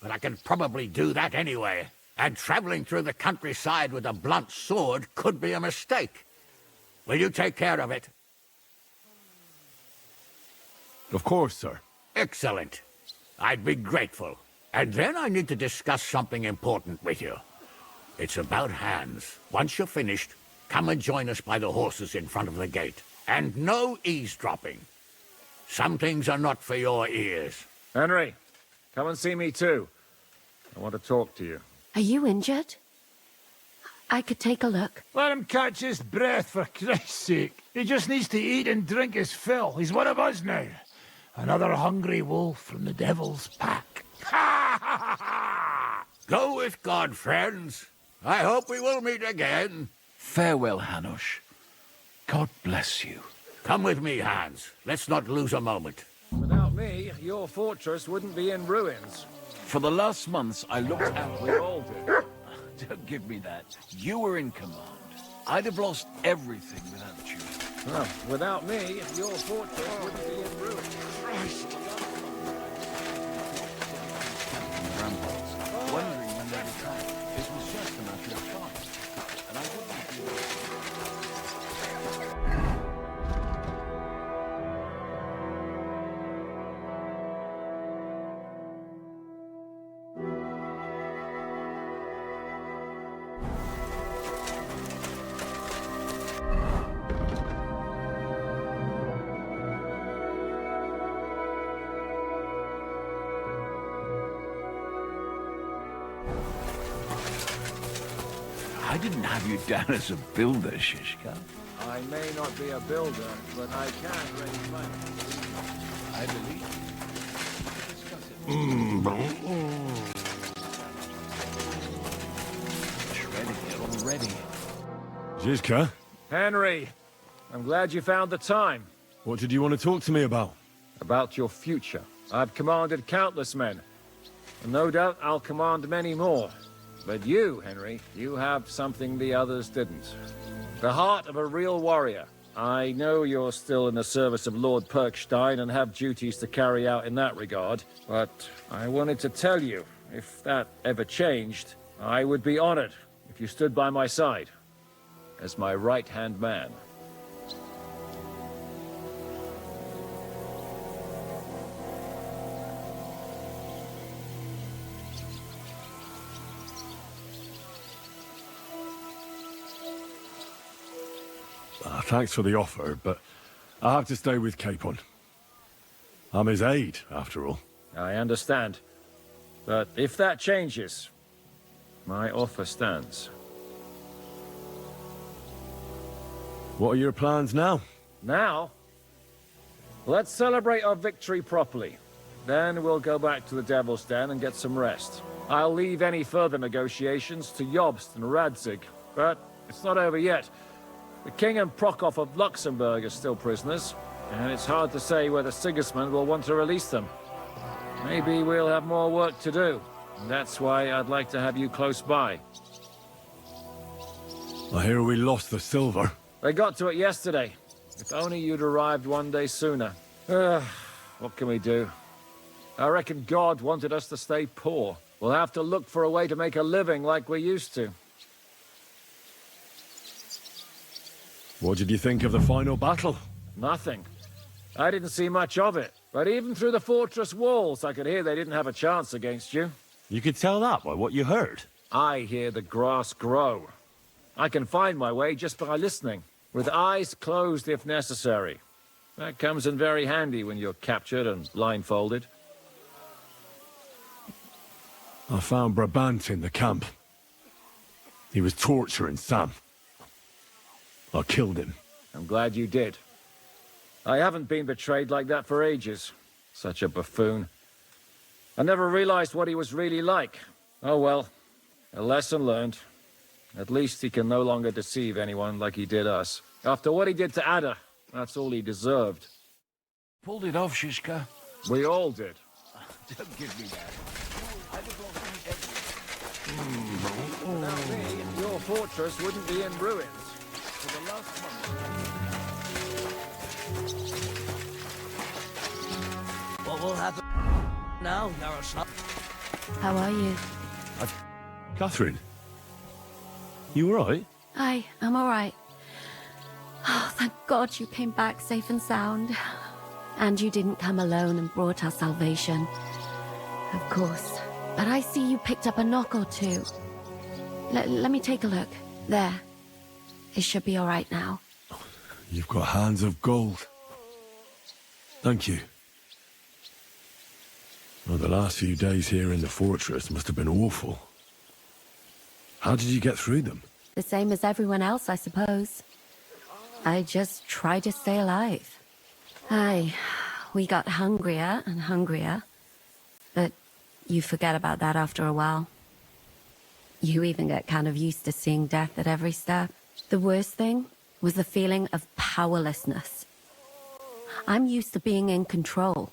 But I can probably do that anyway. And traveling through the countryside with a blunt sword could be a mistake. Will you take care of it? Of course, sir. Excellent. I'd be grateful. And then I need to discuss something important with you. It's about Hans. Once you're finished, come and join us by the horses in front of the gate. And no eavesdropping. Some things are not for your ears. Henry, come and see me too. I want to talk to you. Are you injured? I could take a look. Let him catch his breath, for Christ's sake. He just needs to eat and drink his fill. He's one of us now. Another hungry wolf from the devil's pack. Go with God, friends. I hope we will meet again. Farewell, Hanush. God bless you. Come with me, Hans. Let's not lose a moment. Without me, your fortress wouldn't be in ruins. For the last months, I looked at... We all did. Don't give me that. You were in command. I'd have lost everything without you. Well, without me, your fortress wouldn't be in ruins. Christ! Ramparts, wondering when they'd attack. It was just a matter I didn't have you down as a builder, Shishka. I may not be a builder, but I can ready plans. I believe. Shredding it already. Zizka, Henry, I'm glad you found the time. what did you want to talk to me about? About your future. I've commanded countless men, and no doubt I'll command many more. But you, Henry, you have something the others didn't. The heart of a real warrior. I know you're still in the service of Lord Perkstein and have duties to carry out in that regard, but I wanted to tell you, if that ever changed, I would be honored if you stood by my side as my right-hand man. Thanks for the offer, but I have to stay with Capon. I'm his aide, after all. I understand. But if that changes, my offer stands. What are your plans now? Now, let's celebrate our victory properly. Then we'll go back to the Devil's Den and get some rest. I'll leave any further negotiations to Jobst and Radzig, but it's not over yet. The King and Prokop of Luxembourg are still prisoners, and it's hard to say whether Sigismund will want to release them. Maybe we'll have more work to do, and that's why I'd like to have you close by. I hear we lost the silver. They got to it yesterday. If only you'd arrived one day sooner. What can we do? I reckon God wanted us to stay poor. We'll have to look for a way to make a living like we used to. What did you think of the final battle? Nothing. I didn't see much of it. But even through the fortress walls, I could hear they didn't have a chance against you. You could tell that by what you heard. I hear the grass grow. I can find my way just by listening, with eyes closed if necessary. That comes in very handy when you're captured and blindfolded. I found Brabant in the camp. He was torturing Sam. I killed him. I'm glad you did. I haven't been betrayed like that for ages. Such a buffoon. I never realized what he was really like. Oh well, a lesson learned. At least he can no longer deceive anyone like he did us. After what he did to Ada, that's all he deserved. Pulled it off, Shishka. We all did. Don't give me that. I was Without me, your fortress wouldn't be in ruins. For the last month. What will happen now, Yaroslav? How are you? Catherine? You alright? I'm all right. Oh, thank God you came back safe and sound. And you didn't come alone and brought our salvation. Of course. But I see you picked up a knock or two. Let me take a look. There. It should be all right now. You've got hands of gold. Thank you. Well, the last few days here in the fortress must have been awful. How did you get through them? The same as everyone else, I suppose. I just try to stay alive. Aye, we got hungrier and hungrier. But you forget about that after a while. You even get kind of used to seeing death at every step. The worst thing was the feeling of powerlessness. I'm used to being in control.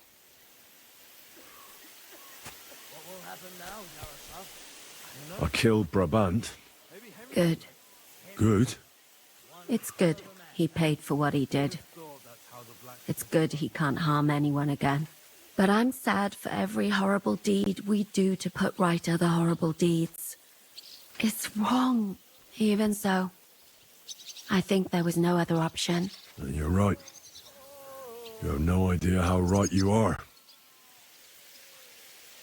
I killed Brabant. Good. Good? It's good he paid for what he did. It's good he can't harm anyone again. But I'm sad for every horrible deed we do to put right other horrible deeds. It's wrong. Even so, I think there was no other option. You're right. You have no idea how right you are.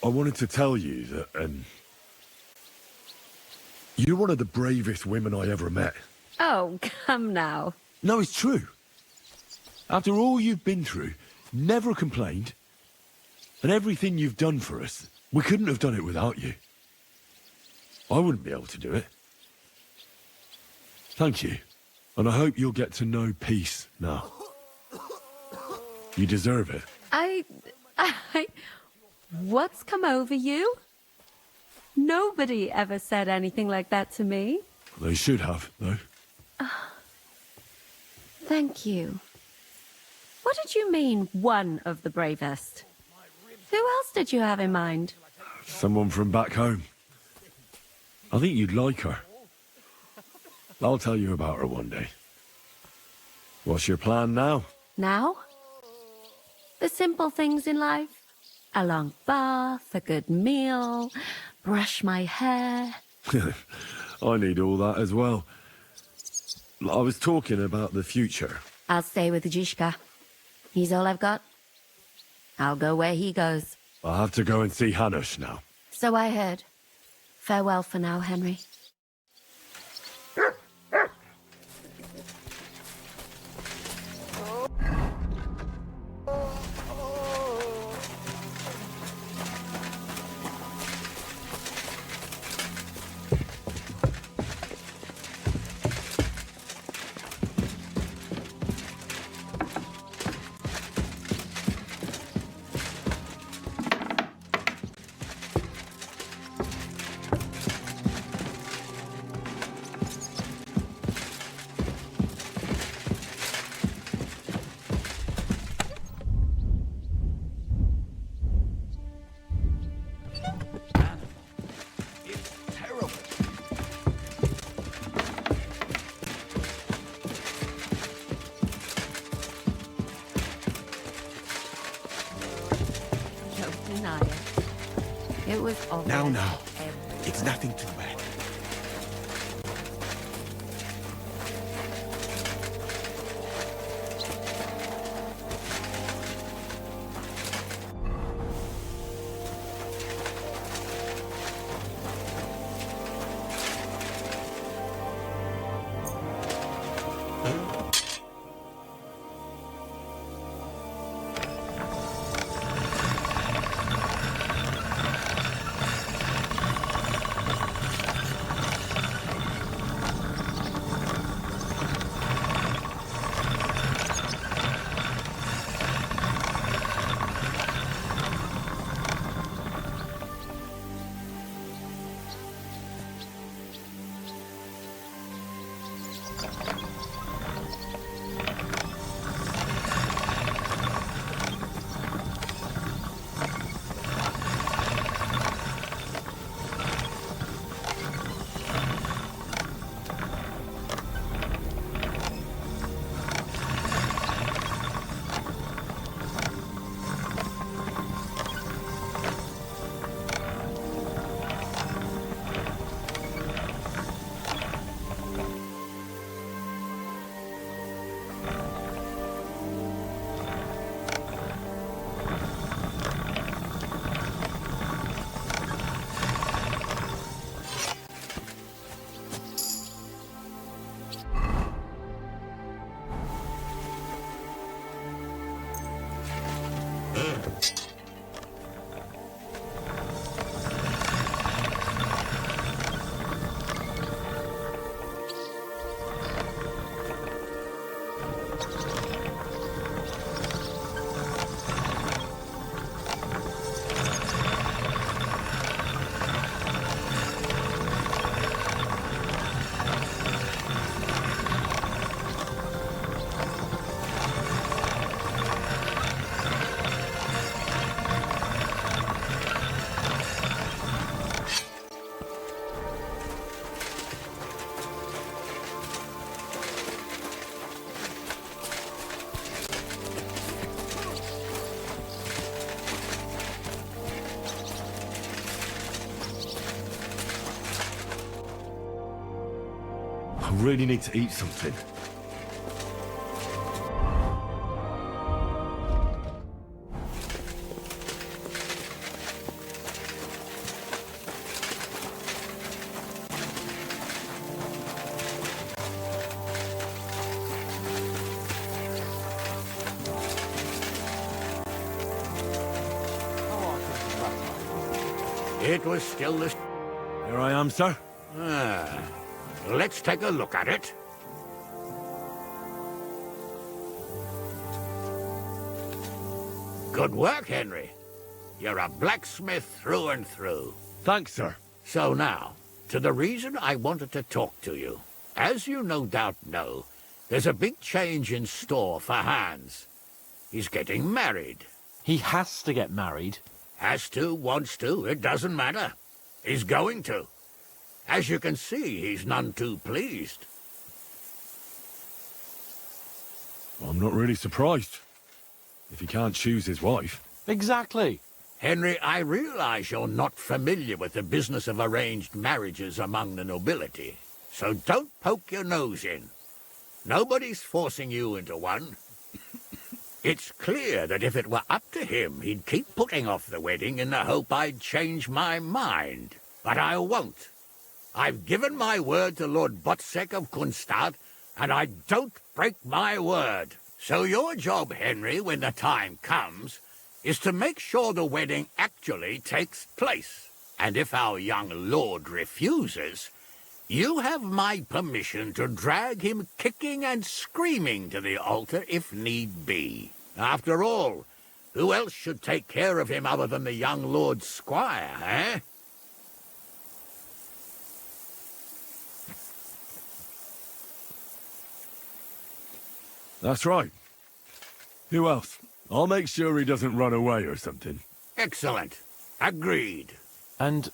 I wanted to tell you that, you're one of the bravest women I ever met. Oh, come now. No, it's true. After all you've been through, never complained, and everything you've done for us, we couldn't have done it without you. I wouldn't be able to do it. Thank you. And I hope you'll get to know peace now. You deserve it. What's come over you? Nobody ever said anything like that to me. They should have, though. Thank you. What did you mean, one of the bravest? Who else did you have in mind? Someone from back home. I think you'd like her. I'll tell you about her one day. What's your plan now? Now? The simple things in life. A long bath, a good meal, brush my hair. I need all that as well. I was talking about the future. I'll stay with Zizka. He's all I've got. I'll go where he goes. I have to go and see Hanush now. So I heard. Farewell for now, Henry. It was all Now. It's nothing too bad. I really need to eat something. It was still the... Here I am, sir. Let's take a look at it. Good work, Henry. You're a blacksmith through and through. Thanks, sir. So now, to the reason I wanted to talk to you. As you no doubt know, there's a big change in store for Hans. He's getting married. He has to get married. Has to, wants to, it doesn't matter. He's going to. As you can see, he's none too pleased. I'm not really surprised. If he can't choose his wife. Exactly. Henry, I realize you're not familiar with the business of arranged marriages among the nobility, so don't poke your nose in. Nobody's forcing you into one. It's clear that if it were up to him, he'd keep putting off the wedding in the hope I'd change my mind. But I won't. I've given my word to Lord Botsek of Kunstad, and I don't break my word. So your job, Henry, when the time comes, is to make sure the wedding actually takes place. And if our young lord refuses, you have my permission to drag him kicking and screaming to the altar if need be. After all, who else should take care of him other than the young lord's squire, eh? That's right. Who else? I'll make sure he doesn't run away or something. Excellent. Agreed. And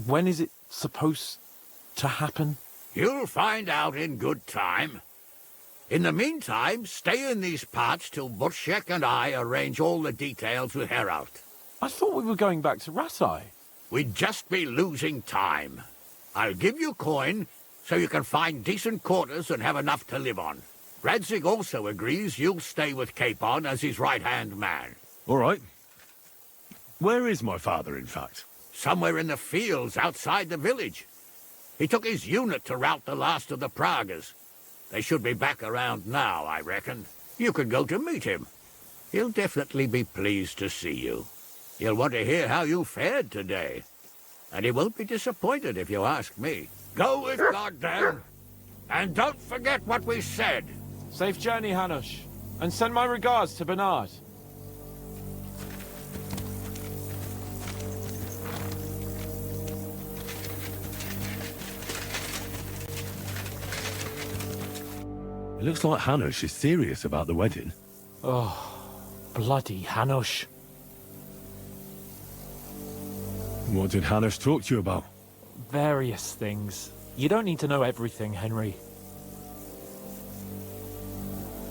when is it supposed to happen? You'll find out in good time. In the meantime, stay in these parts till Butchek and I arrange all the details with Herald. I thought we were going back to Ratai. We'd just be losing time. I'll give you coin so you can find decent quarters and have enough to live on. Radzig also agrees you'll stay with Capon as his right-hand man. All right. Where is my father, in fact? Somewhere in the fields outside the village. He took his unit to rout the last of the Pragas. They should be back around now, I reckon. You could go to meet him. He'll definitely be pleased to see you. He'll want to hear how you fared today. And he won't be disappointed if you ask me. Go with God, then. And don't forget what we said. Safe journey, Hanush. And send my regards to Bernard. It looks like Hanush is serious about the wedding. Oh, bloody Hanush. What did Hanush talk to you about? Various things. You don't need to know everything, Henry.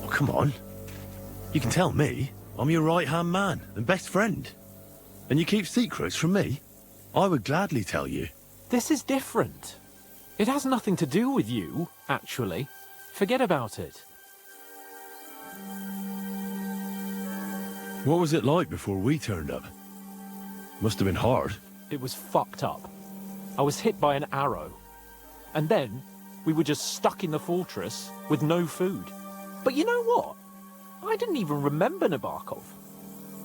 Oh, come on. You can tell me. I'm your right-hand man and best friend. And you keep secrets from me? I would gladly tell you. This is different. It has nothing to do with you, actually. Forget about it. What was it like before we turned up? Must have been hard. It was fucked up. I was hit by an arrow. And then, we were just stuck in the fortress with no food. But you know what? I didn't even remember Nabokov.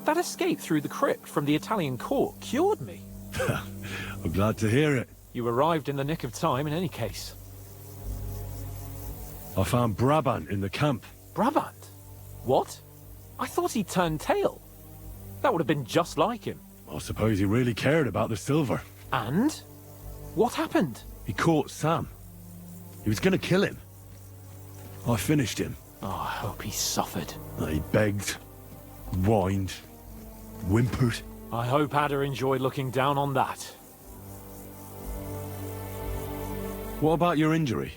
That escape through the crypt from the Italian court cured me. I'm glad to hear it. You arrived in the nick of time in any case. I found Brabant in the camp. Brabant? What? I thought he turned tail. That would have been just like him. I suppose he really cared about the silver. And? What happened? He caught Sam. He was going to kill him. I finished him. Oh, I hope he suffered. He begged, whined, whimpered. I hope Ada enjoyed looking down on that. What about your injury?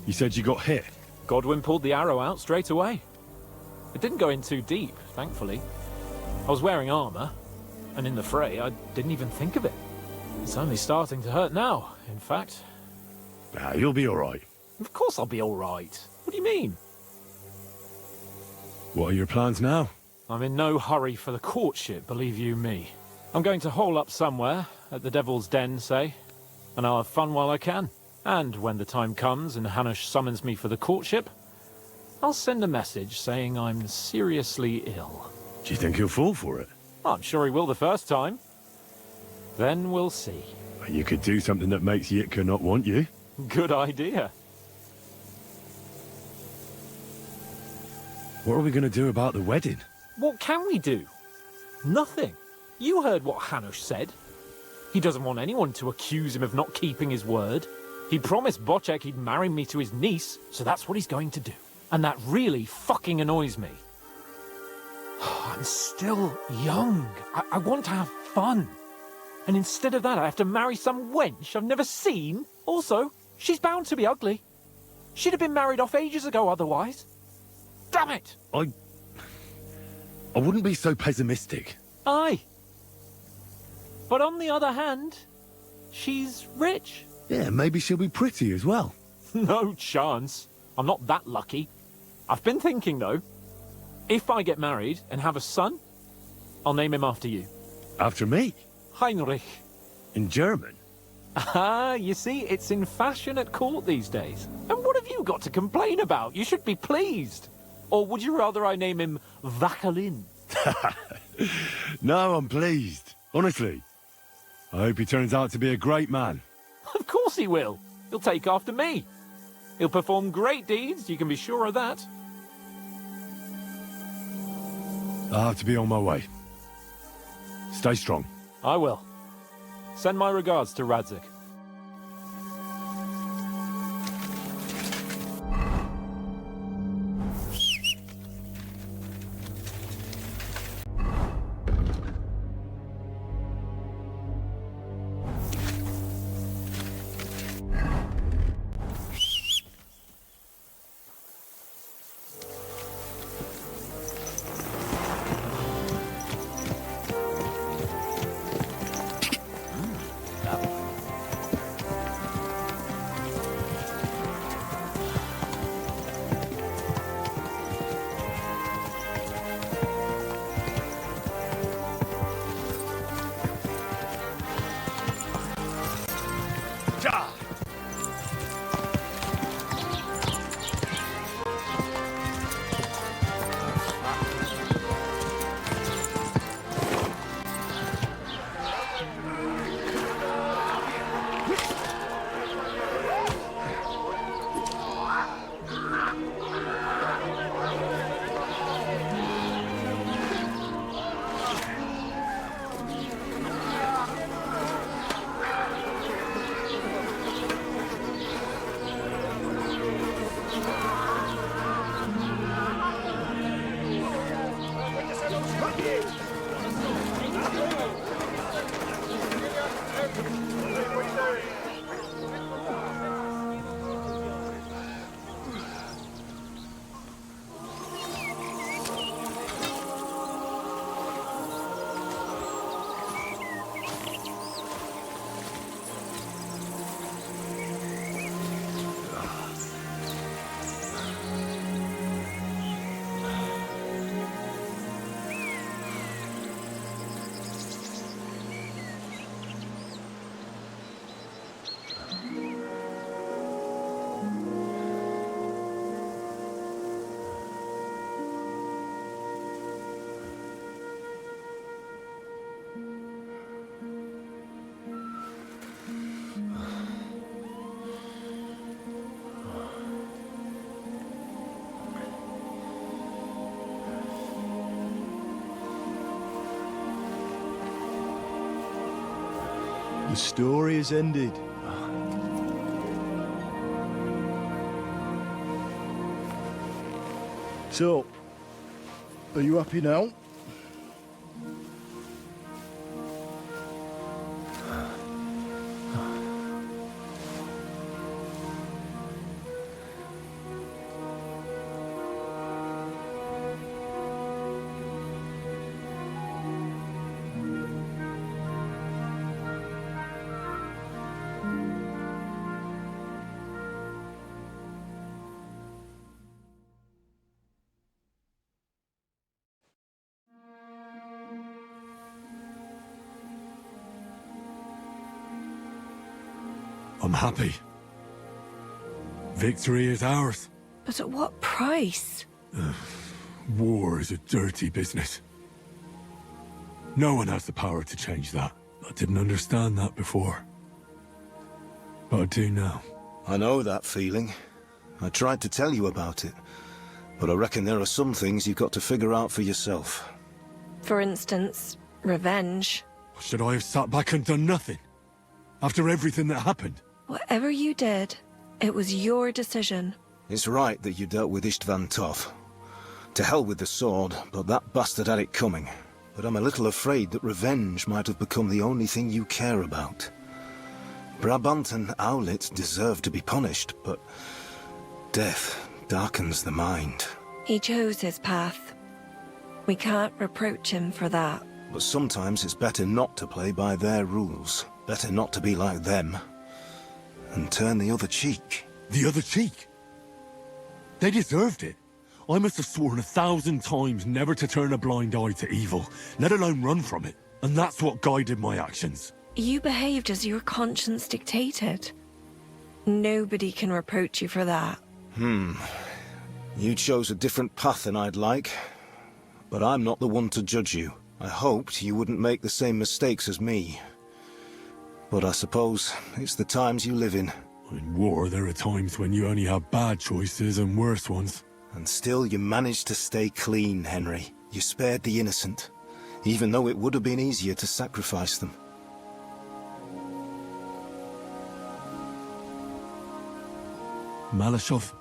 You said you got hit. Godwin pulled the arrow out straight away. It didn't go in too deep, thankfully. I was wearing armor, and in the fray, I didn't even think of it. It's only starting to hurt now, in fact. You'll be all right. Of course I'll be all right. What do you mean? What are your plans now? I'm in no hurry for the courtship, believe you me. I'm going to hole up somewhere, at the Devil's Den, say, and I'll have fun while I can. And when the time comes and Hanush summons me for the courtship, I'll send a message saying I'm seriously ill. Do you think he'll fall for it? I'm sure he will the first time. Then we'll see. You could do something that makes Yitka not want you. Good idea. What are we going to do about the wedding? What can we do? Nothing. You heard what Hanush said. He doesn't want anyone to accuse him of not keeping his word. He promised Bocek he'd marry me to his niece, so that's what he's going to do. And that really fucking annoys me. I'm still young. I want to have fun. And instead of that, I have to marry some wench I've never seen. Also, she's bound to be ugly. She'd have been married off ages ago otherwise. Damn it! I wouldn't be so pessimistic. Aye. But on the other hand, she's rich. Yeah, maybe she'll be pretty as well. No chance. I'm not that lucky. I've been thinking, though. If I get married and have a son, I'll name him after you. After me? Heinrich. In German? Ah, you see, it's in fashion at court these days. And what have you got to complain about? You should be pleased. Or would you rather I name him Vacalin? No, I'm pleased. Honestly. I hope he turns out to be a great man. Of course he will. He'll take after me. He'll perform great deeds, you can be sure of that. I'll have to be on my way. Stay strong. I will. Send my regards to Radzik. The story is ended. So, are you happy now? I'm happy. Victory is ours. But at what price? War is a dirty business. No one has the power to change that. I didn't understand that before. But I do now. I know that feeling. I tried to tell you about it. But I reckon there are some things you've got to figure out for yourself. For instance, revenge. Should I have sat back and done nothing? After everything that happened? Whatever you did, it was your decision. It's right that you dealt with Istvan tough. To hell with the sword, but that bastard had it coming. But I'm a little afraid that revenge might have become the only thing you care about. Brabant and Owlet deserve to be punished, but death darkens the mind. He chose his path. We can't reproach him for that. But sometimes it's better not to play by their rules. Better not to be like them. And turn the other cheek. The other cheek? They deserved it. I must have sworn 1,000 times never to turn a blind eye to evil, let alone run from it. And that's what guided my actions. You behaved as your conscience dictated. Nobody can reproach you for that. You chose a different path than I'd like. But I'm not the one to judge you. I hoped you wouldn't make the same mistakes as me. But I suppose it's the times you live in. In war, there are times when you only have bad choices and worse ones. And still you managed to stay clean, Henry. You spared the innocent, even though it would have been easier to sacrifice them. Malashov,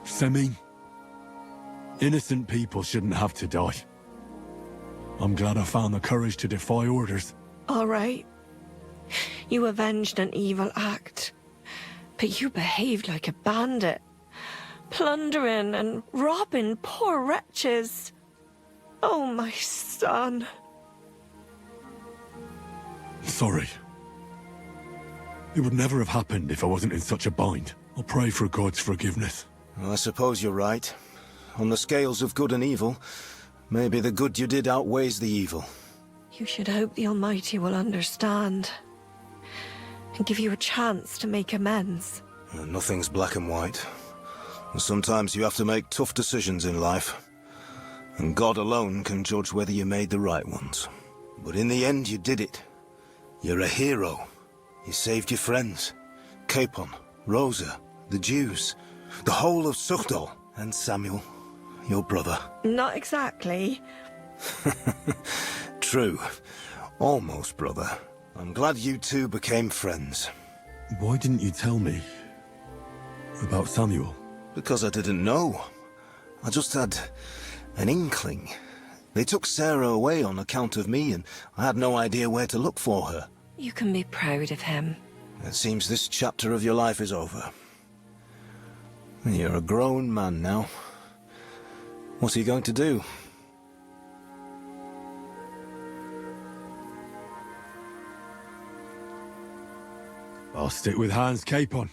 Semyon, innocent people shouldn't have to die. I'm glad I found the courage to defy orders. All right. You avenged an evil act. But you behaved like a bandit. Plundering and robbing poor wretches. Oh, my son. Sorry. It would never have happened if I wasn't in such a bind. I'll pray for God's forgiveness. Well, I suppose you're right. On the scales of good and evil, maybe the good you did outweighs the evil. You should hope the Almighty will understand. And give you a chance to make amends. Nothing's black and white. Sometimes you have to make tough decisions in life. And God alone can judge whether you made the right ones. But in the end, you did it. You're a hero. You saved your friends. Capon, Rosa, the Jews, the whole of Suchdol, and Samuel, your brother. Not exactly. True. Almost brother. I'm glad you two became friends. Why didn't you tell me about Samuel? Because I didn't know. I just had an inkling. They took Sarah away on account of me, and I had no idea where to look for her. You can be proud of him. It seems this chapter of your life is over. You're a grown man now. What are you going to do? I'll stick with Hans Capon.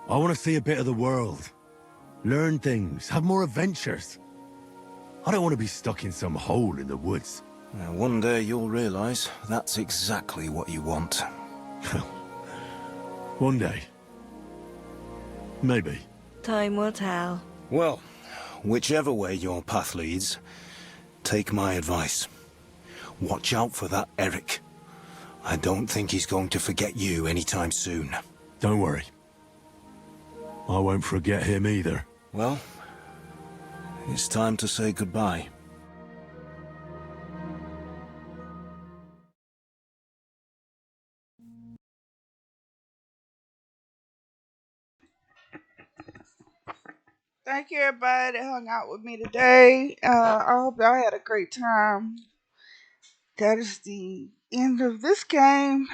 I want to see a bit of the world. Learn things, have more adventures. I don't want to be stuck in some hole in the woods. Now, one day you'll realize that's exactly what you want. One day. Maybe. Time will tell. Well, whichever way your path leads, take my advice. Watch out for that Eric. I don't think he's going to forget you anytime soon. Don't worry. I won't forget him either. Well, it's time to say goodbye. Thank you, everybody that hung out with me today. I hope y'all had a great time. That is the end of this game.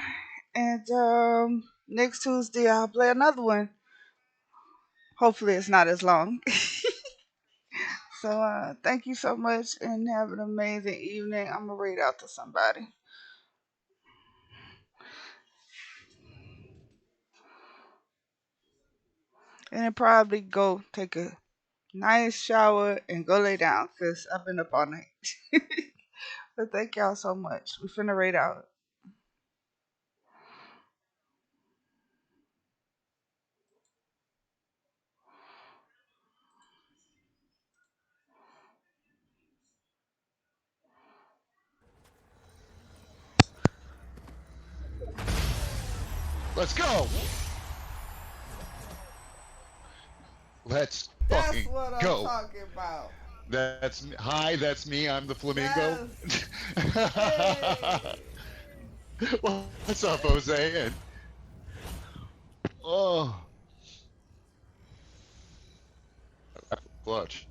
And next Tuesday, I'll play another one. Hopefully, it's not as long. So, thank you so much and have an amazing evening. I'm going to read out to somebody. And then probably go take a nice shower and go lay down because I've been up all night. But thank y'all so much. We finna raid out. Let's go. Let's That's fucking what I'm go. talking about. That's me. Hi, that's me. I'm the flamingo. What's up, Jose? And oh, clutch.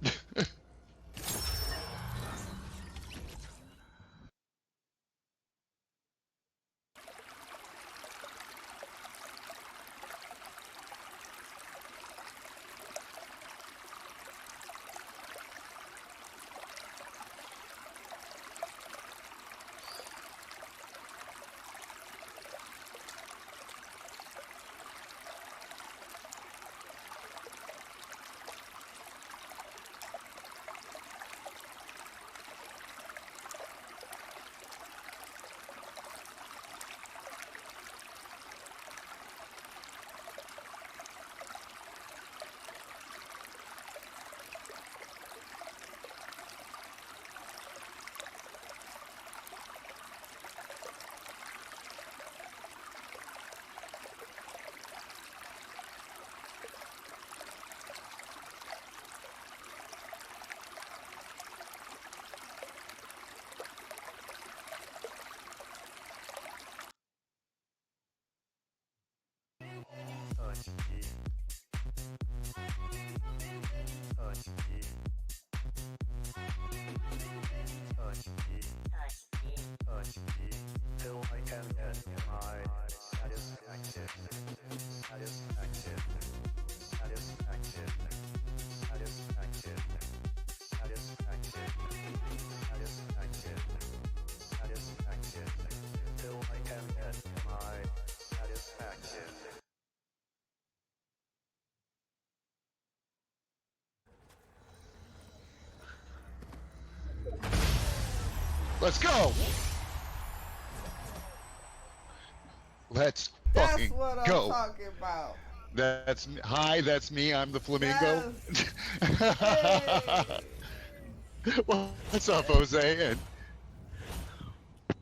Let's go. Let's That's fucking what I'm go. talking about. That's me. Hi, that's me. I'm the flamingo. What's up, Jose? And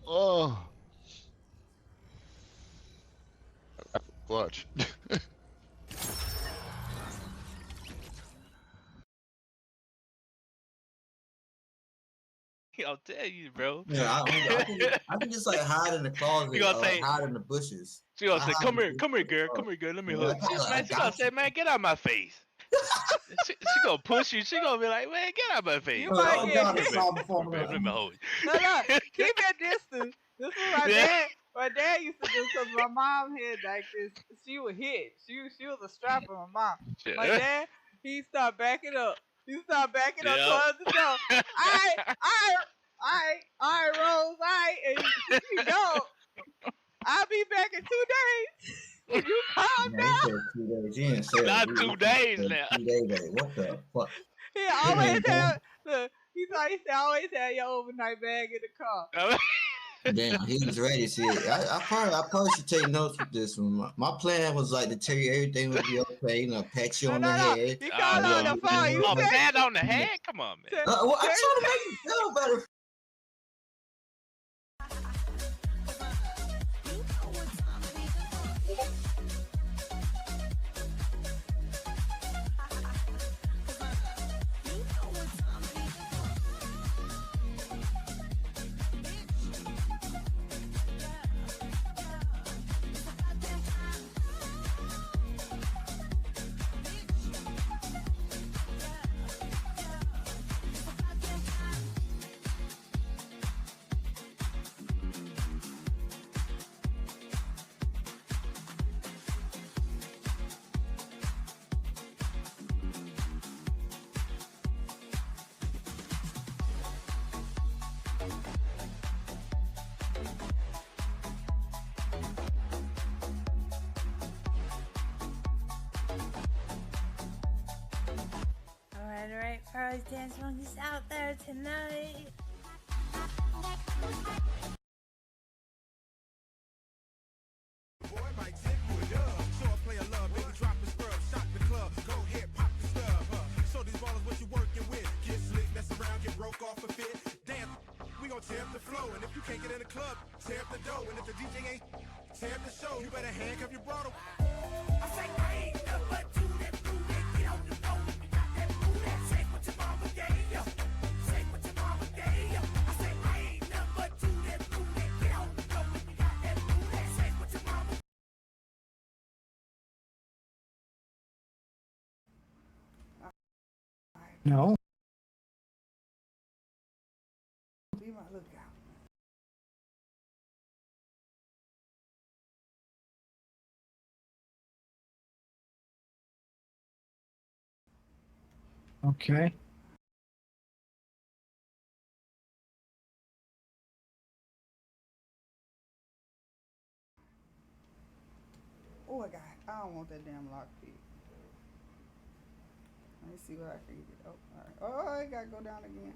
oh, clutch. I'll tell you, bro. Yeah, I can just like hide in the closet You gonna or say, hide in the bushes. she gonna say, I come hide here, come here, girl, let me Yeah, hug you. She gonna say, man, get out of my face. she gonna push you. She gonna be like, man, get out of my face. You might get Let me hold you. No, keep your distance. This is what my dad used to do because my mom had like this. She would hit. She was a strapper. My mom. My dad, he started backing up. He started backing up towards the door. I Rose, and you go. I'll be back in 2 days. Will you calm Man, he said 2 days. He didn't say Not that. 2 days now. 2 days. Like, what the fuck? He always have. Look, he used to always have your overnight bag in the car. Damn, he was ready. See, I probably should take notes with this one. My plan was like to tell you everything would be okay, pat you on the head. You called on the phone. You said pat on the head? Come on, man. Well, I'm trying to make you feel better. Alright, Farrow's Dance Monkeys out there tonight. Tear up the flow, and if you can't get in the club, tear up the dough, and if the DJ ain't tear up the show, you better handcuff your brother. I say I ain't never do that, get on the phone, you got that boo, that shake what your mama gave ya. No. Be my lookout. Okay. Oh, I don't want that damn lockpick. Let me see what I can get. Oh, all right. Oh, I gotta go down again.